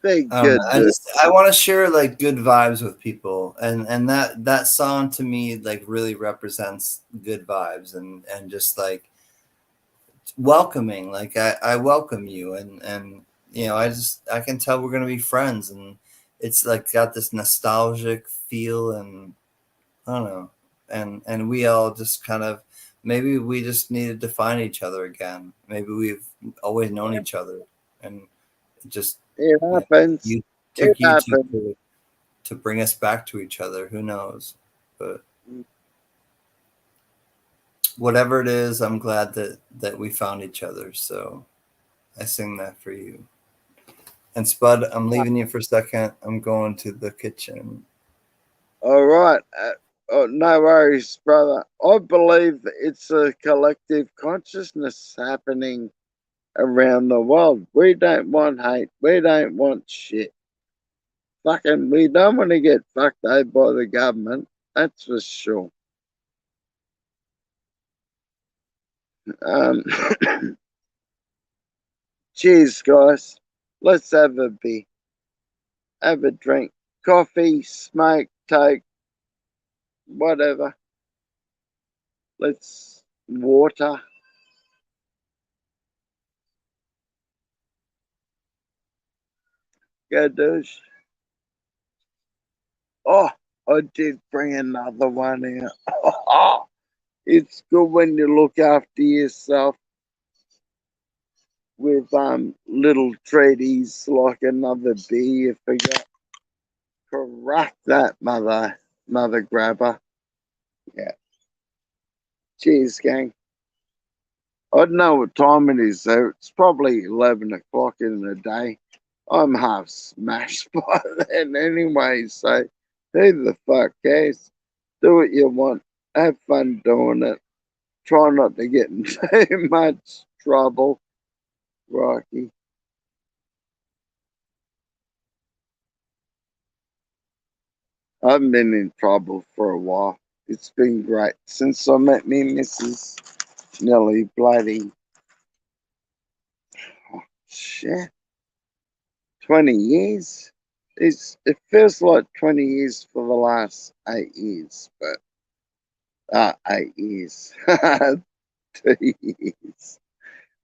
Big good douche. I want to share like good vibes with people, and that song to me like really represents good vibes and just like welcoming. Like I welcome you, and you know I can tell we're gonna be friends, and it's like got this nostalgic feel, and I don't know, and we all just kind of maybe we just needed to find each other again. Maybe we've always known each other, and just it happens. You took you to bring us back to each other. Who knows? But whatever it is, I'm glad that we found each other. So I sing that for you. And Spud, I'm leaving you for a second. I'm going to the kitchen. All right. Oh, no worries, brother. I believe it's a collective consciousness happening around the world. We don't want hate. We don't want shit. Fucking, we don't want to get fucked over by the government. That's for sure. Cheers, guys. Let's have a beer. Have a drink. Coffee, smoke, take, whatever. Let's water. Go, douche. Oh, I did bring another one out. Oh, it's good when you look after yourself with little treaties like another beer you forgot. Correct that, mother grabber. Yeah. Cheers, gang. I don't know what time it is though. It's probably 11 o'clock in the day. I'm half smashed by then anyway, so who the fuck cares? Do what you want. Have fun doing it. Try not to get in too much trouble, Rocky. I've been in trouble for a while. It's been great since I met me Mrs. Nearly bloody, oh, shit, 20 years. It feels like 20 years for the last 8 years, but 8 years, 2 years.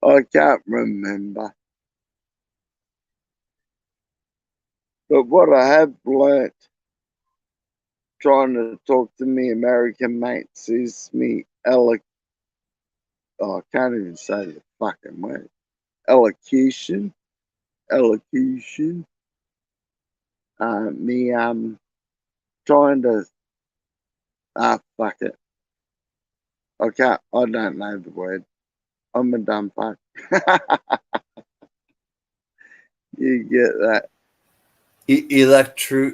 I can't remember. But what I have learnt trying to talk to me American mates is me I can't even say the fucking word. Elocution. Me trying to fuck it. I don't know the word. I'm a dumb fuck. You get that. Electro.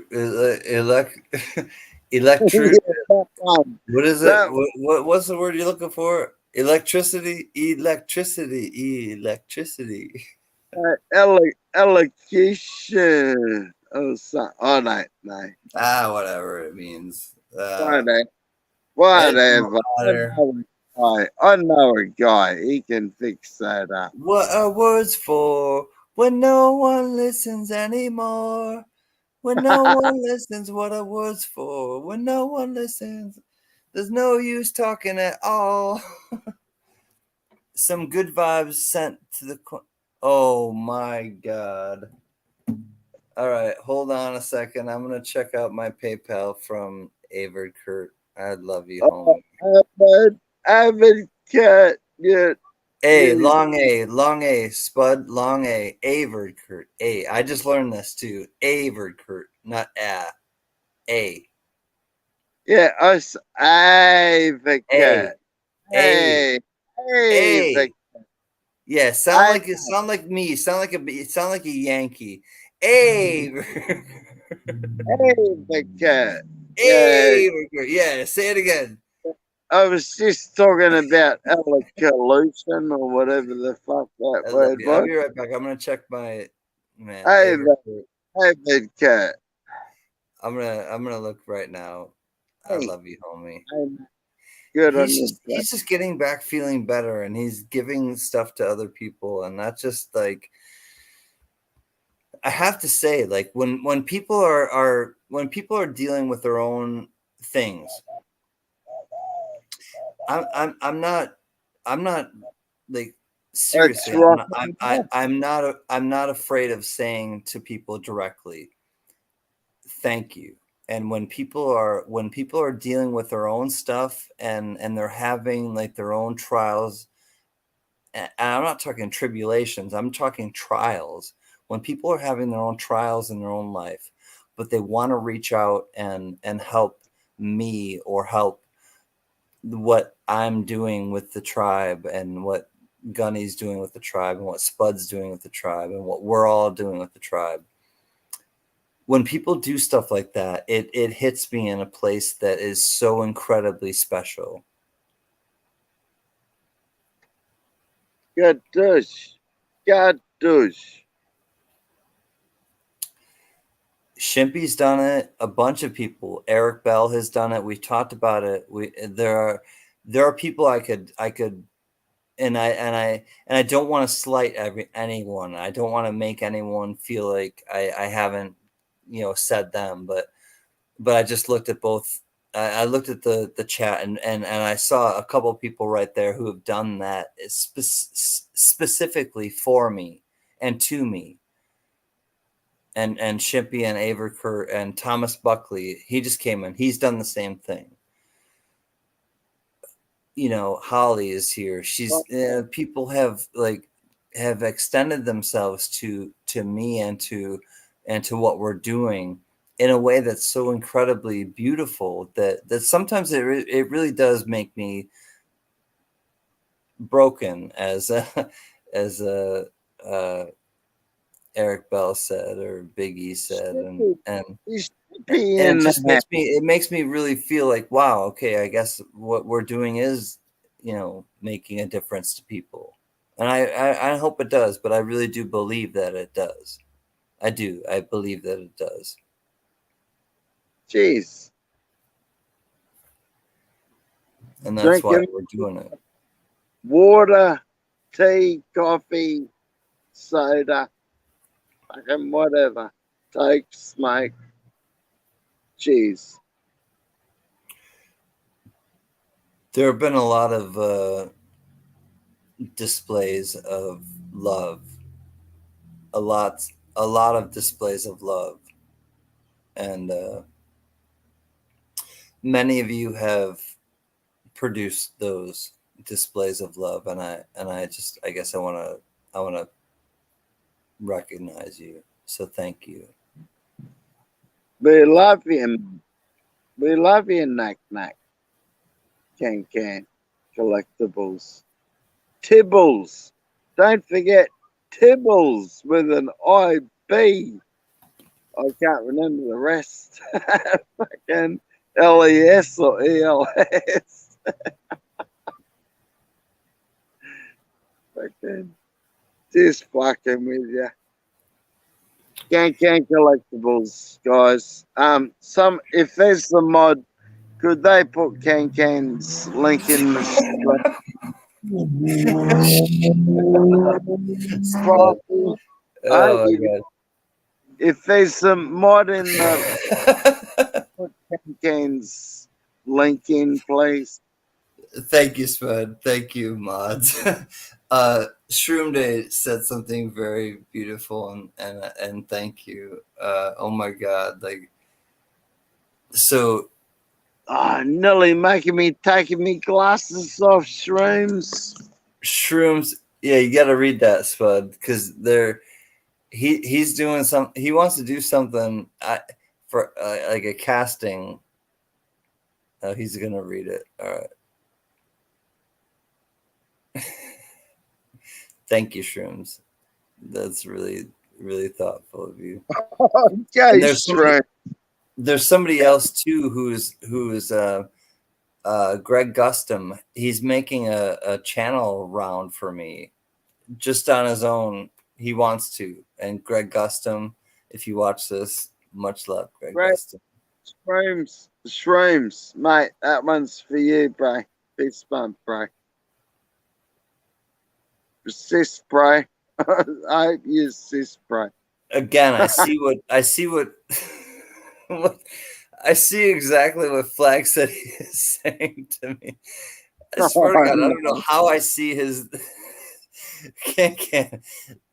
What is it? What's the word you're looking for? Electricity. Elocution. Oh, no, no. Whatever it means. Whatever. It Whatever. don't matter. I know a guy. He can fix that up. What are words for when no one listens anymore? When no one listens, what are words for? When no one listens, there's no use talking at all. Some good vibes sent to the. Oh my God. All right, hold on a second. I'm going to check out my PayPal from Averd Kurt. I love you, homie. Avid cat. Yeah. A, long A, Spud, long A, Averd Kurt. A. I just learned this too. Averd Kurt, not A. Yeah, us Avid cat. A. Hey. Yeah, sound like me. Sound like a Yankee. Averd. Avid cat. Yeah, say it again. I was just talking about elocution or whatever the fuck that word I'll was. be right back. I'm gonna check my man. Avid cat. I'm gonna look right now. I love you, homie. Good on He's you. just getting back feeling better, and he's giving stuff to other people, and that's just like, I have to say, like when people are dealing with their own things, I'm not like, seriously, I'm not afraid of saying to people directly, thank you. And when people are dealing with their own stuff and they're having like their own trials, and I'm not talking tribulations, I'm talking trials. When people are having their own trials in their own life, but they want to reach out and help me or help what I'm doing with the tribe and what Gunny's doing with the tribe and what Spud's doing with the tribe and what we're all doing with the tribe. When people do stuff like that, it hits me in a place that is so incredibly special. God does. Shimpy's done it. A bunch of people. Eric Bell has done it. We've talked about it. There are people I could, and I don't want to slight anyone. I don't want to make anyone feel like I haven't, said them. But I just looked at both. I looked at the chat and I saw a couple of people right there who have done that specifically for me and to me. And Shimpy and Averkurt and Thomas Buckley, he just came in. He's done the same thing. Holly is here. She's people have extended themselves to me and to what we're doing in a way that's so incredibly beautiful that sometimes it really does make me broken, as Eric Bell said, or Big E said, and it just makes me really feel like, wow, okay, I guess what we're doing is, making a difference to people. And I hope it does, but I really do believe that it does. I believe that it does. Jeez. And that's why we're doing it. Water, tea, coffee, soda, fucking whatever. Take, smoke. Jeez. There have been a lot of displays of love. A lot of displays of love. And many of you have produced those displays of love, and I guess I want to recognize you. So thank you. We love you. We love you, Knack Knack. Can collectibles. Tibbles. Don't forget Tibbles with an IB. I can't remember the rest. Fucking LES or ELS. Just fucking with you. Can collectibles, guys. If there's the mod, could they put Can's link in the Oh my if there's some mod in the put Can's link in, please. Thank you, Spud. Thank you, mods. Shroom Day said something very beautiful, and thank you. Oh my God! Like, so. Nearly taking me glasses off, Shrooms. Shrooms, yeah, you got to read that, Spud, because he's doing some. He wants to do something for like a casting. Oh, he's gonna read it. All right. Thank you, Shrooms. That's really, really thoughtful of you. Okay, there's somebody else too who's Greg Gustum. He's making a channel round for me just on his own. He wants to. And Greg Gustum, if you watch this, much love, Greg Gustum. Shrooms, mate. That one's for you, bro. Fist bump, bro. Assist, bro. I hope you assist, bro. Again, I see what I see exactly what Flag said he is saying to me. I swear to God, I don't know how I see his can.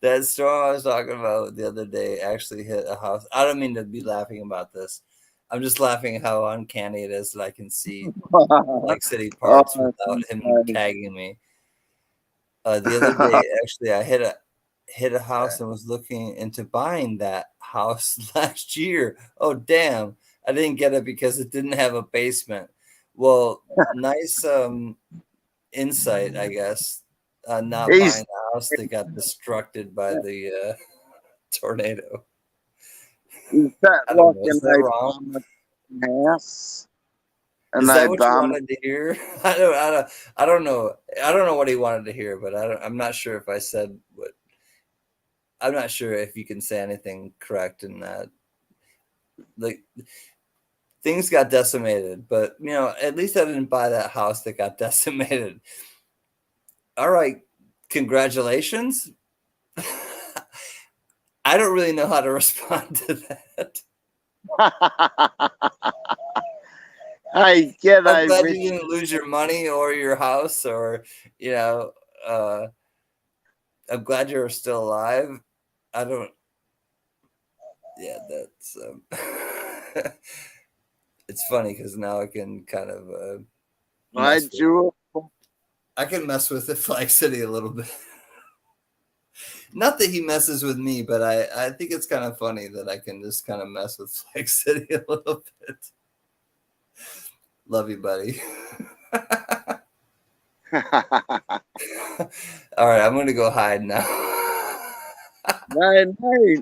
That storm I was talking about the other day actually hit a house. I don't mean to be laughing about this. I'm just laughing at how uncanny it is that I can see like city parts without him tagging me. The other day, actually, I hit a house and was looking into buying that house last year. Oh, damn. I didn't get it because it didn't have a basement. Well, nice insight, I guess. Not buying the house that got destructed by the tornado. Is that Is that wrong? House? Is that what you wanted to hear? I don't know. I don't know what he wanted to hear, but I'm not sure if I said what. I'm not sure if you can say anything correct in that. Like, things got decimated, but at least I didn't buy that house that got decimated. All right, congratulations. I don't really know how to respond to that. Hey, I'm glad you didn't lose your money or your house, or I'm glad you're still alive. I don't. Yeah, that's. It's funny because now I can kind of. I can mess with the Flag City a little bit. Not that he messes with me, but I think it's kind of funny that I can just kind of mess with Flag City a little bit. Love you, buddy. All right, I'm gonna go hide now. No,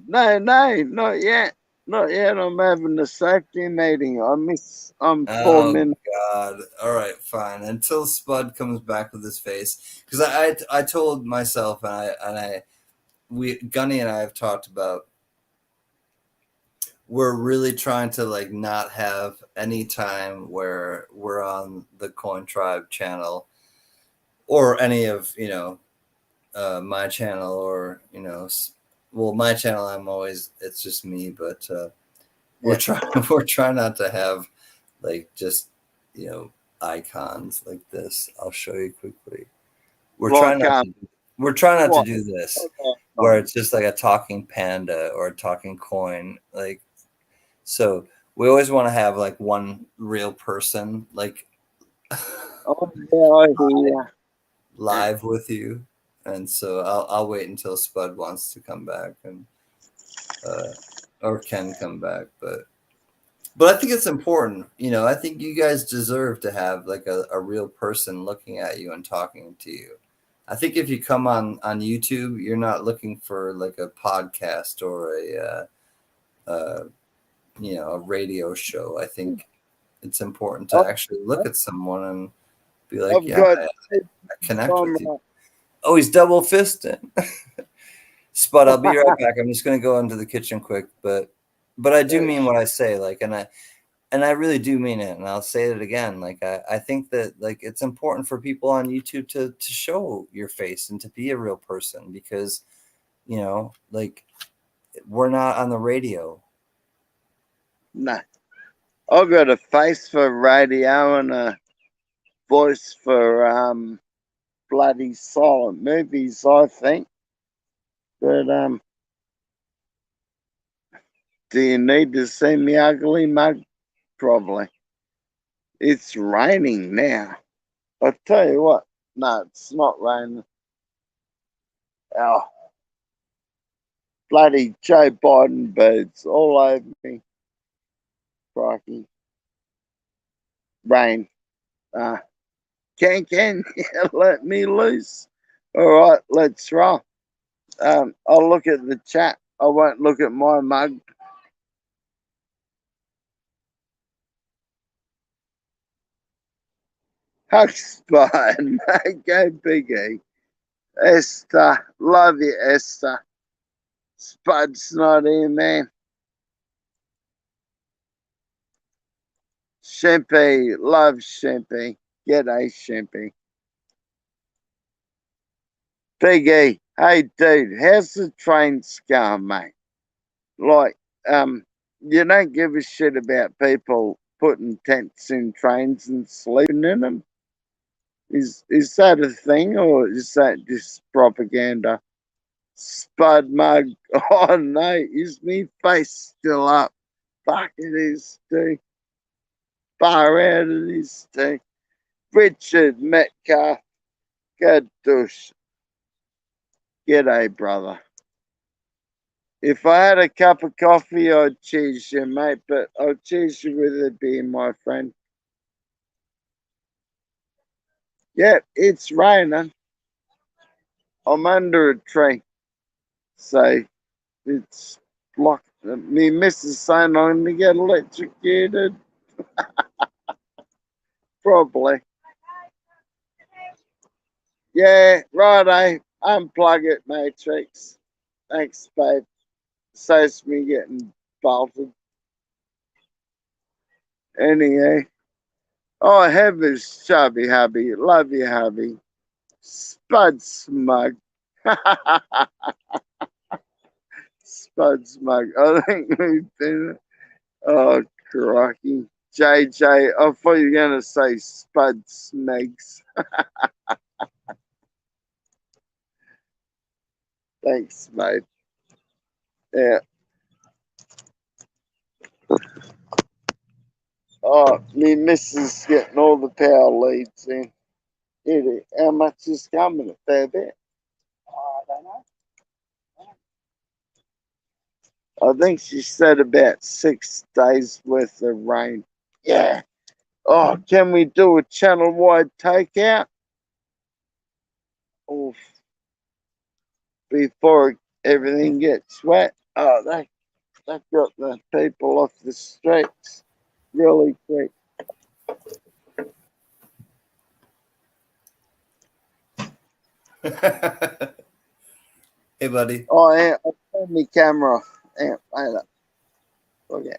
not yet. Not yet. I'm having a safety meeting. I'm 4 minutes. God. All right, fine. Until Spud comes back with his face, because I told myself Gunny and I have talked about. We're really trying to like not have any time where we're on the Coin Tribe channel or any of my channel or my channel. It's just me, but we're trying not to have like just icons like this. I'll show you quickly. We're trying not to do this where it's just like a talking panda or a talking coin, like. So we always want to have like one real person like live with you, and so I'll wait until Spud wants to come back and or can come back, but I think it's important. I think you guys deserve to have like a real person looking at you and talking to you. I think if you come on YouTube, you're not looking for like a podcast or a radio show. I think it's important to actually look at someone and be like, I connect with you. Oh, he's double fisting. Spud, I'll be right back. I'm just gonna go into the kitchen quick, but I do mean what I say, like, and I really do mean it, and I'll say it again. Like, I think that, like, it's important for people on YouTube to show your face and to be a real person, because, you know, like, we're not on the radio. No. I've got a face for radio and a voice for bloody silent movies, I think. But do you need to see me ugly mug? Probably. It's raining now. I'll tell you what. No, it's not raining. Oh. Bloody Joe Biden birds all over me. Crikey. Rain. Can let me loose. All right, let's roll. I'll look at the chat. I won't look at my mug. Hugs by go Biggie. Esther, love you, Esther. Spud's not here, man. Shempy, love Shempy. G'day, Shempy. Biggie, hey dude, how's the trains going, mate? Like, you don't give a shit about people putting tents in trains and sleeping in them. Is that a thing, or is that just propaganda? Spud mug. Oh no, is me face still up? Fuck, it is too. Far out it is too. Richard Metcalf. Good douche. G'day, brother. If I had a cup of coffee, I'd cheese you, mate, but I'll cheese you with a beer, my friend. Yep, it's raining. I'm under a tree. So it's blocked. Me missus saying I'm going to get electrocuted. Probably. Yeah, righto. Unplug it, Matrix. Thanks, babe. Saves me getting bolted. Anyhow. Oh, heavens, chubby hubby. Love you, hubby. Spud smug. Spud smug. I think we've been. Oh, crikey. JJ, I thought you were going to say Spud Smegs. Thanks, mate. Yeah. Oh, me missus getting all the power leads in. How much is coming? A fair bit. I don't know. I think she said about 6 days worth of rain. Yeah. Oh, can we do a channel-wide takeout? Oof. Before everything gets wet. Oh, they got the people off the streets really quick. Hey, buddy. Oh, yeah, I'll turn my camera off. Yeah, wait up. Okay.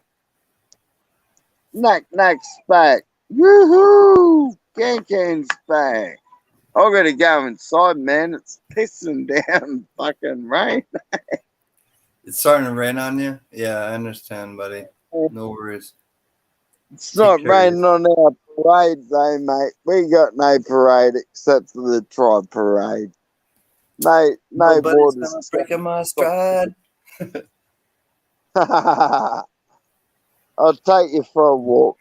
Knack's back. Woohoo! Can's back. I gotta go inside, man. It's pissing down fucking rain. It's starting to rain on you? Yeah, I understand, buddy. No worries. It's not raining on our parade, though, mate. We got no parade except for the tri parade. No borders. Breaking my stride. I'll take you for a walk.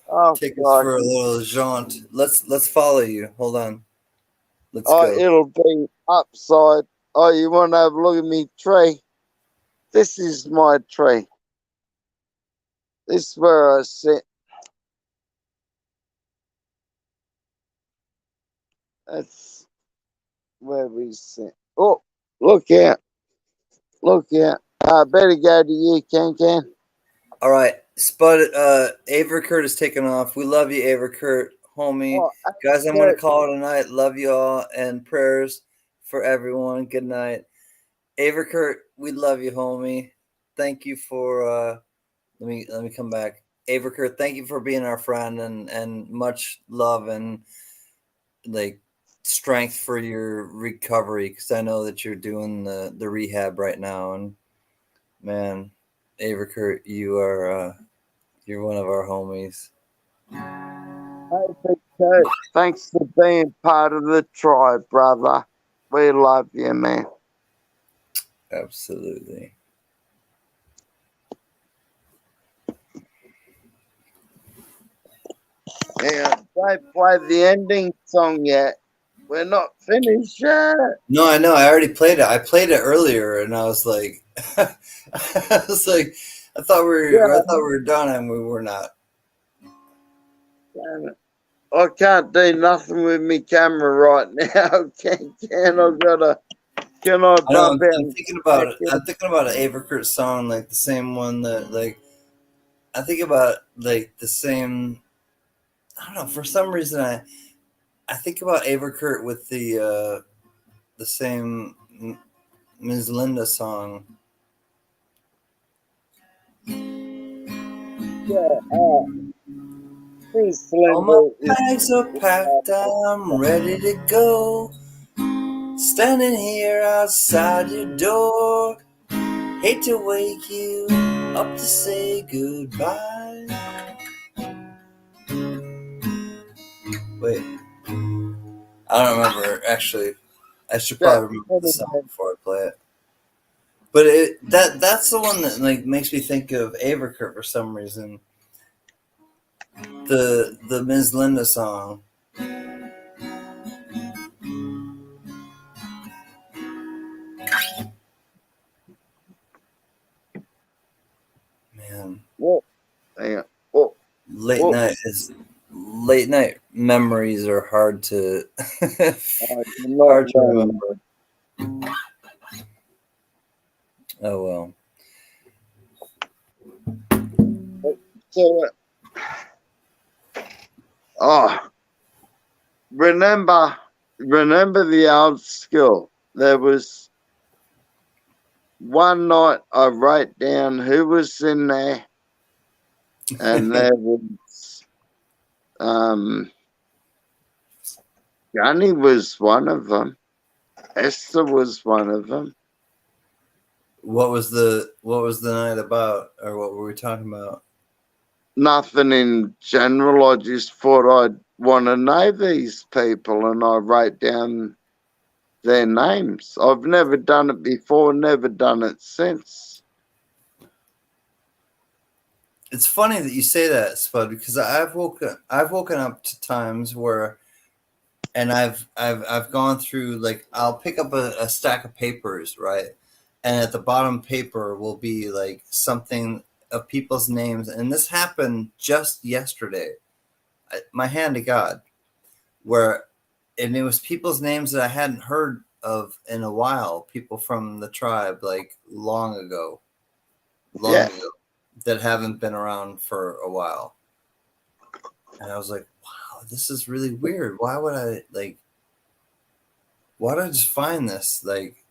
Oh, take us for a little jaunt. Let's follow you. Hold on. Let's go. It'll be upside. Oh, you want to have a look at me tree? This is my tree. This is where I sit. That's where we sit. Oh, look out. Look out. Better go to you, Can. All right. Spud, Averkurt is taking off. We love you, Averkurt. homie. Oh, Guys, I'm gonna call it a night. Love you all, and prayers for everyone. Good night. Averkurt, we love you, homie. Thank you for let me come back. Averkurt, thank you for being our friend, and much love and like strength for your recovery, because I know that you're doing the rehab right now. And man, Averkurt, you're one of our homies. Hey, thanks for being part of the tribe, brother. We love you, man. Absolutely. Yeah, don't play the ending song yet. We're not finished yet. No, I know. I already played it. I played it earlier, and I was like, I was like, I thought we were done, and we were not. Damn it. I can't do nothing with my camera right now. Can I gotta? Can I I know, bump I'm out? thinking about it. I'm thinking about an Averkurt song, like the same one that, like, I think about like the same. I don't know. For some reason, I think about Averkurt with the same Ms. Linda song. Yeah. This All my Linda is bags are packed. I'm ready to go. Standing here outside your door. Hate to wake you up to say goodbye. Wait, I don't remember actually. I should probably remember the song before I play it. But that's the one that like makes me think of Averkurt for some reason. The Ms. Linda song. Man, What? Hang on. What? Late night memories are hard to Not remember. Oh well. So, remember the old school. There was one night I wrote down who was in there, and there was Johnny was one of them. Esther was one of them. What was the night about, or what were we talking about? Nothing in general. I just thought I'd want to know these people, and I wrote down their names. I've never done it before, never done it since. It's funny that you say that, Spud, because I've woken up to times where, and I've gone through, like, I'll pick up a stack of papers, right, and at the bottom paper will be like something of people's names, and this happened just yesterday. My hand to God, and it was people's names that I hadn't heard of in a while, people from the tribe, like long ago, that haven't been around for a while. And I was like, wow, this is really weird. Why would I just find this like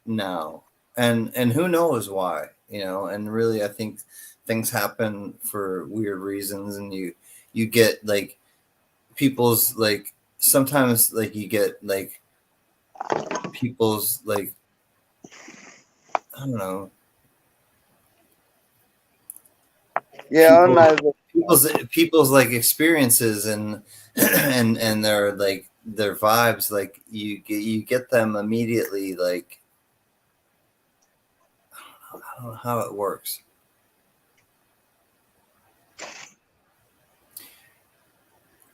now? And who knows why, and really I think things happen for weird reasons, and you get like people's like sometimes like you get like people's like I don't know. Yeah, I know. People's like experiences and and their like their vibes, like you get them immediately, like I don't know how it works.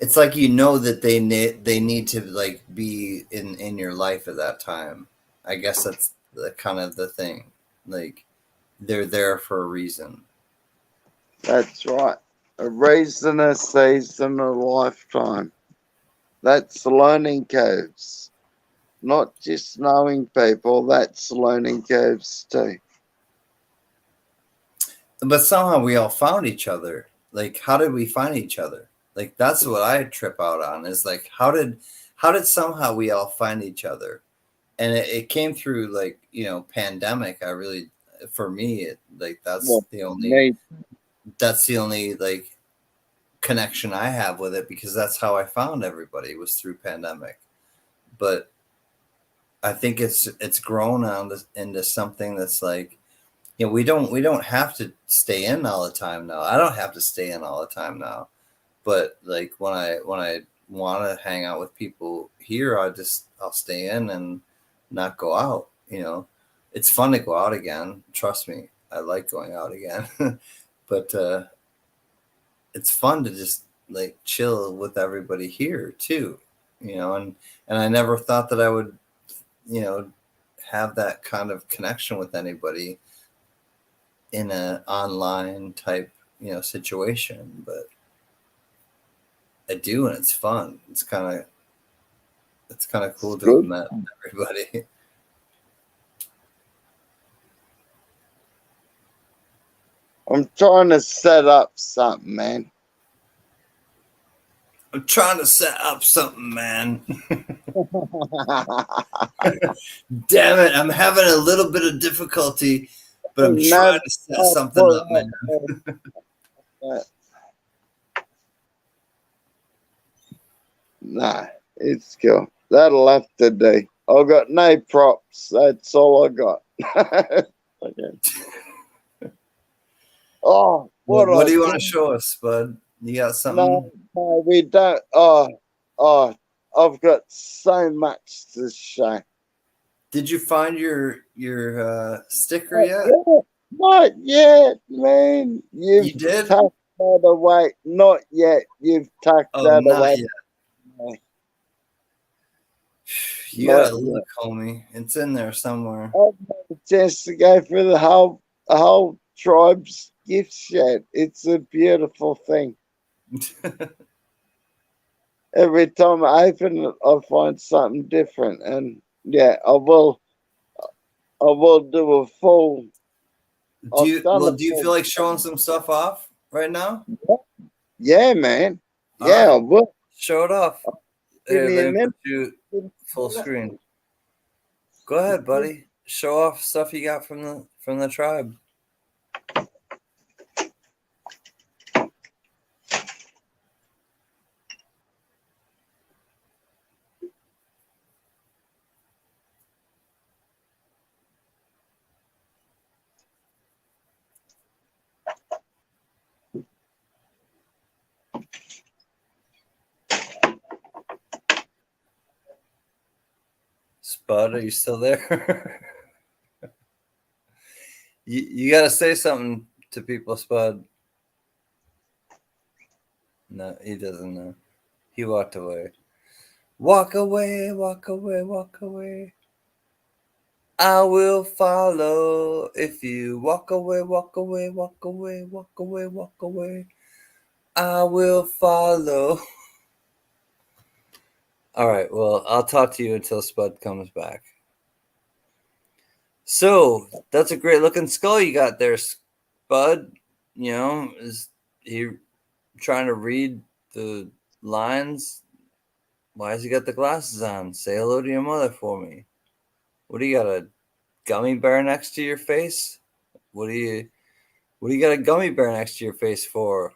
It's like that they need to like be in your life at that time. I guess that's the kind of the thing. Like they're there for a reason. That's right. A reason, a season, a lifetime. That's learning curves. Not just knowing people, that's learning curves too. But somehow we all found each other. Like, how did we find each other? Like that's what I trip out on is like how did somehow we all find each other? And it came through like, pandemic. I really, for me, like Well, me, that's the only like connection I have with it, because that's how I found everybody, was through pandemic. But I think it's grown on into something that's like, we don't have to stay in all the time now. I don't have to stay in all the time now. But like when I want to hang out with people here, I'll stay in and not go out. It's fun to go out again. Trust me, I like going out again. But it's fun to just like chill with everybody here too. And I never thought that I would, have that kind of connection with anybody in an online type, situation. But I do, and it's fun. It's kind of cool to have met everybody. I'm trying to set up something, man. I'm trying to set up something, man. Damn it, I'm having a little bit of difficulty, but I'm trying to set something up, man. Nah, it's cool. That'll have to do. I got no props. That's all I got. Oh, what do you want to show us, bud? You got something? No, we don't. Oh, I've got so much to show. Did you find your sticker yet? Not yet, man. You did? Tucked that away. Not yet. You've tucked that away. Yet. You gotta look, homie. It's in there somewhere. I've had a chance to go through the whole tribe's gift shed. It's a beautiful thing. Every time I open it, I find something different, and yeah, I will do a full. Do you feel like showing some stuff off right now? Yeah, man. Yeah, I will. Show it off. Give me a Let me minute. put you full screen. Go ahead, buddy. Show off stuff you got from the tribe. Spud, are you still there? you got to say something to people, Spud. No, he doesn't know. He walked away. Walk away, walk away, walk away. I will follow if you walk away, walk away, walk away, walk away, walk away. I will follow. All right, well, I'll talk to you until Spud comes back. So that's a great looking skull you got there, Spud. Is he trying to read the lines? Why has he got the glasses on? Say hello to your mother for me. What do you got, a gummy bear next to your face? What do you got a gummy bear next to your face for?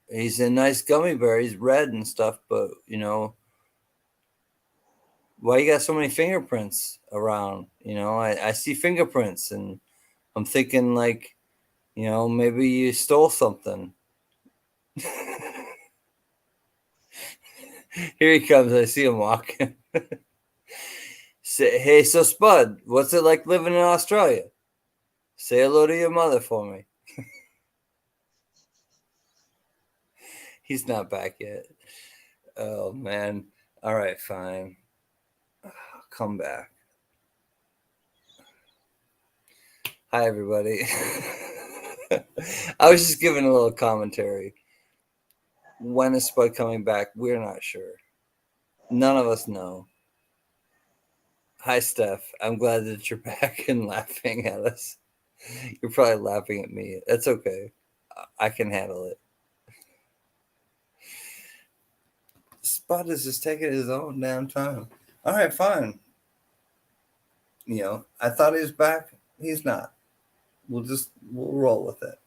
He's a nice gummy bear. He's red and stuff, but why you got so many fingerprints around? I see fingerprints, and I'm thinking like, maybe you stole something. Here he comes. I see him walking. Hey, so Spud, what's it like living in Australia? Say hello to your mother for me. He's not back yet. Oh, man. All right, fine. Come back. Hi, everybody. I was just giving a little commentary. When is Spud coming back? We're not sure. None of us know. Hi, Steph. I'm glad that you're back and laughing at us. You're probably laughing at me. That's okay. I can handle it. Spud is just taking his own damn time. All right, fine. I thought he was back. He's not. We'll roll with it.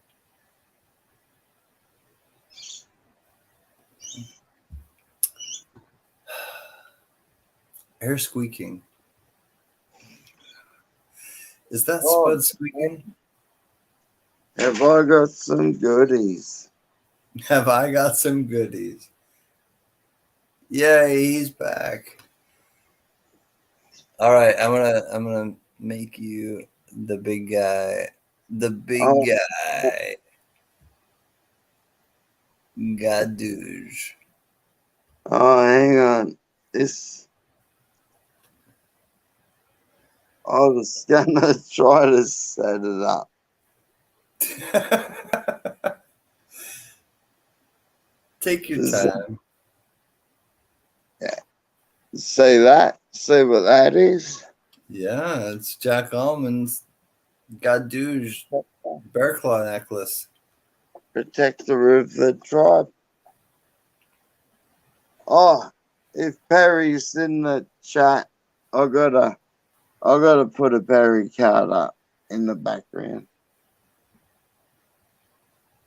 Air squeaking. Is that Spud squeaking? Have I got some goodies? Have I got some goodies? Yay, he's back. All right, I'm gonna make you the big guy. The big guy. Gadouge. Oh, hang on. I was gonna try to set it up. Take your time. Yeah. See that? See what that is? Yeah, it's Jack Allman's Gadouge bear claw necklace. Protector of the tribe. Oh, if Perry's in the chat, I gotta put a Perry card up in the background.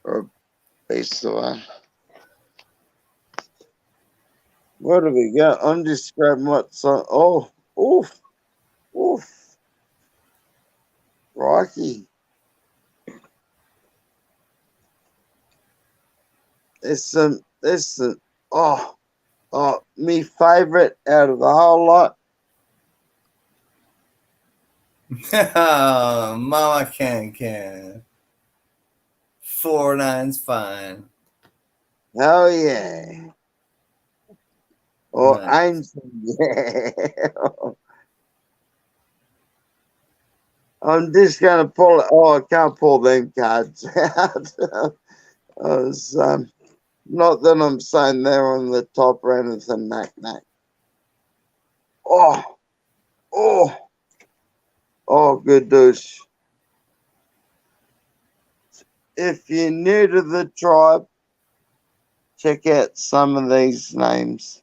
Or a piece of one. What do we got? I'm just grabbing what's on. Oh, oof. Rocky. It's me favorite out of the whole lot. Mama can. 4-9's fine. Hell yeah. Oh, Nice. yeah. I'm just gonna pull it. Oh, I can't pull them cards out. Not that I'm saying they're on the top or anything like that. Good douche. If you're new to the tribe, check out some of these names.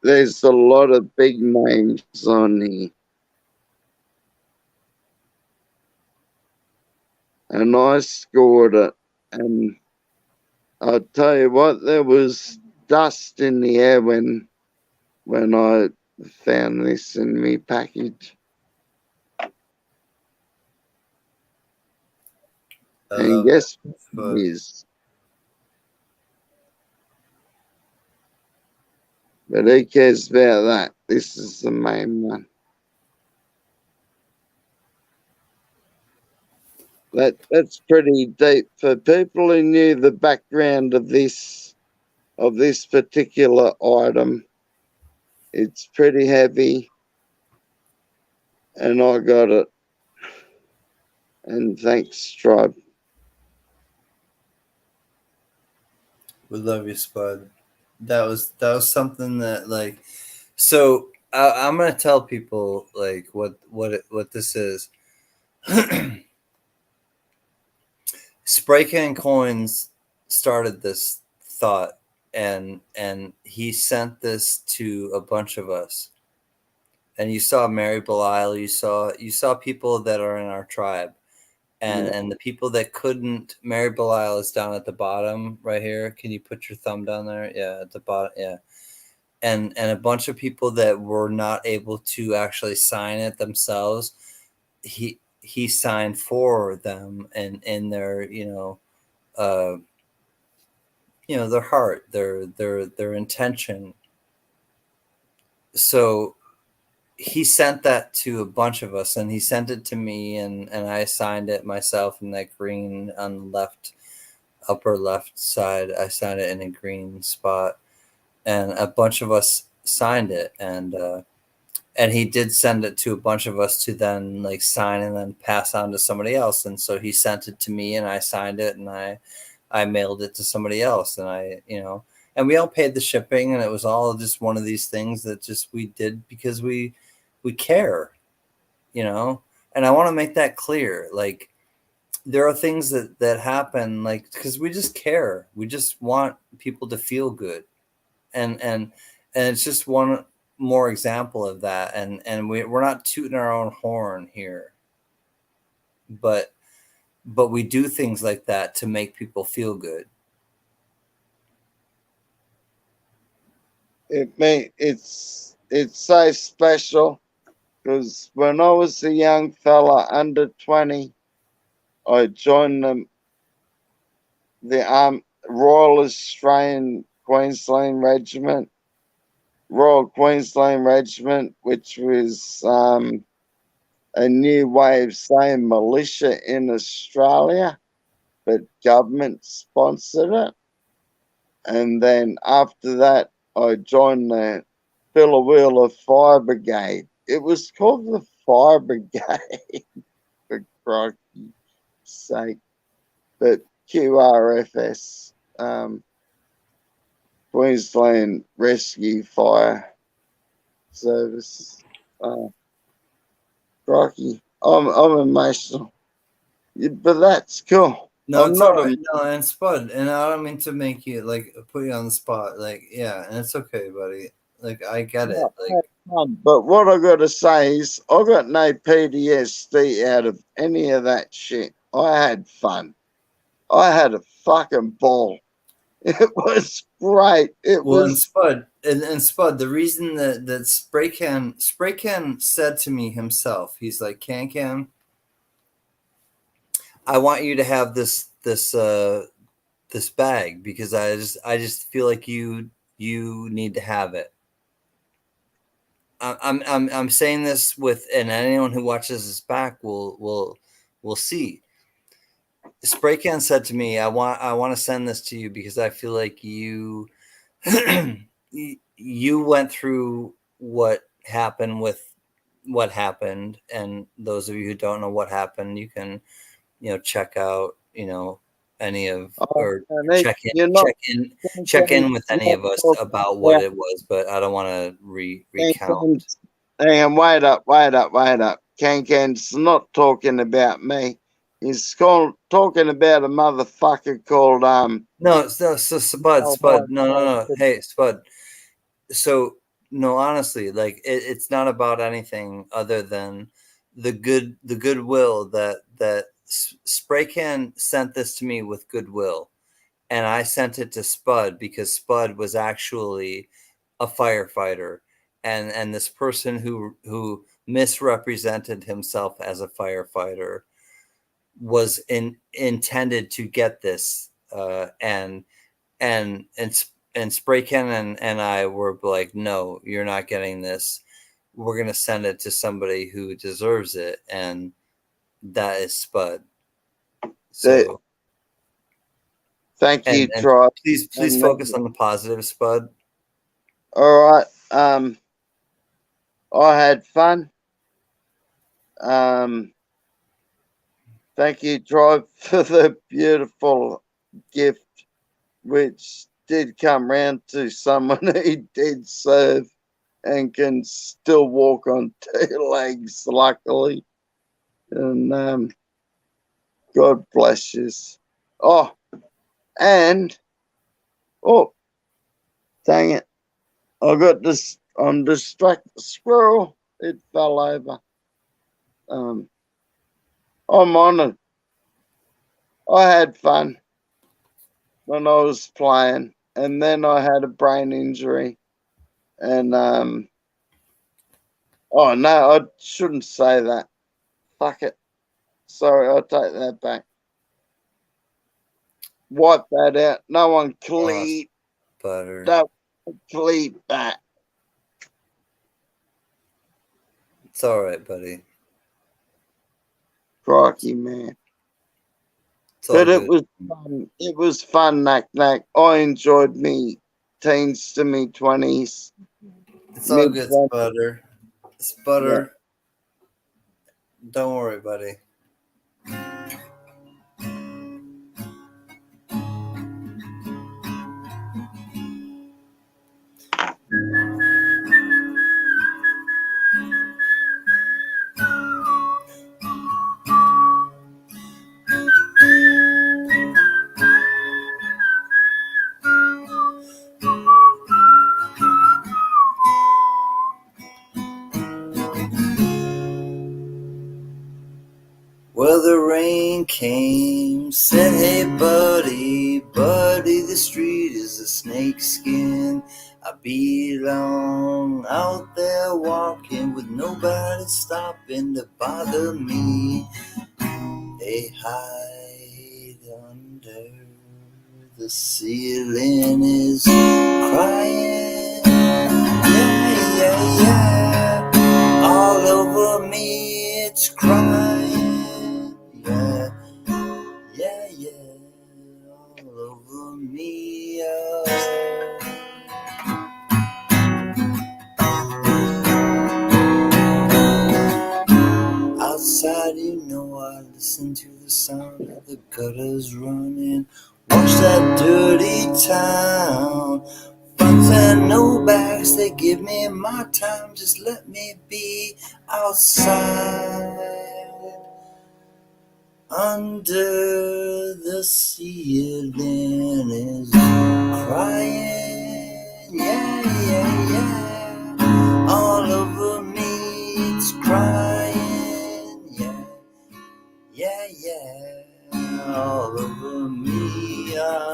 There's a lot of big names on here. And I scored it. And I'll tell you what, there was dust in the air when I found this in my package. And guess what it is? But who cares about that? This is the main one. That's pretty deep for people who knew the background of this particular item. It's pretty heavy, and I got it. And thanks, tribe. We love you, Spud. That was something that so I'm gonna tell people what this is. Spray Can Coins started this thought, and he sent this to a bunch of us. And you saw Mary Belial, you saw people that are in our tribe, and the people that couldn't. Mary Belial is down at the bottom right here. Can you put your thumb down there? Yeah, at the bottom. Yeah, and a bunch of people that were not able to actually sign it themselves. He signed for them and in their their heart, their intention. So he sent that to a bunch of us, and he sent it to me, and I signed it myself in that green on the upper left side. I signed it in a green spot, and a bunch of us signed it, and he did send it to a bunch of us to then sign and then pass on to somebody else. And so he sent it to me, and I signed it, and I mailed it to somebody else, and and we all paid the shipping, and it was all just one of these things that just we did because we we care, you know, and I want to make that clear. Like, there are things that happen, like, because we just care. We just want people to feel good, and it's just one more example of that. And we're not tooting our own horn here, but we do things like that to make people feel good. It's so special because when I was a young fella under 20, I joined the Royal Australian Queensland Regiment, Royal Queensland Regiment, which was a new way of saying militia in Australia, but government sponsored it. And then after that, I joined the Billawheeler Fire Brigade. It was called the Fire Brigade, for crikey's sake. But QRFS, Queensland Rescue Fire Service. Crikey, I'm emotional. Yeah, but that's cool. No, I'm it's not all right. No, and Spud, and I don't mean to make you like put you on the spot. Like, yeah, and it's okay, buddy. Like, I get it. Like, But what I got to say is, I got no PTSD out of any of that shit. I had fun. I had a fucking ball. It was great. It well, and was. Spud, and Spud, the reason that Spray Can said to me himself, he's like, Can, I want you to have this bag because I just feel like you need to have it. I'm saying this with, and anyone who watches this back will see. Spray Can said to me, I want to send this to you because I feel like you you went through what happened with what happened, and those of you who don't know what happened, you can check out any of, or check in with any of us about what it was, but I don't want to recount. Hang on, wait up. Can's not talking about me. He's talking about a motherfucker called No, so Spud, no. Hey, Spud. So no, honestly, like it's not about anything other than the goodwill that Spray Can sent this to me with goodwill, and I sent it to Spud because Spud was actually a firefighter, and this person who misrepresented himself as a firefighter was intended to get this, and Spray Can and I were like, no, you're not getting this. We're gonna send it to somebody who deserves it, and that is Spud. So thank you, Troy. Please focus on the positive, Spud. All right. I had fun. Thank you, Troy, for the beautiful gift, which did come round to someone who did serve and can still walk on two legs, luckily. And God bless you. Oh, and dang it. I got this. I'm distracted. Squirrel. It fell over. I'm on it. I had fun when I was playing, and then I had a brain injury. And oh no, I shouldn't say that. Fuck it. Sorry, I'll take that back. Wipe that out. No one cleat. Butter. Don't cleat that. It's all right, buddy. Crikey, man. But it was fun. It was fun, Knack. I enjoyed me teens to me 20s. It's all good, Sputter. Sputter. Yeah. Don't worry, buddy. Before the rain came, said, hey buddy, buddy, the street is a snake skin. I belong out there walking with nobody stopping to bother me. They hide under the ceiling is crying, yeah, yeah, yeah. All over me it's crying, yeah, yeah, yeah. All over me, outside, you know, I listen to the sound of the gutters running. Watch that dirty town. Fronts and no backs, they give me my time. Just let me be outside. Under the ceiling is crying, yeah, yeah, yeah. All over me it's crying, yeah, yeah, yeah. All over me, oh.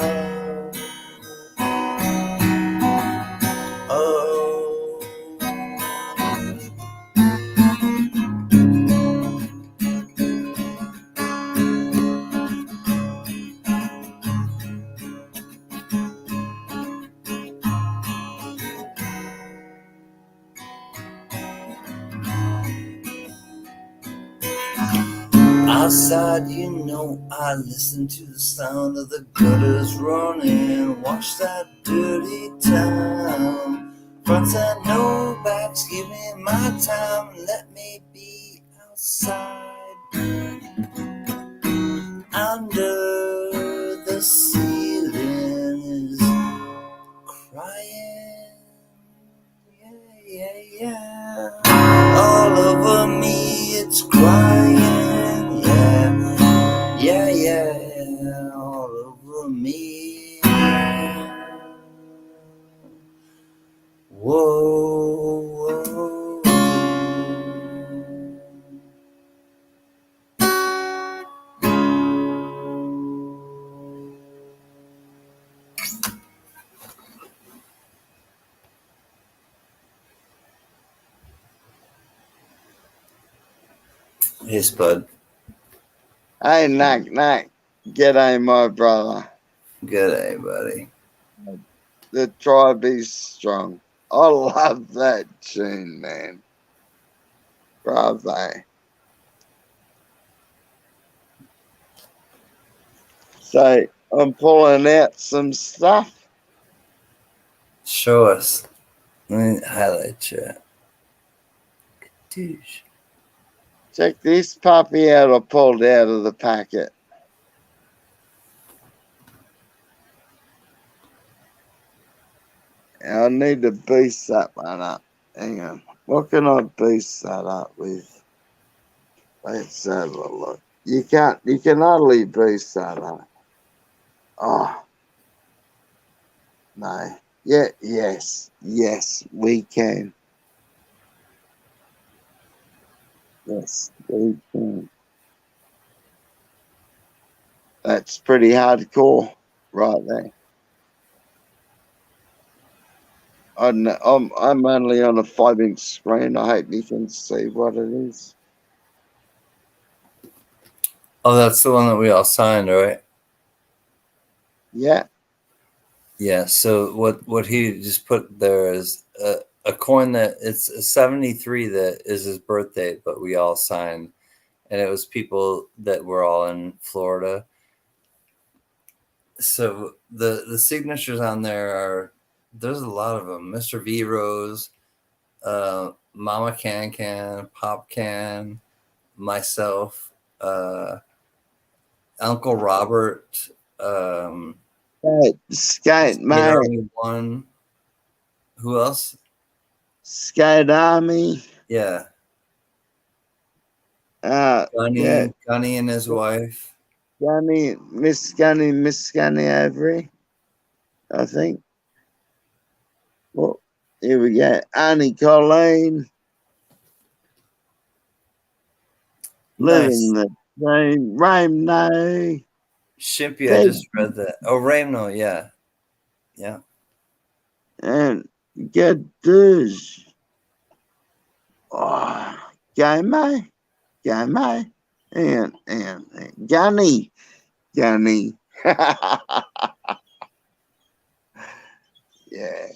Outside, you know, I listen to the sound of the gutters running. Watch that dirty town. Fronts and no backs, give me my time. Let me be outside. Under the ceiling is crying. Yeah, yeah, yeah. All over me it's crying. Yeah, yeah, yeah. All over me. Whoa, whoa. Hey, Spud. Hey, Knack, Knack. G'day, my brother. G'day, buddy. The tribe is strong. I love that tune, man. Bravo. So I'm pulling out some stuff. Show us. Let me highlight you. Douche. Check this puppy out I pulled out of the packet. I need to boost that one up. Hang on. What can I boost that up with? Let's have a look. You can only boost that up. Oh. No. Yeah, yes, we can. Yes, we can. That's pretty hardcore right there. I'm only on a 5-inch screen. I hope you can see what it is. Oh, that's the one that we all signed, right? Yeah. Yeah. So what he just put there is a coin that it's a 73 that is his birthday, but we all signed, and it was people that were all in Florida. So the signatures on there are, there's a lot of them. Mr. V Rose, Mama Can, Pop Can, myself, Uncle Robert, Skate mate. Army One. Who else? Skate Army. Yeah. Gunny, Yeah. Gunny and his wife. Miss Gunny Avery, I think. Well, here we go. Annie Colleen. Nice. Rain, Shimpy, I just read that. Oh, Ramno, yeah. Yeah. and get this. Oh, game, and Gunny. Yeah.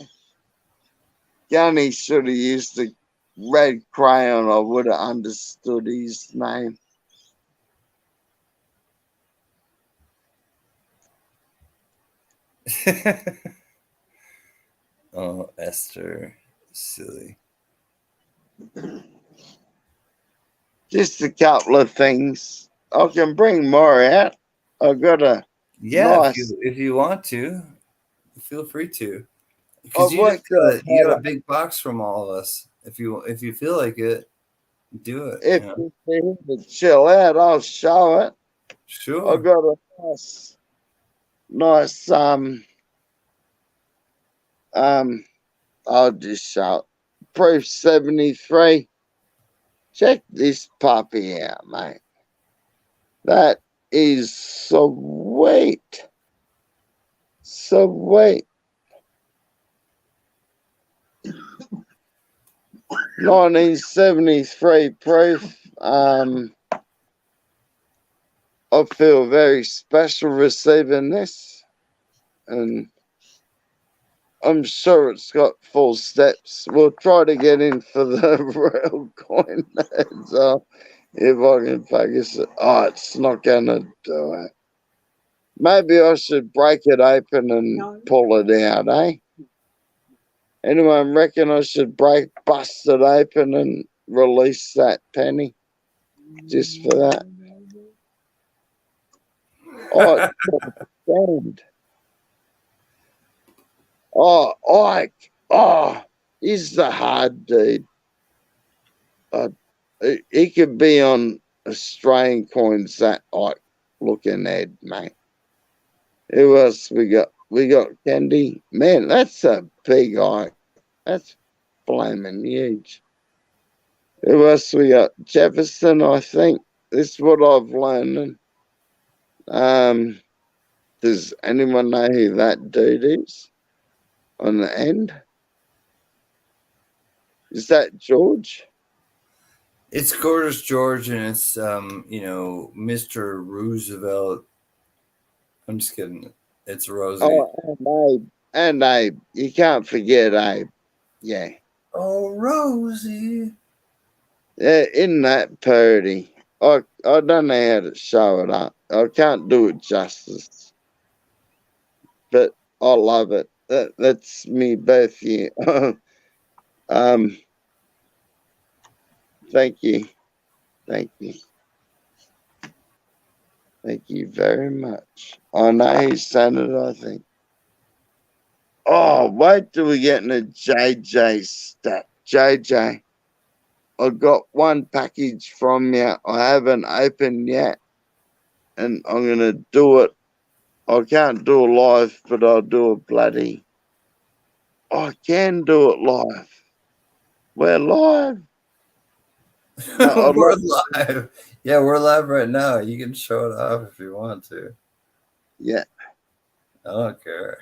Gunny should have used the red crayon. I would have understood his name. Oh, Esther. Silly. Just a couple of things. I can bring more out. I've got a Yeah, nice. if you want to, feel free to. I've Because worked out you how got to. a big box from all of us. If you feel like it, do it. If You know? you need to chill out, I'll show it. Sure. I've got a nice I'll just shout. Proof 73. Check this puppy out, mate. That is sweet. Sweet. 1973 proof. I feel very special receiving this. And I'm sure it's got full steps. We'll try to get in for the real coin. So if I can focus it. Oh, it's not going to do it. Maybe I should break it open and pull it out, eh? Anyone reckon I should bust it open and release that penny? Just for that. Oh, it's stand. Oh, Ike. Oh, he's the hard dude. He could be on Australian coins, that Ike looking head, mate. Who else we got? We got Candy. Man, that's a big Ike. That's flaming huge. Who else we got? Jefferson, I think. This is what I've learned. Does anyone know who that dude is on the end? Is that George? It's Gorgeous George, and it's Mr. Roosevelt. I'm just kidding. It's Rosie. Oh, and Abe. You can't forget Abe. Yeah. Oh, Rosie. Yeah, in that parody. I don't know how to show it up. I can't do it justice. But I love it. That's me both here. Thank you. Thank you. Thank you very much. I know he sent it, I think. Oh, wait till we get in a JJ stat. JJ, I got one package from you I haven't opened yet, and I'm going to do it. I can't do it live, but I'll do it bloody. I can do it live. We're live. No, We're live. Yeah, we're live right now. You can show it off if you want to. Yeah. I don't care.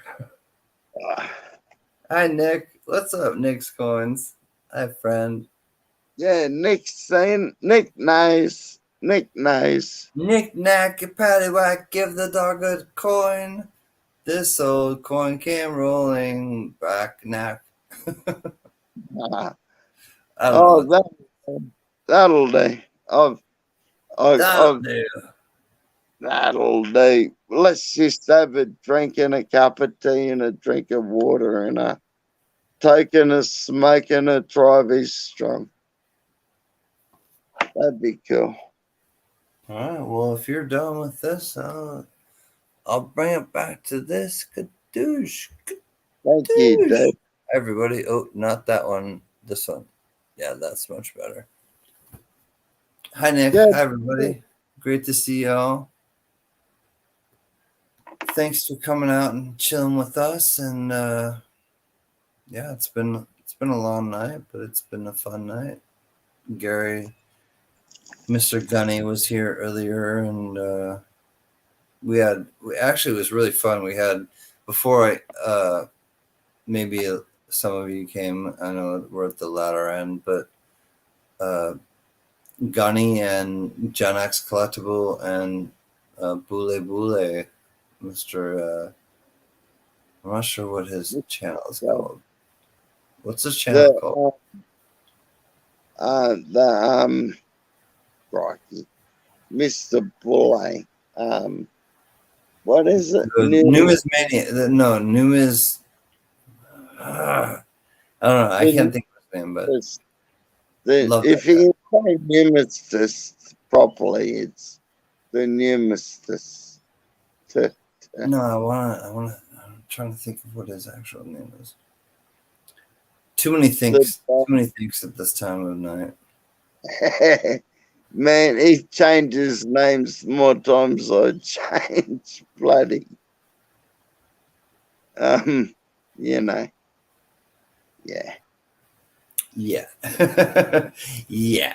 Hi, Nick. What's up, Nick's Coins? Hi, friend. Yeah, Nick's saying, Nick knows. Nick knows. Nick Knack, your paddywhack, give the dog a coin. This old coin came rolling back, knack. Oh, that'll do. That'll do. That'll do. Let's just have a drink and a cup of tea and a drink of water and a taking a smoke and a Trivy's strong. That'd be cool. All right. Well, if you're done with this, I'll bring it back to this. Kadoosh. Thank you, Dave. Everybody. Oh, not that one. This one. Yeah, that's much better. Hi, Nick. Yeah. Hi, everybody. Great to see y'all. Thanks for coming out and chilling with us. And yeah, it's been a long night, but it's been a fun night. Gary Mr. Gunny was here earlier, and we actually it was really fun. We had before maybe some of you came. I know we're at the latter end, but Gunny and Gen X Collectible and Bule Bule, Mr. I'm not sure what his channel is called. What's his channel called? Crikey, Mr. Bulle. What is it? Numismania. No, Numis. I don't know. I can't think of his name, but if you can say Numistus properly, it's the Numistus. No, I want to. I'm trying to think of what his actual name is. Too many things at this time of night. Man, he changes names more times I change. Bloody. You know. Yeah. Yeah. Yeah.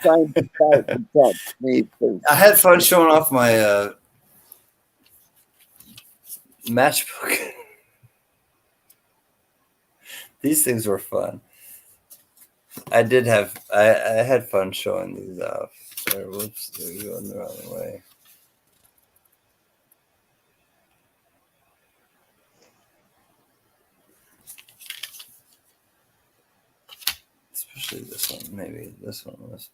Me too. I had fun showing off my matchbook. These things were fun. I had fun showing these off. Sorry, whoops, they're going the wrong way. Especially this one. Maybe this one was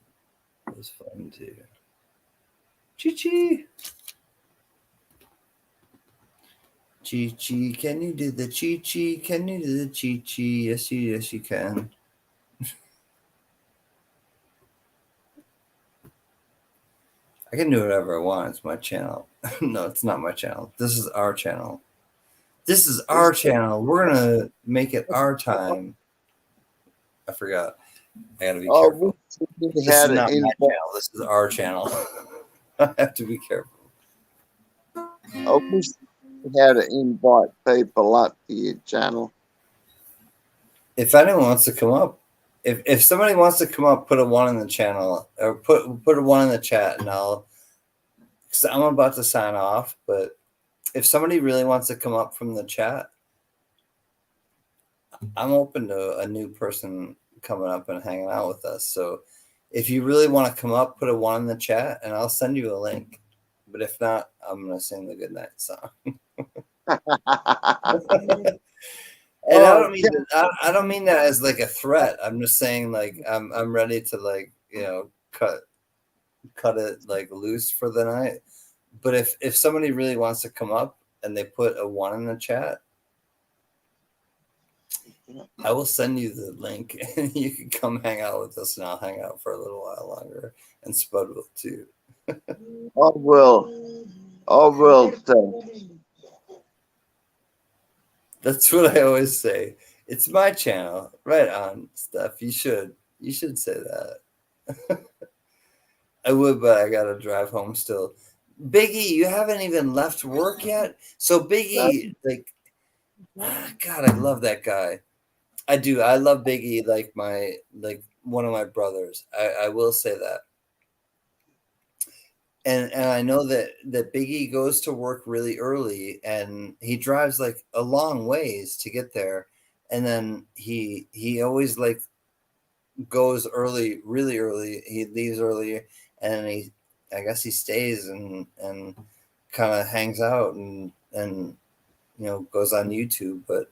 fun too. Chi-chi. Chi-chi, can you do the chi-chi? Can you do the chi-chi? Yes, you can. I can do whatever I want. It's my channel. No, it's not my channel. This is our channel. This is our channel. We're going to make it our time. I forgot. I got to be careful. This is not my channel. This is our channel. I have to be careful. I wish you had to invite people up to your channel. If anyone wants to come up, if somebody wants to come up, put a 1 in the channel or put a 1 in the chat, and because I'm about to sign off. But if somebody really wants to come up from the chat, I'm open to a new person coming up and hanging out with us. So if you really want to come up, put a 1 in the chat, and I'll send you a link. But if not, I'm gonna sing the goodnight song. And I don't mean that as like a threat. I'm just saying like I'm ready to like, you know, cut it like loose for the night. But if somebody really wants to come up and they put a 1 in the chat, I will send you the link and you can come hang out with us, and I'll hang out for a little while longer, and Spud will too. I will too. That's what I always say. It's my channel. Right on, Steph. You should say that. I would, but I gotta drive home still. Biggie, you haven't even left work yet? So Biggie, like, God, I love that guy. I do. I love Biggie like one of my brothers. I will say that. And I know that Biggie goes to work really early, and he drives like a long ways to get there, and then he always like goes early, really early. He leaves early, and I guess he stays and kind of hangs out and you know, goes on YouTube. But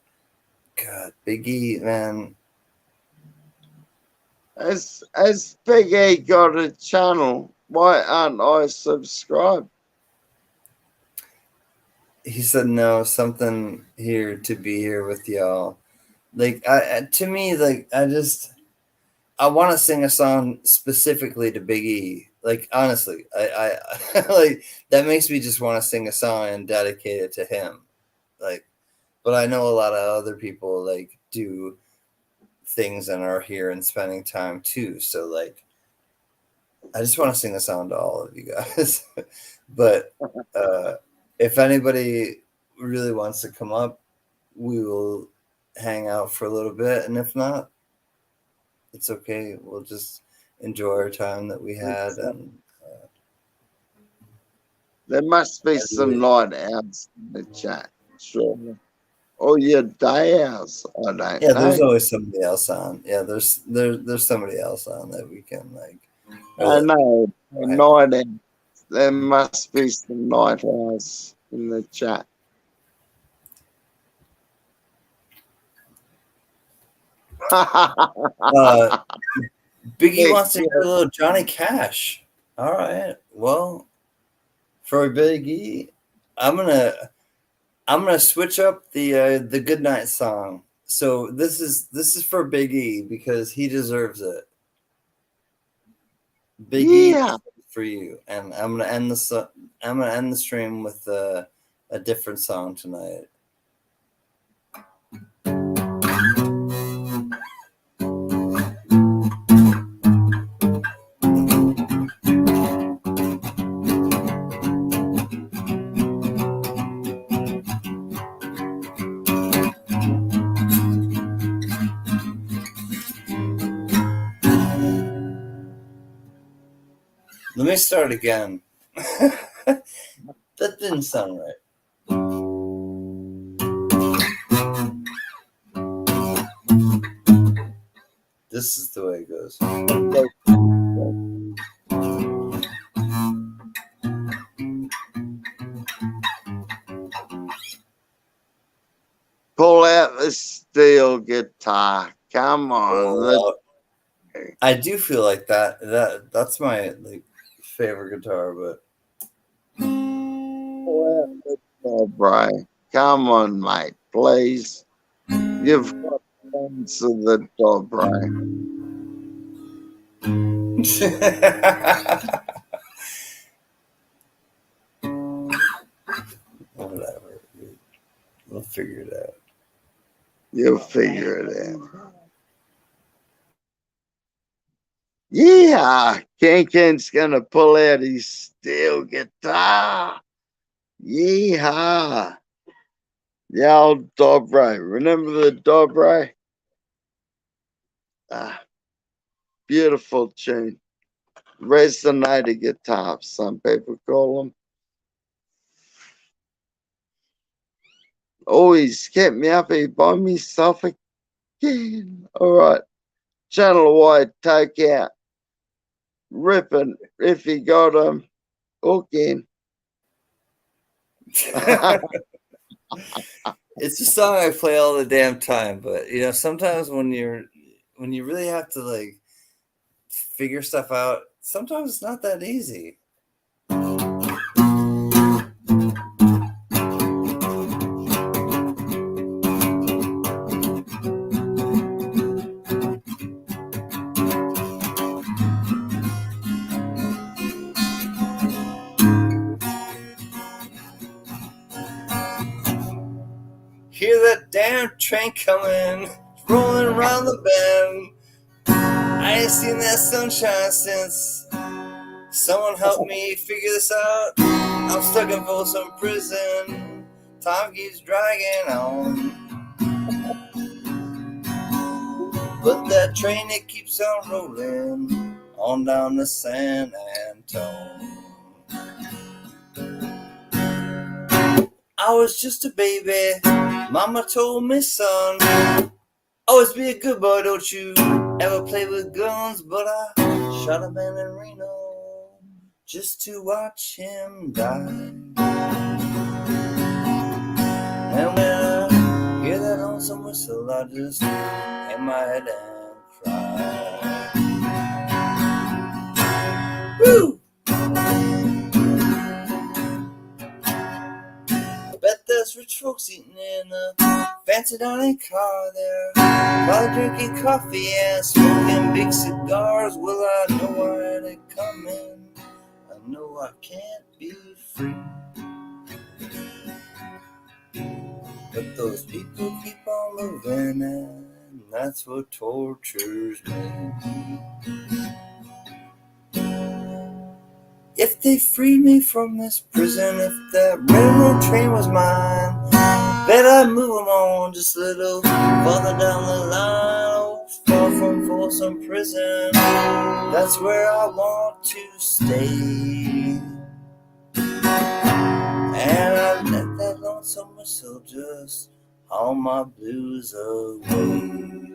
God, Biggie, man. Has Big E got a channel? Why aren't I subscribed? He said no, something here to be here with y'all. Like to me, like I want to sing a song specifically to Big E. Like honestly, I like that makes me just want to sing a song and dedicate it to him. Like, but I know a lot of other people like do things and are here and spending time too. So like, I just want to sing a song to all of you guys. But if anybody really wants to come up, we will hang out for a little bit, and if not, it's okay. We'll just enjoy our time that we had, and There must be some night owls in the chat, surely. Or your day owls, I don't Yeah, there's know. always somebody else on. Yeah, there's somebody else on that we can like. I know, Right. night owls. There must be some night owls in the chat. Biggie wants to hear a little Johnny Cash. All right. Well, for Biggie, I'm gonna switch up the Goodnight song. So this is for Biggie because he deserves it. Biggie, Yeah. for you, and I'm gonna end the stream with a different song tonight. Let me start again. That didn't sound right. This is the way it goes. Pull out the steel guitar. Come on. I do feel like that's my like favorite guitar, but Pull out the dobro. Come on, mate, please. You've got friends of the dobro. Whatever. We'll figure it out. You'll figure it out. Yeah, Ken's gonna pull out his steel guitar. Yeehaw. The old dobro. Remember the dobro? Beautiful tune. Resonator guitar, some people call them. Oh, he's kept me up here by myself again. All right. Channel wide take out. Ripping if he got him. Again. It's a song I play all the damn time, but you know, sometimes when you really have to like figure stuff out, sometimes it's not that easy. Hear that damn train coming, rolling around the bend. I ain't seen that sunshine since someone helped me figure this out. I'm stuck in Folsom Prison. Time keeps dragging on. But that train, it keeps on rolling on down to San Antone. I was just a baby. Mama told me, son, always be a good boy, don't you ever play with guns. But I shot a man in Reno just to watch him die. And when I hear that lonesome whistle, I just hang my head and cry. Woo! Bet there's rich folks eating in a fancy dining car there, while drinking coffee and smoking big cigars. Well, I know I had it coming. I know I can't be free, but those people keep on moving, and that's what tortures me. If they freed me from this prison, if that railroad train was mine, bet I'd move them on just a little farther down the line. Oh, far from Folsom Prison, that's where I want to stay. promise I'll just haul my blues away.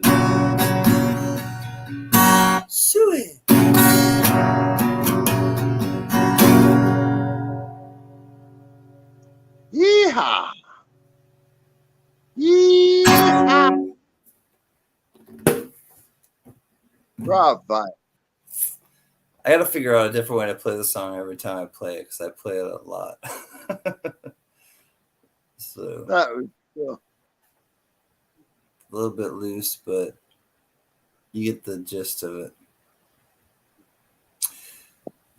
Suey. Yeehaw! Yeehaw! Bravo. I got to figure out a different way to play the song every time I play it because I play it a lot. So That was cool. a little bit loose, but you get the gist of it.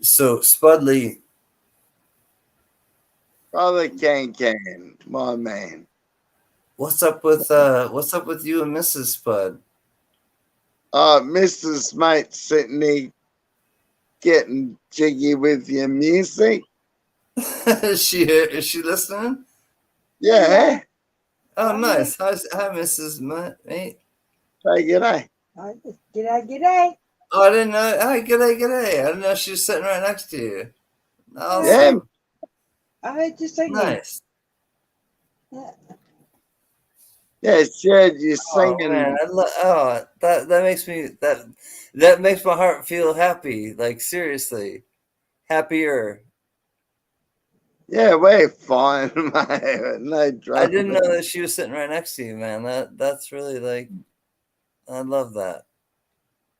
So Spudley, Brother Can, my man. what's up with you and Mrs. Spud? Mrs. Mate sitting there getting jiggy with your music. Is she listening? Yeah. Oh, nice. Hi, Mrs. Mate. Say g'day. G'day. Oh, I didn't know. Hi, g'day. I didn't know she was sitting right next to you. Awesome. Yeah. I just like Nice. Yeah, Chad, you're Oh singing. man, that makes me that makes my heart feel happy. Like seriously, happier. Yeah, we're fine, mate. No drama. I didn't know that she was sitting right next to you, man. That's really like, I love that.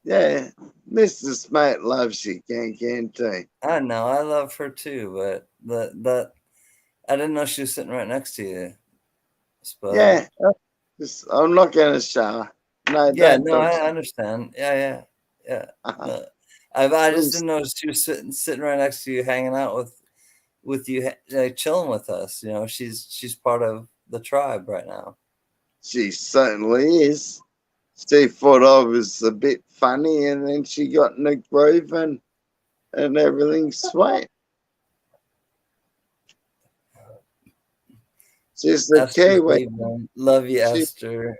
Yeah, Mrs. Mate loves you, Can too. I know, I love her too, but that I didn't know she was sitting right next to you. Spud. Yeah, I'm not going to shower. No, Yeah, don't no, I touch understand. Yeah. Uh-huh. No, I just didn't know she was sitting right next to you, hanging out with you, like chilling with us. You know, she's part of the tribe right now. She certainly is. She thought I was a bit funny, and then she got in the groove, and everything's sweet. She's the Esther's Kiwi. email. Love you, She- Esther.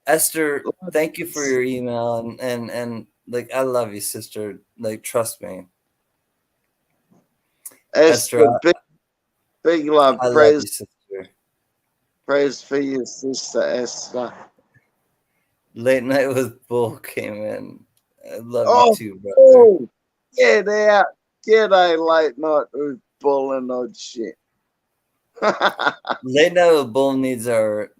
Esther, thank you for your email and like I love you, sister. Like trust me. Esther, Esther, big love. I love Praise, you, sister. praise for your sister, Esther. Late night with Bull came in. I love Oh, you too, brother. oh, get out. Get a late night with Bull and odd shit. Late night with Bull needs our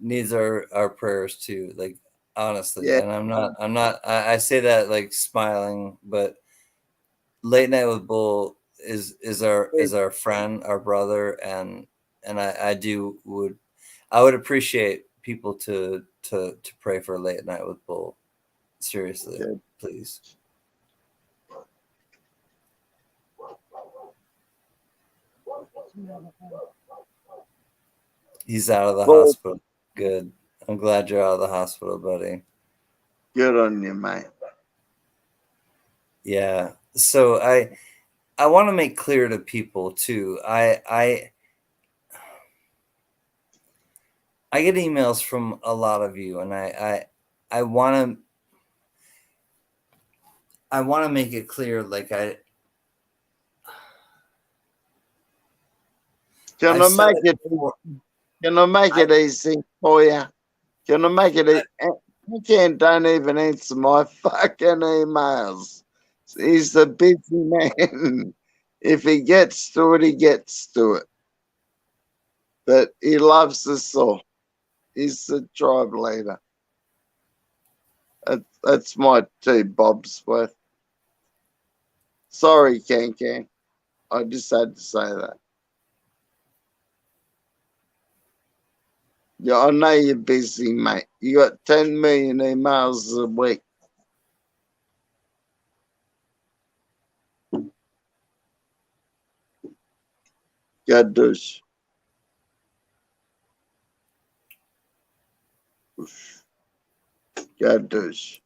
prayers too. Like honestly, Yeah. and I'm not. I say that like smiling, but Late night with Bull is our friend, our brother, and I would appreciate people to pray for Late night with Bull. Seriously, Good. please. He's out of the Bull. hospital. Good. I'm glad you're out of the hospital, buddy. Good on you, mate. Yeah. So I want to make clear to people too. I get emails from a lot of you, and I want to make it clear. Like Can I make it? Can I make it easy for you? Can I make it? Don't even answer my fucking emails. He's a busy man. If he gets to it, he gets to it. But he loves us all. He's the tribe leader. That's my 2 bobs worth. Sorry, Can. I just had to say that. Yeah, I know you're busy, mate. You got 10 million emails a week. Gadoosh. Gadoosh.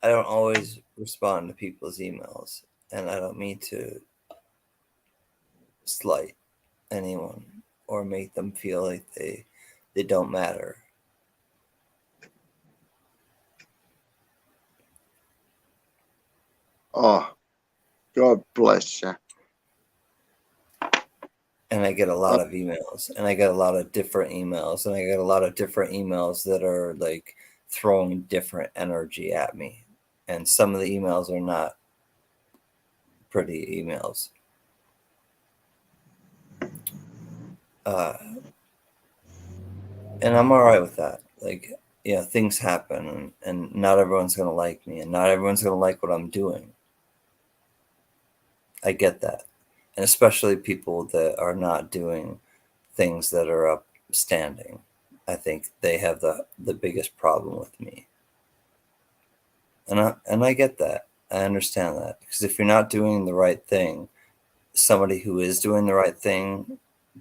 I don't always respond to people's emails, and I don't mean to slight anyone or make them feel like they don't matter. Oh, God bless you. And I get a lot of emails, and I get a lot of different emails, and I get a lot of different emails that are like throwing different energy at me. And some of the emails are not pretty emails. And I'm all right with that. Like, things happen, and not everyone's going to like me, and not everyone's going to like what I'm doing. I get that. And especially people that are not doing things that are upstanding. I think they have the biggest problem with me. And I get that. I understand that. Because if you're not doing the right thing, somebody who is doing the right thing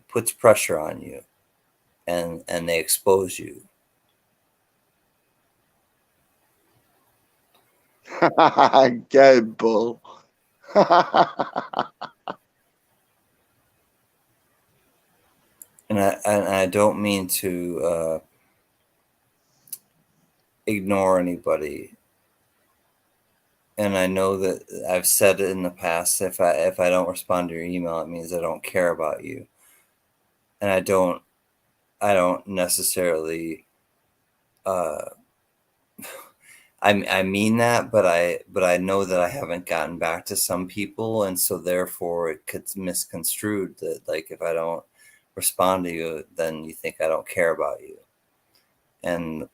puts pressure on you, and they expose you. Go, Bull. And I don't mean to ignore anybody. And I know that I've said it in the past. If I don't respond to your email, it means I don't care about you. And I don't necessarily. I mean that, but I know that I haven't gotten back to some people, and so therefore it gets misconstrued that, like, if I don't respond to you, then you think I don't care about you. And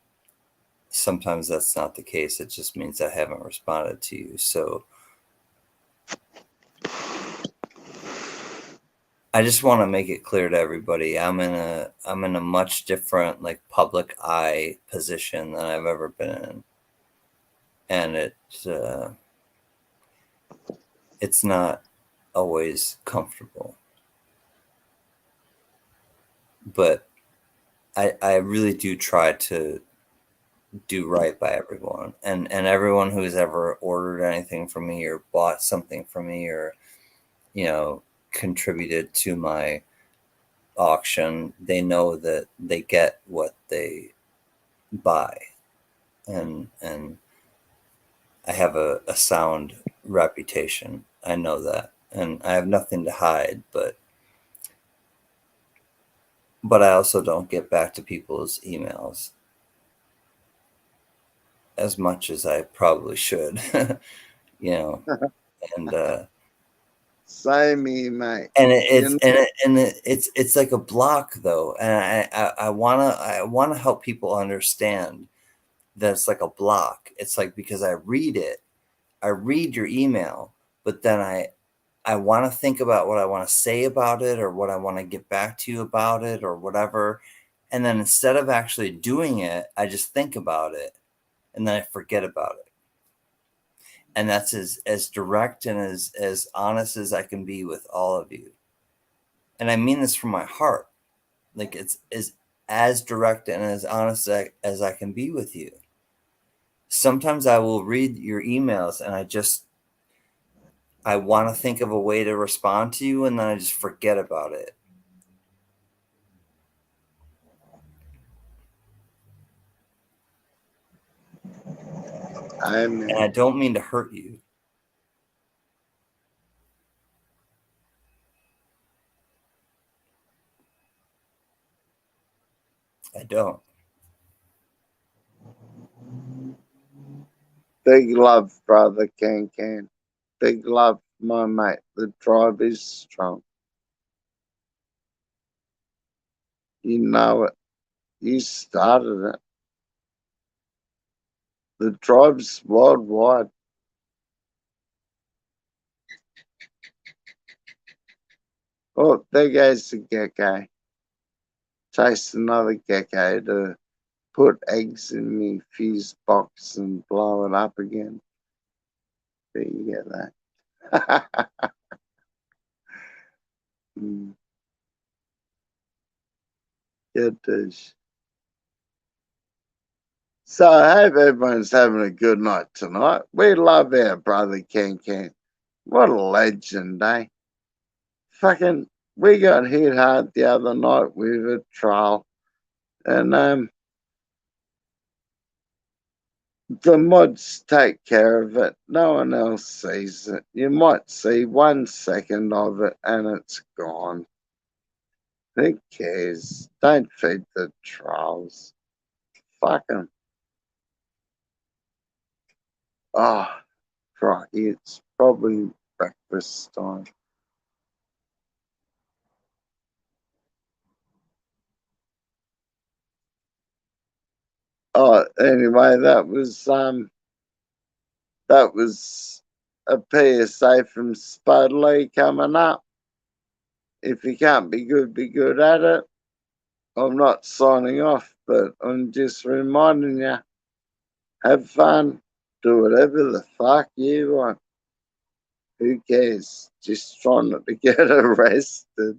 sometimes that's not the case. It just means I haven't responded to you. So I just want to make it clear to everybody, I'm in a much different, like, public eye position than I've ever been in. And it's not always comfortable. But I really do try to do right by everyone, and everyone who's ever ordered anything from me or bought something from me or contributed to my auction, they know that they get what they buy, and I have a sound reputation. I know that, and I have nothing to hide, but I also don't get back to people's emails as much as I probably should, and Same here, mate. and it's like a block though, and I wanna help people understand that it's like a block. It's like, because I read your email, but then I want to think about what I want to say about it, or what I want to get back to you about it, or whatever. And then instead of actually doing it, I just think about it, and then I forget about it. And that's as direct and as honest as I can be with all of you. And I mean this from my heart. Like, it's as direct and as honest as I can be with you. Sometimes I will read your emails and I want to think of a way to respond to you, and then I just forget about it. And I don't mean to hurt you. I don't. Big love, brother Can. Big love, my mate. The tribe is strong. You know it. You started it. The tribe's worldwide. Oh, there goes the gecko. Chase another gecko to put eggs in me fuse box and blow it up again. There you get that. Good dish. So I hope everyone's having a good night tonight. We love our brother Ken Ken. What a legend, eh? Fucking, we got hit hard the other night with a trial, and the mods take care of it. No one else sees it. You might see 1 second of it, and it's gone. Who cares? Don't feed the trolls. Fuck 'em. Oh, crikey, it's probably breakfast time. Oh, anyway, that was a PSA from Spud Lee coming up. If you can't be good at it. I'm not signing off, but I'm just reminding you, have fun, do whatever the fuck you want. Who cares? Just try not to get arrested.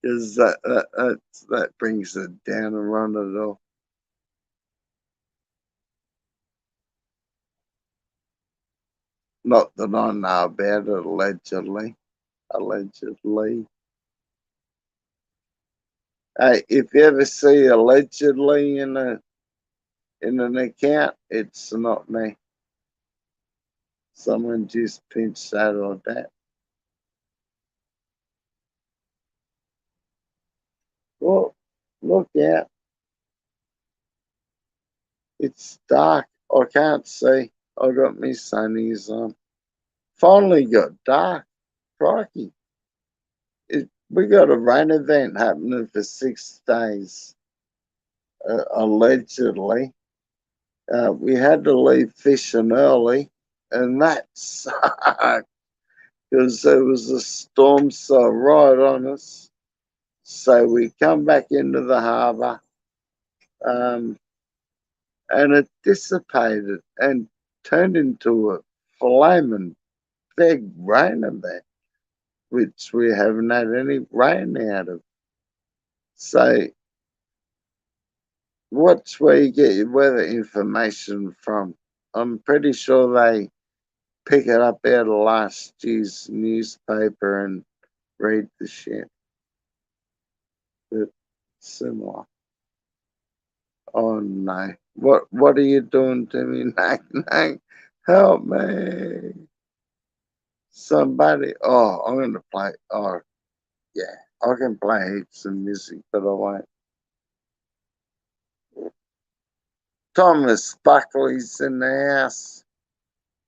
Because that brings it down and run it off. Not that I know about it, allegedly. Allegedly. Hey, if you ever see allegedly in an account, it's not me. Someone just pinched that or that. Well, look out. It's dark. I can't see. I got my sunnies on. Finally got dark. Crikey. We got a rain event happening for 6 days, allegedly. We had to leave fishing early, and that sucked because there was a storm so right on us. So we come back into the harbour, and it dissipated and turned into a flaming big rain event, which we haven't had any rain out of. So what's where you get your weather information from? I'm pretty sure they pick it up out of last year's newspaper and read the shit. But similar. Oh no. What are you doing to me, Nack Nack? Help me. Somebody. Oh, I'm gonna play. Oh yeah. I can play heaps of music, but I won't. Thomas Buckley's in the house.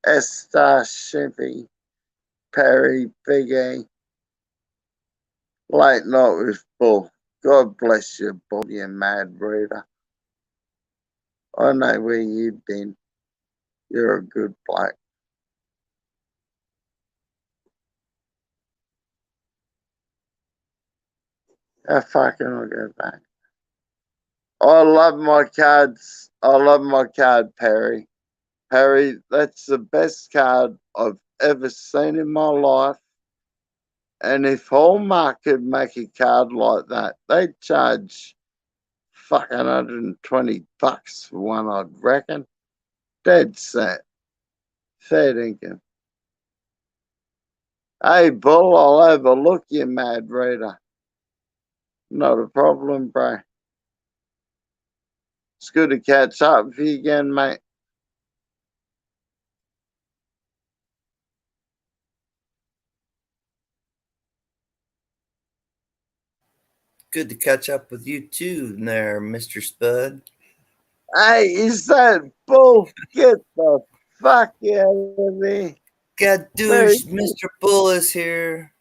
Esther Shimpy. Perry Biggie. Late night with Bull. God bless you, Bull, you mad reader. I know where you've been. You're a good bloke. How far can I go back? I love my cards. I love my card, Perry. Perry, that's the best card I've ever seen in my life. And if Hallmark could make a card like that, they'd charge fucking $120 for one, I'd reckon. Dead set. Fair dinkum. Hey, Bull, I'll overlook you, mad reader. Not a problem, bro. It's good to catch up with you again, mate. Good to catch up with you too, there, Mr. Spud. Hey, is that Bull? Get the fuck out of me. Gadoosh, Mr. Bull is here.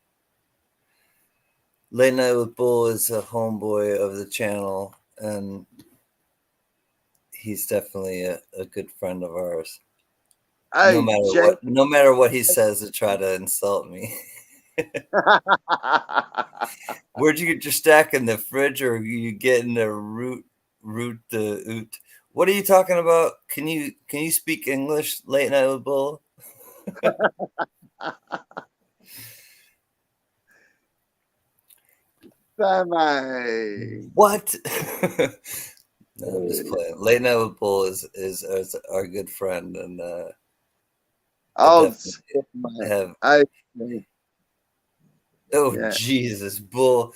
Late Night with Bull is a homeboy of the channel, and he's definitely a good friend of ours. Hey, No matter what he says to try to insult me. Where'd you get your stack, in the fridge, or are you getting the root the oot? What are you talking about? Can you speak English, Late Night with Bull? Sammy. What? No, I'm just playing. Late Night with Bull is our good friend, and Oh, definitely mate. have. Okay. Oh Yeah. Jesus, Bull.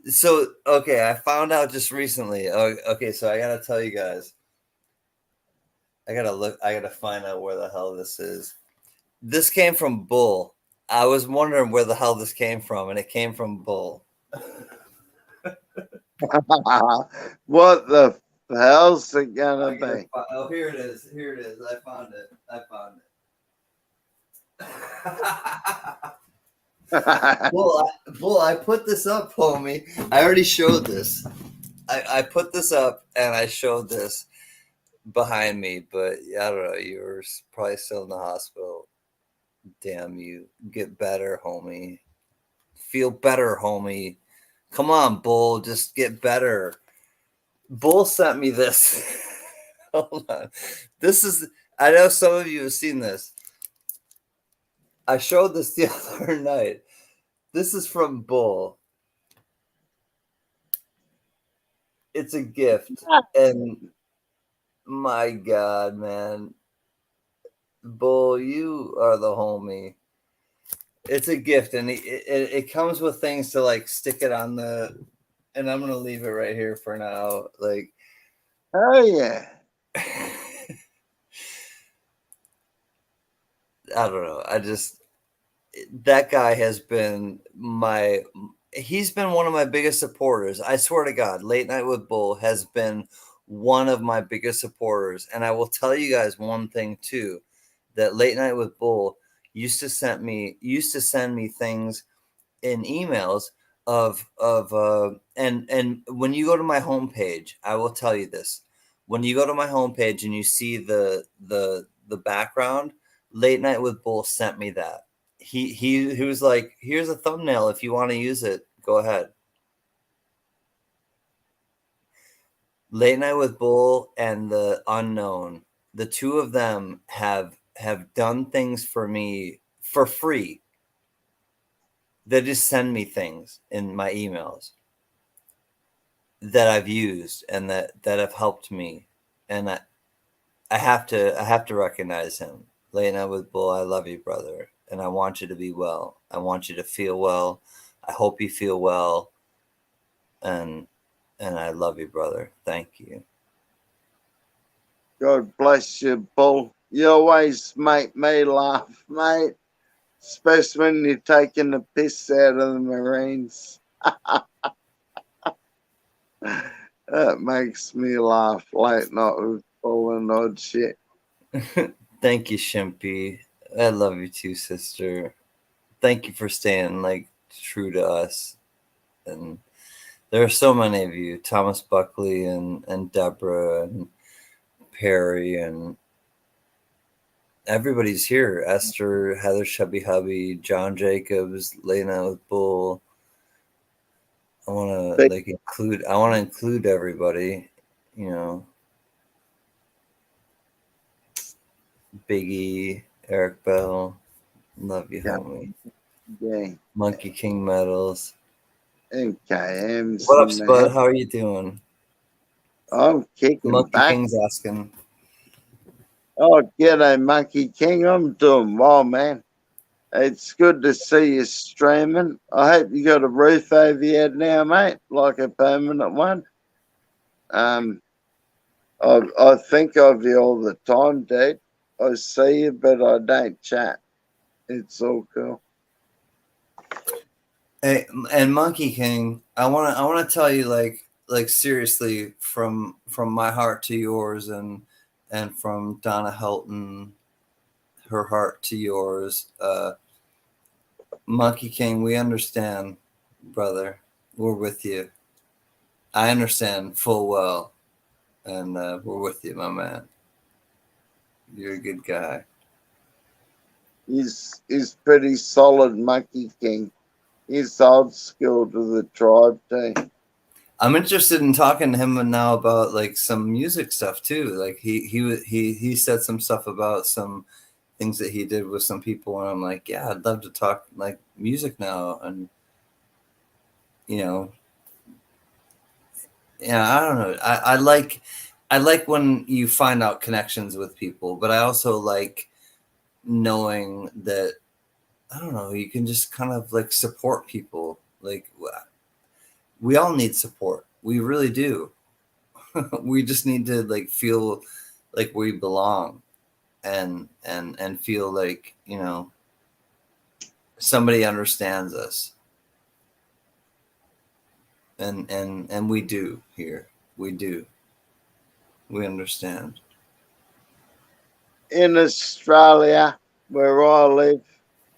So okay, I found out just recently. Okay, so I gotta tell you guys. I gotta look. I gotta find out where the hell this is. This came from Bull. I was wondering where the hell this came from, and it came from Bull. What the hell's it gonna be? Oh, here it is. Here it is. I found it. I found it. Bull, I put this up, homie. I already showed this. I put this up and I showed this behind me, but I don't know. You were probably still in the hospital. Damn you. Get better, homie. Feel better, homie. Come on, Bull. Just get better. Bull sent me this. Hold on. This is, I know some of you have seen this. I showed this the other night. This is from Bull. It's a gift. And my God, man. Bull, you are the homie. It's a gift, and it comes with things to like stick it on the, and I'm gonna leave it right here for now. Like, Oh yeah. I don't know. That guy has been he's been one of my biggest supporters. I swear to God, Late Night with Bull has been one of my biggest supporters. And I will tell you guys one thing too, that Late Night with Bull used to send me things in emails and when you go to my homepage, I will tell you this. When you go to my homepage and you see the background, Late Night with Bull sent me that. He was like, here's a thumbnail. If you want to use it, go ahead. Late Night with Bull and the Unknown, the two of them have done things for me for free. They just send me things in my emails that I've used and that have helped me. And I have to recognize him. Late Night with Bull, I love you, brother. And I want you to be well. I want you to feel well. I hope you feel well. And I love you, brother. Thank you. God bless you, Bull. You always make me laugh, mate. Especially when you're taking the piss out of the Marines. That makes me laugh. Late Night with Bull and odd shit. Thank you, Shimpy. I love you too, sister. Thank you for staying like true to us. And there are so many of you, Thomas Buckley and Deborah and Perry and everybody's here. Esther, Heather Chubby Hubby, John Jacobs, Late Night with Bull. I want to include everybody, you know. Biggie, Eric Bell, love you, homie. Yeah. Monkey King Medals. Okay, What up, Spud? How are you doing? I'm kicking Monkey back. King's asking. Oh, g'day, Monkey King. I'm doing well, man. It's good to see you streaming. I hope you got a roof over your head now, mate, like a permanent one. I think of you all the time, dude. I see you, but I don't chat. It's all cool. Hey, and Monkey King, I wanna tell you like seriously from my heart to yours and from Donna Helton, her heart to yours. Monkey King, we understand, brother. We're with you. I understand full well, and we're with you, my man. You're a good guy. He's pretty solid, Monkey King. He's old school to the tribe too. I'm interested in talking to him now about like some music stuff too. Like he said some stuff about some things that he did with some people, and I'm like, yeah, I'd love to talk like music now, and you know, Yeah, I don't know. I like when you find out connections with people, but I also like knowing that I don't know, you can just kind of like support people. Like we all need support. We really do. We just need to like feel like we belong and feel like, somebody understands us. And we do here. We do. We understand. In Australia, where I live,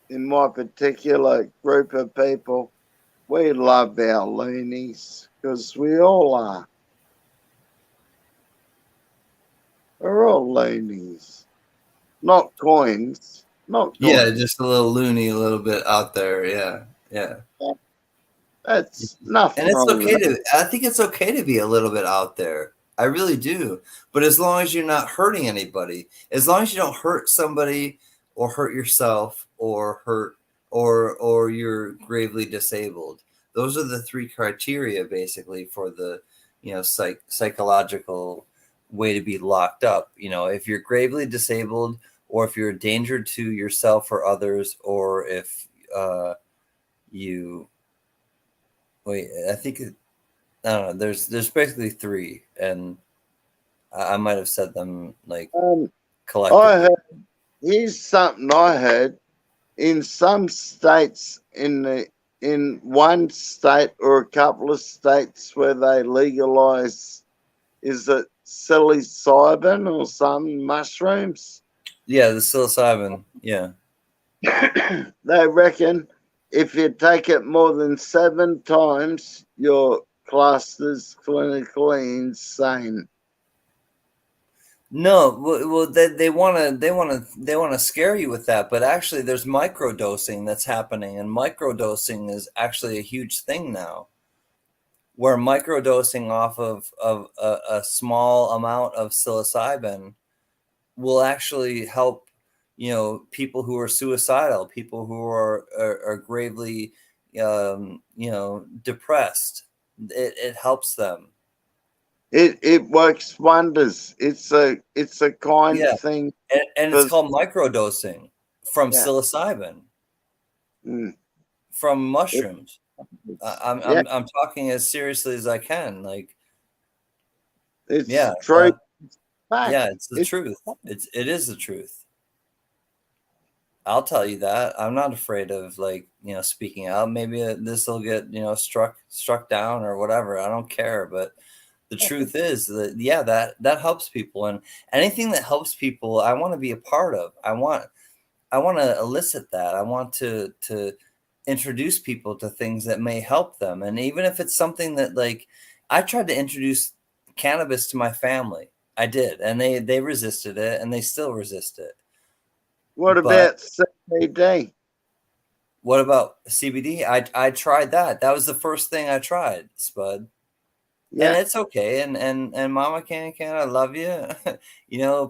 in my particular group of people, we love our loonies because we all are. We're all loonies. Not coins. Not Yeah, coins. just a little loony, a little bit out there. Yeah. Yeah. That's nothing And it's wrong with okay that. I think it's okay to be a little bit out there. I really do. But as long as you're not hurting anybody, as long as you don't hurt somebody or hurt yourself or or you're gravely disabled. Those are the three criteria basically for the, psychological way to be locked up. If you're gravely disabled or if you're a danger to yourself or others, or if you wait, I think I don't know. There's basically three, and I might have said them like I collectively. heard, here's something I heard. In some states, in one state or a couple of states where they legalize, is it psilocybin or some mushrooms? Yeah, the psilocybin. Yeah. They reckon if you take it more than 7 times, you're classed as clinically insane. No, well, they want to scare you with that, but actually, there's microdosing that's happening, and microdosing is actually a huge thing now. Where microdosing off of a small amount of psilocybin will actually help, people who are suicidal, people who are gravely, depressed. It helps them. It works wonders. It's a kind Yeah, thing. and it's called microdosing from Yeah. psilocybin, Mm. from mushrooms. I'm Yeah, I'm I'm talking as seriously as I can. Like, it's yeah, true. Fact. yeah, it's the It's truth. It is the truth. I'll tell you that. I'm not afraid of like, speaking out. Maybe this will get, struck down or whatever. I don't care, but the truth is that yeah, that helps people, and anything that helps people, I want to be a part of. I want to elicit that. I want to introduce people to things that may help them. And even if it's something that like I tried to introduce cannabis to my family. I did, and they resisted it and they still resist it. what But about CBD? what about CBD? I tried that. That was the first thing I tried, Spud. And Yeah. it's okay. And Mama Can, I love you.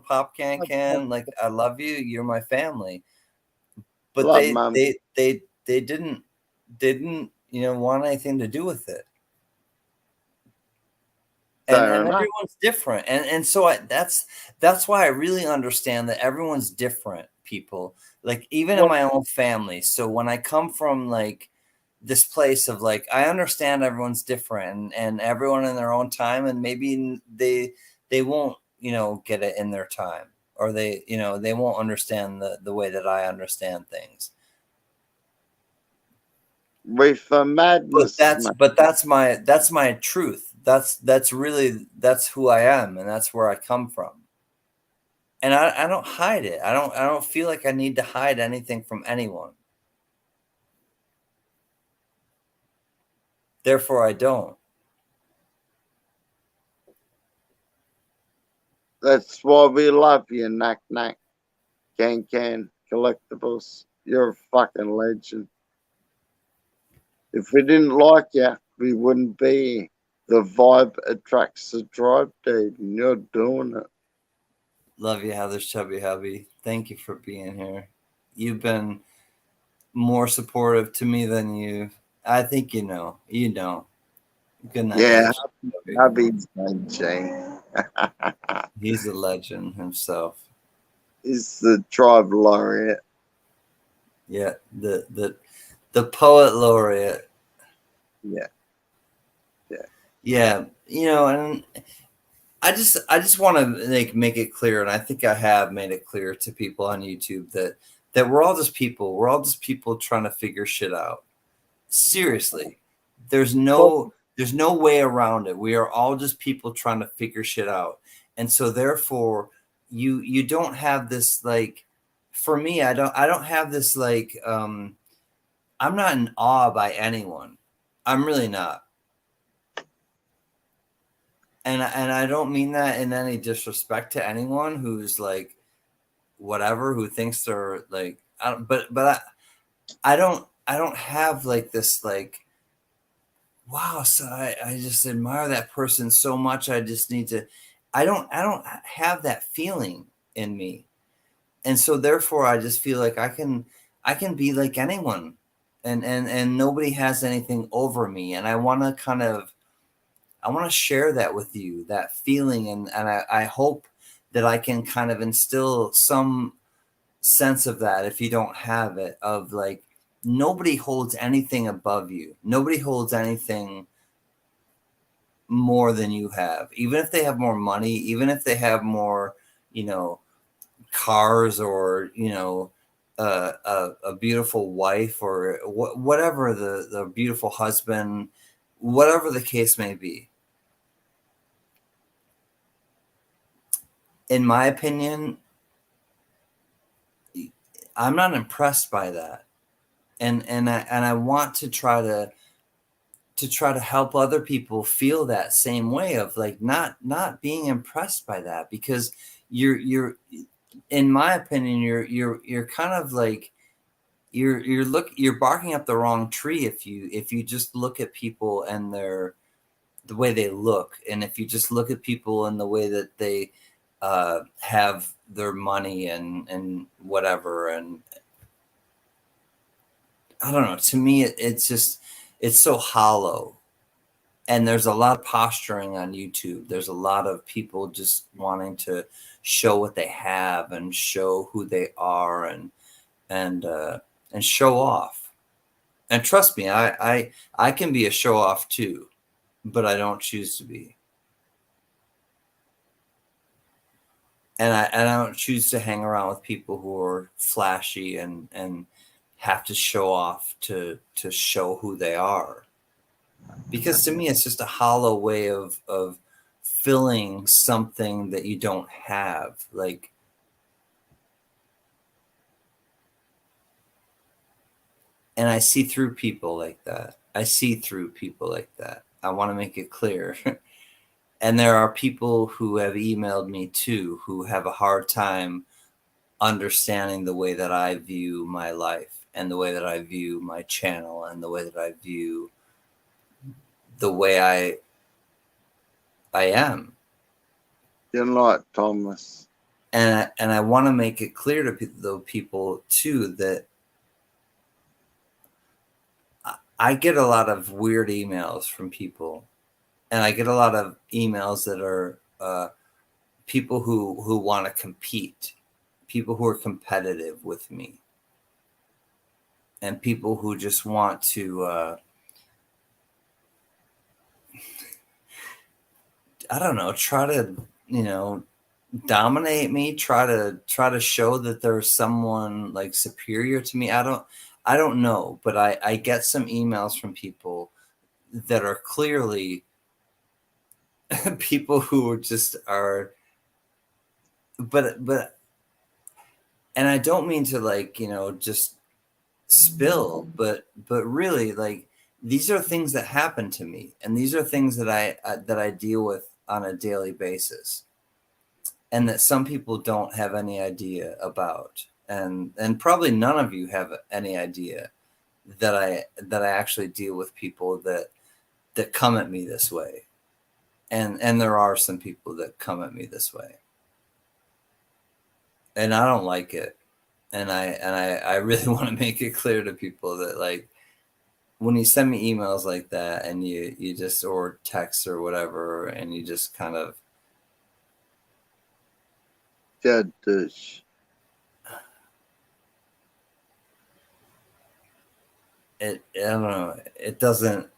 Pop Can, like I love you. You're my family. But Love they mum. they they they didn't want anything to do with it. And Fair enough. everyone's different. And so that's why I really understand that everyone's different, people. Like even in What my own family. So when I come from like this place of like I understand everyone's different and everyone in their own time, and maybe they won't, get it in their time, or they won't understand the way that I understand things. reefer But madness, that's mate. but that's my truth. That's who I am, and that's where I come from. And I don't hide it. I don't feel like I need to hide anything from anyone. Therefore I don't. That's why we love you, Knack Knack. Can collectibles. You're a fucking legend. If we didn't like you, we wouldn't be. The vibe attracts the tribe, dude, and you're doing it. Love you, Heather's chubby hubby. Thank you for being here. You've been more supportive to me than I think you know. Good night. Yeah, Rich. happy Shane. He's a legend himself. He's the tribe laureate. Yeah, the poet laureate. Yeah. Yeah, you know, and I just want to make it clear, and I think I have made it clear to people on YouTube that we're all just people. We're all just people trying to figure shit out. Seriously, there's no way around it. We are all just people trying to figure shit out, and so therefore, you don't have this like. For me, I don't have this like. I'm not in awe by anyone. I'm really not. And I don't mean that in any disrespect to anyone who's like whatever, who thinks they're like I don't have like this like wow, so I just admire that person so much. I just need to I don't have that feeling in me. And so therefore I just feel like I can be like anyone, and nobody has anything over me, and I want to share that with you, that feeling. And I hope that I can kind of instill some sense of that if you don't have it, of like, nobody holds anything above you. Nobody holds anything more than you have. Even if they have more money, even if they have more, cars, or, a beautiful wife, or whatever, the beautiful husband, whatever the case may be. In my opinion, I'm not impressed by that, and I want to try to help other people feel that same way, of like not being impressed by that, because you're in my opinion you're kind of like you're barking up the wrong tree if you just look at people and the way they look, and if you just look at people and the way that they have their money and whatever. And I don't know, to me it's so hollow. And there's a lot of posturing on YouTube. There's a lot of people just wanting to show what they have and show who they are, and show off. And trust me, I can be a show off too, but I don't choose to be. And I don't choose to hang around with people who are flashy and have to show off to show who they are. Because to me, it's just a hollow way of filling something that you don't have. Like, and I see through people like that. I want to make it clear. And there are people who have emailed me too, who have a hard time understanding the way that I view my life, and the way that I view my channel, and the way that I view the way I am. You're not, Thomas. And I want to make it clear to people too that I get a lot of weird emails from people, and I get a lot of emails that are people who want to compete, people who are competitive with me, and people who just want to I don't know, try to dominate me, try to show that there's someone like superior to me. I don't know, but I get some emails from people that are clearly people who just are, but and I don't mean to like, just spill, but really, like, these are things that happen to me, and these are things that I deal with on a daily basis, and that some people don't have any idea about, and probably none of you have any idea that I actually deal with people that come at me this way, and there are some people that come at me this way, and I don't like it, and I really want to make it clear to people that, like, when you send me emails like that and you just, or text or whatever, and you just kind of, Dead douche. I don't know, it doesn't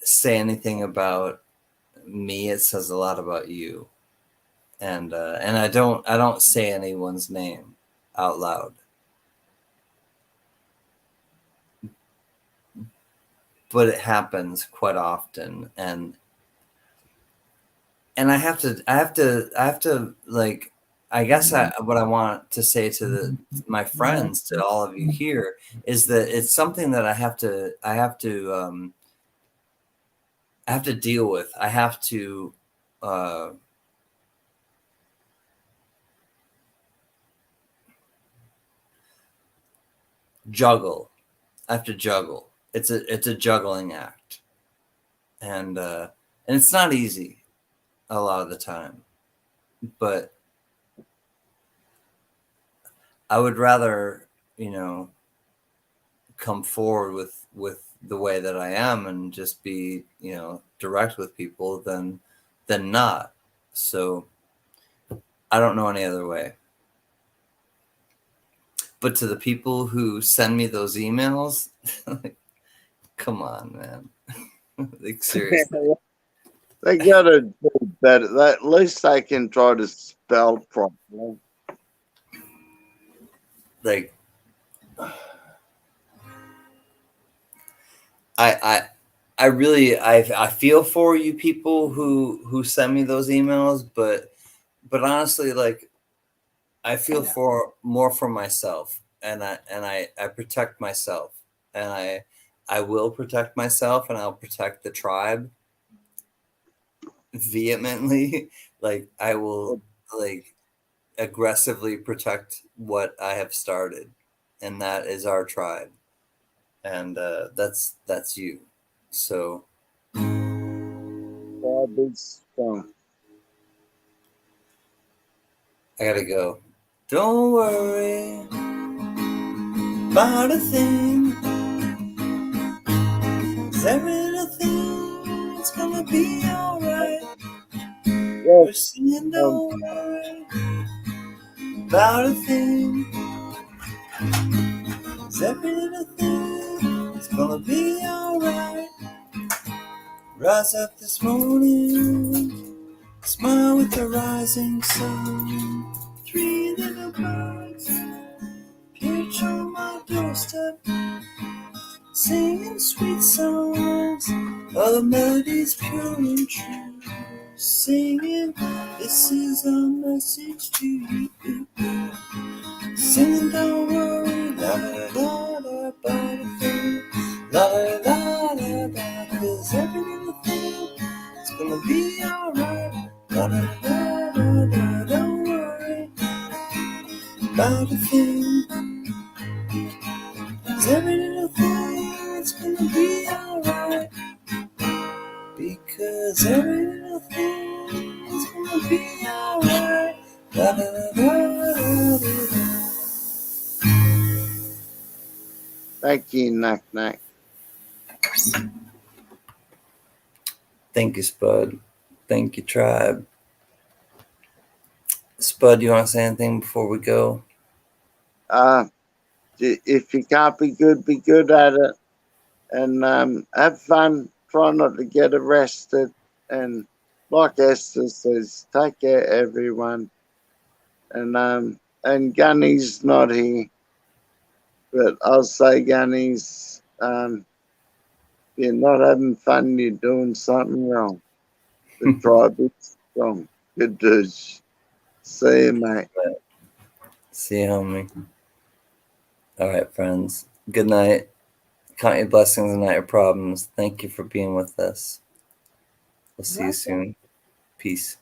say anything about me. It says a lot about you. And I don't say anyone's name out loud. But it happens quite often, and I have to like, I guess what I want to say to my friends, to all of you here, is that it's something that I have to deal with. I have to juggle. I have to juggle. It's a juggling act, and it's not easy a lot of the time, but I would rather, come forward with the way that I am and just be, direct with people than not. So I don't know any other way. But to the people who send me those emails, like, come on, man. Like, seriously. They gotta do better. At least they can try to spell properly. Like, I really I feel for you people who send me those emails, but honestly, like, I feel more for myself, and I protect myself, and I will protect myself, and I'll protect the tribe vehemently. Like, I will, like, aggressively protect what I have started, and that is our tribe, and that's you. So Tribe is strong. I gotta go. Don't worry about a thing, 'cause every little thing is gonna be alright. We're singing, don't worry about a thing, 'cause every little thing is gonna be alright. Rise up this morning, smile with the rising sun. 3 little birds perch on my doorstep, singing sweet songs, all the melodies pure and true. Singing, this is our message to you. Singing, don't worry, la la la la, about a thing, la la la la la, 'cause every little thing is gonna be alright. La la la la la, don't worry about a thing, 'cause every little thing is gonna be alright. Because every little thing is gonna be alright. La la la la la la. Thank you, Knock Knock. Thank you, Spud. Thank you, Tribe. Spud, you want to say anything before we go? If you can't be good at it, and have fun. Try not to get arrested, and like Esther says, take care, everyone. And Gunny's not here, but I'll say, Gunny's, you're not having fun. You're doing something wrong. The tribe is strong. Good dudes. See you, mate. See you, homie. All right, friends. Good night. Count your blessings and not your problems. Thank you for being with us. We'll see you soon. Peace.